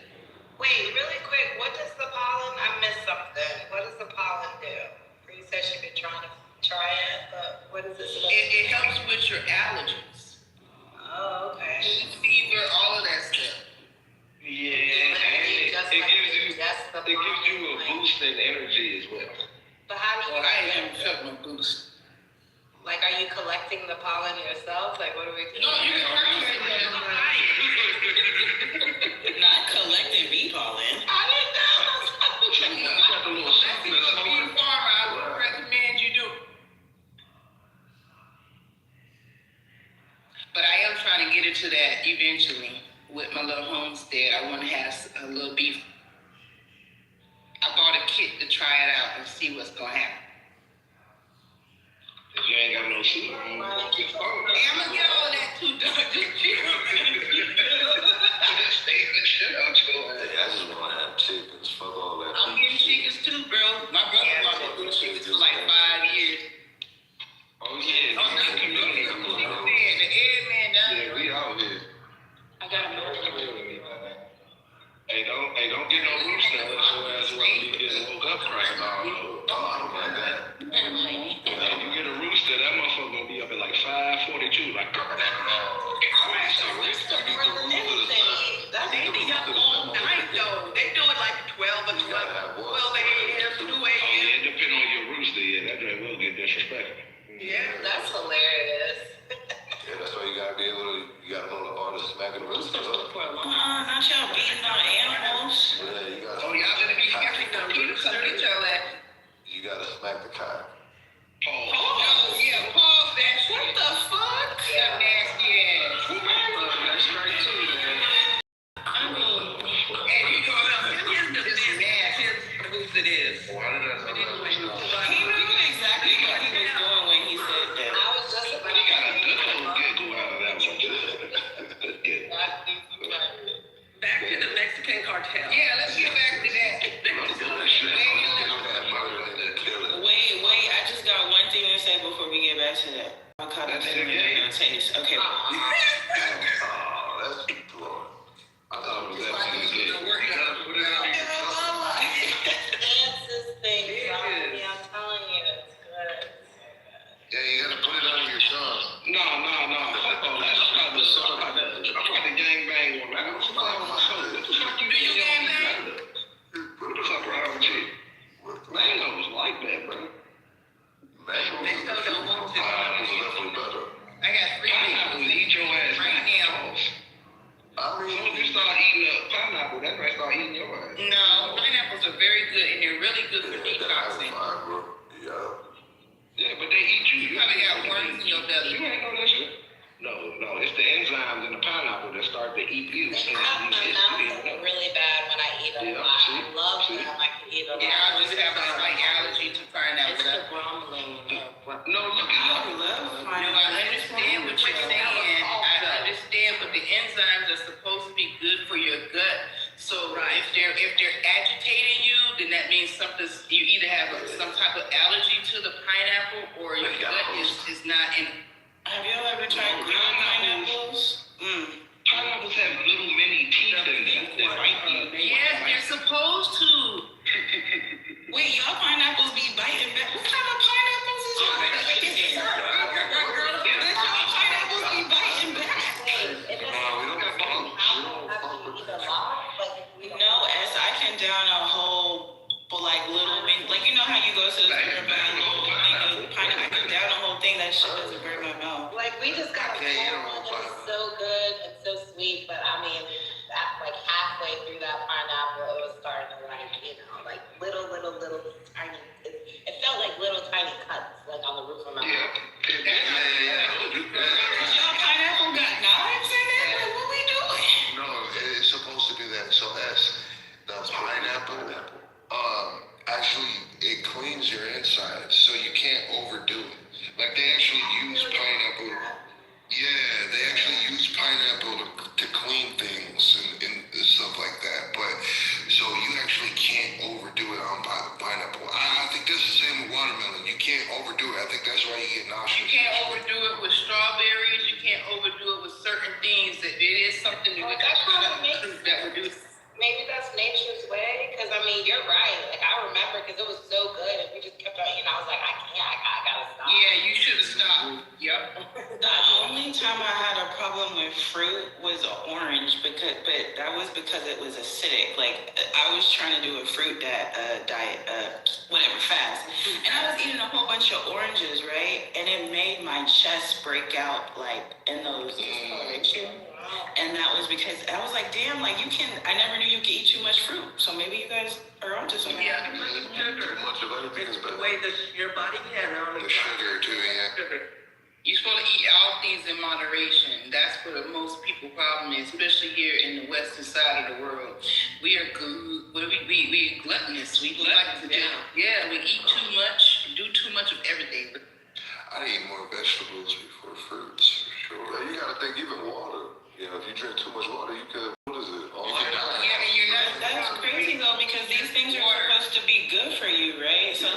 Wait, really quick, what does the pollen, I missed something. What does the pollen do? You said she's been trying to try it, but what is this? It helps with your allergies. Oh, okay. Fever, all of that stuff. Yeah, and it gives you a boost in energy as well. But how do you? I ain't never felt no boost. Like, are you collecting the pollen yourself? Like, what are we doing? No, you can purchase it. Not collecting bee pollen. I didn't know. Unless you're a bee farmer, I would recommend you do. But I am trying to get into that eventually with my little homestead. I want to have a little beef. I bought a kit to try it out and see what's going to happen. If you ain't got no seed, I'm going to get all of that too, dog. Just chill. stay in the shit out your ass. I just want to have chickens. Fuck all that. I'm getting chickens too, bro. My brother-in-law been doing chickens for like 5 years. Oh, yeah. Oh, that's the community. The airman down there. Yeah, we out here. I got a Hey, don't don't get no rooster unless your ass wasn't be getting woke up crying. You get a rooster, that motherfucker gonna be up at like 5:42, like. They be up all night though. They do it like 12 or 12 a.m., 2 a.m. Oh yeah, it depends on your rooster. Yeah, that joint will get disrespectful. Yeah, That's hilarious. Yeah, that's why you gotta be able to, you gotta know the art of smacking the roosters up. Not y'all beating on animals. Yeah, you gotta. Oh, y'all better be careful. Don't get your ass. You gotta smack the cock. Pause. No, yeah, pause that shit. What the fuck? Yeah, nasty ass. That's right too, man. I mean, and you know what? Here's the nasty. Here's who it is. Why did I say that? He knew exactly what he was doing when he said that. I was just about He got a good old giggle out of that one. Good giggle. Back to the Mexican cartel. Yeah, let's get back to that. Wait, I just got one thing to say before we get back to that. Avocado better taste. Okay. Oh, that's Lord. I thought it was that thing. Dances thing, Robbie, I'm telling you, it's good. Yeah, you gotta put it under your tongue. No. Oh, that's probably I'm about to gangbang on that. What the fuck you doing? What the fuck wrong with you? Mango was like that, bro. Mango don't want to. Pineapple's definitely better. I got 3 Pineapple will eat your ass right now. I mean, when you start eating a pineapple, that might start eating your ass. No, pineapples are very good and they're really good for detoxing. Yeah, but they eat you. You probably got worms in your belly. You ain't know that shit. No, it's the enzymes in the pineapple that start to eat you. They have my mouth really bad when I eat a lot. I love them. I can eat a lot. Yeah, I just have a slight allergy to pineapple. It's the grumbling. No, look at I love pineapple. I understand what you're saying. I understand, but the enzymes are supposed to be good for your gut. So if they're agitating you, then that means you either have some type of allergy to the pineapple or your gut is not in. Have y'all ever tried grilled pineapples? Pineapples have little mini teeth in them that bite you. Yes, they're supposed to. Wait, y'all pineapples be biting back? What kind of pineapples is y'all? Pineapples be biting back. No, as I can down a whole, little bit, you know how you go to the store and buy a little pineapple, I can down a whole thing, that shit doesn't burn my mouth. We just got a full one that is so good and so sweet, but I mean, halfway through that pineapple, it was starting to little tiny, it felt like little tiny cuts, on the roof of my mouth. Y'all pineapple got knives in it? What we doing? No, it's supposed to do that. So the pineapple, actually, it cleans your insides, so you can't overdo it. They actually use pineapple. Yeah, they actually use pineapple to clean things and stuff like that. But so you actually can't overdo it on pineapple. I think that's the same with watermelon. You can't overdo it. I think that's why you get nauseous. You can't overdo it with strawberries. You can't overdo it with certain things. That it is something that reduces. Maybe that's nature's way, because you're right. I remember, because it was so good, and we just kept on eating. I was like, I can't, I gotta stop. Yeah, you should have stopped. Yep. The only time I had a problem with fruit was orange, but that was because it was acidic. I was trying to do a fruit diet, fast, and I was eating a whole bunch of oranges, right? And it made my chest break out in those discoloration. And that was because I was like, damn, I never knew you could eat too much fruit. So maybe you guys are onto something. Yeah, too much of everything is better. The way your body can handle the sugar too, yeah. You're supposed to eat all things in moderation. That's what most people's problem is, especially here in the western side of the world. We are we gluttonous. We like to we eat too much, do too much of everything. I eat more vegetables before fruits, for sure. You gotta think, even water. If you drink too much water, you could, what is it? That's crazy though, because these things are supposed to be good for you, right? So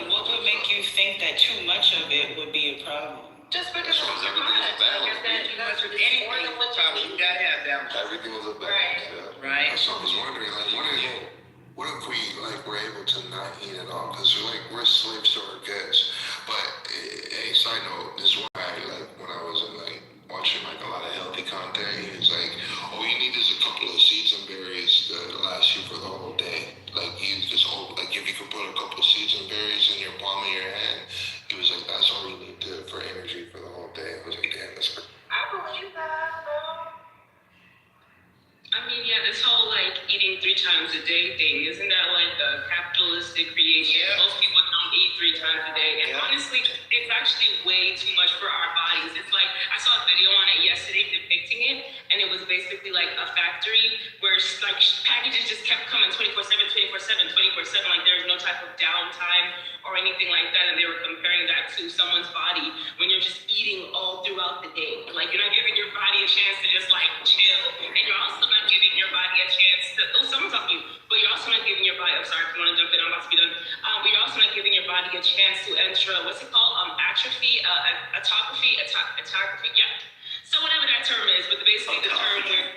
what would make you think that too much of it would be a problem? Just because As long as it's everything is fun. Like balanced. I said, you know, it's more than what you You gotta have balance. Everything was a balance. Yeah. Right. That's what I was wondering. Like, what if we like were able to not eat at all? Because we're slaves to our goods. But hey, side note, this one guy, like when I was in like watching like a lot of healthy content, he was like, all you need is a couple of seeds and berries that last you for the whole day. Like you just hold, like if you could put a couple of seeds and berries in your palm of your hand, he was like, that's all you need for energy for the whole day. I was like, damn, that's crazy. I believe that, bro. I mean, yeah, this whole like eating 3 times a day thing, isn't that like a capitalistic creation? Yeah. Most people don't eat 3 times a day. And honestly, it's actually way too much for our bodies. It's like, I saw a video on it yesterday depicting it, and it was basically like a factory where like packages just kept coming 24/7, 24/7, 24/7. Like there's no type of downtime or anything like that. And they were comparing that to someone's body when you're just eating all throughout the day. Like you're not giving your body a chance to just like chill. And you're also not giving your body a chance to, oh, someone's talking to you, but you're also not giving your body, I'm sorry if you want to jump in, I'm about to be done. But you're also not giving your body a chance to enter, what's it called? Atrophy, autophagy, yeah. So whatever that term is, but basically the term where,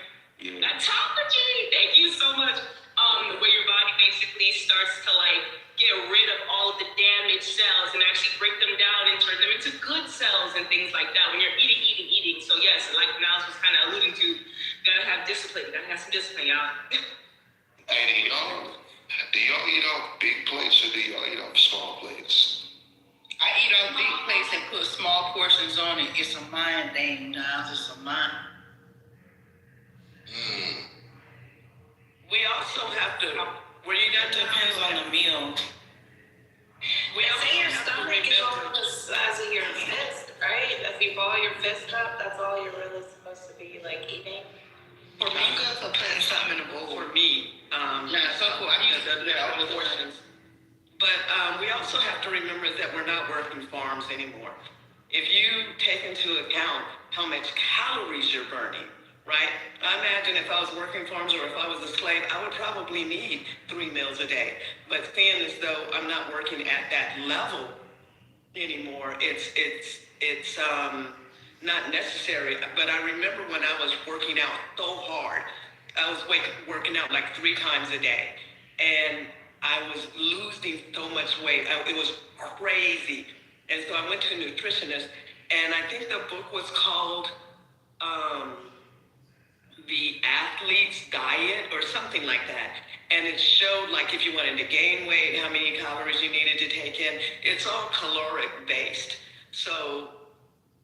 autophagy, thank you so much. Where your body basically starts to like get rid of all of the damaged cells and actually break them down and turn them into good cells and things like that when you're eating. So yes, like Niles was kind of alluding to, gotta have discipline, gotta have some discipline, y'all. Hey, do y'all eat off big plates or do y'all eat off small plates? I eat on big plates and put small portions on it. It's a mind thing, Niles. It's a mind. We also have to, that depends on the meal. We also Say your have to stomach is remember. on the size of your fist, right? If you ball your fist up, that's all you're really supposed to be like eating. For me, I'm good for putting something in the bowl. For me, So cool. I use all the portions. But we also have to remember that we're not working farms anymore. If you take into account how much calories you're burning, right? I imagine if I was working farms or if I was a slave, I would probably need 3 meals a day. But seeing as though I'm not working at that level anymore, it's not necessary. But I remember when I was working out so hard, I was working out like 3 times a day, and I was losing so much weight. It was crazy. And so I went to a nutritionist, and I think the book was called The Athlete's Diet or something like that. And it showed like if you wanted to gain weight, how many calories you needed to take in. It's all caloric based. So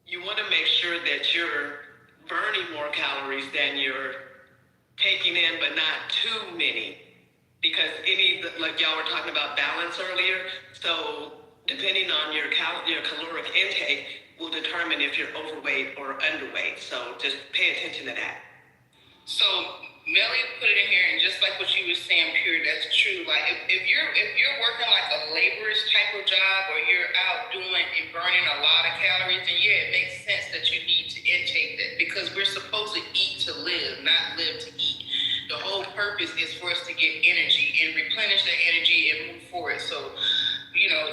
you want to make sure that you're burning more calories than you're taking in, but not too many. Because like y'all were talking about balance earlier, so depending on your caloric intake will determine if you're overweight or underweight. So just pay attention to that. So Melly put it in here, and just like what you were saying, Pure, that's true. Like if you're working like a laborious type of job, or you're out doing and burning a lot of calories, then yeah, it makes sense that you need to intake that, because we're supposed to eat to live, not live to eat. The whole purpose is for us to get energy and replenish that energy and move forward. So, you know,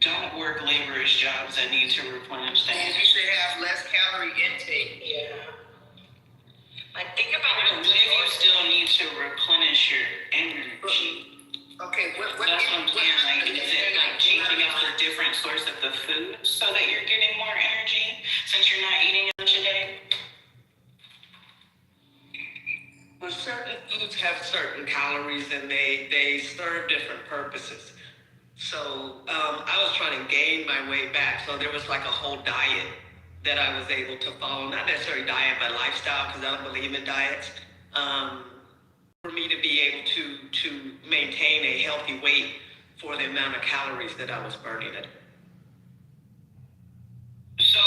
Don't work laborious jobs that need to replenish that. and you should have less calorie intake. Yeah. Like think about I believe you still need to replenish your energy. Okay, what That's what I'm saying. Like, is it like changing up the different source of the food so that you're getting more energy since you're not eating much a day? Well, certain foods have certain calories and they serve different purposes. So I was trying to gain my weight back. So there was like a whole diet that I was able to follow. Not necessarily diet, but lifestyle, because I don't believe in diets. For me to be able to maintain a healthy weight for the amount of calories that I was burning it. So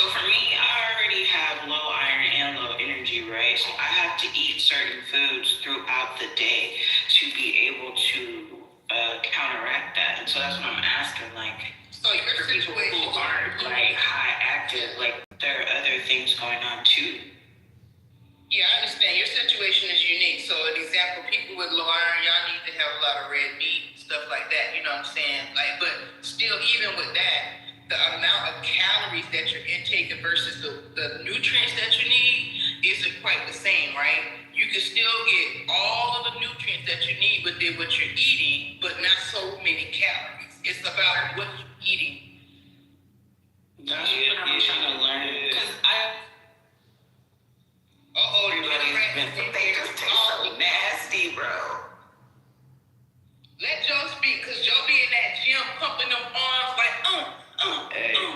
for me, I already have low iron and low energy, right? So I have to eat certain foods throughout the day to be able to counteract that. And so that's what I'm asking, like, so your for people situation who aren't like high active, like there are other things going on too. Yeah, I understand. Your situation is unique. So, an example, people with low iron, y'all need to have a lot of red meat, stuff like that. You know what I'm saying? Like, but still, even with that, the amount of calories that you're intaking versus the nutrients that you need isn't quite the same, right? You can still get all of the nutrients that you need within what you're eating, but not so many calories. It's about what you're eating. That's what I'm trying to learn. Because They just taste so nasty, bro. Let Joe speak, because Joe be in that gym pumping them arms like,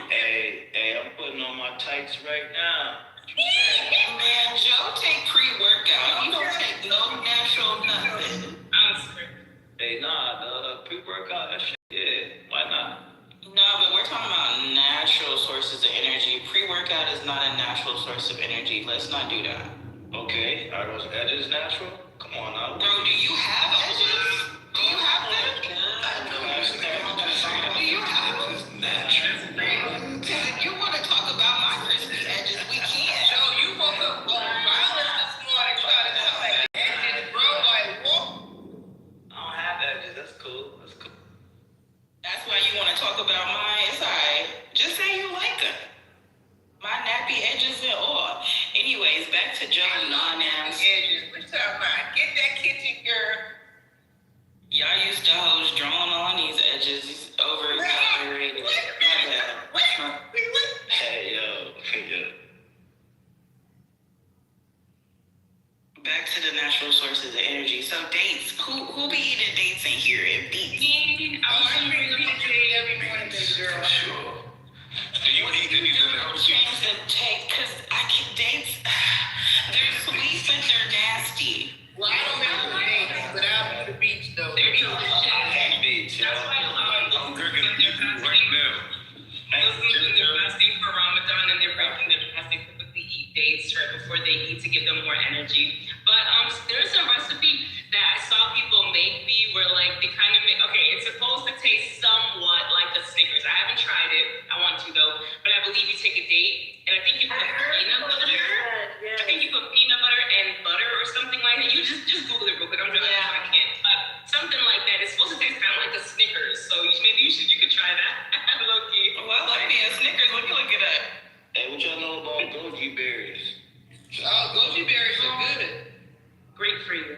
Hey, I'm putting on my tights right now. Man, Joe take pre-workout. He don't take no natural nothing. Hey, the pre-workout, that shit, yeah, why not? No, but we're talking about natural sources of energy. Pre-workout is not a natural source of energy. Let's not do that. Okay, are those edges natural? Come on now. Bro, do you have edges? Do you have them? Do you have them? If you want to talk about my crispy edges, we can. Joe, you woke up on violence this morning trying to come like edges, bro. Like, what? I don't have edges. That's cool. That's why you want to talk about mine. It's alright. Just say you like them. My nappy edges and all. Anyways, back to Joe non-naps. Edges. What you talking about? Get that kitchen, girl. Y'all used to host drawing on these edges. It's over-exaggerated. Hey, yo. Back to the natural sources of energy. So dates. Who be eating dates in here? Beets. I'm eating every morning, baby girl. Sure. Do you eat these in the house? Change the take, because I can dates. They're sweet, but they're nasty. Well, I don't have the dates, but I'll be the beach, though. I hate beach. That's why I'm drinking beach right now. They're fasting for Ramadan and they're breaking their fast. They typically eat dates right before they eat to give them more energy. But there's a recipe that I saw people make where like they kind of make, okay, it's supposed to taste somewhat like the Snickers. I haven't tried it. I want to though. But I believe you take a date and I think you put peanut butter. I think you put peanut butter and butter or something like that. You just Google it real quick. I'm driving, so I can't. Something like that. It's supposed to taste kind of like the Snickers. So maybe you could try that. Low-key. Well, like me a Snickers. Let me look it up. Hey, what y'all know about goji berries? Oh, goji berries are good. Great for you.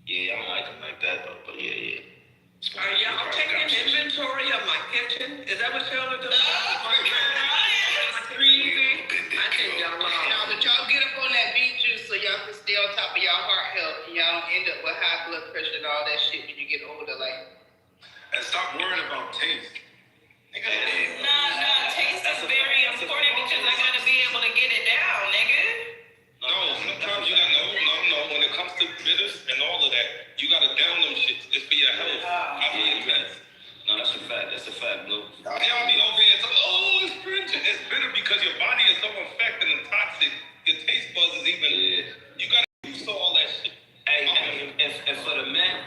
Yeah, I don't like them like that though, but yeah. Are y'all taking inventory of my kitchen? Is that what y'all are doing? I think y'all wrong. Now, but y'all get up on that beet juice so y'all can stay on top of y'all heart health and y'all don't end up with high blood pressure and all that shit when you get older. Like, And stop worrying about taste. Taste is very important because I gotta be able to get it down, nigga. No, sometimes you gotta no. When it comes to bitters and all of that, you gotta down them shits. It's for your health. No, that's a fact, Blue. Y'all be over here talking, it's bitter. It's bitter because your body is so infected and toxic. Your taste buds is even. You gotta use all that shit. Hey, and for the men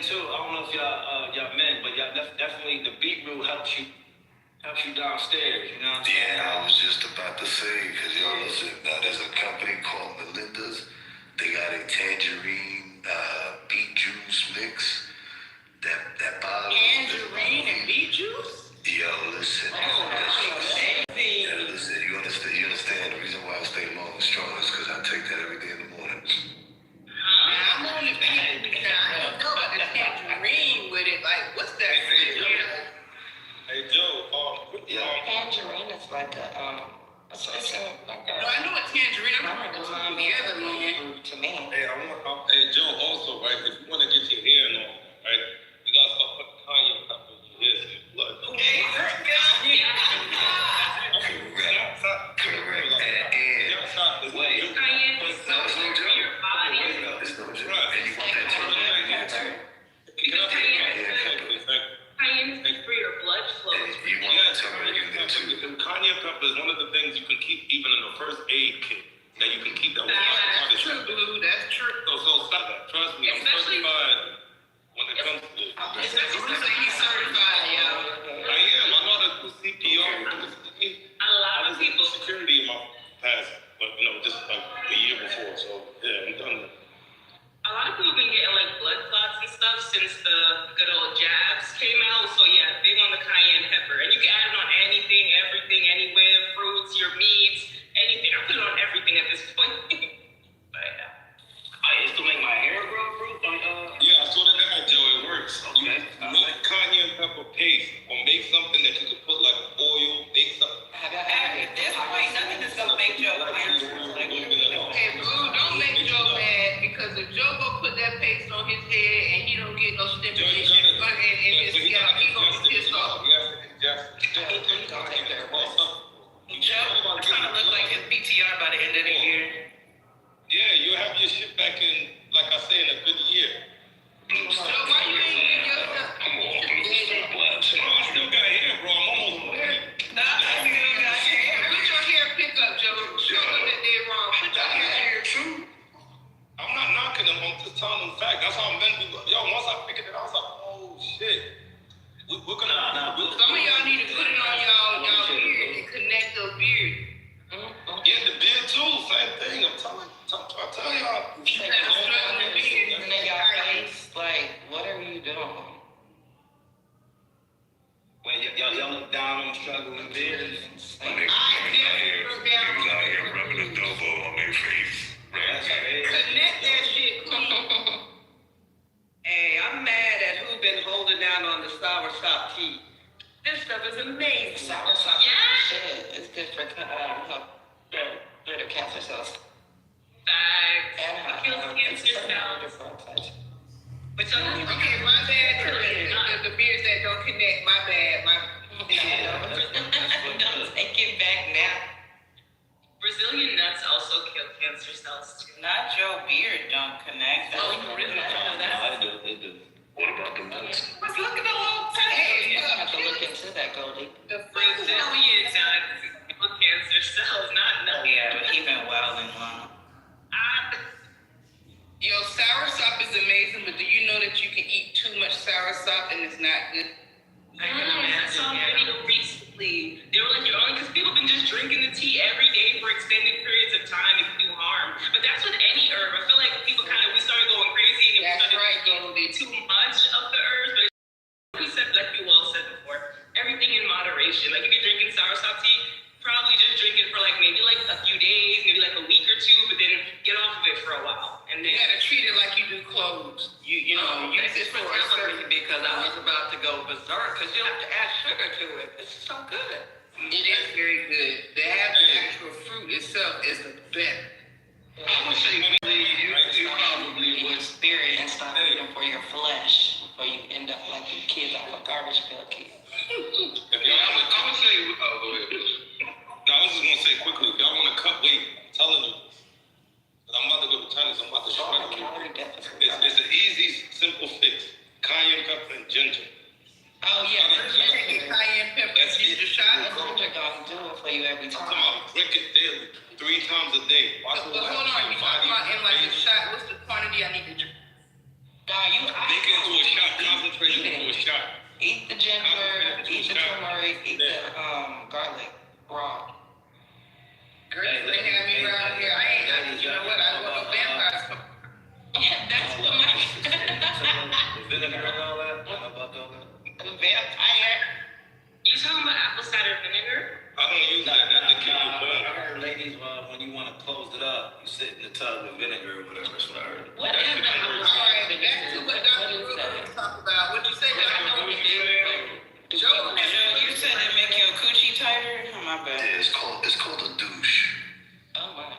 too. I don't know if y'all men, but y'all definitely the beetroot helps you downstairs. You know what I'm saying? Yeah, I was just about to say, because y'all listen, there's a company called Melinda's. They got a tangerine beet juice mix. That bottle. tangerine and beet juice? Yo, listen. Amazing. Listen, you understand the reason why I stay long and strong is because I take that every day in the morning. I'm on the beet now. I don't know about the tangerine with it. Like, what's that? Hey, Joe. Tangerine is like a No, I know a tangerine. I'm not going to put together, man. To me. Hey, Joe. Also, right, if you want to get your hair in on, right, you gotta start putting Kanye pepper in your hair. Look. Kanye pepper is one of the things you can keep even in the first aid kit. That you can keep that. That's true, Blue. That's true. So stop that. Trust me, I'm certified when it comes to this. Especially he's certified, yo. I am. I'm not a CPR. A lot of people. Security in my past, but just like meats, anything. I put it on everything at this point. But yeah. I used to make my hair grow fruit. Yeah, I saw that, Joe. It works. Okay. Make cayenne pepper paste or make something that you can put like oil, make something. At this point, nothing is gonna make Joe cancer. Hey, Blue, don't make Joe mad because if Joe go put that paste on his head and he don't get no stimulation in his scalp, he gonna be pissed off. Joe kind of look like his PTR by the end of the year. Yeah, you'll have your shit back in, like I say, in a good year. So why you ain't getting yourself? I still got hair, bro. I'm almost ready. Put your hair pick up, Joe. Show them that they're wrong. Put your hair too. I'm not knocking them. I'm just telling them the fact. That's how I'm meant to be. Yo, once I figured it out, I was like, oh shit. We're gonna. Some of y'all need to put it on y'all beard and connect your beard. Yeah, the beard too. Same thing. I'm telling. I tell y'all. You gotta struggle with beard. And then y'all face, like, what are you doing? When y'all look down on struggling beards. I never look down on here rubbing adobo on their face. Connect that shit, clean. Hey, I'm mad at who been holding down on the soursop tea. This stuff is amazing. Soursop shit. It's good for rid of cancer cells. And Kills cancer cells. But Okay, my bad. The beards that don't connect, my bad. Don't take it back now. Brazilian nuts also kill cancer cells too. Not Joe Beard don't connect. They do. What about the nuts? Let's look at the little thing. You have to look into that, Goldie. The Brazilian nuts kill cancer cells, not nuts. Yeah, but even wild and long. Yo, soursop is amazing, but do you know that you can eat too much soursop and it's not good? I saw a video recently. They were like, you're only because people have been just drinking the tea every day for extended periods of time, it can do harm. But that's with any herb. I feel like people we started going crazy and That's we started right, drinking too much of the herbs. But we said, like we all said before, everything in moderation. Like if you're drinking soursop tea, probably just drink it for like maybe like a few days, maybe like a week or two, but then get off of it for a while. And then You gotta treat it like you do clothes. You know, use it for a certain because I was about to go berserk because you have to add sugar to it. It's so good. It is very good. The actual fruit itself is the best. I would say you probably would. Spirit and stop eating for your flesh before you end up like your kids off a garbage pail kid. I would say. Oh, go ahead. No, I was just gonna say quickly. If y'all want to cut weight, I'm telling you. I'm about to go to tennis. I'm about to shred you. It's an easy, simple fix. Cayenne pepper and ginger. Oh yeah, take cayenne pepper and ginger shot. Ginger don't do it for you every I'm time. talking about drink it daily, 3 times a day. But hold on, you talking about in like a shot? What's the quantity I need to drink? Make it into a shot. Concentrate it into a shot. Eat the ginger, eat the turmeric, eat the garlic raw. Girl, they have me around here. You know what? I don't want no vampires. That's what my Vinegar and all that. How about all that? vampire. You talking about apple cider vinegar? I don't use that. That's the killer bone. I heard ladies, when you want to close it up, you sit in the tub with vinegar or whatever. That's what I heard. What is that? All right, back to what Dr. Ruben talked about. What you say, Dr. Joe, you said it make your coochie tighter? Oh, my bad. Yeah, it's called a douche. Oh, my.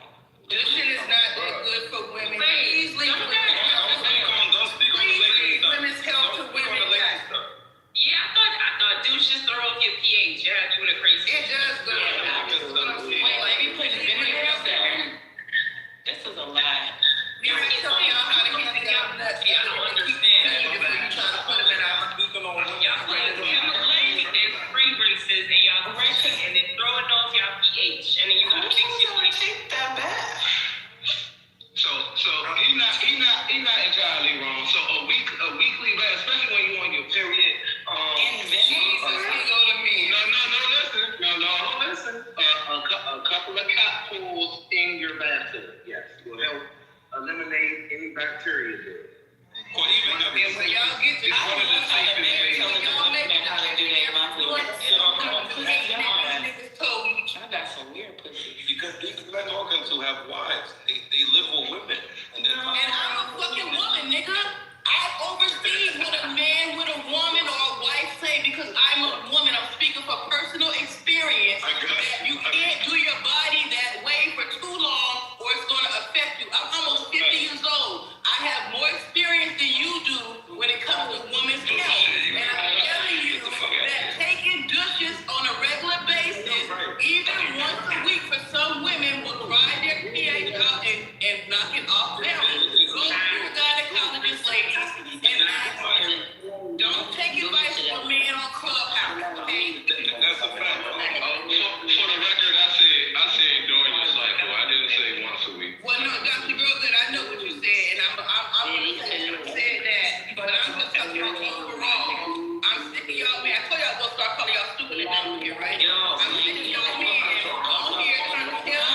this shit is not that good for women. Please leave women's health to women. Yeah, I thought douches throw off your pH. Yeah, doing a crazy. It does go. Wait, let me put vinegar out there. This is a lie. You already told y'all how to get y'all nuts. Yeah, I don't understand. Before you try to put them in our Y'all put chemicals and fragrances in y'all coochie and then throw it off y'all pH. And then you gotta fix your pH. Take that back. So he not entirely wrong. So a weekly bath, especially when you on your period. Jesus, he go to me. Listen. A couple of capsules in your bathtub, yes, will help eliminate any bacteria there. Or even And when y'all get to It's one of the safest ways. How to do that monthly. niggas told me. I got some weird pussy. Because these men talking to have wives. They live with women. And I'm a fucking woman, nigga. I oversee what a man with a woman or a wife say because I'm a woman. I'm speaking for personal experience. That you can't do your body that way for too long or it's going to affect you. I'm almost 50 years old. I have more experience than you do when it comes to women's health. And I'm telling you that taking douches on a regular basis, even once a week for some women, will dry their pH out and knock it off balance. Go to your gynecologist, ladies, and ask them. Don't take advice from a man on Clubhouse, okay? That's a fact. For the record, I said during your cycle. I didn't say once a week. Well, no, Dr. Grogan, I know what you said, and I'm going to say you said that, but I'm just talking about overall. I'm sick of y'all, man. I told y'all I was going to start calling y'all stupid and dumb here, right? I'm sick of y'all men on here trying to tell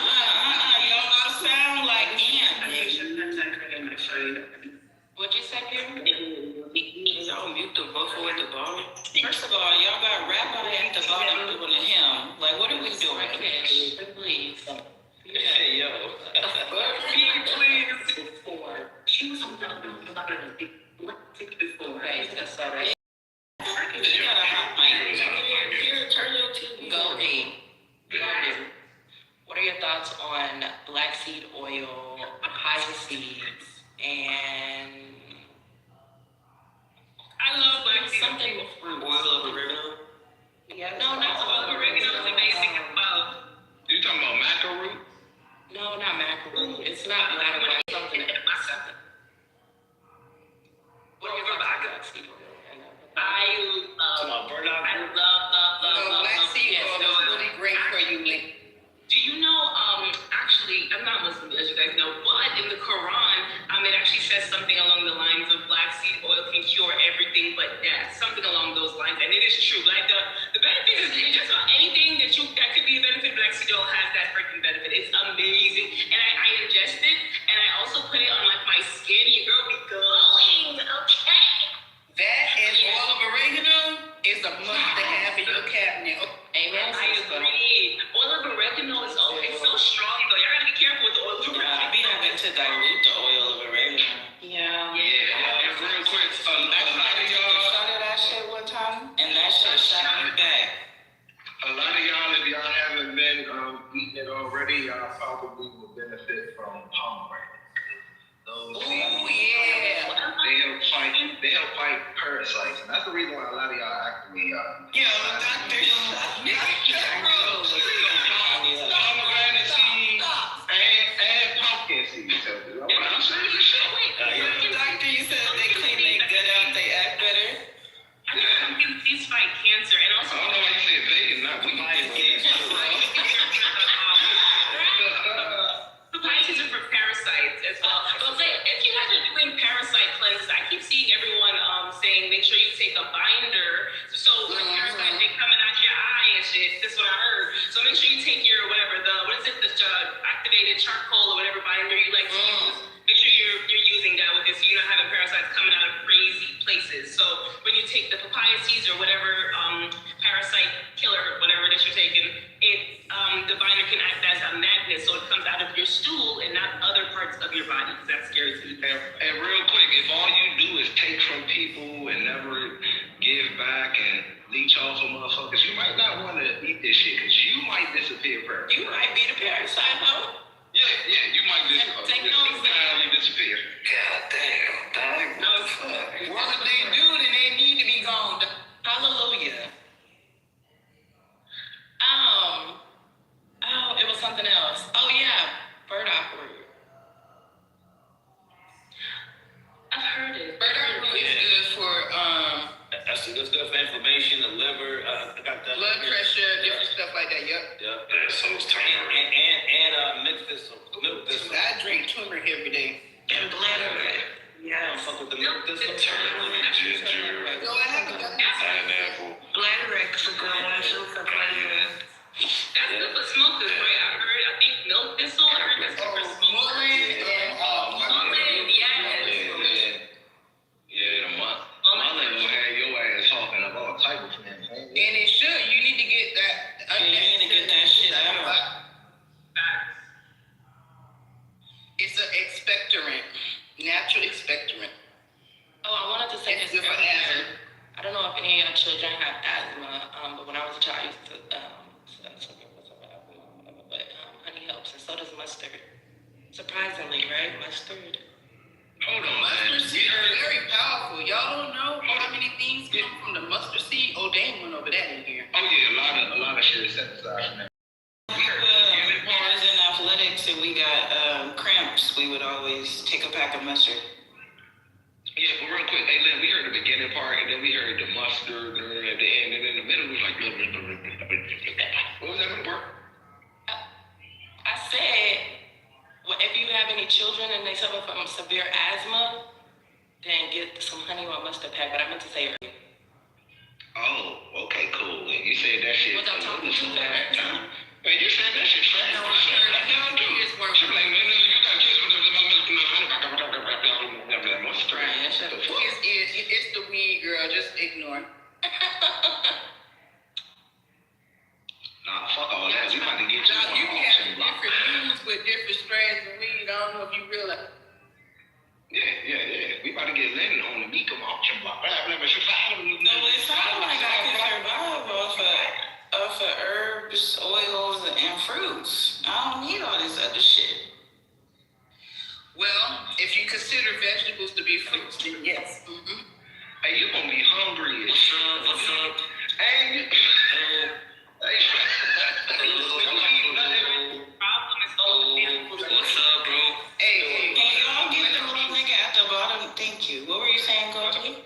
Y'all sound like ants. What'd you say, Peoria? Y'all mute the buffalo at the bottom. First of all, y'all got rabbi at the bottom doing a hymn. Like, what are we doing? Okay, please. Hey, yo. Please. Choose before. Okay, that's all right. You got a hot mic. Here, turn your TV. Go ahead. What are your thoughts on black seed oil, papaya seeds, and I love black seed something with fruit? Oil of oregano? Yeah, no, not oil of oregano. It's amazing about. You talking about macaroon? No, not macaroon. It's not black, but something else. What are your thoughts on black seed oil? I love black seed oil. It's really great for you, Lee. Do you know, actually, I'm not Muslim, as you guys know, but in the Quran, it actually says something along the lines of black seed oil can cure everything but death, something along those lines, and it is true. Like, the benefit is just about anything that could be a benefit, black seed oil has that freaking benefit. It's amazing, and I ingest it, and I also put it on, like, my skin. Your girl be glowing, okay? That and oil of oregano is a must to have in your cabinet. Amen. I agree. Oil of oregano is it's so strong though. Y'all gotta be careful with the oil of oregano. I be having to dilute the oil of oregano. Yeah. Real quick, a lot of y'all. Started that shit one time, and that shit shot me back. A lot of y'all, if y'all haven't been eating it already, y'all probably will benefit from pomegranate. Those yeah. They help fight parasites, and that's the reason why a lot of y'all actually Doctor. pomegranate seeds and pumpkin seeds. I'm saying this shit. Doctor, you said they clean their gut out, they act better. I think pumpkin seeds fight cancer, and also. I don't know why you said vegan, not we. Papaya seeds are for parasites as well. But if you guys are doing parasite cleanses, I keep seeing everyone saying make sure you take a binder. So when parasites they coming out your eye and shit. That's what I heard. So make sure you take your whatever the activated charcoal or whatever binder you like to use. Make sure you're using that with this, so you're not having parasites coming out of crazy places. So when you take the papaya seeds or whatever parasite killer, whatever it is you're taking, the binder can act as a magnet, so it comes out of your stool and not other parts of your body. That's scary to me. And real quick, if all you do is take from people and never give back and leech off of motherfuckers, you might not want to eat this shit because you might disappear forever. You might be the parasite, huh? Yeah, you might disappear. God damn, dog. What if they do, then they need to be gone. Hallelujah. It was something else. Oh yeah, burdock root. I've heard it. Burdock root is good for That's good for inflammation, the liver. I got that. blood pressure, different stuff like that. Yep. So it's turmeric. And milk thistle. I drink turmeric every day. And bladder. Yeah. Fuck with the milk thistle. Turmeric, ginger, No, I haven't done that. pineapple. Bladderwrack's a good one too for bladder. That's good for smokers, right? I think milk thistle. I heard that's good for smokers. Mullein and Mullein, yes. Yeah, the mullein will have your ass talking of all type of things. it should. You need to get that. You need to get that shit out. mustard. Surprisingly, right? Mustard. Hold on, Mustard man. seed is very powerful. Y'all don't know how many things come from the mustard seed. Oh, they ain't went over that in here. Oh yeah, a lot of shit is set aside from that. When I was in athletics and we got cramps, we would always take a pack of mustard. Yeah, but real quick, hey Lynn, we heard the beginning part, and then we heard the mustard at the end, and in the middle it was like, what was that gonna work? I said, well, if you have any children and they suffer from severe asthma, then get some honey or mustard pack. But I meant to say earlier. Oh, okay, cool. And you said that shit. Was I talking too fast? Man, you said that shit fast. She was like, man, you got kids with mustard. It's the weed, girl. Just ignore. Nah, fuck all that. We about to get you Now, you on can have auction block. different news with different strands of weed. I don't know if you realize. Yeah. We about to get Lennon on the Mecum auction block. So it sounds like I can survive off of herbs, oils, and fruits. I don't need all this other shit. Well, if you consider vegetables to be fruits, then yes. Mm-hmm. Hey, you gonna be hungry as shit. What's up? Hey, What's up, bro? Hey, can y'all get the little nigga at the bottom? Thank you. What were you saying, Goldie?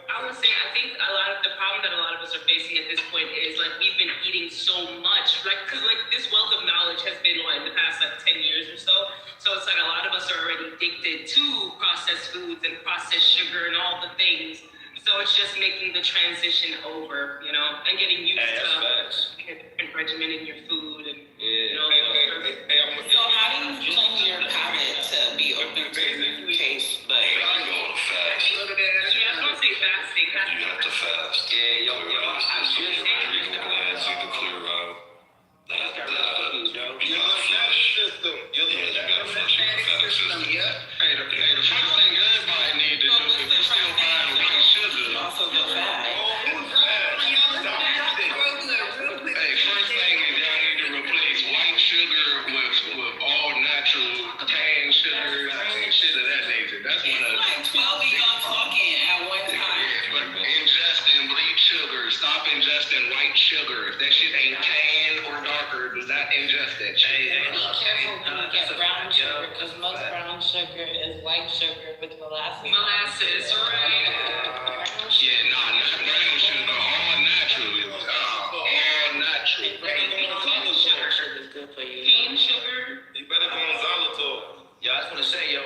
I would say, I think a lot of the problem that a lot of us are facing at this point is like we've been eating so much, like because like this wealth of knowledge has been in the past like 10 years or so. So it's like a lot of us are already addicted to processed foods and processed sugar and all the things. So it's just making the transition over, you know, and getting used to a different regimen in your food and you know. So how do you cleanse your palate to be open to new taste? But Yeah, I was gonna say fasting. You have to fast. Yeah, yo, I should adrenal glands need to clear out you gotta flush your lymphatic system. Hey, the first thing everybody need to do is still find white sugar. Also go fat. Hey, first thing is y'all need to replace white sugar with all natural cane sugar and shit of that nature. That's one of Like 12 of y'all talking at one time. Yeah, but ingesting bleach sugar. Stop ingesting white sugar. If that shit ain't tan or darker, do not ingest that shit. Be careful when you get brown sugar, because most brown sugar is white sugar with molasses. Molasses, right? Yeah, nah, not brown sugar. All natural. All natural. Cane sugar is good for you. Cane sugar. You better go on xylitol. Yeah, I was gonna say, yo, I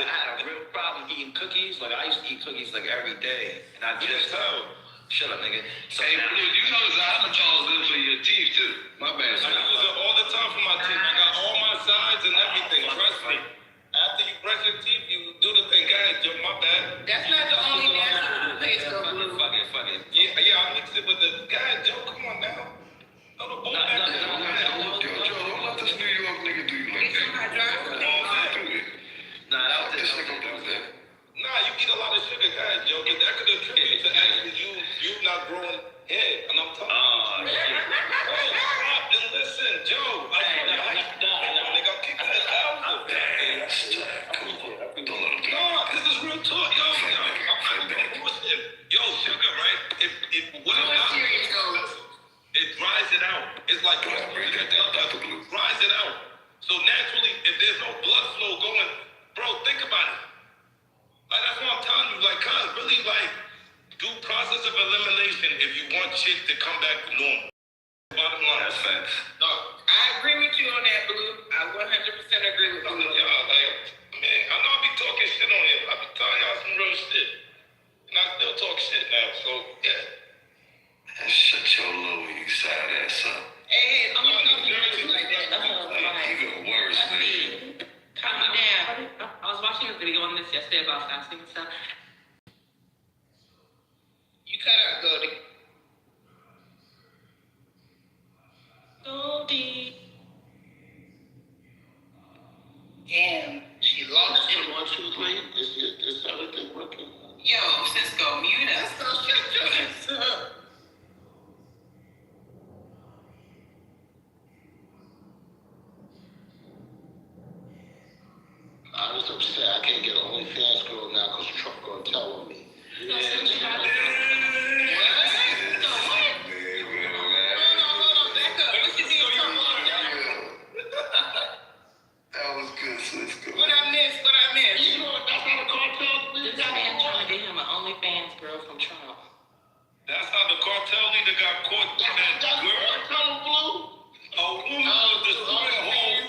had a real problem eating cookies. Like I used to eat cookies like every day, and I just shut up, nigga. So Hey, Blue, you know xylitol is good for your teeth too. My bad. I use it all the time for my teeth. I got all my sides and everything. Trust me. After you brush your teeth, you do the thing. Guys, my bad. That's not the only natural place though, Blue. fuck it. Yeah, I mixed it with the guy. Joe, come on now. No, the bull back there. Joe, don't let this New York nigga do you like that. Nah, that was This just nigga do that. Nah, you eat a lot of sugar, guys, Joe. But that could attribute to actually you not growing hair. And I'm telling you. Hey, stop and listen, Joe. I'm kicking his out. Don't let him No, this is real talk, yo. Yo, sugar, right? What it does, it dries it out. It's like dries it out. So naturally, if there's no blood flow going, bro, think about it. Like that's what I'm telling you. Like, cuz really, like, do process of elimination if you want shit to come back to normal. Bottom line. That's facts. No, I agree with you on that, Blue. I 100% agree with you. Y'all, like, man, I know I be talking shit on here. I be telling y'all some real shit. And I still talk shit now, so, yeah. Shut your low, you sad ass up. Hey, I'm not gonna do like that. Even worse, nigga. Calm down. I was watching a video on this yesterday about fasting and stuff. You cut out, Goldie. Goldie. Damn, she lost it. 1, 2, 3. Is everything working? Yo, Cisco, mute us. So shut your ass up. was upset. I can't get an OnlyFans girl now because Trump gonna tell on me. Yeah. Hold on, back up. What you mean Trump on that? That was good, sister. What I missed? You know that's how the cartel leader got man trying to get him an OnlyFans girl from Trump. That's how the cartel leader got caught. That girl, Blue. A woman destroyed a home.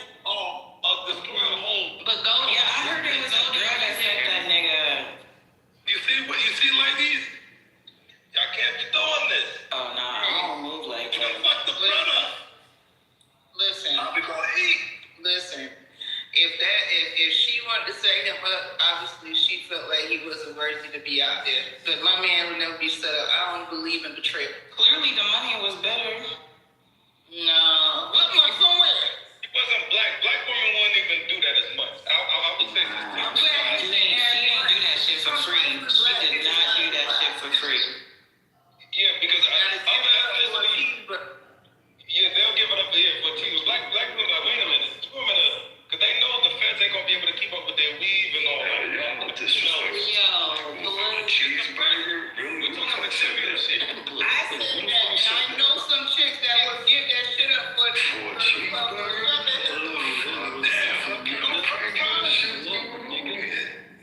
Destroyed a home. But Goldie, I heard it was a girl that said that nigga. You see, ladies? Y'all can't be doing this. Oh, no, I don't move like You that. don't fuck the brother. Listen. I'll be gonna eat. Listen. If she wanted to set him up, obviously she felt like he wasn't worthy to be out there. But my man would never be set up. I don't believe in betrayal. Clearly the money was better. No. What money? From where? He wasn't black. Black women wouldn't even do that as much. I would say this. I'm glad you said She didn't do that shit for free. She did not do that shit for free. Yeah, because they'll give it up here for TV. Black women are like, wait a minute, because they know the feds ain't gonna be able to keep up with their weave and all that. Y'all disrespectful. Cheeseburger? Really? We're talking about serious shit. I said that, and I know some chicks that would give that shit up for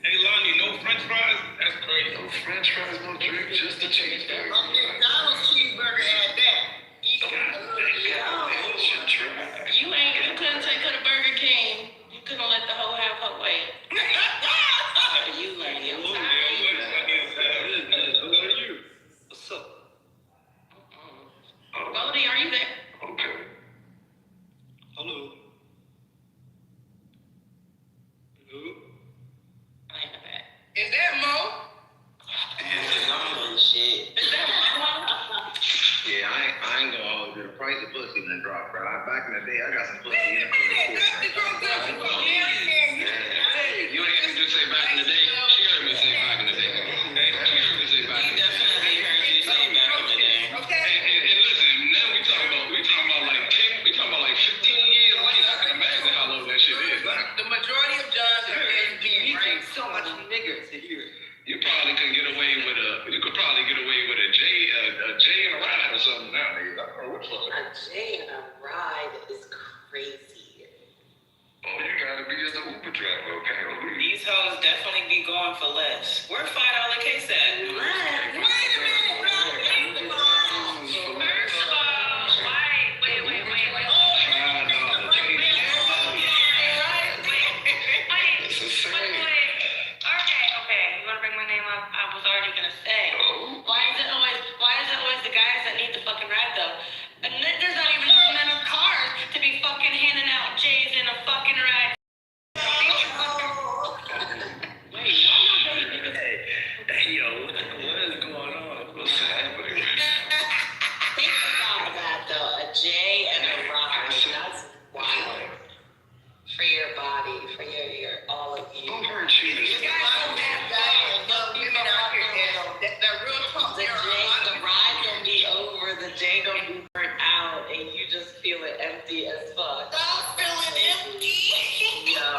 Hey, Lonnie, no French fries? That's crazy. No French fries, no drink, just a cheeseburger. McDonald's cheeseburger at that. You couldn't take her to Burger King. You couldn't let the whole have her way. You lady, I'm sorry. What's up? Goldie, are you there? Okay. Hello. I ain't the bad. Is that Mo? Shit. Is that Mo? Yeah, I ain't gonna hold you. The price of pussy done dropped, bro. Back in the day, I got some pussy in it. That's the girl that you call me. You ain't heard me say back in the day. She heard me say back in the day. She heard me say back in the day. Definitely heard you say back in the day. Okay. And listen, now we talking about like 15 years later. I can imagine how low that shit is. The majority of jobs are being right. So much niggas here. You probably could get away with a J and a ride or something nowadays. I don't know which one. A J and a ride is crazy. Oh, you gotta be as the Uber driver, okay? These hoes definitely be going for less. Where $5 case at? Wait a minute, bro. First of all, wait. It's a saying. Okay. You wanna bring my name up? I was already gonna say. Oh. Why is it always the guys that need the fucking ride though? And there's not even enough cars to be fucking handing out J's in a fucking ride. Wait, why y'all dating niggas? Hey, yo, what is going on? What's happening? Think about that though. A J and a ride. That's wild. For your body, for your all of you. Don't hurt you. You guys don't have young women out here that real talk. The ride gonna be over, the J gonna be burnt out, and you just feel it empty as fuck. Stop feeling empty. No.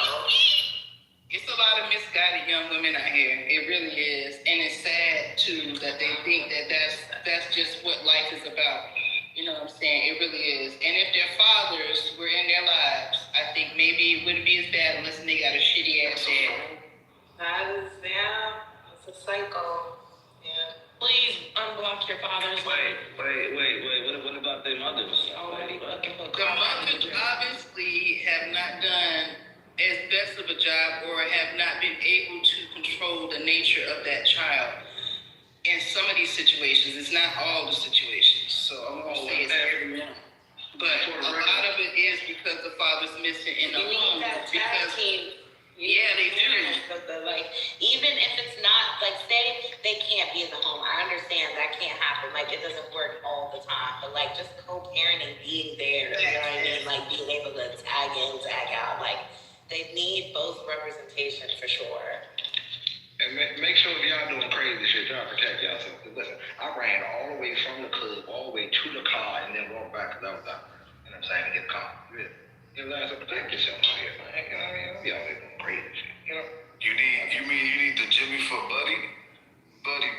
It's a lot of misguided young women out here. It really is, and it's sad too that they think that that's just what life is about. You know what I'm saying? It really is. And if their fathers were in their lives, I think maybe it wouldn't be as bad unless they got a shitty ass dad. It's a cycle. Yeah. Please unblock your father's Wait. What about their mothers? already fucking hooked The up. mothers obviously have not done as best of a job or have not been able to control the nature of that child. In some of these situations, it's not all the situations, so I'm gonna say it's every one. But a lot of it is because the father's missing in the home. That tag Because team. yeah, they do. Like, even if it's not, like, say they can't be in the home, I understand that can't happen. Like, it doesn't work all the time. But, like, just co-parenting, being there, you know what I mean? Like, being able to tag in, tag out. Like, they need both representation for sure. And make sure if y'all doing crazy shit, y'all protect yourself. Listen, I ran all the way from the club, all the way to the car, and then walked back because I was out. You know what I'm saying? To get a car. You realize to protect yourself out here, man. You know what I mean? Don't be out there doing crazy shit. You You need the Jimmy for Buddy? Buddy.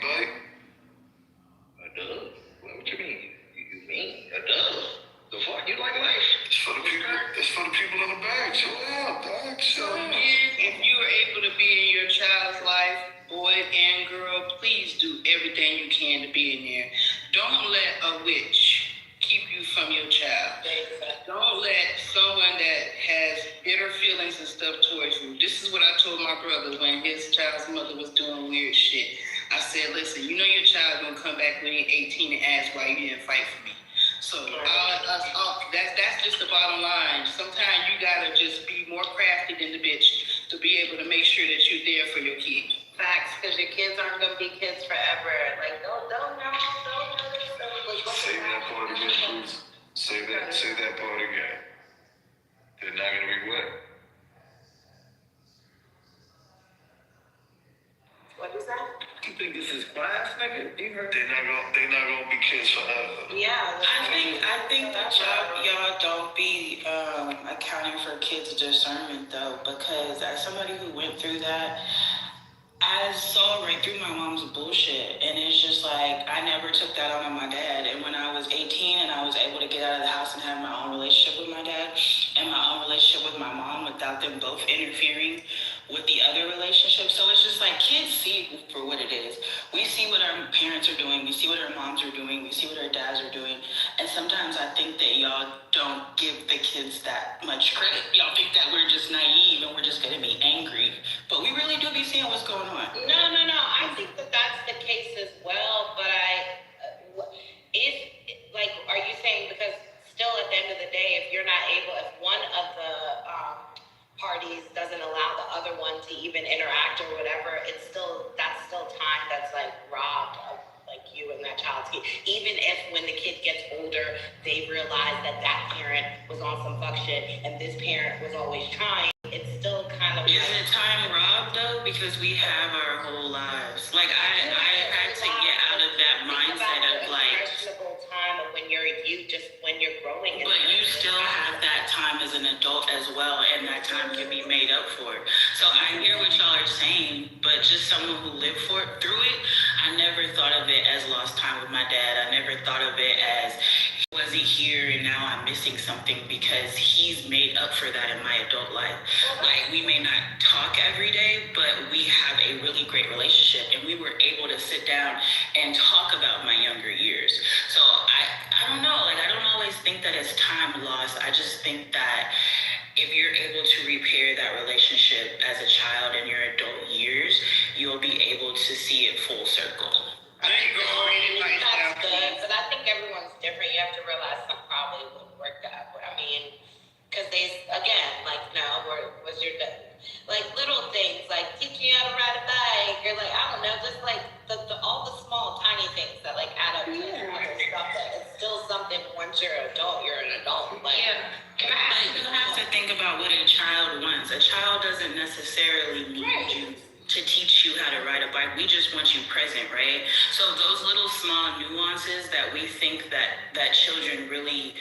A dove? What you mean? You mean a dove? The fuck? You like life? It's for the people in the bag. Chill out, dog. So kids, if you are able to be in your child's life, boy and girl, please do everything you can to be in there. Don't let a witch keep you from your child. Don't let someone that has bitter feelings and stuff towards you. This is what I told my brother when his child's mother was doing weird shit. I said, listen, you know your child gonna come back when he's 18 and ask why you didn't fight for me. So that's just the bottom line. Sometimes you gotta just be more crafty than the bitch to be able to make sure that you're there for your kid. Facts, because your kids aren't gonna be kids forever. Like, don't know. Say that part again, please. Say that part again. They're not gonna be what? What is that? You think this is class, nigga? You heard? They're not gonna be kids forever. Yeah. I think that y'all don't be accounting for kids' discernment though, because as somebody who went through that, I saw right through my mom's bullshit, and it's just like I never took that on my dad. And when I was 18 and I was able to get out of the house and have my own relationship with my dad and my own relationship with my mom without them both interfering with the other relationship. So it's just like kids see it for what it is. We see what our parents are doing, we see what our moms are doing, we see what our dads are doing, and sometimes I think that y'all don't give the kids that much credit. Y'all think that we're just naive and we're just gonna be angry, but we really do be seeing what's going on. No. I think that that's the case as well. But are you saying because still at the end of the day, if you're not able, if one of the parties doesn't allow the other one to even interact or whatever, that's still time that's like robbed of like you and that child's kid. Even if when the kid gets older, they realize that parent was on some fuck shit and this parent was always trying. It's still kind of. Is it time robbed though? Because we have our whole lives. Like I had to get out of that mindset of like. Time of when you're growing. But you still have that time as an adult as well, and that time can be made up for. So I hear what y'all are saying, but just someone who lived through it, I never thought of it as lost time with my dad. I never thought of it as he wasn't here and now I'm missing something, because he's made up for that in my adult life. Like we may not talk every day, but we have a really great relationship, and we were able to sit down and talk about my younger years. So I don't know, like I don't always think that it's time lost. I just think that if you're able to repair that relationship as a child in your adult years, you'll be able to see it full circle. That's good, but I think everyone's different. You have to realize some probably wouldn't work that way. I mean, because was your dad? Like little things, like teaching you how to ride a bike, or like, I don't know, just like all the small tiny things that like add up to other stuff that it's still something once you're an adult, you're an adult. Like, you have to think about what a child wants. A child doesn't necessarily need you to teach you how to ride a bike. We just want you present, right? So those little small nuances that we think that children really,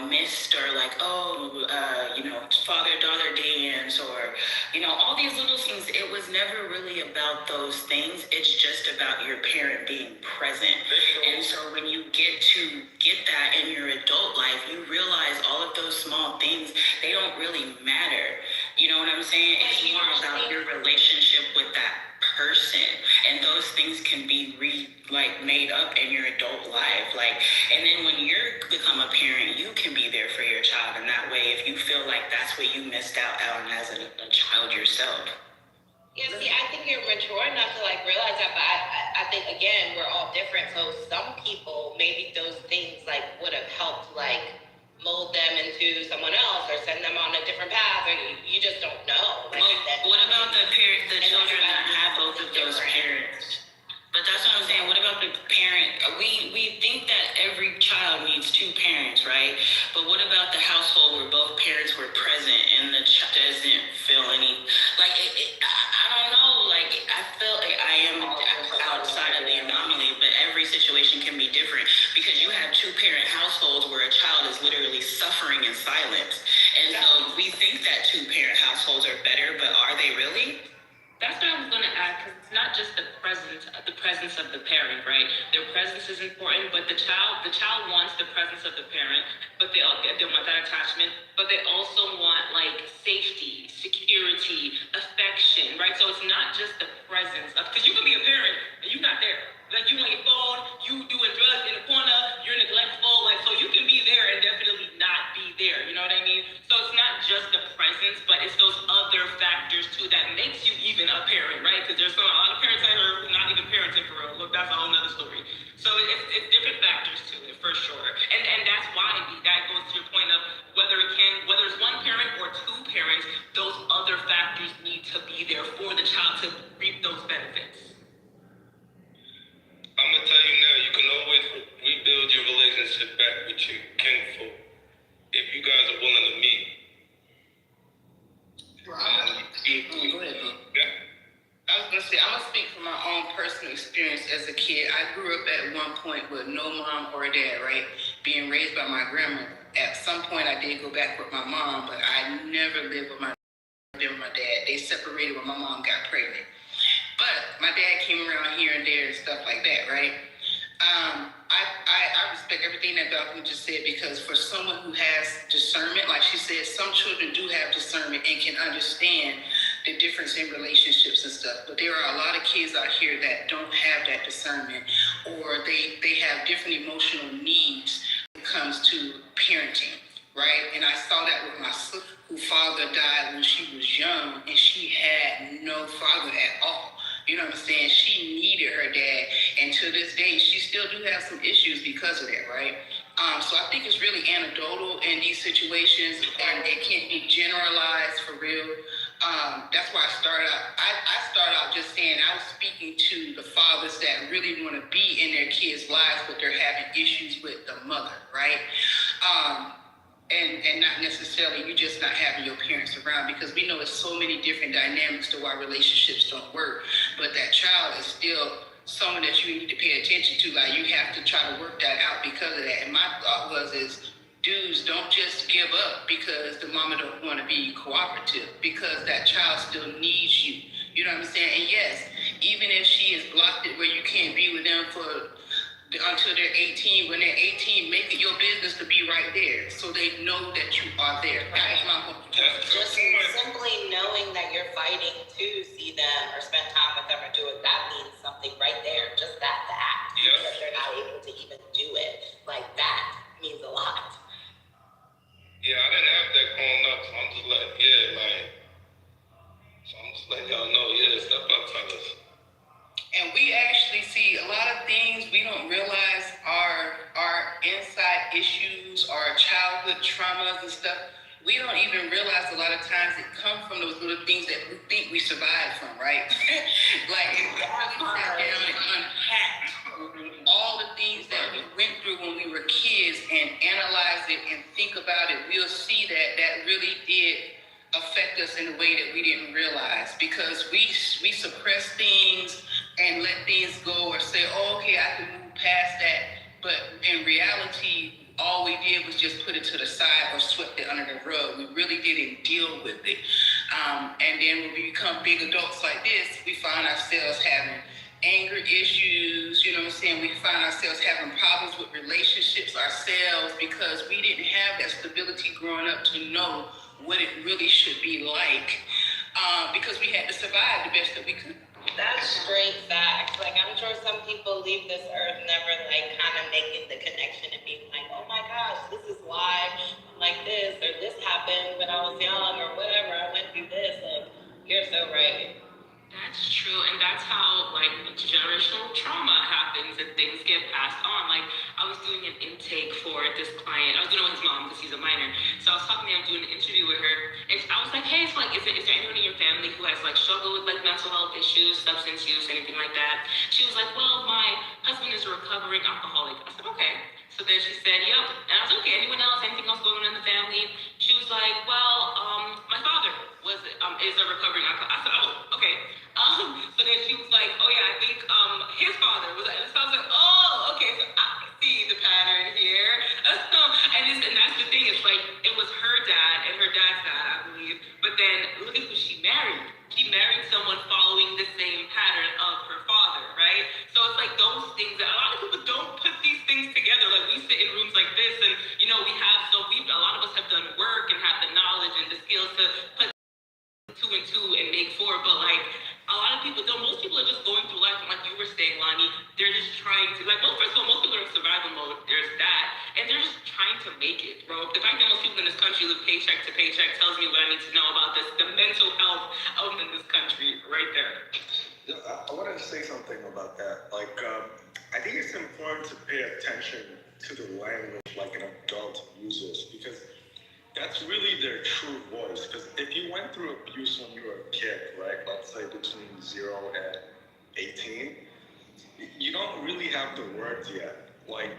missed, or like, father-daughter dance, or, all these little things. It was never really about those things. It's just about your parent being present. And so when you get that in your adult life, you realize all of those small things, they don't really matter. You know what I'm saying? It's more about your relationship with that person, and those things can be made up in your adult life. And then when you become a parent, you can be there for your child in that way if you feel like that's what you missed out on as a child yourself. Yeah, see, I think you're mature enough to realize that, but I think again we're all different. So some people, maybe those things would have helped mold them into someone else or send them on a different path, or you just don't know. What about the children that have both of those parents? But that's what I'm saying. What about the parent? We think that every child needs two parents, right? But what about the household where both parents were present and the child doesn't feel any I don't know. I feel like I am outside of the anomaly, but every situation can be different, because you have two parent households where a child is literally suffering in silence, And so we think that two-parent households are better, but are they really? That's what I was going to add, because it's not just the presence of the parent, right? Their presence is important, but the child wants the presence of the parent, but they want that attachment, but they also want like safety, security, affection, right? So it's not just the presence of, because you can be a parent and you're not there. Like you on your phone, you doing drugs in the corner, you're neglectful, like so you can be there and definitely not be there. You know what I mean? So it's not just the presence, but it's those other factors too that makes you even a parent, right? Because there's a lot of parents out here who are not even parenting for real. Look, that's a whole nother story. So it's different factors to it for sure, and that's why that goes to your point of whether it's one parent or two parents, those other factors need to be there for the child to reap those benefits. I'm gonna tell you now, you can always rebuild your relationship back with your kinfolk if you guys are willing to meet. Go ahead, yeah. I was gonna say, I'm gonna speak from my own personal experience as a kid. I grew up at one point with no mom or dad, right? Being raised by my grandmother. At some point, I did go back with my mom, but I never lived with my dad. They separated when my mom got pregnant. But my dad came around here and there and stuff like that, right? I respect everything that Balcony just said, because for someone who has discernment, like she said, some children do have discernment and can understand the difference in relationships and stuff. But there are a lot of kids out here that don't have that discernment, or they have different emotional needs when it comes to parenting, right? And I saw that with my sister, whose father died when she was young, and she had no father at all. You know what I'm saying? She needed her dad, and to this day, she still do have some issues because of that, right? So I think it's really anecdotal in these situations, and it can't be generalized for real. That's why I started out. I started out just saying I was speaking to the fathers that really want to be in their kids' lives, but they're having issues with the mother, right? And not necessarily you just not having your parents around, because we know it's so many different dynamics to why relationships don't work. But that child is still someone that you need to pay attention to. Like, you have to try to work that out because of that. And my thought is, dudes, don't just give up because the mama don't want to be cooperative, because that child still needs you. You know what I'm saying? And yes, even if she is blocked it where you can't be with them until they're 18, when they're 18, make it your business to be right there so they know that you are there. That is my hope. Just simply knowing that you're fighting to see them or spend time with them or do it, that means something right there. Just that, the act. Yes. That they're not able to even do it. Like, that means a lot. Yeah, I didn't have that growing up, so I'm just letting y'all know, step up, fellas. And we actually see a lot of things we don't realize are inside issues, our childhood traumas and stuff. We don't even realize a lot of times it comes from those little things that we think we survived from, right? Like, if we really sat down and unpacked all the things that we went through when we were kids and analyze it and think about it, we'll see that really did affect us in a way that we didn't realize, because we suppress things and let things go, or say, oh, okay, I can move past that. But in reality, all we did was just put it to the side or swept it under the rug. We really didn't deal with it. And then when we become big adults like this, we find ourselves having anger issues, you know what I'm saying? We find ourselves having problems with relationships ourselves, because we didn't have that stability growing up to know what it really should be like, because we had to survive the best that we could. That's straight facts. Like, I'm sure some people leave this earth never, like, kind of making the connection and being like, oh my gosh, this is why I'm like this, or this happened when I was young, or whatever, I went through this. Like, you're so right. That's true, and that's how, like, generational trauma happens and things get passed on. Like, I was doing an intake for this client. I was doing it with his mom because he's a minor. So I was talking to him, doing an interview with her, and I was like, hey, so, like, is there anyone in your family who has, like, struggled with, like, mental health issues, substance use, anything like that? She was like, well, my husband is a recovering alcoholic. I said, okay. So then she said, yep. And I was like, okay, anyone else? Anything else going on in the family? She was like, well, my father is a recovering alcoholic. I said, oh, okay. So then she was like, oh yeah, I think his father was like, so I was like, oh, okay, so I see the pattern here. And that's the thing, it's like, it was her dad and her country, live paycheck to paycheck, tells me what I need to know about the mental health of in this country right there. I want to say something about that. Like, I think it's important to pay attention to the language like an adult uses, because that's really their true voice. Because if you went through abuse when you were a kid, right, let's say between 0 and 18, you don't really have the words yet. Like,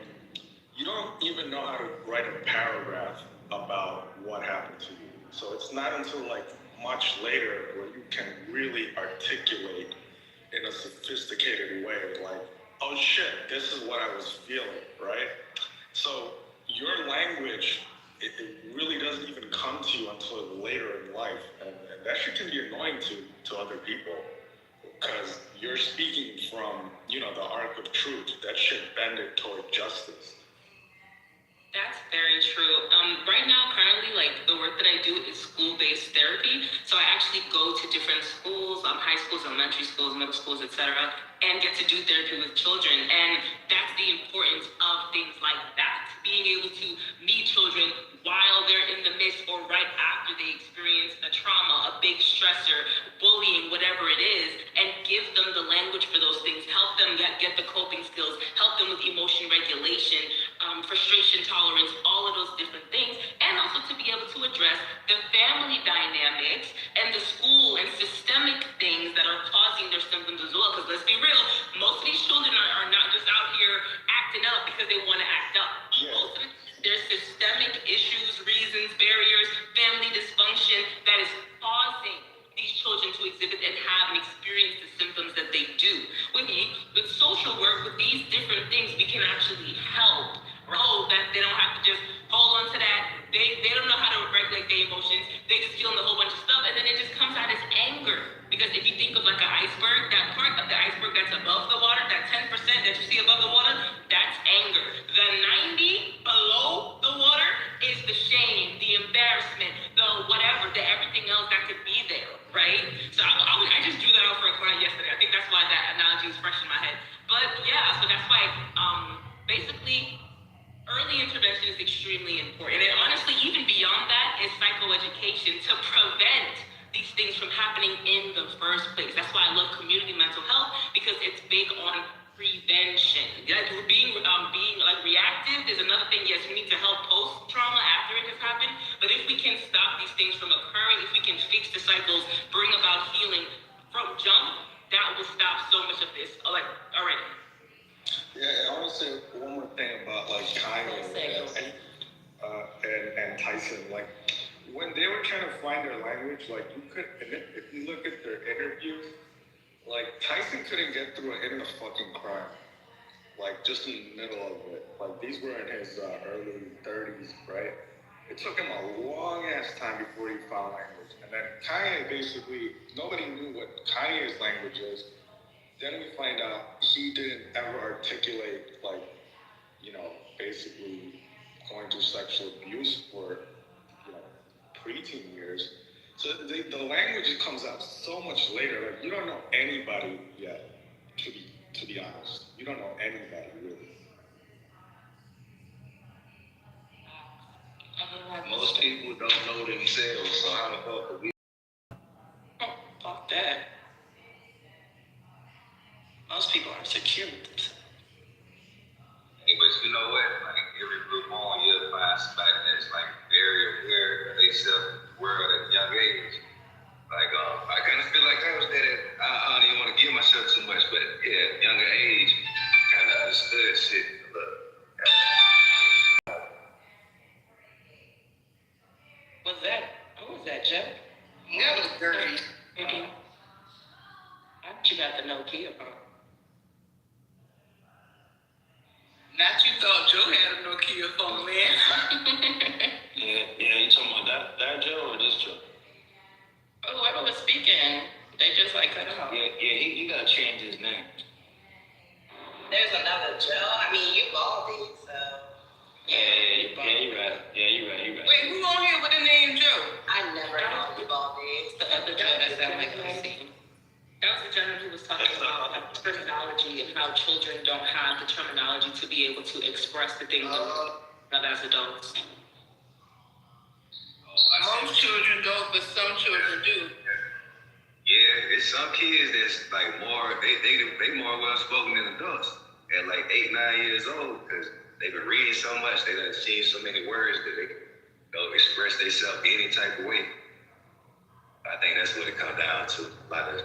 you don't even know how to write a paragraph about what happened to you. So it's not until like much later where you can really articulate in a sophisticated way, like, oh shit, this is what I was feeling, right? So your language, it really doesn't even come to you until later in life. And that shit can be annoying to other people, because you're speaking from, you know, the arc of truth. That shit bended toward justice. That's very true. Right now, currently, like, the work that I do is school-based therapy. So I actually go to different schools, high schools, elementary schools, middle schools, etc., and get to do therapy with children. And that's the importance of things like that. Being able to meet children while they're in the midst or right after they experience a trauma, a big stressor, bullying, whatever it is, and give them the language for those things, help them get the coping skills, help them with emotion regulation, frustration tolerance, all of those different things, and also to be able to address the family dynamics and the school and systemic things that are causing their symptoms as well. Because let's be real, most of these children are not just out here acting up because they want to act up. Yeah. Most of it, there's systemic issues, reasons, barriers, family dysfunction that is causing these children to exhibit and have and experience the symptoms that they do. With social work, with these different things, we can actually help. That they don't have to just hold on to that. They don't know how to regulate their emotions. They just feeling a whole bunch of stuff, and then it just comes out as anger. Because if you think of like an iceberg, that part of the iceberg that's above the water, that 10% that you see above the water, that's anger. The 90 below the water is the shame, the embarrassment, the whatever, the everything else that could be there, right? So I just drew that out for a client yesterday. I think that's why that analogy is fresh in my head. But yeah, so that's why basically early intervention is extremely important. And honestly, even beyond that is psychoeducation to prevent these things from happening in the first place. That's why I love community mental health, because it's big on prevention. Like being like reactive is another thing. Yes, we need to help post-trauma after it has happened, but if we can stop these things from occurring, if we can fix the cycles, bring about healing from jump, that will stop so much of this. Like, all right. Yeah, I want to say one more thing about like Kanye and Tyson. Like, when they were trying to find their language, like you could, if you look at their interviews, like Tyson couldn't get through an fucking crime, like just in the middle of it. Like these were in his early 30s, right? It took him a long ass time before he found language. And then Kanye basically, nobody knew what Kanye's language is. Then we find out he didn't ever articulate, like, you know, basically going through sexual abuse for, you know, preteen years. So the language comes out so much later. Like, you don't know anybody yet, to be honest. You don't know anybody, really. Most people don't know themselves, so how the fuck are we? Fuck that. Most people are secure with themselves. Hey, but you know what? Like every group on, you'll find somebody that's like very aware of themselves, world at a young age. Like, I kind of feel like I was that. I don't even want to give myself too much, but yeah, younger age, kind of understood shit. But What's that? Who was that, Joe? That was dirty. Mm-hmm. I bet you got the Nokia phone. Not you thought Joe had a Nokia phone, man. Yeah, you talking about that Joe or this Joe? Oh, whoever was speaking, they just like cut out. Yeah, he gotta change his name. There's another Joe. I mean, you baldy, so. Yeah, you're right. Wait, who on here with the name Joe? I never called you baldy. It's the other Joe that sounded like Lucy. That was the gentleman who was talking about terminology and how children don't have the terminology to be able to express the things of as adults. some kids that's like more, they more well spoken than adults at like 8, 9 years old because they've been reading so much, they done seen so many words that they can express themselves any type of way. I think that's what it comes down to. A lot of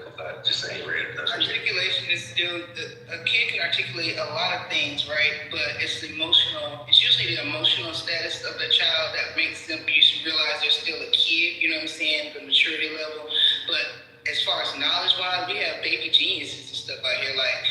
just ain't read enough. Articulation is still, a kid can articulate a lot of things, right? But it's emotional, it's usually the emotional status of the child that makes them, you should realize they're still a kid, you know what I'm saying, the maturity level. But as far as knowledge-wise, we have baby geniuses and stuff out here, like.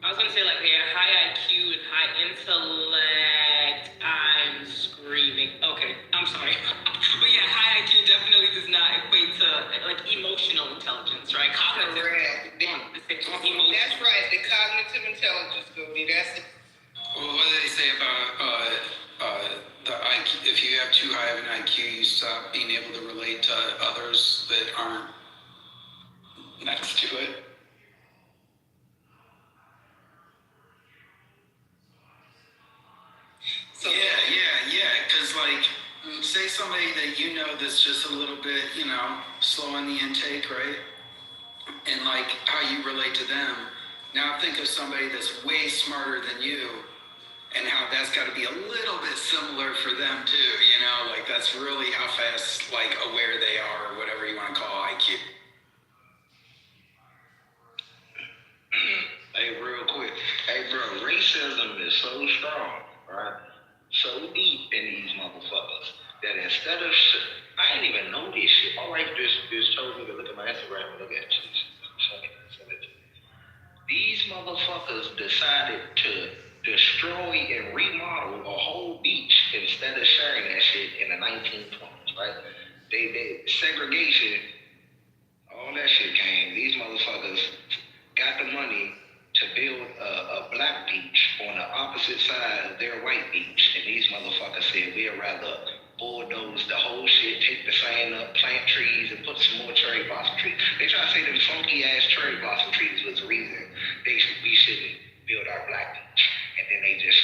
I was gonna say, like, yeah, high IQ and high intellect, I'm screaming. Okay, I'm sorry. But yeah, high IQ definitely does not equate to, like, emotional intelligence, right? Cognitive. Correct. That's right, the cognitive intelligence, Goldie, that's it. Well, what do they say about the IQ? If you have too high of an IQ, you stop being able to relate to others that aren't next to it. So yeah, because like, say somebody that you know that's just a little bit, slow on the intake, right? And like how you relate to them. Now think of somebody that's way smarter than you and how that's got to be a little bit similar for them too, like that's really how fast, like, aware they are, or whatever you want to call IQ. Hey, real quick. Hey, bro, racism is so strong, right? So deep in these motherfuckers that instead of I ain't even know this shit. My wife just told me to look at my Instagram and look at it. These motherfuckers decided to destroy and remodel a whole beach instead of sharing that shit in the 1920s, right? They segregation, all that shit came. These motherfuckers got the money to build a black beach on the opposite side of their white beach, and these motherfuckers said we'd rather bulldoze the whole shit, take the sand up, plant trees, and put some more cherry blossom trees. They try to say them funky ass cherry blossom trees was the reason we shouldn't build our black beach, and then they just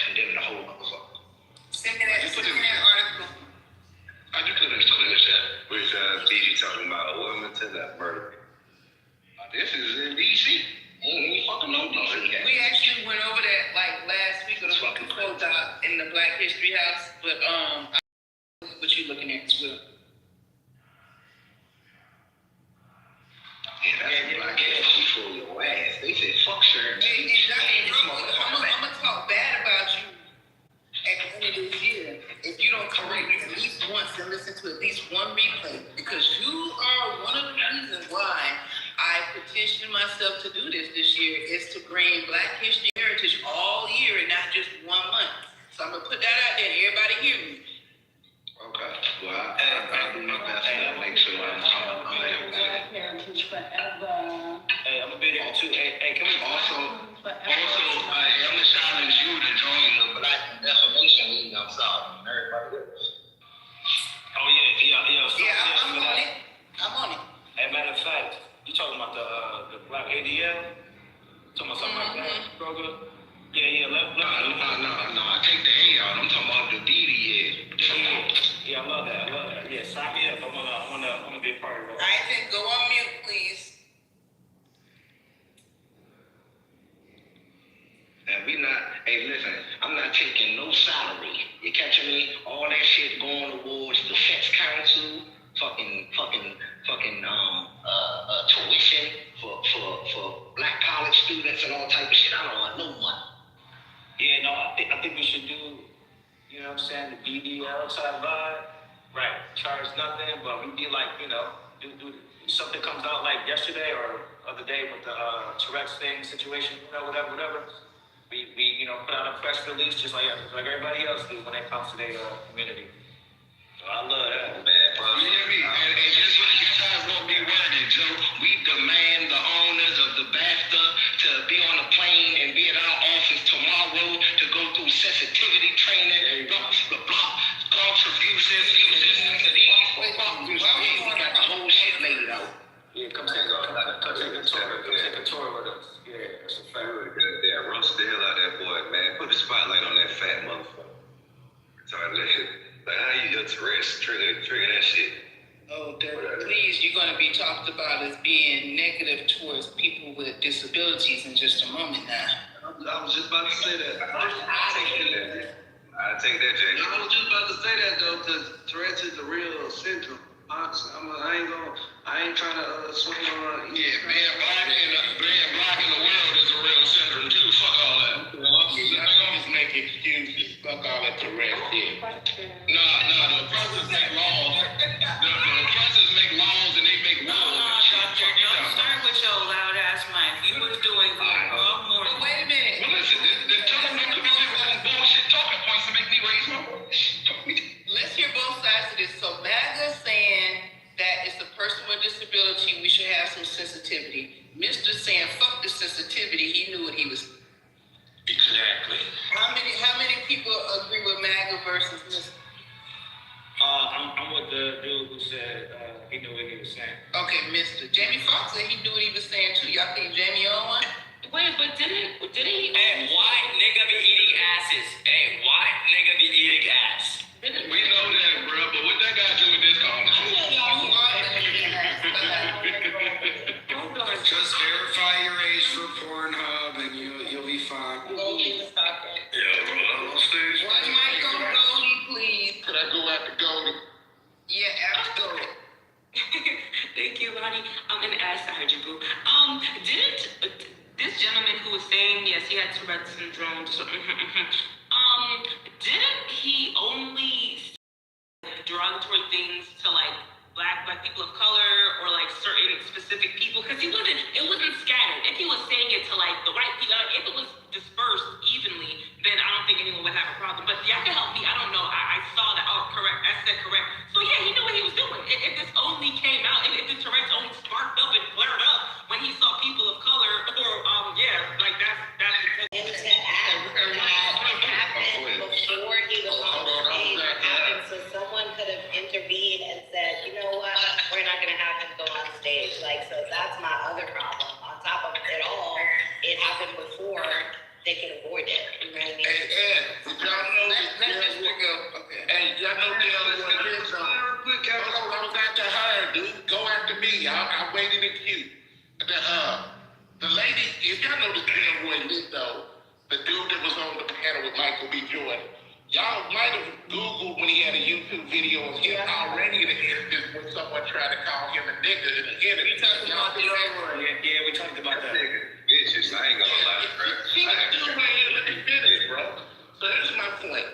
condemn the whole motherfucker. Send me that article. I just put it in the chat with BG talking about Wilmington that murder. This is in DC. We actually went over that like last week or the fucking quote in the Black History House, but what you looking at as well? Yeah, that's Black History for your ass. They said fuck sharing. I'm gonna talk bad about you at the end of this year if you don't correct me at least once and listen to at least one replay, because you are one of the reasons why I petitioned myself to do this year is to bring Black history heritage all year and not just 1 month. So I'm gonna put that out there and everybody hear me. Okay. Well, I'll do my best to make sure I'm Black heritage forever. Hey, I'm gonna be there too. Hey, can we also, I'm gonna challenge you to join the Black Defamation League. I'm sorry, everybody else. Oh yeah. I'm on it. Hey, matter of fact, you talking about the Black ADL? Talking about something like that, Kroger? Yeah. No. Take the A out. I'm talking about the BDL. Yeah, I love that. Yeah, sign me up. I wanna be a part of it. I think go on mute, please. And hey, listen, I'm not taking no salary. You catching me? All that shit going towards defense council, fucking tuition for black college students and all type of shit. I don't want no money. Yeah, no, I think we should do, you know what I'm saying, the BDL type vibe. Right, charge nothing, but we be like, do something comes out like yesterday or other day with the Tourette's thing situation, whatever. We put out a press release just like everybody else do when it comes to their community. So I love that, man. You hear me? And just like you guys won't be worded, Joe, we demand the owners of the BAFTA to be on a plane and be at our office tomorrow to go through sensitivity training, contributions to these. We got the whole shit laid out. Yeah, come take a tour with us. Yeah, that's a fact. Yeah, roast the hell out of that boy, man. Put the spotlight on that fat motherfucker. Like, how you get Tourette's trigger that shit? Oh, please, you're going to be talked about as being negative towards people with disabilities in just a moment now. I was just about to say that. I take that, Jay. I was just about to say that though, because Tourette's is a real syndrome. Honestly, I ain't trying to swing on. Yeah, being black in the world is a real syndrome too. Fuck all that. I just make excuses. Fuck all that Tourette's shit. No, the oppressors make laws. The oppressors make laws and they make rules. Don't start with your loud ass mic. You was doing good all morning. But wait a minute. Well, listen, this gentleman could be giving some bullshit talking points to make me raise my voice. Let's hear both sides of this. So MAGA saying that it's a person with disability, we should have some sensitivity. Mr. saying fuck the sensitivity, he knew what he was. Exactly. How many people agree with MAGA versus Mr.? I'm with the dude who said he knew what he was saying. Okay, Mr. Jamie Foxx said he knew what he was saying too. Y'all think Jamie on one? Wait, but didn't he? Hey, white nigga be eating asses. Hey, white nigga be eating ass. We know that, bro, but what that got to do with this conversation? Just verify your age for Pornhub and you'll be fine. Goldie was talking. Yeah, bro, I'm on stage. One mic on Goldie, please. Could I go after Goldie? Yeah, after Goldie. Thank you, Ronnie. And Ash, I heard you, boo. Didn't this gentleman who was saying yes, he had Tourette syndrome? Didn't he only say derogatory things to like black people of color or like certain specific people? Because it wasn't scattered. If he was saying it to like the white people, if it was dispersed evenly, then I don't think anyone would have a problem. But y'all can help me. I don't know. I saw that. Oh, correct. I said correct. So yeah, he knew what he was doing. If this only came out, if the Tourette's only sparked up and flared up when he saw people of color, or like that's. Him to act that happened before he was on stage happened, so someone could have intervened and said, you know what, we're not gonna have him go on stage. Like, so that's my other problem. On top of it all, it happened before they could avoid it. You know what I mean? Hey, did y'all know Let Mr. go. Okay. Hey, y'all know I'm not to her, dude. Go after me. I'm waiting in queue. The lady, if y'all know the Delroy Lindo, the dude that was on the panel with Michael B. Jordan, y'all might have Googled when he had a YouTube video of him already in the instance when someone tried to call him a nigga in the interview. We talked about Delroy. Yeah, we talked about that. Bitches, I ain't gonna lie, bro. Let me finish, bro. So here's my point.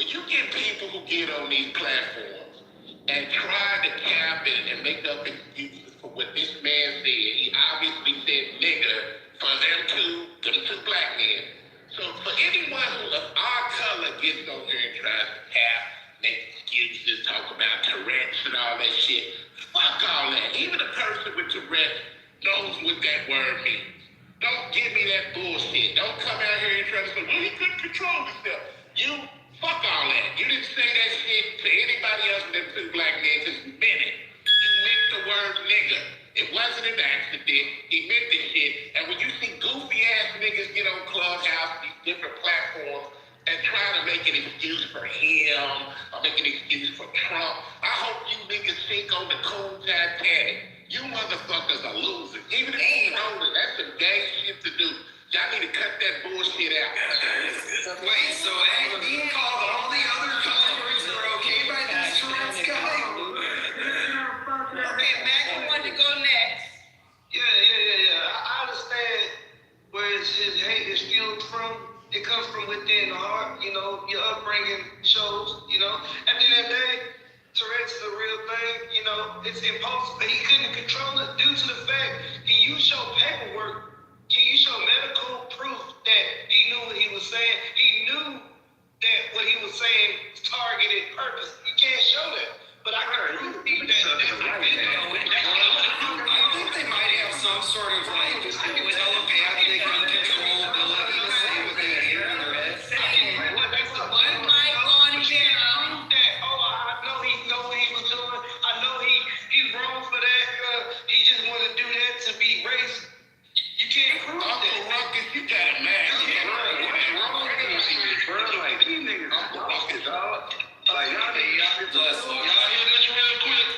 When you get people who get on these platforms and try to cap it and make up excuses for what this man said, he obviously said nigga for them two black men. So for anyone who of our color gets on here and tries to cap, make excuses, talk about Tourette's and all that shit, fuck all that. Even a person with Tourette's knows what that word means. Don't give me that bullshit. Don't come out here and try to say, well, he couldn't control himself. You, fuck all that. You didn't say that shit to anybody else than them two black men because you meant it. You meant the word nigga. It wasn't an accident. He meant this shit. And when you see goofy ass niggas get on Clubhouse, these different platforms, and try to make an excuse for him or make an excuse for Trump, I hope you niggas think on the cool Titanic. You motherfuckers are losers. Even if you know that that's some gay shit to do. Y'all need to cut that bullshit out. Wait, so AD called all the other customers that are okay by this Tourette's guy? Okay, Mac, you want to go next? Yeah. I understand where his hate is fueled from. It comes from within the heart, you know, your upbringing shows, you know. At the end of the day, Tourette's is a real thing, you know, it's impossible. He couldn't control it due to the fact, can you show paperwork? Can you show medical proof that he knew what he was saying? He knew that what he was saying was targeted purpose. You can't show that. But I can prove that. I think they might have some sort of like telepathic uncontrollability to say what they hear in their head. One mic on camera. I know he know what he was doing. I know he's wrong for that. He just wanted to do that to be racist. You can't prove that. Uncle Ruckus, you got a man. What's wrong with you, bro? Like, these niggas are Ruckus, dog. Like, y'all hear this real quick?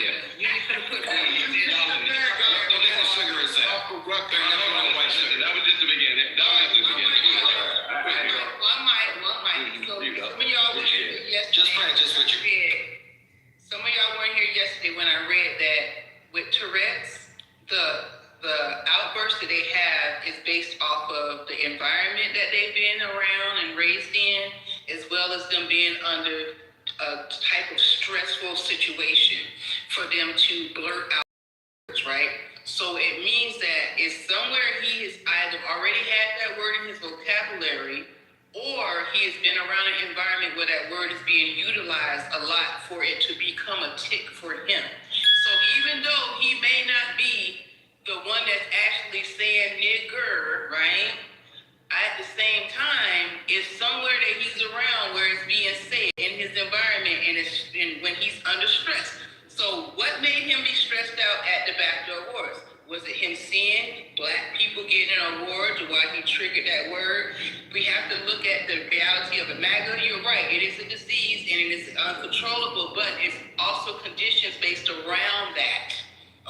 You could have put that. You did all of it. Don't get the cigarettes out. That was just the beginning. That was just the beginning. One mic. So some of y'all were here yesterday. Just practice what you Some of y'all weren't here yesterday when I read that with Tourette's, the outburst that they have is based off of the environment that they've been around and raised in, as well as them being under a type of stressful situation for them to blurt out words, right? So it means that it's somewhere he has either already had that word in his vocabulary, or he has been around an environment where that word is being utilized a lot for it to become a tick for him. So even though he may not be the one that's actually saying nigger, right? At the same time, it's somewhere that he's around where it's being said in his environment and when he's under stress. So what made him be stressed out at the backdoor wars? Was it him seeing black people getting an award to why he triggered that word? We have to look at the reality of it. MAGA, you're right. It is a disease and it is uncontrollable, but it's also conditions based around that.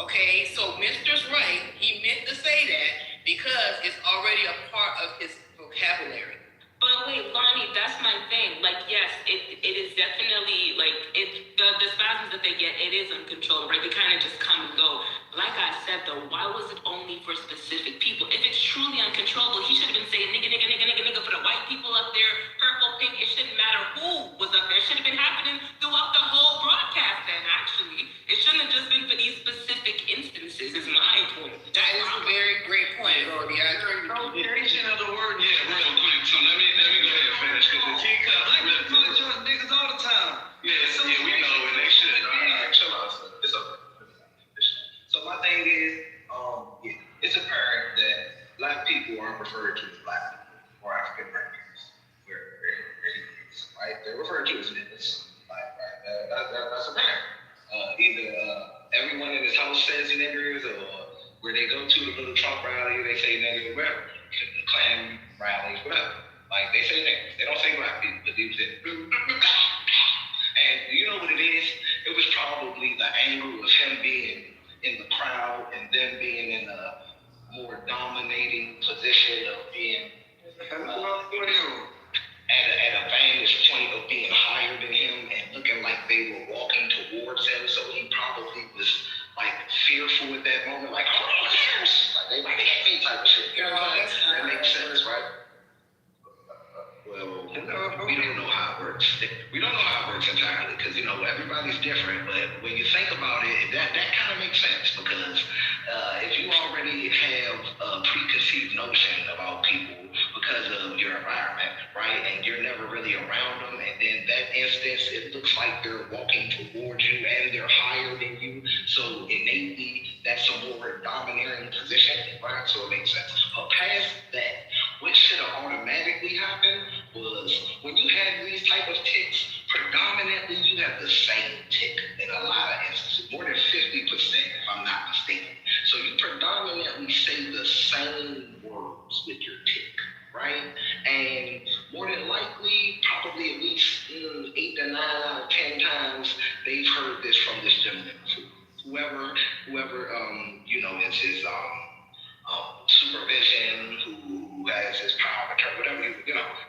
Okay, so Mr's right. He meant to say that because it's already a part of his vocabulary. But wait, Lonnie, that's my thing. Like, yes, it is definitely, like, the spasms that they get, it is uncontrollable, right? They kind of just come and go. Like I said, though, why was it only for specific people? If it's truly uncontrollable, he should have been saying nigga, nigga, nigga, nigga, nigga for the white people up there, purple, pink. It shouldn't matter who was up there. It should have been happening throughout the whole broadcast then, actually. It shouldn't have just been for these specific instances, is my point. That is a very great point, Brody. I agree with you. Application of the word. Yeah, real quick. So let me go ahead and finish because the teacup. Black people trust niggas all the time. Yeah, we know, and they should. Chill out, son. It's okay. So my thing is, it's apparent that black people aren't referred to as black people or African Americans. Where he is, right? They're referred to as niggas. Right? That's apparent. Either everyone in this house says niggers, or where they go to the little Trump rally, they say nigger, whatever. The Klan rallies, whatever. Like they say niggers. They don't say black people, but they say. And you know what it is? It was probably the angle of him being in the crowd and then being in a more dominating position of being at a vantage point of being higher than him and looking like they were walking towards him. So he probably was like fearful at that moment, like, oh, yes! Like they might get me type of shit. You know what I'm saying? That makes sense, right? Well, we don't know how it works. We don't know how it works entirely because, everybody's different. But when you think about it, that kind of makes sense because if you already have a preconceived notion about people because of your environment, right, and you're never really around them, and then that instance, it looks like they're walking towards you and they're higher than you, so innately, that's a more domineering position, right? So it makes sense. But past that, what should have automatically happened was when you had these type of ticks, predominantly you have the same tick in a lot of instances, more than 50%, if I'm not mistaken. So you predominantly say the same words with your tick, right? And more than likely, probably at least 8 to 9 out of 10 times, they've heard this from this gentleman. Whoever is his supervision, who has his power of attorney, whatever,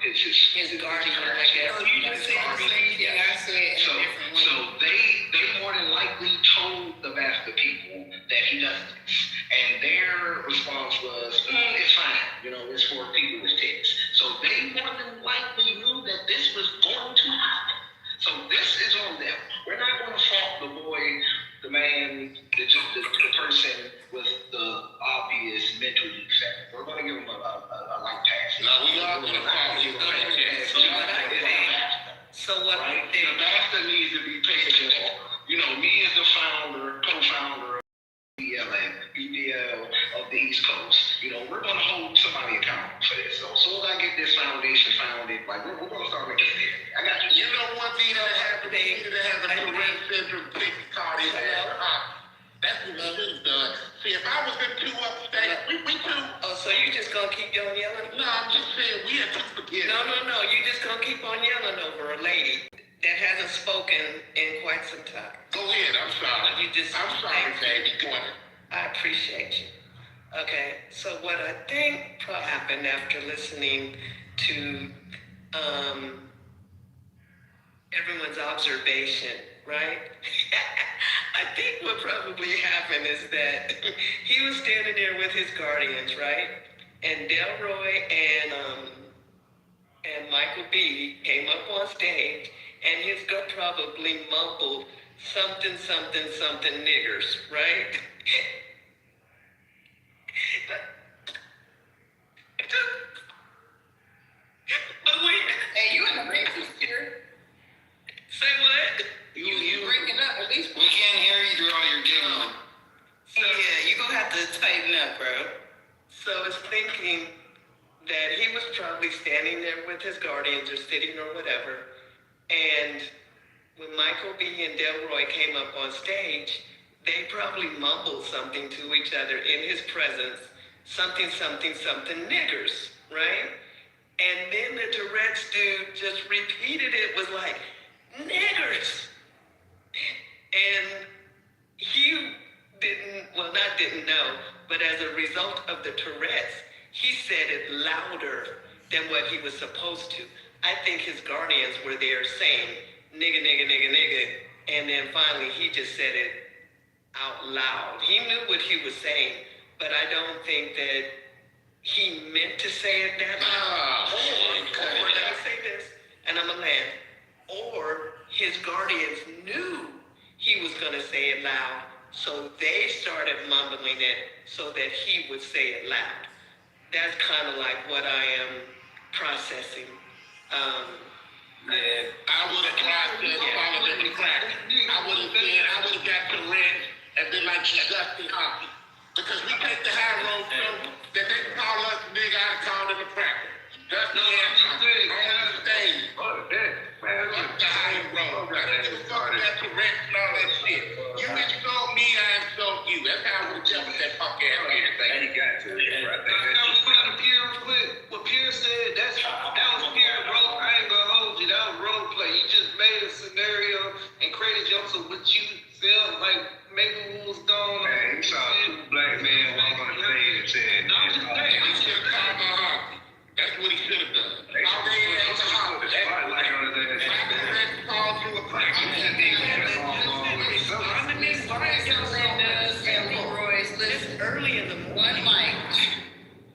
his guardian, I guess. You just said the same thing I said in a different way. So they more than likely told the bastard people that he does this. And their response was, it's fine, it's for people with ticks. So they more than likely knew that this was going to happen. So this is on them. We're not going to fault the boy, the man, the person with the obvious mental defect. We're going to give him a light pass. No, we are going to call you a light pass. So what I think, the bastard needs to be taken care of. Me as the co-founder of BDL of the East Coast, we're going to hold somebody accountable for this. So as soon as I get this foundation founded, like we're going to start making it. I got you. One thing that happened, that has a Tourette syndrome tick card in there. That's what he's done. See, if I was in two upstate, we two. Oh, so you just gonna keep on yelling? No, I'm just saying we are two together. No. You just gonna keep on yelling over a lady that hasn't spoken in quite some time. So ahead. I'm sorry. I'm sorry, baby. Go ahead. I appreciate you. Okay, so what I think probably happened after listening to everyone's observation, right? I think what probably happened is that he was standing there with his guardians, right? And Delroy and Michael B came up on stage, and his gut probably mumbled something, something, something niggers, right? But wait. Hey, you in the matrix here? Say what? You breaking up at least. We can't hear you, girl. You're giggling. So, yeah, you're going to have to tighten up, bro. So I was thinking that he was probably standing there with his guardians or sitting or whatever. And when Michael B. and Delroy came up on stage, they probably mumbled something to each other in his presence. Something, something, something niggers, right? And then the Tourette's dude just repeated it, was like, niggers. And he didn't know, but as a result of the Tourette's, he said it louder than what he was supposed to. I think his guardians were there saying, nigga, nigga, nigga, nigga, and then finally he just said it out loud. He knew what he was saying, but I don't think that he meant to say it that loud. Or let me say this, and I'm gonna land. Or his guardians knew he was gonna say it loud, so they started mumbling it so that he would say it loud. That's kind of like what I am processing. I would have tried to follow the crack. I would have got Tourette's and been like Dusty Hockey. Because we take the high road so that they can call us nigga, I'd call them a cracker. Dusty and Hockey on the stage. Fuck the high road. I didn't give a fuck about Tourette's and all that shit. You insult me, I insult you. That's how I would have dealt with that punk ass nigga. I think he got to it. I think I was trying to Pierre real quick. What Pierre said, that was Pierre role. I ain't gonna hold you. That was role play. You just made a scenario and created jokes of what you felt like maybe was going on. Man, he saw two black men walk on the stage and said, No, I'm just saying, he should have called my hockey. That's what he should have done. they should have put the spotlight on his ass. Called you a cracker. Underneath Linda's and Leroy's, It's early in the morning.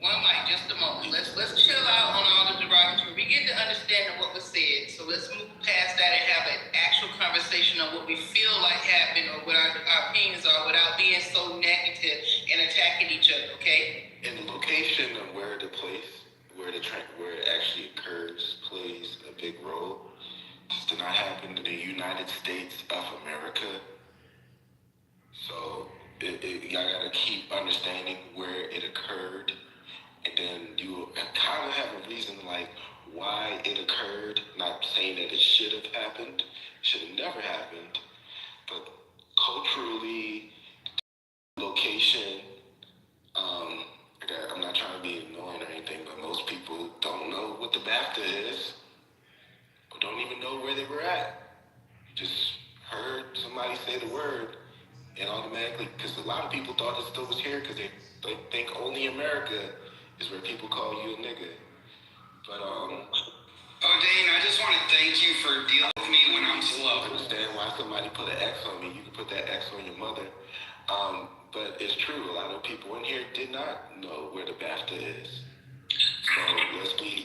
One mic, just a moment. Let's chill out on all the derogatory. We get to understand what was said, so let's move past that and have an actual conversation on what we feel like happened or what our opinions are without being so negative and attacking each other, okay? And the location of where the place, where it actually occurs, plays a big role. This did not happen in the United States of America. So y'all gotta keep understanding where it occurred, and then you kind of have a reason like why it occurred. Not saying that it should have happened, should have never happened, but culturally, location. I'm not trying to be annoying or anything, but most people don't know what the BAFTA is, or don't even know where they were at. Just heard somebody say the word, and automatically, because a lot of people thought it still was here, because they think only America is where people call you a nigga. But Dane, I just want to thank you for dealing with me when I'm slow. I understand why somebody put an X on me. You can put that X on your mother. But it's true. A lot of people in here did not know where the BAFTA is. So let's be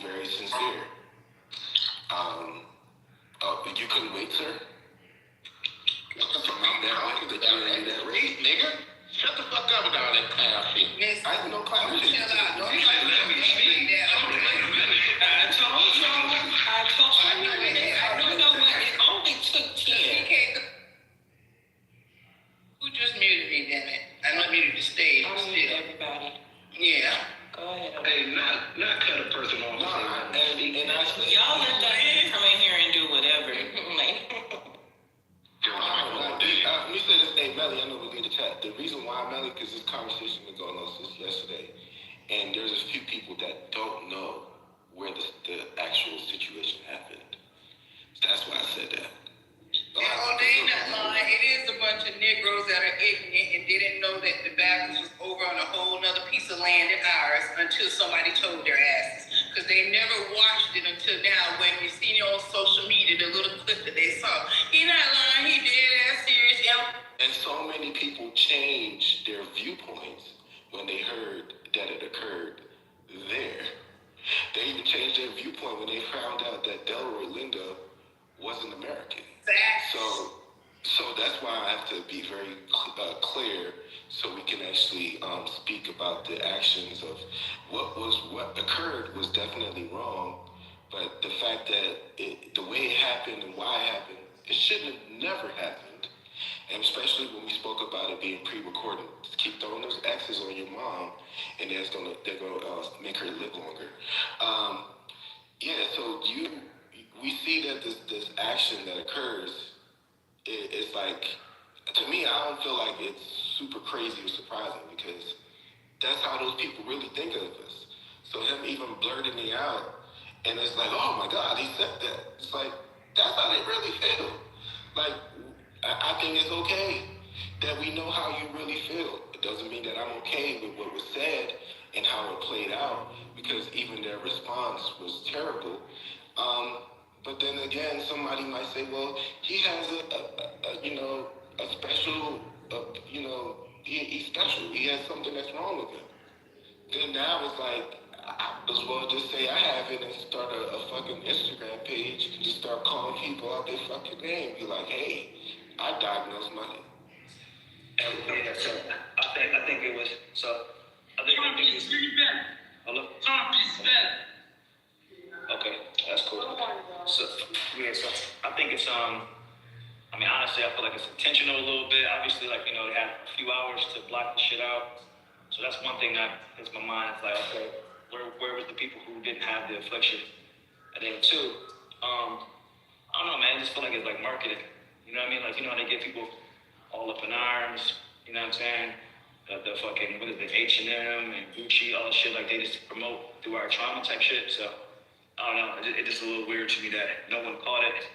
very sincere. You couldn't wait, sir? What the fuck I'm talking about? That race, nigga. Shut the fuck up with all that clown shit. I have no clown shit. Chill out. Don't let me speak that. I told you. You know what? It only took 10. Who just muted me, damn it? I not muted the stage. I muted everybody. Yeah. Go ahead. Hey, not cut a person off. Y'all let that man come in here and do whatever. Let me say this, hey Melly, I know we need to chat. The reason why, Melly, because this conversation been going on since yesterday, and there's a few people that don't know where the actual situation happened. That's why I said that. they ain't not lying. It is a bunch of Negroes that are ignorant and didn't know that the Baptist was over on a whole nother piece of land than ours until somebody told their asses. Because they never watched it until now when we seen it on social media, the little clip that they saw. He not lying, he dead ass serious. And so many people changed their viewpoints when they heard that it occurred there. They even changed their viewpoint when they found out that Delroy Lindo wasn't American. So that's why I have to be very clear so we can actually speak about the actions of what occurred was definitely wrong, but the fact that the way it happened and why it happened, it shouldn't have never happened. And especially when we spoke about it being pre-recorded, just keep throwing those X's on your mom, and they're gonna make her live longer. So we see that this action that occurs, it's like, to me, I don't feel like it's super crazy or surprising because that's how those people really think of us. So him even blurting me out, and it's like, oh my God, he said that. It's like, that's how they really feel. Like, I think it's okay that we know how you really feel. It doesn't mean that I'm okay with what was said and how it played out, because even their response was terrible. But then again, somebody might say, well, he has a special, he's special. He has something that's wrong with him. Then now it's like, I might as well just say I have it and start a fucking Instagram page and just start calling people out their fucking name. Be like, hey, I diagnosed money. Yeah, so I think it was, hello? Okay, that's cool. So I think it's, honestly, I feel like it's intentional a little bit. Obviously, they had a few hours to block the shit out. So that's one thing that hits my mind. It's like, okay, where was the people who didn't have the affliction? And then two, I don't know, man, I just feel like it's like marketing. You know what I mean? Like, you know how they get people all up in arms, you know what I'm saying? The fucking, what is it, H&M and Gucci, all the shit, like they just promote through our trauma type shit. So, I don't know, it's just a little weird to me that no one caught it.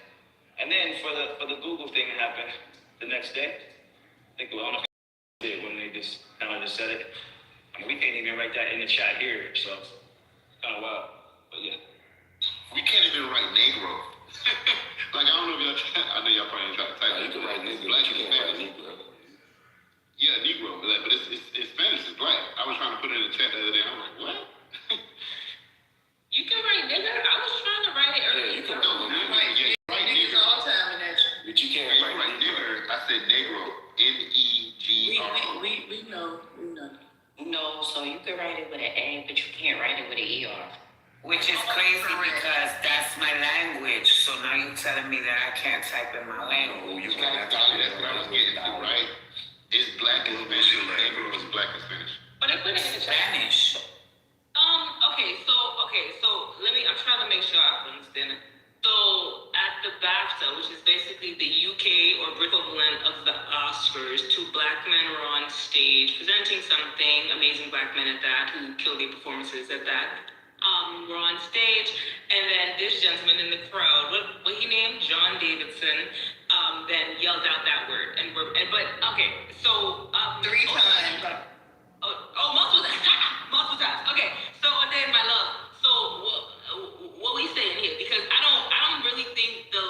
And then for the Google thing that happened the next day, I think, well, I don't know if they did when they just kind of just said it. I mean, we can't even write that in the chat here, so it's kind of wild, but yeah. We can't even write Negro. Like, I don't know if y'all I know y'all probably ain't trying to type. You can write Negro, Black you is can't write Spanish. Negro. Yeah, Negro, but it's Spanish is black. I was trying to put it in the chat the other day. I'm like, what? You can write nigga. I was trying to write it earlier. Yeah, you can write Niggas Niggas all time in that shit. but you can't write nigger. I said Negro. Negro. We know. No, so you can write it with an A, but you can't write it with an ER. Which is crazy because that's my language. So now you're telling me that I can't type in my language. You gotta copy. That's what I was getting to, right? It's black and Spanish. Negro is black and Spanish. But I put it in the chat. Spanish. So I'm trying to make sure I understand it. So at the BAFTA, which is basically the UK or British equivalent of the Oscars, two black men were on stage presenting something, amazing black men at that, who killed their performances at that. Were on stage, and then this gentleman in the crowd, what he named John Davidson, then yelled out that word, three times. Multiple times. Okay, so then my love. So what we saying here? Because I don't really think the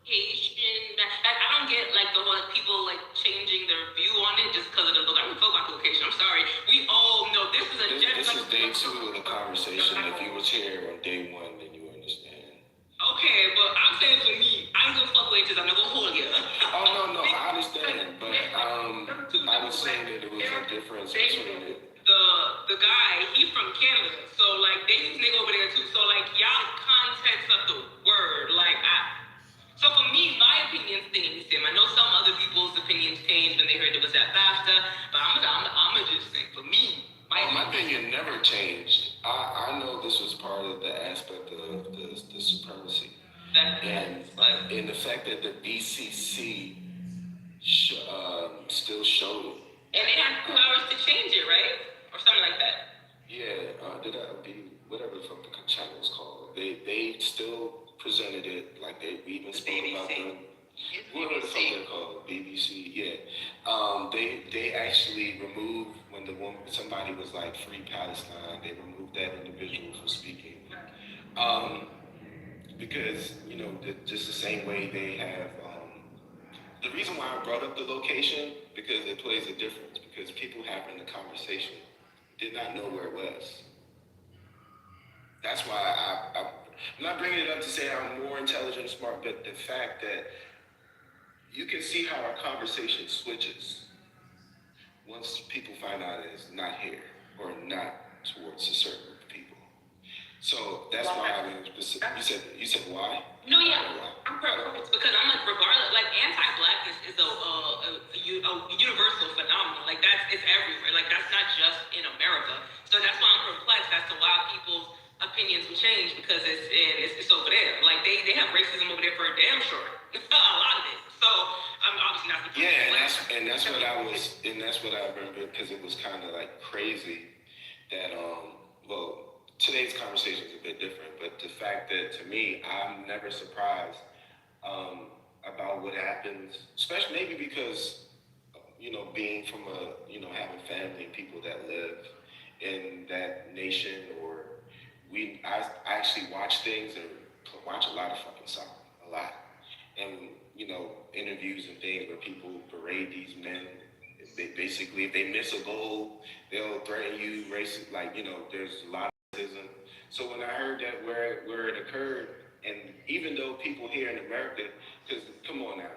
location. I don't get like the whole people like changing their view on it just because of the look. I don't feel about the location. I'm sorry. We all know this is a. This is day 2 of the conversation. If you was here on day 1, then you understand. Okay, but I'm saying for me, I'm gonna fuck with it because I'm not gonna hold you. Oh no, I understand, but I was saying that there was a difference between it. The guy, he's from Canada, so like they use nigga over there too. So like y'all context of the word, so for me, my opinion stays the same. I know some other people's opinions changed when they heard it was at BAFTA, but I'm just saying for me, my opinion never changed. I know this was part of the aspect of the supremacy, and in the fact that the BCC still showed it. And they had 2 hours to change it, right? Or something like that. Yeah, whatever the fuck the channel was called. They still presented it like they even spoke about the they actually removed when somebody was like Free Palestine, they removed that individual from speaking. Because, just the same way they have, the reason why I brought up the location, because it plays a difference, because people having the conversation did not know where it was. That's why I'm not bringing it up to say I'm more intelligent and smart, but the fact that you can see how our conversation switches once people find out it's not here or not towards a certain group of people. So that's why I mean, you said why? No, yeah, I'm perfect because I'm like, regardless, like anti-blackness is a universal phenomenon. Like it's everywhere. Like that's not just in America. So that's why I'm perplexed as to why people's opinions will change because it's over there. Like they have racism over there for a damn sure. A lot of it. So I'm obviously not. Yeah, and that's what I remember because it was kind of like crazy that today's conversation is a bit different, but the fact that to me, I'm never surprised about what happens, especially maybe because, being from having family and people that live in that nation, or I actually watch things and watch a lot of fucking soccer, a lot. And, interviews and things where people berate these men. They basically, if they miss a goal, they'll threaten you, racist, there's a lot of racism. So when I heard that where it occurred, and even though people here in America, because come on now,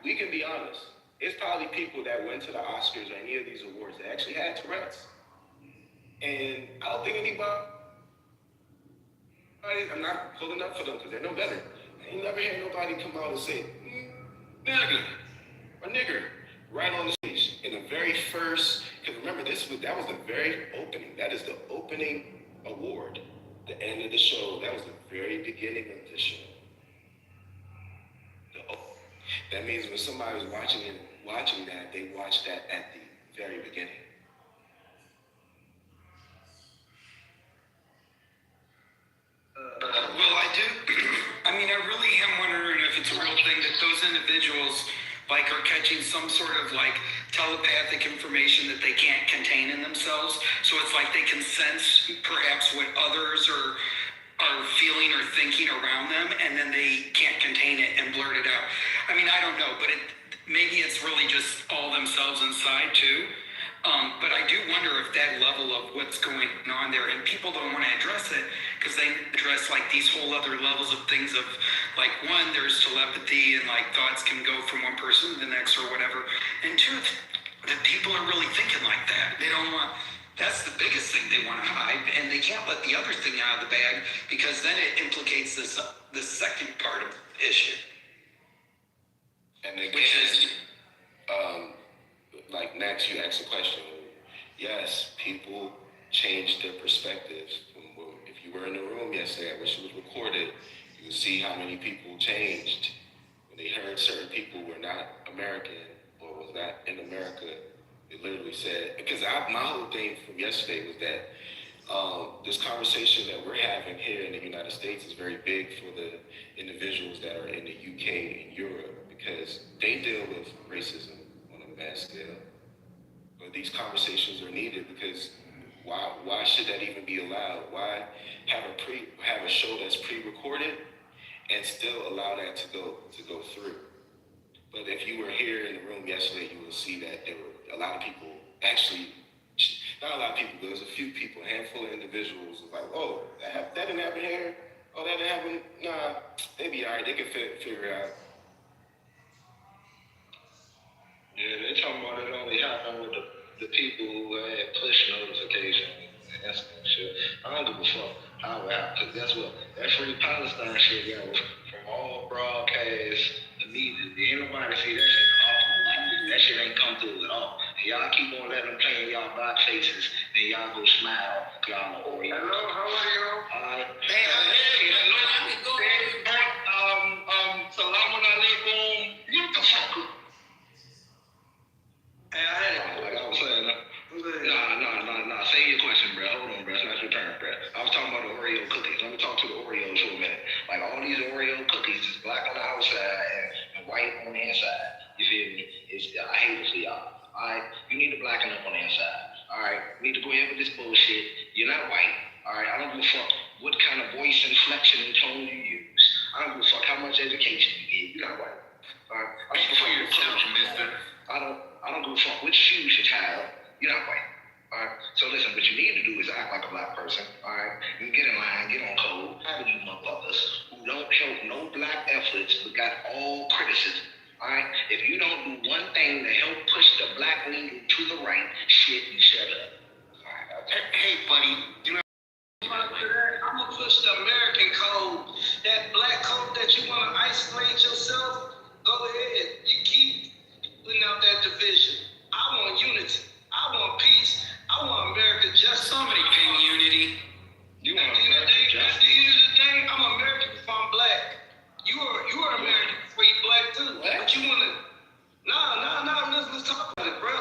we can be honest, it's probably people that went to the Oscars or any of these awards that actually had Tourette's. And I don't think anybody, I'm not pulling up for them because they're no better. I ain't never heard nobody come out and say, nigga, or nigger, right on the stage in the very first, because remember, that was the very opening. That is the opening award, the end of the show. That was the very beginning of the show. That means when somebody was watching that, they watched that at the very beginning. Well, I really am wondering if it's a real thing that those individuals are catching some sort of telepathic information that they can't contain in themselves. So it's like they can sense perhaps what others are feeling or thinking around them, and then they can't contain it and blurt it out. I don't know, but maybe it's really just all themselves inside too. But I do wonder if that level of what's going on there, and people don't want to address it because they address these whole other levels of things of one, there's telepathy and thoughts can go from one person to the next or whatever. And two, that people are really thinking like that. They don't want, that's the biggest thing they want to hide, and they can't let the other thing out of the bag because then it implicates this second part of the issue. And again, next you ask a question. Yes, people change their perspectives. If you were in the room yesterday, I wish it was recorded, you would see how many people changed when they heard certain people were not American or was not in America. It literally said, because my whole thing from yesterday was that this conversation that we're having here in the United States is very big for the individuals that are in the UK and Europe because they deal with racism on a mass scale. But these conversations are needed because why should that even be allowed? Why have a show that's pre-recorded and still allow that to go through? But if you were here in the room yesterday, you will see that there were a lot of people, actually, not a lot of people, but there was a few people, a handful of individuals was like, oh, that didn't happen here. Oh, that didn't happen. Nah, they be all right. They can figure it out. Yeah, they talking about it only happened with the people who had push notifications and instant shit. I don't give a fuck how it happened, because guess what? That Free Palestine shit, from all broadcasts, the media, ain't nobody see that shit at all. That shit ain't come through at all. And y'all keep on letting them play in y'all black faces, then y'all go smile. Y'all know, hello, how are you? Alright. Hey, salamun alaikum. You the fuck up. Hey, I had it. Like I was saying, nah. Say your question, bro. Hold on, bro. It's not your turn, bro. I was talking about the Oreo cookies. Let me talk to the Oreos for a minute. All these Oreo cookies is black on the outside and white on the inside. You feel me? I hate it for y'all. which shoes your child, you're not white. All right. So listen, what you need to do is act like a black person. All right. You get in line, get on code. How do you motherfuckers who don't help no black efforts but got all criticism? All right. If you don't do one thing to help push the black needle to the right, shit, you shut up. All right. Hey, buddy. You know, I'm gonna push the American code. That black code that you want to isolate yourself. Go ahead. You keep putting out that division. I want unity. I want peace. I want America justice. Somebody ping unity. You want America justice? At the end of the day, I'm American before I'm black. You are American before you black too. What? But you wanna let's talk about it, bro.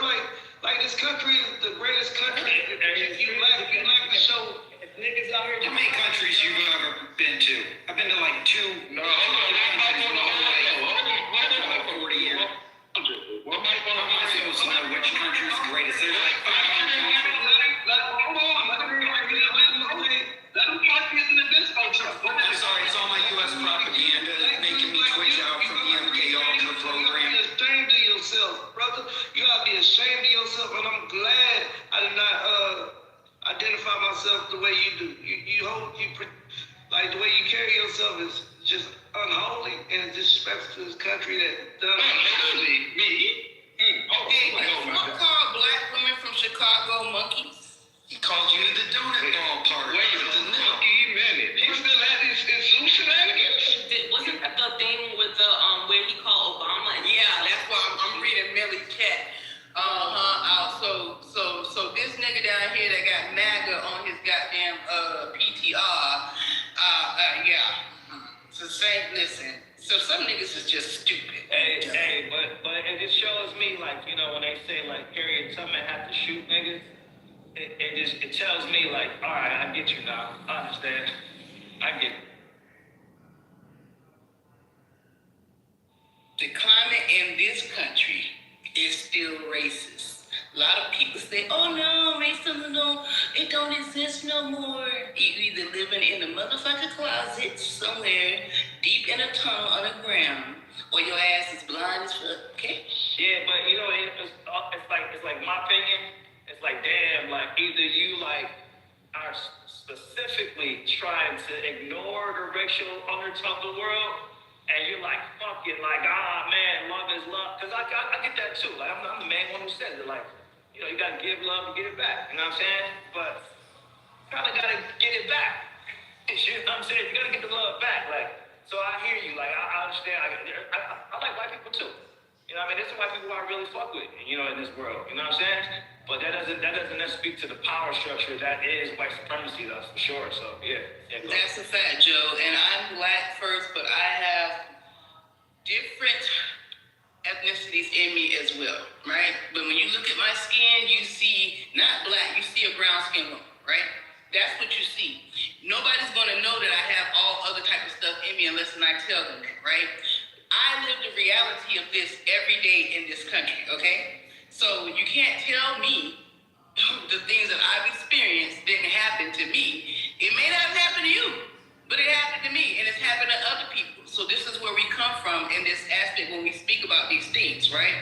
Like this country is the greatest country. If you like to show niggas out here. How many countries you've ever been to? I've been to like 2. No, hold on. Like 40 years. What am I supposed to know which country is the greatest? There's like 500 countries. Let them talk in the disco truck. I'm sorry, it's all my U.S. propaganda making me twitch out from the MK Ultra program. You gotta be ashamed of yourself, brother. You gotta be ashamed of yourself, and I'm glad I did not identify myself the way you do. Like the way you carry yourself is just unholy and disrespectful to this country that done Unholy? Me? What called black women from Chicago monkeys? He called you the donut ball part. Wait a minute. He still had his zoo shenanigans? Wasn't that the thing with the where he called Obama? Yeah, that's why I'm reading Millie's chat. So this nigga down here that got MAGA on his goddamn PTR, So listen. So some niggas is just stupid. But it shows me, like, you know, when they say like Harriet Tubman had to shoot niggas, it tells me like, all right, I get you now. I understand. I get it. The climate in this country is still racist. A lot of people say, oh no, racism it don't exist no more. You either living in a motherfucking closet somewhere deep in a tunnel underground, or your ass is blind as fuck, okay? Yeah, but you know, it's like my opinion, it's like, damn, like either you like are specifically trying to ignore the racial undertone of the world, and you're like, fuck it, like, man, love is love. Because I get that too. Like, I'm the main one who says it. Like, you know, you got to give love to get it back. You know what I'm saying? But kind of got to get it back. You know what I'm saying? You got to get the love back. Like, so I hear you. Like, I understand. I like white people too. You know what I mean? There's some white people I really fuck with, you know, in this world. You know what I'm saying? But that doesn't speak to the power structure that is white supremacy, though, for sure. So, yeah. That's a fact, Joe. And I'm black first, but I have different ethnicities in me as well, right? But when you look at my skin, you see not black, you see a brown skin woman, right? That's what you see. Nobody's gonna know that I have all other type of stuff in me unless I tell them that, right? I live the reality of this every day in this country, okay? So you can't tell me the things that I've experienced didn't happen to me. It may not have happened to you, but it happened to me, and it's happened to other people. So this is where we come from in this aspect when we speak about these things, right?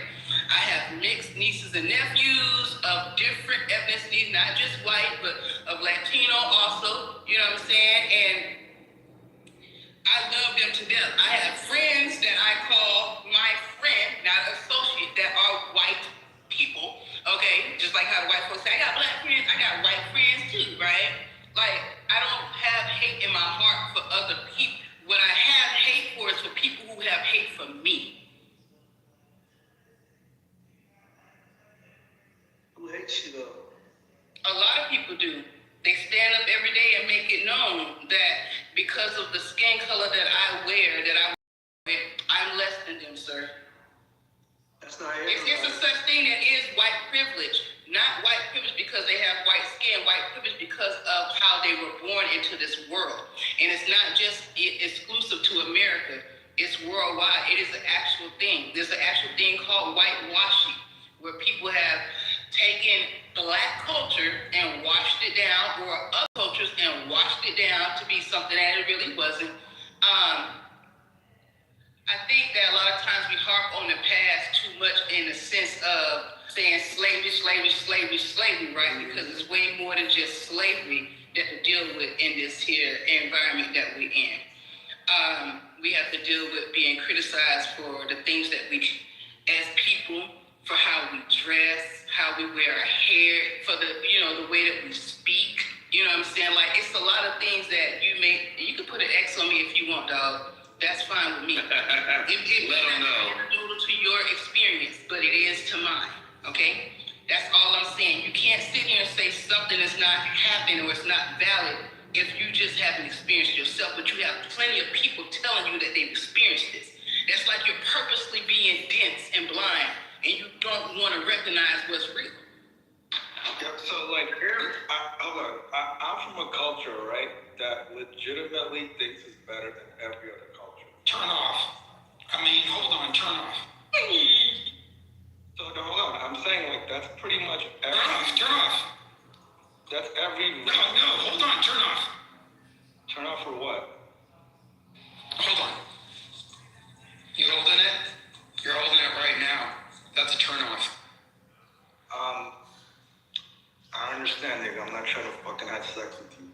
I have mixed nieces and nephews of different ethnicities, not just white, but of Latino also, you know what I'm saying? And I love them to death. I have friends that I call my friend, not associate, that are white people, okay? Just like how the white folks say, I got black friends, I got white friends too, right? Like, I don't have hate in my heart for other people. What I have hate for is for people who have hate for me. Who hates you though? A lot of people do. They stand up every day and make it known that because of the skin color that I wear, I'm less than them, sir. That's not it. It's a such thing that is white privilege. Not white privilege because they have white skin, white privilege because of how they were born into this world. And it's not just exclusive to America, it's worldwide. It is an actual thing. There's an actual thing called whitewashing, where people have taken black culture and washed it down, or other cultures and washed it down to be something that it really wasn't. I think that a lot of times we harp on the past too much in the sense of saying slavery, right? Because it's way more than just slavery that to deal with in this here environment that we're in. We have to deal with being criticized for the things that we, as people, for how we dress, how we wear our hair, for the way that we speak. You know what I'm saying? Like, it's a lot of things that you can put an X on me if you want, dog. That's fine with me. It may not be to your experience, but it is to mine, okay? That's all I'm saying. You can't sit here and say something is not happening or it's not valid if you just haven't experienced yourself, but you have plenty of people telling you that they've experienced this. That's like you're purposely being dense and blind, and you don't want to recognize what's real. Yeah, so like hold on. I'm from a culture, right, that legitimately thinks it's better than every other culture. Turn off. Hold on, turn off. So hold on. I'm saying like that's pretty much every. Turn off. That's every. No, hold on, turn off. Turn off for what? Hold on. You holding it? You're holding it right now. That's a turn off. I understand, nigga. I'm not trying to fucking have sex with you.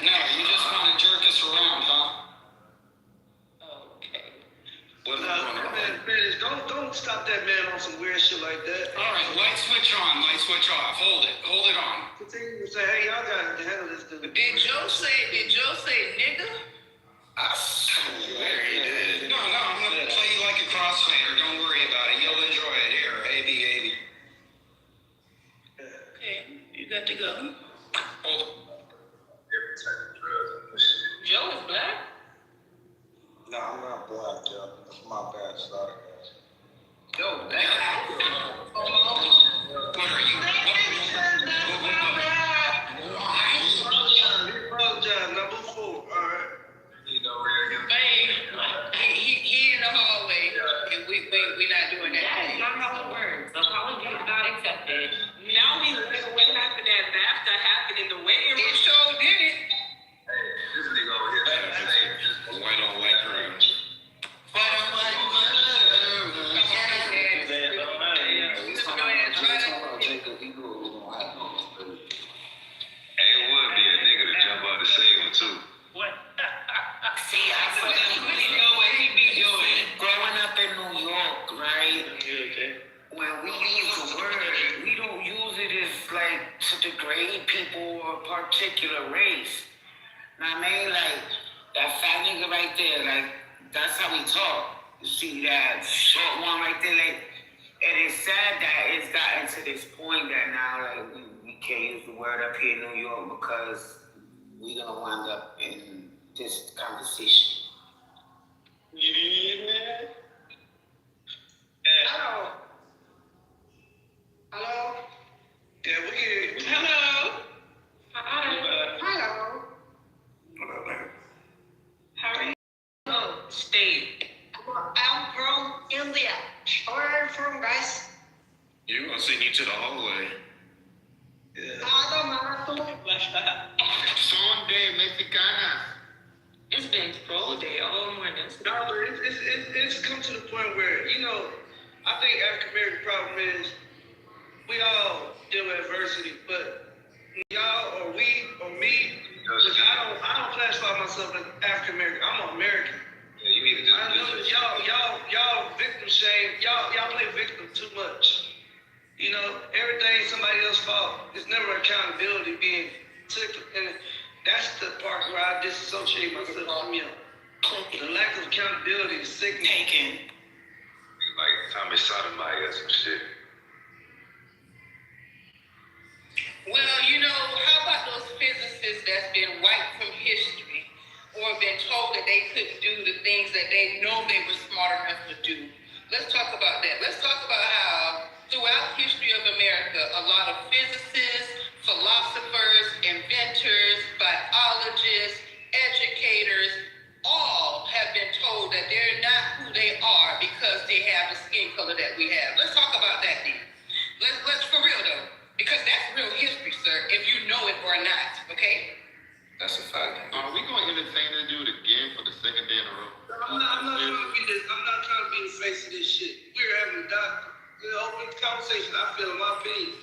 No, you just want to jerk us around, huh? Okay. Man, don't stop that man on some weird shit like that. All right, light switch on, light switch off. Hold it on. Continue to say, hey, y'all got to handle this dude. Did Joe say nigga? I swear he did. No, I'm going to play you like a crossfader. Don't worry about it. You'll enjoy it. Here, AB. Okay, you got to go. Hold it. Joe is black? No, I'm not black, yo. That's my bad. Sorry, guys. Joe, black. What are you? Apologize. Now move forward. All right. He in the hallway, and we not doing that. That is not how it works. Apology is not accepted. Now we went after that BAFTA happened in the waiting room. It sure did it. Hey, this nigga over here. White on white crime. Hey, it would be a nigga to jump out the same one too. What? See, I fucking growing up in New York, right? When we use the word, we don't use it as like to degrade people or a particular race. Know what I mean? Like that fat nigga right there, like that's how we talk. You see that short one right there, like, and it's sad that it's gotten to this point that now like we can't use the word up here in New York because we're gonna wind up in this conversation. Hello. Yeah, we hear you. Hello. Hello. How are you? Oh, state. I'm from India. Where are you from, guys? You're going to send you to the hallway. Son de Mexicana. It's been pro day all morning. No, but it's come to the point where, I think African American problem is we all deal with adversity, but y'all or we or me, which I don't classify myself as African American. I'm American. Yeah, you need to just. I know that y'all victim shame. Y'all play victim too much. Everything somebody else's fault. It's never accountability being taken, and that's the part where I disassociate myself from you. The lack of accountability is sickening. Taken. Like Tommy Sotomayor or some shit. Well, how about those physicists that's been wiped from history or been told that they couldn't do the things that they know they were smart enough to do? Let's talk about that. Let's talk about how throughout history of America, a lot of physicists, philosophers, inventors, biologists, educators, all have been told that they're not who they are because they have the skin color that we have. Let's talk about that then. Let's for real though, because that's real history, sir, if you know it or not, okay? That's a fact. Are we going to entertain this dude again for the second day in a row? I'm not trying to be the face of this shit. We're having a doctor. We're open. conversation. I feel my opinion.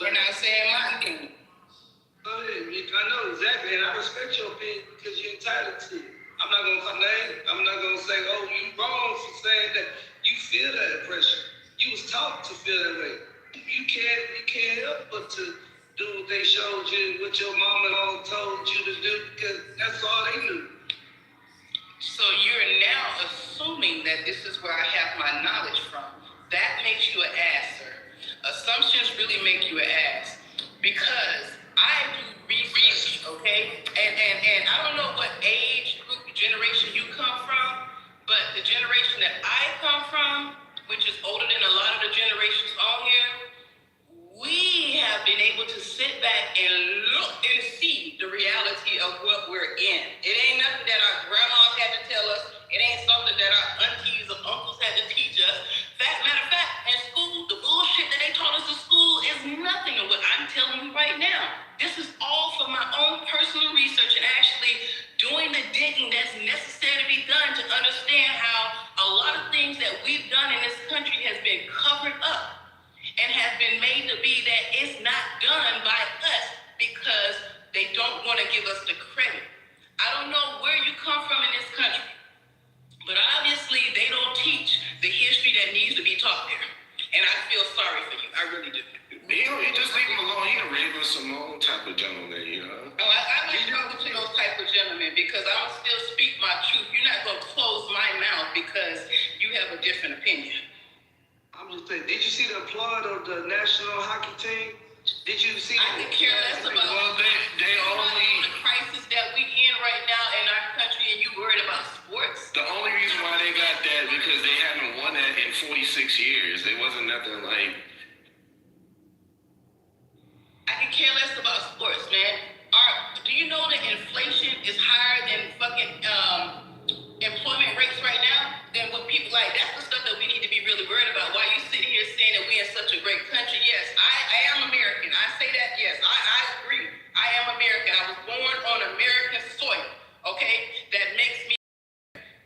We're not saying my opinion. Go ahead, Rick. I know exactly, and I respect your opinion because you're entitled to it. I'm not gonna complain. I'm not gonna say, "Oh, you wrong for saying that." You feel that oppression. You was taught to feel that way. You can't help but to do what they showed you, what your mama and all told you to do, because that's all they knew. So you're now assuming that this is where I have my knowledge from. That makes you an ass, sir. Assumptions really make you an ass. Because I do research, okay? And I don't know what age group, generation you come from, but the generation that I come from, which is older than a lot of the generations on here, we have been able to sit back and look and see the reality of what we're in. It ain't nothing that our grandmas had to tell us. It ain't something that our aunties or uncles had to teach us. Matter of fact, in school, the bullshit that they taught us in school is nothing of what I'm telling you right now. This is all from my own personal research and actually doing the digging that's necessary to be done to understand how a lot of things that we've done in this country has been covered up and has been made to be that it's not done by us because they don't want to give us the credit. I don't know where you come from in this country, but obviously they don't teach the history that needs to be taught there. And I feel sorry for you. I really do. You just leave him alone. He's a Raven Simone type of gentleman, you know? Oh, I like talking to those type of gentlemen because I'm still speak my truth. You're not going to close my mouth because you have a different opinion. I'm just saying, did you see the applaud of the national hockey team? Did you see? I could care less about. Well, they only the crisis that we in right now in our country, and you worried about sports. The only reason why they got that because they haven't won that in 46 years. It wasn't nothing like. I can care less about sports, man. Do you know that inflation is higher than fucking employment rates right now? Than what people like. That's the stuff that we need to be really worried about. Why you sitting here saying that we in such a great country? Yes, I am American. I say that. Yes, I agree. I am American. I was born on American soil. Okay, that makes me.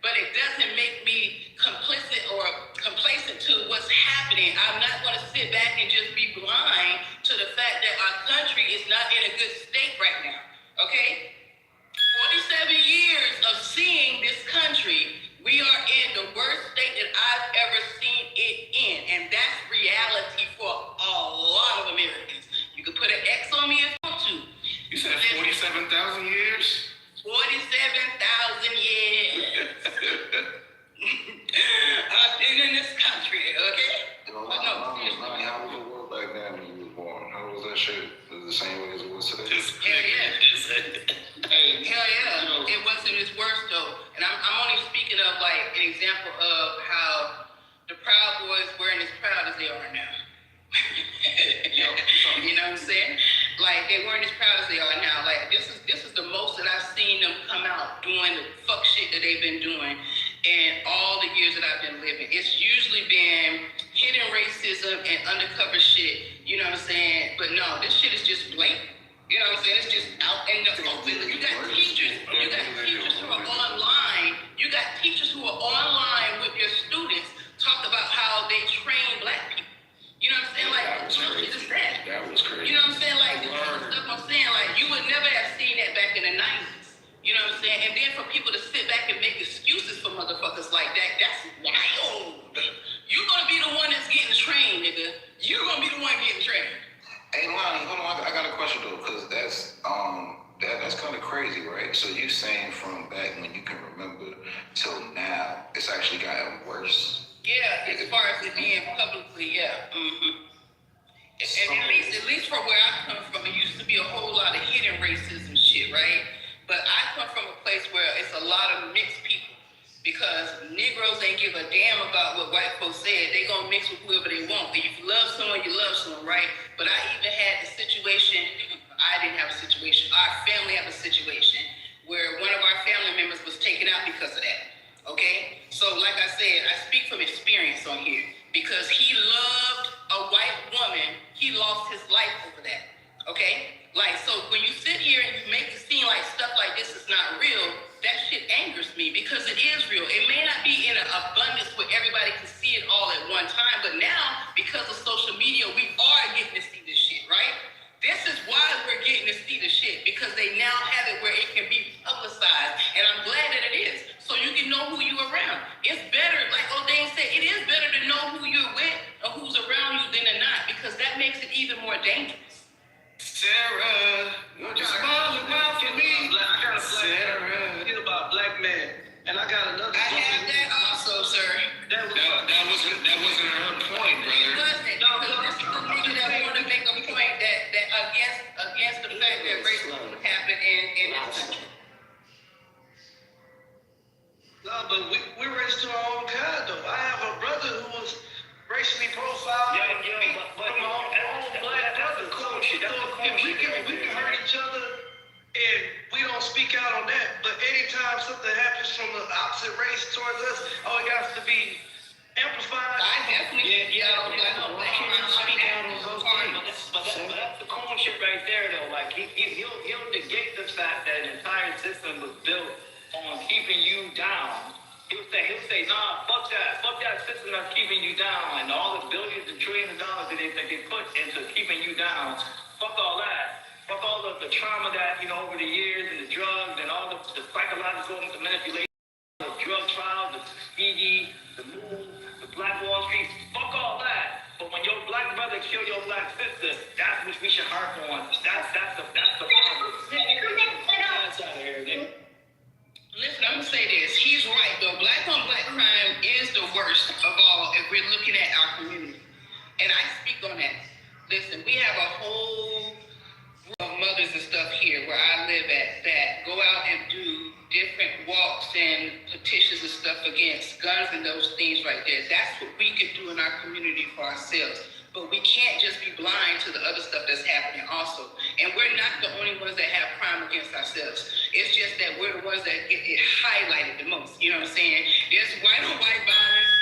But it doesn't make me complicit or complacent to what's happening. I'm not going to sit back and just be blind to the fact that our country is not in a good state right now. Okay? 47 years of seeing this country, we are in the worst state that I've ever seen it in. And that's reality for a lot of Americans. You can put an X on me if you want to. You said 47,000 years? 47,000 years. I've been in this country, okay? How was the world back then when you was born? How was that shit? Was it the same way as it was today? Hell yeah. Hell yeah. It wasn't its worst though. And I'm only speaking of like an example of how the Proud Boys weren't as proud as they are now. You know what I'm saying? Like they weren't as proud as they are now. Like this is the most that I've seen them come out doing the fuck shit that they've been doing in all the years that I've been living. It's usually been hidden racism and undercover shit. You know what I'm saying? But no, this shit is just blatant. You know what I'm saying? It's just out in the open. You got teachers who are online. You got teachers who are online with their students talk about how they train black people. You know what I'm saying? Like, That was crazy. you know what I'm saying? Like, the stuff I'm saying, like, you would never have seen that back in the 90s. You know what I'm saying? And then for people to sit back and make excuses for motherfuckers like that, that's wild. You're gonna be the one that's getting trained, nigga. You're gonna be the one getting trained. Hey, Lonnie, hold on. I got a question though, because that's kind of crazy, right? So you saying from back when you can remember till now, it's actually gotten worse. Yeah, as far as it being publicly, yeah. Mm-hmm. And at least from where I come from, it used to be a whole lot of hidden racism shit, right? But I come from a place where it's a lot of mixed people. Because Negroes ain't give a damn about what white folks said. They gonna mix with whoever they want. If you love someone, you love someone, right? But I even had the situation, I didn't have a situation, our family have a situation where one of our family members was taken out because of that. Okay? So like I said, I speak from experience on here. Because he loved a white woman, he lost his life over that. Okay? Like, so when you sit here and you make it seem like stuff like this is not real, that shit angers me because it is real. It may not be in an abundance where everybody can see it all at one time, but now, because of social more dangerous. Sarah, just smile about for me. I got a Sarah. Feel about black man, and I got another. I have that also, sir. That wasn't her point, brother. It wasn't. No, this is the nigga that want to make a point that against the fact that racism happened in this country. No, but we're raised to our own kind, though. I have a brother who was racially profiled. From our own black brother. We can hurt each other, and we don't speak out on that. But anytime something happens from the opposite race towards us, it has to be amplified. I definitely But that's the cool shit right there, though. Like he'll negate the fact that an entire system was built on keeping you down. He'll say, nah, fuck that system that's keeping you down, and all the billions and trillions of dollars that they put into keeping you down. Fuck all that. Fuck all the trauma that over the years and the drugs and all the psychological manipulation, the drug trials, the CD, the move, the Black Wall Street. Fuck all that. But when your black brother kill your black sister, that's what we should harp on. That's the problem. That's out of here, nigga. Listen, I'm gonna say this. He's right, though. Black on black crime is the worst of all if we're looking at our community. And I speak on that. Listen, we have a whole group of mothers and stuff here where I live at that go out and do different walks and petitions and stuff against guns and those things right there. That's what we could do in our community for ourselves. But we can't just be blind to the other stuff that's happening also. And we're not the only ones that have crime against ourselves. It's just that we're the ones that get it highlighted the most. You know what I'm saying? There's white on white violence,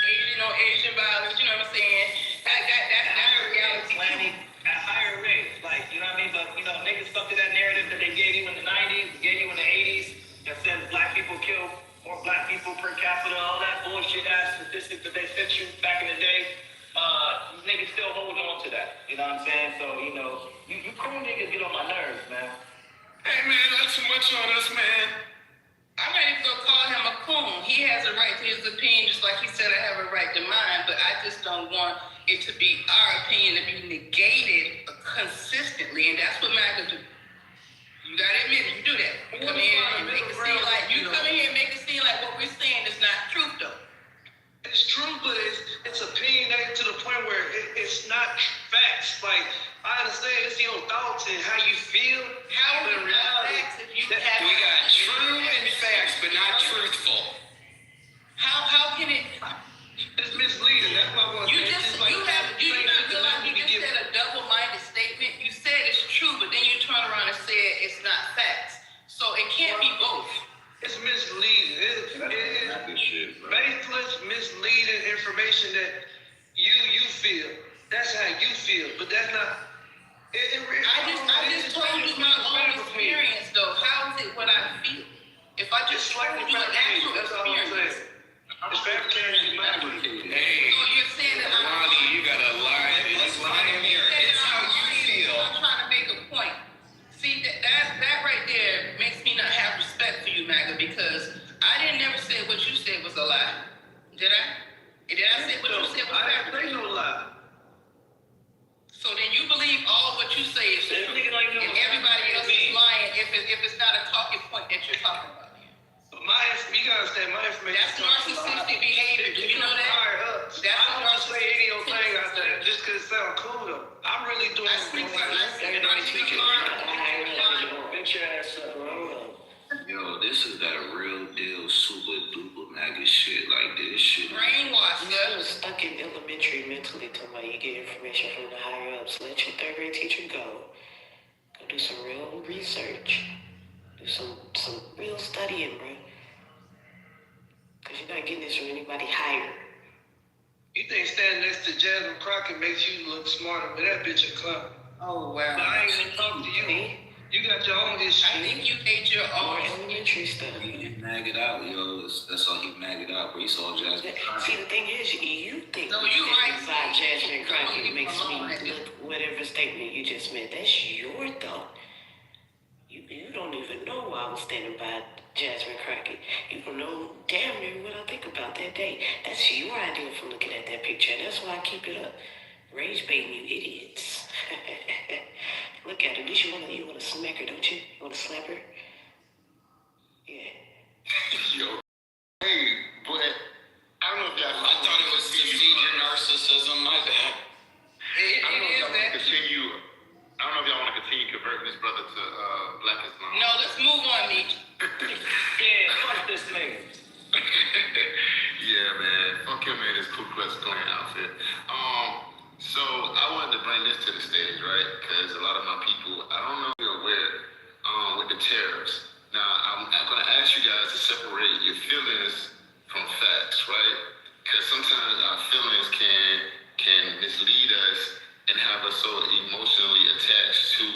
Asian violence, you know what I'm saying? That's a reality. At higher rates, like, you know what I mean? But, niggas stuck to that narrative that they gave you in the 90s, gave you in the 80s, that says black people kill more black people per capita, all that bullshit ass statistics that they sent you back in the day. Niggas still holding on to that. You know what I'm saying? So, you cool niggas get on my nerves, man. Hey, man, not too much on us, man. I'm ready to go call him a coon. He has a right to his opinion, just like he said I have a right to mine, but I just don't want it to be our opinion to be negated consistently, and that's what MAGA do. You gotta admit it, you do that. You come in here and make it seem like what we're saying is not truth, though. It's true, but it's opinionated to the point where it's not facts. Like, I understand it's your thoughts and how you feel. How are we facts if you have... We got true and facts, but not truthful. How can it... It's misleading. That's what I want to say. You do not feel like you just said a double-minded statement. You said it's true, but then you turn around and say it's not facts. So it can't be both. It's misleading. It's baseless, misleading information that you feel. That's how you feel, but that's not. I just told you my own experience, though. How is it what I feel? If I just told you an actual experience. It's fabricated. Hey, so you're saying that Lonnie, you gotta lie. It's lying here. It's how you feel. I'm trying to make a point. See, that right there makes me not have respect for you, MAGA, because I didn't never say what you said was a lie. Did I? Did I say what you said was a lie? I didn't say no lie. So then you believe all what you say is true, and everybody else is lying if it's not a talking point that you're talking about. But you gotta understand, my information. That's narcissistic behavior. Do you know that? That's I don't just say any old thing out there just because it sounds cool, though. I'm really doing Everybody speaking. Bitch ass Yo, this is that real deal, super duper MAGA shit. Like this shit. Brainwash. I was stuck in elementary mentally talking about you get information from the higher ups. Let your third grade teacher go. Go do some real research. Do some real studying, bro. Because you're not getting this from anybody higher. You think standing next to Jasmine Crockett makes you look smarter, but that bitch a clown. Oh, wow. But I ain't gonna talk to you. You got your own issue. I think you hate your own elementary stuff. He magged out, yo. That's all he magged out, but he saw Jasmine Crockett. See, the thing is, you think no, you right. Inside Jasmine Crockett makes me look whatever statement you just made. That's your thought. You don't even know why I was standing by Jasmine Crockett. You don't know damn near what I think about that day. That's your idea from looking at that picture. That's why I keep it up. Rage baiting you idiots. look at her. At least you wanna smack her, don't you? You wanna slap her? Yeah. Yo. Hey, but I don't know if y'all. I thought it was to feed your narcissism. My bad. I don't know if y'all want to continue. I don't know if y'all want to continue converting this brother to Black Islam. No, let's move on, Meek. Yeah, fuck this nigga. Yeah, man. Fuck him in his Ku Klux Klan outfit. So I wanted to bring this to the stage, right? Because a lot of my people, I don't know if you're aware, with the tariffs. Now, I'm going to ask you guys to separate your feelings from facts, right? Because sometimes our feelings can mislead us and have us so emotionally attached to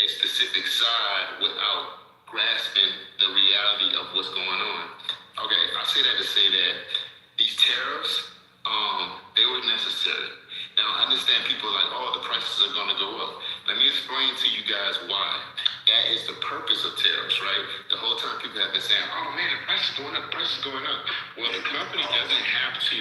a specific side without grasping the reality of what's going on. Okay, I say that to say that these tariffs, they were necessary. Now, I understand people are like, oh, the prices are going to go up. Let me explain to you guys why. That is the purpose of tariffs, right? The whole time people have been saying, oh man, the price is going up, the price is going up. Well, the company doesn't have to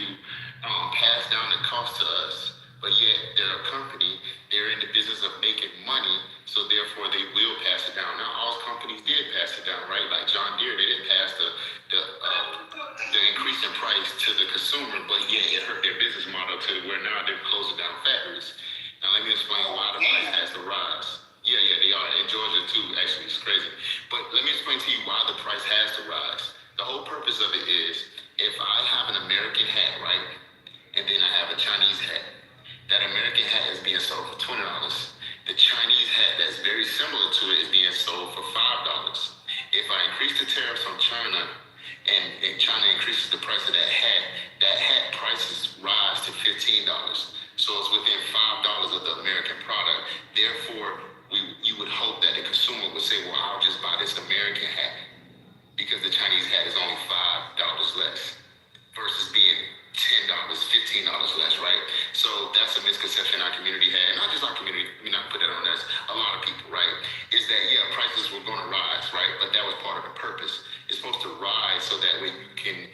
pass down the cost to us, but yet they're a company, they're in the business of making money, so therefore they will pass it down. Now, all companies did pass it down, right? Like John Deere, they didn't pass the increase in price to the consumer, but yet it hurt their business model to where now they're closing down factories. Now, let me explain why the price has to rise. Yeah, they are. In Georgia, too, actually. It's crazy. But let me explain to you why the price has to rise. The whole purpose of it is, if I have an American hat, right, and then I have a Chinese hat, that American hat is being sold for $20. The Chinese hat that's very similar to it is being sold for $5. If I increase the tariffs on China, and China increases the price of that hat prices rise to $15. So it's within $5 of the American product. Therefore, you would hope that the consumer would say, well, I'll just buy this American hat because the Chinese hat is only $5 less versus being $10, $15 less, right? So that's a misconception our community had. Not just our community, we not put that on us, a lot of people, right? Is that, yeah, prices were going to rise, right? But that was part of the purpose. It's supposed to rise so that way you can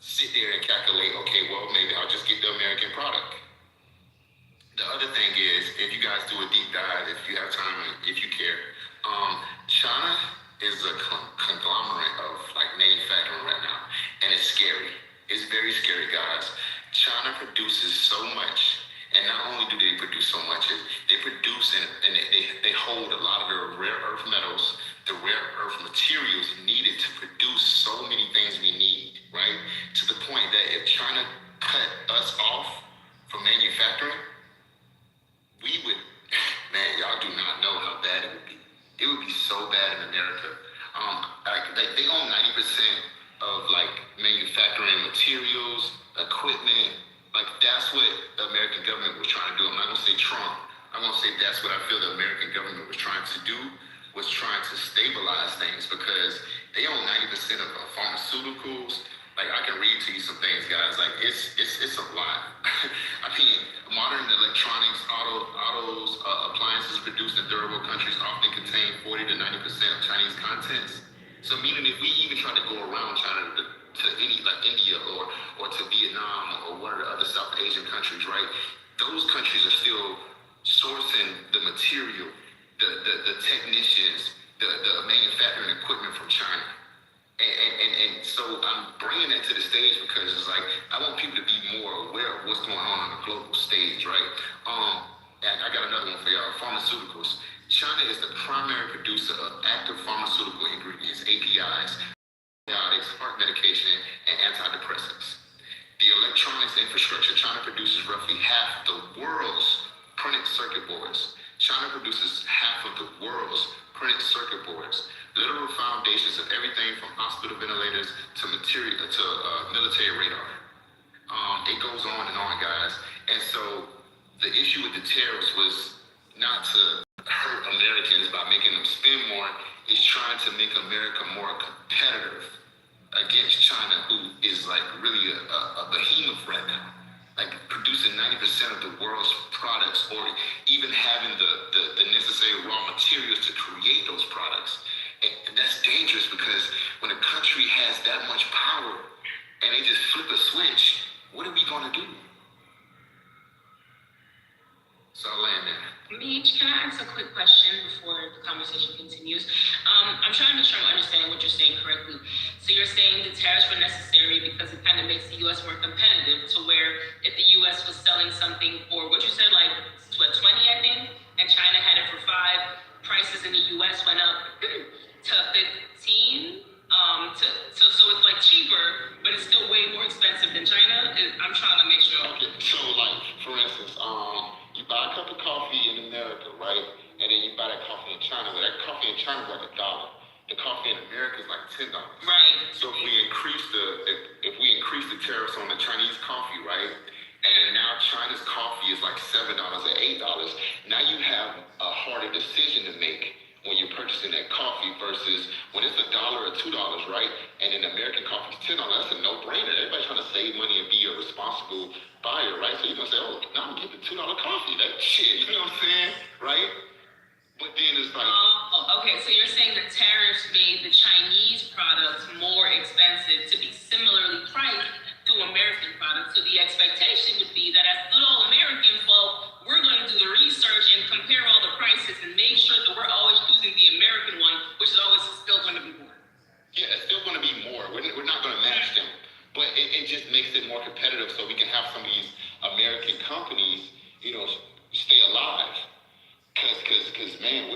sit there and calculate, okay, well, maybe I'll just get the American product. The other thing is, if you guys do a deep dive, if you have time, if you care, China is a conglomerate of like manufacturing right now, and it's scary. It's very scary, guys. China produces so much, and not only do they produce so much, they produce and they hold a lot of the rare earth metals, the rare earth materials needed to produce so many things we need, right? To the point that if China cut us off from manufacturing, we would, man, y'all do not know how bad it would be. It would be so bad in America. They own 90% of like manufacturing materials, equipment. Like that's what the American government was trying to do. I'm not gonna say Trump. I'm gonna say that's what I feel the American government was trying to do, was trying to stabilize things, because they own 90% of pharmaceuticals. Like I can read to you some things, guys. Like it's a lot. I mean, modern electronics, autos, appliances produced in durable countries often contain 40 to 90% of Chinese contents. So meaning if we even try to go around China to any like India or to Vietnam or one of the other South Asian countries, right? Those countries are still sourcing the material, the technicians, the manufacturing equipment from China. And so I'm bringing that to the stage because it's like, I want people to be more aware of what's going on the global stage, right? And I got another one for y'all, pharmaceuticals. China is the primary producer of active pharmaceutical ingredients, APIs, antibiotics, heart medication, and antidepressants. The electronics infrastructure, China produces roughly half the world's printed circuit boards. China produces half of the world's printed circuit boards, literal foundations of everything from hospital ventilators to military radar. It goes on and on, guys. And so the issue with the tariffs was not to hurt Americans by making them spend more. It's trying to make America more competitive against China, who is like really a behemoth right now. Like producing 90% of the world's products, or even having the necessary raw materials to create those products. And that's dangerous, because when a country has that much power and they just flip a switch, what are we gonna do? So I'll land there. Beach, can I ask a quick question before the conversation continues? I'm trying to make sure I'm understanding what you're saying correctly. So you're saying the tariffs were necessary because it kind of makes the U.S. more competitive to where if the U.S. was selling something for, what you said, like, what, 20, I think, and China had it for 5, prices in the U.S. went up to 15. So it's like cheaper, but it's still way more expensive than China. I'm trying to make sure. Okay, so like, for instance, you buy a cup of coffee in America, right? And then you buy that coffee in China. Well, that coffee in China is like $1. The coffee in America is like $10. Right. So if we increase the tariffs on the Chinese coffee, right? And now China's coffee is like $7 or $8. Now you have a harder decision to make when you're purchasing that coffee versus when it's $1 or $2, right? And then American coffee is $10. That's a no-brainer. Everybody's trying to save money and be a responsible buyer, right? So you're gonna say, oh, now I'm getting the $2 coffee. That shit, you know what I'm saying, right? But then it's like, okay, so you're saying the tariffs made the Chinese products more expensive to be similarly priced to American products. So the expectation would be that as good old American folk, we're going to do the research and compare all the prices and make sure that we're always choosing the American one, which is always still going to be more. yeah, it's still going to be more. We're not going to match them. But it just makes it more competitive so we can have some of these American companies, you know, stay alive. Cause man,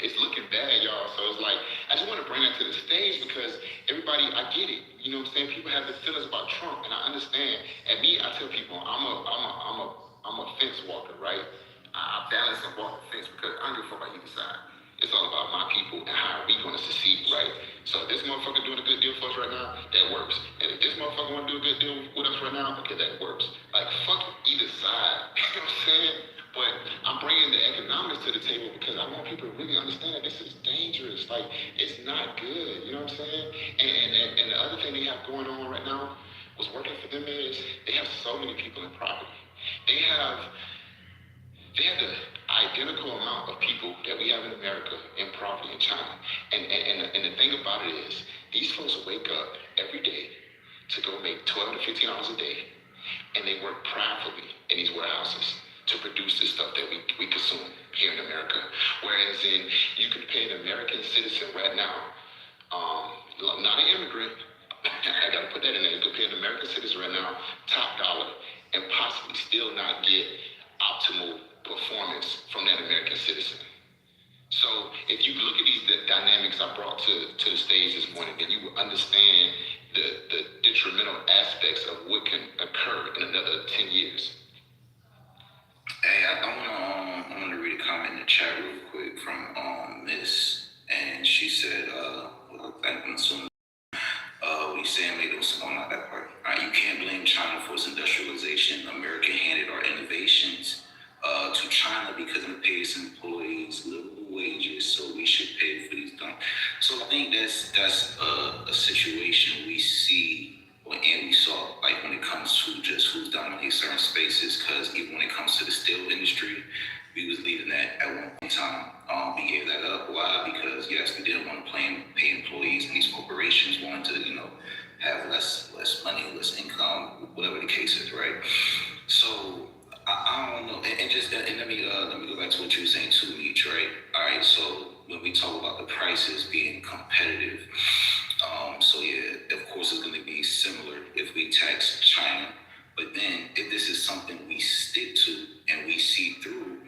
it's looking bad, y'all. So it's like, I just want to bring that to the stage because everybody, I get it. You know what I'm saying? People have the feelings about Trump, and I understand. And me, I tell people, I'm a fence walker, right? I balance and walk the fence because I don't give a fuck about either side. It's all about my people and how we going to succeed, right? So if this motherfucker doing a good deal for us right now, that works. And if this motherfucker want to do a good deal with us right now, okay, that works. Like, fuck either side. You know what I'm saying? But I'm bringing the economics to the table because I want people to really understand that this is dangerous. Like, it's not good. You know what I'm saying? And the other thing they have going on right now, what's working for them is they have so many people in property. They have the identical amount of people that we have in America in property in China. And the thing about it is, these folks wake up every day to go make $12 to $15 a day, and they work profitably in these warehouses to produce the stuff that we consume here in America. Whereas you can pay an American citizen right now, not an immigrant, I gotta put that in there, you can pay an American citizen right now, top dollar, and possibly still not get optimal performance from that American citizen. So if you look at these dynamics I brought to the stage this morning, then you will understand the detrimental aspects of what can occur in another 10 years. Hey, I want to read a comment in the chat real quick from Miss, and she said, I'm assuming we saying they don't support not that part. All right, you can't blame China for its industrialization. America handed our innovations to China because it pays employees livable wages, so we should pay for these things. So I think that's a situation we see. And we saw, like, when it comes to just who's dominating certain spaces, because even when it comes to the steel industry, we was leading that at one point in time. We gave that up. Why? Because, yes, we didn't want to pay employees, and these corporations wanted to, have less money, less income, whatever the case is, right? So, I don't know. And let me go back to what you were saying too, Meech, right? All right, so when we talk about the prices being competitive, so yeah, of course it's going to be similar if we tax China. But then if this is something we stick to and we see through,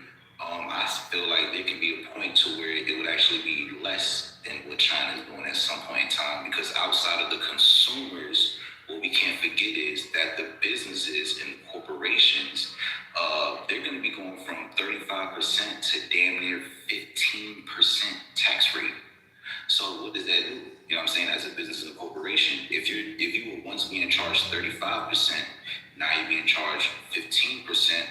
I feel like there can be a point to where it would actually be less than what China is doing at some point in time. Because outside of the consumers, what we can't forget is that the businesses and corporations, they're going to be going from 35% to damn near 15% tax rate. So what does that do? You know what I'm saying? As a business and a corporation, if you were once being charged 35%, now you're being charged 15%.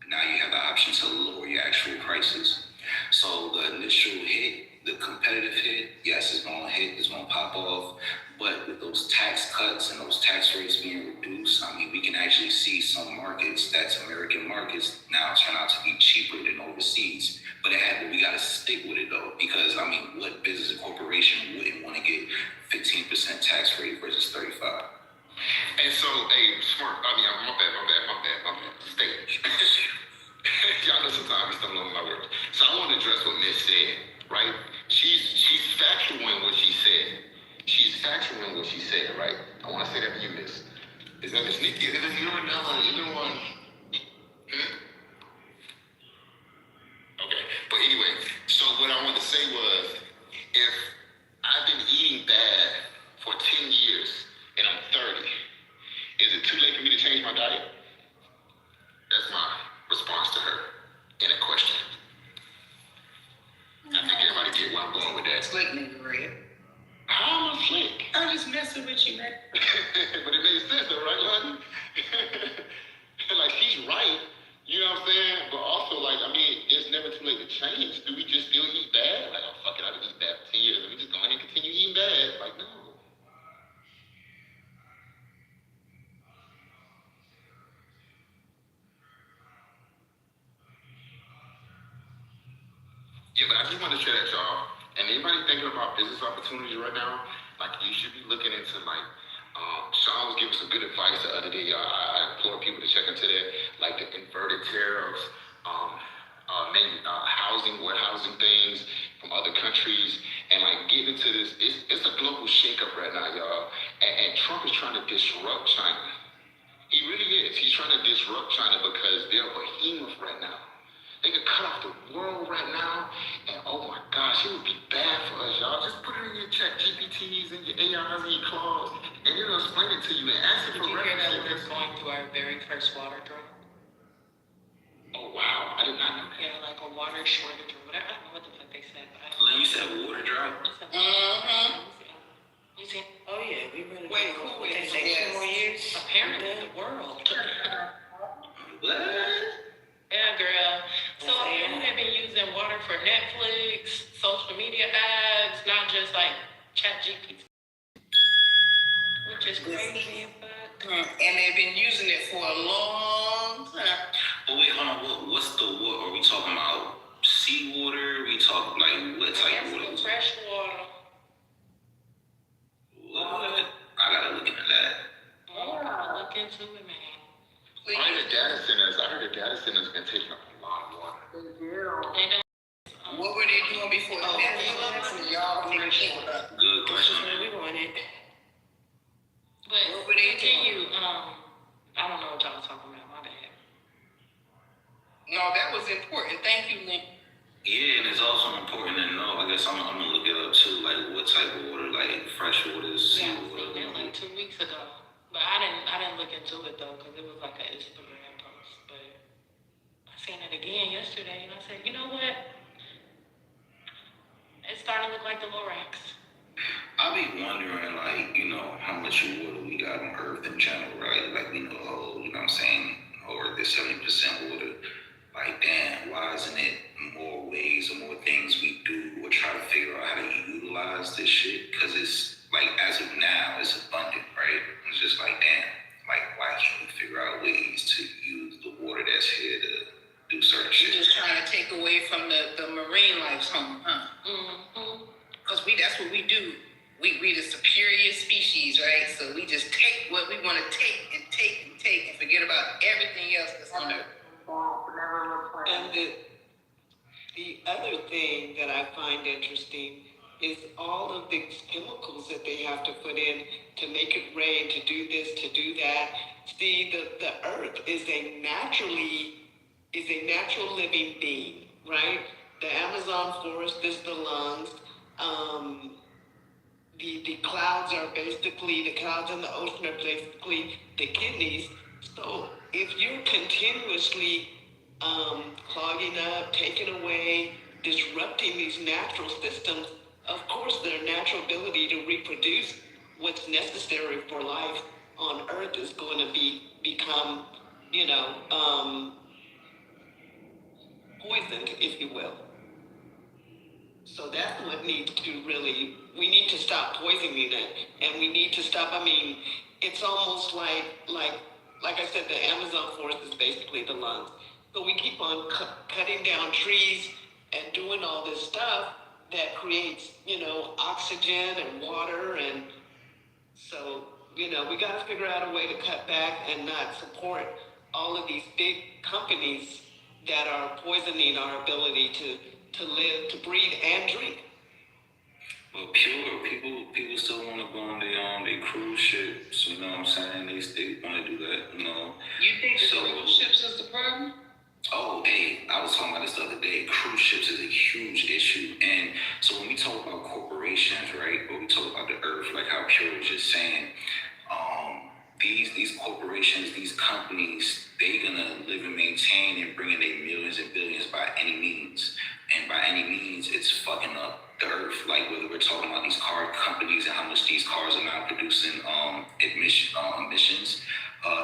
Now you have the option to lower your actual prices. So the initial hit, the competitive hit, yes, it's going to hit, it's going to pop off. But with those tax cuts and those tax rates being reduced, I mean, we can actually see some markets, that's American markets, now turn out to be cheaper than overseas. But we got to stick with it, though, because, I mean, what business or corporation wouldn't want to get 15% tax rate versus 35%? And so, hey, smart, my bad. Stage. Y'all know sometimes I be stumbling on my said, right? She's factual in what she said. She's factual in what she said, right? I want to say that to you, Miss. Is that Miss Nikki? You're the one. Okay, but anyway, so what I wanted to say was, if I've been eating bad for 10 years and I'm 30, is it too late for me to change my diet? That's my response to her in a question. I think everybody get where I'm going with that. Slick nigga, Red. How am I slick? I'm just messing with you, man. But it makes sense though, right, Lonnie? Like, she's right. You know what I'm saying? But also, like, I mean, it's never too late to change. Do we just still eat bad? Like, oh, fuck it, I've been eating bad for 10 years. Let me just go ahead and continue eating bad. Like, no. Yeah, but I just wanted to share that, y'all. And anybody thinking about business opportunities right now, like, you should be looking into, like, Sean was giving some good advice the other day, y'all. I implore people to check into that, like the inverted tariffs, warehousing things from other countries, and like getting into this. It's a global shakeup right now, y'all. And Trump is trying to disrupt China. He really is. He's trying to disrupt China because they're a behemoth right now. They could cut off the world right now, and oh my gosh, it would be bad for us, y'all. Just put it in your chat GPTs and your AIs and your Claudes, and it'll explain it to you and ask it for references. Did you hear that we're going through our very first water drought? Oh wow, I did not know that. Yeah, like a water shortage or whatever. I don't know what the fuck they said, but Lynn, you said water drought? You see? Oh yeah, we really. Wait, who What they is say? 2 more years. Apparently the world. What? Yeah, girl. So apparently they've been using water for Netflix, social media ads, not just like ChatGPT, which is crazy. And they've been using it for a long time. But wait, hold on. What's the what? Are we talking about seawater? We talking like what type of water? Fresh water. What? I gotta look into that. Look into it, man. I heard the data centers been taking up a lot of water. What were they doing before? Y'all need to think about. Good question. We want it. But what were they continue. I don't know what y'all was talking about. My bad. No, that was important. Thank you, Lynn. Yeah, and it's also important to know. I guess I'm gonna look it up too. Like what type of water, like fresh water, seawater. Yeah, like 2 weeks ago. But I didn't look into it though, because it was like an Instagram post. But I seen it again yesterday, and I said, you know what? It's starting to look like the Lorax. I be wondering, like, you know, how much water we got on Earth in general, right? Like, we know, you know what I'm saying, Earth is 70% water. Like, damn, why isn't it more ways or more things we do or try to figure out how to utilize this shit? Because it's, like, as of now, it's abundant, right? It's just like, damn, like, why can't we figure out ways to use the water that's here to do certain shit? You're just trying to take away from the marine life, huh? Because that's what we do. We the superior species, right? So we just take what we want to take and forget about everything else that's on Earth. And the other thing that I find interesting is all of the chemicals that they have to put in to make it rain, to do this, to do that. See, the earth is a natural living being, right? The Amazon forest is the lungs. The clouds are basically, the clouds in the ocean are basically the kidneys. So if you're continuously clogging up, taking away, disrupting these natural systems, of course their natural ability to reproduce what's necessary for life on Earth is going to become, poisoned, if you will. So that's what needs to we need to stop poisoning it, and we need to stop, it's almost like I said, the Amazon forest is basically the lungs. So we keep on cutting down trees and doing all this stuff that creates, oxygen and water. And so, we got to figure out a way to cut back and not support all of these big companies that are poisoning our ability to live, to breathe, and drink. But pure people still want to go on their cruise ships. You know what I'm saying? They want to do that. You know. You think the cruise ships is the problem? Oh, hey, I was talking about this the other day. Cruise ships is a huge issue. And so when we talk about corporations, right, or we talk about the earth, like how Pure was just saying, these corporations, these companies, they gonna live and maintain and bring in their millions and billions by any means. And by any means, it's fucking up the earth. Like whether we're talking about these car companies and how much these cars are now producing emissions.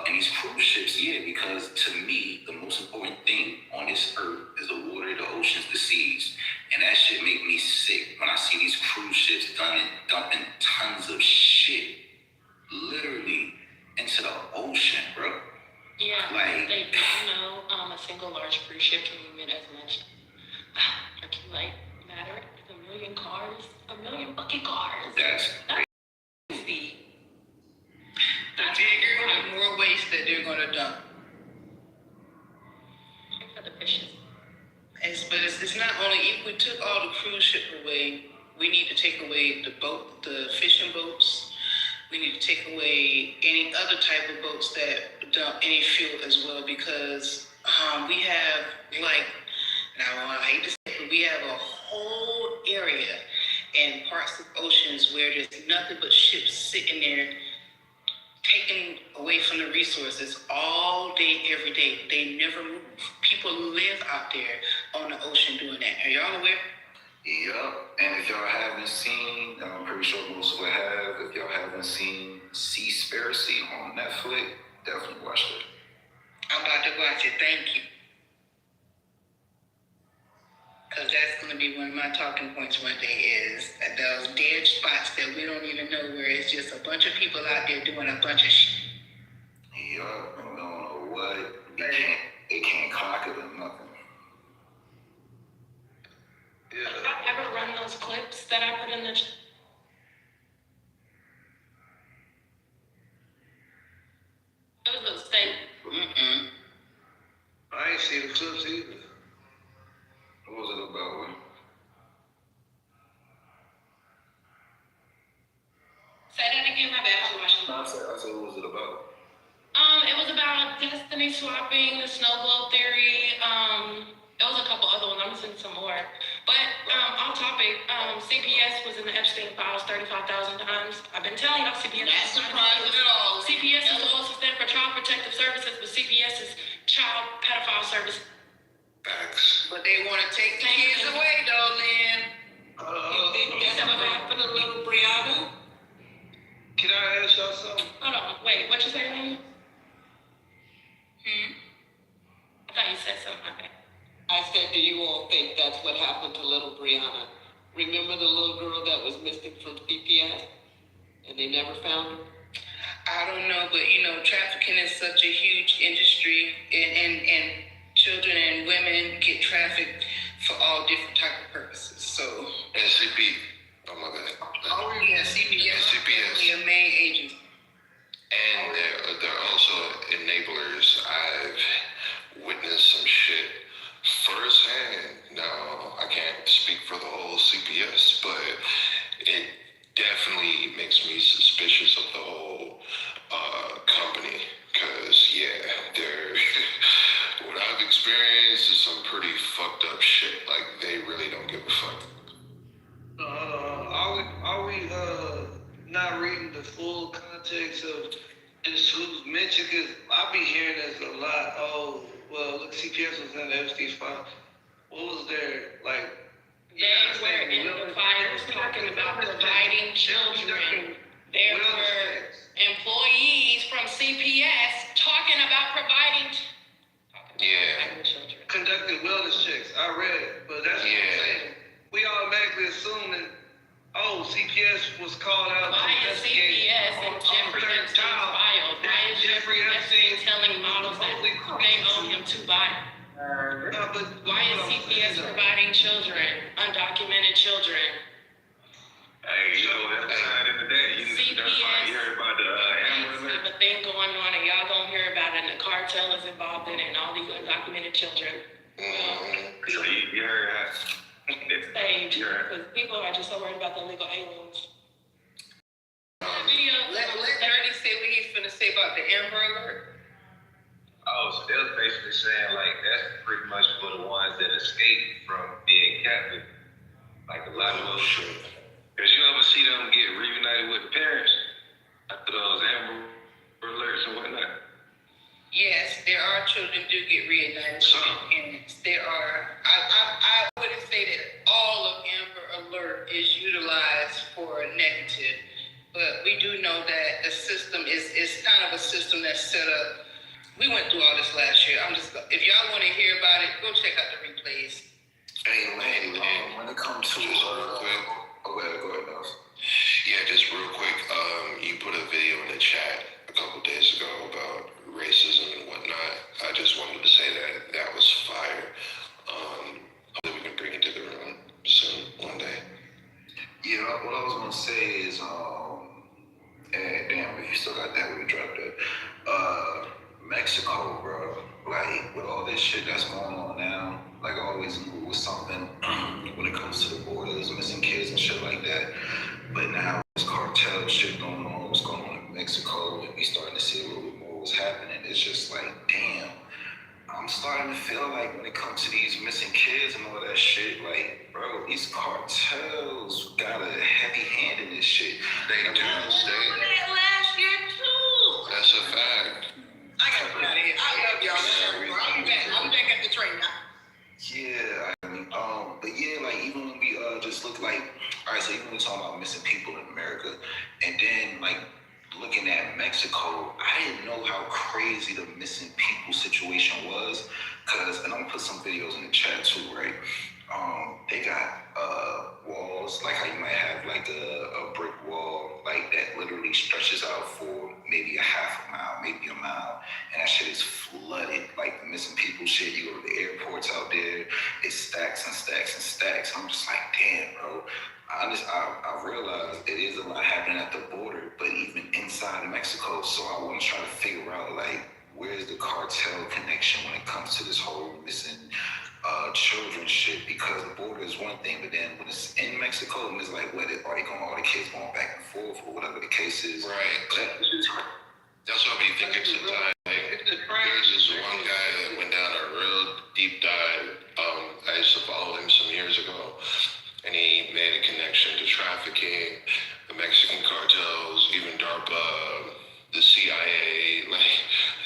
And these cruise ships, yeah, because to me, the most important thing on this earth is the water, the oceans, the seas. And that shit make me sick when I see these cruise ships dumping tons of shit, literally, into the ocean, bro. Yeah, like, they do know a single large cruise ship can emit as much like matter as 1 million cars, 1 million fucking cars. That's crazy. The bigger, the more waste that they're gonna dump. For the fishes. But it's not only, if we took all the cruise ship away, we need to take away the fishing boats. We need to take away any other type of boats that dump any fuel as well, because we have, like, now I hate to say it, but we have a whole area and parts of oceans where there's nothing but ships sitting there taken away from the resources all day, every day. They never move. People live out there on the ocean doing that. Are y'all aware? Yup. And if y'all haven't seen, I'm pretty sure most of us have, if y'all haven't seen Seaspiracy on Netflix, definitely watch it. I'm about to watch it. Thank you. Because that's going to be one of my talking points one day, is those dead spots that we don't even know, where it's just a bunch of people out there doing a bunch of shit. Yup. And we don't know what. They can't clock it or nothing. Yeah. Have I ever run those clips that I put in the Those are the same. I ain't seen the clips either. What was it about? Say that again, my bad. I was watching. I said, what was it about? It was about destiny swapping, the snow globe theory. There was a couple other ones. I'm missing some more. But on topic, CPS was in the Epstein files 35,000 times. I've been telling y'all CPS. Not surprised at all. CPS is supposed to stand for Child Protective Services, but CPS is Child Pedophile Service. Facts. But they want to take the kids away, though, Lynn. You think that's what happened to little Brianna? Can I ask y'all something? Hold on, wait, what you say, Lynn? I thought you said something like that. I said, do you all think that's what happened to little Brianna? Remember the little girl that was missing from CPS? And they never found her? I don't know, but trafficking is such a huge industry, and children and women get trafficked for all different type of purposes. So. And oh my bad. Oh yeah, CPS. Only a main agency. And they're also enablers. I've witnessed some shit firsthand. Now, I can't speak for the whole CPS, but it definitely makes me suspicious of the whole company. Because, yeah, what I've experienced is some pretty fucked up shit. Like, they really don't give a fuck. Are we not reading the full context of this who's mentioned? Because I be hearing this a lot. Oh, well, look, CPS was in the Epstein file. What was there, like? They were in the files talking about providing children. There were employees from CPS talking about providing children. Conducting wellness checks. I read it, but that's what I'm saying. We automatically assume that, CPS was called out to investigate. CPS and Jeffrey Epstein's file? Why is Jeffrey Epstein telling models that they owe him $2 billion? Why is CPS providing children, undocumented children? Hey, that's the side of the day. That's why you heard about the have a thing going on, and y'all gonna hear about it, and the cartel is involved in it, and all these undocumented children. So you heard that? age because people are just so worried about the illegal aliens. Let Dirty say what he's finna say about the Amber Alert. Oh, so they was basically saying like that's pretty much for the ones that escaped from being captive. Like a lot of those shit. Cause you ever see them get reunited with parents after those Amber Alerts and whatnot? Yes, there are children do get reunited with their parents. There are. I wouldn't say that all of Amber Alert is utilized for negative, but we do know that the system is kind of a system that's set up. We went through all this last year. If y'all want to hear about it, go check out the replays. Hey, man, when it comes to just real quick. go ahead, Nels. Yeah, just real quick. You put a video in the chat a couple days ago about racism and whatnot. I just wanted to say that was fire. Hopefully we can bring it to the room soon, one day. Yeah, what I was gonna say is, damn, if you still got that, we dropped it. Mexico, bro. Like with all this shit that's going on now, like I always knew it was something when it comes to the borders, missing kids and shit like that. But now this cartel shit going on, what's going on in Mexico, and we starting to see a little bit more what's happening. It's just like, damn. I'm starting to feel like when it comes to these missing kids and all that shit, like, bro, these cartels got a heavy hand in this shit. They do. That last year too. That's a fact. I gotta get out of here. I love y'all. I'll be back. I'll be back at the train now. Yeah, I mean, but yeah, like even when we just look like, all right, so even when we talking about missing people in America, and then like looking at Mexico, I didn't know how crazy the missing people situation was, and I'm gonna put some videos in the chat too, right? They got walls, like how you might have like a brick wall, like that literally stretches out for maybe a half a mile, maybe a mile, and that shit is flooded. Like the missing people shit, you go to the airports out there, it's stacks and stacks and stacks. I'm just like, damn, bro. I realize it is a lot happening at the border, but even inside of Mexico. So I want to try to figure out like where's the cartel connection when it comes to this whole missing children shit, because the border is one thing, but then when it's in Mexico, and it's like, what are they going? All the kids going back and forth, or whatever the case is. Right. That's what we think it's sometimes. Like, there's this one guy that went down a real deep dive. I used to follow him some years ago, and he made a connection to trafficking, the Mexican cartels, even DARPA, the CIA. Like,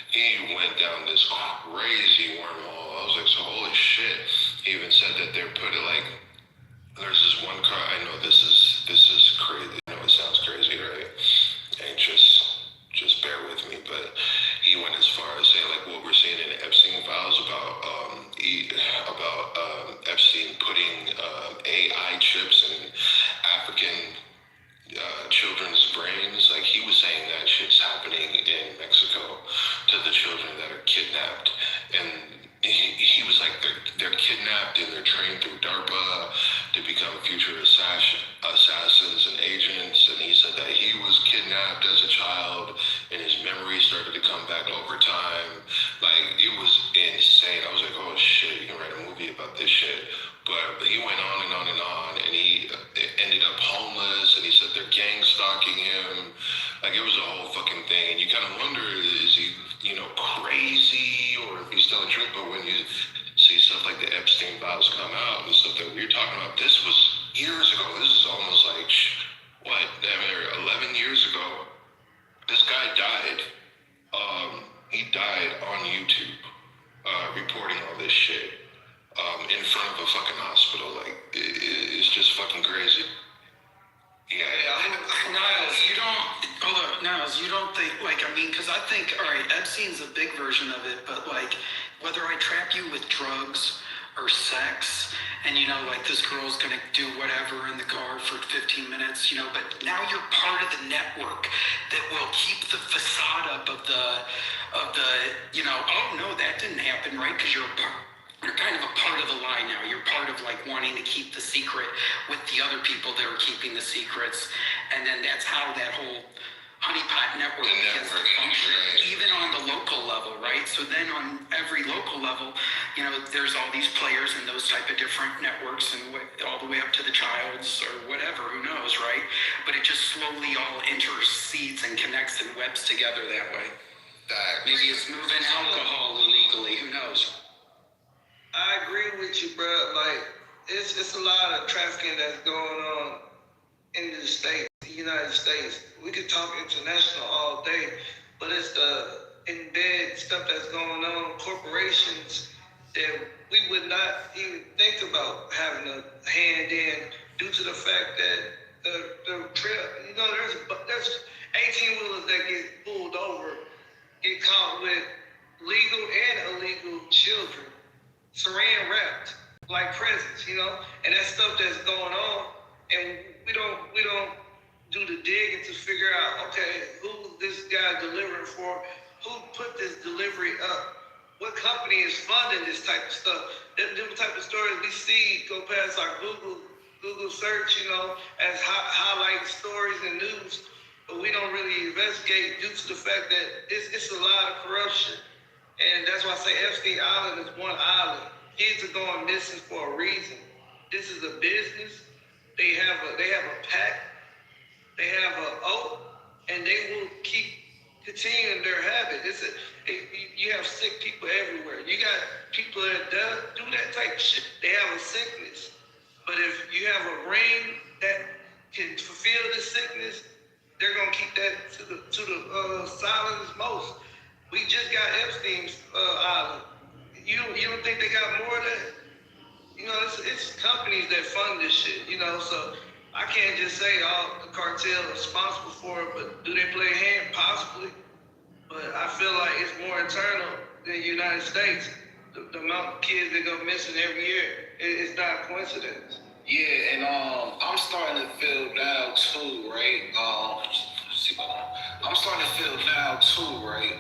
he went down this crazy wormhole. I was like, so holy shit. He even said that they're putting like, there's this one car. I know this is crazy. I know it sounds crazy, right? And just bear with me, but he went as far as saying like what we're seeing in the Epstein files about Epstein putting AI chips in African children's brains. Like he was saying that shit's happening in Mexico to the children that are kidnapped, and he was like they're kidnapped and they're trained through DARPA to become future assassins and agents. And he said that he was kidnapped as a child and his memories started to come back over time. Like it was insane. I was like, oh shit, you can write a movie about this shit. But he went on and on and on, and he ended up homeless, and he said they're gang stalking him. Like, it was a whole fucking thing. And you kind of wonder, is he, crazy, or if he's telling the truth? But when you see stuff like the Epstein files come out and stuff that we were talking about, this was years ago. This is almost like, 11 years ago. This guy died. He died on YouTube, reporting all this shit. In front of a fucking hospital. Like, it's just fucking crazy. Yeah. Niles, you don't think, because I think, all right, Epstein's a big version of it, but like, whether I trap you with drugs or sex, and this girl's gonna do whatever in the car for 15 minutes, but now you're part of the network that will keep the facade up of the, oh no, that didn't happen, right? Because you're kind of a part of the lie now. You're part of wanting to keep the secret with the other people that are keeping the secrets. And then that's how that whole honeypot network begins to function, even on the local level, right? So then on every local level, you know, there's all these players and those type of different networks and all the way up to the childs or whatever, who knows, right? But it just slowly all intercedes and connects and webs together that way. Maybe it's moving alcohol illegally, who knows? I agree with you, bro. Like, it's a lot of trafficking that's going on in the States, the United States. We could talk international all day, but it's the embed stuff that's going on, corporations that we would not even think about having a hand in due to the fact that the trip, you know, there's 18-wheelers that get pulled over, get caught with legal and illegal children, saran wrapped like presents, you know, and that stuff that's going on, and we don't do the digging to figure out, okay, who this guy delivering for, who put this delivery up, what company is funding this type of stuff. Them type of stories we see go past our Google search, you know, as highlight stories and news, but we don't really investigate due to the fact that it's a lot of corruption. And that's why I say Epstein Island is one island. Kids are going missing for a reason. This is a business. They have a pact. They have an oath, and they will keep continuing their habit. You have sick people everywhere. You got people that do that type of shit. They have a sickness. But if you have a ring that can fulfill this sickness, they're gonna keep that to the silent as most. We just got Epstein's island. You don't think they got more of that? You know, it's companies that fund this shit, you know, so I can't just say all the cartel is responsible for it, but do they play a hand? Possibly. But I feel like it's more internal than the United States. The amount of kids that go missing every year, it's not a coincidence. Yeah, and I'm starting to feel now too, right? I'm starting to feel now too, right?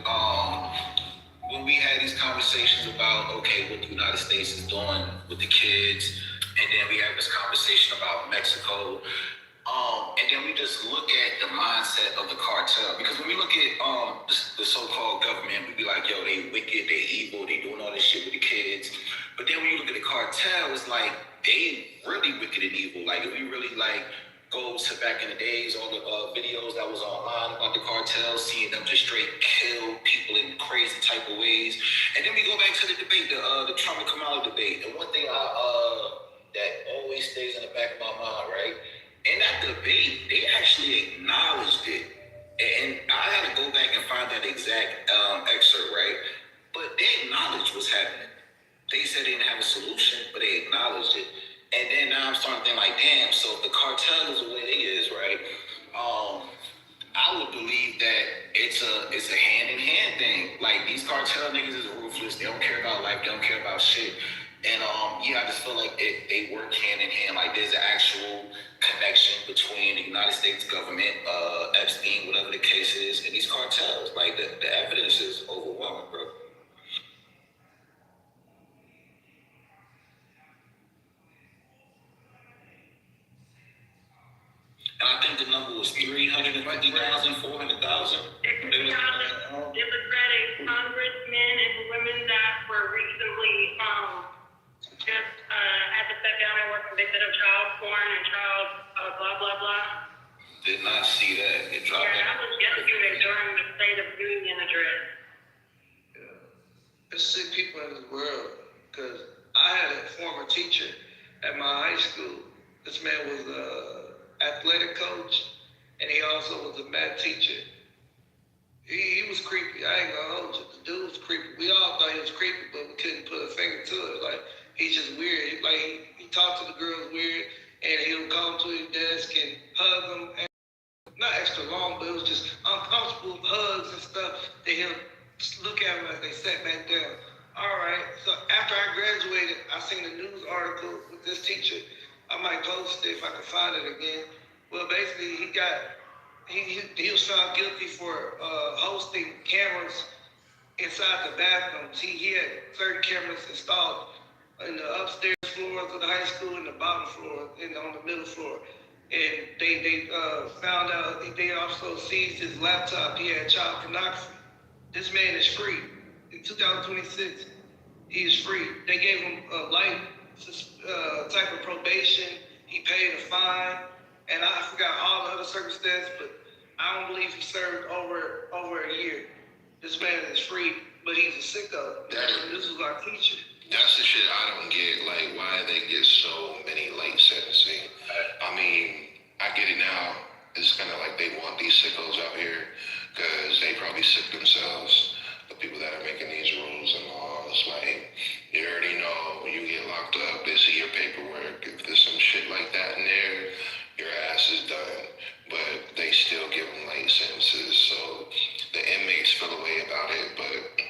When we had these conversations about, okay, what the United States is doing with the kids, and then we have this conversation about Mexico, and then we just look at the mindset of the cartel. Because when we look at the so-called government, we be like, yo, they wicked, they evil, they doing all this shit with the kids. But then when you look at the cartel, it's like, they really wicked and evil. Like, if we really go to back in the days, all the videos that was online about the cartel, seeing them just straight kill people in crazy type of ways. And then we go back to the debate, the Trump and Kamala debate. And one thing that always stays in the back of my mind, right? In that debate, they actually acknowledged it. And I had to go back and find that exact excerpt, right? But they acknowledged what's happening. They said they didn't have a solution, but they acknowledged it. And then now I'm starting to think like, damn, so if the cartel is the way it is, right? I would believe that it's a hand-in-hand thing. Like, these cartel niggas is ruthless. They don't care about life. They don't care about shit. And I just feel like they work hand-in-hand. Like, there's an actual connection between the United States government, Epstein, whatever the case is, and these cartels. Like, the evidence is overwhelming, bro. And I think the number was 350,000, 400,000. Democratic congressmen and women that were recently just had to step down and were convicted of child porn and child blah blah blah. Did not see that. It dropped. Yeah, that was yesterday during the State of Union address. Yeah. There's sick people in this world, because I had a former teacher at my high school. This man was athletic coach, and he also was a math teacher. He was creepy. I ain't gonna hold you. The dude was creepy. We all thought he was creepy, but we couldn't put a finger to it. Like, he's just weird. He talked to the girls weird, and he'll come to his desk and hug them. And not extra long, but it was just uncomfortable hugs and stuff. That he'll look at them like they sat back down. All right. So after I graduated, I seen a news article with this teacher. I might post it if I can find it again. Well, basically, he was found guilty for hosting cameras inside the bathrooms. He had certain cameras installed in the upstairs floors of the high school and the bottom floor and on the middle floor. and they found out they also seized his laptop. He had child pornography. This man is free. In 2026, he is free. They gave him a light type of probation. He paid a fine, and I forgot all the other circumstances, but I don't believe he served over a year. This man is free, but he's a sicko. This is our teacher. That's the shit I don't get. Like, why they get so many late sentencing? I mean, I get it now. It's kind of like they want these sickos out here because they probably sick themselves. The people that are making these rules and laws, like, you already know when you get locked up, they see your paperwork. If there's some shit like that in there, your ass is done. But they still give them late sentences, so the inmates feel a way about it, but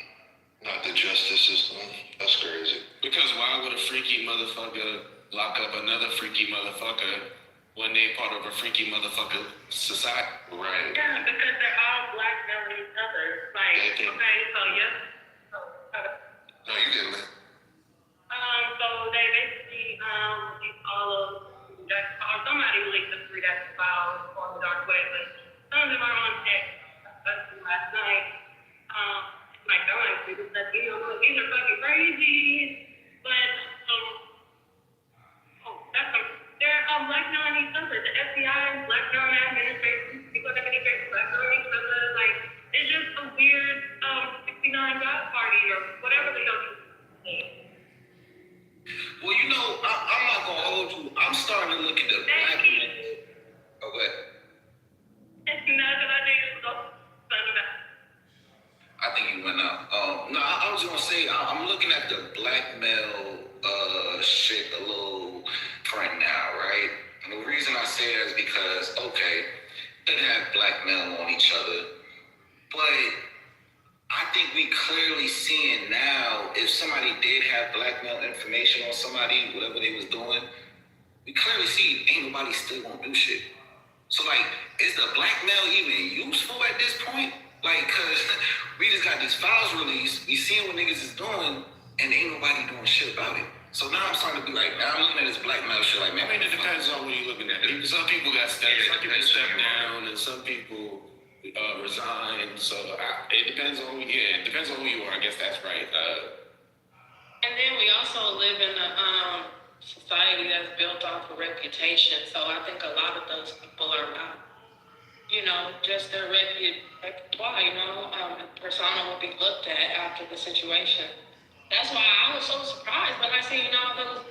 not the justice system. That's crazy. Because why would a freaky motherfucker lock up another freaky motherfucker when they part of a freaky motherfucker society? Right. Yeah, because they're all blackmailing each other. Like, okay, so yes. No, you get it. So they basically all of that somebody leaked the three that files on the dark web, but some of them are on text. Last night, like I like people said, these are fucking crazy, but they're blackmailing each other. The FBI is blackmailing administration, people that administration blackmailing each other. Like, it's just a weird 69 God party or whatever the hell you say. Well, you know, I'm not gonna hold you. I'm starting to look at the black men. Oh, what? I think you went out. No, I was gonna say I'm looking at the blackmail shit a little right now, right? And the reason I say that is because they have blackmail on each other, but I think we clearly seeing now if somebody did have blackmail information on somebody, whatever they was doing, we clearly see ain't nobody still gonna do shit. So like, is the blackmail even useful at this point? Like, cause we just got these files released, we seeing what niggas is doing, and ain't nobody doing shit about it. So now I'm starting to be like, now I'm looking at this blackmail shit like, man. I mean, it depends on what you're looking at. Some people got stepped, some people step down, and some people resign. So it depends on it depends on who you are. I guess that's right. And then we also live in a society that's built off of reputation. So I think a lot of those people are not, just their repertoire, persona will be looked at after the situation. That's why I was so surprised when I seen all those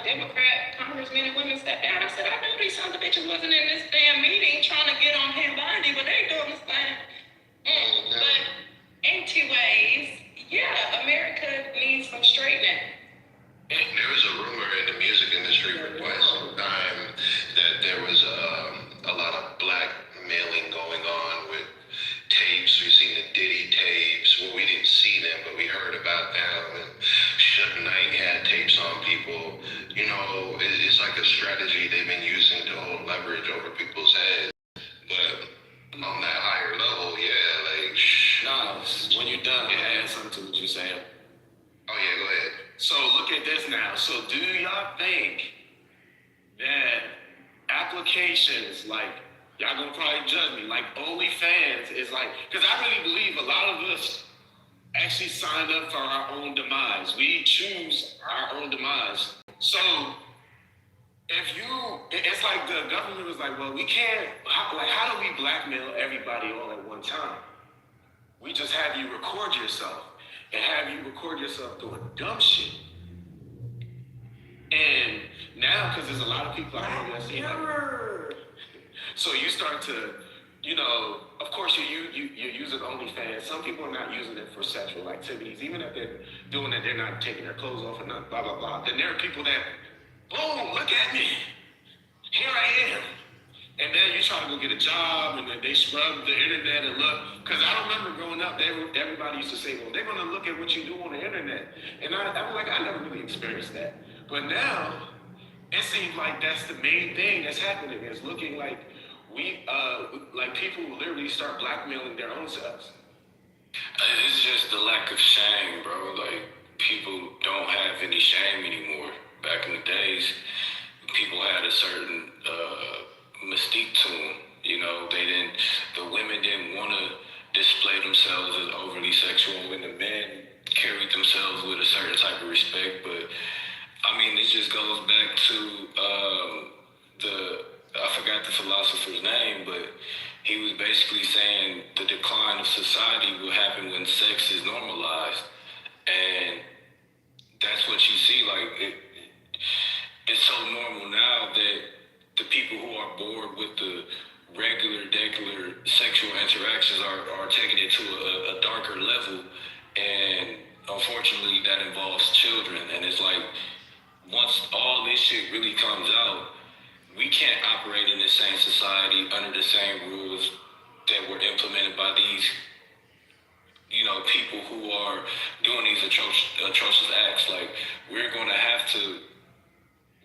Democrat congressmen and women step down. I said, I knew these sons of bitches wasn't in this damn meeting trying to get on Pam Bondi, but they doing this thing. But anyways, yeah, America needs some straightening. There was a rumor in the music industry for quite some time that there was a lot of blackmailing going on with tapes. We've seen the Diddy tapes. Well, we didn't see them, but we heard about them. And Suge Knight had tapes on people. It's like a strategy they've been using to hold leverage over people's heads. But on that higher level, yeah, like... Nah, when you're done, I'll add something to what you're saying. Oh, yeah, go ahead. So look at this now. So do y'all think that applications like, y'all gonna probably judge me, like OnlyFans is like, because I really believe a lot of us actually signed up for our own demise. We choose our own demise. So it's like the government was like, well, we can't, how do we blackmail everybody all at one time? We just have you record yourself and have you record yourself doing dumb shit. And now, because there's a lot of people out here that say, like, so you start to, of course you're using OnlyFans. Some people are not using it for sexual activities. Even if they're doing it, they're not taking their clothes off and not blah, blah, blah. Then there are people that, boom, look at me. Here I am. And then you try to go get a job, and then they scrub the internet and look. Because I remember growing up, everybody used to say, well, they're going to look at what you do on the internet. And I was like, I never really experienced that. But now, it seems like that's the main thing that's happening. It's looking like people literally start blackmailing their own selves. It's just the lack of shame, bro. Like, people don't have any shame anymore. Back in the days, people had a certain display themselves as overly sexual when the men carried themselves with a certain type of respect. But I mean, it just goes back to I forgot the philosopher's name, but he was basically saying the decline of society will happen when sex is normalized. And that's what you see. Like, it's so normal now that the people who are bored with the regular sexual interactions are taking it to a darker level. And unfortunately, that involves children. And it's like, once all this shit really comes out, we can't operate in the same society under the same rules that were implemented by these, people who are doing these atrocious acts. Like, we're going to have to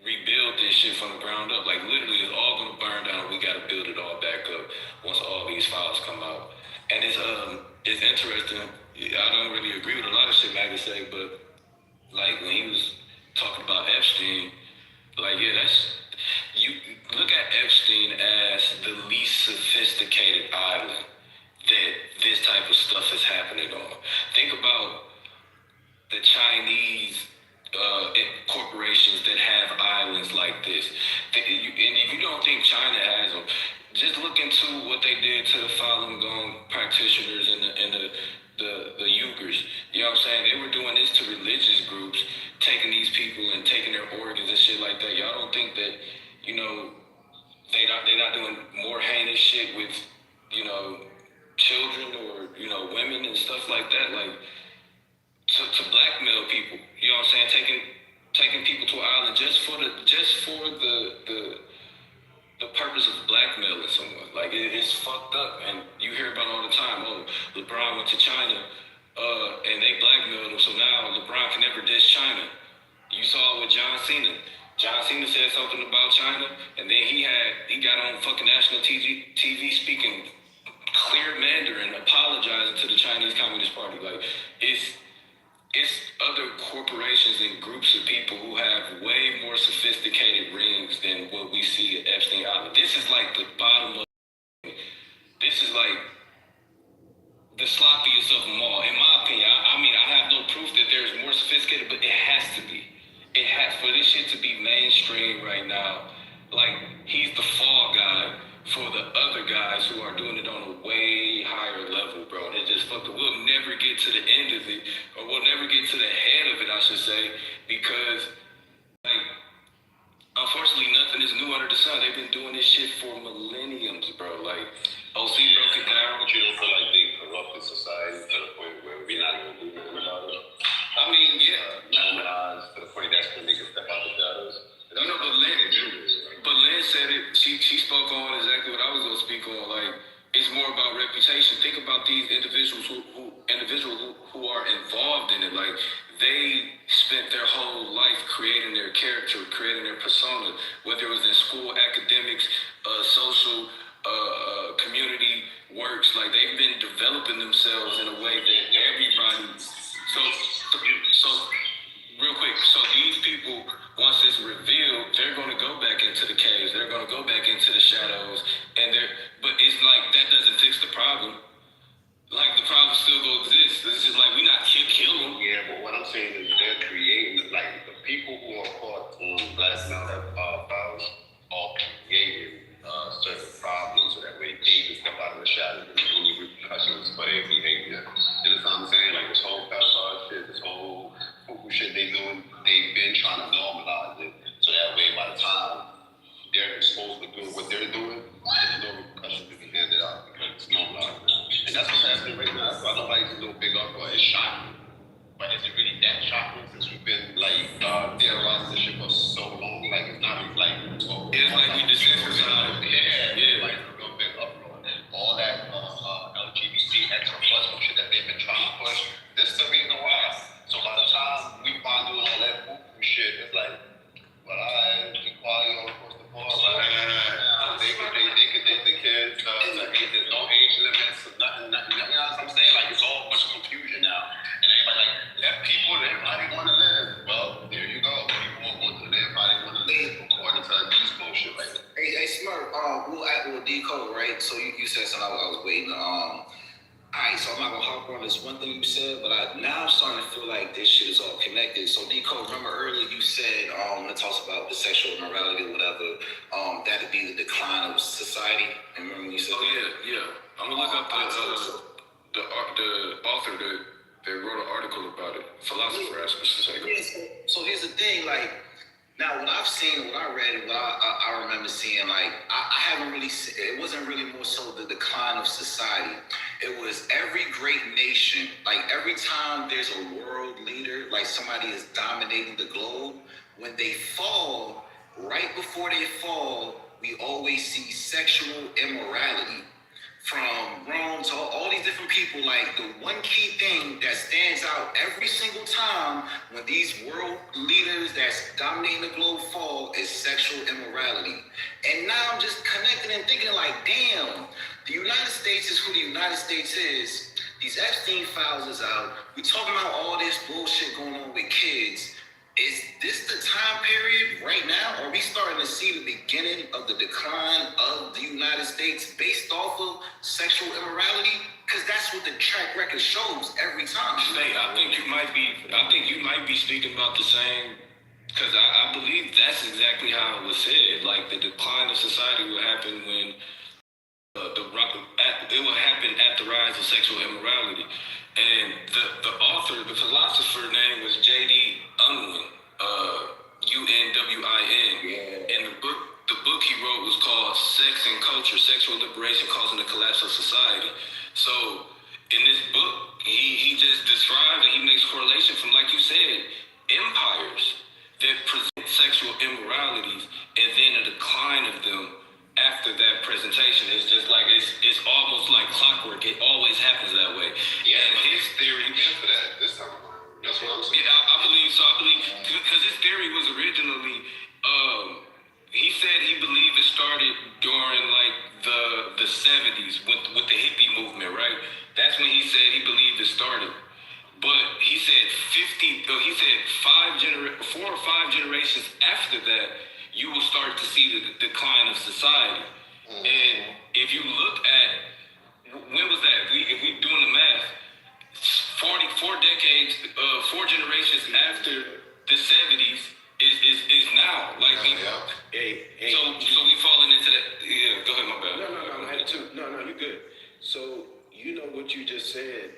rebuild this shit from the ground up. Like, literally, it's all going to burn down. We got to build it all back up once all these files come out. And it's interesting. I don't really agree with a lot of shit Maggie say, but like when he was talking about Epstein, like, yeah, you look at Epstein as the least sophisticated island that this type of stuff is happening on. Think about the Chinese corporations that have islands like this. And if you don't think China has them, just look into what they did to the Falun Gong practitioners and the Uyghurs. You know what I'm saying? They were doing this to religious groups, taking these people and taking their organs and shit like that. Y'all don't think that, they're not doing more heinous shit with, children or, women and stuff like that? Like, to blackmail people, you know what I'm saying? Taking people to an island just for the purpose of blackmailing someone. Like, it's fucked up, and you hear about it all the time. Oh, LeBron went to China, and they blackmailed him, so now LeBron can never diss China. You saw it with John Cena. John Cena said something about China, and then he got on fucking national TV speaking clear Mandarin, apologizing to the Chinese Communist Party. Like, it's other corporations and groups of people who have way more sophisticated rings than what we see at Epstein Island. This is like the bottom of. This is like the sloppiest of them all, in my opinion. I mean, I have no proof that there's more sophisticated, but it has to be. It has, for this shit to be mainstream right now. Like, he's the fall guy for the other guys who are doing it on a way higher level, bro. And it's just fucked up. We'll never get to the end of it, or we'll never get to the head of it, I should say, because, like, unfortunately, nothing is new under the sun. They've been doing this shit for millenniums, bro. Like, OC broke it down. But you don't feel like they corrupted society to the point where we're not going to do nothing about it? I mean, yeah. Normalized to the point that's going to make us step out the shadows. But Lynn said it. She spoke on exactly what I was going to speak on. Like, it's more about reputation. Think about these individuals who are involved in it. Like, they spent their whole life creating their character, creating their persona, whether it was in school, academics, social, community works. Like, they've been developing themselves in a way that everybody. So real quick. So these people, once it's revealed, they're going to go back into the caves. They're going to go back into the shadows, but it's like that doesn't fix the problem. Like, the problem still going to exist. It's just like, we not kill them. Yeah, but what I'm saying is they're creating, like, the people who are caught on blackmail files are creating certain problems so that way they can step out of the shadows and any repercussions for their behavior. You know what I'm saying? Like, this whole pedophile shit, this whole cuckoo shit they doing, they've been trying to normalize it so that way by the time they're exposed to doing what they're doing, there's no repercussions to be handed out because it's normalized now. And that's what's happening right now. So I don't like to do a big uproar. It's shocking. But is it really that shocking since we've been like theorizing this shit for so long? Like, it's not like it's like we desensitized. Yeah. Like, a real big uproar. All that LGBT extra plus shit that they've been trying to push. This is the reason why. So by the time we find doing all that boo shit, it's like, well, equality all across the board, right? They could date the kids. There's no age limits, nothing. You know what I'm saying? Like, it's all a bunch of confusion now. And everybody like, let people, everybody want to live. Well, there you go. People want to live. Everybody want to live according to these bullshit. Like, hey, Smart. We'll decode, right? So you said something I was waiting. Alright, tonight, so I'm not gonna hop on this one thing you said, but now I'm starting to feel like this shit is all connected. So Nico, remember earlier you said when it talks about the sexual immorality or whatever, that'd be the decline of society. And remember when you said yeah. I'm gonna look up the author that wrote an article about it. Philosopher, I should say. Yeah, so here's the thing, like, now what I've seen, what I read, what I remember seeing, like, I haven't really seen, it wasn't really more so the decline of society. It was every great nation, like every time there's a world leader, like somebody is dominating the globe, when they fall, right before they fall, we always see sexual immorality. From Rome to all these different people, like the one key thing that stands out every single time when these world leaders that's dominating the globe fall is sexual immorality. And now I'm just connecting and thinking like, damn, the United States is who the United States is. These Epstein files is out. We talking about all this bullshit going on with kids. Is this the time period right now? Are we starting to see the beginning of the decline of the United States based off of sexual immorality? Because that's what the track record shows every time. Hey, I think you might be speaking about the same, because I believe that's exactly how it was said. Like the decline of society will happen when it will happen at the rise of sexual immorality. And the author, the philosopher name was J.D. Unwin, UNWIN. Yeah. And the book he wrote was called Sex and Culture, Sexual Liberation Causing the Collapse of Society. So in this book, he just describes and he makes correlation from, like you said, empires that present sexual immoralities and then a decline of them after that presentation. Is just like it's almost like clockwork. It always happens that way. Yeah, and his theory for that this time. That's what I'm saying. Yeah, I believe so. I believe because his theory was originally, he said he believed it started during like the 70s with the hippie movement, right? That's when he said he believed it started. But he said 4 or 5 generations after that, you will start to see the decline of society. Mm-hmm. And if you look at, when was that? If we doing the math, 4 decades, 4 generations after the 70s is now. Like so we falling into that. Yeah, go ahead, my bad. No, I'm headed too. No, you're good. So you know what you just said.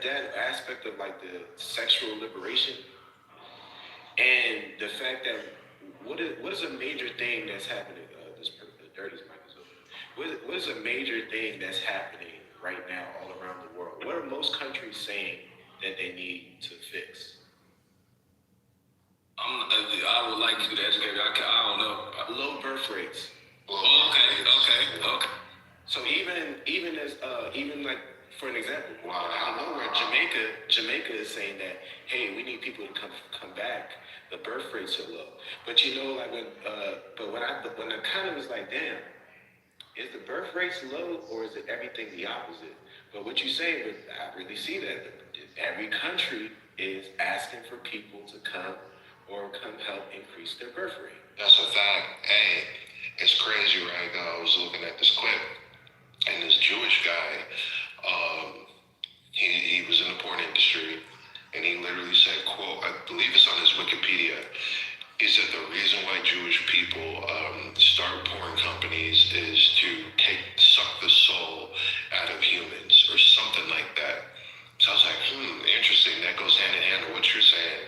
That aspect of like the sexual liberation and the fact that what is a major thing that's happening? The dirtiest mic is open. What is a major thing that's happening right now all around the world? What are most countries saying that they need to fix? I would like you to educate me. I don't know. Low birth rates. Okay. So even like, for an example, out of nowhere, Jamaica is saying that, hey, we need people to come back. The birth rates are low. But you know, like when I kind of was like, damn, is the birth rates low or is it everything the opposite? But what you say, I really see that every country is asking for people to come help increase their birth rate. That's a fact. Hey, it's crazy, right? I was looking at this clip, and this Jewish guy, he was in the porn industry, and he literally said, quote, I believe it's on his Wikipedia, he said the reason why Jewish people start porn companies is to suck the soul out of humans, or something like that. So I was like, interesting. That goes hand in hand with what you're saying.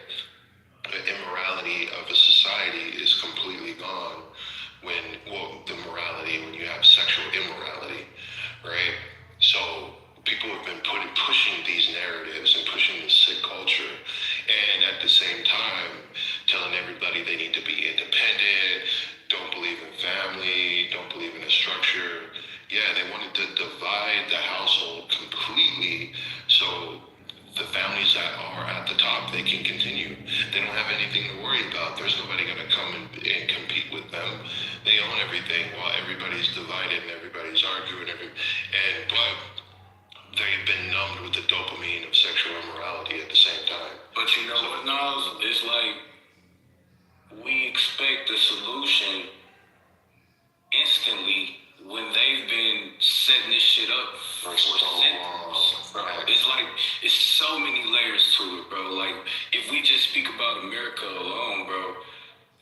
The immorality of a society is completely gone the morality when you have sexual immorality, right? So people have been pushing these narratives and pushing this sick culture, and at the same time telling everybody they need to be independent, don't believe in family, don't believe in a structure. Yeah, they wanted to divide the household completely so the families that are at the top, they can continue. They don't have anything to worry about. There's nobody going to come and compete with them. They own everything while everybody's divided and everybody's arguing. But they've been numbed with the dopamine of sexual immorality at the same time. But you know what, Nas? It's like we expect the solution instantly when they've been setting this shit up for centuries, bro. It's like, it's so many layers to it, bro. Like, if we just speak about America alone, bro,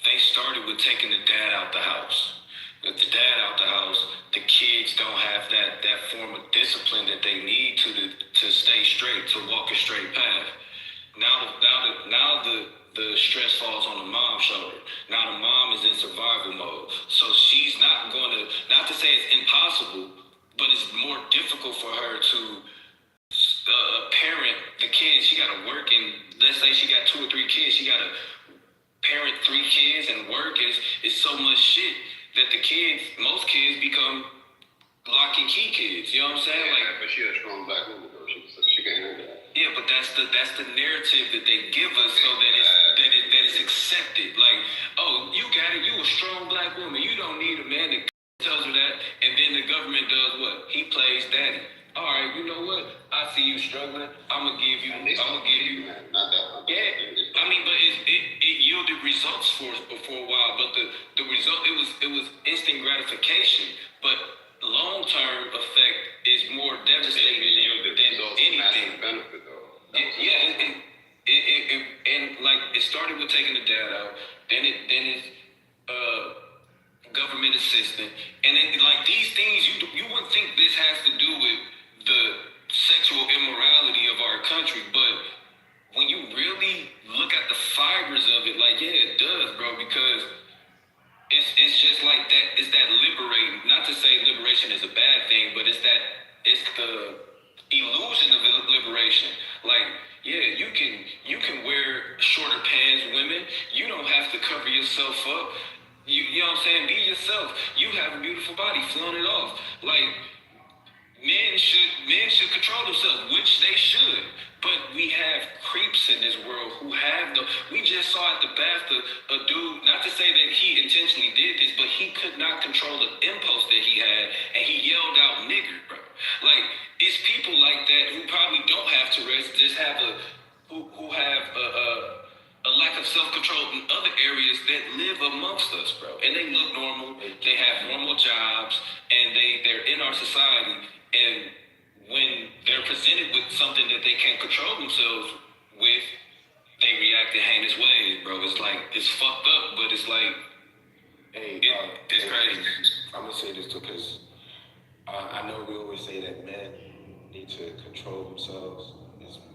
they started with taking the dad out the house. With the dad out the house, the kids don't have that form of discipline that they need to stay straight, to walk a straight path. Now the stress falls on the mom's shoulder. Now the mom is in survival mode. So she's not to say it's impossible, but it's more difficult for her to parent the kids. She got to work, and let's say she got 2 or 3 kids, she got to parent 3 kids and work. Is so much shit that most kids become lock and key kids. You know what I'm saying? Yeah, but she a strong black woman though. She can handle that. Yeah, but that's the narrative that they give us, so that it's accepted. Like, oh, you got it. You a strong black woman. You don't need a man that tells her that. And then the government does what? He plays daddy. All right, you know what? I see you struggling. I'm gonna give you. Not that. Yeah, I mean, but it yielded results for a while. But the result, it was instant gratification. But long-term effect is more devastating than anything. Benefit though. And like, it started with taking the dad out, then it's government assistant, and then like these things, you wouldn't think this has to do with the sexual immorality of our country, but when you really look at the fibers of it, like, yeah, it does, bro, because it's just like that. It's that liberating. Not to say liberation is a bad thing, but it's the illusion of liberation. Like, yeah, you can wear shorter pants, women. You don't have to cover yourself up. You know what I'm saying? Be yourself. You have a beautiful body. Flaunt it off. Like, men should control themselves, which they should. But we have creeps in this world who have we just saw at the bath a dude, not to say that he intentionally did this, but he could not control the impulse that he had, and he yelled out nigger, bro. Like, it's people like that who probably don't have Tourette's, just have who have a lack of self-control in other areas that live amongst us, bro. And they look normal, they have normal jobs, and they're in our society. And when they're presented with something that they can't control themselves with, they react in heinous ways, bro. It's like, it's fucked up, but it's like, it's crazy. I'm gonna say this too, because I know we always say that men need to control themselves,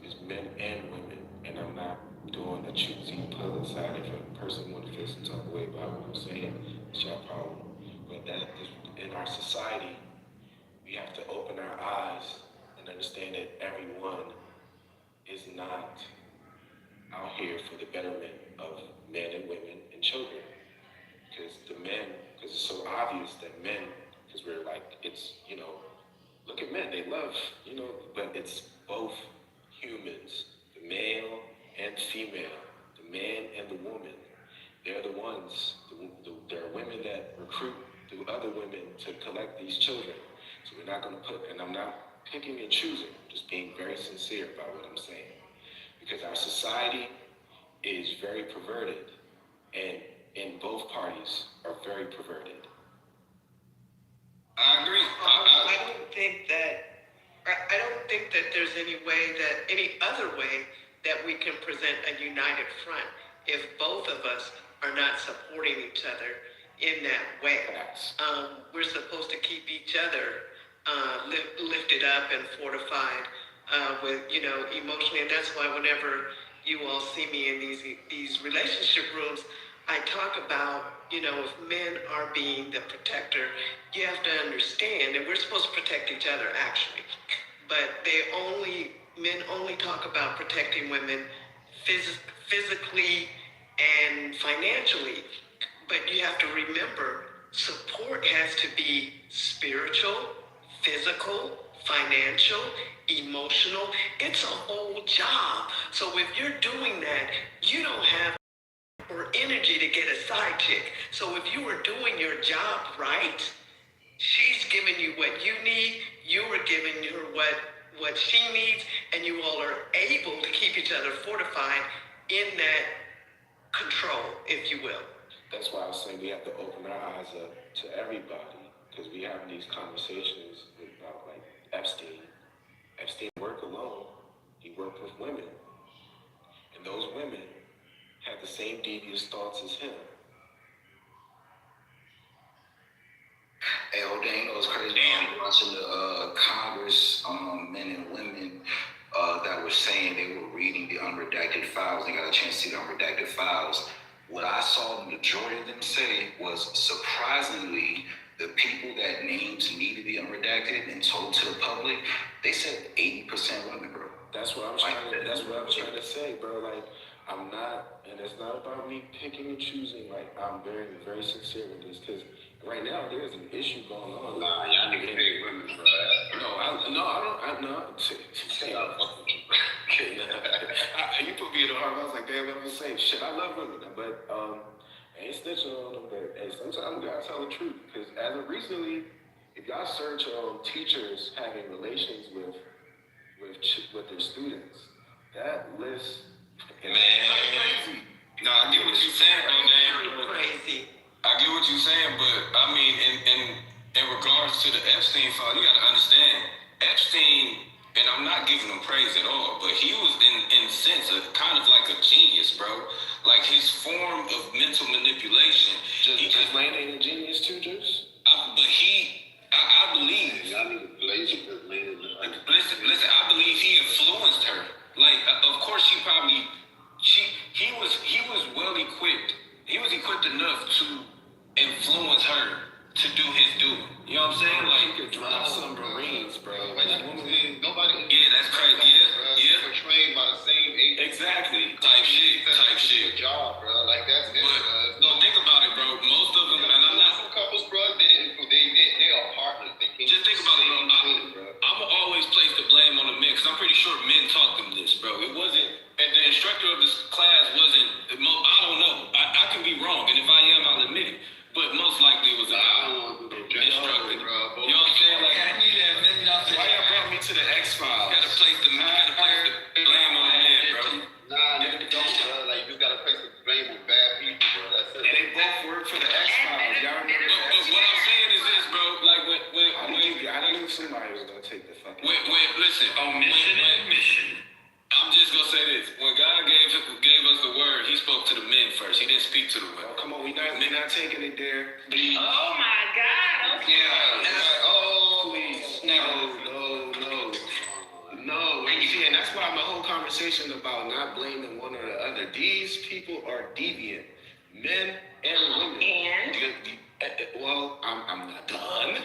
as men and women, and I'm not doing a choosy side. If a person want to feel some type of way about what I'm saying, it's your problem. But that in our society, we have to open our eyes and understand that everyone is not out here for the betterment of men and women and children. Because it's so obvious that men, because we're like, it's, look at men, they love, but it's both humans, the male and female, the man and the woman. They're the ones, there are women that recruit through other women to collect these children. So we're not going to and I'm not picking and choosing, I'm just being very sincere about what I'm saying. Because our society is very perverted, and both parties are very perverted. I agree. I don't think that there's any other way that we can present a united front if both of us are not supporting each other in that way. We're supposed to keep each other lifted up and fortified with, emotionally. And that's why whenever you all see me in these relationship rooms, I talk about, if men are being the protector, you have to understand, and we're supposed to protect each other actually, but men only talk about protecting women physically and financially. But you have to remember, support has to be spiritual, physical, financial, emotional. It's a whole job. So if you're doing that, you don't have or energy to get a side chick. So if you were doing your job right, she's giving you what you need, you are giving her what she needs, and you all are able to keep each other fortified in that control, if you will. That's why I was saying we have to open our eyes up to everybody, because we have these conversations about like Epstein. Epstein worked alone. He worked with women, and those women had the same devious thoughts as him. Hey, O'Dane, you know what's crazy? I'm watching the Congress men and women that were saying they were reading the unredacted files. They got a chance to see the unredacted files. What I saw the majority of them say was, surprisingly, the people that names need to be unredacted and told to the public, they said 80% women, bro. That's what I'm trying to say, bro. Like, I'm not, and it's not about me picking and choosing. Like, I'm very, very sincere with this, because right now there's an issue going on. Nah, y'all niggas hate women, bro. I don't. Say I fuck with you. You put me in the heart. I was like, damn, what I'm saying. Shit, I love women, but I ain't snitching on them. But hey, sometimes we gotta tell the truth, because as of recently, if y'all search teachers having relations with their students, that list is crazy. No, I get what you're saying, bro. Crazy. I get what you're saying, but I mean, in regards to the Epstein file, you got to understand, Epstein, and I'm not giving him praise at all, but he was in a sense kind of like a genius, bro. Like his form of mental manipulation. Just Lane ain't a genius too, Juice? But I believe. Y'all need to blaze it, because Lane is Listen, I believe he influenced her. Like, of course, he was well equipped. He was equipped enough to influence her to do his due. You know what I'm saying? Like, he could drive some Marines, bro. Nobody. Yeah, that's crazy. Yeah. Portrayed by the same agent. Exactly. Type shit. Job, bro. Like that's it. But think about it, bro. Most of them, and I'm not. Some couples, bro. They are partners. They can't Just think about it, bro. I'm gonna always place the blame on the men, because I'm pretty sure men taught them this, bro. It wasn't. And the instructor of this class wasn't. I don't know. I can be wrong, and if I am, I'll admit it. But most likely it was an instructor. Bro. You know what I'm saying? Like, I need to admit nothing. Why y'all brought me to the X-Files? You gotta place the blame on the man, bro. Nah, nigga, don't, bro. Like, you just gotta place the blame on bad people, bro. That's it. And they both work for the X-Files. Y'all remember that? But what I'm saying is this, bro. Like, I knew somebody was gonna take the fucking. Listen. Omission and admission. I'm just gonna say this. When God gave us the word, he spoke to the men first. He didn't speak to the women. Oh, come on, we're not taking it there. Please. Oh my God. Okay. Please. No. See, and that's why my whole conversation about not blaming one or the other. These people are deviant, men and women. Well, I'm not done.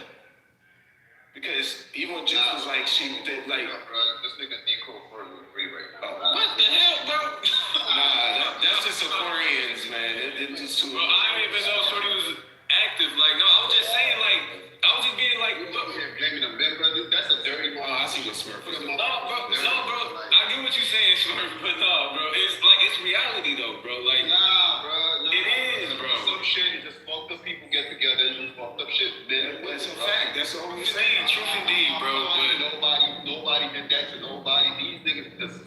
Because even when Juice was like, she did like. Bro, this nigga Nico for the free right now. What the hell, bro? Nah, that's just Aquarians, man. It's just too. Bro, I didn't even know Shorty was active. Like, no, I was just saying, like, I was just being like, blaming the men, bro. That's a dirty one. I see what Smurf is. No, bro. I get what you're saying, Smurf, but no, bro. It's reality, though, bro. Like, nah, bro. It is, bro. Some shit, just fucked up people get together and just fucked up shit. That's a fact. That's all I'm saying. Truth indeed, bro. Nobody did that to nobody. These niggas just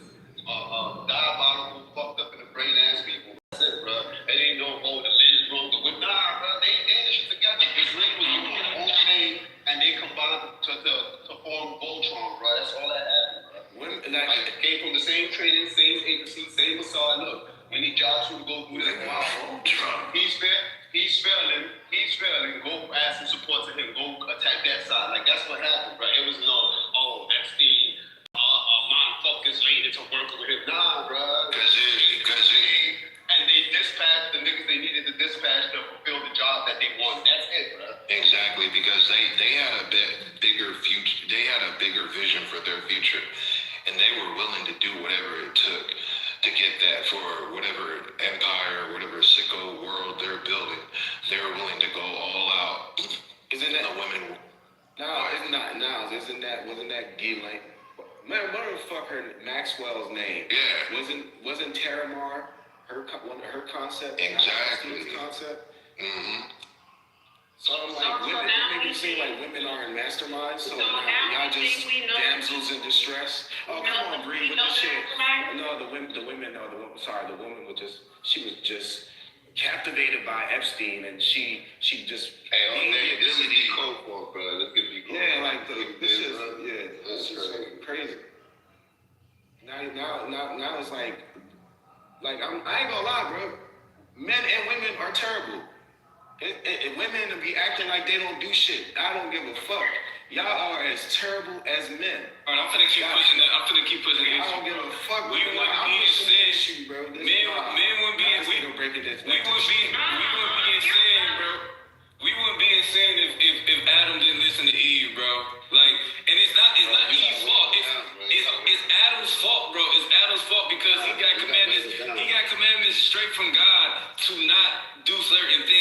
diabolical, fucked up in the brain ass people. That's it, bro. It ain't no the men's wrong. Nah, bro. They did shit together. This ring was doing their own thing, and they combined to form Voltron, bro. That's all that happened, bro. Like, came from the same training, same agency, same massage. Look, we need jobs to go through this. Voltron. He's failing. Go ask some support to him. Go attack that side. Like, that's what happened, bro. It was Epstein, mind focused lady to work with him. Nah, bro. And they dispatched the niggas they needed to dispatch to fulfill the job that they wanted. That's it, bro. Exactly, because they had a bigger future. They had a bigger vision for their future, and they were willing to do whatever it took to get that for whatever empire, whatever sicko world they're building. They were willing to go all out. Isn't that the women? No, it's not. No, wasn't that Ghislaine? Man, what the fuck Maxwell's name? Yeah. Wasn't Terramar her concept? Exactly. Concept. Mm-hmm. So I'm like, women, it make it seem like women aren't masterminds. So y'all just damsels in distress. Oh, come on, Bree, with the shit. No, the woman was just, she was just captivated by Epstein, and she just. Hey, all day, this is the code for, bro. Let's get the code. Yeah, like this is this is fucking crazy. Now it's like I ain't gonna lie, bro. Men and women are terrible. Women be acting like they don't do shit. I don't give a fuck. Y'all are as terrible as men. All right, I'm finna keep pushing that. I'm finna keep pushing the I issue. don't give a fuck. We wouldn't be insane, bro. Men wouldn't be insane, bro. We wouldn't be insane if Adam didn't listen to Eve, bro. Like, and it's not Eve's fault. It's Adam's fault, bro. It's Adam's fault because he got commandments. He got commandments straight from God to not do certain things.